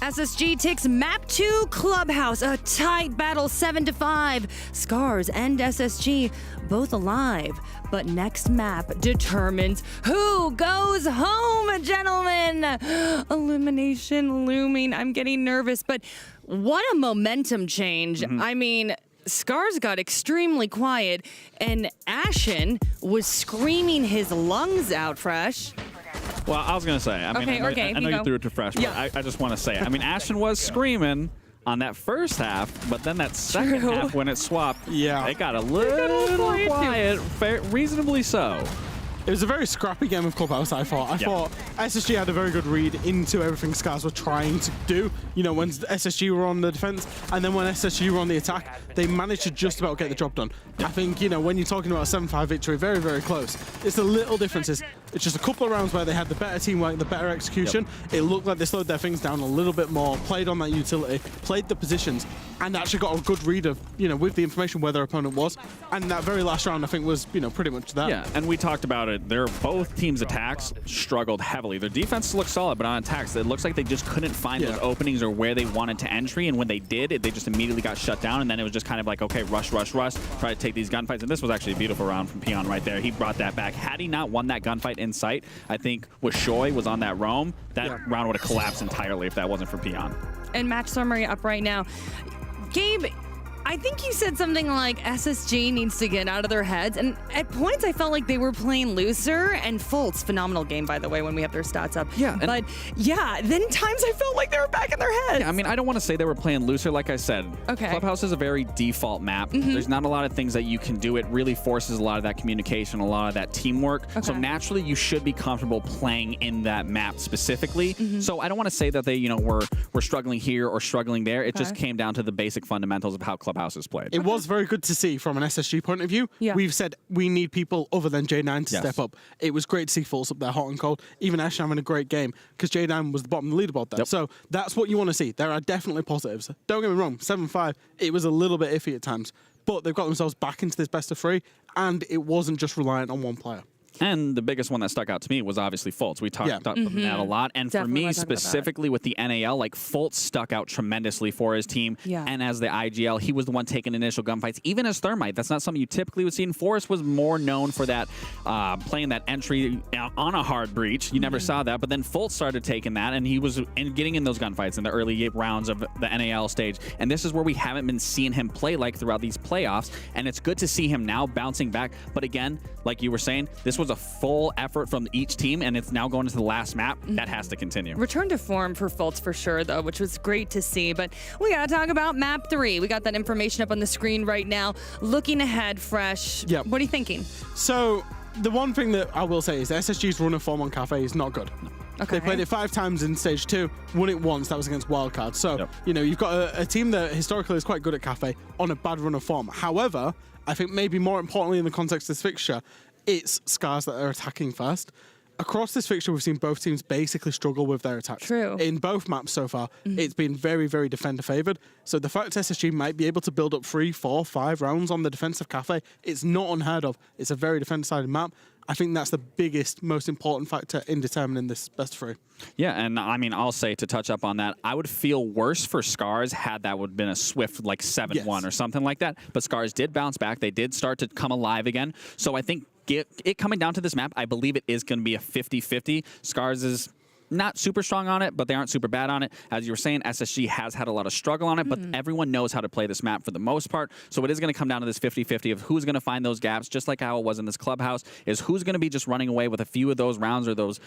SSG takes map 2 Clubhouse, a tight battle 7-5. Scars and SSG both alive, but next map determines who goes home, gentlemen. Elimination looming. I'm getting nervous, but what a momentum change. I mean, Scars got extremely quiet, and Ashen was screaming his lungs out, Fresh. Well, I was going to say, I mean, Okay, I know you threw it to Fresh, but I just want to say, I mean, Ashen was screaming on that first half, but then that second half when it swapped, it got a little quiet, reasonably so. It was a very scrappy game of Clubhouse, I thought. I thought SSG had a very good read into everything Scars were trying to do. You know, when SSG were on the defense, and then when SSG were on the attack, they managed to just about get the job done. I think, you know, when you're talking about a 7-5 victory, very, very close. It's the little differences. It's just a couple of rounds where they had the better teamwork, the better execution. It looked like they slowed their things down a little bit more, played on that utility, played the positions, and actually got a good read of, you know, with the information where their opponent was. And that very last round, I think, was, you know, pretty much that. Yeah, and we talked about it. Both teams' attacks struggled heavily. Their defense looked solid, but on attacks, it looks like they just couldn't find those openings or where they wanted to entry. And when they did, they just immediately got shut down. And then it was just kind of like, okay, rush, rush, rush, try to take these gunfights. And this was actually a beautiful round from Peon right there. He brought that back. Had he not won that gunfight in sight, I think with Shoy was on that roam, that round would have collapsed entirely if that wasn't for Peon. And match summary up right now. Gabe, I think you said something like SSG needs to get out of their heads, and at points I felt like they were playing looser, and Fultz, phenomenal game, by the way, when we have their stats up. Yeah. But yeah, then times I felt like they were back in their heads. Yeah, I mean, I don't want to say they were playing looser, like I said. Okay. Clubhouse is a very default map. There's not a lot of things that you can do. It really forces a lot of that communication, a lot of that teamwork. So naturally, you should be comfortable playing in that map specifically. So I don't want to say that they, you know, were struggling here or struggling there. It just came down to the basic fundamentals of how Clubhouse is played. It was very good to see from an SSG point of view. We've said we need people other than J9 to step up. It was great to see Fultz up there hot and cold. Even Ash having a great game because J9 was the bottom of the leaderboard there. So that's what you want to see. There are definitely positives. Don't get me wrong, 7-5, it was a little bit iffy at times. But they've got themselves back into this best of 3, and it wasn't just reliant on one player. And the biggest one that stuck out to me was obviously Fultz. We talked about that a lot. And for me, specifically with the NAL, like Fultz stuck out tremendously for his team. And as the IGL, he was the one taking initial gunfights, even as Thermite. That's not something you typically would see. And Forrest was more known for that, playing that entry on a hard breach. You never saw that. But then Fultz started taking that, and he was getting in those gunfights in the early rounds of the NAL stage. And this is where we haven't been seeing him play like throughout these playoffs. And it's good to see him now bouncing back. But again, like you were saying, this was a full effort from each team, and it's now going to the last map. That has to continue. Return to form for Fultz for sure, though, which was great to see. But we got to talk about map 3. We got that information up on the screen right now. Looking ahead, Fresh. What are you thinking? So the one thing that I will say is SSG's run of form on Cafe is not good. They played it 5 times in stage 2, won it once. That was against Wildcard. So, you know, you've got a team that historically is quite good at Cafe on a bad run of form. However, I think maybe more importantly in the context of this fixture, it's Scars that are attacking first. Across this fixture, we've seen both teams basically struggle with their attacks. In both maps so far, it's been very, very defender-favoured. So the fact SSG might be able to build up 3, 4, 5 rounds on the defensive Cafe, it's not unheard of. It's a very defender-sided map. I think that's the biggest, most important factor in determining this best of 3. Yeah, and I mean, I'll say to touch up on that, I would feel worse for Scars had that would have been a swift like 7-1 or something like that. But Scars did bounce back. They did start to come alive again. So I think it coming down to this map, I believe it is going to be a 50-50. Scars is not super strong on it, but they aren't super bad on it. As you were saying, SSG has had a lot of struggle on it, but everyone knows how to play this map for the most part. So it is going to come down to this 50-50 of who's going to find those gaps, just like how it was in this Clubhouse, is who's going to be just running away with a few of those rounds or those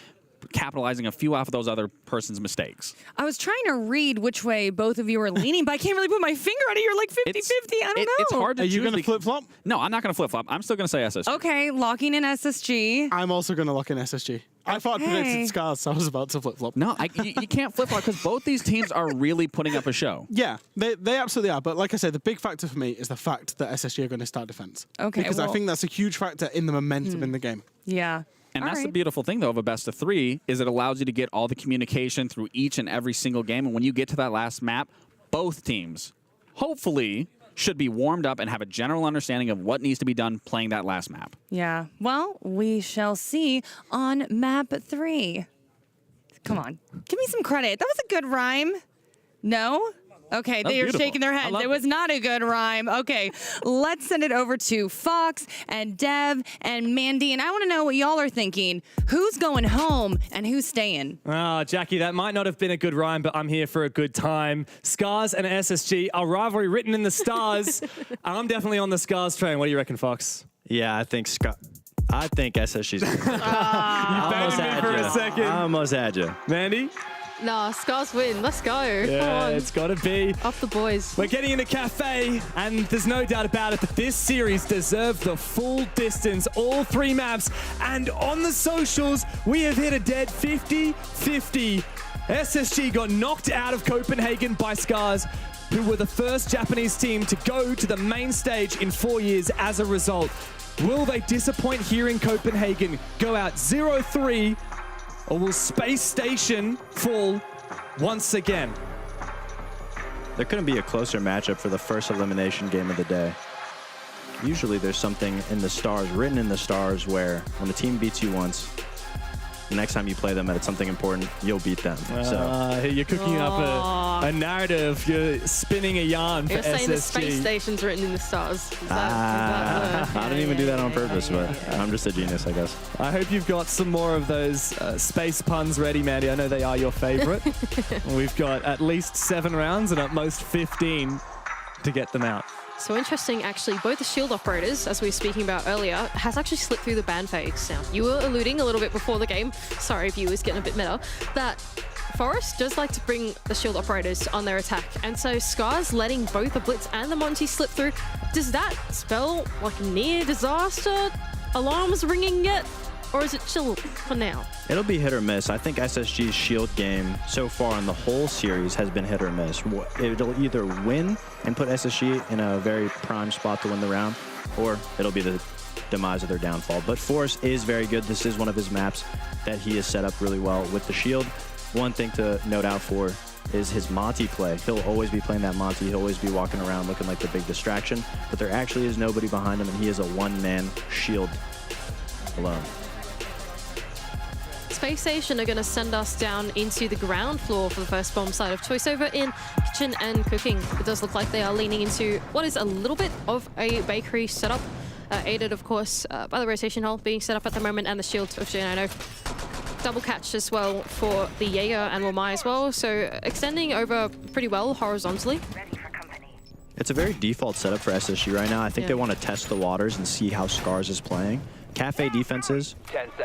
capitalizing a few off of those other person's mistakes. I was trying to read which way both of you are leaning, but I can't really put my finger on it. You're like 50-50. I don't know. It's hard to choose. Are you going to flip-flop? No, I'm not going to flip-flop. I'm still going to say SSG. Okay, locking in SSG. I'm also going to lock in SSG. I thought I predicted Scars, so I was about to flip-flop. No, you can't flip-flop because both these teams are really putting up a show. Yeah, they absolutely are. But like I said, the big factor for me is the fact that SSG are going to start defense. Okay, because I think that's a huge factor in the momentum in the game. Yeah. And that's the beautiful thing, though, of a best of 3 is it allows you to get all the communication through each and every single game. And when you get to that last map, both teams, hopefully, should be warmed up and have a general understanding of what needs to be done playing that last map. Yeah. Well, we shall see on map 3. Come on. Give me some credit. That was a good rhyme. No? Okay, That's they are beautiful. shaking their I heads. loved It was not a good rhyme. Okay, let's send it over to Fox and Dev and Mandy. And I want to know what y'all are thinking. Who's going home and who's staying? Ah, Jackie, that might not have been a good rhyme, but I'm here for a good time. Scars and SSG, a rivalry written in the stars. I'm definitely on the Scars train. What do you reckon, Fox? Yeah, I think SSG's. You baited me for a second. I almost had you. Mandy? Nah, Scars win. Let's go. Yeah, Come on. it's got to be. Up the boys. We're getting in the cafe, and there's no doubt about it that this series deserved the full distance, all 3 maps. And on the socials, we have hit a dead 50-50. SSG got knocked out of Copenhagen by Scars, who were the first Japanese team to go to the main stage in 4 years as a result. Will they disappoint here in Copenhagen, go out 0-3, or will Space Station fall once again? There couldn't be a closer matchup for the first elimination game of the day. Usually there's something in the stars, written in the stars, where when the team beats you once, the next time you play them at something important, you'll beat them. You're cooking up a narrative. You're spinning a yarn for You're saying SSG. the space station's written in the stars. Is I didn't even do that on purpose, but I'm just a genius, I guess. I hope you've got some more of those space puns ready, Mandy. I know they are your favorite. We've got at least 7 rounds and at most 15 to get them out. So interesting, actually, both the shield operators, as we were speaking about earlier, has actually slipped through the ban phase. Now, you were alluding a little bit before the game, sorry viewers, getting a bit meta, that Forest does like to bring the shield operators on their attack. And so Scars letting both the Blitz and the Monty slip through, does that spell like near disaster? Alarms ringing yet? Or is it chill for now? It'll be hit or miss. I think SSG's shield game so far in the whole series has been hit or miss. It'll either win and put SSG in a very prime spot to win the round, or it'll be the demise of their downfall. But Force is very good. This is one of his maps that he has set up really well with the shield. One thing to note out for is his Monty play. He'll always be playing that Monty. He'll always be walking around looking like the big distraction, but there actually is nobody behind him, and he is a one-man shield alone. Space Station are going to send us down into the ground floor for the first bomb side of choice over in kitchen and cooking. It does look like they are leaning into what is a little bit of a bakery setup, aided, of course, by the rotation hole being set up at the moment and the shield of Gianino. Double catch as well for the Jaeger and Lamai as well, so extending over pretty well horizontally. It's a very default setup for SSG right now. I think they want to test the waters and see how Scars is playing. Cafe defenses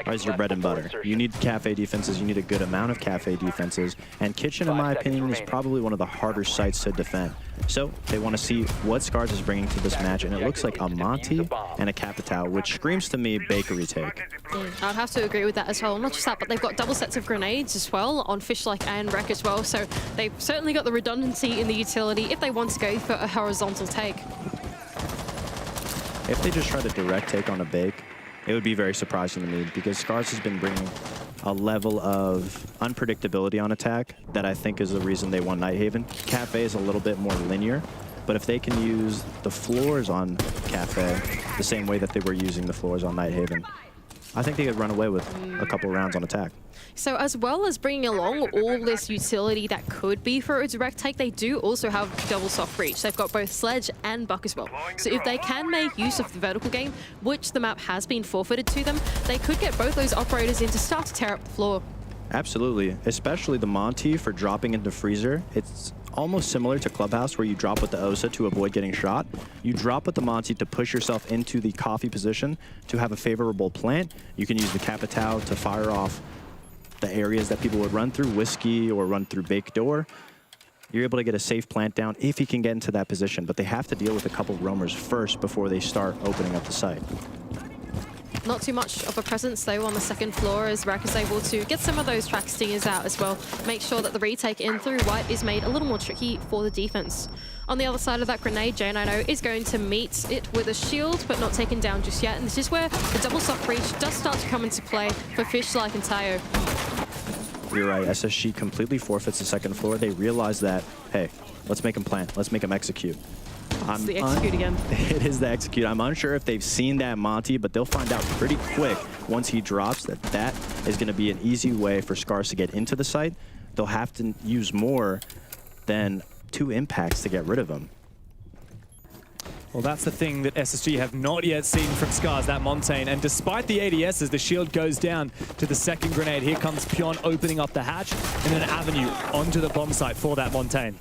is your bread and butter. You need cafe defenses. You need a good amount of cafe defenses. And kitchen, in my opinion, is probably one of the harder sites to defend. So they want to see what Scars is bringing to this match. And it looks like a Monty and a Capitao, which screams to me bakery take. I'd have to agree with that as well. Not just that, but they've got double sets of grenades as well on Fishlike and Wreck as well. So they've certainly got the redundancy in the utility if they want to go for a horizontal take. If they just try to direct take on a bake, it would be very surprising to me, because Scars has been bringing a level of unpredictability on attack that I think is the reason they won Nighthaven. Cafe is a little bit more linear, but if they can use the floors on Cafe the same way that they were using the floors on Nighthaven, I think they could run away with a couple rounds on attack. So as well as bringing along all this utility that could be for a direct take, they do also have double soft reach. They've got both Sledge and Buck as well. So if they can make use of the vertical game, which the map has been forfeited to them, they could get both those operators in to start to tear up the floor. Absolutely, especially the Monty for dropping into Freezer. It's almost similar to Clubhouse, where you drop with the Osa to avoid getting shot. You drop with the Monty to push yourself into the coffee position to have a favorable plant. You can use the Capitao to fire off the areas that people would run through, Whiskey or run through Bake Door. You're able to get a safe plant down if he can get into that position, but they have to deal with a couple roamers first before they start opening up the site. Not too much of a presence though on the second floor, as Rack is able to get some of those track stingers out as well. Make sure that the retake in through White is made a little more tricky for the defense. On the other side of that grenade, J9O is going to meet it with a shield, but not taken down just yet. And this is where the double soft reach does start to come into play for Fishlike and Tayo. You're right, SSG completely forfeits the second floor. They realize that, hey, let's make them plant, let's make them execute. It's the execute again. It is the execute. I'm unsure if they've seen that Monty, but they'll find out pretty quick once he drops that that is going to be an easy way for Scars to get into the site. They'll have to use more then 2 impacts to get rid of him. Well, that's the thing that SSG have not yet seen from Scars, that Montaigne. And despite the ADS, as the shield goes down to the second grenade, here comes Pion opening up the hatch and an avenue onto the bomb site for that Montaigne.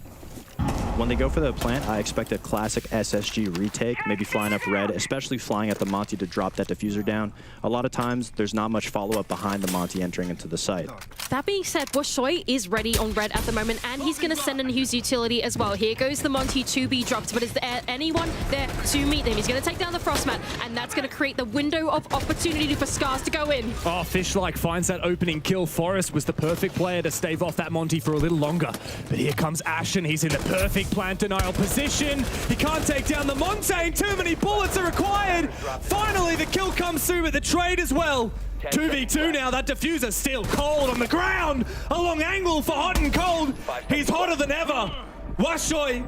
When they go for the plant, I expect a classic SSG retake, maybe flying up red, especially flying at the Monty to drop that diffuser down. A lot of times, there's not much follow-up behind the Monty entering into the site. That being said, Bushoi is ready on red at the moment, and he's going to send in his utility as well. Here goes the Monty to be dropped, but is there anyone there to meet him? He's going to take down the Frostmat, and that's going to create the window of opportunity for Scars to go in. Oh, Fishlike finds that opening kill. Forrest was the perfect player to stave off that Monty for a little longer. But here comes Ashen. He's in the perfect plant denial position. He can't take down the Montaigne. Too many bullets are required. Finally, the kill comes through with the trade as well. 2v2 now. That diffuser still cold on the ground. A long angle for Hot and Cold. He's hotter than ever. Washoy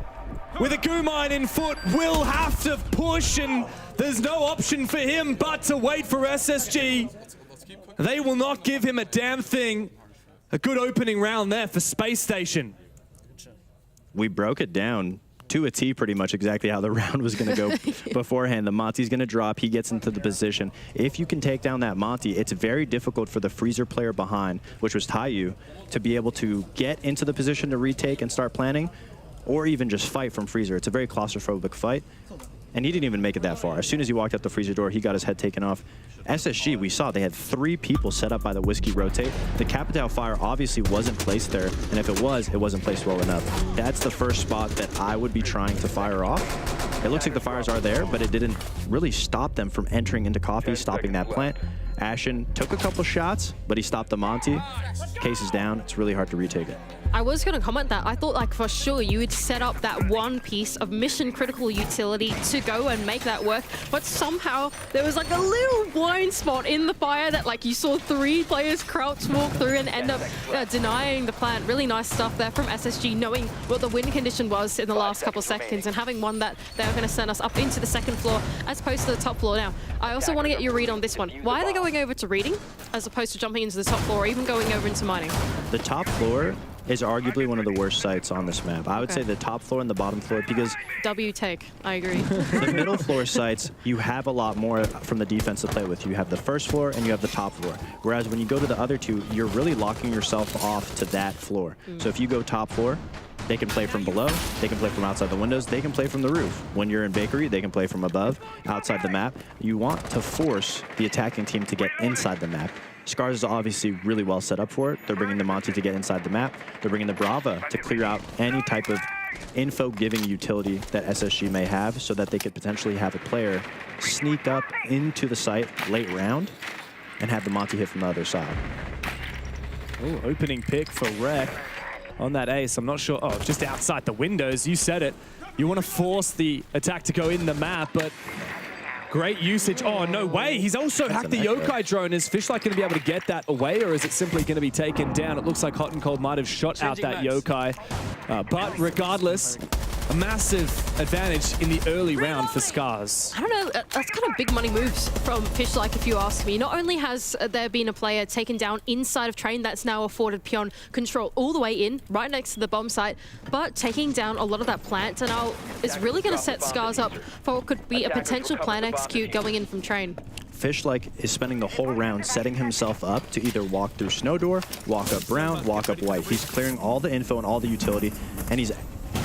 with a goo mine in foot will have to push, and there's no option for him but to wait for SSG. They will not give him a damn thing. A good opening round there for Space Station. We broke it down to a T pretty much exactly how the round was going to go beforehand. The Monty's going to drop. He gets into the position. If you can take down that Monty, it's very difficult for the Freezer player behind, which was Taiyu, to be able to get into the position to retake and start planning, or even just fight from Freezer. It's a very claustrophobic fight. And he didn't even make it that far. As soon as he walked out the Freezer door, he got his head taken off. SSG, we saw they had 3 people set up by the Whiskey rotate. The Capitao Fire obviously wasn't placed there, and if it wasn't placed well enough. That's the first spot that I would be trying to fire off. It looks like the fires are there, but it didn't really stop them from entering into Coffee, stopping that plant. Ashen took a couple shots, but he stopped the Monty. Case is down. It's really hard to retake it. I was going to comment that. I thought, like, for sure you would set up that one piece of mission-critical utility to go and make that work, but somehow there was, like, a little blind spot in the fire that, like, you saw 3 players crouch walk through and end up denying the plant. Really nice stuff there from SSG, knowing what the win condition was in the last couple seconds and having one that they were going to send us up into the second floor as opposed to the top floor. Now, I also want to get your read on this one. Why are they going over to reading as opposed to jumping into the top floor or even going over into mining? The top floor is arguably one of the worst sites on this map. I would say the top floor and the bottom floor, because W take, I agree. the middle floor sites, you have a lot more from the defense to play with. You have the first floor and you have the top floor. Whereas when you go to the other 2, you're really locking yourself off to that floor. So if you go top floor, they can play from below, they can play from outside the windows, they can play from the roof. When you're in Bakery, they can play from above, outside the map. You want to force the attacking team to get inside the map. Scars is obviously really well set up for it. They're bringing the Monty to get inside the map. They're bringing the Brava to clear out any type of info-giving utility that SSG may have so that they could potentially have a player sneak up into the site late round and have the Monty hit from the other side. Ooh, opening pick for Rek on that ace. I'm not sure. Oh, just outside the windows. You said it. You want to force the attack to go in the map, but great usage. Oh, no way. He's also hacked the Yokai drone. Is Fishlike going to be able to get that away, or is it simply going to be taken down? It looks like Hot and Cold might have shot out that Yokai. But regardless, a massive advantage in the early round for Scars. I don't know, that's kind of big money moves from Fishlike, if you ask me. Not only has there been a player taken down inside of Train that's now afforded Pion control all the way in, right next to the bomb site, but taking down a lot of that plant and now is really going to set Scars up for what could be a potential plan execute going in from Train. Fishlike is spending the whole round setting himself up to either walk through Snow Door, walk up Brown, walk up White. He's clearing all the info and all the utility, and he's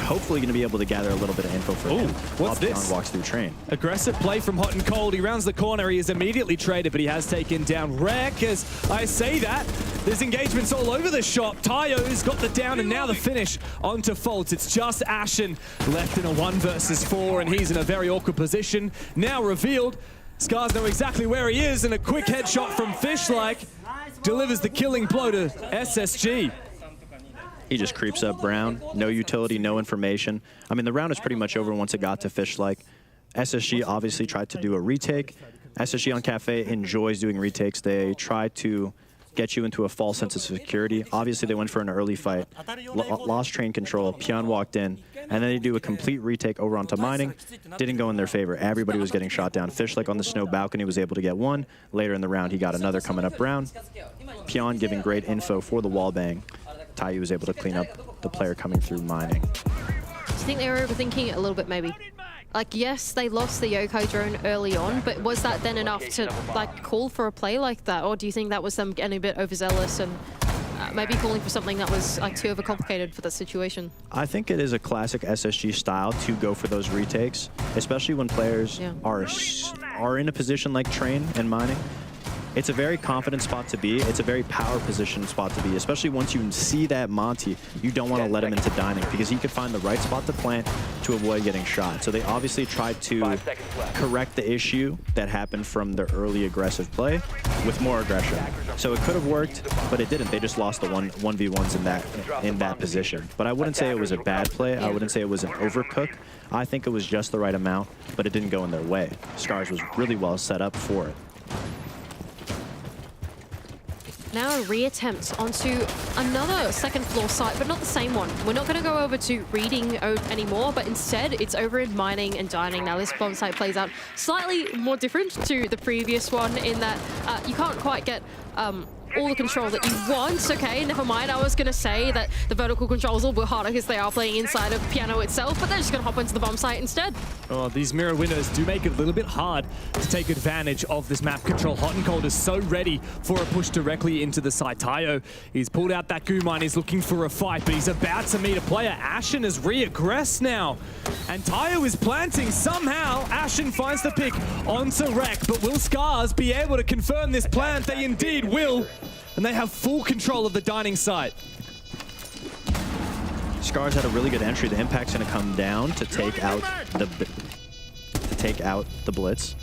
hopefully going to be able to gather a little bit of info for him. What's this? Pion walks through Train. Aggressive play from Hot and Cold. He rounds the corner. He is immediately traded, but he has taken down Rek. As I say that, there's engagements all over the shop. Tayo's got the down and now the finish onto Faults. It's just Ashen left in a 1 versus 4, and he's in a very awkward position. Now revealed. Scars know exactly where he is, and a quick headshot from Fishlike delivers the killing blow to SSG. He just creeps up Brown. No utility, no information. I mean, the round is pretty much over once it got to Fishlike. SSG obviously tried to do a retake. SSG on Cafe enjoys doing retakes. They try to get you into a false sense of security. Obviously, they went for an early fight, lost train control, Pion walked in, and then they do a complete retake over onto mining. Didn't go in their favor. Everybody was getting shot down. Fishlike on the snow balcony was able to get 1. Later in the round, he got another coming up Brown. Pion giving great info for the wall bang. Taiyu was able to clean up the player coming through mining. Do you think they were overthinking it a little bit, maybe? Like, yes, they lost the yokai drone early on, but was that then enough to, like, call for a play like that? Or do you think that was them getting a bit overzealous and maybe calling for something that was, like, too overcomplicated for that situation? I think it is a classic SSG style to go for those retakes, especially when players are in a position like Train and mining. It's a very confident spot to be. It's a very power position spot to be, especially once you see that Monty. You don't want to let him into dining because he could find the right spot to plant to avoid getting shot. So they obviously tried to correct the issue that happened from their early aggressive play with more aggression. So it could have worked, but it didn't. They just lost the 1v1s in that position. But I wouldn't say it was a bad play. I wouldn't say it was an overcook. I think it was just the right amount, but it didn't go in their way. Scars was really well set up for it. Now a reattempt onto another second floor site, but not the same one. We're not going to go over to reading anymore, but instead it's over in mining and dining. Now this bomb site plays out slightly more different to the previous one in that you can't quite get all the control that you want. Okay, never mind. I was going to say that the vertical controls are a bit harder because they are playing inside of Piano itself, but they're just going to hop into the bomb site instead. Oh, these mirror windows do make it a little bit hard to take advantage of this map control. Hot and Cold is so ready for a push directly into the site. Tayo, he's pulled out that goo mine. He's looking for a fight, but he's about to meet a player. Ashen has re-aggressed now, and Tayo is planting. Somehow, Ashen finds the pick onto Rek, but will Scars be able to confirm this plant? They indeed will. And they have full control of the dining site. Scars had a really good entry. The impact's going to come down to take out the blitz.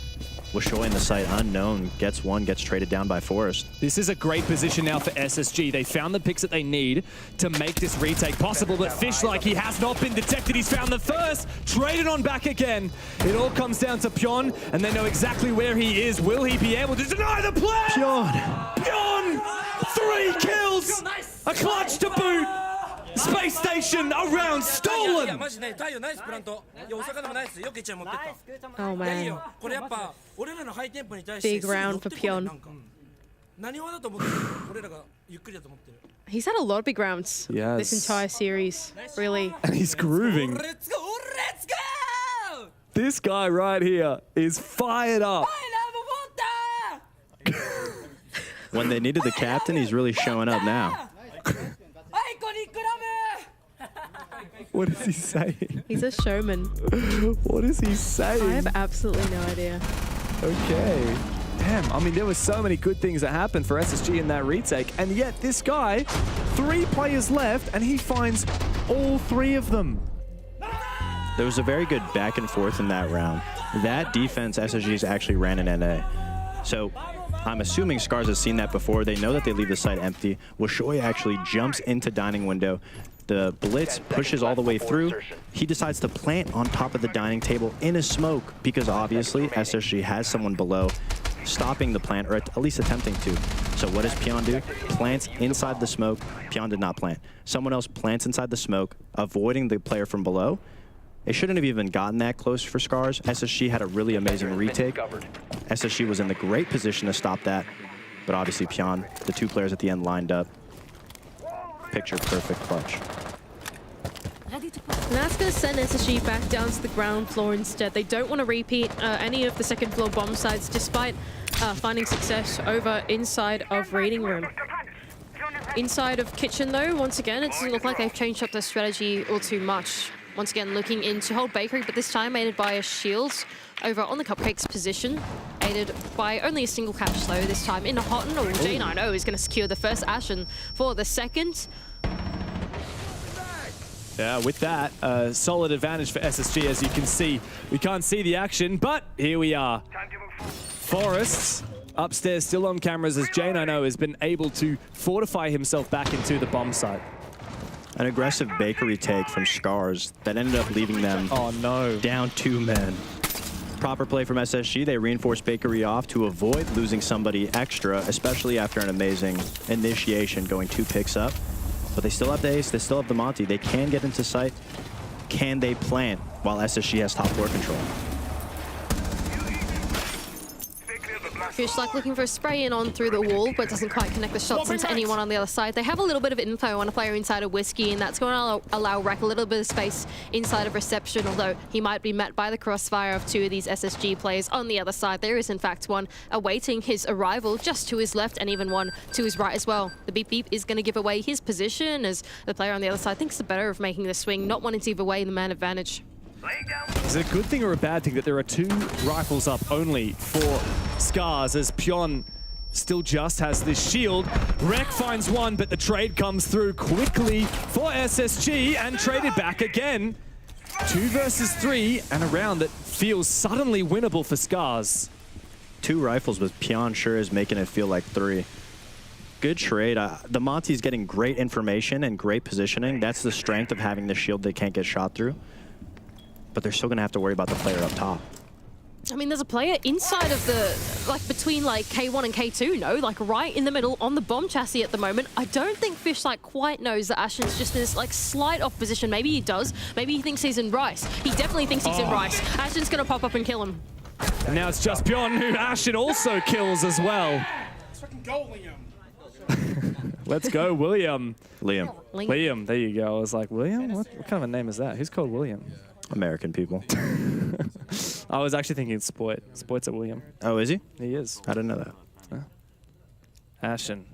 Wishoy in the site unknown gets one, gets traded down by Forest. This is a great position now for SSG. They found the picks that they need to make this retake possible, but Fish, like, he has not been detected. He's found the first, traded on back again. It all comes down to Pion, and they know exactly where he is. Will he be able to deny the play? Pion! 3 kills! A clutch to boot! Space station around stolen! Oh man. Big round for Pion. He's had a lot of big rounds this entire series, really. And he's grooving. Let's go! This guy right here is fired up. When they needed the captain, he's really showing up now. What is he saying? He's a showman. What is he saying? I have absolutely no idea. Okay. Damn, I mean, there were so many good things that happened for SSG in that retake, and yet this guy, 3 players left, and he finds all 3 of them. There was a very good back and forth in that round. That defense SSG's actually ran in NA. So I'm assuming Scars has seen that before. They know that they leave the site empty. Wishoy actually jumps into dining window. The blitz pushes all the way through. He decides to plant on top of the dining table in a smoke because obviously SSG has someone below stopping the plant, or at least attempting to. So what does Pion do? Plants inside the smoke. Pion did not plant. Someone else plants inside the smoke, avoiding the player from below. It shouldn't have even gotten that close for Scars. SSG had a really amazing retake. SSG was in the great position to stop that, but obviously Pion, the 2 players at the end lined up. Picture perfect clutch. And that's going to send SSG back down to the ground floor instead. They don't want to repeat any of the second floor bomb sites despite finding success over inside of reading room. Inside of kitchen though, once again, it doesn't look like they've changed up their strategy all too much. Once again, looking in to hold Bakery, but this time aided by a shield over on the Cupcake's position. Aided by only a single catch though, this time in a Hot and J90 is going to secure the first Ashen for the second. Yeah, with that, solid advantage for SSG, as you can see. We can't see the action, but here we are. Forrest upstairs still on cameras as J90 has been able to fortify himself back into the bomb site. An aggressive Bakery take from Scars that ended up leaving them down 2 men. Proper play from SSG. They reinforced Bakery off to avoid losing somebody extra, especially after an amazing initiation going 2 picks up. But they still have the ace, they still have the Monty. They can get into sight. Can they plant while SSG has top floor control? Fish like looking for a spray in on through the wall, but doesn't quite connect the shots into anyone on the other side. They have a little bit of info on a player inside of Whiskey, and that's going to allow Rek a little bit of space inside of Reception, although he might be met by the crossfire of two of these SSG players on the other side. There is, in fact, one awaiting his arrival just to his left, and even one to his right as well. The beep beep is going to give away his position as the player on the other side thinks the better of making the swing, not wanting to give away the man advantage. Is it a good thing or a bad thing that there are 2 rifles up only for Scars, as Pion still just has this shield? Rek finds one, but the trade comes through quickly for SSG and traded back again. 2 versus 3 and a round that feels suddenly winnable for Scars. 2 rifles, but Pion sure is making it feel like 3. Good trade. The Monty's getting great information and great positioning. That's the strength of having the shield they can't get shot through. But they're still going to have to worry about the player up top. I mean, there's a player inside of the, like, between, like, K1 and K2, no? Like, right in the middle on the bomb chassis at the moment. I don't think Fish, like, quite knows that Ashen's just in this, like, slight off position. Maybe he does. Maybe he thinks he's in Rice. He definitely thinks he's in Rice. Ashen's going to pop up and kill him. And now it's just Pion, who Ashen also kills as well. Let's fucking go, Liam. Let's go, William. Liam, there you go. I was like, William? What kind of a name is that? Who's called William? American people. I was actually thinking Spoit. Spoit's a William. Oh, is he? He is. I didn't know that. Ashen.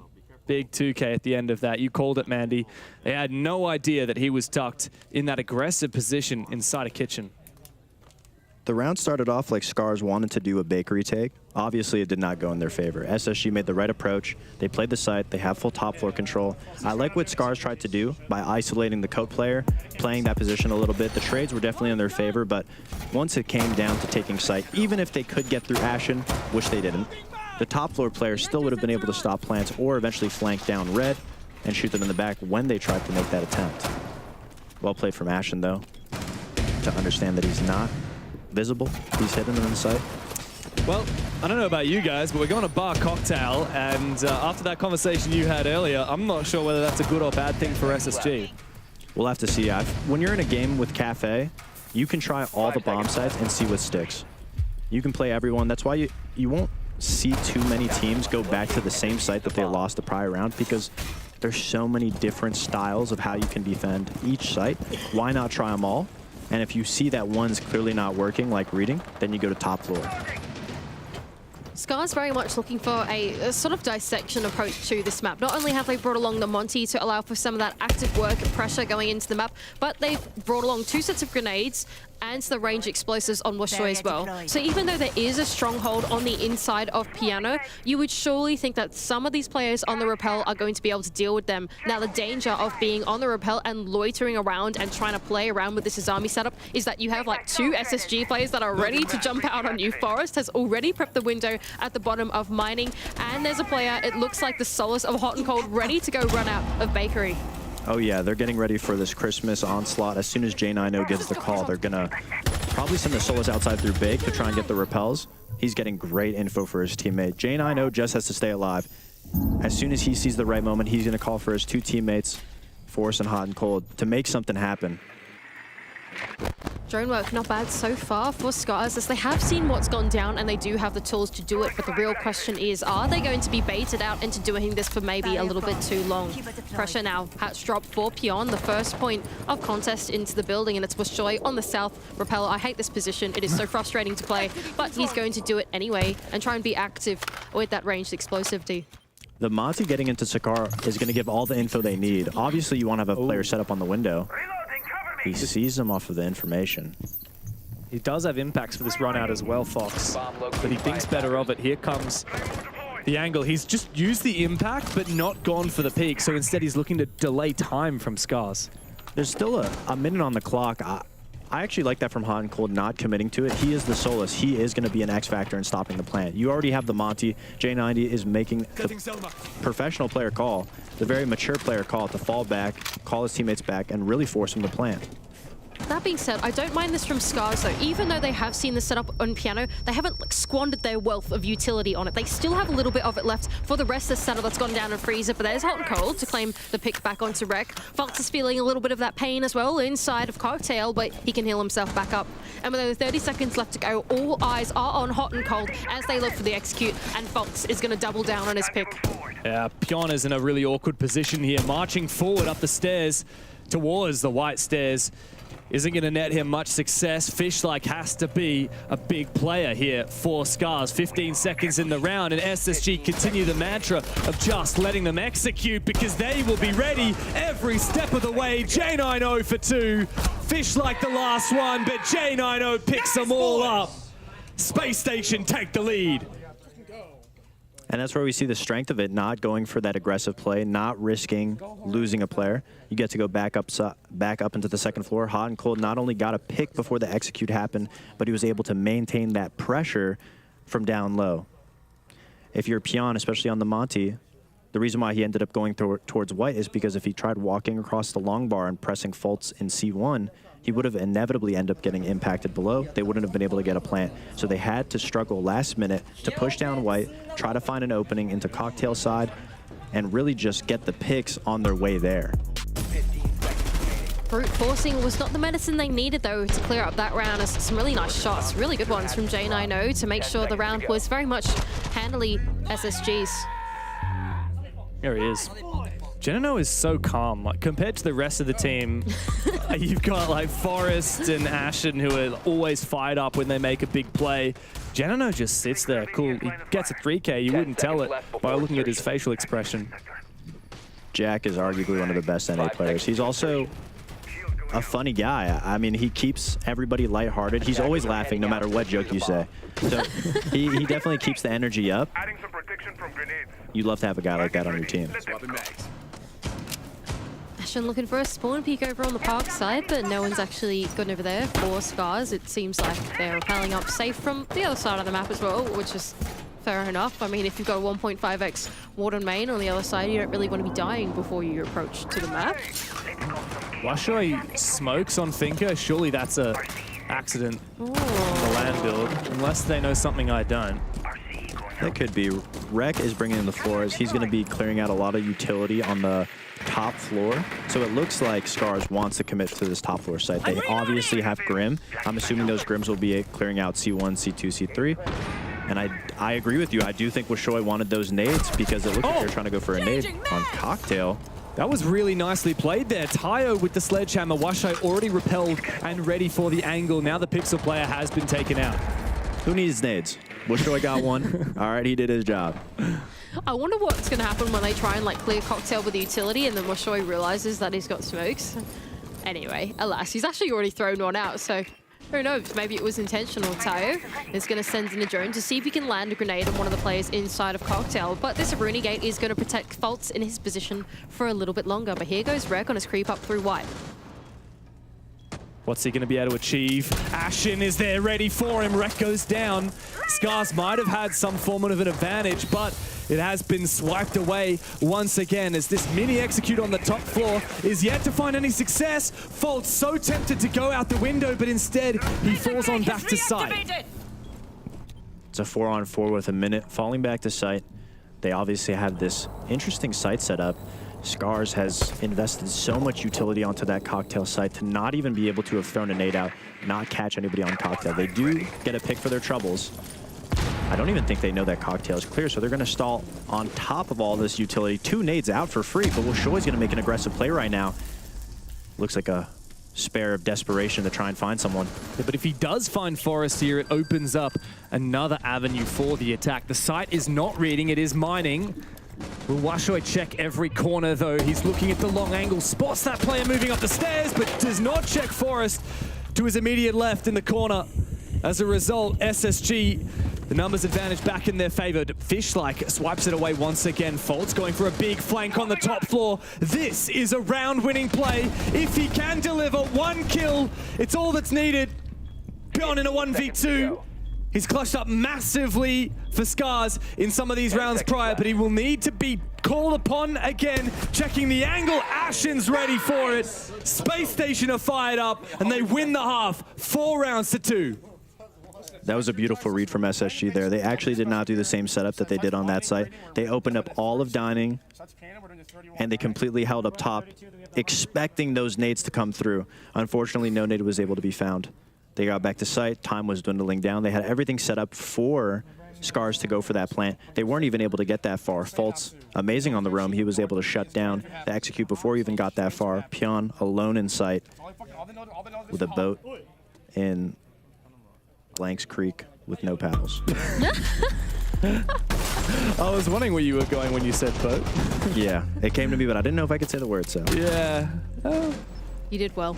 Big 2K at the end of that. You called it, Mandy. They had no idea that he was tucked in that aggressive position inside a kitchen. The round started off like Scars wanted to do a bakery take. Obviously, it did not go in their favor. SSG made the right approach. They played the site. They have full top floor control. I like what Scars tried to do by isolating the coat player, playing that position a little bit. The trades were definitely in their favor, but once it came down to taking site, even if they could get through Ashen, which they didn't, the top floor player still would have been able to stop plants or eventually flank down red and shoot them in the back when they tried to make that attempt. Well played from Ashen, though, to understand that he's not visible. He's hidden in the sight. Well, I don't know about you guys, but we're going to bar cocktail, and after that conversation you had earlier, I'm not sure whether that's a good or bad thing for SSG. We'll have to see. When you're in a game with Cafe, you can try all the bomb sites and see what sticks. You can play everyone. That's why you won't see too many teams go back to the same site that they lost the prior round, because there's so many different styles of how you can defend each site. Why not try them all? And if you see that one's clearly not working, like reading, then you go to top floor. Scar's very much looking for a sort of dissection approach to this map. Not only have they brought along the Monty to allow for some of that active work and pressure going into the map, but they've brought along 2 sets of grenades and the range explosives on Washoy as well. So even though there is a stronghold on the inside of Piano, you would surely think that some of these players on the rappel are going to be able to deal with them. Now, the danger of being on the rappel and loitering around and trying to play around with this Azami setup is that you have like 2 SSG players that are ready to jump out on you. Forest has already prepped the window at the bottom of Mining, and there's a player, it looks like the Solace of Hot and Cold, ready to go run out of Bakery. Oh yeah, they're getting ready for this Christmas onslaught. As soon as J9O gives the call, they're gonna probably send the Solace outside through Bake to try and get the repels. He's getting great info for his teammate. J9O just has to stay alive. As soon as he sees the right moment, he's gonna call for his 2 teammates, Force and Hot and Cold, to make something happen. Drone work not bad so far for Scars, as they have seen what's gone down and they do have the tools to do it, but the real question is, are they going to be baited out into doing this for maybe a little bit too long? Pressure now, hatch drop for Pion, the first point of contest into the building, and it's Washoy on the south rappel. I hate this position, it is so frustrating to play, but he's going to do it anyway and try and be active with that ranged explosive D. The Monty getting into Sakar is going to give all the info they need. Obviously, you want to have a player set up on the window. He sees them off of the information. He does have impacts for this run out as well, Fox, but he thinks better of it. Here comes the angle. He's just used the impact, but not gone for the peak, so instead he's looking to delay time from Scars. There's still a minute on the clock. I actually like that from Hot and Cold, not committing to it. He is the Solace. He is going to be an X factor in stopping the plant. You already have the Monty. J90 is making the professional player call, the very mature player call, to fall back, call his teammates back, and really force him to plant. That being said, I don't mind this from Scars though. Even though they have seen the setup on Piano, they haven't like squandered their wealth of utility on it. They still have a little bit of it left for the rest of the setup that's gone down in Freezer, but there's Hot and Cold to claim the pick back onto Rek. Fultz is feeling a little bit of that pain as well inside of Cocktail, but he can heal himself back up. And with only 30 seconds left to go, all eyes are on Hot and Cold as they look for the execute, and Fultz is going to double down on his pick. Yeah, Piana's in a really awkward position here, marching forward up the stairs towards the white stairs. Isn't going to net him much success. Fishlike has to be a big player here for Scars. 15 seconds in the round, and SSG continue the mantra of just letting them execute because they will be ready every step of the way. J90 for 2. Fishlike the last one, but J90 picks them all up. Space Station take the lead. And that's where we see the strength of it, not going for that aggressive play, not risking losing a player. You get to go back up into the second floor. Hot and Cold not only got a pick before the execute happened, but he was able to maintain that pressure from down low. If you're Pion, especially on the Monty, the reason why he ended up going towards white is because if he tried walking across the long bar and pressing Fultz in C1, he would have inevitably ended up getting impacted below. They wouldn't have been able to get a plant. So they had to struggle last minute to push down white, try to find an opening into Cocktail side, and really just get the picks on their way there. Brute forcing was not the medicine they needed though to clear up that round. As some really nice shots, really good ones from J90 to make sure the round was very much handily SSG's. There he is. J90 is so calm. Like, compared to the rest of the team, you've got like Forrest and Ashen who are always fired up when they make a big play. J90 just sits there, cool. He gets a 3K, you wouldn't tell it by looking at his facial expression. Jack is arguably one of the best NA players. He's also a funny guy. I mean, he keeps everybody lighthearted. He's always laughing no matter what joke you say. So he definitely keeps the energy up. You'd love to have a guy like that on your team. Ashen looking for a spawn peek over on the park side, but no one's actually gone over there for Scars. It seems like they're rappelling up safe from the other side of the map as well, which is fair enough. I mean, if you've got a 1.5x ward on main on the other side, you don't really want to be dying before you approach to the map. Washoi smokes on Finker. Surely that's a accident on the land build, unless they know something I don't. That could be. Rek is bringing in the floors. He's going to be clearing out a lot of utility on the top floor. So it looks like Scars wants to commit to this top floor site. They obviously have Grim. I'm assuming those Grims will be clearing out C1, C2, C3. And I agree with you. I do think Washoi wanted those nades because it looked like they're trying to go for a nade on Cocktail. That was really nicely played there. Tayo with the sledgehammer. Washoi already repelled and ready for the angle. Now the Pixel player has been taken out. Who needs nades? Washoi got one. All right, he did his job. I wonder what's going to happen when they try and like clear Cocktail with the utility and then Washoi realizes that he's got smokes. Anyway, alas, he's actually already thrown one out, so who knows? Maybe it was intentional. Tayo is going to send in a drone to see if he can land a grenade on one of the players inside of Cocktail. But this Aruni gate is going to protect Fultz in his position for a little bit longer. But here goes Rek on his creep up through white. What's he going to be able to achieve? Ashen is there ready for him. Rek goes down. Scars might have had some form of an advantage, but it has been swiped away once again as this mini execute on the top floor is yet to find any success. Fultz so tempted to go out the window, but instead he falls on back to site. It's a 4-on-4 with a minute. Falling back to site. They obviously have this interesting site setup. Scars has invested so much utility onto that Cocktail site to not even be able to have thrown a nade out, not catch anybody on Cocktail. They do get a pick for their troubles. I don't even think they know that Cocktail is clear, so they're going to stall on top of all this utility. 2 nades out for free, but Washoi's going to make an aggressive play right now. Looks like a spare of desperation to try and find someone. Yeah, but if he does find Forrest here, it opens up another avenue for the attack. The site is not reading, it is mining. Will Washoi check every corner though? He's looking at the long angle, spots that player moving up the stairs, but does not check Forrest to his immediate left in the corner. As a result, SSG, the numbers advantage back in their favor. Fishlike swipes it away once again. Fultz going for a big flank on the top floor. This is a round-winning play. If he can deliver 1 kill, it's all that's needed. Pion in a 1v2. He's clutched up massively for Scars in some of these rounds prior, but he will need to be called upon again, checking the angle. Ashen's ready for it. Space Station are fired up, and they win the half, 4 rounds to 2. That was a beautiful read from SSG there. They actually did not do the same setup that they did on that site. They opened up all of dining, and they completely held up top, expecting those nades to come through. Unfortunately, no nade was able to be found. They got back to site. Time was dwindling down. They had everything set up for Scars to go for that plant. They weren't even able to get that far. Fault's amazing on the roam. He was able to shut down the execute before he even got that far. Pyeon alone in sight with a boat in Blanks Creek with no paddles. I was wondering where you were going when you said boat. Yeah, it came to me, but I didn't know if I could say the word, so. Yeah. You did well.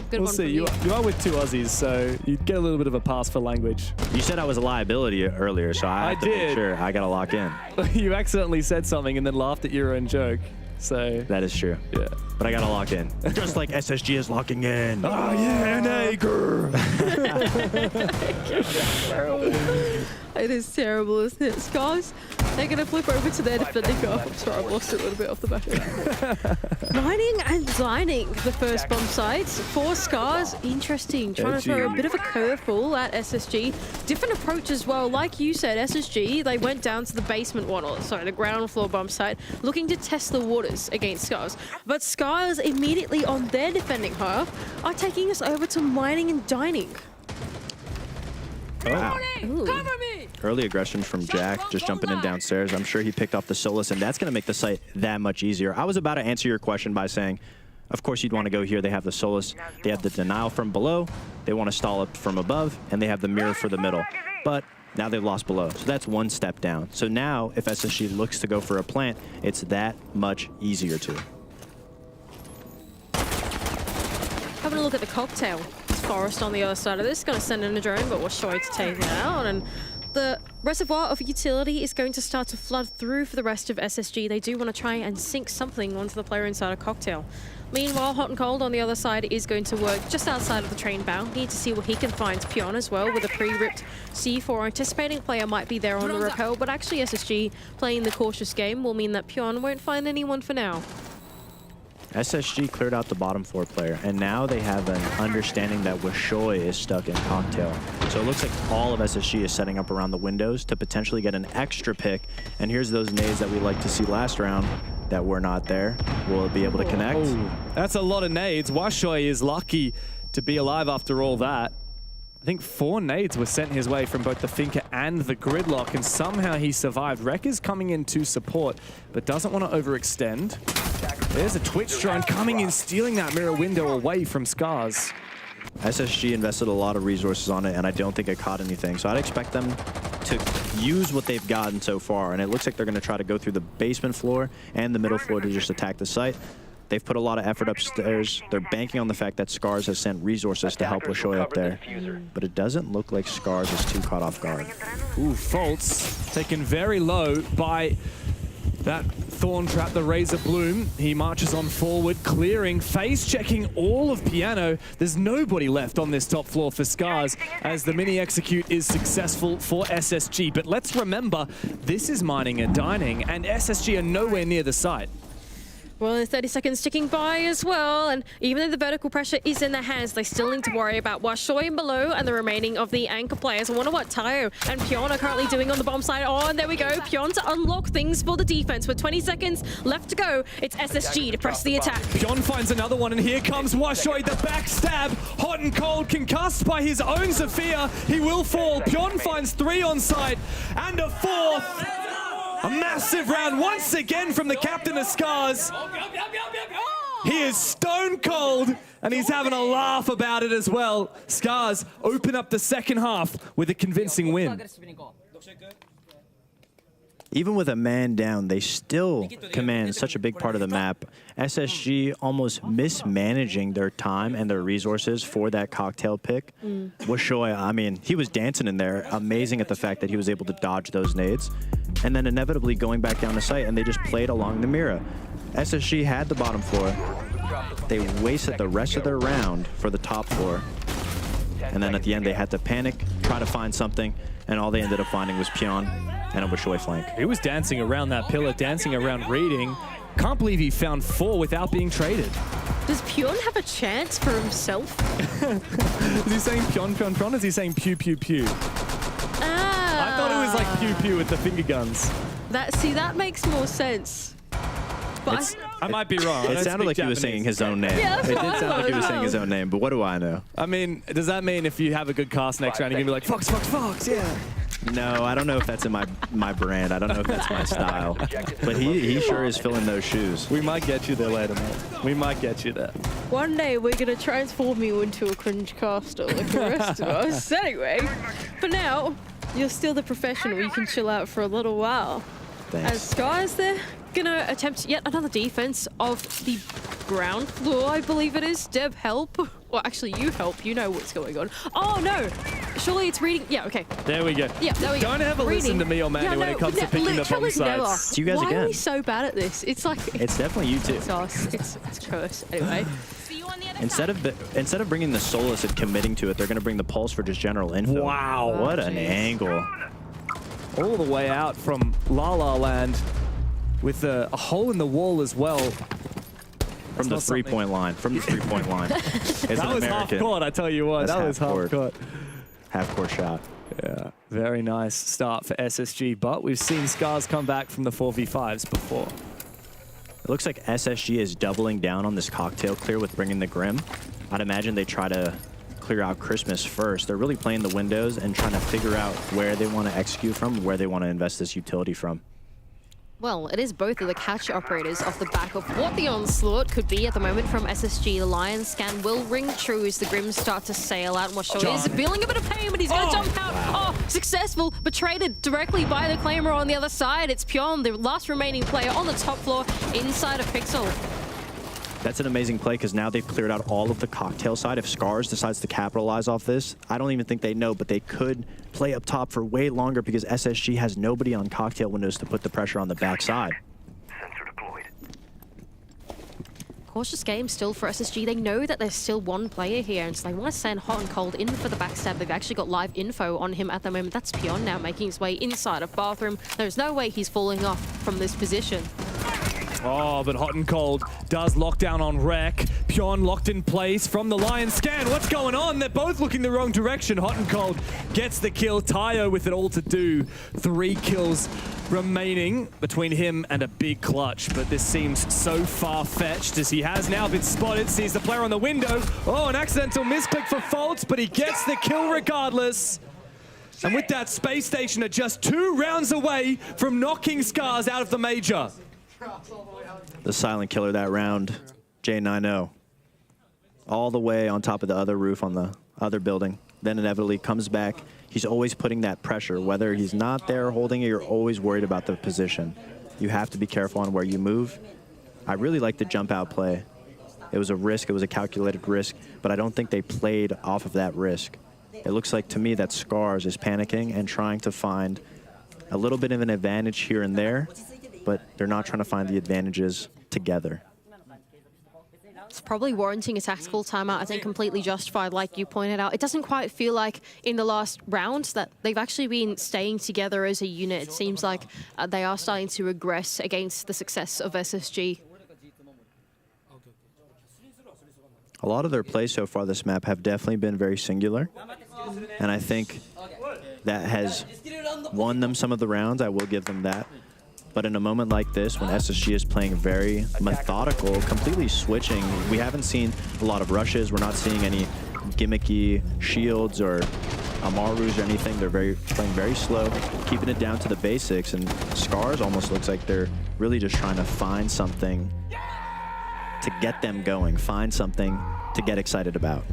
Good We'll one see. from You are with 2 Aussies, so you get a little bit of a pass for language. You said I was a liability earlier, so I have to make sure I got to lock in. You accidentally said something and then laughed at your own joke. So that is true. Yeah. But I got to lock in. Just like SSG is locking in. Oh, yeah, NA, girl. It is terrible, isn't it? Scars, they're going to flip over to their defending half. I'm sorry, I've lost it a little bit off the back of it. Mining and dining, the first bomb sites. 4 Scars, interesting. Trying to throw a bit of a curveball at SSG. Different approach as well. Like you said, SSG, they went down to the basement one, or sorry, the ground floor bomb site, looking to test the waters against Scars. But Scars, immediately on their defending half, are taking us over to mining and dining. Wow. Early aggression from Jack, just jumping in downstairs. I'm sure he picked off the Solus, and that's going to make the site that much easier. I was about to answer your question by saying, of course you'd want to go here. They have the Solus, they have the denial from below, they want to stall up from above, and they have the mirror for the middle. But now they've lost below, so that's 1 step down. So now, if SSG looks to go for a plant, it's that much easier to. Having a look at the cocktail. Forest on the other side of this, going to send in a drone, but we're sure to take it out. And the reservoir of utility is going to start to flood through for the rest of SSG. They do want to try and sink something onto the player inside a cocktail. Meanwhile, Hot and Cold on the other side is going to work just outside of the train bow. Need to see what he can find. Pyeon as well with a pre-ripped C4. Anticipating a player might be there on the rappel, but actually SSG playing the cautious game will mean that Pyeon won't find anyone for now. SSG cleared out the bottom 4 player, and now they have an understanding that Wishoy is stuck in cocktail. So it looks like all of SSG is setting up around the windows to potentially get an extra pick. And here's those nades that we like to see last round that were not there. Will it be able to connect? Oh, that's a lot of nades. Wishoy is lucky to be alive after all that. I think 4 nades were sent his way from both the Finker and the Gridlock, and somehow he survived. Rek is coming in to support, but doesn't want to overextend. There's a Twitch drone coming in, stealing that mirror window away from Scars. SSG invested a lot of resources on it, and I don't think it caught anything. So I'd expect them to use what they've gotten so far, and it looks like they're going to try to go through the basement floor and the middle floor to just attack the site. They've put a lot of effort upstairs. They're banking on the fact that Scars has sent resources to help Wishoy up there. But it doesn't look like Scars is too caught off guard. Ooh, Faults taken very low by that Thorn Trap, the Razor Bloom. He marches on forward, clearing, face checking all of Piano. There's nobody left on this top floor for Scars as the mini execute is successful for SSG. But let's remember, this is mining and dining, and SSG are nowhere near the site. Well, there's 30 seconds ticking by as well, and even though the vertical pressure is in their hands, they still need to worry about Wishoy and below and the remaining of the anchor players. I wonder what Tayo and Pyeon are currently doing on the bomb side. Oh, and there we go. Pyeon to unlock things for the defense with 20 seconds left to go. It's SSG to press the attack. Pyeon finds another one, and here comes Wishoy, the backstab. Hot and Cold, concussed by his own Zephyr. He will fall. Pyeon finds 3 on site, and a 4th. A massive round once again from the captain of Scars. He is stone cold, and he's having a laugh about it as well. Scars open up the second half with a convincing win. Even with a man down, they still command such a big part of the map. SSG almost mismanaging their time and their resources for that cocktail pick. Wishoy, I mean, he was dancing in there, amazing at the fact that he was able to dodge those nades. And then inevitably going back down the site, and they just played along the mirror. SSG had the bottom floor. They wasted the rest of their round for the top floor. And then at the end, they had to panic, try to find something, and all they ended up finding was Pyeon. and a Wishoy flank. He was dancing around that pillar, dancing around reading. Can't believe he found 4 without being traded. Does Pyon have a chance for himself? Is he saying Pyon, Pyon, Pyon? Is he saying pew, pew, pew? I thought it was like pew, pew with the finger guns. That makes more sense. But I might be wrong. It sounded like he was saying his own name. Yeah, that's it what did I sound like he was thought. saying his own name, but what do I know? I mean, does that mean if you have a good cast next round, you're going to be like, Fox, Fox, Fox, yeah. No, I don't know if that's in my brand. I don't know if that's my style. But he sure is filling those shoes. We might get you there later, mate. We might get you there. one day we're going to transform you into a cringe caster like the rest of us. Anyway, for now, you're still the professional. You can chill out for a little while. Thanks. As Skies, they're going to attempt yet another defense of the ground floor, I believe it is. Deb, help. Well, actually, you help. You know what's going on. Oh, no. Surely it's reading. Yeah, okay. There we go. Yeah, there we go. Don't ever listen to me or Manny when it comes to picking the bomb sites. It's you guys Why again. are we so bad at this? It's like... It's definitely you too. It's us. It's cursed. Anyway. Instead of bringing the Solus and committing to it, they're going to bring the Pulse for just general info. Wow. What an angle. All the way out from La La Land with a hole in the wall as well. From the three-point line. From the three-point line. That was half court, I tell you what. That was half court. Half-court shot. Yeah, very nice start for SSG, but we've seen Scars come back from the 4v5s before. It looks like SSG is doubling down on this cocktail clear with bringing the Grim. I'd imagine they try to clear out Christmas first. They're really playing the windows and trying to figure out where they want to execute from, where they want to invest this utility from. Well, it is both of the catch operators off the back of what the onslaught could be at the moment from SSG. The Lion scan will ring true as the Grims start to sail out. Washoe is feeling a bit of pain, but he's going to jump out. Wow. Oh, successful, but traded directly by the Claimer on the other side. It's Pyon, the last remaining player on the top floor inside of Pixel. That's an amazing play because now they've cleared out all of the cocktail side. If Scars decides to capitalize off this, I don't even think they know, but they could play up top for way longer because SSG has nobody on cocktail windows to put the pressure on the backside. Cautious game still for SSG. They know that there's still one player here, and so they want to send Hot and Cold in for the backstab. They've actually got live info on him at the moment. That's Pyon now making his way inside of Bathroom. There's no way he's falling off from this position. Oh, but Hot and Cold does lock down on Wreck. Pyon locked in place from the Lion scan. What's going on? They're both looking the wrong direction. Hot and Cold gets the kill. Tayo with it all to do. 3 kills remaining between him and a big clutch, but this seems so far-fetched as he has now been spotted. Sees the player on the window. Oh, an accidental misclick for Faults, but he gets the kill regardless. And with that, Space Station are just 2 rounds away from knocking Scars out of the major. The silent killer that round, J90. All the way on top of the other roof on the other building. Then inevitably comes back. He's always putting that pressure. Whether he's not there holding it, you're always worried about the position. You have to be careful on where you move. I really like the jump out play. It was a risk, it was a calculated risk, but I don't think they played off of that risk. It looks like to me that Scars is panicking and trying to find a little bit of an advantage here and there, but they're not trying to find the advantages together. It's probably warranting a tactical timeout. I think completely justified, like you pointed out. It doesn't quite feel like in the last round that they've actually been staying together as a unit. It seems like they are starting to regress against the success of SSG. A lot of their plays so far this map have definitely been very singular, and I think that has won them some of the rounds. I will give them that. But in a moment like this, when SSG is playing very methodical, completely switching, we haven't seen a lot of rushes. We're not seeing any gimmicky shields or Amarus or anything. They're playing very slow, keeping it down to the basics. And Scars almost looks like they're really just trying to find something to get them going, find something to get excited about.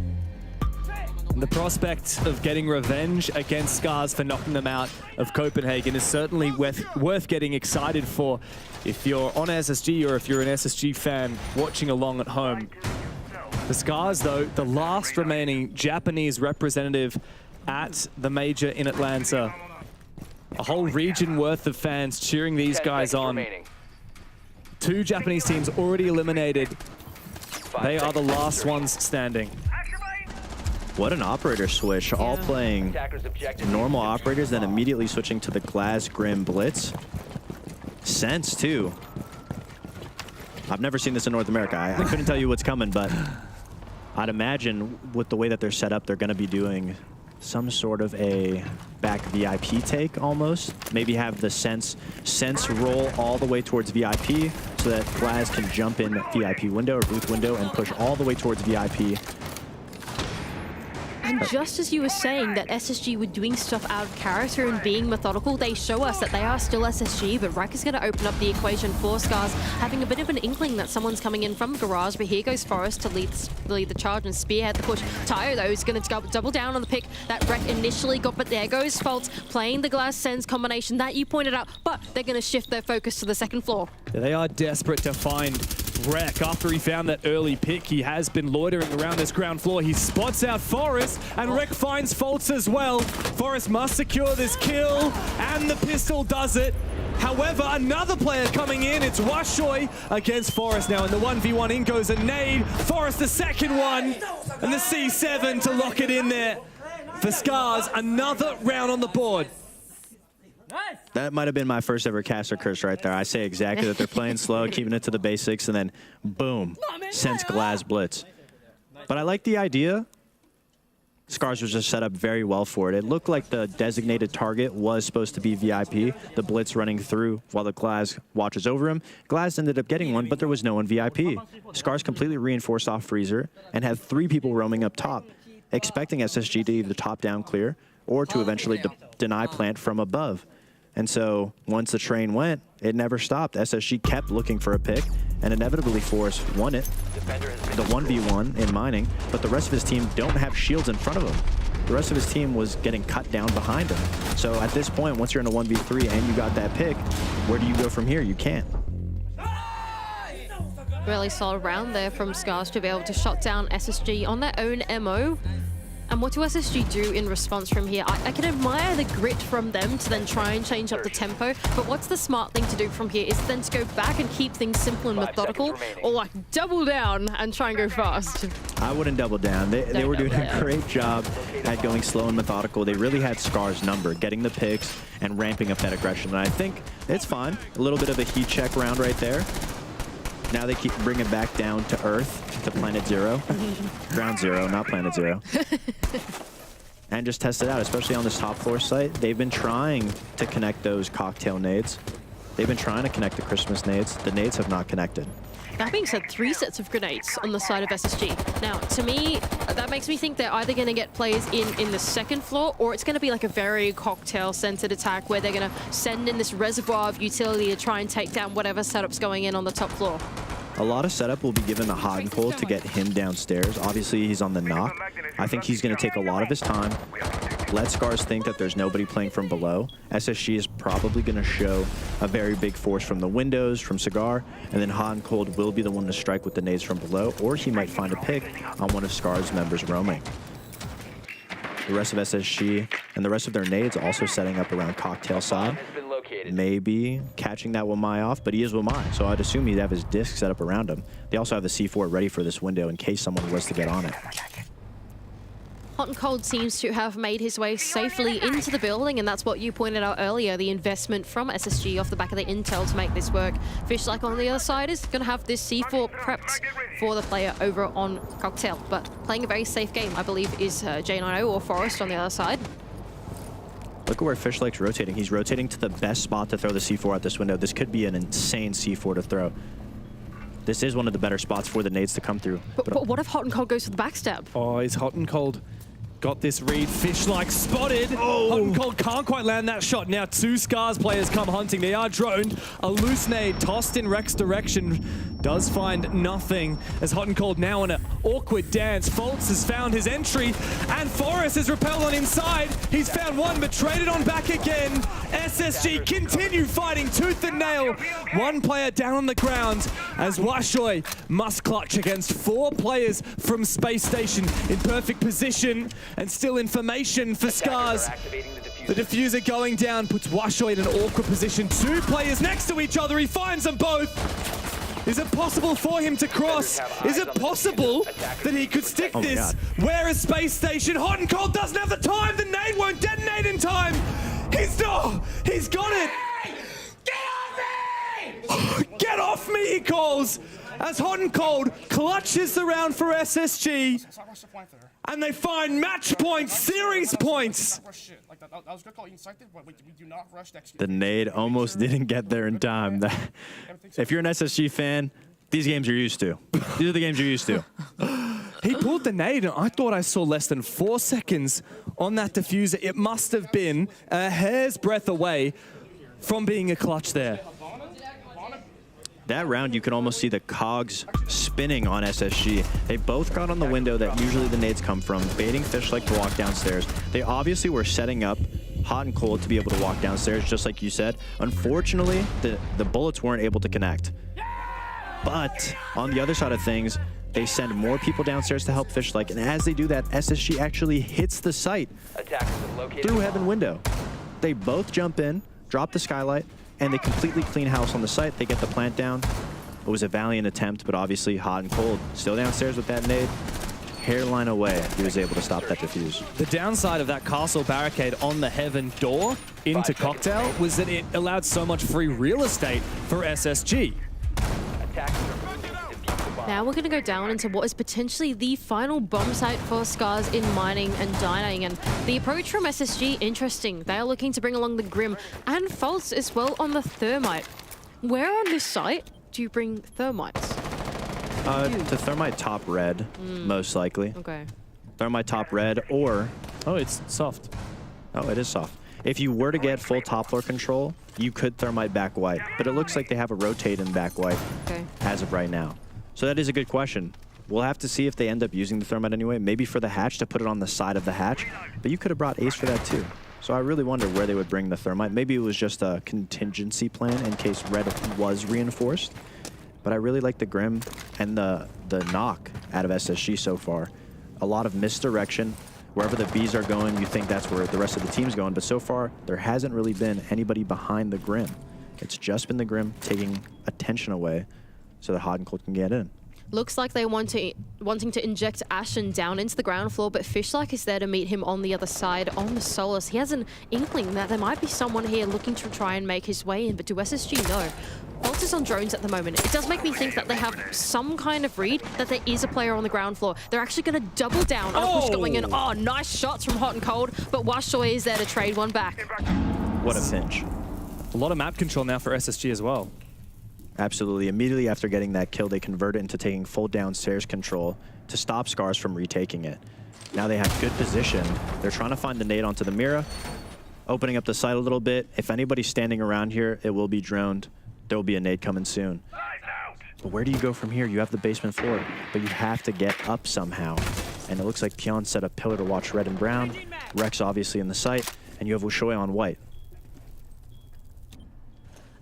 And the prospect of getting revenge against Scars for knocking them out of Copenhagen is certainly worth getting excited for if you're on SSG or if you're an SSG fan watching along at home. The Scars, though, the last remaining Japanese representative at the major in Atlanta. A whole region worth of fans cheering these guys on. 2 Japanese teams already eliminated. They are the last ones standing. What an operator switch, all playing normal operators, then immediately switching to the Glaz Grim Blitz. Sense, too. I've never seen this in North America. I couldn't tell you what's coming, but I'd imagine with the way that they're set up, they're going to be doing some sort of a back VIP take almost. Maybe have the Sense roll all the way towards VIP so that Glaz can jump in VIP window or booth window and push all the way towards VIP. And just as you were saying that SSG were doing stuff out of character and being methodical, they show us that they are still SSG, but Rek is going to open up the equation for Scars, having a bit of an inkling that someone's coming in from Garage, but here goes Forest to lead the charge and spearhead the push. Tayo, though, is going to double down on the pick that Rek initially got, but there goes Fault, playing the Glaz Sense combination that you pointed out, but they're going to shift their focus to the second floor. They are desperate to find Rek. After he found that early pick, he has been loitering around this ground floor. He spots out Forest, and Rek finds Faults as well. Forest must secure this kill, and the pistol does it. However, another player coming in. It's Washoy against Forest now. In the 1v1, in goes a nade. Forest the second one, and the C7 to lock it in there. For Scars, another round on the board. That might have been my first ever caster curse right there. I say exactly that they're playing slow, keeping it to the basics, and then boom, Sense Glaz Blitz. But I like the idea. Scars was just set up very well for it. It looked like the designated target was supposed to be VIP, the Blitz running through while the Glaz watches over him. Glaz ended up getting one, but there was no one VIP. Scars completely reinforced off Freezer and had 3 people roaming up top, expecting SSG to either top down clear or to eventually deny plant from above. And so once the train went, it never stopped. SSG kept looking for a pick, and inevitably Forest won it, the 1v1 in mining, but the rest of his team don't have shields in front of him. The rest of his team was getting cut down behind him. So at this point, once you're in a 1v3 and you got that pick, where do you go from here? You can't. Really solid round there from Scars to be able to shut down SSG on their own MO. And what do SSG do in response from here? I can admire the grit from them to then try and change up the tempo, but what's the smart thing to do from here is then to go back and keep things simple and methodical, or like double down and try and go fast. I wouldn't double down. They were doing a great job at going slow and methodical. They really had Scars numbered, getting the picks and ramping up that aggression. And I think it's fine. A little bit of a heat check round right there. Now they keep bringing it back down to Earth, to Planet Zero. Ground Zero, not Planet Zero. And just test it out, especially on this top floor site. They've been trying to connect those cocktail nades. They've been trying to connect the Christmas nades. The nades have not connected. That being said, 3 sets of grenades on the side of SSG. Now, to me, that makes me think they're either going to get players in the second floor, or it's going to be like a very cocktail-centered attack where they're going to send in this reservoir of utility to try and take down whatever setup's going in on the top floor. A lot of setup will be given to Hot and Cold to get him downstairs. Obviously, he's on the knock. I think he's going to take a lot of his time. Let Scars think that there's nobody playing from below. SSG is probably going to show a very big force from the windows, from Cigar, and then Hot and Cold will be the one to strike with the nades from below, or he might find a pick on one of Scars' members roaming. The rest of SSG and the rest of their nades also setting up around cocktail side. Maybe catching that Wamai off, but he is Wamai, so I'd assume he'd have his disc set up around him. They also have the C4 ready for this window in case someone was to get on it. Hot and Cold seems to have made his way safely into the building, and that's what you pointed out earlier, the investment from SSG off the back of the intel to make this work. Fishlike on the other side is going to have this C4 prepped for the player over on Cocktail, but playing a very safe game, I believe, is J90 or Forest on the other side. Look at where Fishlike's rotating. He's rotating to the best spot to throw the C4 at this window. This could be an insane C4 to throw. This is one of the better spots for the nades to come through. But what if Hot and Cold goes for the backstab? Oh, is Hot and Cold got this read? Fishlike spotted. Oh. Hot and Cold can't quite land that shot. Now 2 Scars players come hunting. They are droned. A loose nade tossed in Rek's direction. Does find nothing as Hot and Cold now in an awkward dance. Faults has found his entry, and Forrest is repelled on inside. He's found one, but traded on back again. SSG continue fighting tooth and nail. 1 player down on the ground as Washoy must clutch against 4 players from Space Station in perfect position, and still information for Scars. The diffuser going down puts Washoy in an awkward position. 2 players next to each other. He finds them both. Is it possible for him to cross? Is it possible that he could stick this? Where is Space Station? Hot and Cold doesn't have the time. The nade won't detonate in time. He's got it. Get off me, he calls, as Hot and Cold clutches the round for SSG, and they find match points, series points. The nade almost didn't get there in time. If you're an SSG fan, these games you're used to. These are the games you're used to. He pulled the nade, and I thought I saw less than 4 seconds on that diffuser. It must have been a hair's breadth away from being a clutch there. That round, you can almost see the cogs spinning on SSG. They both got on the window that usually the nades come from, baiting Fishlight to walk downstairs. They obviously were setting up Hot and Cold to be able to walk downstairs, just like you said. Unfortunately, the bullets weren't able to connect. But on the other side of things, they send more people downstairs to help Fishlight, and as they do that, SSG actually hits the site through Heaven window. They both jump in, drop the skylight, and they completely clean house on the site. They get the plant down. It was a valiant attempt, but obviously Hot and Cold still downstairs with that nade. Hairline away, he was able to stop that defuse. The downside of that castle barricade on the Heaven door into Cocktail was that it allowed so much free real estate for SSG. Now we're going to go down into what is potentially the final bomb site for Scars in mining and dining. And the approach from SSG, interesting. They are looking to bring along the Grim and Faults as well on the Thermite. Where on this site do you bring Thermites? The Thermite top red, most likely. Okay. Thermite top red, or... Oh, it's soft. Oh, it is soft. If you were to get full top floor control, you could Thermite back white. But it looks like they have a rotate in back white as of right now. So that is a good question. We'll have to see if they end up using the Thermite anyway. Maybe for the hatch to put it on the side of the hatch. But you could have brought Ace for that too. So I really wonder where they would bring the Thermite. Maybe it was just a contingency plan in case red was reinforced. But I really like the Grim and the knock out of SSG so far. A lot of misdirection. Wherever the Bs are going, you think that's where the rest of the team's going. But so far, there hasn't really been anybody behind the Grim. It's just been the Grim taking attention away so that Hot and Cold can get in. Looks like they wanting to inject Ashen down into the ground floor, but Fishlike is there to meet him on the other side on the Solus. He has an inkling that there might be someone here looking to try and make his way in, but do SSG know? Bolt is on drones at the moment. It does make me think that they have some kind of read that there is a player on the ground floor. They're actually going to double down on a push going in. Oh, nice shots from Hot and Cold, but Washoy is there to trade one back. What a pinch. A lot of map control now for SSG as well. Absolutely. Immediately after getting that kill, they convert it into taking full downstairs control to stop Scars from retaking it. Now they have good position. They're trying to find the nade onto the Mira, opening up the site a little bit. If anybody's standing around here, it will be droned. There will be a nade coming soon. But where do you go from here? You have the basement floor, but you have to get up somehow. And it looks like Pyeon set a pillar to watch red and brown. Rex obviously in the site, and you have Wushoy on white.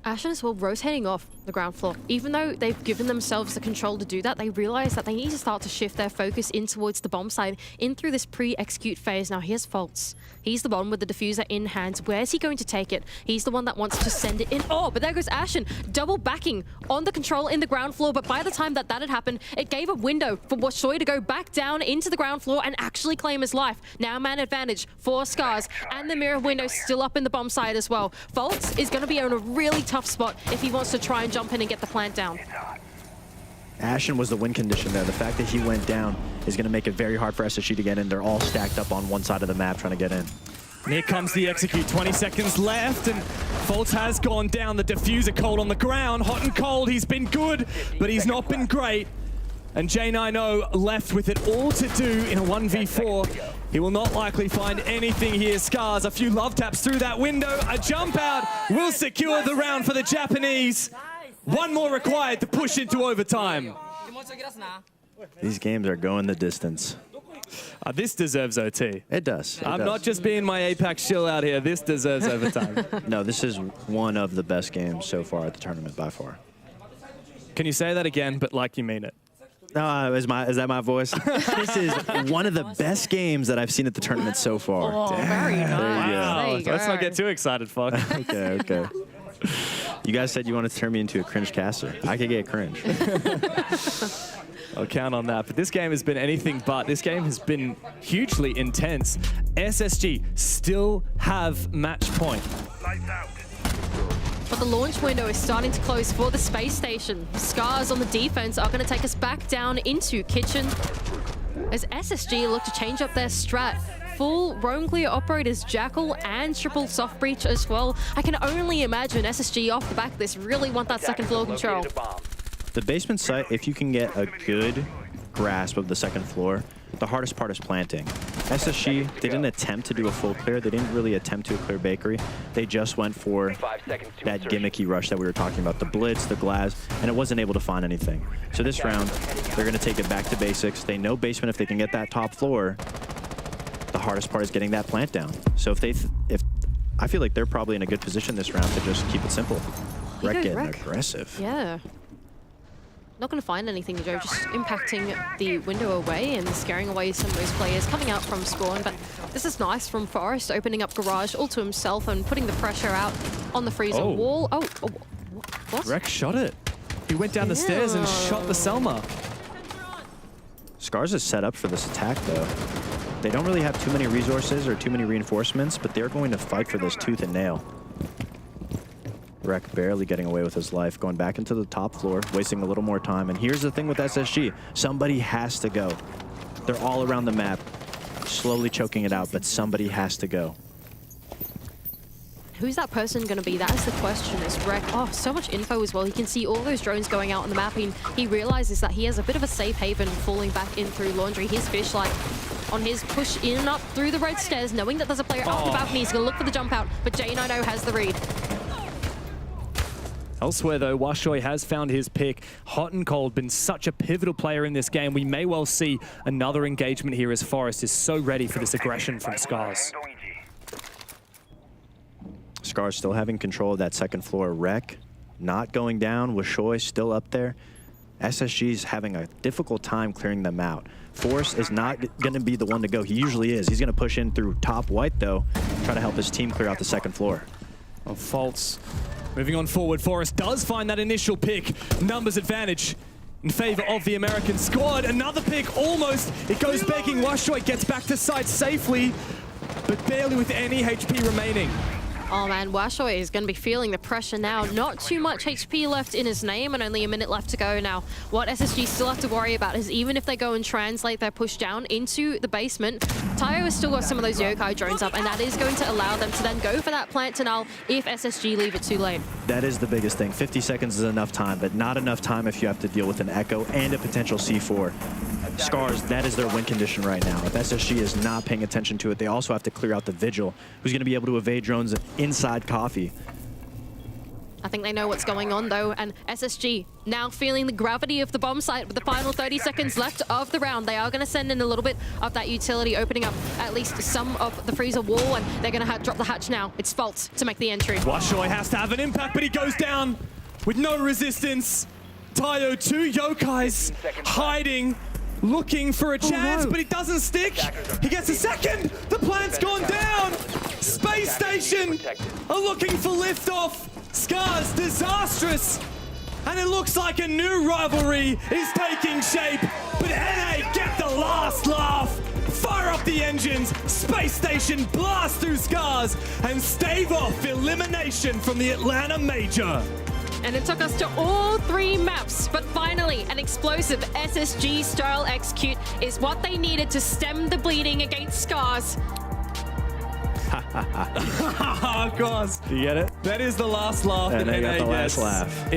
Ashen as well rotating off the ground floor. Even though they've given themselves the control to do that, they realize that they need to start to shift their focus in towards the bomb side in through this pre-execute phase. Now here's Faults. He's the one with the diffuser in hand. Where's he going to take it? He's the one that wants to send it in. Oh, but there goes Ashen. Double backing on the control in the ground floor. But by the time that had happened, it gave a window for Washoy to go back down into the ground floor and actually claim his life. Now man advantage for Scars, and the mirror window still up in the bomb side as well. Faults is going to be on a really tough spot if he wants to try and jump in and get the plant down. Ashen was the win condition there. The fact that he went down is going to make it very hard for SSG to get in. They're all stacked up on one side of the map trying to get in. And here comes the execute. 20 seconds left, and Faults has gone down. The diffuser Cold on the ground. Hot and Cold, he's been good, but he's not been great. And J90 left with it all to do in a 1v4. He will not likely find anything here. Scars, a few love taps through that window. A jump out will secure the round for the Japanese. One more required to push into overtime. These games are going the distance. This deserves OT. It does. I'm not just being my Apex shill out here. This deserves overtime. No, this is one of the best games so far at the tournament by far. Can you say that again, but like you mean it? No, is that my voice? This is one of the best games that I've seen at the tournament so far. Oh, very nice. Wow. Let's not get too excited, fuck. Okay. You guys said you wanted to turn me into a cringe caster. I could get cringe. I'll count on that. But this game has been anything but. This game has been hugely intense. SSG still have match point. But the launch window is starting to close for the space station. Scars on the defense are going to take us back down into kitchen as SSG look to change up their strat. Full roam clear operators, Jackal and triple soft breach as well. I can only imagine SSG off the back of this really want that second floor control. The basement site, if you can get a good grasp of the second floor, the hardest part is planting. SSG, they didn't attempt to do a full clear. They didn't really attempt to clear bakery. They just went for that gimmicky rush that we were talking about, the blitz, the glass, and it wasn't able to find anything. So this round, they're going to take it back to basics. They know basement, if they can get that top floor, the hardest part is getting that plant down. So if I feel like they're probably in a good position this round to just keep it simple. Wreck getting aggressive. Yeah. Not going to find anything, Joe, just impacting the window away and scaring away some of those players coming out from spawn. But this is nice from Forest, opening up garage all to himself and putting the pressure out on the freezer wall. Oh, what? Rex shot it. He went down the stairs and shot the Selma. Scars is set up for this attack, though. They don't really have too many resources or too many reinforcements, but they're going to fight for this tooth and nail. Rek barely getting away with his life, going back into the top floor, wasting a little more time. And here's the thing with SSG. Somebody has to go. They're all around the map, slowly choking it out, but somebody has to go. Who's that person going to be? That is the question. Is Rek, so much info as well. He can see all those drones going out on the map, and he realizes that he has a bit of a safe haven falling back in through Laundry. His Fishlight on his push in and up through the red stairs, knowing that there's a player out on the balcony. He's going to look for the jump out, but J90 has the read. Elsewhere, though, Washoy has found his pick. Hot and Cold, been such a pivotal player in this game. We may well see another engagement here as Forest is so ready for this aggression from Scars. Scars still having control of that second floor. Rek not going down. Washoy still up there. SSG's having a difficult time clearing them out. Forest is not going to be the one to go. He usually is. He's going to push in through top white, though, try to help his team clear out the second floor. Of faults. Moving on forward, Forest does find that initial pick. Numbers advantage in favor of the American squad. Another pick, almost. It goes begging. Washoy gets back to site safely, but barely with any HP remaining. Oh man, Washoy is going to be feeling the pressure now. Not too much HP left in his name and only a minute left to go now. What SSG still have to worry about is even if they go and translate their push down into the basement, Tayo has still got some of those Yokai drones up, and that is going to allow them to then go for that plant tunnel if SSG leave it too late. That is the biggest thing. 50 seconds is enough time, but not enough time if you have to deal with an Echo and a potential C4. Scars, that is their win condition right now. If SSG is not paying attention to it, they also have to clear out the Vigil, who's going to be able to evade drones inside Coffee. I think they know what's going on, though, and SSG now feeling the gravity of the bomb site with the final 30 seconds left of the round. They are going to send in a little bit of that utility, opening up at least some of the freezer wall, and they're going to drop the hatch now. It's Fault to make the entry. Washoy has to have an impact, but he goes down with no resistance. Tayo, 2 Yokais hiding, looking for a chance, but it doesn't stick. He gets a second. The plant's gone down. Space Station are looking for liftoff. Scars, disastrous. And it looks like a new rivalry is taking shape. But NA get the last laugh. Fire up the engines. Space Station blast through Scars and stave off elimination from the Atlanta Major. And it took us to all 3 maps, but finally, an explosive SSG-style execute is what they needed to stem the bleeding against Scars. Of course. You get it? That is the last laugh that NA got the gets. last laugh.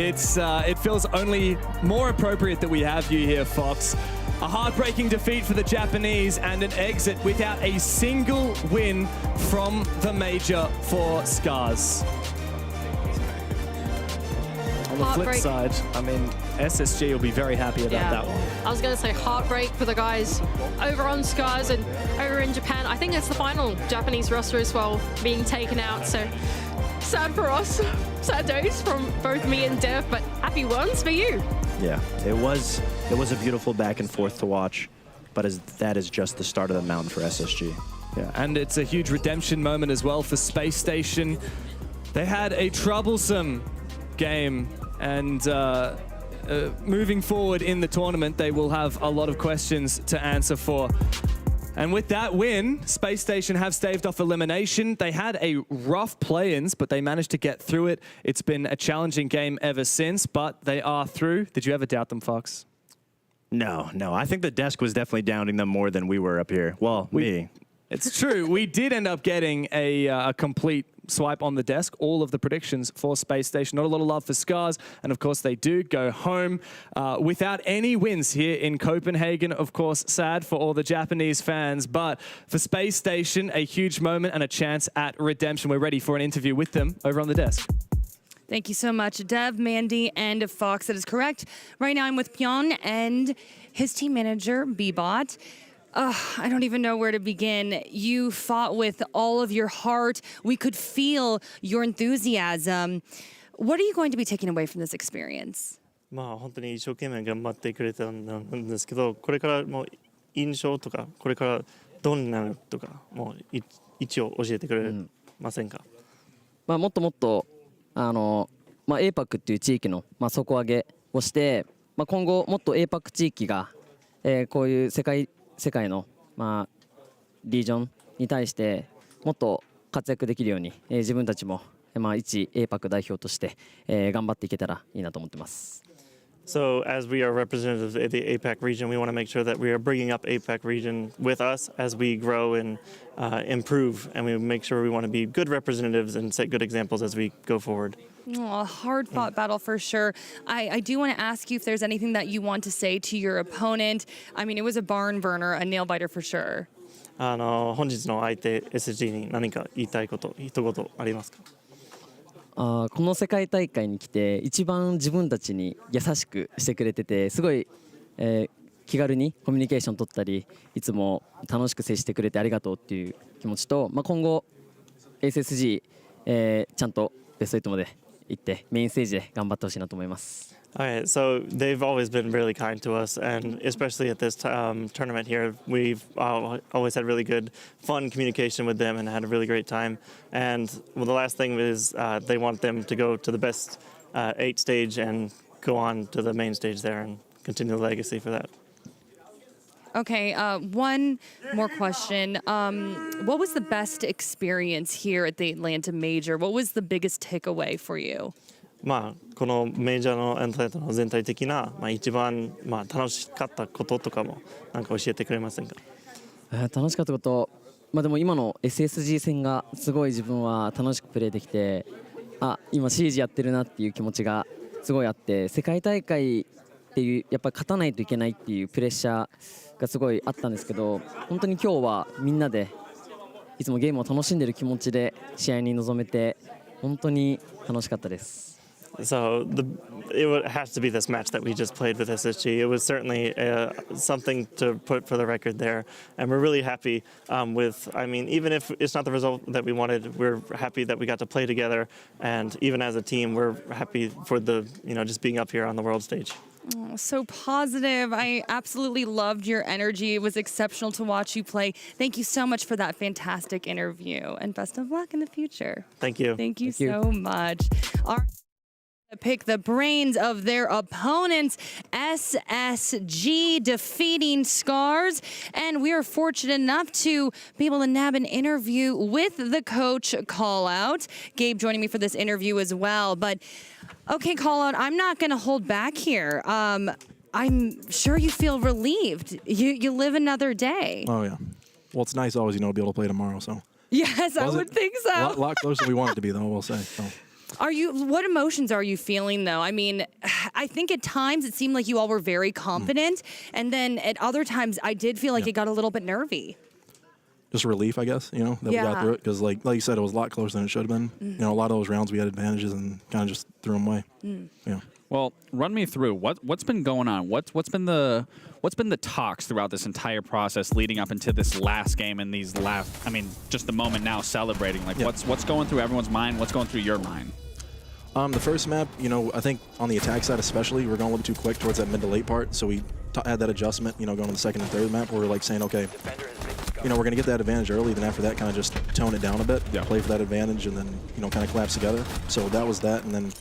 It feels only more appropriate that we have you here, Fox. A heartbreaking defeat for the Japanese and an exit without a single win from the major for Scars. On the flip side, I mean, SSG will be very happy about that one. I was going to say heartbreak for the guys over on Scars and over in Japan. I think it's the final Japanese roster as well being taken out. So sad for us. Sad days from both me and Dev, but happy ones for you. Yeah, it was a beautiful back and forth to watch, but that is just the start of the mountain for SSG. Yeah, and it's a huge redemption moment as well for Space Station. They had a troublesome game, and moving forward in the tournament, they will have a lot of questions to answer for. And with that win, Space Station have staved off elimination. They had a rough play-ins, but they managed to get through it. It's been a challenging game ever since, but they are through. Did you ever doubt them, Fox? No. I think the desk was definitely doubting them more than we were up here. Well, me. It's true. We did end up getting a complete swipe on the desk, all of the predictions for Space Station. Not a lot of love for Scars, and of course they do go home without any wins here in Copenhagen. Of course, sad for all the Japanese fans, but for Space Station, a huge moment and a chance at redemption. We're ready for an interview with them over on the desk. Thank you so much, Dev, Mandy, and Fox. That is correct. Right now I'm with Pyeon and his team manager, Bbot. I don't even know where to begin. You fought with all of your heart. We could feel your enthusiasm. What are you going to be taking away from this experience? 本当に一生懸命頑張ってくれたんですけど、これからもう印象とか、これからどんなとか、もう一応教えてくれませんか？もっともっとAPAC っていう地域の底上げをして、今後もっと APAC 地域がこういう世界のリージョンに対してもっと活躍できるように自分たちも一 APAC 代表として頑張っていけたらいいなと思ってます。So as we are representatives of the APAC region, we want to make sure that we are bringing up APAC region with us as we grow and improve, and we make sure we want to be good representatives and set good examples as we go forward. Oh, a hard-fought battle for sure. I do want to ask you if there's anything that you want to say to your opponent. I mean, it was a barn burner, a nail-biter for sure. 本日の相手 SG に何か言いたいこと一言ありますか？この世界大会に来て一番自分たちに優しくしてくれてて、すごい、気軽にコミュニケーション取ったり、いつも楽しく接してくれてありがとうっていう気持ちと、今後 SSG、ちゃんとベスト8まで行ってメインステージで頑張ってほしいなと思います。Alright, so they've always been really kind to us, and especially at this tournament here, we've always had really good, fun communication with them and had a really great time. And the last thing is they want them to go to the best 8 stage and go on to the main stage there and continue the legacy for that. Okay, one more question. What was the best experience here at the Atlanta Major? What was the biggest takeaway for you? このメジャーのアントレートの全体的な、一番、楽しかったこととかもなんか教えてくれませんか？楽しかったこと、でも今の SSG 戦がすごい自分は楽しくプレーできて、今シージやってるなっていう気持ちがすごいあって、世界大会っていうやっぱり勝たないといけないっていうプレッシャーがすごいあったんですけど、本当に今日はみんなでいつもゲームを楽しんでる気持ちで試合に臨めて本当に楽しかったです。So it has to be this match that we just played with SSG. It was certainly something to put for the record there, and we're really happy with. I mean, even if it's not the result that we wanted, we're happy that we got to play together, and even as a team, we're happy for the just being up here on the world stage. Oh, so positive. I absolutely loved your energy. It was exceptional to watch you play. Thank you so much for that fantastic interview, and best of luck in the future. Thank you. Thank you so much. All right. Pick the brains of their opponents, SSG defeating Scars, and we are fortunate enough to be able to nab an interview with the coach Callout. Gabe joining me for this interview as well, but okay, Callout, I'm not going to hold back here. I'm sure you feel relieved. You live another day. Oh yeah. Well, it's nice always, to be able to play tomorrow. So yes, I would think so. A lot closer than we wanted to be, though. We'll say. So. What emotions are you feeling, though? I mean, I think at times it seemed like you all were very confident, and then at other times I did feel like it got a little bit nervy. Just relief, I guess, that we got through it, because like you said, it was a lot closer than it should have been. A lot of those rounds we had advantages and kind of just threw them away. Yeah. Well, run me through what's been going on. What's been the talks throughout this entire process leading up into this last game and these just the moment now celebrating. Like what's going through everyone's mind? What's going through your mind? The first map, I think on the attack side especially, we're going a little too quick towards that mid to late part. So we had that adjustment, going to the second and third map where we're like saying, okay, we're going to get that advantage early. Then after that, kind of just tone it down a bit, play for that advantage, and then, kind of collapse together. So that was that. And then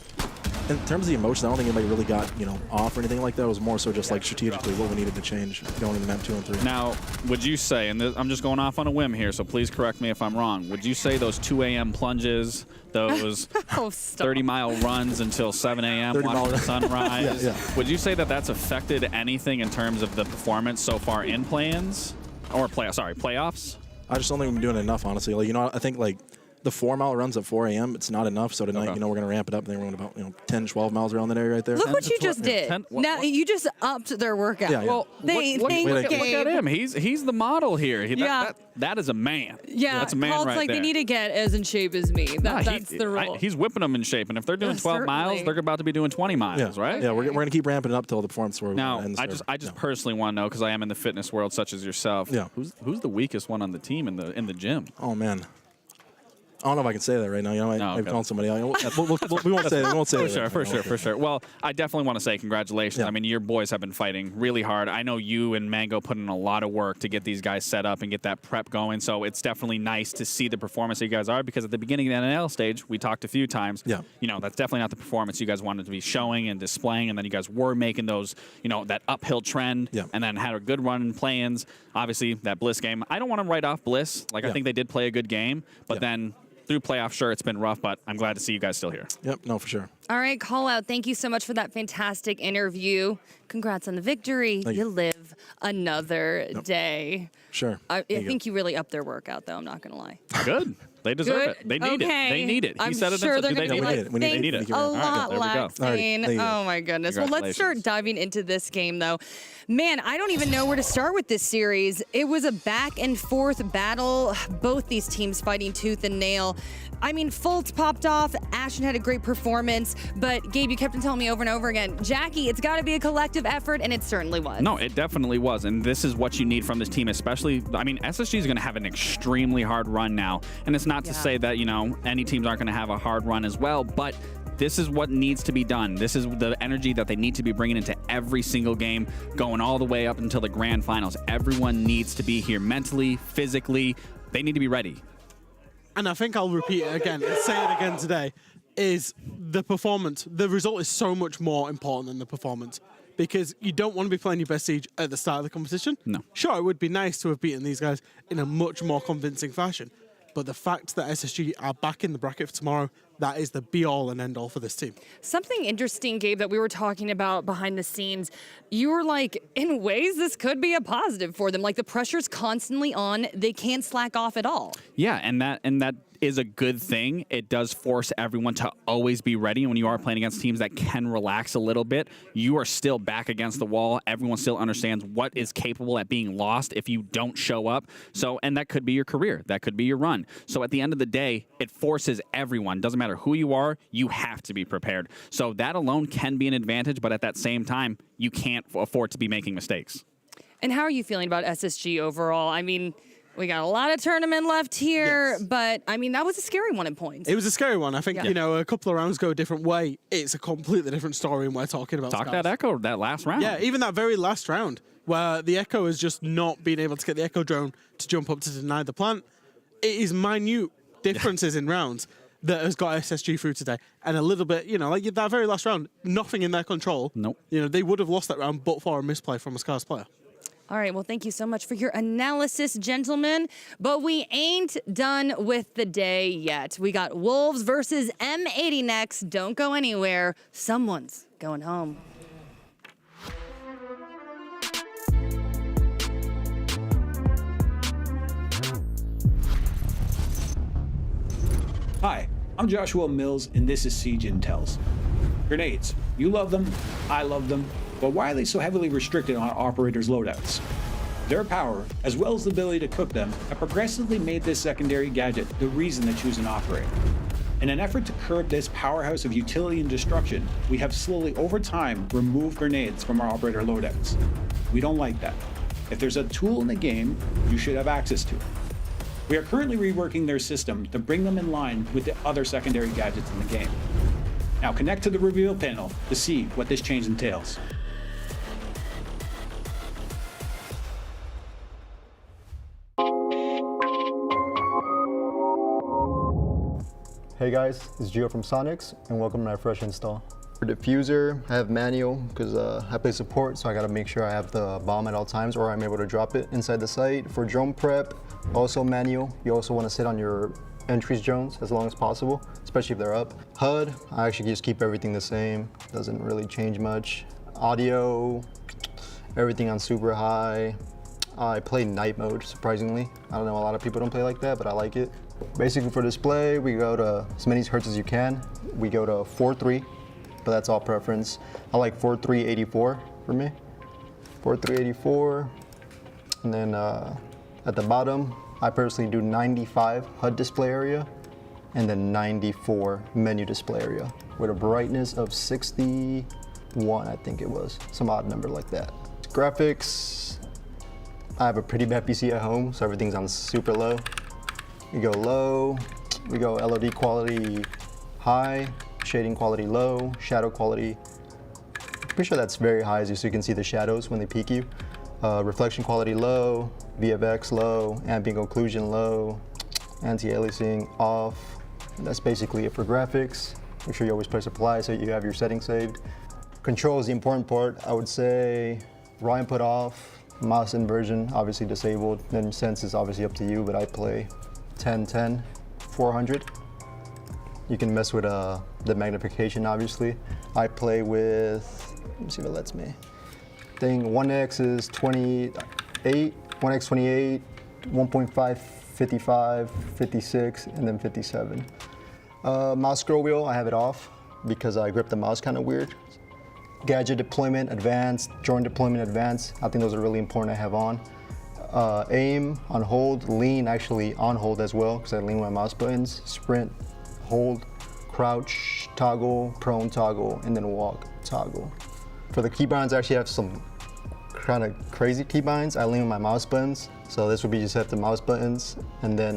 in terms of the emotions, I don't think anybody really got, off or anything like that. It was more so just like strategically what we needed to change going into map 2 and 3. Now, would you say, and I'm just going off on a whim here, so please correct me if I'm wrong, would you say those 2 a.m. plunges, those 30-mile runs until 7 a.m. watching the sunrise, would you say that that's affected anything in terms of the performance so far in play-ins? Or playoffs? I just don't think we've been doing enough, honestly. I think the 4-mile runs at 4 a.m., it's not enough. So tonight, we're going to ramp it up. And then we're going about 10, 12 miles around that area right there. Look what you just did. Now you just upped their workout. Yeah, yeah. Well, look at him. He's the model here. That is a man. Yeah, that's a man Paul's right like, there. they need to get as in shape as me. That's the rule. He's whipping them in shape. And if they're doing 12 miles, they're about to be doing 20 miles, right? Yeah, we're going to keep ramping it up till the performance where now, ends. I just personally want to know, because I am in the fitness world such as yourself, who's the weakest one on the team in the gym? Oh, man. I don't know if I can say that right now. I might call somebody. We won't say it. We won't say it. For sure. Well, I definitely want to say congratulations. I mean, your boys have been fighting really hard. I know you and Mango put in a lot of work to get these guys set up and get that prep going. So it's definitely nice to see the performance that you guys are, because at the beginning of the NL stage, we talked a few times. Yeah. That's definitely not the performance you guys wanted to be showing and displaying. And then you guys were making those, that uphill trend. Yeah. And then had a good run in play-ins. Obviously, that Bliss game. I don't want to write off Bliss. I think they did play a good game, but then through playoff, sure, it's been rough, but I'm glad to see you guys still here. Yep, no, for sure. All right, call out. Thank you so much for that fantastic interview. Congrats on the victory. You live another day. Sure. I think you really upped their workout, though. I'm not going to lie. Good. They deserve it. They need it. They need it. I'm said it. sure they're going to be like, they need it. a lot, Laxane. Oh, my goodness. Well, let's start diving into this game, though. Man, I don't even know where to start with this series. It was a back-and-forth battle. Both these teams fighting tooth and nail. I mean, Fultz popped off. Ashton had a great performance. But, Gabe, you kept on telling me over and over again, Jackie, it's got to be a collective effort, and it certainly was. No, it definitely was. And this is what you need from this team, especially, SSG is going to have an extremely hard run now. And it's not to say that, any teams aren't going to have a hard run as well, but this is what needs to be done. This is the energy that they need to be bringing into every single game, going all the way up until the grand finals. Everyone needs to be here mentally, physically. They need to be ready. And I think I'll repeat it again and say it again today, is the performance. The result is so much more important than the performance, because you don't want to be playing your best Siege at the start of the competition. No. Sure, it would be nice to have beaten these guys in a much more convincing fashion, but the fact that SSG are back in the bracket for tomorrow, that is the be-all and end-all for this team. Something interesting, Gabe, that we were talking about behind the scenes, you were like, in ways, this could be a positive for them. Like, the pressure's constantly on. They can't slack off at all. Yeah, and that is a good thing. It does force everyone to always be ready. And when you are playing against teams that can relax a little bit, you are still back against the wall. Everyone still understands what is capable at being lost if you don't show up. So, and that could be your career. That could be your run. So at the end of the day, it forces everyone. Doesn't matter who you are, you have to be prepared. So that alone can be an advantage, but at that same time, you can't afford to be making mistakes. And how are you feeling about SSG overall? I mean, we got a lot of tournament left here, but I mean, that was a scary one at points. It was a scary one. I think, a couple of rounds go a different way. It's a completely different story, and we're talking about that Echo, that last round. Yeah, even that very last round, where the Echo has just not been able to get the Echo drone to jump up to deny the plant. It is minute differences in rounds that has got SSG through today. And a little bit, like that very last round, nothing in their control. Nope. They would have lost that round but for a misplay from a Scars player. All right, well, thank you so much for your analysis, gentlemen. But we ain't done with the day yet. We got Wolves versus M80 next. Don't go anywhere. Someone's going home. Hi, I'm Joshua Mills, and this is Siege Intels. Grenades. You love them, I love them, but why are they so heavily restricted on operators' loadouts? Their power, as well as the ability to cook them, have progressively made this secondary gadget the reason to choose an operator. In an effort to curb this powerhouse of utility and destruction, we have slowly over time removed grenades from our operator loadouts. We don't like that. If there's a tool in the game, you should have access to it. We are currently reworking their system to bring them in line with the other secondary gadgets in the game. Now connect to the reveal panel to see what this change entails. Hey guys, it's Gio from Soniqs, and welcome to my fresh install. For diffuser, I have manual because I play support, so I gotta make sure I have the bomb at all times or I'm able to drop it inside the site. For drone prep, also manual. You also want to sit on your entries drones as long as possible, especially if they're up. HUD, I actually just keep everything the same. Doesn't really change much. Audio, everything on super high. I play night mode, surprisingly. I don't know, a lot of people don't play like that, but I like it. Basically for display, we go to as many hertz as you can. We go to 4.3. But that's all preference. I like 4384 for me. 4384. And then at the bottom, I personally do 95 HUD display area and then 94 menu display area with a brightness of 61, I think it was. Some odd number like that. Graphics, I have a pretty bad PC at home, so everything's on super low. We go low, we go LOD quality high, shading quality low, shadow quality, pretty sure that's very high so you can see the shadows when they peek you. Reflection quality low, VFX low, ambient occlusion low, anti-aliasing off. And that's basically it for graphics. Make sure you always press apply so you have your settings saved. Control is the important part. I would say raw input off, mouse inversion obviously disabled, then sense is obviously up to you, but I play 1010, 400. You can mess with the magnification, obviously. I play with, let me see if it lets me. Thing 1x is 28, 1x 28, 1.5, 55, 56, and then 57. Mouse scroll wheel, I have it off because I grip the mouse kind of weird. Gadget deployment, advanced, drone deployment, advanced. I think those are really important to have on. Aim, on hold, lean actually on hold as well because I lean my mouse buttons. Sprint, hold, crouch, toggle, prone toggle, and then walk toggle. For the keybinds, I actually have some kind of crazy keybinds. I lean with my mouse buttons, so this would be just have the mouse buttons, and then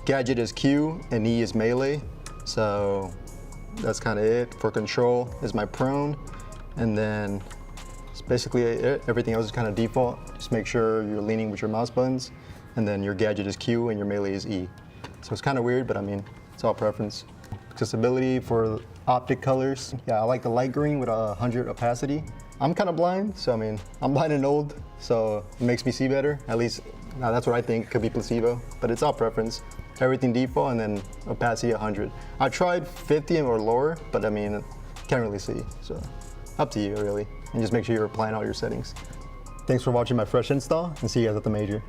gadget is Q and E is melee. So that's kind of it. For control is my prone, and then it's basically it. Everything else is kind of default. Just make sure you're leaning with your mouse buttons, and then your gadget is Q and your melee is E. So it's kind of weird, but I mean, it's all preference. Accessibility for optic colors. Yeah, I like the light green with 100 opacity. I'm kind of blind, so I mean, I'm blind and old, so it makes me see better. At least, that's what I think, could be placebo, but it's all preference. Everything default and then opacity 100. I tried 50 or lower, but I mean, can't really see, so up to you really. And just make sure you're applying all your settings. Thanks for watching my fresh install, and see you guys at the major.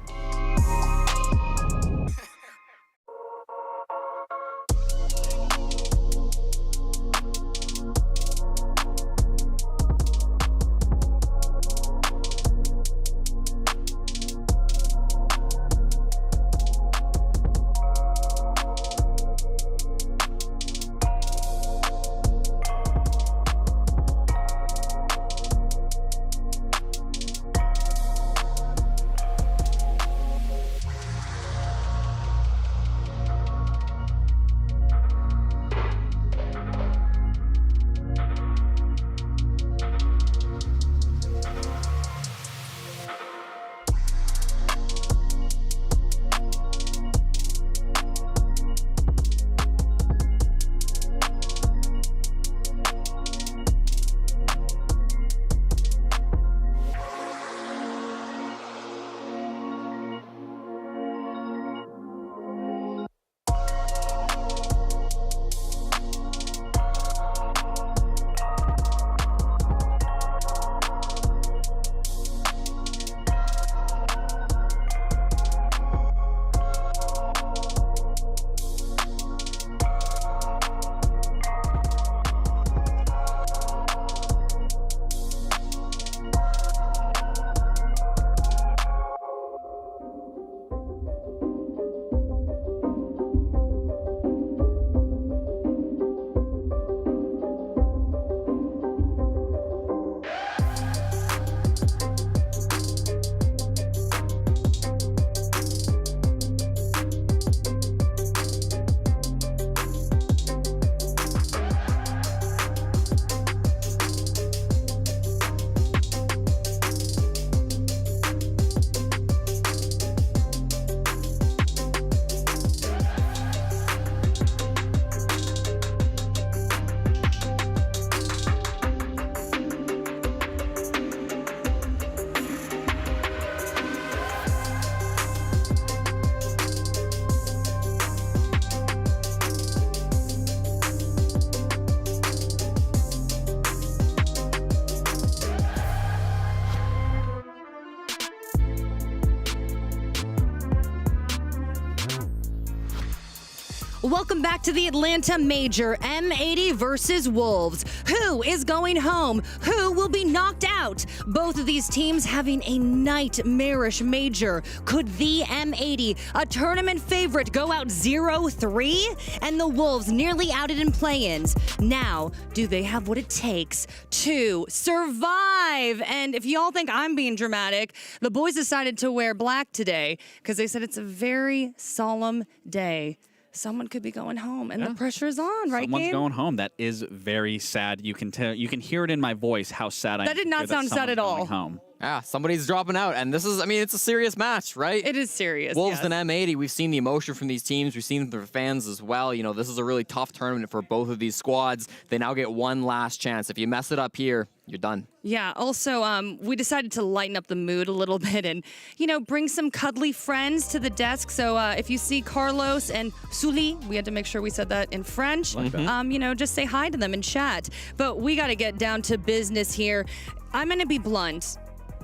Welcome back to the Atlanta Major, M80 versus Wolves. Who is going home? Who will be knocked out? Both of these teams having a nightmarish major. Could the M80, a tournament favorite, go out 0-3? And the Wolves nearly outed in play-ins. Now, do they have what it takes to survive? And if y'all think I'm being dramatic, the boys decided to wear black today because they said it's a very solemn day. Someone could be going home, and the pressure is on, right, Someone's Gabe? going home. That is very sad. You can tell. You can hear it in my voice how sad I am. That did not sound sad at all. Home. Yeah, somebody's dropping out, and this is, I mean, it's a serious match, right? It is serious, Wolves yes. and M80, we've seen the emotion from these teams. We've seen the fans as well. You know, this is a really tough tournament for both of these squads. They now get one last chance. If you mess it up here, you're done. Yeah, also, we decided to lighten up the mood a little bit and, you know, bring some cuddly friends to the desk. So if you see Carlos and Sully, we had to make sure we said that in French, you know, just say hi to them and chat. But we got to get down to business here. I'm going to be blunt.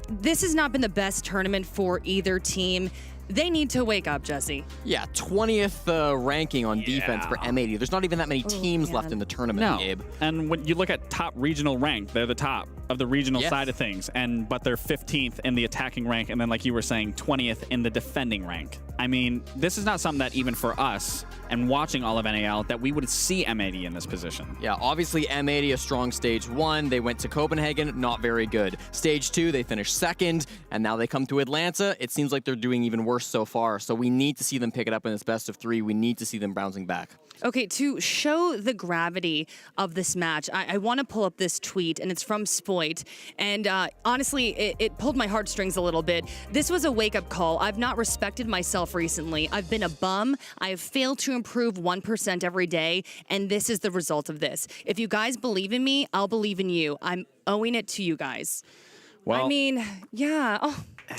This has not been the best tournament for either team. They need to wake up, Jesse. Yeah, 20th ranking on defense for M80. There's not even that many teams left in the tournament, No. Gabe. And when you look at top regional rank, they're the top of the regional side of things, but they're 15th in the attacking rank, and then, like you were saying, 20th in the defending rank. I mean, this is not something that even for us, and watching all of NAL, that we would see M80 in this position. Yeah, obviously M80 a strong stage 1. They went to Copenhagen, not very good. Stage 2, they finished 2nd, and now they come to Atlanta. It seems like they're doing even worse so far, so we need to see them pick it up in this best of 3. We need to see them bouncing back. Okay, to show the gravity of this match, I want to pull up this tweet, and it's from Spoit. And honestly, it pulled my heartstrings a little bit. This was a wake-up call. I've not respected myself recently. I've been a bum. I have failed to improve 1% every day, and this is the result of this. If you guys believe in me, I'll believe in you. I'm owing it to you guys. Well, I mean, yeah.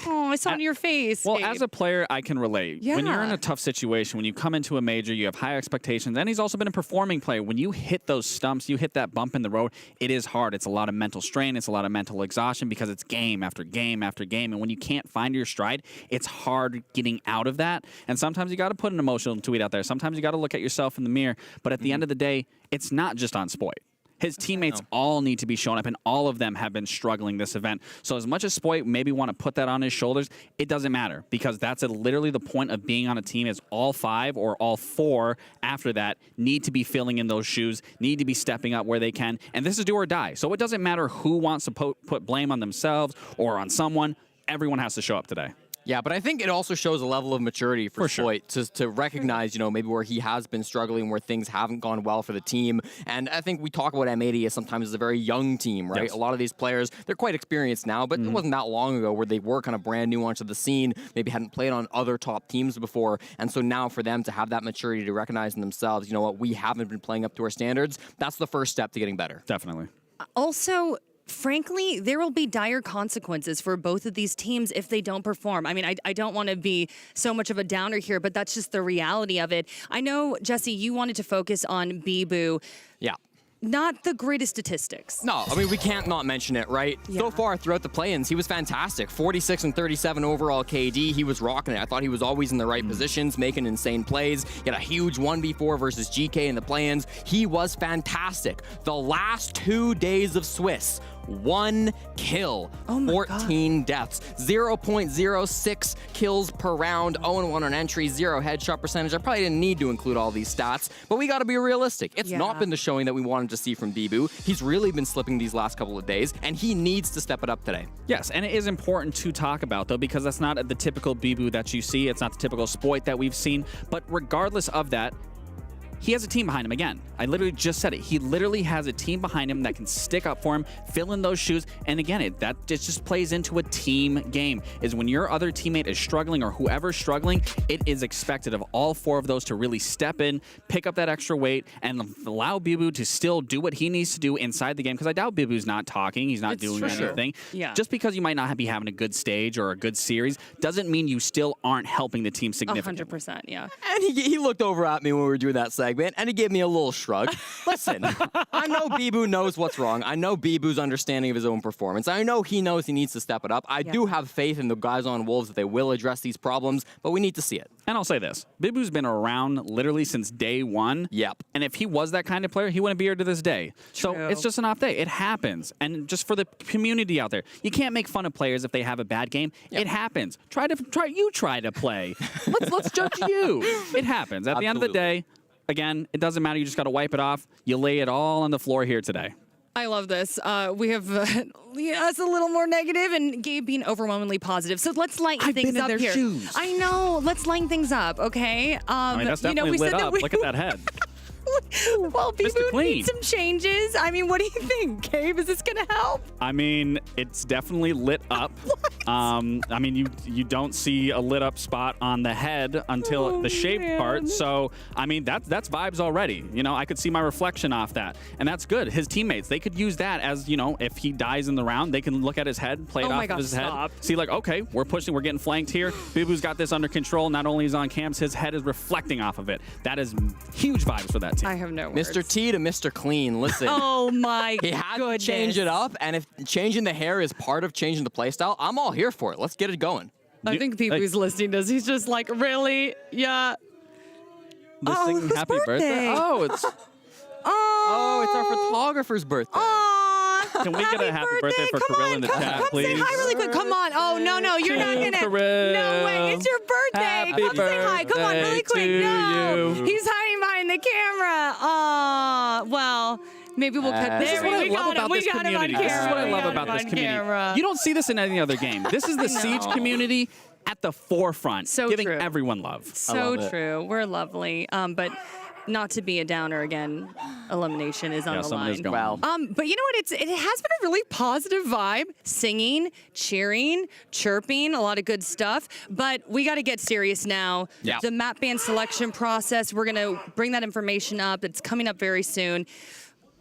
Oh, I saw it in your face. Well, Gabe. as a player, I can relate. When you're in Yeah. a tough situation, when you come into a major, you have high expectations, and he's also been a performing player. When you hit those stumps, you hit that bump in the road, it is hard. It's a lot of mental strain. It's a lot of mental exhaustion because it's game after game after game. And when you can't find your stride, it's hard getting out of that. And sometimes you got to put an emotional tweet out there. Sometimes you got to look at yourself in the mirror. But at the end of the day, it's not just on Spoit. His teammates all need to be showing up, and all of them have been struggling this event. So as much as Spoit maybe want to put that on his shoulders, it doesn't matter, because that's literally the point of being on a team, is all 5 or all 4 after that need to be filling in those shoes, need to be stepping up where they can. And this is do or die. So it doesn't matter who wants to put blame on themselves or on someone. Everyone has to show up today. Yeah, but I think it also shows a level of maturity for Spoit to recognize, you know, maybe where he has been struggling, where things haven't gone well for the team. And I think we talk about M80 as sometimes as a very young team, right? Yes. A lot of these players, they're quite experienced now, but it wasn't that long ago where they were kind of brand new onto the scene, maybe hadn't played on other top teams before. And so now for them to have that maturity to recognize in themselves, you know what, we haven't been playing up to our standards, that's the first step to getting better. Definitely. Also, frankly, there will be dire consequences for both of these teams if they don't perform. I mean, I don't want to be so much of a downer here, but that's just the reality of it. I know, Jesse, you wanted to focus on Bibu. Yeah. Not the greatest statistics. No, I mean, we can't not mention it, right? Yeah. So far throughout the play-ins, he was fantastic. 46 and 37 overall KD. He was rocking it. I thought he was always in the right positions, making insane plays. He had a huge 1v4 versus Geekay in the play-ins. He was fantastic. The last 2 days of Swiss, 1 kill, 14 deaths, 0.06 kills per round, 0-1 on entry, 0 headshot percentage. I probably didn't need to include all these stats, but we got to be realistic. It's not been the showing that we wanted to see from Bibu. He's really been slipping these last couple of days, and he needs to step it up today. Yes, and it is important to talk about, though, because that's not the typical Bibu that you see. It's not the typical Spoit that we've seen. But regardless of that, he has a team behind him again. I literally just said it. He literally has a team behind him that can stick up for him, fill in those shoes. And again, it just plays into a team game. Is when your other teammate is struggling or whoever's struggling, it is expected of all 4 of those to really step in, pick up that extra weight, and allow Bibu to still do what he needs to do inside the game. Because I doubt Bibu's not talking. He's not doing anything. Yeah. Just because you might not be having a good stage or a good series doesn't mean you still aren't helping the team significantly. 100%, yeah. And he looked over at me when we were doing that segment. segment, and he gave me a little shrug. Listen, I know Bibu knows what's wrong. I know Bibu's understanding of his own performance. I know he knows he needs to step it up. I do have faith in the guys on Wolves that they will address these problems, but we need to see it. And I'll say this. Bibu's been around literally since day one. Yep. And if he was that kind of player, he wouldn't be here to this day. So it's just an off day. It happens. And just for the community out there, you can't make fun of players if they have a bad game. Yep. It happens. Try to play. Let's judge you. It happens. At the end of the day, again, it doesn't matter. You just got to wipe it off. You lay it all on the floor here today. I love this. We have us a little more negative and Gabe being overwhelmingly positive. So let's lighten things up here. Shoes. I know. Let's lighten things up, okay? I mean, that's definitely lit up. Look at that head. Well, Bibu needs some changes. I mean, what do you think, Gabe? Is this going to help? I mean, it's definitely lit up. I mean, you don't see a lit up spot on the head until the shaved part. So, I mean, that's vibes already. You know, I could see my reflection off that. And that's good. His teammates, they could use that as, you know, if he dies in the round, they can look at his head, play it off of his head. See, like, okay, we're pushing, we're getting flanked here. Bibu's got this under control. Not only is on camps, his head is reflecting off of it. That is huge vibes for that team. I have no words. Mr. T to Mr. Clean, listen. Oh my He had to change it up, and if changing the hair is part of changing the playstyle, I'm all here for it. Let's get it going. I think Bibu's listening to us. He's just like, really? Yeah. Singing happy birthday. Oh, it's our photographer's birthday. Can we get a happy birthday for Kirill in the chat, please? Say hi really quick. Come on. Oh, no, you're not going to. No way. It's your birthday. Come say hi. Come on, really quick. No. He's hiding behind the camera. Well, maybe we'll cut this. This is what I love about this community. This is what I love about this community. You don't see this in any other game. This is the Siege community at the forefront, giving everyone love. So true. We're lovely. But not to be a downer again, elimination is on the line. Well, but you know what? It has been a really positive vibe. Singing, cheering, chirping, a lot of good stuff. But we got to get serious now. Yeah. The map ban selection process, we're going to bring that information up. It's coming up very soon.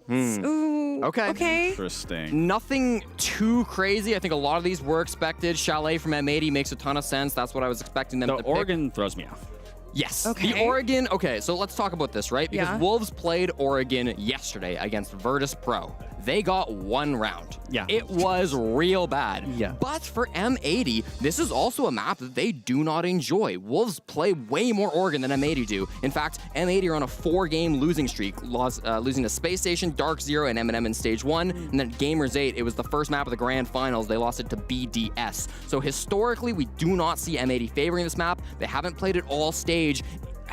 Okay. Interesting. Nothing too crazy. I think a lot of these were expected. Chalet from M80 makes a ton of sense. That's what I was expecting them to pick. Oregon throws me off. Yes. Okay. The Oregon, so let's talk about this, right? Because Wolves played Oregon yesterday against Virtus.pro. They got one round. Yeah. It was real bad. Yeah. But for M80, this is also a map that they do not enjoy. Wolves play way more Oregon than M80 do. In fact, M80 are on a 4-game losing streak, losing to Space Station, DarkZero, and M&M in Stage 1. And then Gamers 8, it was the first map of the Grand Finals. They lost it to BDS. So historically, we do not see M80 favoring this map. They haven't played it all stage.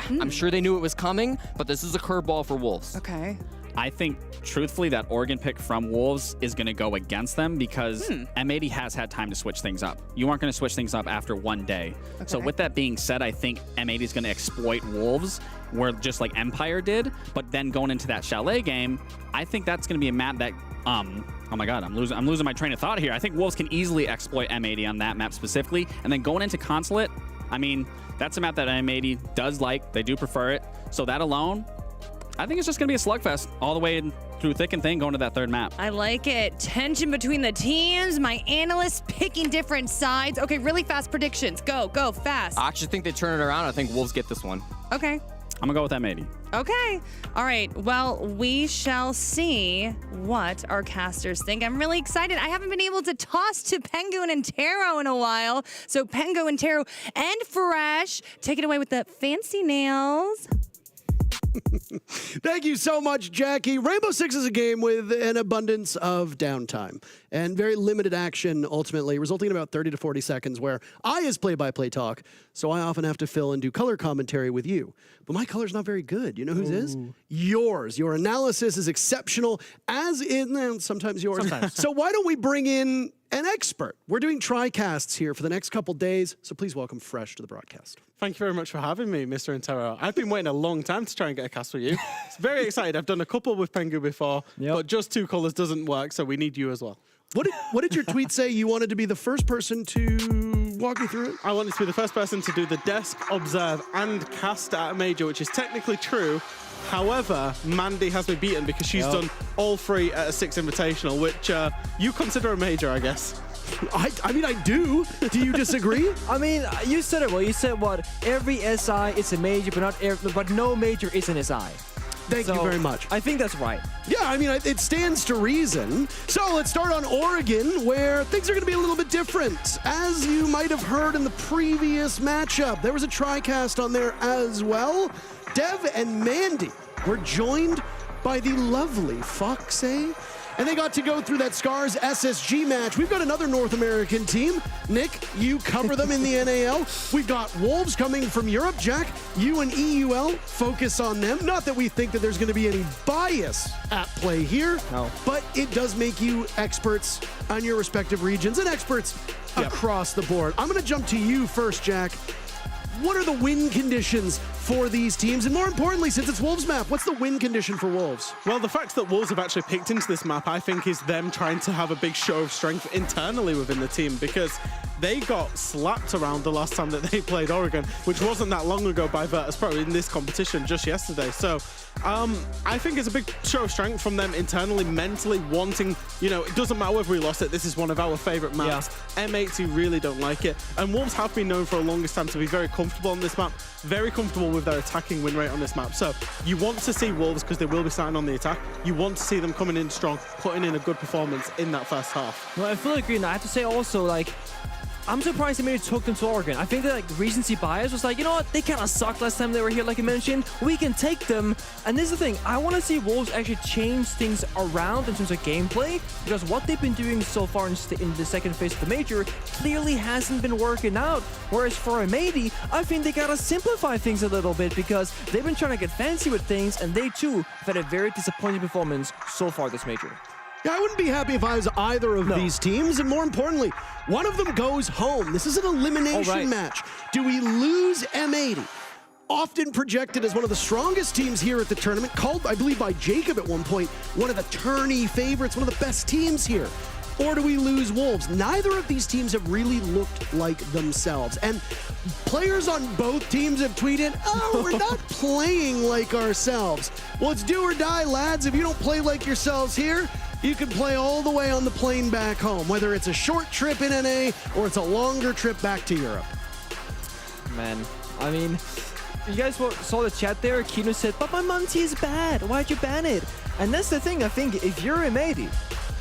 I'm sure they knew it was coming, but this is a curveball for Wolves. Okay. I think, truthfully, that Oregon pick from Wolves is going to go against them because M80 has had time to switch things up. You aren't going to switch things up after one day. Okay. So with that being said, I think M80 is going to exploit Wolves, where just like Empire did. But then going into that Chalet game, I think that's going to be a map that, oh my God, I'm losing my train of thought here. I think Wolves can easily exploit M80 on that map specifically. And then going into Consulate, I mean, that's a map that M80 does like. They do prefer it. So that alone, I think it's just going to be a slugfest all the way through thick and thin going to that third map. I like it. Tension between the teams. My analysts picking different sides. Okay, really fast predictions. Go fast. I actually think they turn it around. I think Wolves get this one. Okay. I'm going to go with M80. Okay. All right. Well, we shall see what our casters think. I'm really excited. I haven't been able to toss to Pengu and Taro in a while. So Pengu and Taro and Fresh, take it away with the fancy nails. Thank you so much, Jackie. Rainbow Six is a game with an abundance of downtime and very limited action, ultimately, resulting in about 30 to 40 seconds where I is play-by-play talk, so I often have to fill and do color commentary with you. But my color's not very good. You know whose is? Yours. Your analysis is exceptional, as in sometimes yours. Sometimes. So why don't we bring in an expert? We're doing tri-casts here for the next couple days, so please welcome Fresh to the broadcast. Thank you very much for having me, Mr. Intero. I've been waiting a long time to try and get a cast with you. Very excited. I've done a couple with Pengu before, but just 2 colors doesn't work, so we need you as well. What did your tweet say? You wanted to be the first person to walk me through it? I wanted to be the first person to do the desk, observe, and cast at a major, which is technically true. However, Mandy has me beaten because she's done all 3 at a 6 invitational, which you consider a major, I guess. I mean, I do. Do you disagree? I mean, you said it well. You said what? Every SI is a major, but no major is an SI. Thank you very much. I think that's right. Yeah, I mean, it stands to reason. So let's start on Oregon, where things are going to be a little bit different. As you might have heard in the previous matchup, there was a TriCast on there as well. Dev and Mandy were joined by the lovely Foxay, and they got to go through that Scars SSG match. We've got another North American team. Nick, you cover them in the NAL. We've got Wolves coming from Europe. Jack, you and EUL focus on them. Not that we think that there's going to be any bias at play here, but it does make you experts on your respective regions and experts across the board. I'm going to jump to you first, Jack. What are the win conditions for these teams? And more importantly, since it's Wolves map, what's the win condition for Wolves? Well, the fact that Wolves have actually picked into this map, I think, is them trying to have a big show of strength internally within the team, because they got slapped around the last time that they played Oregon, which wasn't that long ago by Virtus.pro in this competition just yesterday. So I think it's a big show of strength from them internally, mentally wanting, it doesn't matter whether we lost it, this is one of our favorite maps. M80 really don't like it. And Wolves have been known for the longest time to be very comfortable on this map, very comfortable with their attacking win rate on this map. So you want to see Wolves, because they will be starting on the attack, you want to see them coming in strong, putting in a good performance in that first half. Well, I fully agree, and I have to say also, I'm surprised they maybe took them to Oregon. I think that recency bias was like, you know what, they kind of sucked last time they were here, like you mentioned. We can take them. And this is the thing, I want to see Wolves actually change things around in terms of gameplay, because what they've been doing so far in the second phase of the major clearly hasn't been working out. Whereas for M80, I think they gotta simplify things a little bit, because they've been trying to get fancy with things, and they too have had a very disappointing performance so far this major. Yeah, I wouldn't be happy if I was either of these teams, and more importantly, one of them goes home. This is an elimination match. Do we lose M80? Often projected as one of the strongest teams here at the tournament, called, I believe, by Jacob at one point, one of the tourney favorites, one of the best teams here. Or do we lose Wolves? Neither of these teams have really looked like themselves. And players on both teams have tweeted, oh, we're not playing like ourselves. Well, it's do or die, lads. If you don't play like yourselves here, you can play all the way on the plane back home, whether it's a short trip in NA or it's a longer trip back to Europe. Man, I mean, you guys saw the chat there. Kino said, but my Monty is bad. Why'd you ban it? And that's the thing, I think, if you're M80,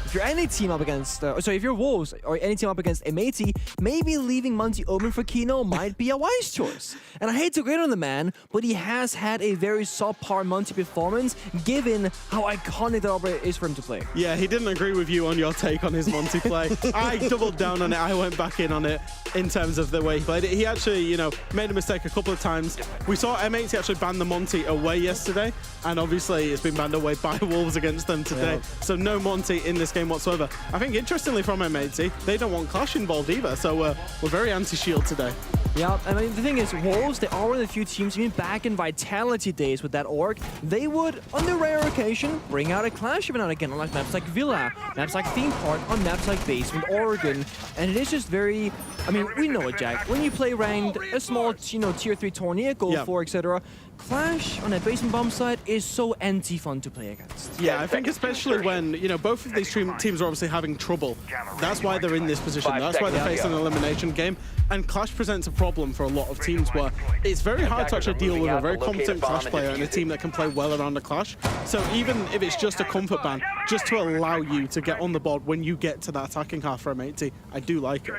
if you're any team up against, if you're Wolves or any team up against M80, maybe leaving Monty open for Kino might be a wise choice. And I hate to grade on the man, but he has had a very subpar Monty performance, given how iconic the operator is for him to play. Yeah, he didn't agree with you on your take on his Monty play. I doubled down on it. I went back in on it in terms of the way he played it. He actually, made a mistake a couple of times. We saw M80 actually ban the Monty away yesterday, and obviously it's been banned away by Wolves against them today. Yeah. So no Monty in this game whatsoever. I think, interestingly, from M80, they don't want Clash involved either, so we're very anti-shield today. Yeah, I mean, the thing is, Wolves, they are one of the few teams, even back in Vitality days with that org, they would, on the rare occasion, bring out a Clash every now and again on maps like Villa, maps like Theme Park, on maps like Basement, Oregon, and it is just very, I mean, we know it, Jack. When you play ranked, a small, tier 3 tourney, Gold 4, etc., Clash on a basement bomb side is so anti-fun to play against. Yeah, I think especially when, both of these teams are obviously having trouble. That's why they're in this position. That's why they're facing an elimination game. And Clash presents a problem for a lot of teams where it's very hard to actually deal with a very competent Clash player and a team that can play well around a Clash. So even if it's just a comfort ban, just to allow you to get on the board when you get to that attacking half for M80, I do like it.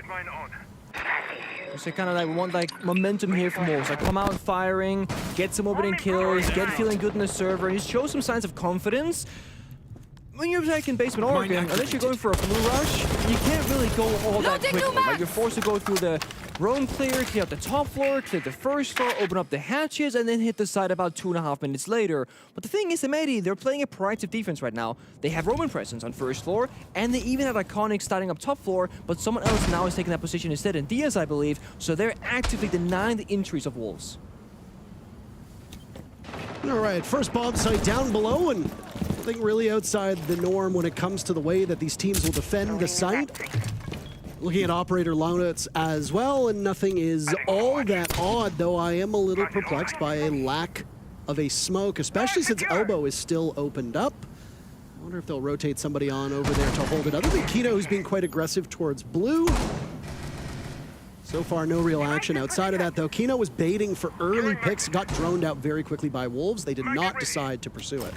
So kind of we want momentum here from Wolves. Come out firing, get some opening kills, get feeling good in the server, and just show some signs of confidence. When you're attacking Basement Oregon, unless you're going for a blue rush, you can't really go all that quickly. You're forced to go through the roam clear, clear up the top floor, clear the first floor, open up the hatches, and then hit the side about 2.5 minutes later. But the thing is, M80, they're playing a proactive defense right now. They have Roman presence on first floor, and they even had Iconic starting up top floor, but someone else now is taking that position instead, in Diaz, I believe, so they're actively denying the entries of Wolves. All right, first bomb site down below, and nothing really outside the norm when it comes to the way that these teams will defend the site. Looking at operator loadouts as well, and nothing is all that odd, though I am a little perplexed by a lack of a smoke, especially since Elbow is still opened up. I wonder if they'll rotate somebody on over there to hold it. Other than Kino, who's being quite aggressive towards blue. So far, no real action outside of that, though. Kino was baiting for early picks, got droned out very quickly by Wolves. They did not decide to pursue it.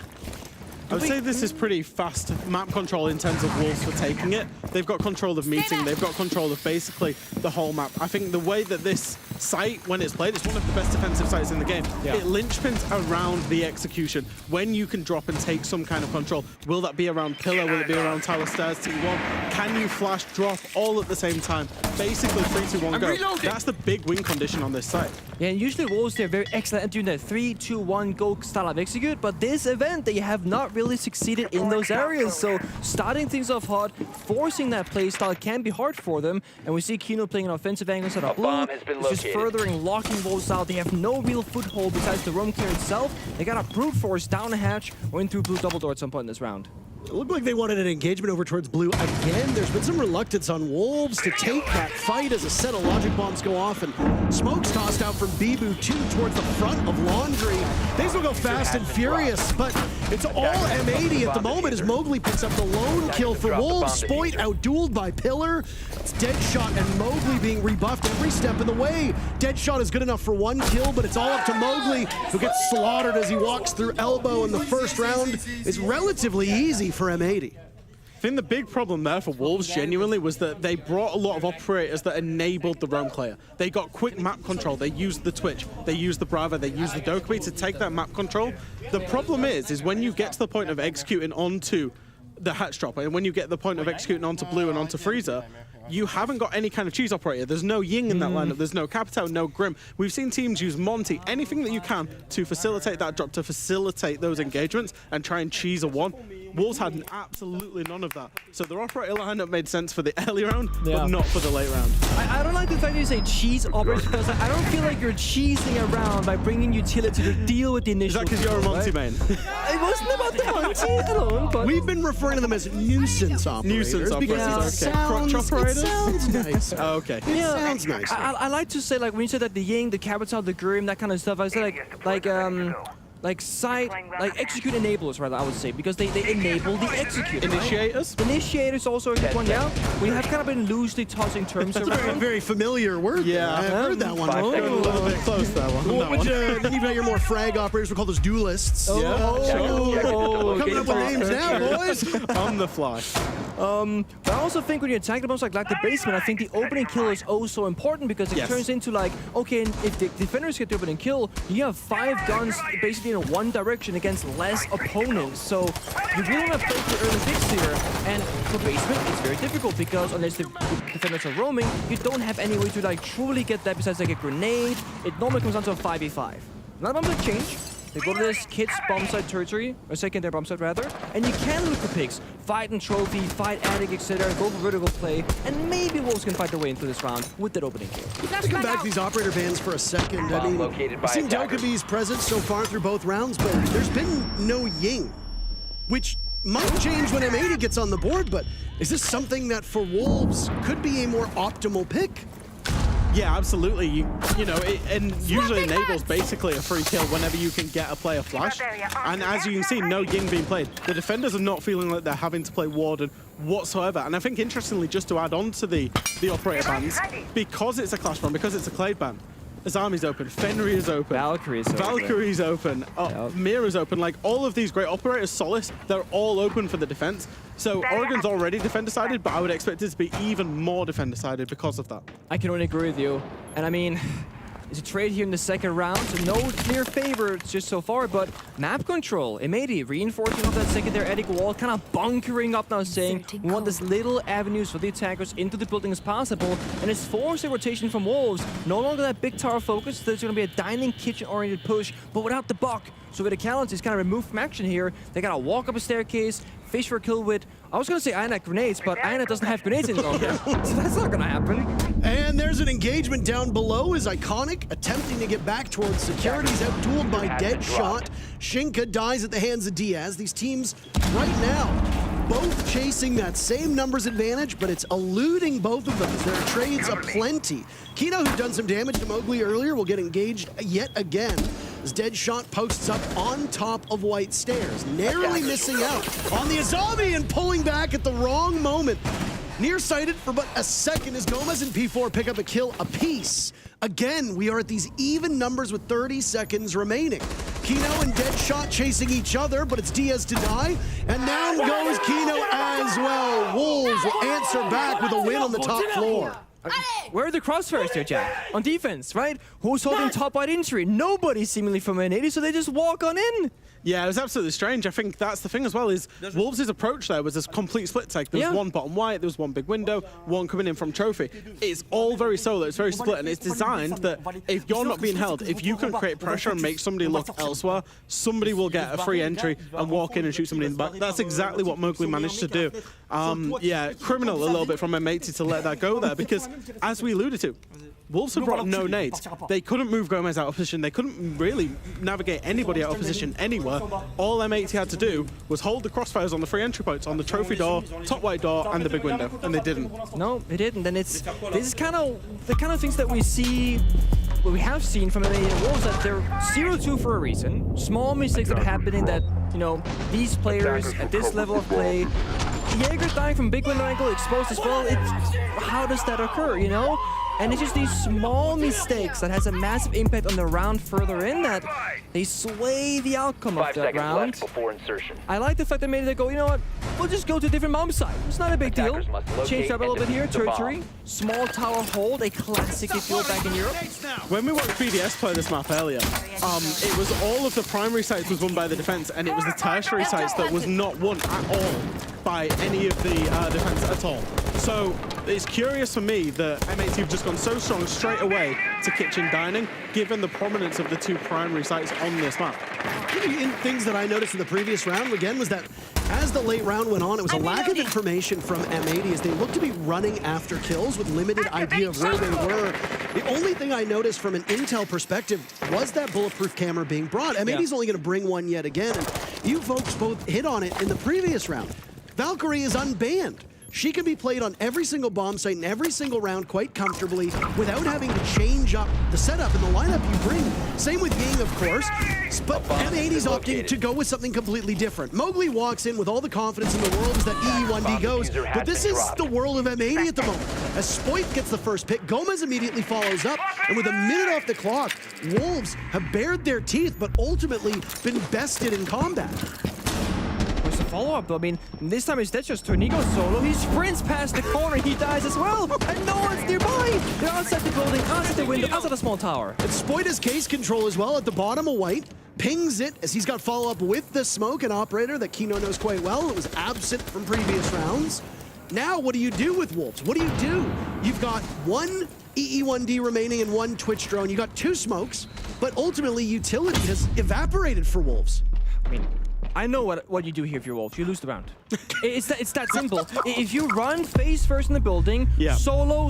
I would say this is pretty fast map control in terms of Wolves for taking it. They've got control of meeting, they've got control of basically the whole map. I think the way that this site, when it's played, it's one of the best defensive sites in the game. Yeah. It linchpins around the execution. When you can drop and take some kind of control, will that be around Pillar, will it be around Tower Stairs, T1? Can you flash drop all at the same time? Basically 3, 2, 1, go. That's the big win condition on this site. Yeah, and usually Wolves, they're very excellent at doing that 3, 2, 1 go style of execute, but this event, they have not really succeeded in those areas. So starting things off hot, forcing that play style can be hard for them. And we see Kino playing an offensive angle instead of blue. It's just furthering locking Wolves out. They have no real foothold besides the roam clear itself. They got a brute force down a hatch or in through blue double door at some point in this round. It looked like they wanted an engagement over towards blue again. There's been some reluctance on Wolves to take that fight as a set of logic bombs go off and smokes tossed out from Bibu 2 towards the front of Laundry. Things will go fast and furious, but it's all M80 at the moment as Mowgli picks up the lone kill for Wolves. Spoit outdueled by Pillar. It's Deadshot and Mowgli being rebuffed every step of the way. Deadshot is good enough for 1 kill, but it's all up to Mowgli, who gets slaughtered as he walks through Elbow, and the first round is relatively easy for M80. I think the big problem there for Wolves genuinely was that they brought a lot of operators that enabled the roam clear. They got quick map control, they used the Twitch, they used the Brava, they used the Dokkaebi to take that map control. The problem is when you get to the point of executing onto the hatch dropper, and when you get to the point of executing onto blue and onto Freezer, you haven't got any kind of cheese operator. There's no Ying in that lineup. There's no Capital, no Grim. We've seen teams use Monty, anything that you can to facilitate that drop, to facilitate those engagements and try and cheese a 1. Wolves had absolutely none of that. So their operator lineup made sense for the early round, but not for the late round. I don't like the fact that you say cheese operators because I don't feel like you're cheesing around by bringing utility to deal with the initial. Is that because you're a Monty main? It wasn't about the Monty alone, but we've been referring to them as nuisance operators. Nuisance because operators. It sounds nice. Oh, okay. It sounds nice. I like to say, like, when you said that the Ying, the Capital, the Grim, that kind of stuff, I say like site, like execute enablers, rather, I would say, because they enable the execute. Initiators? Right? Initiators also a good one, yeah. We have kind of been loosely tossing terms around. That's a very familiar word. Yeah, I've heard that one. A little bit close, that one. Then you've got your more frag operators, we call those duelists. Oh, coming up with names now, boys. On the fly. But I also think when you're attacking bombs like the basement, I think the opening kill is oh so important because it turns into like, okay, if the defenders get the opening kill, you have 5 guns basically in one direction against less opponents. So you really want to play for early picks here. And for basement, it's very difficult because unless the defenders are roaming, you don't have any way to like truly get that besides like a grenade. It normally comes down to a 5v5. Now bombs have changed. They go to this kid's bomb site territory, or secondary bomb site rather, and you can look for picks. Fight and trophy, fight attic, etc. Go for vertical play, and maybe Wolves can fight their way into this round with that opening kill. To come back to these operator bans for a second, I mean, we've seen Dokkaebi's presence so far through both rounds, but there's been no Ying, which might change when M80 gets on the board, but is this something that for Wolves could be a more optimal pick? Yeah, absolutely. You know, it usually enables basically a free kill whenever you can get a player flash. And as you can see, no Ying being played. The defenders are not feeling like they're having to play Warden whatsoever. And I think, interestingly, just to add on to the operator bans, because it's a Clash ban, because it's a Clade ban, Azami's open, Fenrir is open, Valkyrie's open, Mira's open. Like, all of these great operators, Solace, they're all open for the defense. So Oregon's already defender-sided, but I would expect it to be even more defender-sided because of that. I can only agree with you. And I mean, it's a trade here in the second round, so no clear favorites just so far, but map control, M80 reinforcing of that secondary attic wall, kind of bunkering up now, saying we want as little avenues for the attackers into the building as possible, and it's forcing rotation from Wolves. No longer that big tower focus, there's going to be a dining kitchen-oriented push, but without the buck. So with the Callants is kind of removed from action here. They got to walk up a staircase, fish for a kill with, I was going to say Iana grenades, but Iana doesn't have grenades any longer. So that's not going to happen. And there's an engagement down below as Iconic attempting to get back towards security. He's outdueled by Deadshot. Shinka dies at the hands of Diaz. These teams right now both chasing that same numbers advantage, but it's eluding both of them as there are trades aplenty. Kino, who'd done some damage to Mowgli earlier, will get engaged yet again. as Deadshot posts up on top of White Stairs, narrowly missing out on the Azabi and pulling back at the wrong moment. Nearsighted for but a second as Gomez and P4 pick up a kill apiece. Again, we are at these even numbers with 30 seconds remaining. Kino and Deadshot chasing each other, but it's Diaz to die. And down goes Kino as well. Wolves will answer back with a win on the top floor. Where are the crossfires here, Jack? On defense, right? Who's holding top right entry? Nobody seemingly from N80, so they just walk on in. Yeah, it was absolutely strange. I think that's the thing as well, is Wolves' approach there was this complete split take. There was one bottom white, there was one big window, one coming in from trophy. It's all very solo, it's very split, and it's designed that if you're not being held, if you can create pressure and make somebody look elsewhere, somebody will get a free entry and walk in and shoot somebody in the back. That's exactly what Mowgli managed to do. Yeah, criminal a little bit from M80 to let that go there, because as we alluded to, Wolves have brought no nades. They couldn't move Gomez out of position. They couldn't really navigate anybody out of position anywhere. All M80 had to do was hold the crossfires on the free entry points, on the trophy door, top white door, and the big window, and they didn't. No, they didn't. And this is kind of the kind of things that we see, what we have seen from M80 and Wolves, that they're 0-2 for a reason. Small mistakes that are happening that, you know, these players at this level of play, Jaeger dying from big window angle, exposed as well, how does that occur, you know? And it's just these small mistakes that has a massive impact on the round further in that they sway the outcome of that round. I like the fact that maybe they go, you know what, we'll just go to a different bomb site. It's not a big deal. Change up a little bit here, tertiary, small tower hold, a classic if you're back in Europe. When we watched BDS play this map earlier, it was all of the primary sites was won by the defense, and it was the tertiary sites that was not won at all by any of the defense at all. So it's curious for me that M80 have just gone so strong straight away to kitchen dining, given the prominence of the two primary sites on this map. Things that I noticed in the previous round, again, was that as the late round went on, it was a lack of information from M80 as they looked to be running after kills with limited idea of where they were. The only thing I noticed from an intel perspective was that bulletproof camera being brought. M80's only going to bring one yet again, and you folks both hit on it in the previous round. Valkyrie is unbanned. She can be played on every single bomb site in every single round quite comfortably without having to change up the setup and the lineup you bring. Same with Ying, of course, but M80's opting to go with something completely different. Mowgli walks in with all the confidence in the world as that EE1D goes, but this is the world of M80 at the moment. As Spoit gets the first pick, Gomez immediately follows up, and with a minute off the clock, Wolves have bared their teeth, but ultimately been bested in combat. Where's the follow-up though? I mean, this time it's just turn. He goes solo, he sprints past the corner, he dies as well, and no one's nearby! They're outside the building, outside the window, outside the small tower. And Spoit has case control as well at the bottom of white, pings it as he's got follow-up with the smoke, an operator that Kino knows quite well. It was absent from previous rounds. Now, what do you do with Wolves? What do you do? You've got one EE1D remaining and one Twitch drone. You got two smokes, but ultimately utility has evaporated for Wolves. I mean, I know what you do here if you're Wolves. You lose the round. It's that simple. If you run face first in the building, solo,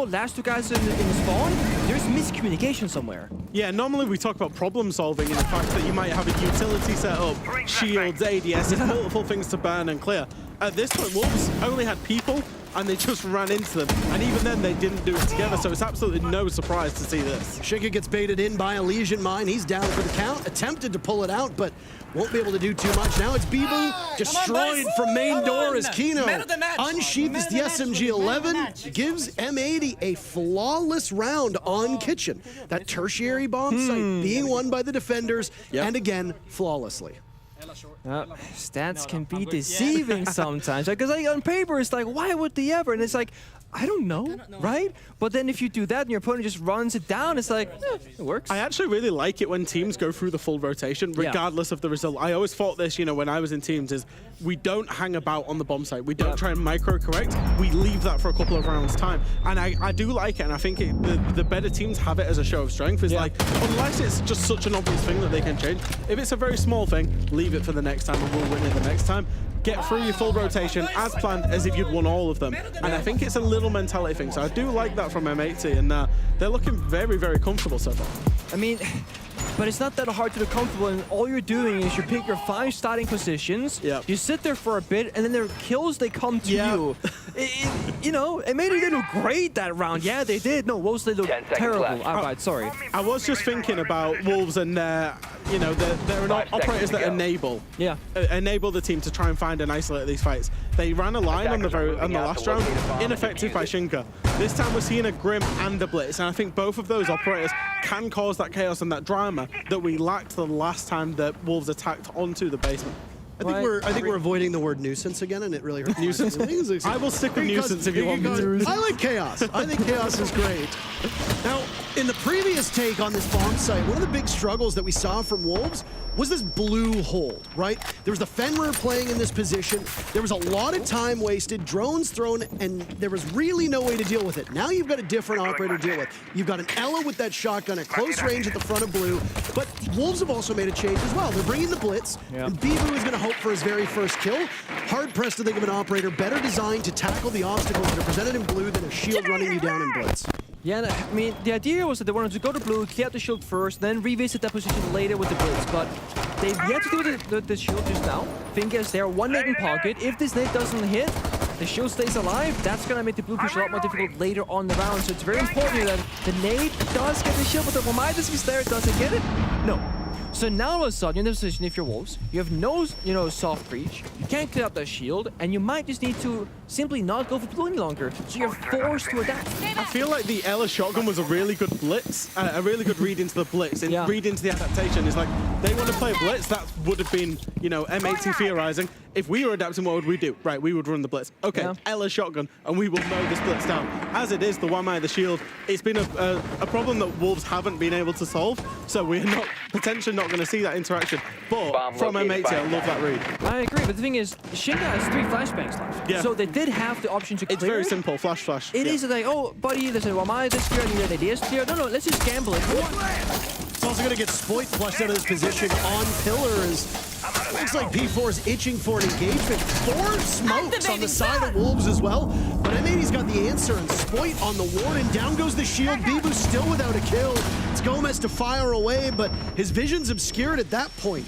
last two guys in the spawn, there's miscommunication somewhere. Yeah, normally we talk about problem solving in the fact that you might have a utility set up, shields, ADS, multiple things to burn and clear. At this point, Wolves only had people, and they just ran into them. And even then, they didn't do it together, so it's absolutely no surprise to see this. Shika gets baited in by a Legion mine. He's down for the count, attempted to pull it out, but won't be able to do too much. Now it's Bibu, destroyed from main door as Kino unsheathes the SMG-11, gives M80 a flawless round on Kitchen. That tertiary bomb site being won by the defenders, and again, flawlessly. Stats can be deceiving sometimes, because like, on paper it's like, why would they ever? And it's like, I don't know, right? But then if you do that and your opponent just runs it down, it's like, it works. I actually really like it when teams go through the full rotation, regardless of the result. I always thought this, you know, when I was in teams, is we don't hang about on the bomb site. We don't try and micro-correct. We leave that for a couple of rounds' time. And I do like it, and I think the better teams have it as a show of strength. Is like, unless it's just such an obvious thing that they can change, if it's a very small thing, leave it for the next time and we'll win it the next time. Get through your full rotation as planned, as if you'd won all of them. And I think it's a little mentality thing, so I do like that from M80, and they're looking very, very comfortable so far. I mean, but it's not that hard to do comfortable, and all you're doing is you pick your 5 starting positions, you sit there for a bit, and then their kills, they come to you. You know, and maybe they look great that round. Yeah, they did. No, Wolves, they look terrible. All right, sorry. I was just thinking about Wolves and you know, they're operators that enable the team to try and find and isolate these fights. They ran a line on the last round, ineffective by Shinka. This time we're seeing a Grim and a Blitz, and I think both of those operators can cause that chaos and that drama that we lacked the last time that Wolves attacked onto the basement. I think we're avoiding the word nuisance again, and it really hurts. Nuisance? I will stick with nuisance if you want me to. I like chaos. I think chaos is great. Now, in the previous take on this bomb site, one of the big struggles that we saw from Wolves was this blue hold, right? There was the Fenrir playing in this position. There was a lot of time wasted, drones thrown, and there was really no way to deal with it. Now you've got a different operator to deal with. You've got an Ela with that shotgun at close range at the front of blue, but Wolves have also made a change as well. They're bringing the blitz, and Bibu is going to hope for his very first kill. Hard-pressed to think of an operator better designed to tackle the obstacles that are presented in blue than a shield running you down in blitz. Yeah, I mean, the idea was that they wanted to go to blue, clear out the shield first, then revisit that position later with the blitz, but they've yet to do the shield just now. Thing is, they're one nade in pocket. If this nade doesn't hit, the shield stays alive. That's going to make the blue push a lot more difficult later on the round, so it's very important here that the nade does get the shield, but the Wamaitis is there, doesn't get it? No. So now all of a sudden, you're in the position, if you're Wolves, you have no, soft breach, you can't clear up that shield, and you might just need to simply not go for blue any longer. So you're forced to adapt. I feel like the Ela shotgun was a really good blitz, a really good read into the blitz, and read into the adaptation. It's like, they want to play a blitz, that would have been, M80 theorizing. If we were adapting, what would we do? Right, we would run the blitz. Okay, Ela shotgun, and we will mow this blitz down. As it is, the Wamai, the shield, it's been a problem that Wolves haven't been able to solve, so we're not potentially not going to see that interaction. But from M80, I love that read. I agree, but the thing is, Shinka has 3 flashbangs left. Yeah. So they did have the option to clear. It's very simple, flash. It is like, oh, buddy, there's a Wamai this clear, and your idea is clear. No, let's just gamble it. It's also going to get Spoit flushed out of this position on pillars. Looks like P4 is itching for an engagement. 4 smokes on the side of Wolves as well. But M80's got the answer, and Spoit on the warden. Down goes the shield. Bibu still without a kill. It's Gomez to fire away, but his vision's obscured at that point.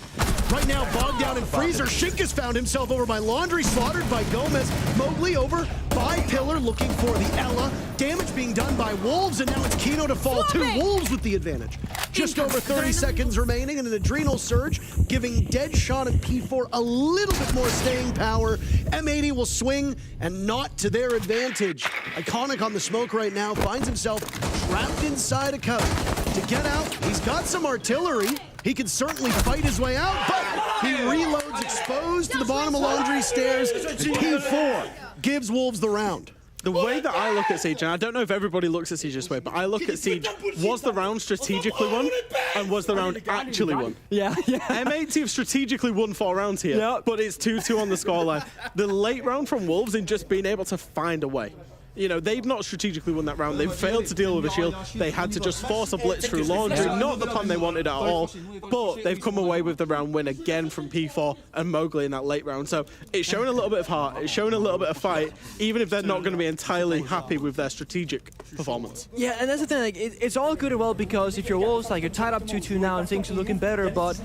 Right now, bogged down in Freezer. Shinka's found himself over by Laundry, slaughtered by Gomez. Mowgli over by Pillar, looking for the Ela. Damage being done by Wolves, and now it's Kino to fall too. Wolves with the advantage. Just over 30 seconds remaining, and an adrenal surge, giving Deadshot and P4 a little bit more staying power. M80 will swing, and not to their advantage. Iconic on the smoke right now, finds himself trapped inside a cover. To get out, he's got some artillery. He can certainly fight his way out, but he reloads exposed to the bottom of Laundry stairs. P4 gives Wolves the round. The way that I look at Siege, and I don't know if everybody looks at Siege this way, but I look at Siege, was the round strategically won, and was the round actually won? Yeah. M80 have strategically won 4 rounds here, but it's 2-2 on the scoreline. The late round from Wolves in just being able to find a way. They've not strategically won that round. They've failed to deal with a shield. They had to just force a blitz through Laundry. Not the plan they wanted at all, but they've come away with the round win again from P4 and Mowgli in that late round. So it's showing a little bit of heart. It's showing a little bit of fight, even if they're not going to be entirely happy with their strategic performance. Yeah, and that's the thing. Like, it's all good and well because if you're Wolves, you're tied up 2-2 now and things are looking better. But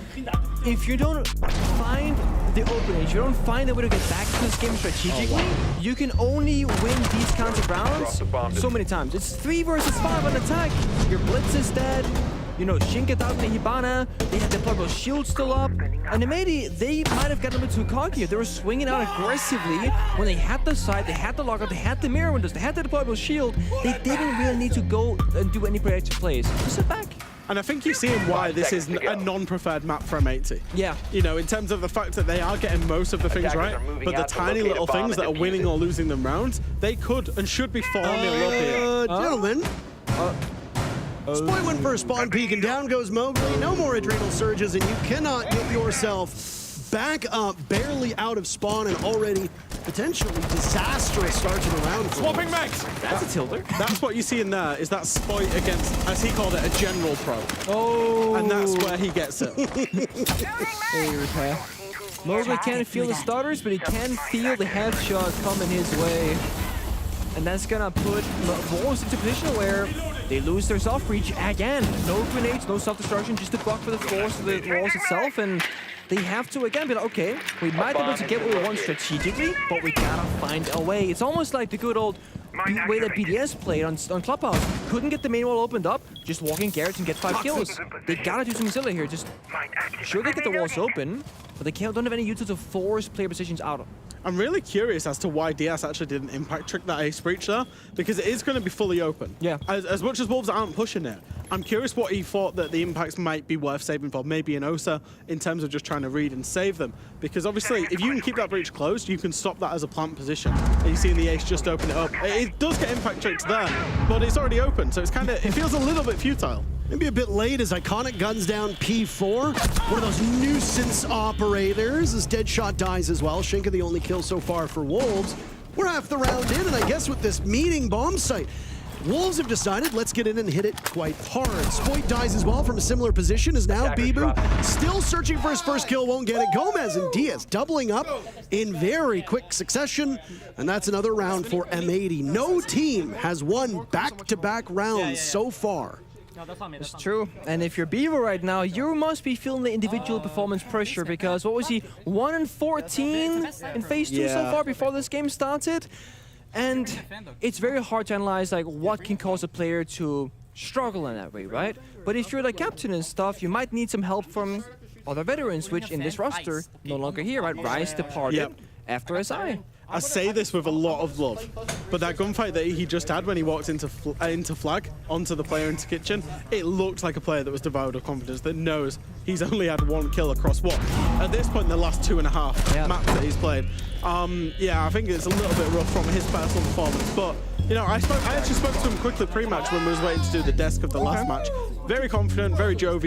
if you don't find the openings, you don't find a way to get back to this game strategically, you can only win these kinds of rounds so many times. It's 3 versus 5 on attack. Your blitz is dead. Shinka out in the Hibana. They had the deployable shield still up. And M80, they might have gotten a bit too cocky. They were swinging out aggressively when they had the sight, they had the lockout, they had the mirror windows, they had the deployable shield. They didn't really need to go and do any proactive plays. Just sit back. And I think you're seeing why this is a non-preferred map for M80. Yeah. In terms of the fact that they are getting most of the things right, but the tiny little things that are winning or losing them rounds, they could and should be 4-0 up here. Gentlemen. Spoit went for a spawn peek, and down goes Mowgli. No more adrenal surges, and you cannot get yourself back up, barely out of spawn, and already potentially disastrous start to the round. Swapping mags! That's a tilter. That's what you see in there, is that Spoit against, as he called it, a general pro. Oh! And that's where he gets it. Mowgli can't feel the starters, but he can feel the headshot coming his way. And that's gonna put Wolves into a position where They lose their self-breach again. No grenades, no self-destruction, just to block for the force of the walls itself, and they have to again be like, okay, we might be able to get what we want strategically, but we gotta find a way. It's almost like the good old way that BDS played on Clubhouse. Couldn't get the main wall opened up, just walk in Garrett and get 5 kills. They gotta do something silly here. Just sure they get the walls open, but they don't have any uses to force player positions out. I'm really curious as to why DS actually didn't impact trick that ace breach there, because it is going to be fully open. Yeah. As much as Wolves aren't pushing it, I'm curious what he thought that the impacts might be worth saving for, maybe an Osa, in terms of just trying to read and save them. Because obviously, if you can keep that breach closed, you can stop that as a plant position. And you're seeing the ace just open it up. It does get impact tricks there, but it's already open, so it's kind of, it feels a little bit futile. Maybe a bit late as Iconic guns down P4. One of those nuisance operators as Deadshot dies as well. Shinka the only kill so far for Wolves. We're half the round in, and I guess with this meeting bomb site, Wolves have decided, let's get in and hit it quite hard. Spoit dies as well from a similar position as now Bibu still searching for his first kill, won't get it. Gomez and Diaz doubling up in very quick succession, and that's another round for M80. No team has won back-to-back rounds so far. It's true. And if you're Beaver right now, you must be feeling the individual performance pressure, because what was he, 1-14 in phase 2 so far before this game started? And it's very hard to analyze like what can cause a player to struggle in that way, right? But if you're the captain and stuff, you might need some help from other veterans, which in this roster no longer here, right? Rise departed after SI. I say this with a lot of love, but that gunfight that he just had when he walked into flag, onto the player into kitchen, it looked like a player that was devoid of confidence, that knows he's only had 1 kill across what? At this point in the last 2.5 maps that he's played. Yeah, I think it's a little bit rough from his personal performance, but you know, I actually spoke to him quickly pre-match when we was waiting to do the desk of the last match. Very confident, very jovial.